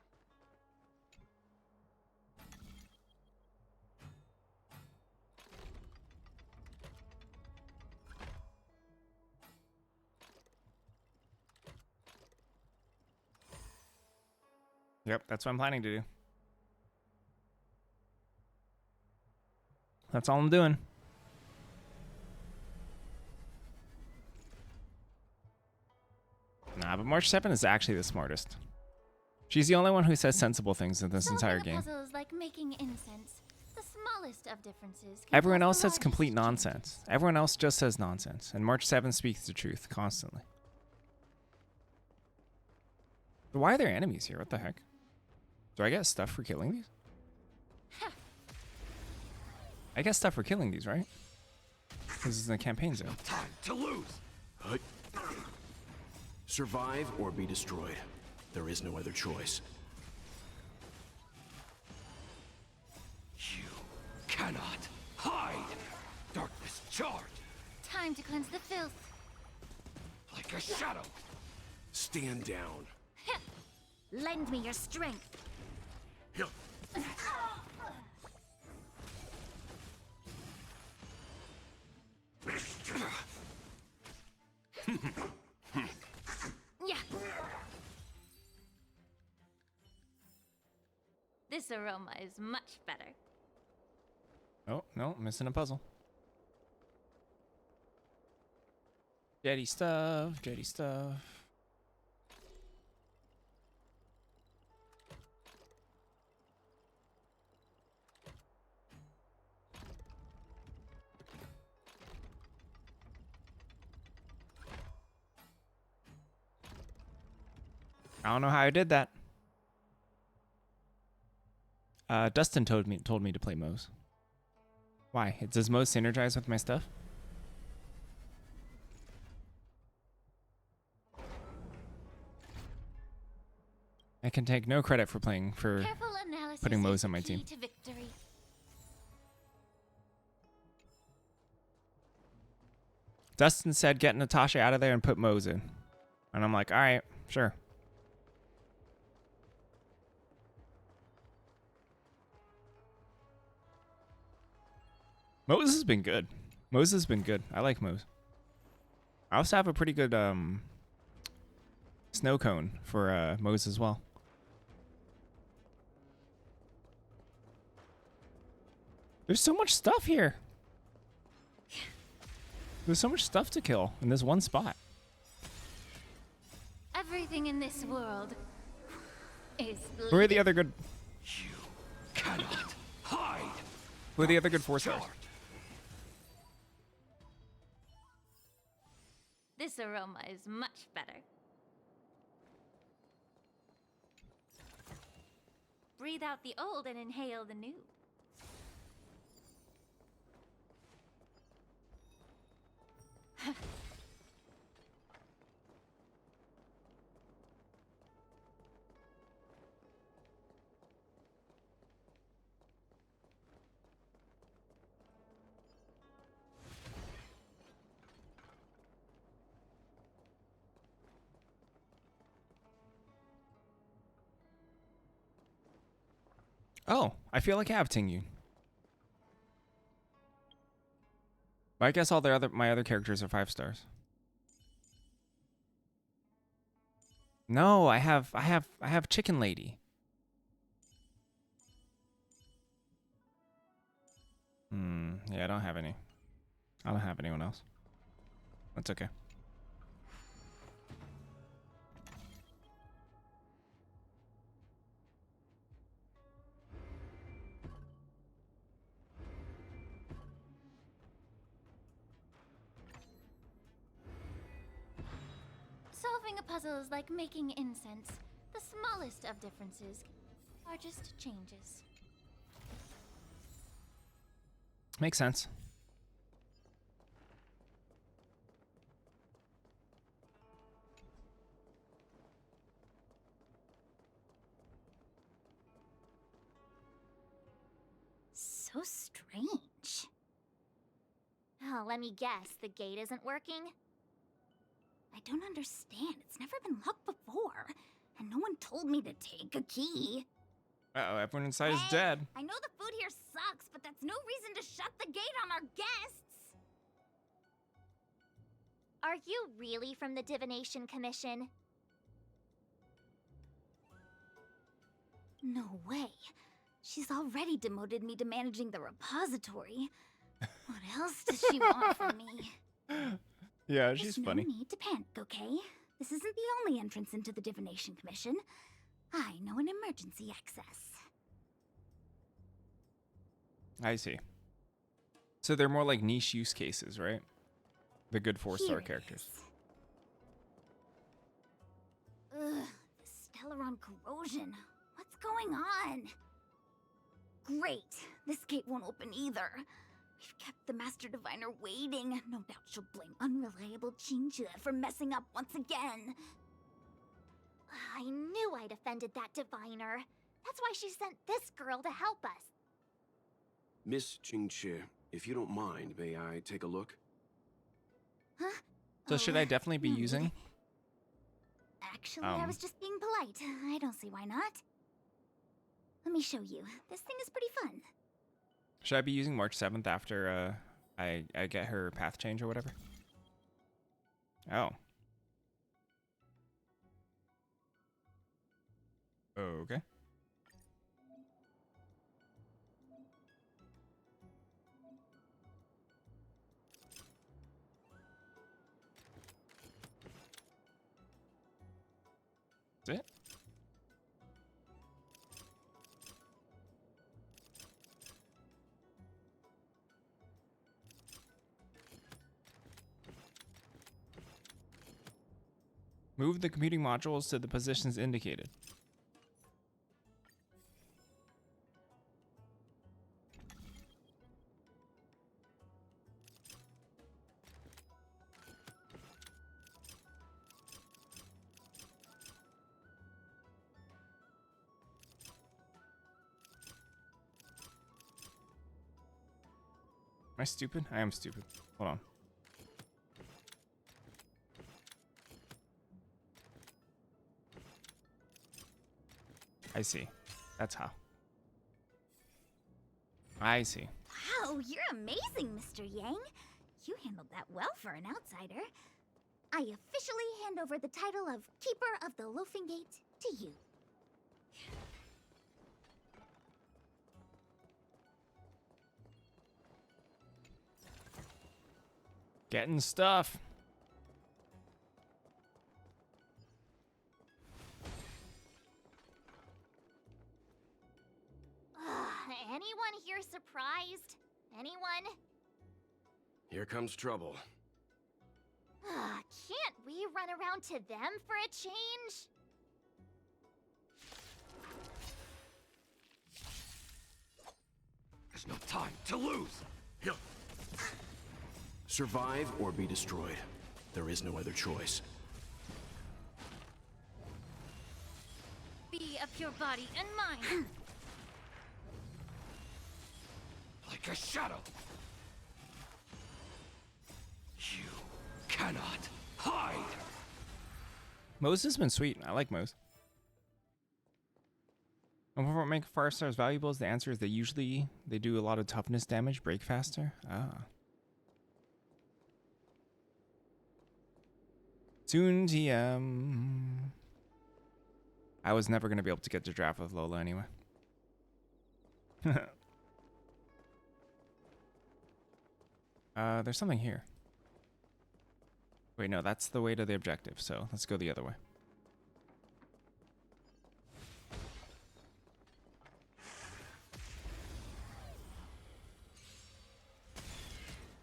Speaker 1: Yep, that's what I'm planning to do. That's all I'm doing. Nah, but March 7th is actually the smartest. She's the only one who says sensible things in this entire game.
Speaker 3: Puzzles like making incense. The smallest of differences. can
Speaker 1: Everyone
Speaker 3: cause
Speaker 1: else
Speaker 3: the
Speaker 1: says
Speaker 3: largest
Speaker 1: complete nonsense. Everyone else just says nonsense. And March 7th speaks the truth constantly. Why are there enemies here? What the heck? Do I get stuff for killing these? I get stuff for killing these, right? This is in the campaign zone.
Speaker 14: Time to lose.
Speaker 5: Survive or be destroyed. There is no other choice.
Speaker 14: You cannot hide. Darkness charge
Speaker 3: Time to cleanse the filth.
Speaker 14: like a shadow.
Speaker 5: Stand down.
Speaker 11: Lend me your strength.
Speaker 3: Yeah. This aroma is much better.
Speaker 1: Oh, no, missing a puzzle. Jetty stuff, jetty stuff. I don't know how I did that. Dustin told me to play Mose. Why? Does Mose synergize with my stuff? I can take no credit for putting Mose on my team. Dustin said get Natasha out of there and put Mose in. And I'm like, all right, sure. Mose has been good. Mose has been good. I like Mose. I also have a pretty good snow cone for Mose as well. There's so much stuff here. There's so much stuff to kill in this one spot.
Speaker 16: Everything in this world is.
Speaker 1: Who are the other good?
Speaker 14: You cannot hide.
Speaker 1: Who are the other good 4-stars?
Speaker 16: This aroma is much better. Breathe out the old and inhale the new.
Speaker 1: Oh, I feel like Avating you. But I guess all my other characters are 5-stars. No, I have Chicken Lady. Yeah, I don't have any. I don't have anyone else. That's okay.
Speaker 16: Solving a puzzle is like making incense. The smallest of differences are just changes.
Speaker 1: Makes sense.
Speaker 3: So strange. Oh, let me guess. The gate isn't working? I don't understand. It's never been locked before. And no one told me to take a key.
Speaker 1: Uh-oh, everyone inside is dead.
Speaker 3: I know the food here sucks, but that's no reason to shut the gate on our guests. Are you really from the Divination Commission? No way. She's already demoted me to managing the repository. What else does she want from me?
Speaker 1: Yeah, she's funny.
Speaker 3: No need to panic, okay? This isn't the only entrance into the Divination Commission. I know an emergency access.
Speaker 1: I see. So they're more like niche use cases, right? The good 4-star characters.
Speaker 3: Ugh, the Stellaron corrosion. What's going on? Great. This gate won't open either. We've kept the Master Diviner waiting. No doubt she'll blame unreliable Chinchilla for messing up once again. I knew I'd offended that Diviner. That's why she sent this girl to help us.
Speaker 5: Miss Qingqi, if you don't mind, may I take a look?
Speaker 3: Huh?
Speaker 1: So should I definitely be using?
Speaker 3: Actually, I was just being polite. I don't see why not. Let me show you. This thing is pretty fun.
Speaker 1: Should I be using March 7th after I get her path change or whatever? Oh. Okay. That's it? Move the computing modules to the positions indicated. I stupid? I am stupid. Hold on. I see. That's how. I see.
Speaker 11: Wow, you're amazing, Mr. Yang. You handled that well for an outsider. I officially hand over the title of Keeper of the Loafing Gate to you.
Speaker 1: Getting stuff.
Speaker 3: Anyone here surprised? Anyone?
Speaker 5: Here comes trouble.
Speaker 3: Can't we run around to them for a change?
Speaker 14: There's no time to lose. Here.
Speaker 5: Survive or be destroyed. There is no other choice.
Speaker 3: Be of your body and mind.
Speaker 14: Like a shadow. You cannot hide.
Speaker 1: Mose has been sweet. I like Mose. And what make fire stars valuable is the answer is they do a lot of toughness damage, break faster. Ah. Soon TM. I was never gonna be able to get to draft with Lola anyway. There's something here. Wait, no, that's the way to the objective, so let's go the other way.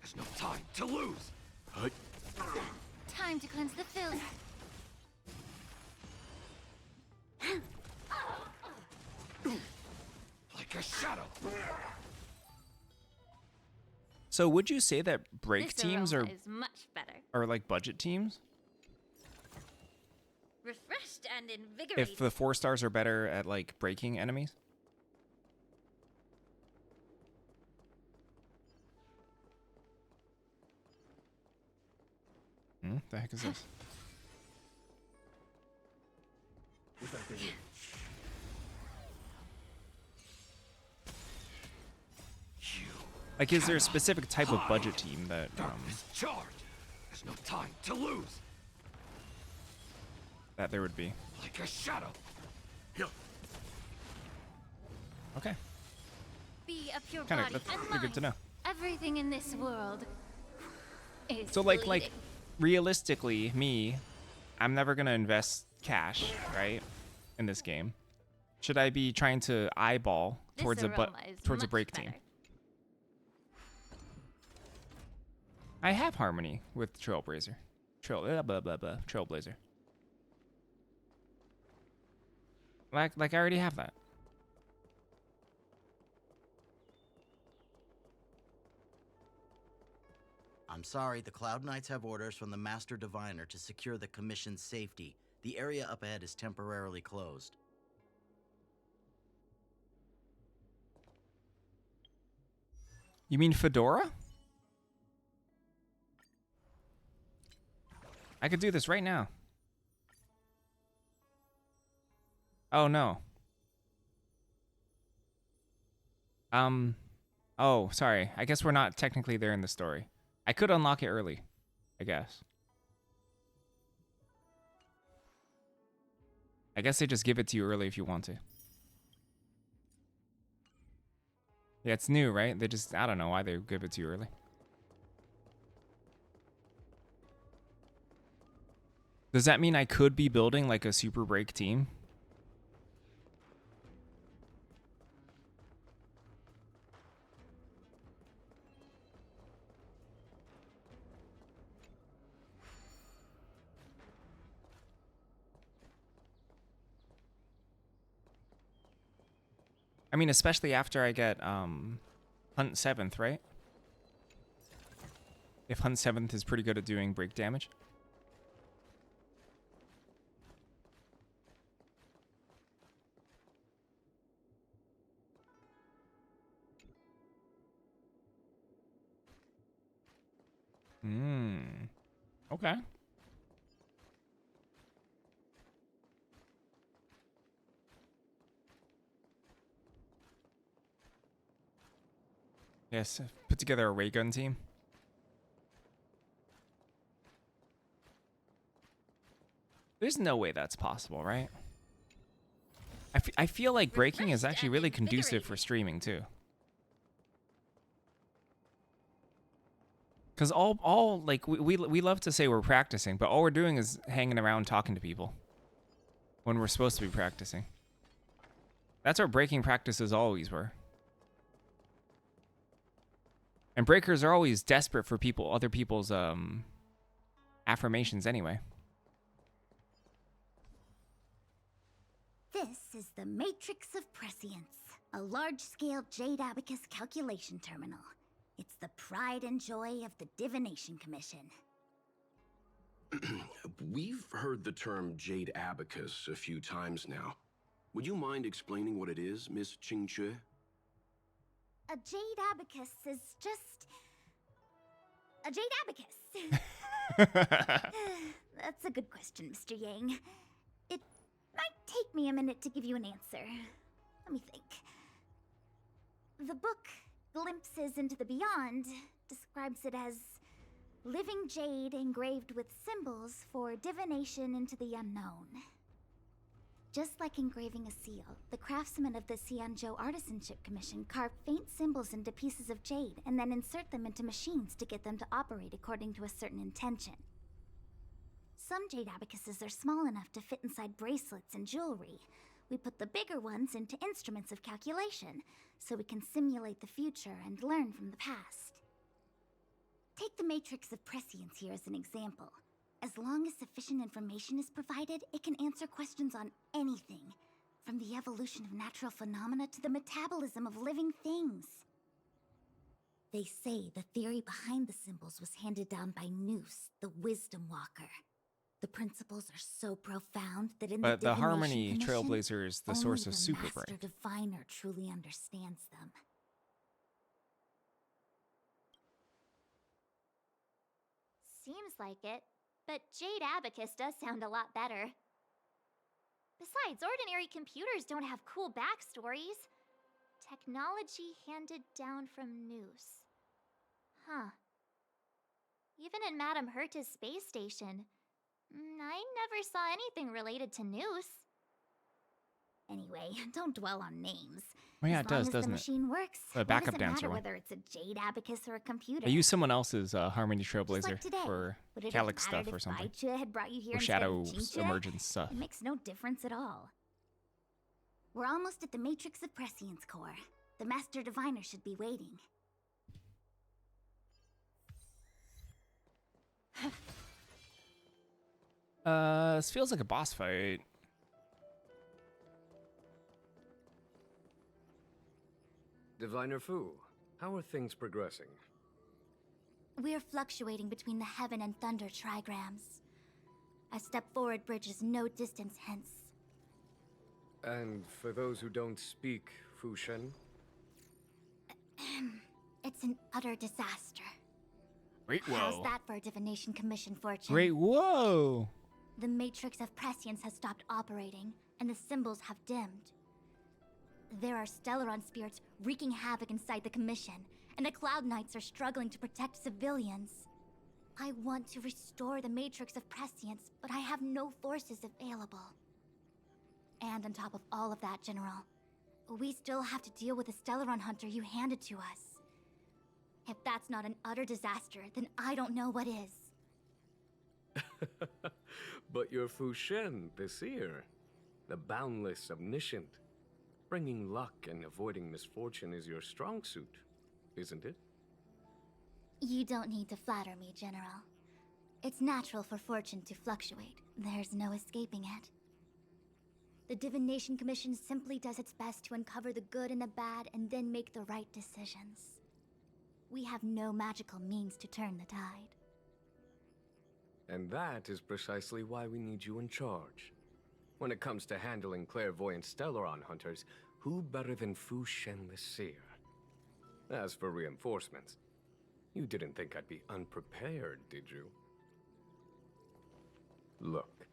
Speaker 14: There's no time to lose.
Speaker 3: Time to cleanse the filth.
Speaker 14: Like a shadow.
Speaker 1: So would you say that break
Speaker 3: This
Speaker 1: teams
Speaker 3: aroma is much better.
Speaker 1: are like budget teams?
Speaker 3: Refreshed and invigorated.
Speaker 1: If the 4 stars are better at like breaking enemies? The heck is this? Like, is there a specific type of budget team that
Speaker 14: Charge. There's no time to lose.
Speaker 1: that there would be?
Speaker 14: Like a shadow. Here.
Speaker 1: Okay.
Speaker 3: Be of your
Speaker 1: Kind
Speaker 3: body
Speaker 1: of. That's
Speaker 3: and
Speaker 1: pretty good to
Speaker 3: mind.
Speaker 1: know.
Speaker 3: Everything in this world is
Speaker 1: So like
Speaker 3: bleeding.
Speaker 1: realistically, I'm never gonna invest cash, right, in this game. Should I be trying to eyeball
Speaker 3: This
Speaker 1: towards
Speaker 3: aroma is
Speaker 1: towards a
Speaker 3: much
Speaker 1: break
Speaker 3: better.
Speaker 1: team? I have harmony with Trailblazer. Trailblazer. Like I already have that.
Speaker 13: I'm sorry, the Cloud Knights have orders from the Master Diviner to secure the Commission's safety. The area up ahead is temporarily closed.
Speaker 1: You mean Fedora? I could do this right now. Oh no. Oh, sorry. I guess we're not technically there in the story. I could unlock it early, I guess. I guess they just give it to you early if you want to. Yeah, it's new, right? They just, I don't know why they give it to you early. Does that mean I could be building like a super break team? I mean, especially after I get Hunt 7th, right? If Hunt 7th is pretty good at doing break damage. Okay. Yes, put together a ray gun team. There's no way that's possible, right? I feel like breaking is actually really conducive for streaming too. Because all like we love to say we're practicing, but all we're doing is hanging around talking to people when we're supposed to be practicing. That's what breaking practices always were. And breakers are always desperate for other people's affirmations anyway.
Speaker 11: This is the Matrix of Prescience, a large-scale Jade Abacus calculation terminal. It's the pride and joy of the Divination Commission.
Speaker 5: We've heard the term Jade Abacus a few times now. Would you mind explaining what it is, Miss Qingque?
Speaker 11: A Jade Abacus is just... a Jade Abacus. That's a good question, Mr. Yang. It might take me a minute to give you an answer. Let me think. The book, Glimpses into the Beyond, describes it as living jade engraved with symbols for divination into the unknown. Just like engraving a seal, the craftsmen of the Xianzhou Artisanship Commission carve faint symbols into pieces of jade and then insert them into machines to get them to operate according to a certain intention. Some jade abacuses are small enough to fit inside bracelets and jewelry. We put the bigger ones into instruments of calculation, so we can simulate the future and learn from the past. Take the Matrix of Prescience here as an example. As long as sufficient information is provided, it can answer questions on anything, from the evolution of natural phenomena to the metabolism of living things. They say the theory behind the symbols was handed down by Noose, the Wisdom Walker. The principles are so profound that in
Speaker 1: But the Harmony
Speaker 11: Commission,
Speaker 1: Trailblazer is the source of Super
Speaker 11: only
Speaker 1: Brain.
Speaker 11: the Master Diviner truly understands them.
Speaker 3: Seems like it, but Jade Abacus does sound a lot better. Besides, ordinary computers don't have cool backstories. Technology handed down from Noose. Huh. Even in Madame Herta's space station, I never saw anything related to Noose.
Speaker 11: Anyway, don't dwell on names.
Speaker 1: Oh yeah,
Speaker 11: as
Speaker 1: it does,
Speaker 11: long as
Speaker 1: doesn't
Speaker 11: the
Speaker 1: it?
Speaker 11: machine works,
Speaker 1: The
Speaker 11: what
Speaker 1: backup
Speaker 11: does it
Speaker 1: dancer
Speaker 11: matter
Speaker 1: one.
Speaker 11: whether it's a Jade Abacus or a computer?
Speaker 1: I use someone else's Harmony
Speaker 11: Just
Speaker 1: Trailblazer
Speaker 11: like today.
Speaker 1: for
Speaker 11: Would it
Speaker 1: Calyx
Speaker 11: have mattered
Speaker 1: stuff or
Speaker 11: if
Speaker 1: something.
Speaker 11: Baichue had brought you here
Speaker 1: Or
Speaker 11: instead of
Speaker 1: Shadow
Speaker 11: Qingque?
Speaker 1: Emergence stuff.
Speaker 11: It makes no difference at all. We're almost at the Matrix of Prescience core. The Master Diviner should be waiting.
Speaker 1: This feels like a boss fight.
Speaker 10: Diviner Fu, how are things progressing?
Speaker 11: We're fluctuating between the heaven and thunder trigrams. A step forward bridges no distance hence.
Speaker 10: And for those who don't speak Fushen?
Speaker 11: It's an utter disaster.
Speaker 1: Great
Speaker 11: How's
Speaker 1: whoa.
Speaker 11: that for a Divination Commission fortune?
Speaker 1: Great whoa.
Speaker 11: The Matrix of Prescience has stopped operating, and the symbols have dimmed. There are Stellaron spirits wreaking havoc inside the Commission, and the Cloud Knights are struggling to protect civilians. I want to restore the Matrix of Prescience, but I have no forces available. And on top of all of that, General, we still have to deal with the Stellaron Hunter you handed to us. If that's not an utter disaster, then I don't know what is.
Speaker 10: But you're Fushen, the seer. The boundless, omniscient. Bringing luck and avoiding misfortune is your strong suit, isn't it?
Speaker 11: You don't need to flatter me, General. It's natural for fortune to fluctuate. There's no escaping it. The Divination Commission simply does its best to uncover the good and the bad and then make the right decisions. We have no magical means to turn the tide.
Speaker 10: And that is precisely why we need you in charge. When it comes to handling clairvoyant Stellaron hunters, who better than Fushen the Seer? As for reinforcements, You didn't think I'd be unprepared, did you? Look,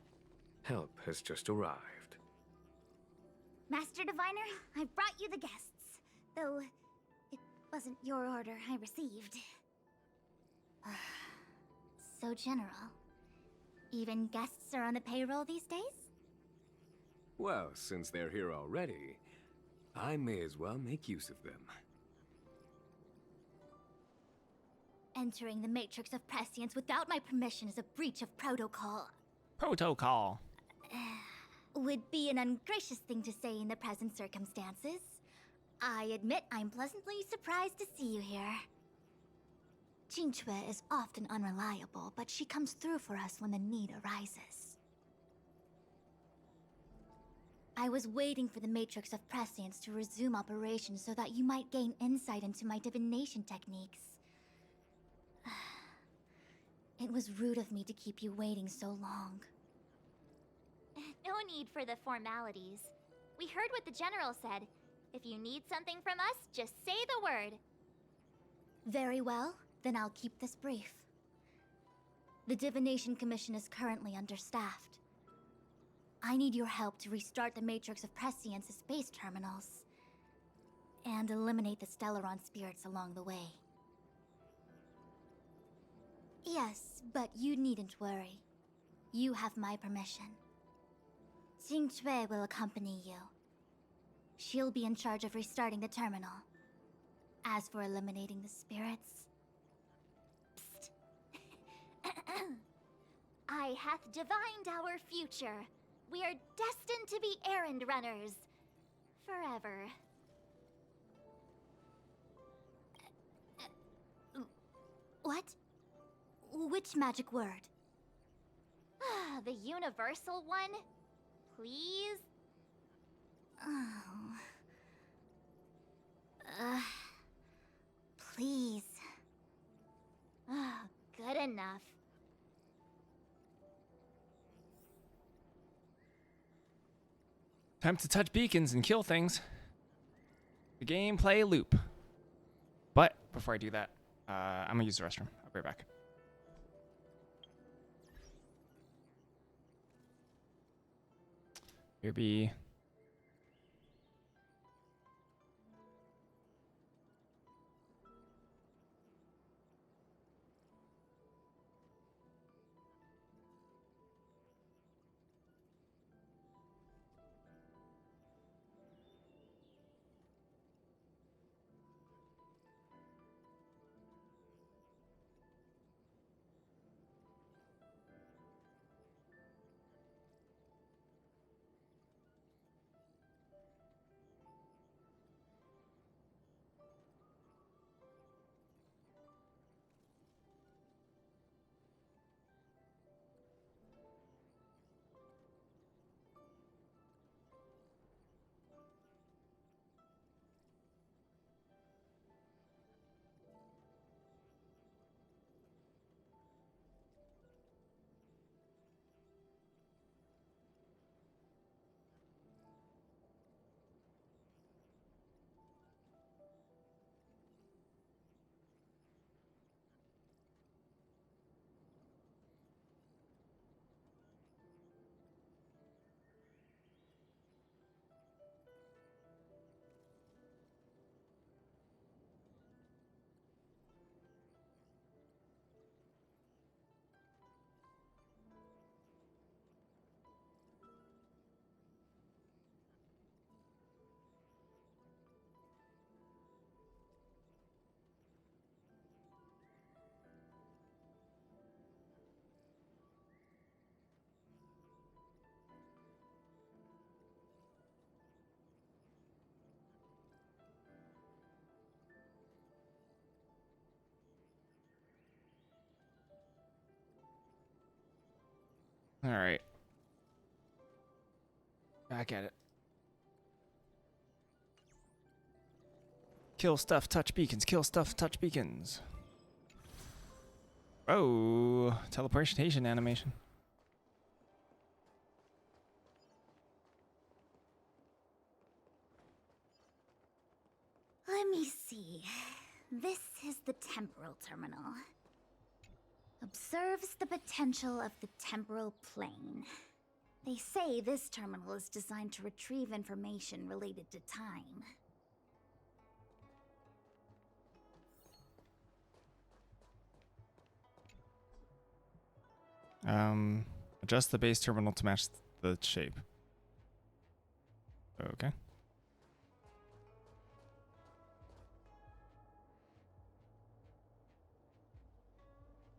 Speaker 10: help has just arrived.
Speaker 3: Master Diviner, I've brought you the guests. Though, it wasn't your order I received. So general. Even guests are on the payroll these days?
Speaker 10: Well, since they're here already, I may as well make use of them.
Speaker 3: Entering the Matrix of Prescience without my permission is a breach of protocol.
Speaker 1: Protocol.
Speaker 3: Would be an ungracious thing to say in the present circumstances. I admit I'm pleasantly surprised to see you here. Qingque is often unreliable, but she comes through for us when the need arises. I was waiting for the Matrix of Prescience to resume operations so that you might gain insight into my divination techniques. It was rude of me to keep you waiting so long. No need for the formalities. We heard what the General said. If you need something from us, just say the word. Very well, then I'll keep this brief. The Divination Commission is currently understaffed. I need your help to restart the Matrix of Prescience's space terminals and eliminate the Stellaron spirits along the way. Yes, but you needn't worry. You have my permission. Qingque will accompany you. She'll be in charge of restarting the terminal. As for eliminating the spirits... Psst. I hath divined our future. We are destined to be errand runners. Forever. What? Which magic word? The universal one? Please? Oh. Please. Good enough.
Speaker 1: Time to touch beacons and kill things. The gameplay loop. But before I do that, I'm gonna use the restroom. I'll be right back. Here be. All right. Back at it. Kill stuff, touch beacons. Kill stuff, touch beacons. Oh, teleportation animation.
Speaker 3: Let me see. This is the temporal terminal. Observes the potential of the temporal plane. They say this terminal is designed to retrieve information related to time.
Speaker 1: Adjust the base terminal to match the shape. Okay.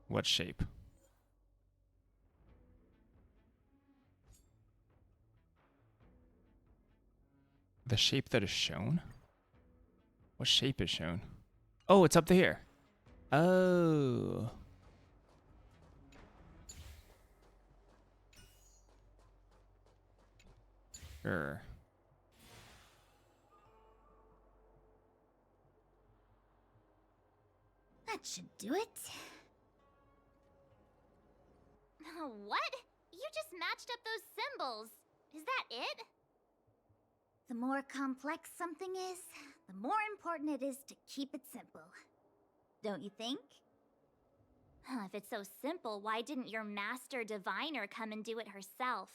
Speaker 1: What shape? The shape that is shown? What shape is shown? Oh, it's up here. Oh. Sure.
Speaker 3: That should do it. What? You just matched up those symbols. Is that it? The more complex something is, the more important it is to keep it simple. Don't you think? If it's so simple, why didn't your master diviner come and do it herself?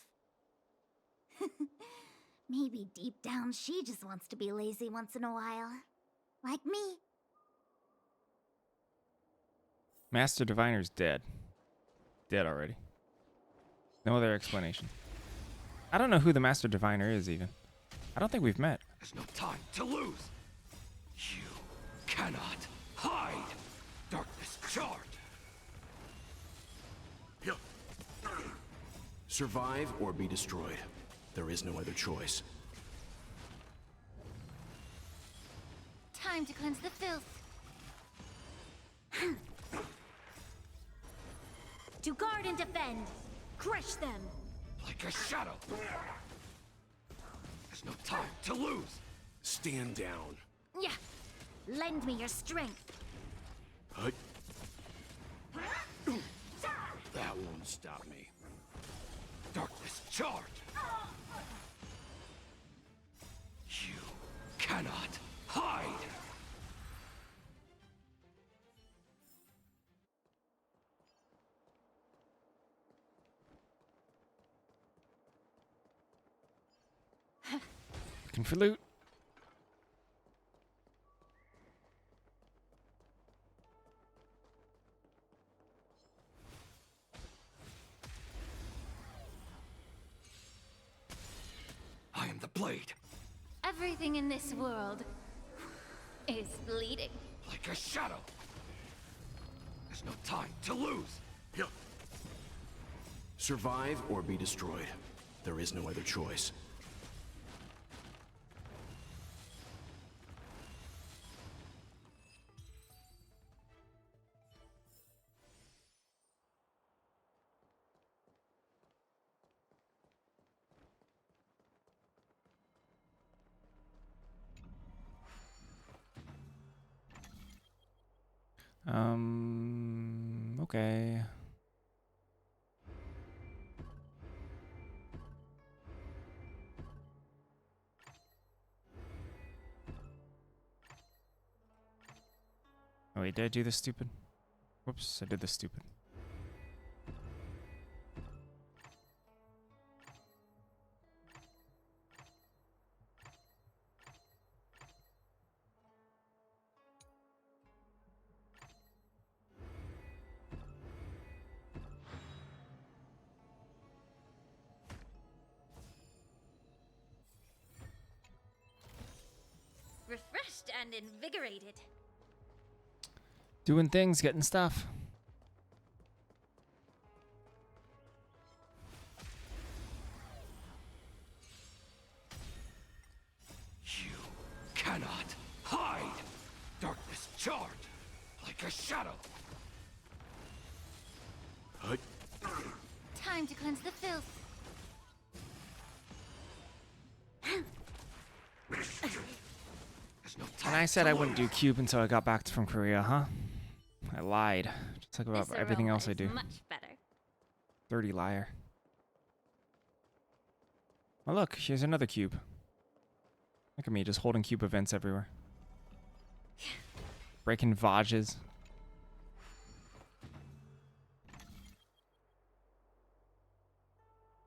Speaker 3: Maybe deep down she just wants to be lazy once in a while. Like me.
Speaker 1: Master Diviner's dead. Dead already. No other explanation. I don't know who the Master Diviner is, even. I don't think we've met.
Speaker 14: There's no time to lose. You cannot hide. Darkness charged.
Speaker 5: Survive or be destroyed. There is no other choice.
Speaker 3: Time to cleanse the filth. To guard and defend. Crush them.
Speaker 14: Like a shadow. There's no time to lose.
Speaker 5: Stand down.
Speaker 3: Yeah. Lend me your strength.
Speaker 5: That won't stop me.
Speaker 14: Darkness charged. You cannot hide.
Speaker 1: Looking for loot.
Speaker 14: I am the blade.
Speaker 3: Everything in this world is bleeding.
Speaker 14: Like a shadow. There's no time to lose.
Speaker 5: Survive or be destroyed. There is no other choice.
Speaker 1: Okay. Oh wait, did I do this stupid? Whoops, I did this stupid.
Speaker 3: Refreshed and invigorated.
Speaker 1: Doing things, getting stuff.
Speaker 14: You cannot hide. Darkness charged. Like a shadow.
Speaker 3: Time to cleanse the filth.
Speaker 14: There's no
Speaker 1: And I said I wouldn't do cube until I got back from Korea, huh? I lied. Just like about
Speaker 3: This
Speaker 1: everything
Speaker 3: aroma
Speaker 1: else I
Speaker 3: is
Speaker 1: do.
Speaker 3: much better.
Speaker 1: Dirty liar. Oh look, here's another cube. Look at me, just holding cube events everywhere. Breaking Vages.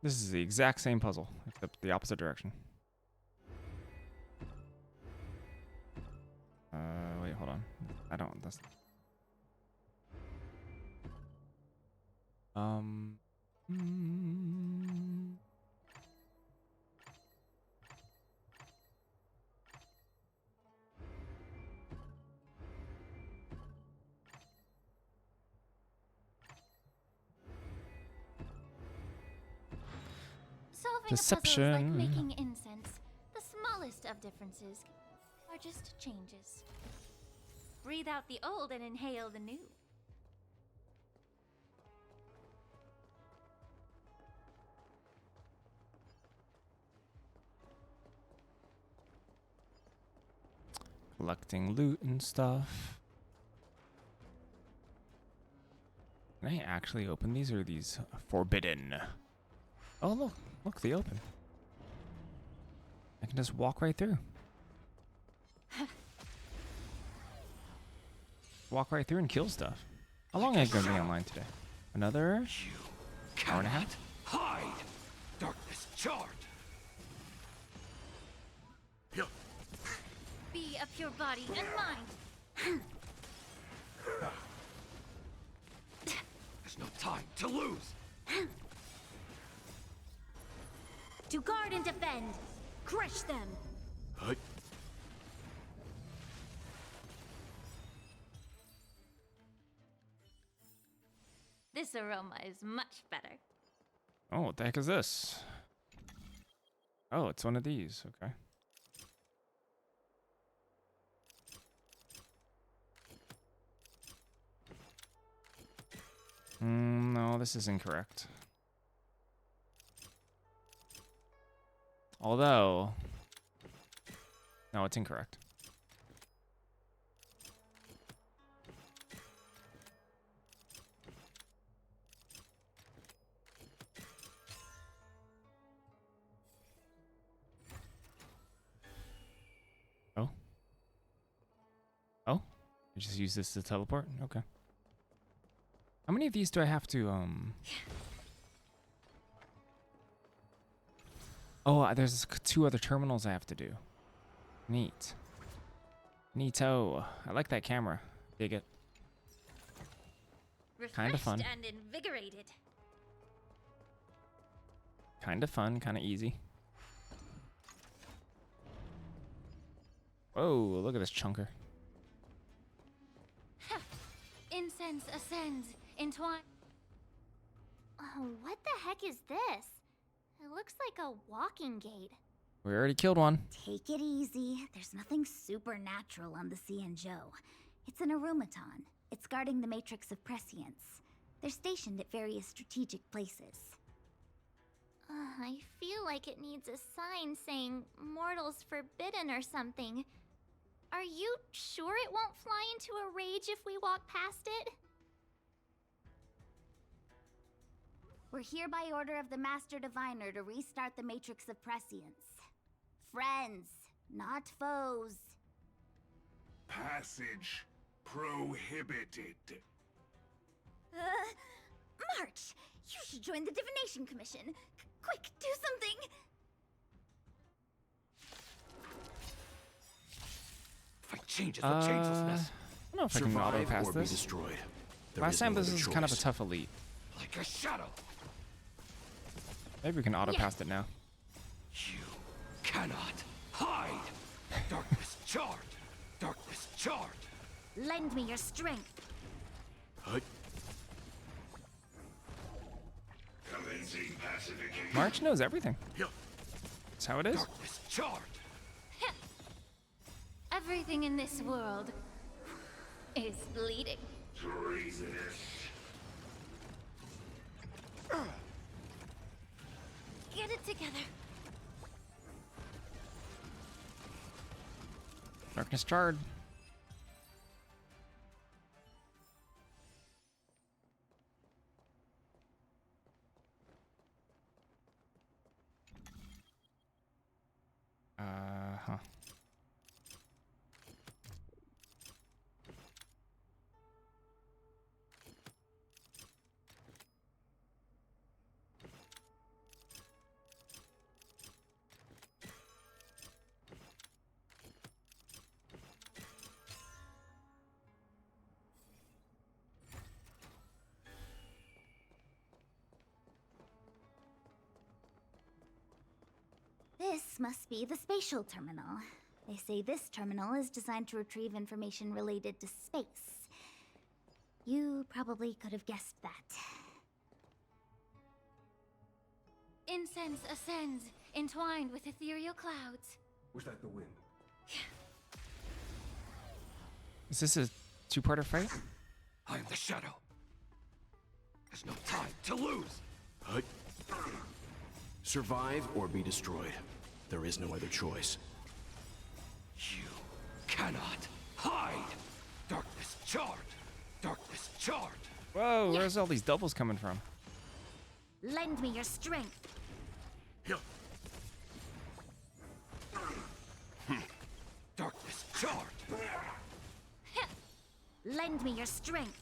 Speaker 1: This is the exact same puzzle, except the opposite direction. Wait, hold on. I don't. That's.
Speaker 3: Solving
Speaker 1: Deception.
Speaker 3: a puzzle is like making incense. The smallest of differences are just changes. Breathe out the old and inhale the new.
Speaker 1: Collecting loot and stuff. Can I actually open these, or are these forbidden? Oh, look, they open. I can just walk right through. Walk right through and kill stuff. How long have I been online today? Another hour and a half?
Speaker 14: Hide! Darkness charred!
Speaker 3: Be a pure body and mind.
Speaker 14: There's no time to lose!
Speaker 11: To guard and defend. Crush them.
Speaker 3: This aroma is much better.
Speaker 1: Oh, what the heck is this? Oh, it's one of these. Okay. No, this is incorrect. Although... No, it's incorrect. Oh? Oh? I just use this to teleport? Okay. How many of these do I have to, Oh, there's 2 other terminals I have to do. Neat. Neato. I like that camera. Dig it. Kind of fun.
Speaker 3: And invigorated.
Speaker 1: Kind of fun, kind of easy. Whoa, look at this chunker.
Speaker 3: Incense ascends, entwine. Oh, what the heck is this? It looks like a walking gate.
Speaker 1: We already killed one.
Speaker 11: Take it easy. There's nothing supernatural on the Cianzhou. It's an arumaton. It's guarding the matrix of prescience. They're stationed at various strategic places.
Speaker 3: I feel like it needs a sign saying mortals forbidden or something. Are you sure it won't fly into a rage if we walk past it?
Speaker 11: We're here by order of the Master Diviner to restart the Matrix of Prescience. Friends, not foes.
Speaker 21: Passage prohibited.
Speaker 11: March! You should join the Divination Commission. Quick, do something!
Speaker 14: If I change it for changelessness.
Speaker 1: I don't know if I can auto pass this.
Speaker 14: Destroyed.
Speaker 1: Last time this was kind of a tough elite.
Speaker 14: Like a shadow.
Speaker 1: Maybe we can auto pass it now.
Speaker 14: You cannot hide. Darkness charred. Darkness charred.
Speaker 11: Lend me your strength.
Speaker 21: Commencing pacification.
Speaker 1: March knows everything. That's how it is.
Speaker 14: Darkness charred.
Speaker 3: Everything in this world is bleeding.
Speaker 21: Treasonous.
Speaker 3: Get it together.
Speaker 1: Darkness charred. Huh.
Speaker 3: This must be the spatial terminal. They say this terminal is designed to retrieve information related to space. You probably could have guessed that.
Speaker 16: Incense ascends, entwined with ethereal clouds.
Speaker 14: Was that the wind?
Speaker 1: Is this a two-parter fight?
Speaker 14: I am the shadow. There's no time to lose.
Speaker 5: Survive or be destroyed. There is no other choice.
Speaker 14: You cannot hide. Darkness charred. Darkness charred.
Speaker 1: Whoa, where's all these doubles coming from?
Speaker 11: Lend me your strength.
Speaker 14: Darkness charred.
Speaker 11: Lend me your strength.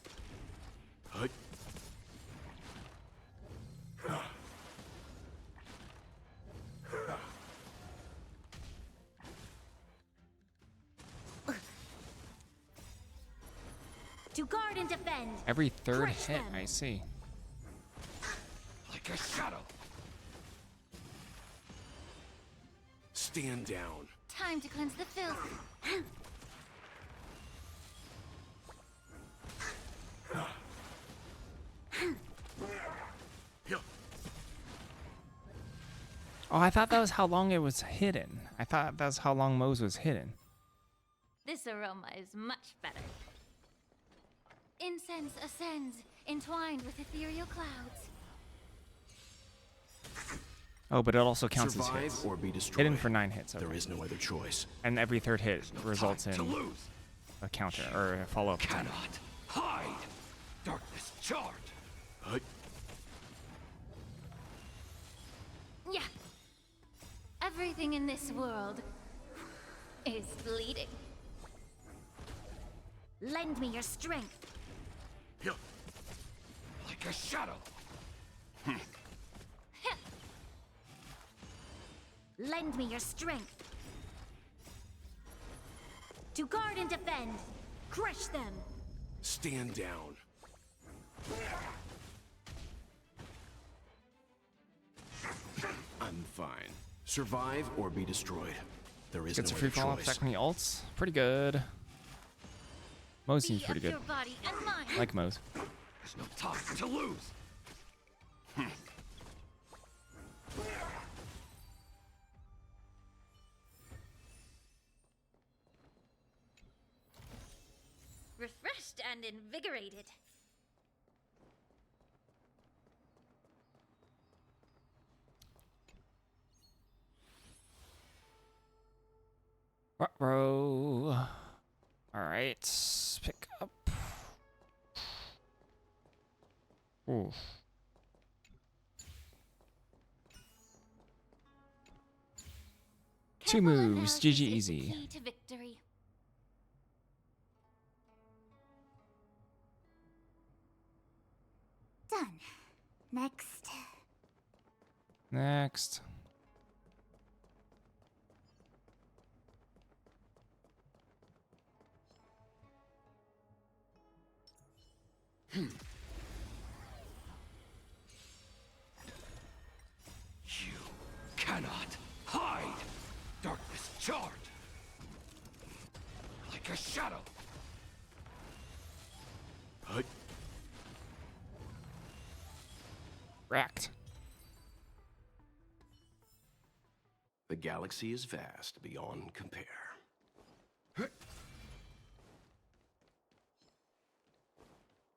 Speaker 11: To guard and defend.
Speaker 1: Every third
Speaker 11: Crush
Speaker 1: hit,
Speaker 11: them.
Speaker 1: I see.
Speaker 14: Like a shadow.
Speaker 5: Stand down.
Speaker 16: Time to cleanse the filth.
Speaker 1: Oh, I thought that was how long it was hidden. I thought that's how long Mose was hidden.
Speaker 16: This aroma is much better. Incense ascends, entwined with ethereal clouds.
Speaker 1: Oh, but it also counts as
Speaker 5: Survive
Speaker 1: hits.
Speaker 5: or be destroyed.
Speaker 1: Hidden for 9 hits. Okay.
Speaker 5: There is no other choice.
Speaker 1: And every third hit results in
Speaker 14: to lose.
Speaker 1: a counter or a follow-up attack.
Speaker 14: Cannot hide. Darkness charred.
Speaker 16: Yeah. Everything in this world is bleeding.
Speaker 11: Lend me your strength.
Speaker 14: Like a shadow.
Speaker 11: Lend me your strength. To guard and defend. Crush them.
Speaker 5: Stand down. I'm fine. Survive or be destroyed. There is
Speaker 1: Gets a
Speaker 5: no
Speaker 1: free
Speaker 5: other
Speaker 1: follow-up
Speaker 5: choice.
Speaker 1: attack when he ults. Pretty good. Mose seems pretty good.
Speaker 16: Your body and mine.
Speaker 1: Like Mose.
Speaker 14: There's no time to lose.
Speaker 16: Refreshed and invigorated.
Speaker 1: Row. All right, pick up. Ooh. Two moves, GG easy.
Speaker 16: Key to victory.
Speaker 3: Done. Next.
Speaker 1: Next.
Speaker 14: You cannot hide. Darkness charred. Like a shadow.
Speaker 1: Racked.
Speaker 5: The galaxy is vast beyond compare.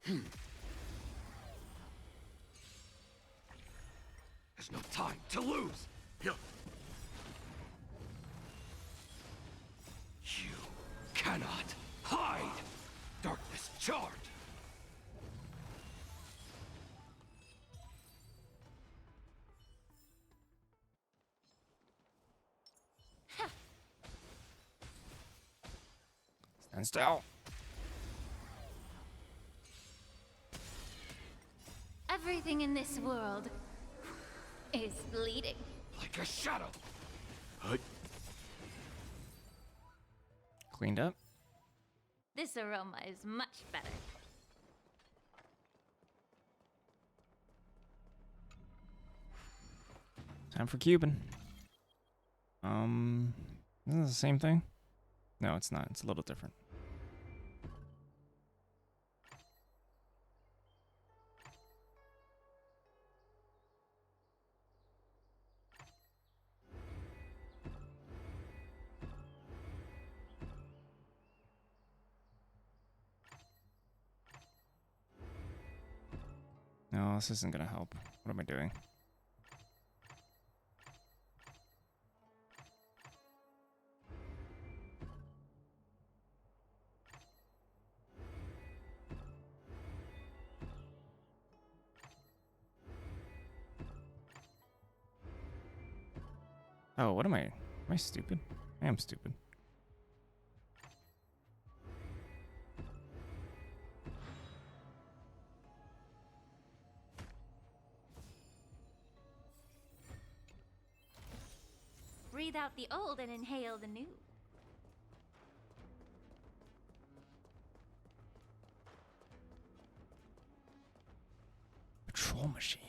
Speaker 14: There's no time to lose. You cannot hide. Darkness charred.
Speaker 1: Stand still.
Speaker 16: Everything in this world is bleeding.
Speaker 14: Like a shadow.
Speaker 1: Cleaned up.
Speaker 16: This aroma is much better.
Speaker 1: Time for Cuban. Isn't it the same thing? No, it's not. It's a little different. No, this isn't gonna help. What am I doing? Oh, what am I? Am I stupid? I am stupid.
Speaker 11: Breathe out the old and inhale the new.
Speaker 1: Patrol machine.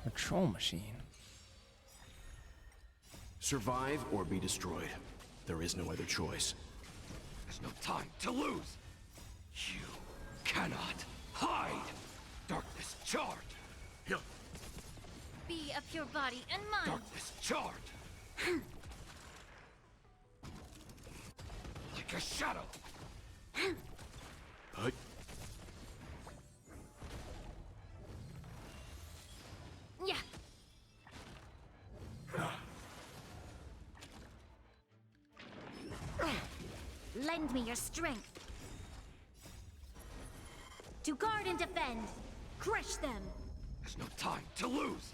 Speaker 1: Patrol machine.
Speaker 5: Survive or be destroyed. There is no other choice.
Speaker 14: There's no time to lose. You cannot hide. Darkness charge.
Speaker 11: Be of your body and mind.
Speaker 14: Darkness charge. Like a shadow.
Speaker 11: Yeah. Lend me your strength. To guard and defend. Crush them.
Speaker 14: There's no time to lose.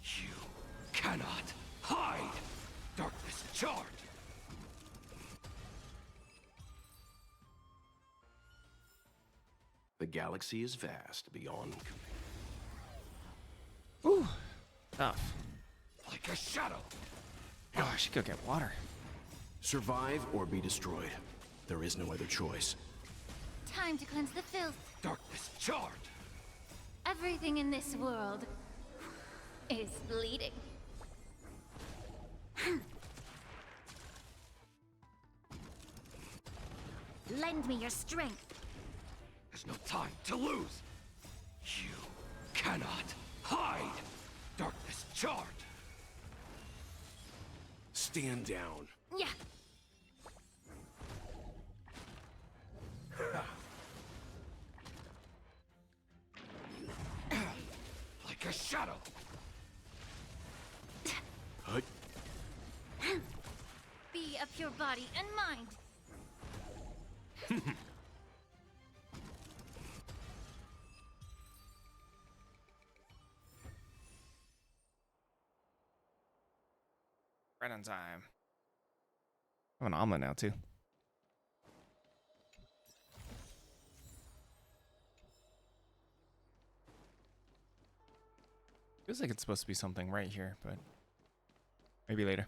Speaker 14: You cannot hide. Darkness charge.
Speaker 5: The galaxy is vast beyond.
Speaker 1: Ooh, tough.
Speaker 14: Like a shadow.
Speaker 1: Oh, I should go get water.
Speaker 5: Survive or be destroyed. There is no other choice.
Speaker 11: Time to cleanse the filth.
Speaker 14: Darkness charge.
Speaker 11: Everything in this world is bleeding. Lend me your strength.
Speaker 14: There's no time to lose. You cannot hide. Darkness charge.
Speaker 5: Stand down.
Speaker 11: Yeah.
Speaker 14: Like a shadow.
Speaker 11: Be of your body and mind.
Speaker 1: Right on time. I have an omelet now, too. Feels like it's supposed to be something right here, but maybe later.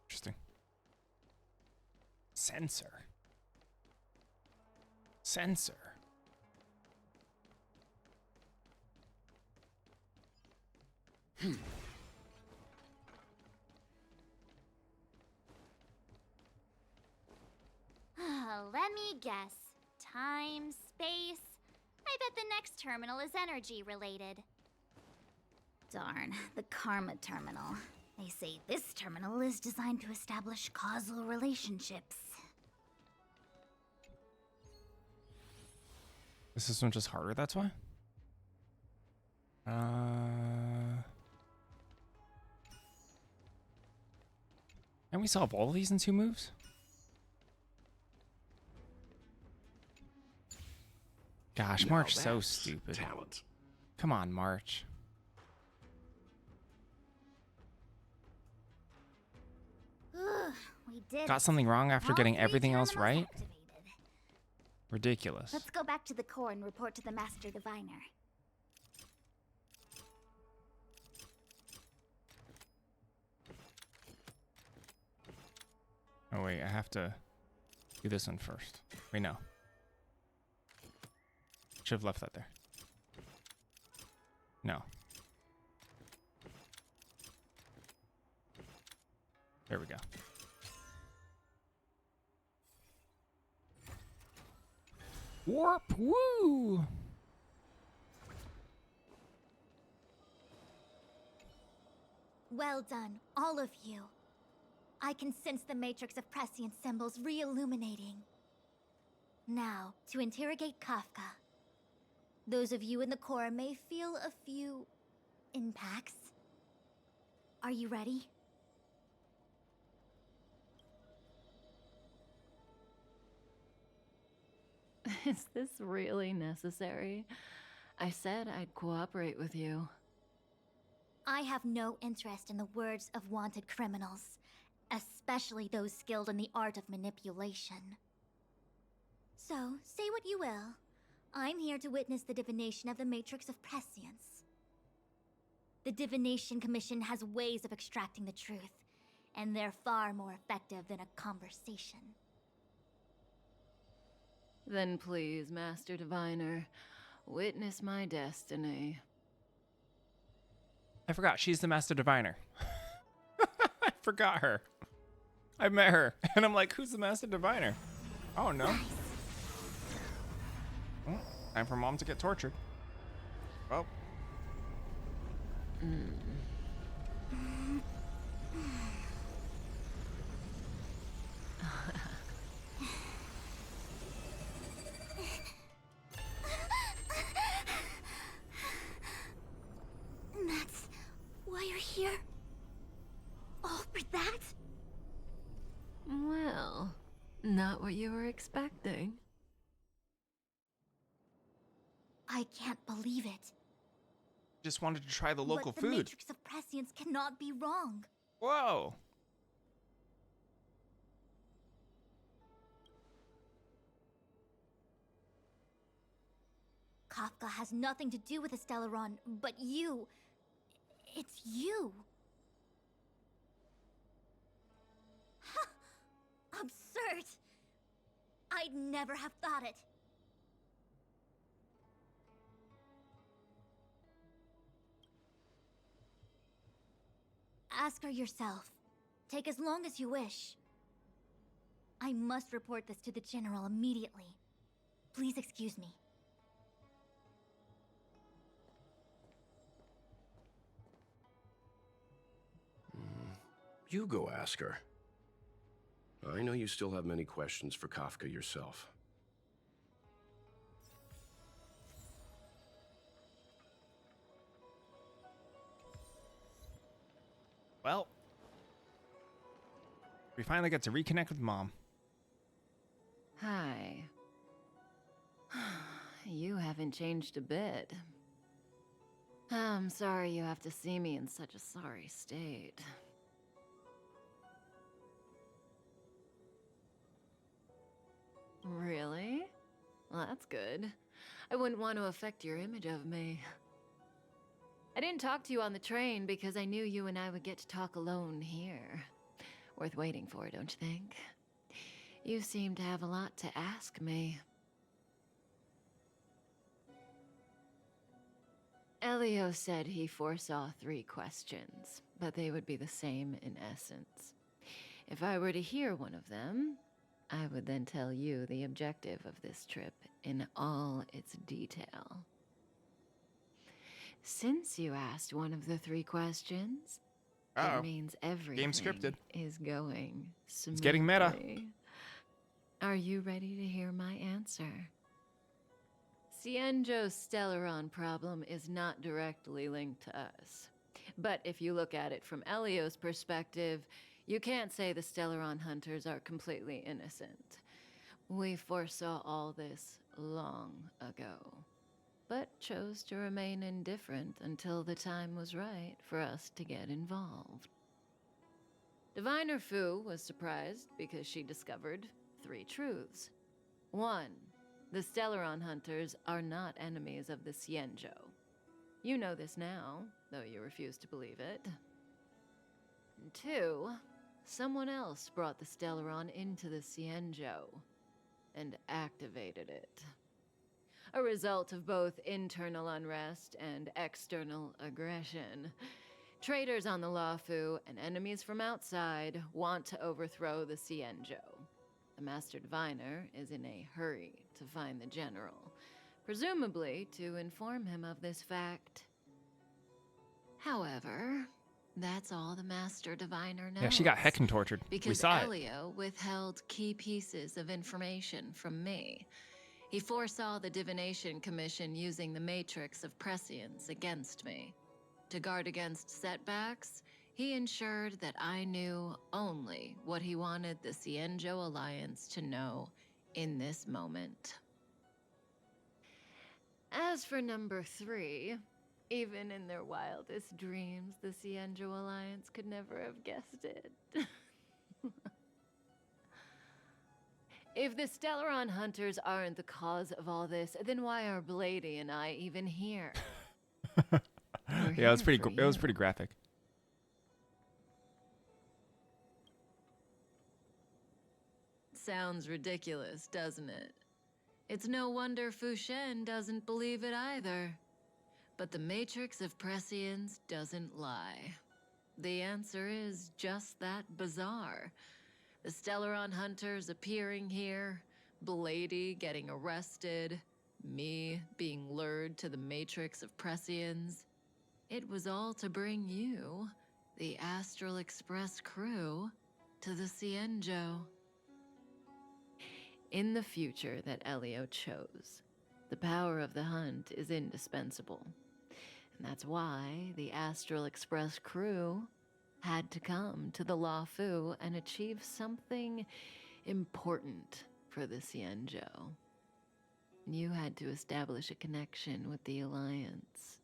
Speaker 1: Interesting. Sensor. Sensor.
Speaker 3: Let me guess. Time, space. I bet the next terminal is energy related.
Speaker 18: Darn, the Karma Terminal. They say this terminal is designed to establish causal relationships.
Speaker 1: Is this one just harder, that's why? Can we solve all of these in 2 moves? Gosh,
Speaker 5: Now
Speaker 1: March so
Speaker 5: that's
Speaker 1: stupid.
Speaker 5: Talent.
Speaker 1: Come on, March.
Speaker 3: We did
Speaker 1: Got
Speaker 3: it.
Speaker 1: something wrong after
Speaker 3: All
Speaker 1: getting
Speaker 3: 3
Speaker 1: everything else
Speaker 3: terminals
Speaker 1: right?
Speaker 3: activated.
Speaker 1: Ridiculous.
Speaker 3: Let's go back to the core and report to the Master Diviner.
Speaker 1: Oh wait, I have to do this one first. Wait, no. Should have left that there. No. There we go. Warp, woo!
Speaker 11: Well done, all of you. I can sense the matrix of prescient symbols re-illuminating. Now, to interrogate Kafka. Those of you in the core may feel a few impacts. Are you ready?
Speaker 4: Is this really necessary? I said I'd cooperate with you.
Speaker 11: I have no interest in the words of wanted criminals, especially those skilled in the art of manipulation. So, say what you will. I'm here to witness the divination of the Matrix of Prescience. The Divination Commission has ways of extracting the truth, and they're far more effective than a conversation.
Speaker 4: Then please, Master Diviner, witness my destiny.
Speaker 1: I forgot, she's the Master Diviner. I forgot her. I met her, and I'm like, who's the Master Diviner? Oh, no.
Speaker 11: Nice.
Speaker 1: Well, time for Mom to get tortured. Well.
Speaker 11: That's why you're here? All for that?
Speaker 4: Well, not what you were expecting.
Speaker 11: I can't believe it.
Speaker 1: Just wanted to try the local
Speaker 11: But the
Speaker 1: food.
Speaker 11: Matrix of Prescience cannot be wrong.
Speaker 1: Whoa.
Speaker 11: Kafka has nothing to do with the Stellaron, but you... It's you. Absurd. I'd never have thought it. Ask her yourself. Take as long as you wish. I must report this to the General immediately. Please excuse me.
Speaker 5: You go ask her. I know you still have many questions for Kafka yourself.
Speaker 1: Well, we finally get to reconnect with Mom.
Speaker 4: Hi. You haven't changed a bit. I'm sorry you have to see me in such a sorry state. Really? Well, that's good. I wouldn't want to affect your image of me. I didn't talk to you on the train because I knew you and I would get to talk alone here. Worth waiting for, don't you think? You seem to have a lot to ask me. Elio said he foresaw 3 questions, but they would be the same in essence. If I were to hear one of them, I would then tell you the objective of this trip in all its detail. Since you asked one of the 3 questions, it means everything
Speaker 1: scripted.
Speaker 4: is going smoothly.
Speaker 1: It's getting meta.
Speaker 4: Are you ready to hear my answer? Cienjo's Stellaron problem is not directly linked to us. But if you look at it from Elio's perspective, you can't say the Stellaron hunters are completely innocent. We foresaw all this long ago, but chose to remain indifferent until the time was right for us to get involved. Diviner Fu was surprised because she discovered 3 truths. 1. The Stellaron hunters are not enemies of the Cienjo. You know this now, though you refuse to believe it. 2. someone else brought the Stellaron into the Cienjo and activated it. A result of both internal unrest and external aggression. Traitors on the Luofu and enemies from outside want to overthrow the Cienjo. The Master Diviner is in a hurry to find the General, presumably to inform him of this fact. However, that's all the Master Diviner knows.
Speaker 1: Yeah, she got heckin' tortured.
Speaker 4: Because
Speaker 1: We saw it.
Speaker 4: Elio withheld key pieces of information from me. He foresaw the Divination Commission using the Matrix of Prescience against me. To guard against setbacks, he ensured that I knew only what he wanted the Cienjo Alliance to know in this moment. As for number 3, even in their wildest dreams, the Cienjo Alliance could never have guessed it. If the Stellaron hunters aren't the cause of all this, then why are Blady and I even here?
Speaker 1: Yeah, it was pretty graphic.
Speaker 4: Sounds ridiculous, doesn't it? It's no wonder Fu Shen doesn't believe it either. But the Matrix of Prescience doesn't lie. The answer is just that bizarre. The Stellaron hunters appearing here, Blady getting arrested, me being lured to the Matrix of Prescience. It was all to bring you, the Astral Express crew, to the Cienjo. In the future that Elio chose, the power of the hunt is indispensable. And that's why the Astral Express crew had to come to the Luofu and achieve something important for the Cienjo. You had to establish a connection with the Alliance.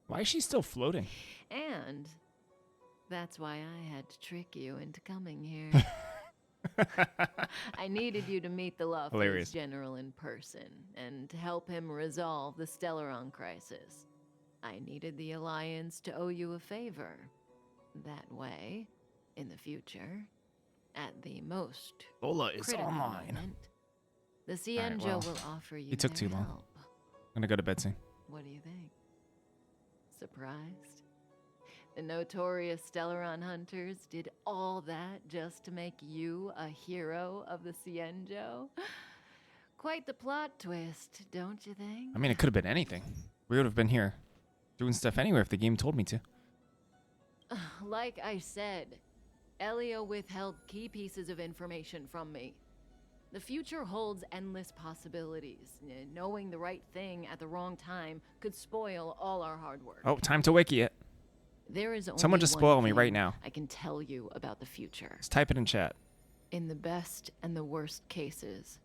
Speaker 1: Why is she still floating?
Speaker 4: And that's why I had to trick you into coming here. I needed you to meet the Luofu's general in person and to help him resolve the Stellaron crisis. I needed the Alliance to owe you a favor. That way, in the future, at the most
Speaker 1: Lola is
Speaker 4: critical
Speaker 1: online.
Speaker 4: moment, the Cienjo will offer you
Speaker 1: It took
Speaker 4: their
Speaker 1: too long.
Speaker 4: help.
Speaker 1: I'm gonna go to bed soon.
Speaker 4: What do you think? Surprised? The notorious Stellaron hunters did all that just to make you a hero of the Cienjo? Quite the plot twist, don't you think?
Speaker 1: I mean, it could have been anything. We would have been here doing stuff anywhere if the game told me to.
Speaker 4: Like I said, Elio withheld key pieces of information from me. The future holds endless possibilities. Knowing the right thing at the wrong time could spoil all our hard work.
Speaker 1: Oh, time to wiki it.
Speaker 4: There is only
Speaker 1: Someone just
Speaker 4: one
Speaker 1: spoil me
Speaker 4: thing
Speaker 1: right now.
Speaker 4: I can tell you about the future.
Speaker 1: Let's type it in chat.
Speaker 4: In the best and the worst cases,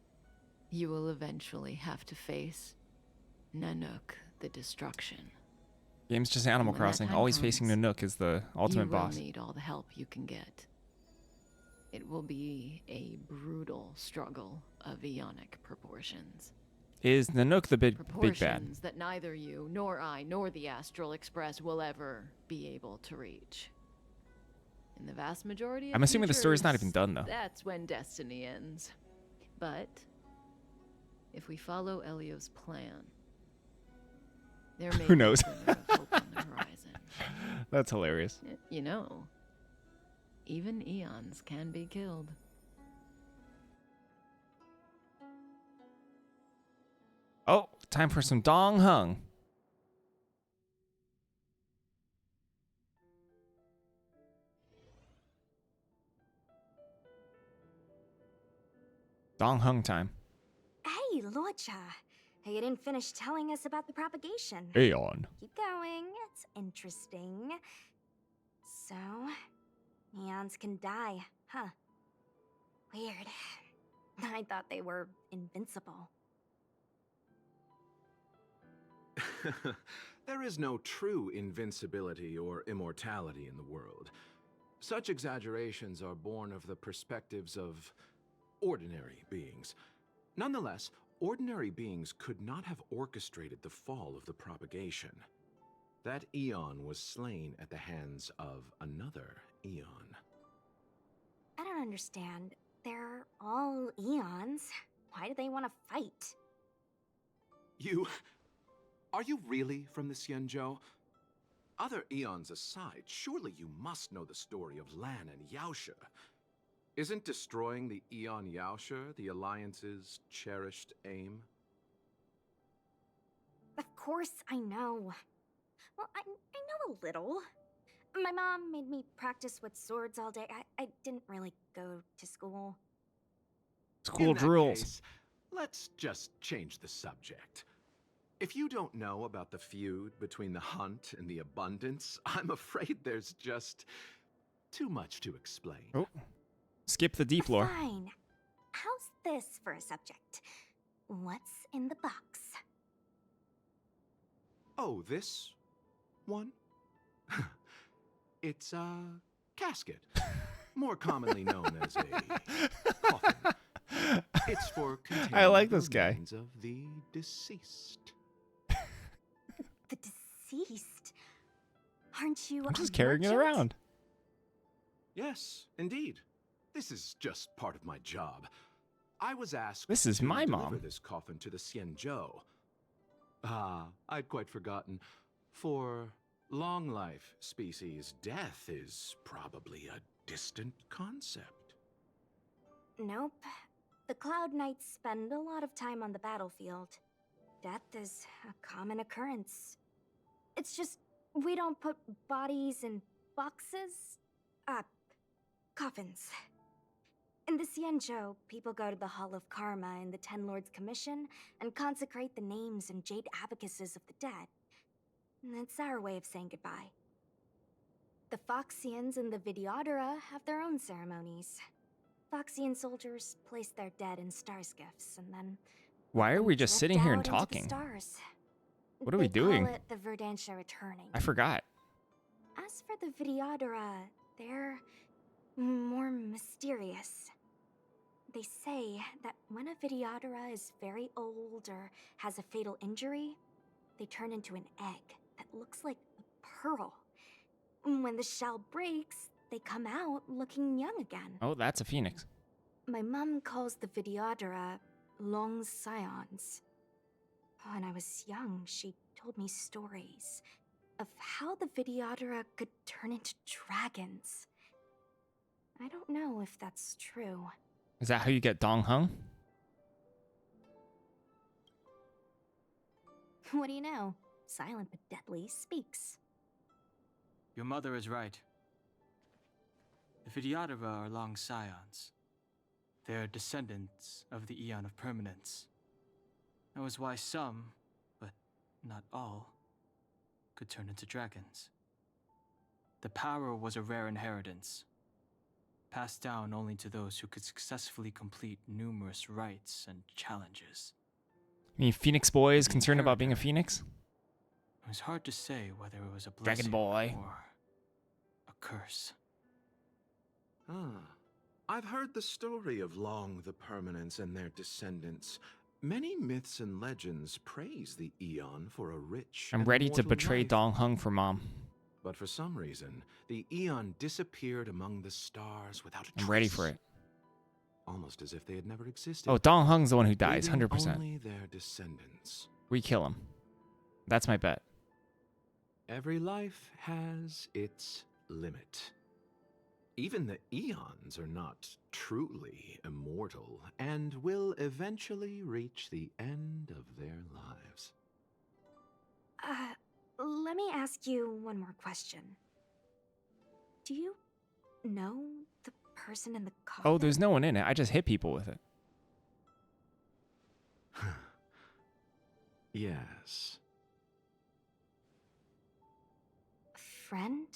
Speaker 4: you will eventually have to face Nanook the Destruction.
Speaker 1: Game's just Animal
Speaker 4: When that
Speaker 1: Crossing.
Speaker 4: time
Speaker 1: Always
Speaker 4: comes,
Speaker 1: facing Nanook is the ultimate boss.
Speaker 4: You will need all the help you can get. It will be a brutal struggle of eonic proportions.
Speaker 1: Is Nanook the big bad?
Speaker 4: Proportions that neither you, nor I, nor the Astral Express will ever be able to reach. In the vast majority of
Speaker 1: I'm assuming the story's not
Speaker 4: futures,
Speaker 1: even done, though.
Speaker 4: That's when destiny ends. But if we follow Elio's plan, there may
Speaker 1: Who
Speaker 4: be
Speaker 1: knows?
Speaker 4: a glimmer of hope on the horizon.
Speaker 1: That's hilarious.
Speaker 4: You know, even eons can be killed.
Speaker 1: Oh, time for some Dong Hung. Dong Hung time.
Speaker 6: Hey, Luocha. You didn't finish telling us about the propagation.
Speaker 1: Aeon.
Speaker 6: Keep going. It's interesting. So, eons can die, huh? Weird. I thought they were invincible.
Speaker 9: There is no true invincibility or immortality in the world. Such exaggerations are born of the perspectives of ordinary beings. Nonetheless, ordinary beings could not have orchestrated the fall of the propagation. That eon was slain at the hands of another eon.
Speaker 6: I don't understand. They're all eons. Why do they want to fight?
Speaker 15: You... Are you really from the Xianzhou? Other eons aside, surely you must know the story of Lan and Yaoshe. Isn't destroying the Eon Yaoshe the Alliance's cherished aim?
Speaker 6: Of course I know. Well, I know a little. My mom made me practice with swords all day. I didn't really go to school.
Speaker 1: School
Speaker 15: In that
Speaker 1: drills.
Speaker 15: case, let's just change the subject. If you don't know about the feud between the Hunt and the Abundance, I'm afraid there's just too much to explain.
Speaker 1: Oh. Skip the deep lore.
Speaker 6: Fine. How's this for a subject? What's in the box?
Speaker 15: Oh, this one? It's a casket, more commonly known as a coffin. It's for containing
Speaker 1: I like
Speaker 15: the
Speaker 1: this guy.
Speaker 15: remains of the deceased.
Speaker 6: The deceased? Aren't you
Speaker 1: I'm just
Speaker 6: a
Speaker 1: carrying it
Speaker 6: merchant?
Speaker 1: around.
Speaker 15: Yes, indeed. This is just part of my job. I was asked
Speaker 1: This is
Speaker 15: to
Speaker 1: my
Speaker 15: deliver
Speaker 1: mom.
Speaker 15: this coffin to the Xianzhou. Ah, I'd quite forgotten. For long life species, death is probably a distant concept.
Speaker 6: Nope. The Cloud Knights spend a lot of time on the battlefield. Death is a common occurrence. It's just, we don't put bodies in boxes. Coffins. In the Xianzhou, people go to the Hall of Karma in the Ten Lords Commission and consecrate the names and jade abacuses of the dead. It's our way of saying goodbye. The Foxians and the Videodora have their own ceremonies. Foxian soldiers place their dead in star skiffs and then...
Speaker 1: Why are we just
Speaker 6: drift
Speaker 1: sitting here and
Speaker 6: out into the
Speaker 1: talking?
Speaker 6: stars.
Speaker 1: What are we doing?
Speaker 6: They call it the Verdantia returning.
Speaker 1: I forgot.
Speaker 6: As for the Videodora, they're more mysterious. They say that when a Videodora is very old or has a fatal injury, they turn into an egg that looks like a pearl. When the shell breaks, they come out looking young again.
Speaker 1: Oh, that's a phoenix.
Speaker 6: My mom calls the Videodora long scions. When I was young, she told me stories of how the Videodora could turn into dragons. I don't know if that's true.
Speaker 1: Is that how you get Dong Hung?
Speaker 6: What do you know? Silent but deadly speaks.
Speaker 19: Your mother is right. The Videodora are long scions. They are descendants of the Eon of Permanence. That was why some, but not all, could turn into dragons. The power was a rare inheritance, passed down only to those who could successfully complete numerous rites and challenges.
Speaker 1: You mean Phoenix Boy is concerned about being a phoenix?
Speaker 19: It was hard to say whether it was a
Speaker 1: Dragon
Speaker 19: blessing
Speaker 1: Boy.
Speaker 19: or a curse.
Speaker 15: Ah, I've heard the story of Long the Permanence and their descendants. Many myths and legends praise the Eon for a rich
Speaker 1: I'm
Speaker 15: and
Speaker 1: ready to
Speaker 15: immortal
Speaker 1: betray
Speaker 15: life.
Speaker 1: Dong Hung for mom.
Speaker 15: But for some reason, the Eon disappeared among the stars without a trace.
Speaker 1: I'm ready for it.
Speaker 15: Almost as if they had never existed.
Speaker 1: Oh, Dong Hung's the one who dies,
Speaker 15: leaving
Speaker 1: 100%.
Speaker 15: Only their descendants.
Speaker 1: We kill him. That's my bet.
Speaker 15: Every life has its limit. Even the Eons are not truly immortal and will eventually reach the end of their lives.
Speaker 6: Let me ask you one more question. Do you know the person in the coffin?
Speaker 1: Oh, there's no one in it. I just hit people with it.
Speaker 15: Yes.
Speaker 6: Friend?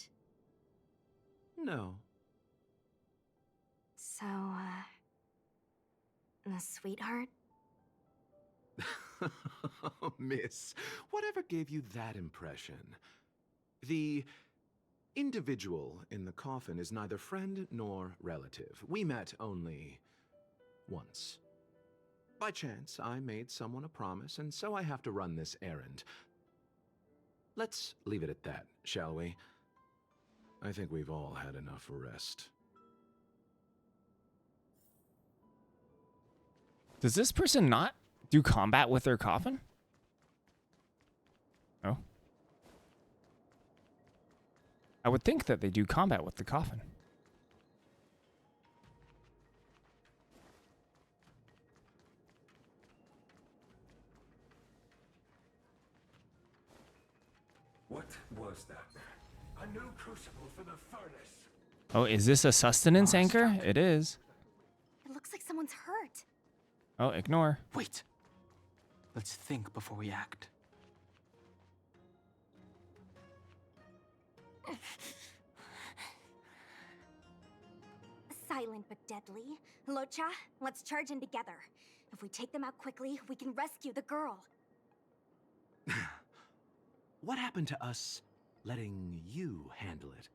Speaker 15: No.
Speaker 6: So, a sweetheart?
Speaker 15: Miss, whatever gave you that impression? The individual in the coffin is neither friend nor relative. We met only once. By chance, I made someone a promise, and so I have to run this errand. Let's leave it at that, shall we? I think we've all had enough rest.
Speaker 1: Does this person not do combat with their coffin? No. I would think that they do combat with the coffin.
Speaker 14: What was that? A new crucible for the furnace.
Speaker 1: Oh, is this a sustenance anchor? It is.
Speaker 6: It looks like someone's hurt.
Speaker 1: Oh, ignore.
Speaker 19: Wait. Let's think before we act.
Speaker 6: Silent but deadly. Locha, let's charge in together. If we take them out quickly, we can rescue the girl.
Speaker 15: What happened to us letting you handle it?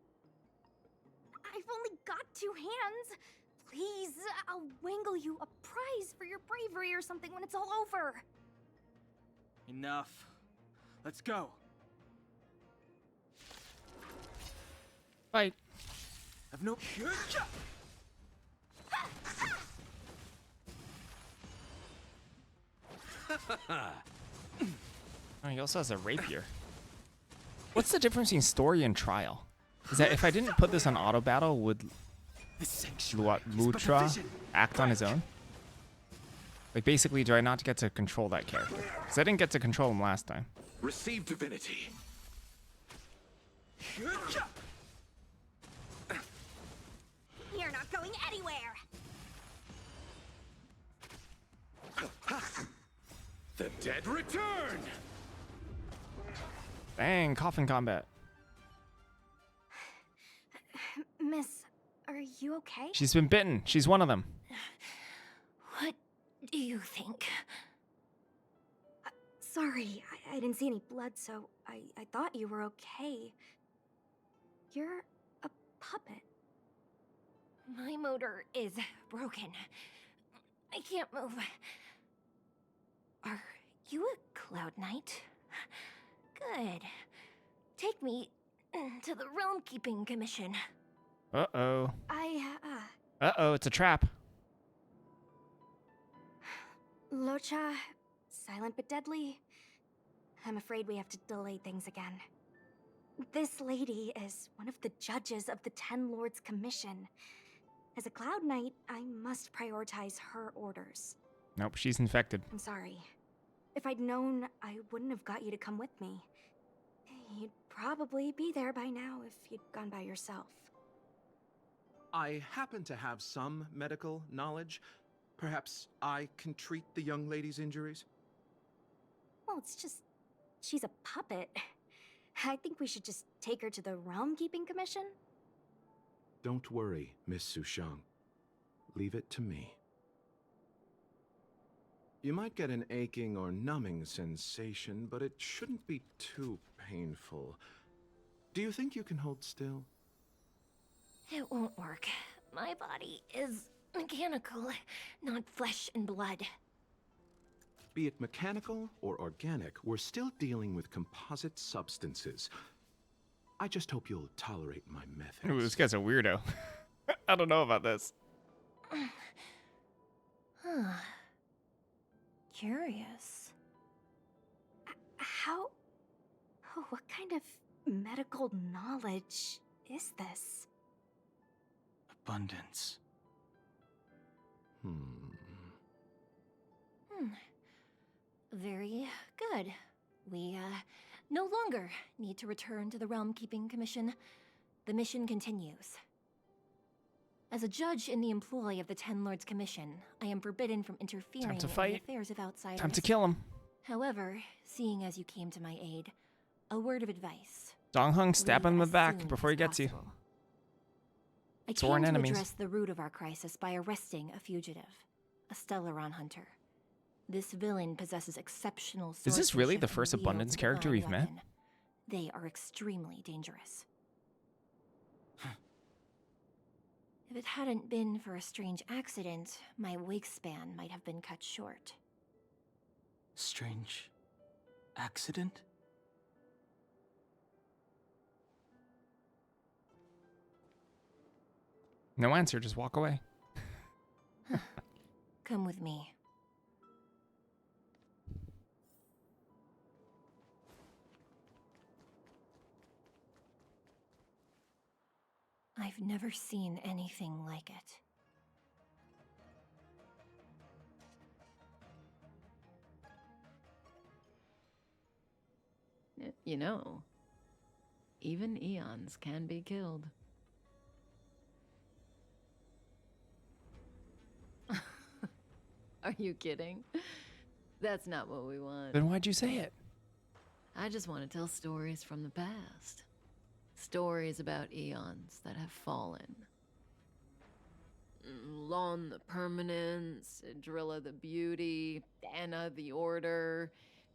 Speaker 6: I've only got 2 hands. Please, I'll wangle you a prize for your bravery or something when it's all over.
Speaker 19: Enough. Let's go.
Speaker 1: Fight.
Speaker 19: I've no.
Speaker 1: Oh, he also has a rapier. What's the difference between story and trial? Is that if I didn't put this on auto battle, would Lutra act on his own? Like basically, do I not get to control that character? Because I didn't get to control him last time.
Speaker 14: Receive divinity.
Speaker 6: You're not going anywhere.
Speaker 14: The dead return.
Speaker 1: Dang, coffin combat.
Speaker 6: Miss, are you okay?
Speaker 1: She's been bitten. She's one of them.
Speaker 8: What do you think?
Speaker 6: Sorry, I didn't see any blood, so I thought you were okay. You're a puppet.
Speaker 8: My motor is broken. I can't move. Are you a Cloud Knight? Good. Take me to the Realm Keeping Commission.
Speaker 1: Uh-oh.
Speaker 6: I,
Speaker 1: Uh-oh, it's a trap.
Speaker 6: Locha, silent but deadly. I'm afraid we have to delay things again. This lady is one of the judges of the Ten Lords Commission. As a Cloud Knight, I must prioritize her orders.
Speaker 1: Nope, she's infected.
Speaker 6: I'm sorry. If I'd known, I wouldn't have got you to come with me. You'd probably be there by now if you'd gone by yourself.
Speaker 15: I happen to have some medical knowledge. Perhaps I can treat the young lady's injuries?
Speaker 6: Well, it's just... she's a puppet. I think we should just take her to the Realm Keeping Commission.
Speaker 15: Don't worry, Miss Sushang. Leave it to me. You might get an aching or numbing sensation, but it shouldn't be too painful. Do you think you can hold still?
Speaker 8: It won't work. My body is mechanical, not flesh and blood.
Speaker 15: Be it mechanical or organic, we're still dealing with composite substances. I just hope you'll tolerate my methods.
Speaker 1: Ooh, this guy's a weirdo. I don't know about this.
Speaker 8: Huh. Curious.
Speaker 6: How... oh, what kind of medical knowledge is this?
Speaker 19: Abundance.
Speaker 8: Very good. We, no longer need to return to the Realm Keeping Commission. The mission continues. As a judge in the employ of the Ten Lords Commission, I am forbidden from interfering in the affairs of outsiders.
Speaker 1: Time to kill him.
Speaker 8: However, seeing as you came to my aid, a word of advice.
Speaker 1: Donghung, stab him in the back before he gets you.
Speaker 8: I
Speaker 1: Sworn
Speaker 8: came to
Speaker 1: enemies.
Speaker 8: address the root of our crisis by arresting a fugitive, a Stellaron hunter. This villain possesses exceptional
Speaker 1: Is this really
Speaker 8: swordsmanship
Speaker 1: the
Speaker 8: and
Speaker 1: first
Speaker 8: wields
Speaker 1: Abundance
Speaker 8: a
Speaker 1: character
Speaker 8: divine
Speaker 1: we've met?
Speaker 8: weapon. They are extremely dangerous. If it hadn't been for a strange accident, my wingspan might have been cut short.
Speaker 19: Strange accident?
Speaker 1: No answer, just walk away.
Speaker 8: Come with me. I've never seen anything like it.
Speaker 4: You know, even eons can be killed. Are you kidding? That's not what we want.
Speaker 1: Then why'd you say it?
Speaker 4: I just want to tell stories from the past. Stories about eons that have fallen. Lon the Permanence, Drilla the Beauty, Anna the Order,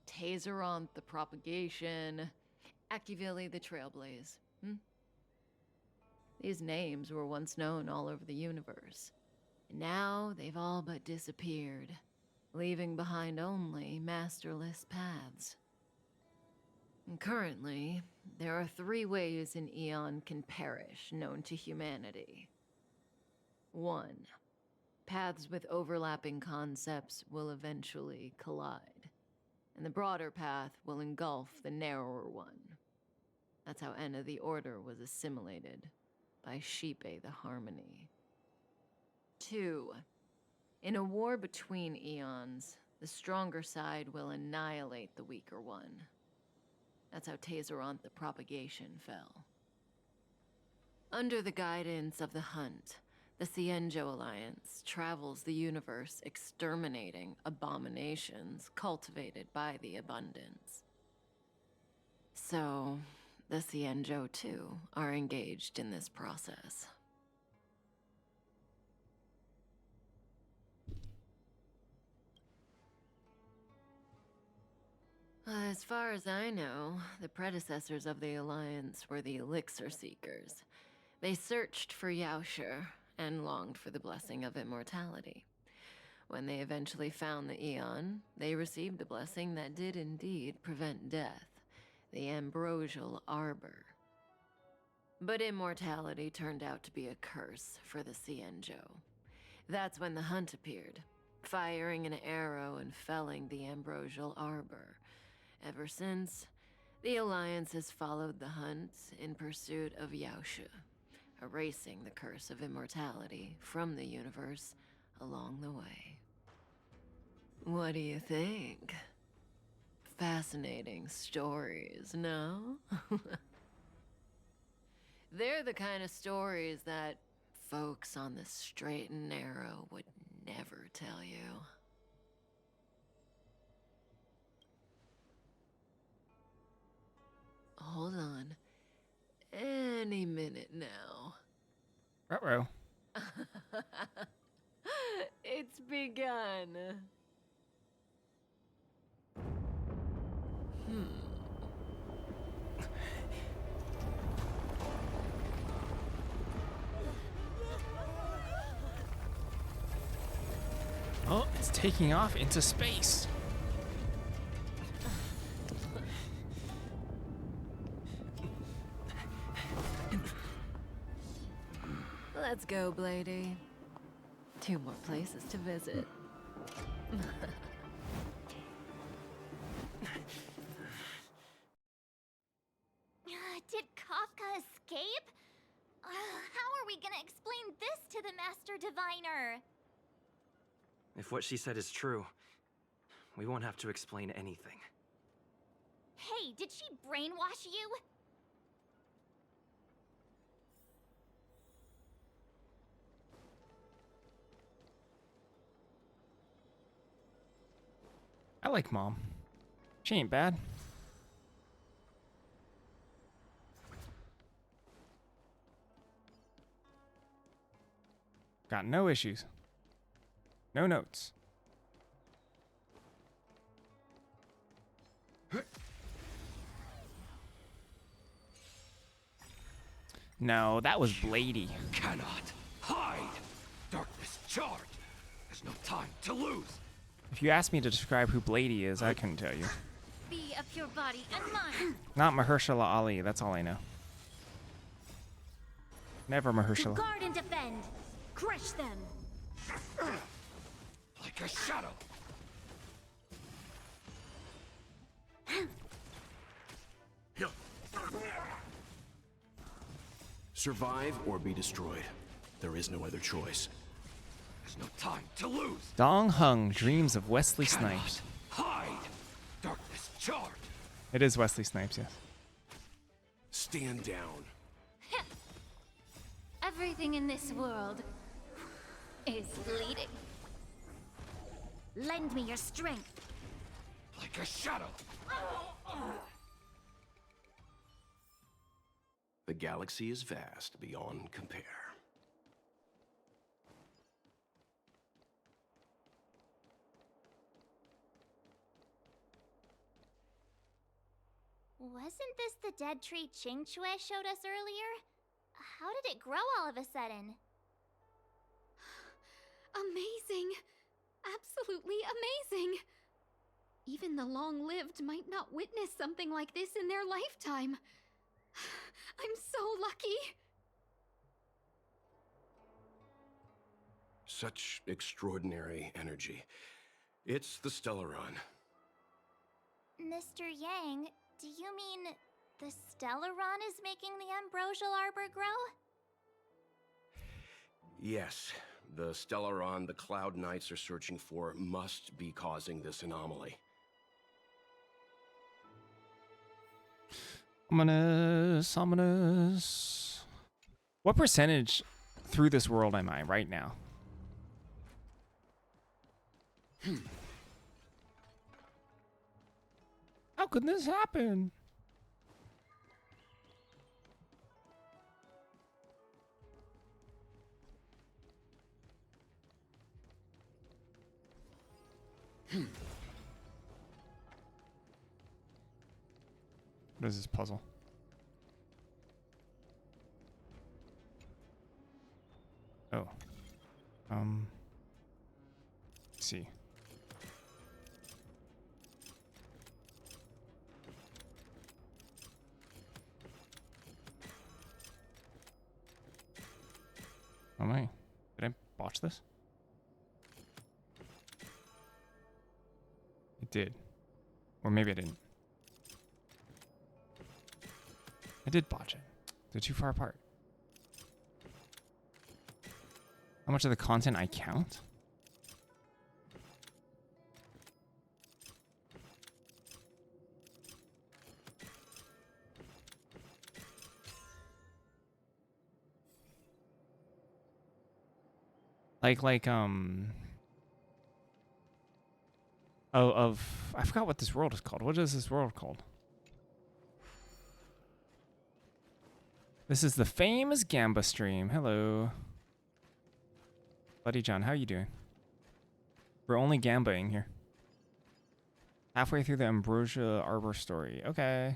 Speaker 4: Tazeronth the Propagation, Akivili the Trailblaze. These names were once known all over the universe. And now they've all but disappeared, leaving behind only masterless paths. And currently, there are 3 ways an eon can perish known to humanity. 1. Paths with overlapping concepts will eventually collide, and the broader path will engulf the narrower one. That's how Enna the Order was assimilated by Shipe the Harmony. 2. In a war between eons, the stronger side will annihilate the weaker one. That's how Tazeronth the Propagation fell. Under the guidance of the Hunt, the Cienjo Alliance travels the universe exterminating abominations cultivated by the Abundance. So, the Cienjo, too, are engaged in this process. As far as I know, the predecessors of the Alliance were the Elixir Seekers. They searched for Yaoshe and longed for the blessing of immortality. When they eventually found the Eon, they received the blessing that did indeed prevent death, the Ambrosial Arbor. But immortality turned out to be a curse for the Cienjo. That's when the Hunt appeared, firing an arrow and felling the Ambrosial Arbor. Ever since, the Alliance has followed the Hunt in pursuit of Yaoshe, erasing the curse of immortality from the universe along the way. What do you think? Fascinating stories, no? They're the kind of stories that folks on the straight and narrow would never tell you. Hold on. Any minute now.
Speaker 1: Ruh-roh.
Speaker 4: It's begun.
Speaker 1: Oh, it's taking off into space.
Speaker 4: Let's go, Blady. 2 more places to visit.
Speaker 3: Did Kafka escape? How are we gonna explain this to the Master Diviner?
Speaker 7: If what she said is true, we won't have to explain anything.
Speaker 3: Hey, did she brainwash you?
Speaker 1: I like Mom. She ain't bad. Got no issues. No notes. No, that was Blady.
Speaker 14: Cannot hide! Darkness charged! There's no time to lose!
Speaker 1: If you asked me to describe who Blady is, I couldn't tell you.
Speaker 3: Be of your body and mind.
Speaker 1: Not Mahershala Ali, that's all I know. Never
Speaker 3: To
Speaker 1: Mahershala.
Speaker 3: guard and defend. Crush them.
Speaker 14: Like a shadow!
Speaker 5: Survive or be destroyed. There is no other choice.
Speaker 14: There's no time to lose.
Speaker 1: Dong Hung dreams of Wesley Snipes.
Speaker 14: Hide! Darkness charred!
Speaker 1: It is Wesley Snipes, yes.
Speaker 5: Stand down.
Speaker 16: Everything in this world is bleeding.
Speaker 11: Lend me your strength.
Speaker 14: Like a shadow.
Speaker 5: The galaxy is vast beyond compare.
Speaker 3: Wasn't this the dead tree Qing Shui showed us earlier? How did it grow all of a sudden?
Speaker 16: Amazing! Absolutely amazing! Even the long-lived might not witness something like this in their lifetime. I'm so lucky!
Speaker 5: Such extraordinary energy. It's the Stellaron.
Speaker 3: Mr. Yang, do you mean the Stellaron is making the ambrosial arbor grow?
Speaker 5: Yes, the Stellaron the Cloud Knights are searching for must be causing this anomaly.
Speaker 1: Ominous, ominous. What percentage through this world am I right now? How could this happen? What is this puzzle? Oh. Let's see. Oh my. Did I botch this? It did. Or maybe I didn't. I did botch it. They're too far apart. How much of the content I count? I forgot what this world is called. What is this world called? This is the famous Gamba stream. Hello. Buddy John, how are you doing? We're only Gambaing here. Halfway through the Ambrosia Arbor story. Okay.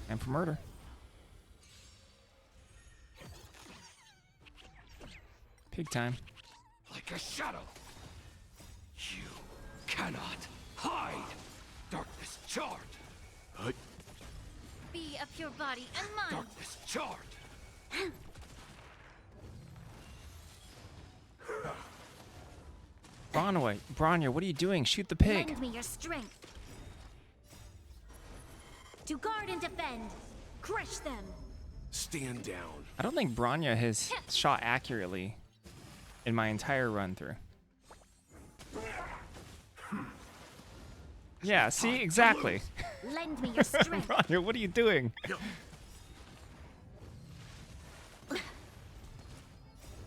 Speaker 1: And for murder. Pig time.
Speaker 14: Like a shadow. You cannot hide. Darkness charred.
Speaker 16: Be a pure body and mind.
Speaker 14: Darkness charred.
Speaker 1: Bronya, what are you doing? Shoot the pig.
Speaker 11: Lend me your strength. To guard and defend. Crush them.
Speaker 5: Stand down.
Speaker 1: I don't think Bronya has shot accurately in my entire run through. Yeah, see? Exactly.
Speaker 11: Lend me your strength.
Speaker 1: Bronya, what are you doing?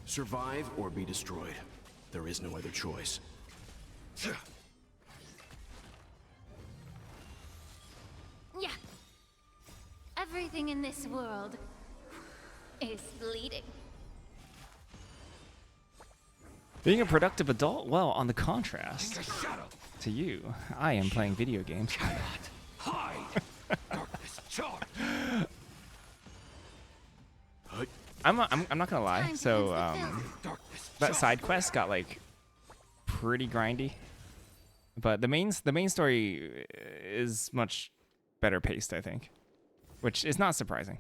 Speaker 5: Survive or be destroyed. There is no other choice.
Speaker 16: Yeah. Everything in this world is bleeding.
Speaker 1: Being a productive adult? Well, on the contrast to you, I am playing video games.
Speaker 14: Hide. Darkness charred.
Speaker 1: I'm not gonna lie. So that side quest got like pretty grindy, but the main story is much better paced, I think, which is not surprising.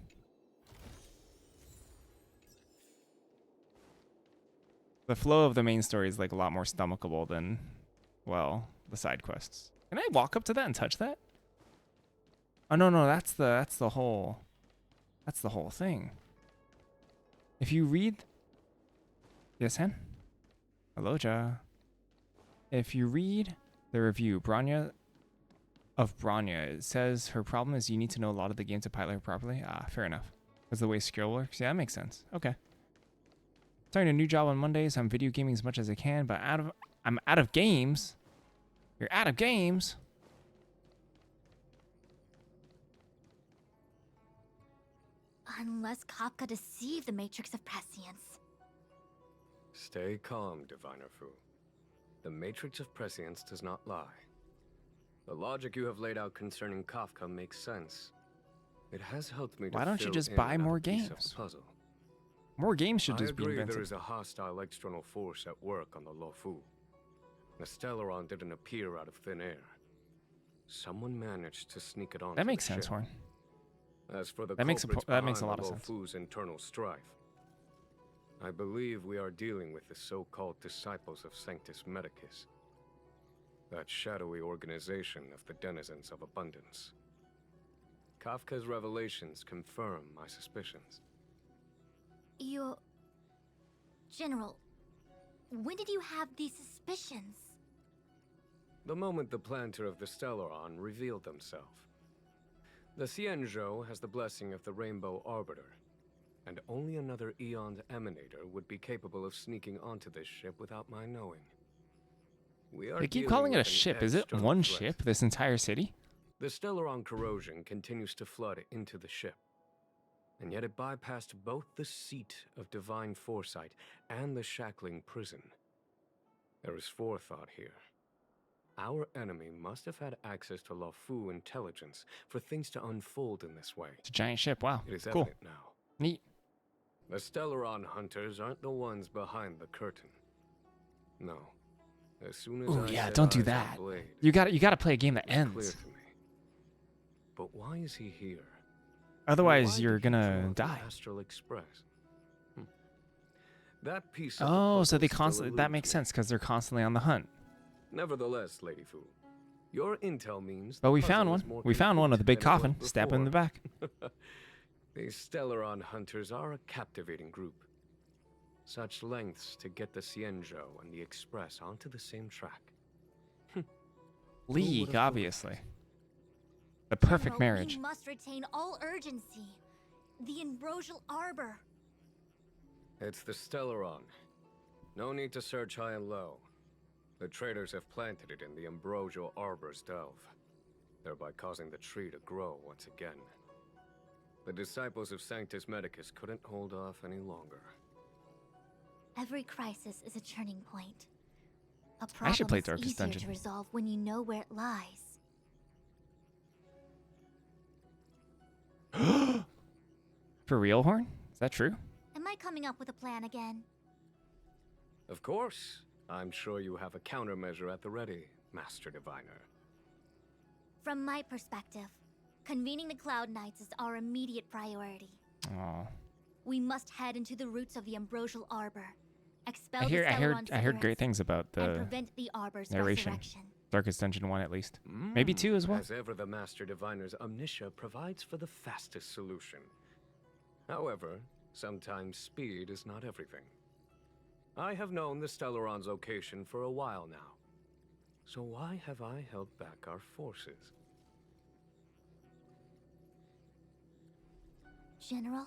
Speaker 1: The flow of the main story is like a lot more stomachable than, well, the side quests. Can I walk up to that and touch that? Oh no, that's the whole thing. If you read, yes, Hen? Hello, Ja. If you read the review, Branya, it says her problem is you need to know a lot of the game to pilot her properly. Ah, fair enough. Because the way skill works. Yeah, that makes sense. Okay. Starting a new job on Mondays. I'm video gaming as much as I can, but I'm out of games. You're out of games.
Speaker 18: Unless Kafka deceived the Matrix of Prescience.
Speaker 10: Stay calm, Diviner Fu. The Matrix of Prescience does not lie. The logic you have laid out concerning Kafka makes sense. It has helped me to
Speaker 1: Why don't you
Speaker 10: fill
Speaker 1: just
Speaker 10: in
Speaker 1: buy
Speaker 10: another
Speaker 1: more
Speaker 10: piece of
Speaker 1: games?
Speaker 10: the puzzle.
Speaker 1: More games should just be
Speaker 10: I agree
Speaker 1: invented.
Speaker 10: there is a hostile external force at work on the Luofu. The Stellaron didn't appear out of thin air. Someone managed to sneak it on.
Speaker 1: That makes sense, Horn.
Speaker 10: As for the
Speaker 1: That makes a lot of sense.
Speaker 10: Luofu's internal strife, I believe we are dealing with the so-called disciples of Sanctus Medicus. That shadowy organization of the denizens of abundance. Kafka's revelations confirm my suspicions.
Speaker 18: General, when did you have these suspicions?
Speaker 10: The moment the planter of the Stellaron revealed himself. The Xianzhou has the blessing of the Rainbow Arbiter, and only another Eon's Emanator would be capable of sneaking onto this ship without my knowing.
Speaker 1: They keep calling it a ship. Is it one ship, this entire city?
Speaker 10: The Stellaron corrosion continues to flood into the ship, and yet it bypassed both the seat of divine foresight and the shackling prison. There is forethought here. Our enemy must have had access to Luofu intelligence for things to unfold in this way.
Speaker 1: It's a giant ship. Wow.
Speaker 10: It is
Speaker 1: Cool.
Speaker 10: evident now.
Speaker 1: Neat.
Speaker 10: The Stellaron hunters aren't the ones behind the curtain. No. As soon as
Speaker 1: Ooh,
Speaker 10: I
Speaker 1: yeah,
Speaker 10: set
Speaker 1: don't do
Speaker 10: eyes on
Speaker 1: that.
Speaker 10: Blade,
Speaker 1: You gotta play a game that
Speaker 10: it was clear
Speaker 1: ends.
Speaker 10: to me. But why is he here?
Speaker 1: Otherwise,
Speaker 10: Why
Speaker 1: you're
Speaker 10: did he
Speaker 1: gonna
Speaker 10: draw the
Speaker 1: die.
Speaker 10: Astral Express. That piece of the
Speaker 1: Oh, so
Speaker 10: puzzle
Speaker 1: they
Speaker 10: still
Speaker 1: constantly. That
Speaker 10: eludes
Speaker 1: makes
Speaker 10: me.
Speaker 1: sense because they're constantly on the hunt.
Speaker 10: Nevertheless, Lady Fu, your intel means.
Speaker 1: But
Speaker 10: the
Speaker 1: we found
Speaker 10: puzzle
Speaker 1: one.
Speaker 10: is more
Speaker 1: We found one with a big
Speaker 10: complete than it
Speaker 1: coffin.
Speaker 10: was
Speaker 1: Stab him in the back.
Speaker 10: before. These Stellaron hunters are a captivating group. Such lengths to get the Xianzhou and the Express onto the same track.
Speaker 1: League, obviously. The perfect
Speaker 18: General,
Speaker 1: marriage.
Speaker 18: We must retain all urgency. The Ambrosial Arbor.
Speaker 10: It's the Stellaron. No need to search high and low. The traders have planted it in the Ambrosial Arbor's delve, thereby causing the tree to grow once again. The disciples of Sanctus Medicus couldn't hold off any longer.
Speaker 18: Every crisis is a turning point. A
Speaker 1: I should
Speaker 18: problem
Speaker 1: play
Speaker 18: is
Speaker 1: Darkest
Speaker 18: easier
Speaker 1: Dungeon.
Speaker 18: to resolve when you know where it lies.
Speaker 1: For real, Horn? Is that true?
Speaker 18: Am I coming up with a plan again?
Speaker 10: Of course. I'm sure you have a countermeasure at the ready, Master Diviner.
Speaker 18: From my perspective, convening the Cloud Knights is our immediate priority.
Speaker 1: Oh.
Speaker 18: We must head into the roots of the Ambrosial Arbor, expel
Speaker 1: I
Speaker 18: the Stellaron
Speaker 1: heard great
Speaker 18: spirits,
Speaker 1: things about
Speaker 18: and
Speaker 1: the
Speaker 18: prevent the Arbor's
Speaker 1: narration.
Speaker 18: resurrection.
Speaker 1: Darkest Dungeon 1 at least. Maybe 2 as well.
Speaker 10: As ever, the Master Diviner's omniscia provides for the fastest solution. However, sometimes speed is not everything. I have known the Stellaron's location for a while now. So why have I held back our forces?
Speaker 18: General,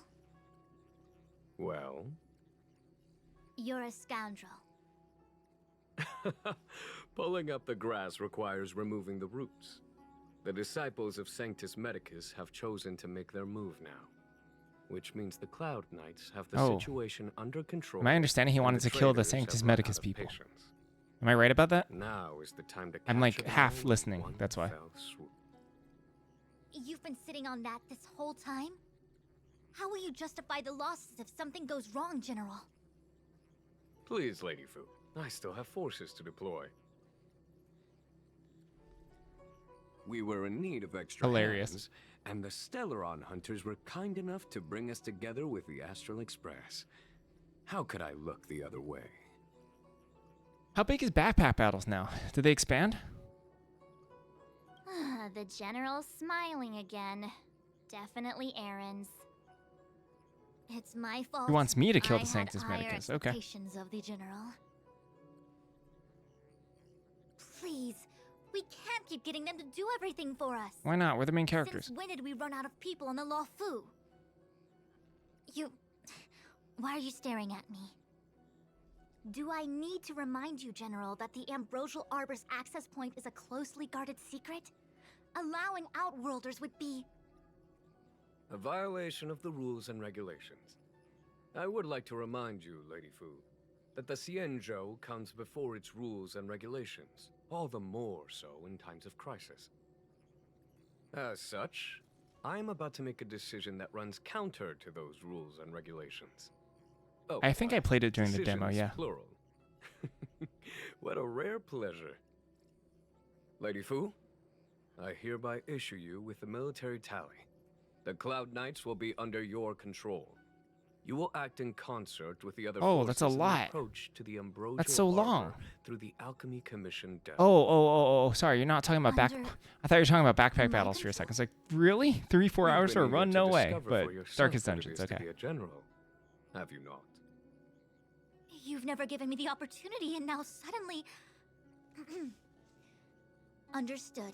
Speaker 10: Well?
Speaker 18: you're a scoundrel.
Speaker 10: Pulling up the grass requires removing the roots. The disciples of Sanctus Medicus have chosen to make their move now. Which means the Cloud Knights have the
Speaker 1: Oh.
Speaker 10: situation under control.
Speaker 1: Am I understanding he
Speaker 10: and
Speaker 1: wanted
Speaker 10: the
Speaker 1: to kill the
Speaker 10: traitors
Speaker 1: Sanctus
Speaker 10: have run out
Speaker 1: Medicus
Speaker 10: of
Speaker 1: people?
Speaker 10: patience.
Speaker 1: Am I right about that?
Speaker 10: Now is the time to
Speaker 1: I'm
Speaker 10: catch
Speaker 1: like
Speaker 10: them
Speaker 1: half
Speaker 10: all in
Speaker 1: listening,
Speaker 10: one
Speaker 1: that's why.
Speaker 10: fell swoop.
Speaker 18: You've been sitting on that this whole time? How will you justify the losses if something goes wrong, General?
Speaker 10: Please, Lady Fu. I still have forces to deploy. We were in need of extra
Speaker 1: Hilarious.
Speaker 10: hands, and the Stellaron hunters were kind enough to bring us together with the Astral Express. How could I look the other way?
Speaker 1: How big is backpack battles now? Did they expand?
Speaker 3: The general's smiling again. Definitely Aaron's. It's my fault.
Speaker 1: He wants me to kill
Speaker 3: I
Speaker 1: the
Speaker 3: had
Speaker 1: Sanctus
Speaker 3: higher
Speaker 1: Medicus. Okay.
Speaker 3: expectations of the general. Please, we can't keep getting them to do everything for us.
Speaker 1: Why not? We're the main characters.
Speaker 3: Since when did we run out of people on the Law Fu? Why are you staring at me? Do I need to remind you, General, that the Ambrosial Arbor's access point is a closely guarded secret? Allowing Outworlders would be...
Speaker 10: A violation of the rules and regulations. I would like to remind you, Lady Fu, that the Xianzhou comes before its rules and regulations, all the more so in times of crisis. As such, I am about to make a decision that runs counter to those rules and regulations. Oh,
Speaker 1: I think I played it during the demo,
Speaker 10: decisions,
Speaker 1: yeah.
Speaker 10: Plural. What a rare pleasure. Lady Fu, I hereby issue you with the military tally. The Cloud Knights will be under your control. You will act in concert with the other
Speaker 1: Oh,
Speaker 10: forces
Speaker 1: that's a
Speaker 10: in the
Speaker 1: lot.
Speaker 10: approach to the Ambrosial
Speaker 1: That's so long.
Speaker 10: Arbor through the Alchemy Commission desk.
Speaker 1: Oh, sorry. You're not talking about back... I thought you were talking about backpack battles for a second. It's like, really? 3-4
Speaker 10: You've
Speaker 1: hours for a
Speaker 10: been
Speaker 1: run?
Speaker 10: eager to
Speaker 1: No way.
Speaker 10: discover
Speaker 1: But
Speaker 10: for yourself
Speaker 1: Darkest
Speaker 10: what it
Speaker 1: Dungeons,
Speaker 10: is to
Speaker 1: okay.
Speaker 10: be a general, have you not?
Speaker 3: You've never given me the opportunity, and now suddenly... Understood.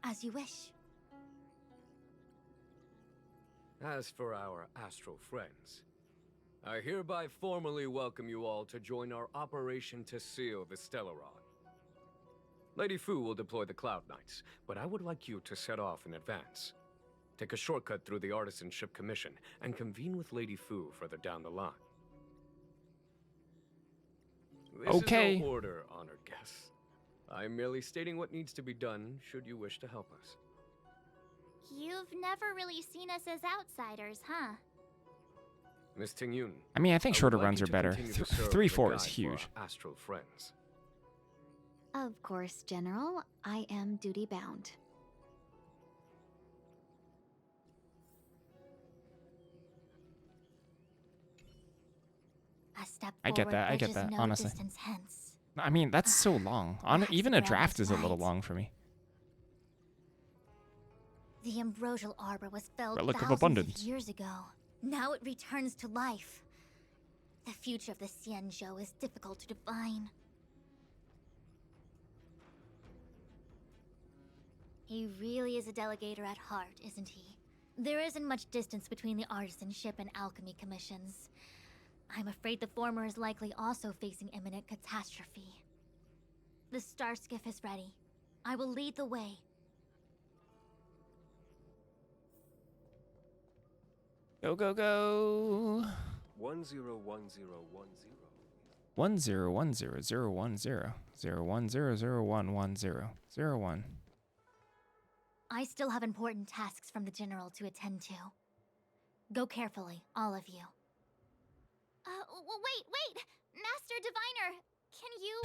Speaker 3: As you wish.
Speaker 10: As for our astral friends, I hereby formally welcome you all to join our operation to seal the Stellaron. Lady Fu will deploy the Cloud Knights, but I would like you to set off in advance. Take a shortcut through the Artisanship Commission and convene with Lady Fu further down the line. This
Speaker 1: Okay.
Speaker 10: is no order, honored guests. I'm merely stating what needs to be done should you wish to help us.
Speaker 3: You've never really seen us as outsiders, huh?
Speaker 10: Miss Tingyun.
Speaker 1: I mean, I think shorter
Speaker 10: would like
Speaker 1: runs
Speaker 10: you
Speaker 1: are
Speaker 10: to
Speaker 1: better.
Speaker 10: continue to serve
Speaker 1: 3-4
Speaker 10: as a
Speaker 1: is
Speaker 10: guide for
Speaker 1: huge.
Speaker 10: our astral friends.
Speaker 16: Of course, General. I am duty bound.
Speaker 3: A step
Speaker 1: I get
Speaker 3: forward
Speaker 1: that. I get
Speaker 3: bridges
Speaker 1: that,
Speaker 3: no
Speaker 1: honestly.
Speaker 3: distance hence.
Speaker 1: I mean, that's so long. Even a draft is a little long for me.
Speaker 3: The Ambrosial Arbor was felled
Speaker 1: Relic of
Speaker 3: thousands
Speaker 1: Abundance.
Speaker 3: of years ago. Now it returns to life. The future of the Xianzhou is difficult to define. He really is a delegator at heart, isn't he? There isn't much distance between the Artisanship and Alchemy Commissions. I'm afraid the former is likely also facing imminent catastrophe. The star skiff is ready. I will lead the way.
Speaker 1: Go, go, go.
Speaker 10: 101010.
Speaker 1: 10101010 0100111001.
Speaker 3: I still have important tasks from the General to attend to. Go carefully, all of you. Wait! Master Diviner! Can you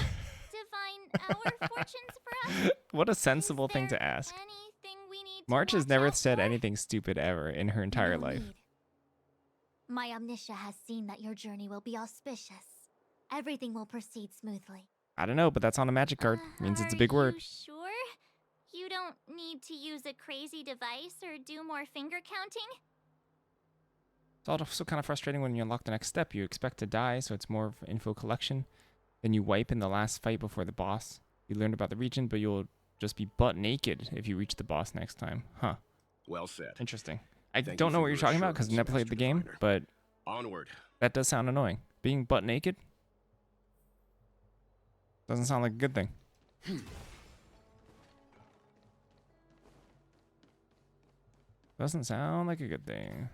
Speaker 3: divine our fortunes for us?
Speaker 1: What a sensible thing to ask.
Speaker 3: Anything we need to
Speaker 1: March has
Speaker 3: watch
Speaker 1: never
Speaker 3: out
Speaker 1: said
Speaker 3: for?
Speaker 1: anything stupid ever in her entire
Speaker 3: No
Speaker 1: life.
Speaker 3: need. My Omniscia has seen that your journey will be auspicious. Everything will proceed smoothly.
Speaker 1: I don't know, but that's on a magic card. Means it's a big word.
Speaker 3: You sure? You don't need to use a crazy device or do more finger counting?
Speaker 1: It's also kind of frustrating when you unlock the next step. You expect to die, so it's more of info collection. Then you wipe in the last fight before the boss. You learned about the region, but you'll just be butt naked if you reach the boss next time. Huh.
Speaker 5: Well said.
Speaker 1: Interesting. I
Speaker 5: Thank
Speaker 1: don't
Speaker 5: you
Speaker 1: know
Speaker 5: for
Speaker 1: what you're
Speaker 5: your
Speaker 1: talking about because I
Speaker 5: assurance,
Speaker 1: never played the
Speaker 5: Master
Speaker 1: game,
Speaker 5: Diviner.
Speaker 1: but
Speaker 5: Onward.
Speaker 1: that does sound annoying. Being butt naked doesn't sound like a good thing. Doesn't sound like a good thing.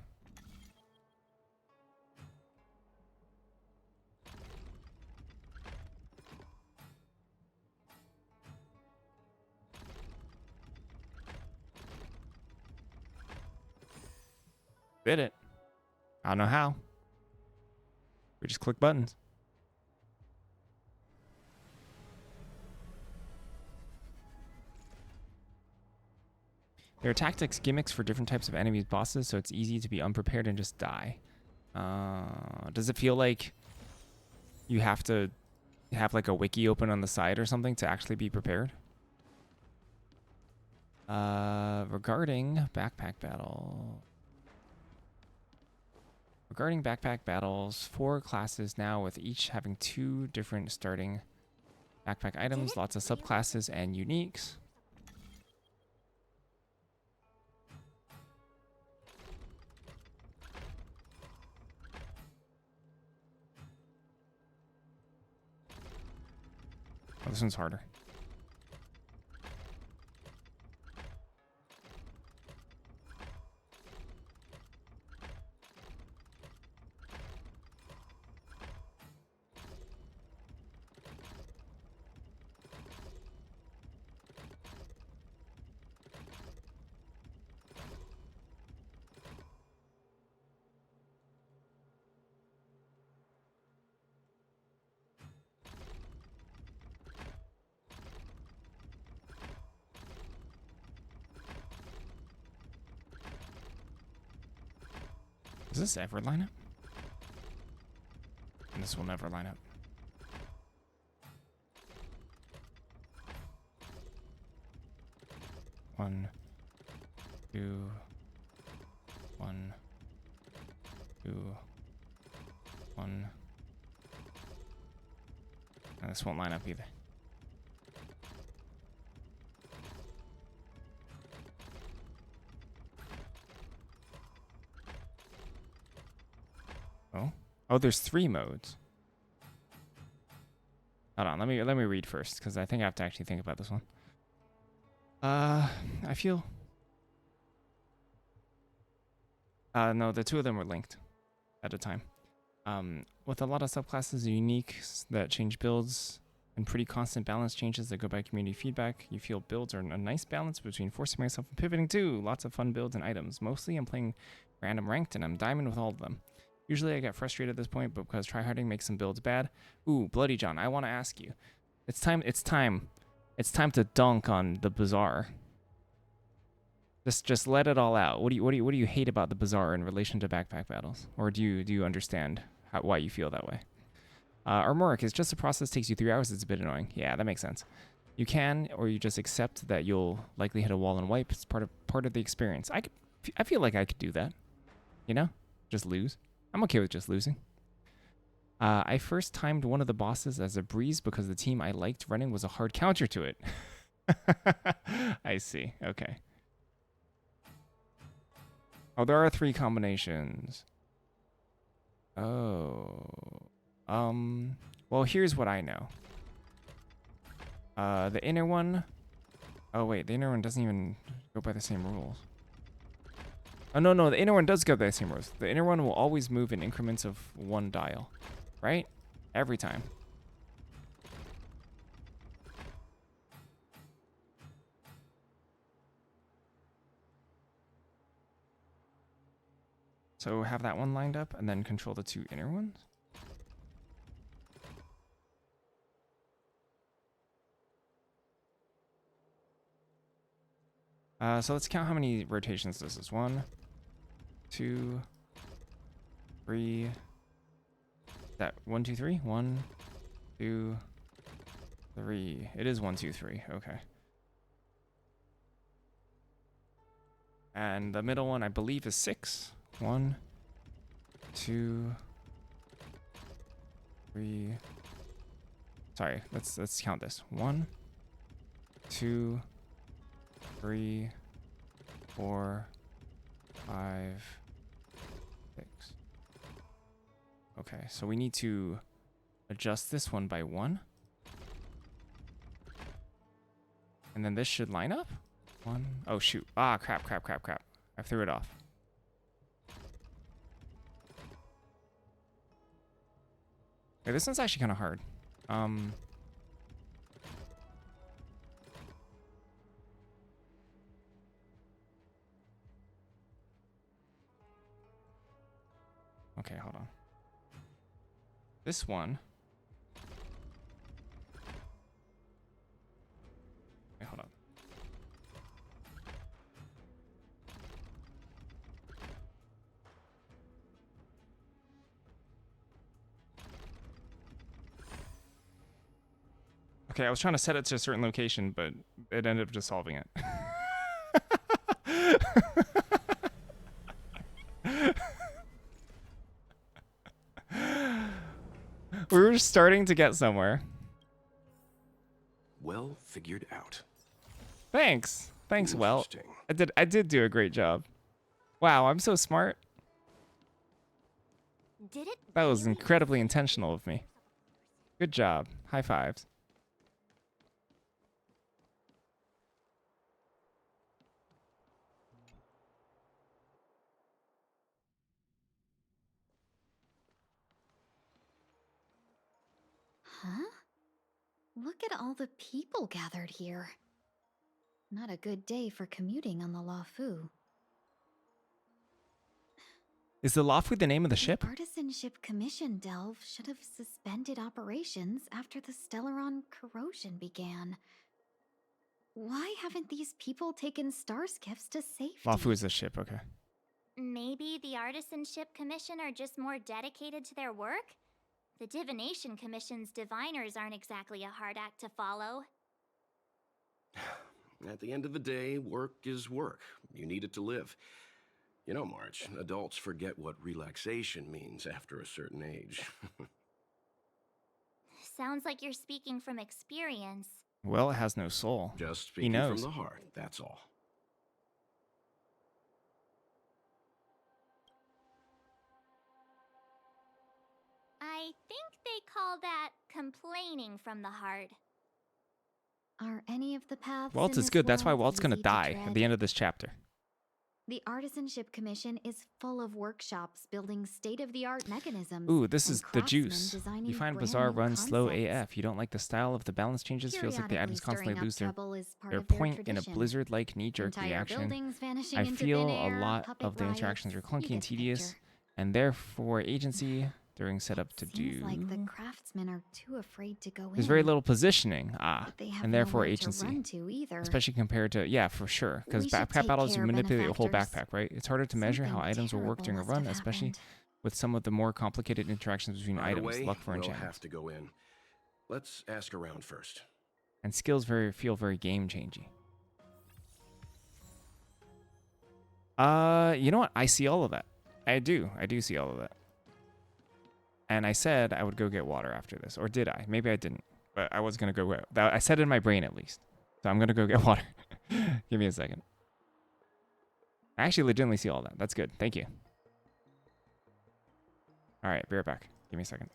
Speaker 1: Did it. I don't know how. We just click buttons. There are tactics, gimmicks for different types of enemies, bosses, so it's easy to be unprepared and just die. Does it feel like you have to have like a wiki open on the side or something to actually be prepared. Regarding backpack battle. Regarding backpack battles, 4 classes now with each having 2 different starting backpack items, lots of subclasses and uniques. Oh, this one's harder. Does this ever line up? And this will never line up. One, two, one, two, one. And this won't line up either. Oh, there's 3 modes. Hold on, let me read first, because I think I have to actually think about this one. I feel... no, the 2 of them were linked at a time. With a lot of subclasses unique that change builds and pretty constant balance changes that go by community feedback, you feel builds are a nice balance between forcing myself and pivoting too. Lots of fun builds and items. Mostly I'm playing random ranked and I'm diamond with all of them. Usually I get frustrated at this point, but because tryharding makes some builds bad. Ooh, Bloody John, I want to ask you. It's time to dunk on the Bazaar. Just let it all out. What do you hate about the Bazaar in relation to backpack battles? Or do you understand why you feel that way? Armoric is just a process takes you 3 hours. It's a bit annoying. Yeah, that makes sense. You can, or you just accept that you'll likely hit a wall and wipe. It's part of the experience. I feel like I could do that. You know, just lose. I'm okay with just losing. I first timed one of the bosses as a breeze because the team I liked running was a hard counter to it. I see. Okay. Oh, there are 3 combinations. Oh. Well, here's what I know. The inner one... Oh, wait. The inner one doesn't even go by the same rules. Oh, no. The inner one does go by the same rules. The inner one will always move in increments of 1 dial. Right? Every time. So have that one lined up and then control the 2 inner ones. So let's count how many rotations this is. 1, 2, 3. That 1, 2, 3? 1, 2, 3. It is 1, 2, 3. Okay. And the middle one, I believe, is 6. 1, 2, 3. Sorry, let's count this. 1, 2, 3, 4, 5, 6. Okay, so we need to adjust this one by 1. And then this should line up. 1. Oh, shoot. Ah, crap. I threw it off. Okay, this one's actually kind of hard. Okay, hold on. This one. Okay, hold on. Okay, I was trying to set it to a certain location, but it ended up just solving it. We were starting to get somewhere.
Speaker 5: Well figured out.
Speaker 1: Thanks. Thanks, well. I did do a great job. Wow, I'm so smart.
Speaker 3: Did it?
Speaker 1: That was incredibly intentional of me. Good job. High fives.
Speaker 16: Huh? Look at all the people gathered here. Not a good day for commuting on the Luofu.
Speaker 1: Is the Luofu the name of the ship?
Speaker 16: The Artisanship Commission Delve should have suspended operations after the Stellaron corrosion began. Why haven't these people taken star skiffs to safety?
Speaker 1: Luofu is the ship, okay.
Speaker 3: Maybe the Artisanship Commission are just more dedicated to their work? The Divination Commission's diviners aren't exactly a hard act to follow.
Speaker 5: At the end of the day, work is work. You need it to live. You know, March, adults forget what relaxation means after a certain age.
Speaker 3: Sounds like you're speaking from experience.
Speaker 1: Well, it has no soul.
Speaker 5: Just
Speaker 1: He
Speaker 5: speaking
Speaker 1: knows.
Speaker 5: from the heart, that's all.
Speaker 3: I think they call that complaining from the heart.
Speaker 16: Are any of the paths
Speaker 1: Waltz
Speaker 16: in
Speaker 1: is
Speaker 16: this
Speaker 1: good. That's why
Speaker 16: world
Speaker 1: Walt's gonna
Speaker 16: easy to
Speaker 1: die at
Speaker 16: tread?
Speaker 1: the end of this chapter.
Speaker 16: The Artisanship Commission is full of workshops building state-of-the-art mechanisms.
Speaker 1: Ooh, this
Speaker 16: and
Speaker 1: is the
Speaker 16: craftsmen
Speaker 1: juice.
Speaker 16: designing
Speaker 1: You find
Speaker 16: brand
Speaker 1: Bazaar
Speaker 16: new
Speaker 1: runs slow
Speaker 16: concepts.
Speaker 1: AF. You don't like the style of the balance changes. Feels like the items
Speaker 16: Periodically
Speaker 1: constantly
Speaker 16: stirring
Speaker 1: lose
Speaker 16: up
Speaker 1: their,
Speaker 16: trouble is part
Speaker 1: their
Speaker 16: of their
Speaker 1: point in a
Speaker 16: tradition.
Speaker 1: blizzard-like knee-jerk
Speaker 16: Entire
Speaker 1: reaction.
Speaker 16: buildings vanishing
Speaker 1: I
Speaker 16: into
Speaker 1: feel
Speaker 16: thin air,
Speaker 1: a lot
Speaker 16: puppet
Speaker 1: of the interactions are
Speaker 16: riots.
Speaker 1: clunky
Speaker 16: You
Speaker 1: and
Speaker 16: get the
Speaker 1: tedious,
Speaker 16: picture.
Speaker 1: and therefore agency during setup to
Speaker 16: Seems
Speaker 1: do.
Speaker 16: like the craftsmen are too afraid to go
Speaker 1: There's
Speaker 16: in.
Speaker 1: very little positioning,
Speaker 16: But they have
Speaker 1: and therefore
Speaker 16: nowhere to
Speaker 1: agency.
Speaker 16: run to either.
Speaker 1: Especially compared to, yeah, for sure. Because
Speaker 16: We should
Speaker 1: backpack
Speaker 16: take
Speaker 1: battles, you
Speaker 16: care,
Speaker 1: manipulate a whole
Speaker 16: benefactors.
Speaker 1: backpack, right? It's harder to measure how
Speaker 16: Something
Speaker 1: items will work during a
Speaker 16: terrible
Speaker 1: run,
Speaker 16: must have
Speaker 1: especially
Speaker 16: happened.
Speaker 1: with some of the more complicated interactions between
Speaker 5: Right
Speaker 1: items,
Speaker 5: away,
Speaker 1: luck for
Speaker 5: we'll
Speaker 1: enchantments.
Speaker 5: have to go in. Let's ask around first.
Speaker 1: And skills feel very game changing. You know what? I see all of that. I do see all of that. And I said I would go get water after this, or did I? Maybe I didn't, but I was gonna go. I said it in my brain at least, so I'm gonna go get water. Give me a second. I actually legitimately see all that. That's good. Thank you. All right, be right back. Give me a second.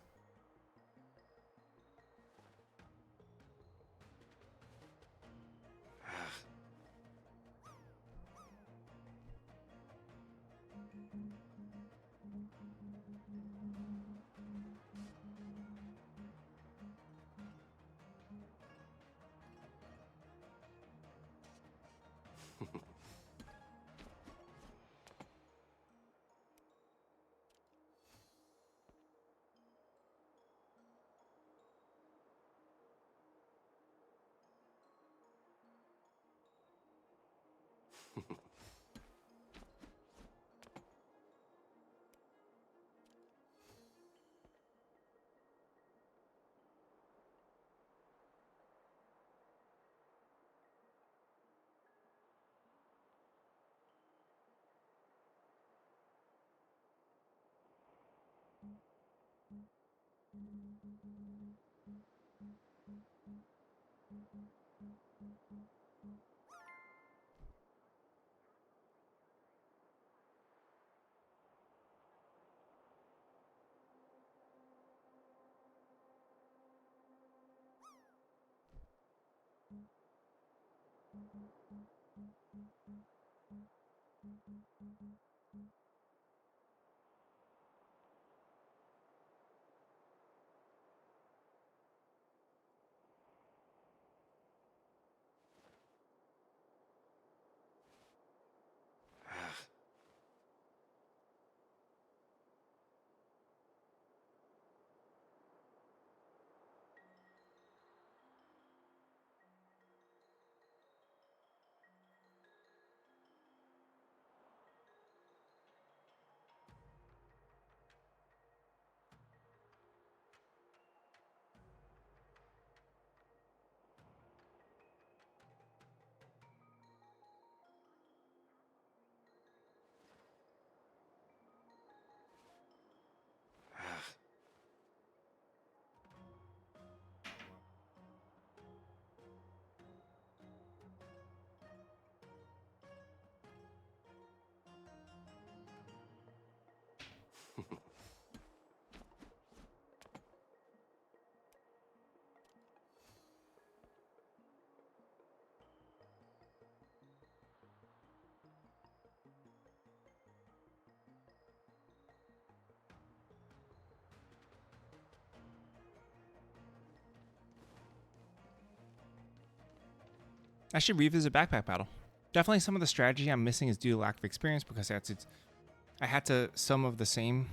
Speaker 1: I should revisit Backpack Battle. Definitely some of the strategy I'm missing is due to lack of experience because I had to some of the same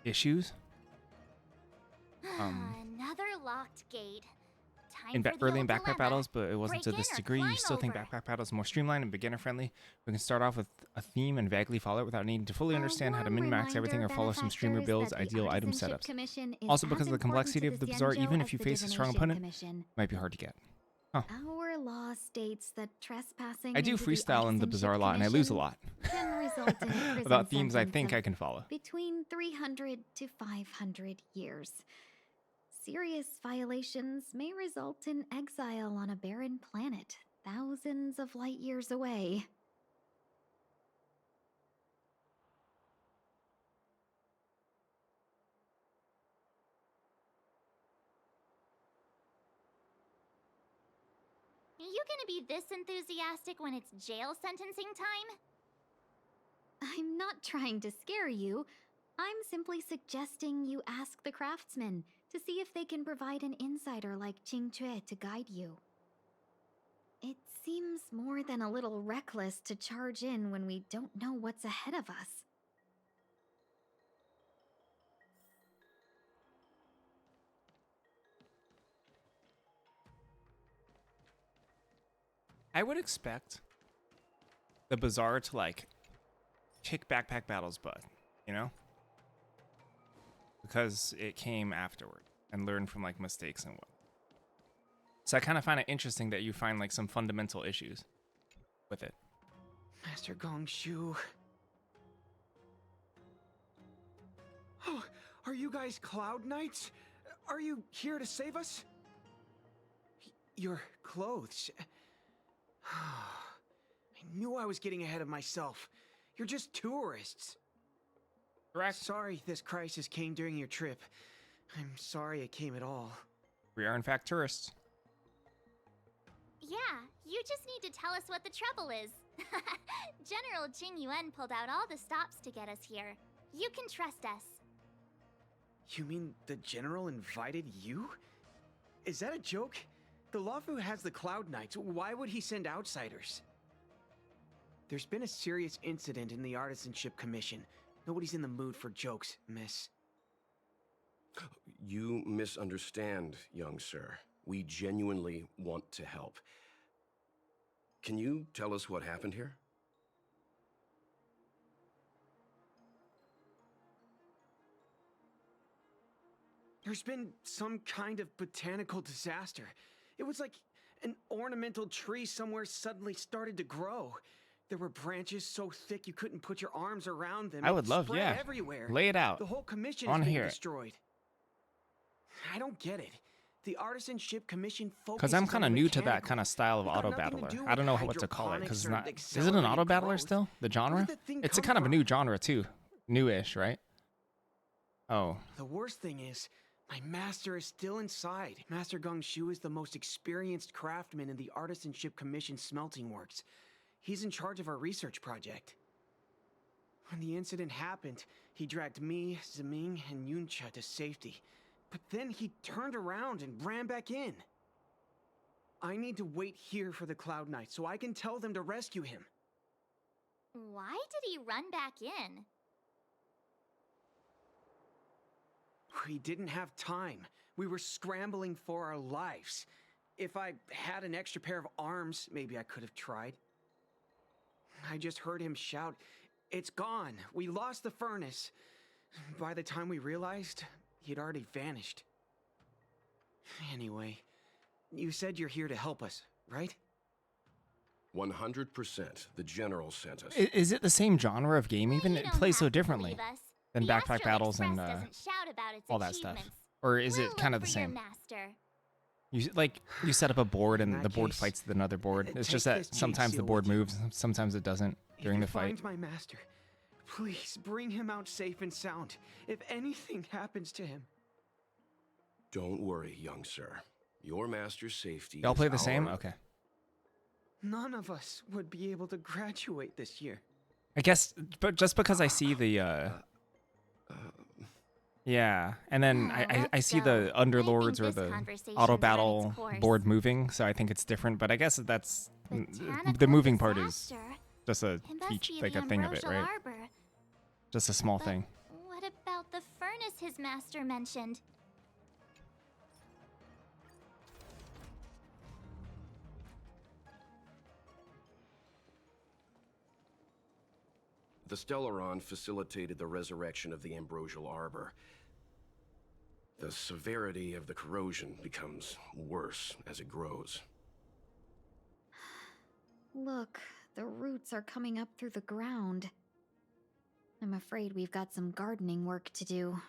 Speaker 1: issues.
Speaker 3: Another locked gate. Time
Speaker 1: In
Speaker 3: for the
Speaker 1: early in
Speaker 3: old
Speaker 1: Backpack
Speaker 3: dilemma.
Speaker 1: Battles, but it wasn't to
Speaker 3: Break
Speaker 1: this
Speaker 3: in or
Speaker 1: degree. You
Speaker 3: climb
Speaker 1: still think
Speaker 3: over?
Speaker 1: Backpack Battles is more streamlined and beginner friendly. We can start off with a theme and vaguely follow it without needing to fully understand how to min-max everything or follow some streamer builds, ideal item setups. Also, because of the complexity of the Bazaar, even if you face a strong opponent, it might be hard to get. Huh.
Speaker 16: Our law states that trespassing
Speaker 1: I do
Speaker 16: into the
Speaker 1: freestyle in the
Speaker 16: Artisanship
Speaker 1: Bazaar a lot, and I lose a
Speaker 16: Commission
Speaker 1: lot.
Speaker 16: can result in a prison
Speaker 1: About themes I
Speaker 16: sentence
Speaker 1: think
Speaker 16: of
Speaker 1: I can follow.
Speaker 16: Between 300 to 500 years. Serious violations may result in exile on a barren planet, thousands of light years away.
Speaker 3: You gonna be this enthusiastic when it's jail sentencing time?
Speaker 16: I'm not trying to scare you. I'm simply suggesting you ask the craftsmen to see if they can provide an insider like Qing Chue to guide you. It seems more than a little reckless to charge in when we don't know what's ahead of us.
Speaker 1: I would expect the Bazaar to like kick Backpack Battle's butt, you know? Because it came afterward and learned from like mistakes and what. So I kind of find it interesting that you find like some fundamental issues with it.
Speaker 7: Master Gongshu. Oh, are you guys Cloud Knights? Are you here to save us? Your clothes. I knew I was getting ahead of myself. You're just tourists.
Speaker 1: Correct.
Speaker 7: Sorry this crisis came during your trip. I'm sorry it came at all.
Speaker 1: We are in fact tourists.
Speaker 3: Yeah, you just need to tell us what the trouble is. General Jing Yuan pulled out all the stops to get us here. You can trust us.
Speaker 7: You mean the general invited you? Is that a joke? The Luofu has the Cloud Knights. Why would he send outsiders? There's been a serious incident in the Artisanship Commission. Nobody's in the mood for jokes, miss.
Speaker 5: You misunderstand, young sir. We genuinely want to help. Can you tell us what happened here?
Speaker 7: There's been some kind of botanical disaster. It was like an ornamental tree somewhere suddenly started to grow. There were branches so thick you couldn't put your arms around them.
Speaker 1: I would
Speaker 7: It
Speaker 1: love,
Speaker 7: spread
Speaker 1: yeah.
Speaker 7: everywhere.
Speaker 1: Lay it out.
Speaker 7: The whole commission
Speaker 1: Wanna
Speaker 7: is being
Speaker 1: hear it.
Speaker 7: destroyed. I don't get it. The Artisanship Commission focuses
Speaker 1: Because I'm kind of
Speaker 7: on
Speaker 1: new to that
Speaker 7: mechanical.
Speaker 1: kind of style of
Speaker 7: It's got
Speaker 1: auto
Speaker 7: nothing to
Speaker 1: battler.
Speaker 7: do
Speaker 1: I don't know
Speaker 7: with
Speaker 1: what to call it because it's not.
Speaker 7: hydroponics
Speaker 1: Is it an auto
Speaker 7: accelerated
Speaker 1: battler
Speaker 7: growth.
Speaker 1: still? The
Speaker 7: Where
Speaker 1: genre?
Speaker 7: did that thing
Speaker 1: It's a
Speaker 7: come
Speaker 1: kind of a
Speaker 7: from?
Speaker 1: new genre too. Newish, right? Oh,
Speaker 7: The worst thing is, my master is still inside. Master Gongshu is the most experienced craftsman in the Artisanship Commission smelting works. He's in charge of our research project. When the incident happened, he dragged me, Zeming, and Yuncha to safety. But then he turned around and ran back in. I need to wait here for the Cloud Knight so I can tell them to rescue him.
Speaker 3: Why did he run back in?
Speaker 7: We didn't have time. We were scrambling for our lives. If I had an extra pair of arms, maybe I could have tried. I just heard him shout, "It's gone! We lost the furnace!" By the time we realized, he'd already vanished. Anyway, you said you're here to help us, right?
Speaker 5: 100%. The general sent us.
Speaker 1: is it the same genre of game? Even
Speaker 3: You
Speaker 1: it
Speaker 3: don't
Speaker 1: plays
Speaker 3: have
Speaker 1: so
Speaker 3: to
Speaker 1: differently
Speaker 3: believe us.
Speaker 1: than
Speaker 3: The
Speaker 1: Backpack
Speaker 3: Astral
Speaker 1: Battles and
Speaker 3: Express doesn't shout about its
Speaker 1: all that stuff,
Speaker 3: achievements.
Speaker 1: or is
Speaker 3: We'll
Speaker 1: it kind
Speaker 3: look
Speaker 1: of the
Speaker 3: for your
Speaker 1: same?
Speaker 3: master.
Speaker 1: You set up a board and
Speaker 7: that
Speaker 1: the board
Speaker 7: case,
Speaker 1: fights with another board. It's just
Speaker 7: take
Speaker 1: that
Speaker 7: this jade
Speaker 1: sometimes the
Speaker 7: seal
Speaker 1: board
Speaker 7: with you.
Speaker 1: moves, sometimes it doesn't during the
Speaker 7: If you
Speaker 1: fight.
Speaker 7: find my master, please bring him out safe and sound. If anything happens to him.
Speaker 5: Don't worry, young sir. Your master's safety.
Speaker 1: Y'all
Speaker 5: is
Speaker 1: play the same?
Speaker 5: our-
Speaker 1: Okay.
Speaker 7: None of us would be able to graduate this year.
Speaker 1: I guess, but just because I see the, Yeah, and then I see the underlords or the auto battle board moving, so I think it's different. But I guess that's the moving part is just a feature, like a thing of it, right? Just a small thing.
Speaker 3: What about the furnace his master mentioned?
Speaker 5: The Stellaron facilitated the resurrection of the ambrosial arbor. The severity of the corrosion becomes worse as it grows.
Speaker 16: Look, the roots are coming up through the ground. I'm afraid we've got some gardening work to do.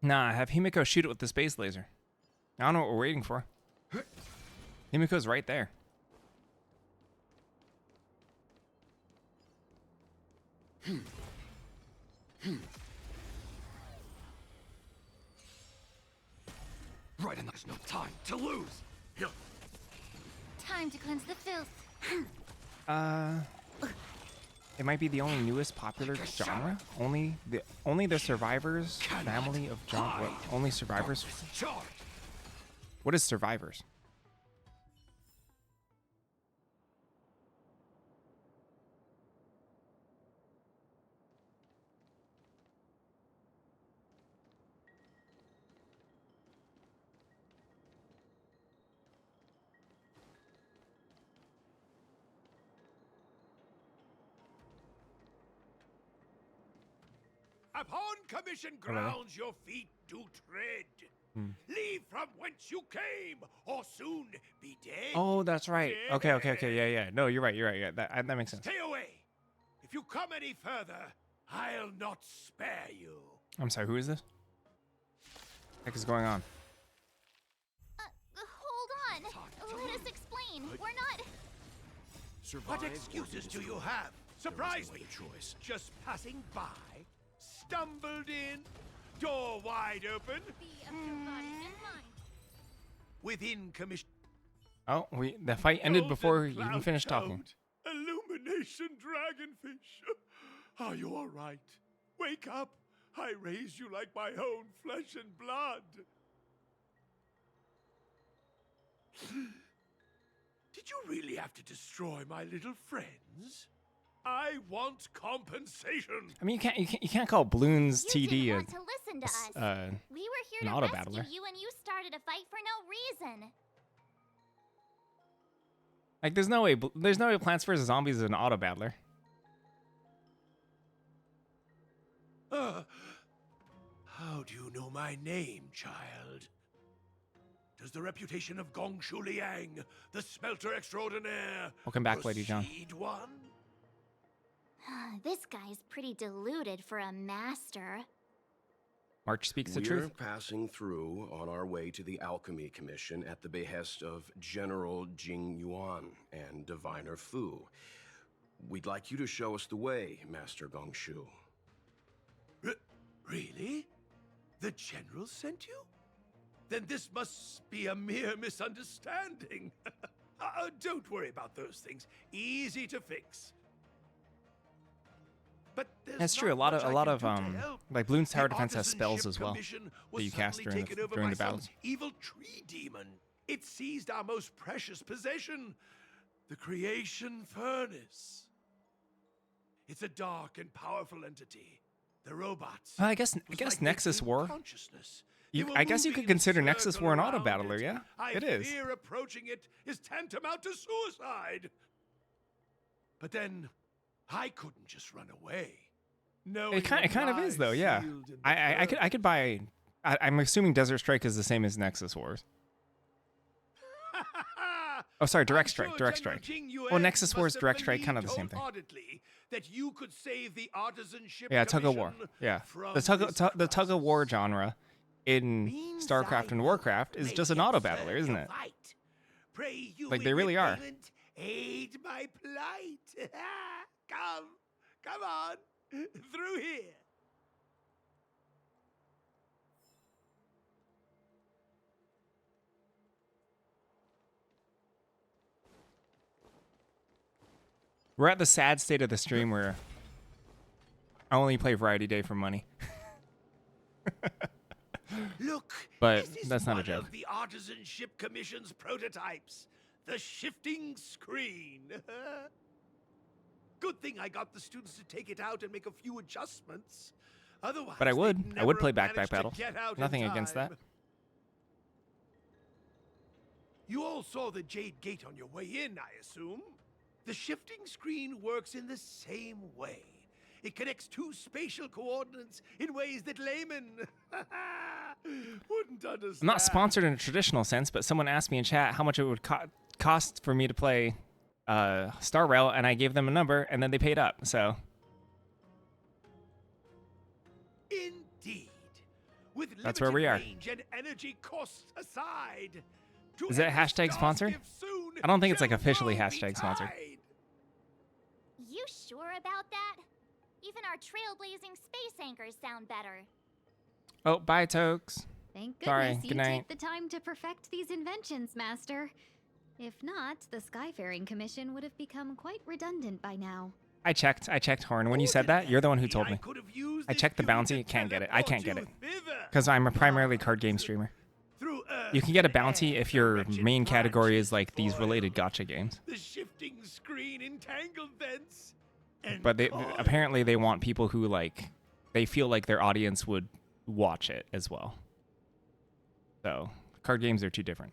Speaker 1: Nah, have Himiko shoot it with the space laser. I don't know what we're waiting for. Himiko's right there.
Speaker 14: Right, and there's no time to lose. Here.
Speaker 18: Time to cleanse the filth.
Speaker 1: It might be the only newest popular genre. Only the survivors family of genre. Only survivors. What is survivors?
Speaker 14: Upon commission grounds your feet do tread. Leave from whence you came, or soon be dead.
Speaker 1: Oh, that's right. Okay. Yeah. No, you're right. Yeah, that makes sense.
Speaker 14: Stay away. If you come any further, I'll not spare you.
Speaker 1: I'm sorry. Who is this? What the heck is going on?
Speaker 3: Hold on. Let us explain. We're not.
Speaker 14: What excuses do you have? Surprise me. Just passing by, stumbled in, door wide open. Within commission.
Speaker 1: Oh, the fight ended before you even finished talking.
Speaker 14: Illumination dragonfish. Are you all right? Wake up. I raised you like my own flesh and blood. Did you really have to destroy my little friends? I want compensation.
Speaker 1: I mean, you can't call Bloons TD
Speaker 3: didn't want to listen to us. We were here
Speaker 1: an
Speaker 3: to
Speaker 1: auto
Speaker 3: rescue
Speaker 1: battler.
Speaker 3: you, and you started a fight for no reason.
Speaker 1: Like, there's no way Plants vs Zombies is an auto battler.
Speaker 14: How do you know my name, child? Does the reputation of Gongshu Liang, the smelter extraordinaire,
Speaker 1: Welcome back, Lady John.
Speaker 14: precede one?
Speaker 3: This guy's pretty deluded for a master.
Speaker 1: March speaks the
Speaker 5: We're
Speaker 1: truth.
Speaker 5: passing through on our way to the Alchemy Commission at the behest of General Jing Yuan and Diviner Fu. We'd like you to show us the way, Master Gongshu.
Speaker 14: Really? The General sent you? Then this must be a mere misunderstanding. Don't worry about those things. Easy to fix. But
Speaker 1: That's true. A lot of like Bloons Tower Defense has spells as well that you cast during the battles.
Speaker 14: Evil tree demon. It seized our most precious possession, the creation furnace. It's a dark and powerful entity. The robots.
Speaker 1: I guess Nexus War. I guess you could consider Nexus War an auto battler. Yeah, it is.
Speaker 14: I fear approaching it is tantamount to suicide. But then, I couldn't just run away. No,
Speaker 1: It kind of is though. Yeah, I could buy. I'm assuming Desert Strike is the same as Nexus Wars. Oh, sorry, Direct Strike. Well, Nexus Wars, Direct Strike, kind of the same thing.
Speaker 14: That you could save the artisanship
Speaker 1: Yeah, tug of war. Yeah, the tug of war genre in StarCraft and Warcraft is just an auto battler, isn't it?
Speaker 14: Pray you
Speaker 1: Like they really are.
Speaker 14: Aid my plight. Come on, through here.
Speaker 1: We're at the sad state of the stream where I only play Variety Day for money.
Speaker 14: Look,
Speaker 1: But
Speaker 14: this is
Speaker 1: that's not a
Speaker 14: one
Speaker 1: joke.
Speaker 14: of the Artisanship Commission's prototypes, the shifting screen. Good thing I got the students to take it out and make a few adjustments. Otherwise,
Speaker 1: But I
Speaker 14: they'd
Speaker 1: would
Speaker 14: never
Speaker 1: play
Speaker 14: have
Speaker 1: Backpack
Speaker 14: managed to
Speaker 1: Battle.
Speaker 14: get out in
Speaker 1: Nothing against that.
Speaker 14: time. You all saw the Jade Gate on your way in, I assume. The shifting screen works in the same way. It connects two spatial coordinates in ways that laymen wouldn't understand.
Speaker 1: I'm not sponsored in a traditional sense, but someone asked me in chat how much it would cost for me to play Star Rail, and I gave them a number, and then they paid up. So
Speaker 14: Indeed. With
Speaker 1: that's where we are.
Speaker 14: range and energy costs aside.
Speaker 1: Is it hashtag sponsored? I don't think it's like officially hashtag sponsored.
Speaker 3: You sure about that? Even our trailblazing space anchors sound better.
Speaker 1: Oh, bye, Tokes.
Speaker 16: Thank
Speaker 1: Sorry,
Speaker 16: goodness you
Speaker 1: good night.
Speaker 16: take the time to perfect these inventions, Master. If not, the Skyfaring Commission would have become quite redundant by now.
Speaker 1: I checked, Horn. When you said that, you're the one who told me. I checked the bounty, can't get it. I can't get it. Because I'm a primarily card game streamer. You can get a bounty if your main category is like these related gacha games.
Speaker 14: The shifting screen entangled thence.
Speaker 1: But apparently they want people who like, they feel like their audience would watch it as well. So, card games are too different.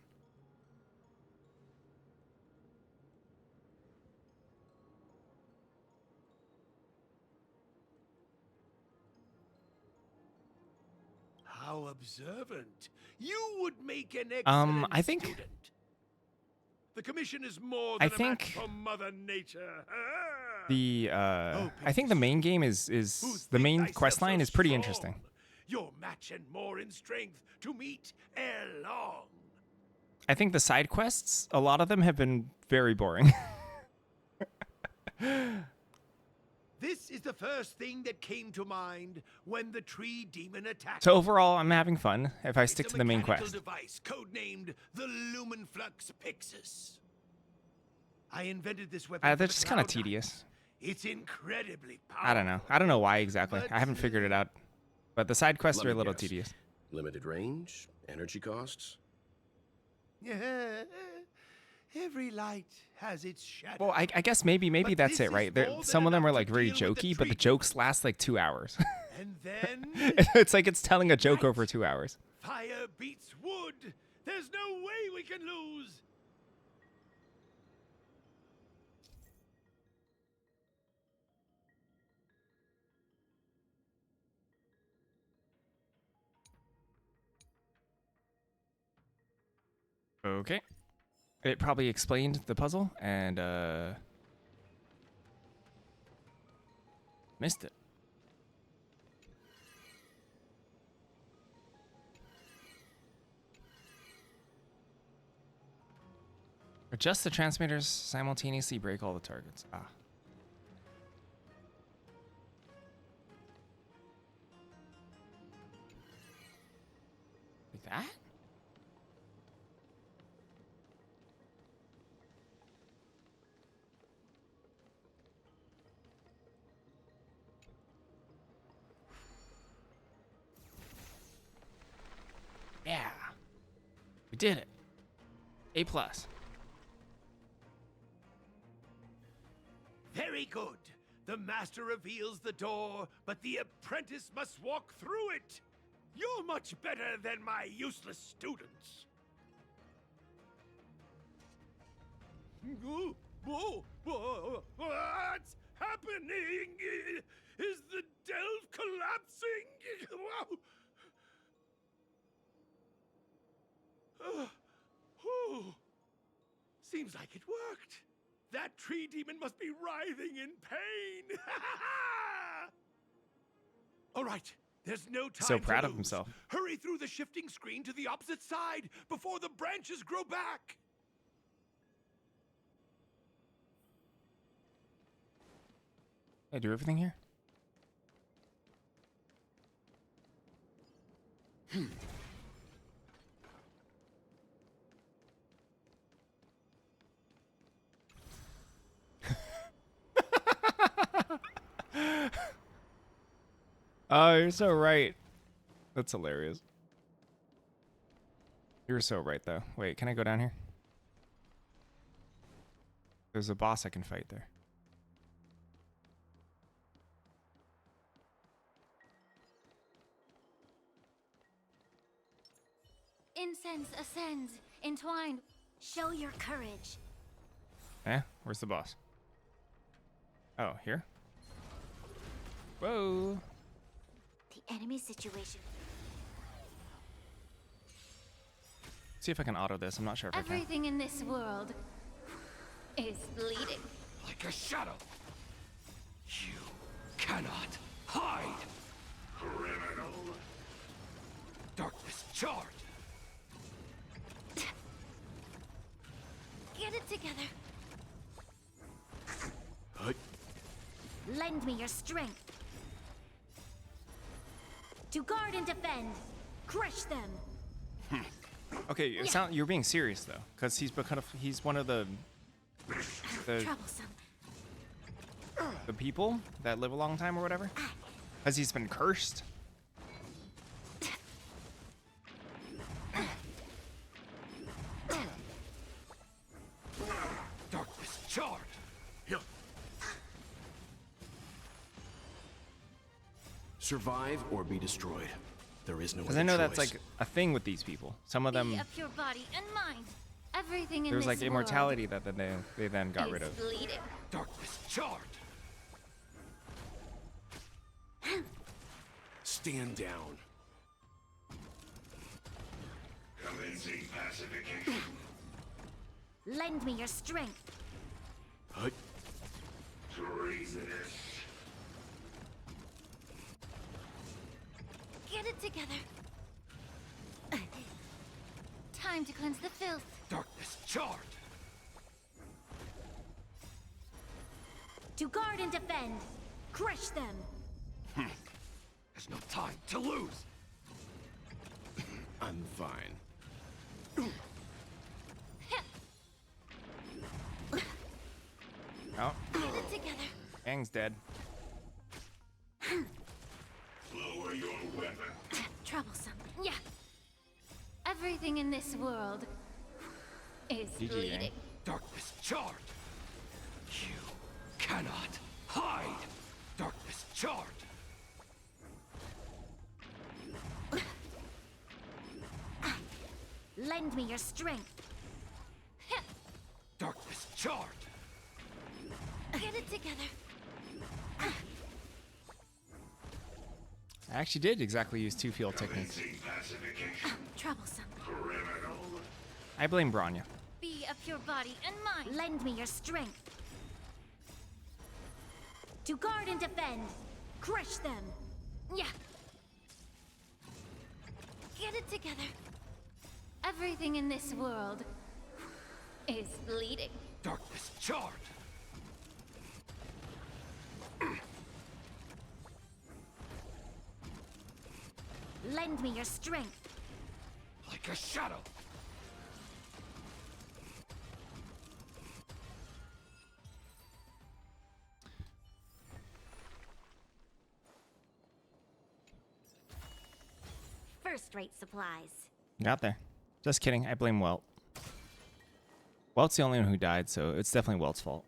Speaker 14: How observant. You would make an excellent
Speaker 1: I think
Speaker 14: student. The commission is more
Speaker 1: I
Speaker 14: than a
Speaker 1: think
Speaker 14: match for Mother Nature.
Speaker 1: the I think the main game is the main quest line is pretty interesting.
Speaker 14: Your match and more in strength to meet ere long.
Speaker 1: I think the side quests, a lot of them have been very boring.
Speaker 14: This is the first thing that came to mind when the tree demon attacked.
Speaker 1: So overall, I'm having fun if I stick
Speaker 14: It's
Speaker 1: to
Speaker 14: a
Speaker 1: the main
Speaker 14: mechanical
Speaker 1: quest.
Speaker 14: device codenamed the Lumenflux Pixis. I invented this weapon. for
Speaker 1: They're
Speaker 14: the
Speaker 1: just kind of
Speaker 14: Cloud Knight.
Speaker 1: tedious.
Speaker 14: It's incredibly powerful.
Speaker 1: I don't know. I don't know why exactly. I haven't figured it out. But the side quests
Speaker 5: Let
Speaker 1: are a
Speaker 5: me
Speaker 1: little
Speaker 5: guess.
Speaker 1: tedious.
Speaker 5: Limited range, energy costs.
Speaker 14: Every light has its shadow.
Speaker 1: Well, I guess maybe that's it, right? Some of them are like very jokey, but the jokes last like 2 hours.
Speaker 14: And then
Speaker 1: It's like it's telling a joke over 2 hours.
Speaker 14: fire beats wood. There's no way we can lose.
Speaker 1: Okay. It probably explained the puzzle and missed it. Adjust the transmitters, simultaneously break all the targets. Ah. Like that? Yeah. We did it. A+.
Speaker 14: Very good. The master reveals the door, but the apprentice must walk through it. You're much better than my useless students. What's happening? Is the delve collapsing? Seems like it worked. That tree demon must be writhing in pain. All right, there's no time.
Speaker 1: So proud
Speaker 14: to
Speaker 1: of
Speaker 14: lose.
Speaker 1: himself.
Speaker 14: Hurry through the shifting screen to the opposite side before the branches grow back.
Speaker 1: I do everything here? Oh, you're so right. That's hilarious. You're so right, though. Wait, can I go down here? There's a boss I can fight there.
Speaker 18: Incense ascends, entwined. Show your courage.
Speaker 1: Eh? Where's the boss? Oh, here? Whoa.
Speaker 18: The enemy situation.
Speaker 1: See if I can auto this. I'm not sure if I can.
Speaker 18: Everything in this world is bleeding.
Speaker 14: Like a shadow. You cannot hide. Criminal. Darkness charged.
Speaker 18: Get it together.
Speaker 14: Hut.
Speaker 18: Lend me your strength. To guard and defend. Crush them.
Speaker 1: Okay, you're being serious though, because he's one of the
Speaker 18: Troublesome.
Speaker 1: the people that live a long time or whatever. Has he's been cursed?
Speaker 14: Darkness charged. Here.
Speaker 5: Survive or be destroyed. There is no
Speaker 1: Because
Speaker 5: other
Speaker 1: I know
Speaker 5: choice.
Speaker 1: that's like a thing with these people. Some of them,
Speaker 18: Be of your body and mind. Everything in
Speaker 1: there's
Speaker 18: this
Speaker 1: like immortality that they then got
Speaker 18: world
Speaker 1: rid of.
Speaker 18: is bleeding.
Speaker 14: Darkness charged. Stand down.
Speaker 21: Commencing pacification.
Speaker 18: Lend me your strength.
Speaker 14: Hut.
Speaker 21: Treasonous.
Speaker 18: Get it together. Time to cleanse the filth.
Speaker 14: Darkness charged.
Speaker 18: To guard and defend. Crush them.
Speaker 14: There's no time to lose.
Speaker 5: I'm fine.
Speaker 1: Oh,
Speaker 18: Get it together.
Speaker 1: Aang's dead.
Speaker 21: Lower your weapon.
Speaker 18: Troublesome. Yeah. Everything in this world is
Speaker 1: GG,
Speaker 18: bleeding.
Speaker 1: Aang.
Speaker 14: Darkness charged. You cannot hide. Darkness charged.
Speaker 18: Lend me your strength.
Speaker 14: Darkness charged.
Speaker 18: Get it together.
Speaker 1: I actually did exactly use two field techniques.
Speaker 21: Commencing pacification.
Speaker 18: Troublesome.
Speaker 21: Criminal.
Speaker 1: I blame Branya.
Speaker 18: Be of your body and mind. Lend me your strength. To guard and defend. Crush them. Yeah. Get it together. Everything in this world is bleeding.
Speaker 14: Darkness charged.
Speaker 18: Lend me your strength.
Speaker 14: Like a shadow.
Speaker 18: First-rate supplies.
Speaker 1: Got there. Just kidding. I blame Welt. Welt's the only one who died, so it's definitely Welt's fault.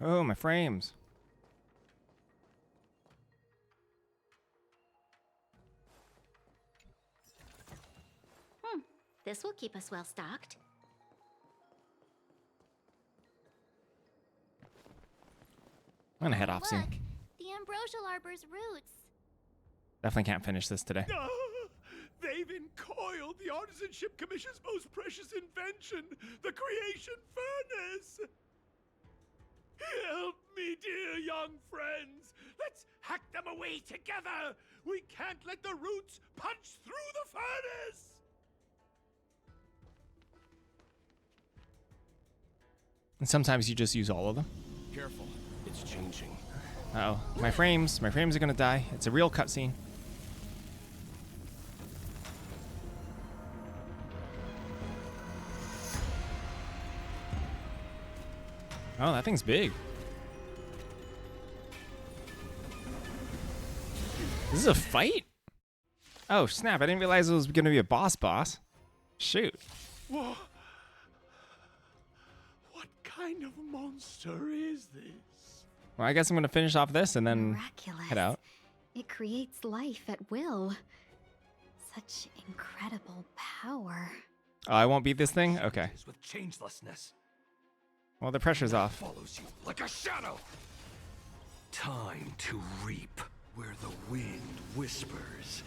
Speaker 1: Oh, my frames.
Speaker 18: This will keep us well stocked.
Speaker 1: I'm gonna head off soon.
Speaker 3: Look, the ambrosial arbor's roots.
Speaker 1: Definitely can't finish this today.
Speaker 14: They've encoiled the Artisanship Commission's most precious invention, the creation furnace. Help me, dear young friends. Let's hack them away together. We can't let the roots punch through the furnace.
Speaker 1: And sometimes you just use all of them.
Speaker 5: Careful, it's changing.
Speaker 1: Uh-oh. My frames are gonna die. It's a real cutscene. Oh, that thing's big. This is a fight? Oh, snap. I didn't realize it was going to be a boss. Shoot.
Speaker 14: Whoa. What kind of monster is this?
Speaker 1: Well, I guess I'm going to finish off this and then
Speaker 16: Miraculous.
Speaker 1: head out.
Speaker 16: It creates life at will. Such incredible power.
Speaker 1: Oh, I won't beat this thing? Okay.
Speaker 14: With changelessness.
Speaker 1: Well, the pressure's off.
Speaker 14: Follows you like a shadow. Time to reap where the wind whispers.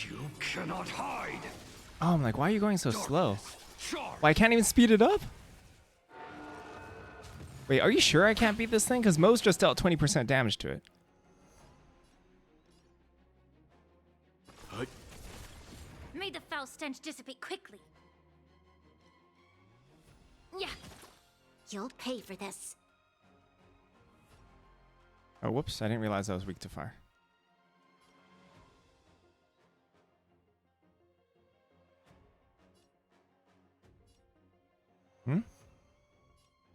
Speaker 14: You cannot hide.
Speaker 1: Oh, I'm like, why are you going so slow?
Speaker 14: Charge.
Speaker 1: Well, I can't even speed it up? Wait, are you sure I can't beat this thing? Because Mo's just dealt 20% damage to it.
Speaker 18: May the foul stench dissipate quickly. Yeah. You'll pay for this.
Speaker 1: Oh, whoops. I didn't realize I was weak to fire. Hmm?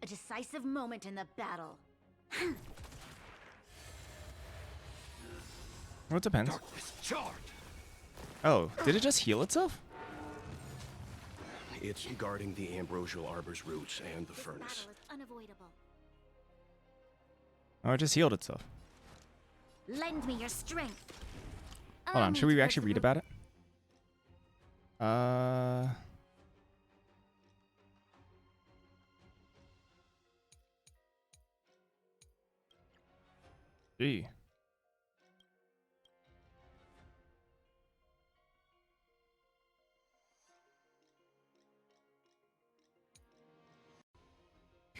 Speaker 18: A decisive moment in the battle.
Speaker 1: Well, it depends.
Speaker 14: Darkness charge.
Speaker 1: Oh, did it just heal itself?
Speaker 5: It's guarding the ambrosial arbor's roots and the furnace.
Speaker 18: Battle is unavoidable.
Speaker 1: Oh, it just healed itself.
Speaker 18: Lend me your strength.
Speaker 1: Hold on, should we actually read about it? Gee.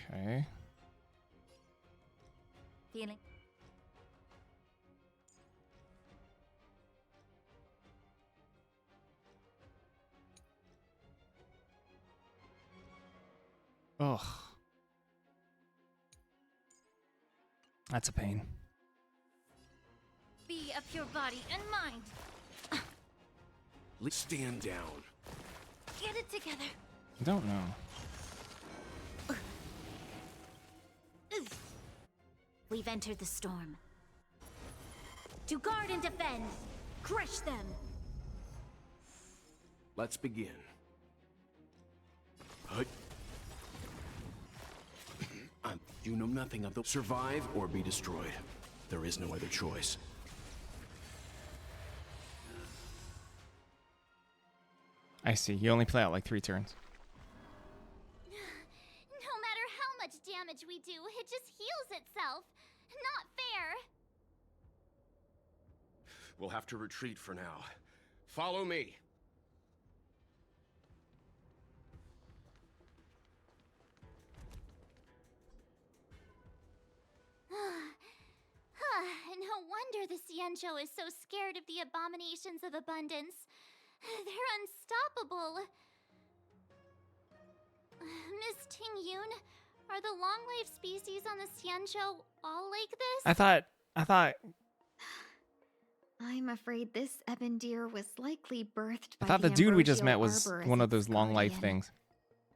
Speaker 1: Okay.
Speaker 18: Feeling.
Speaker 1: Ugh. That's a pain.
Speaker 18: Be of your body and mind.
Speaker 5: Let's stand down.
Speaker 18: Get it together.
Speaker 1: I don't know.
Speaker 18: We've entered the storm. To guard and defend. Crush them.
Speaker 5: Let's begin. You know nothing of the survive or be destroyed. There is no other choice.
Speaker 1: I see. You only play out like 3 turns.
Speaker 3: No matter how much damage we do, it just heals itself. Not fair.
Speaker 5: We'll have to retreat for now. Follow me.
Speaker 3: No wonder the Xianzhou is so scared of the abominations of abundance. They're unstoppable. Miss Ting Yun, are the long-lived species on the Xianzhou all like this?
Speaker 1: I thought
Speaker 16: I'm afraid this ebon deer was likely birthed by
Speaker 1: I thought the dude we just
Speaker 16: ambrosial
Speaker 1: met was
Speaker 16: arbor as
Speaker 1: one of
Speaker 16: its
Speaker 1: those long life
Speaker 16: guardian.
Speaker 1: things.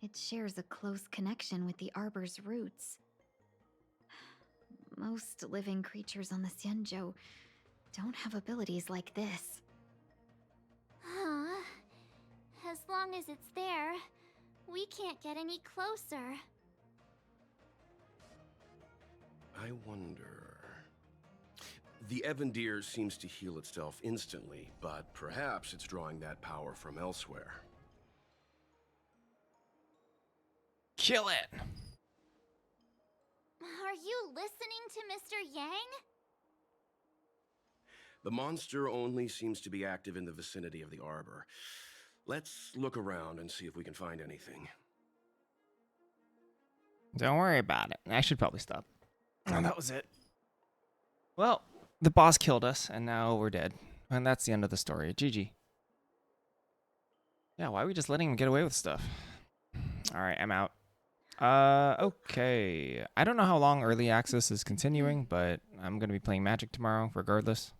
Speaker 16: It shares a close connection with the arbor's roots. Most living creatures on the Xianzhou don't have abilities like this.
Speaker 3: Huh. As long as it's there, we can't get any closer.
Speaker 5: I wonder... The Evandir seems to heal itself instantly, but perhaps it's drawing that power from elsewhere.
Speaker 1: Kill it!
Speaker 3: Are you listening to Mr. Yang?
Speaker 5: The monster only seems to be active in the vicinity of the arbor. Let's look around and see if we can find anything.
Speaker 1: Don't worry about it. I should probably stop. Oh, that was it. Well, the boss killed us, and now we're dead. And that's the end of the story. GG. Yeah, why are we just letting him get away with stuff? Alright, I'm out. Okay. I don't know how long early access is continuing, but I'm going to be playing Magic tomorrow, regardless.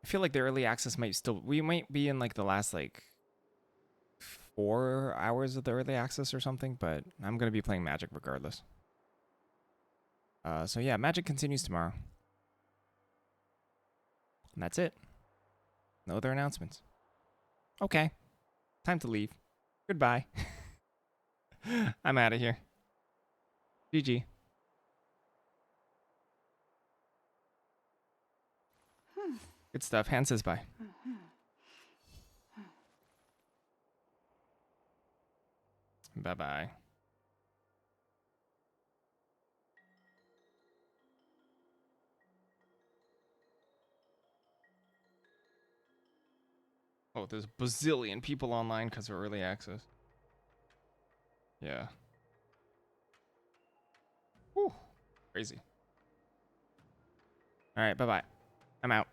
Speaker 1: I feel like the early access might still... We might be in, like, the last, like... 4 hours of the early access or something, but I'm going to be playing Magic regardless. So yeah, Magic continues tomorrow. And that's it. No other announcements. Okay. Time to leave. Goodbye. I'm out of here. GG. Good stuff. Hand says bye. Bye-bye. Oh, there's a bazillion people online because of early access. Yeah. Whew. Crazy. All right, bye-bye. I'm out.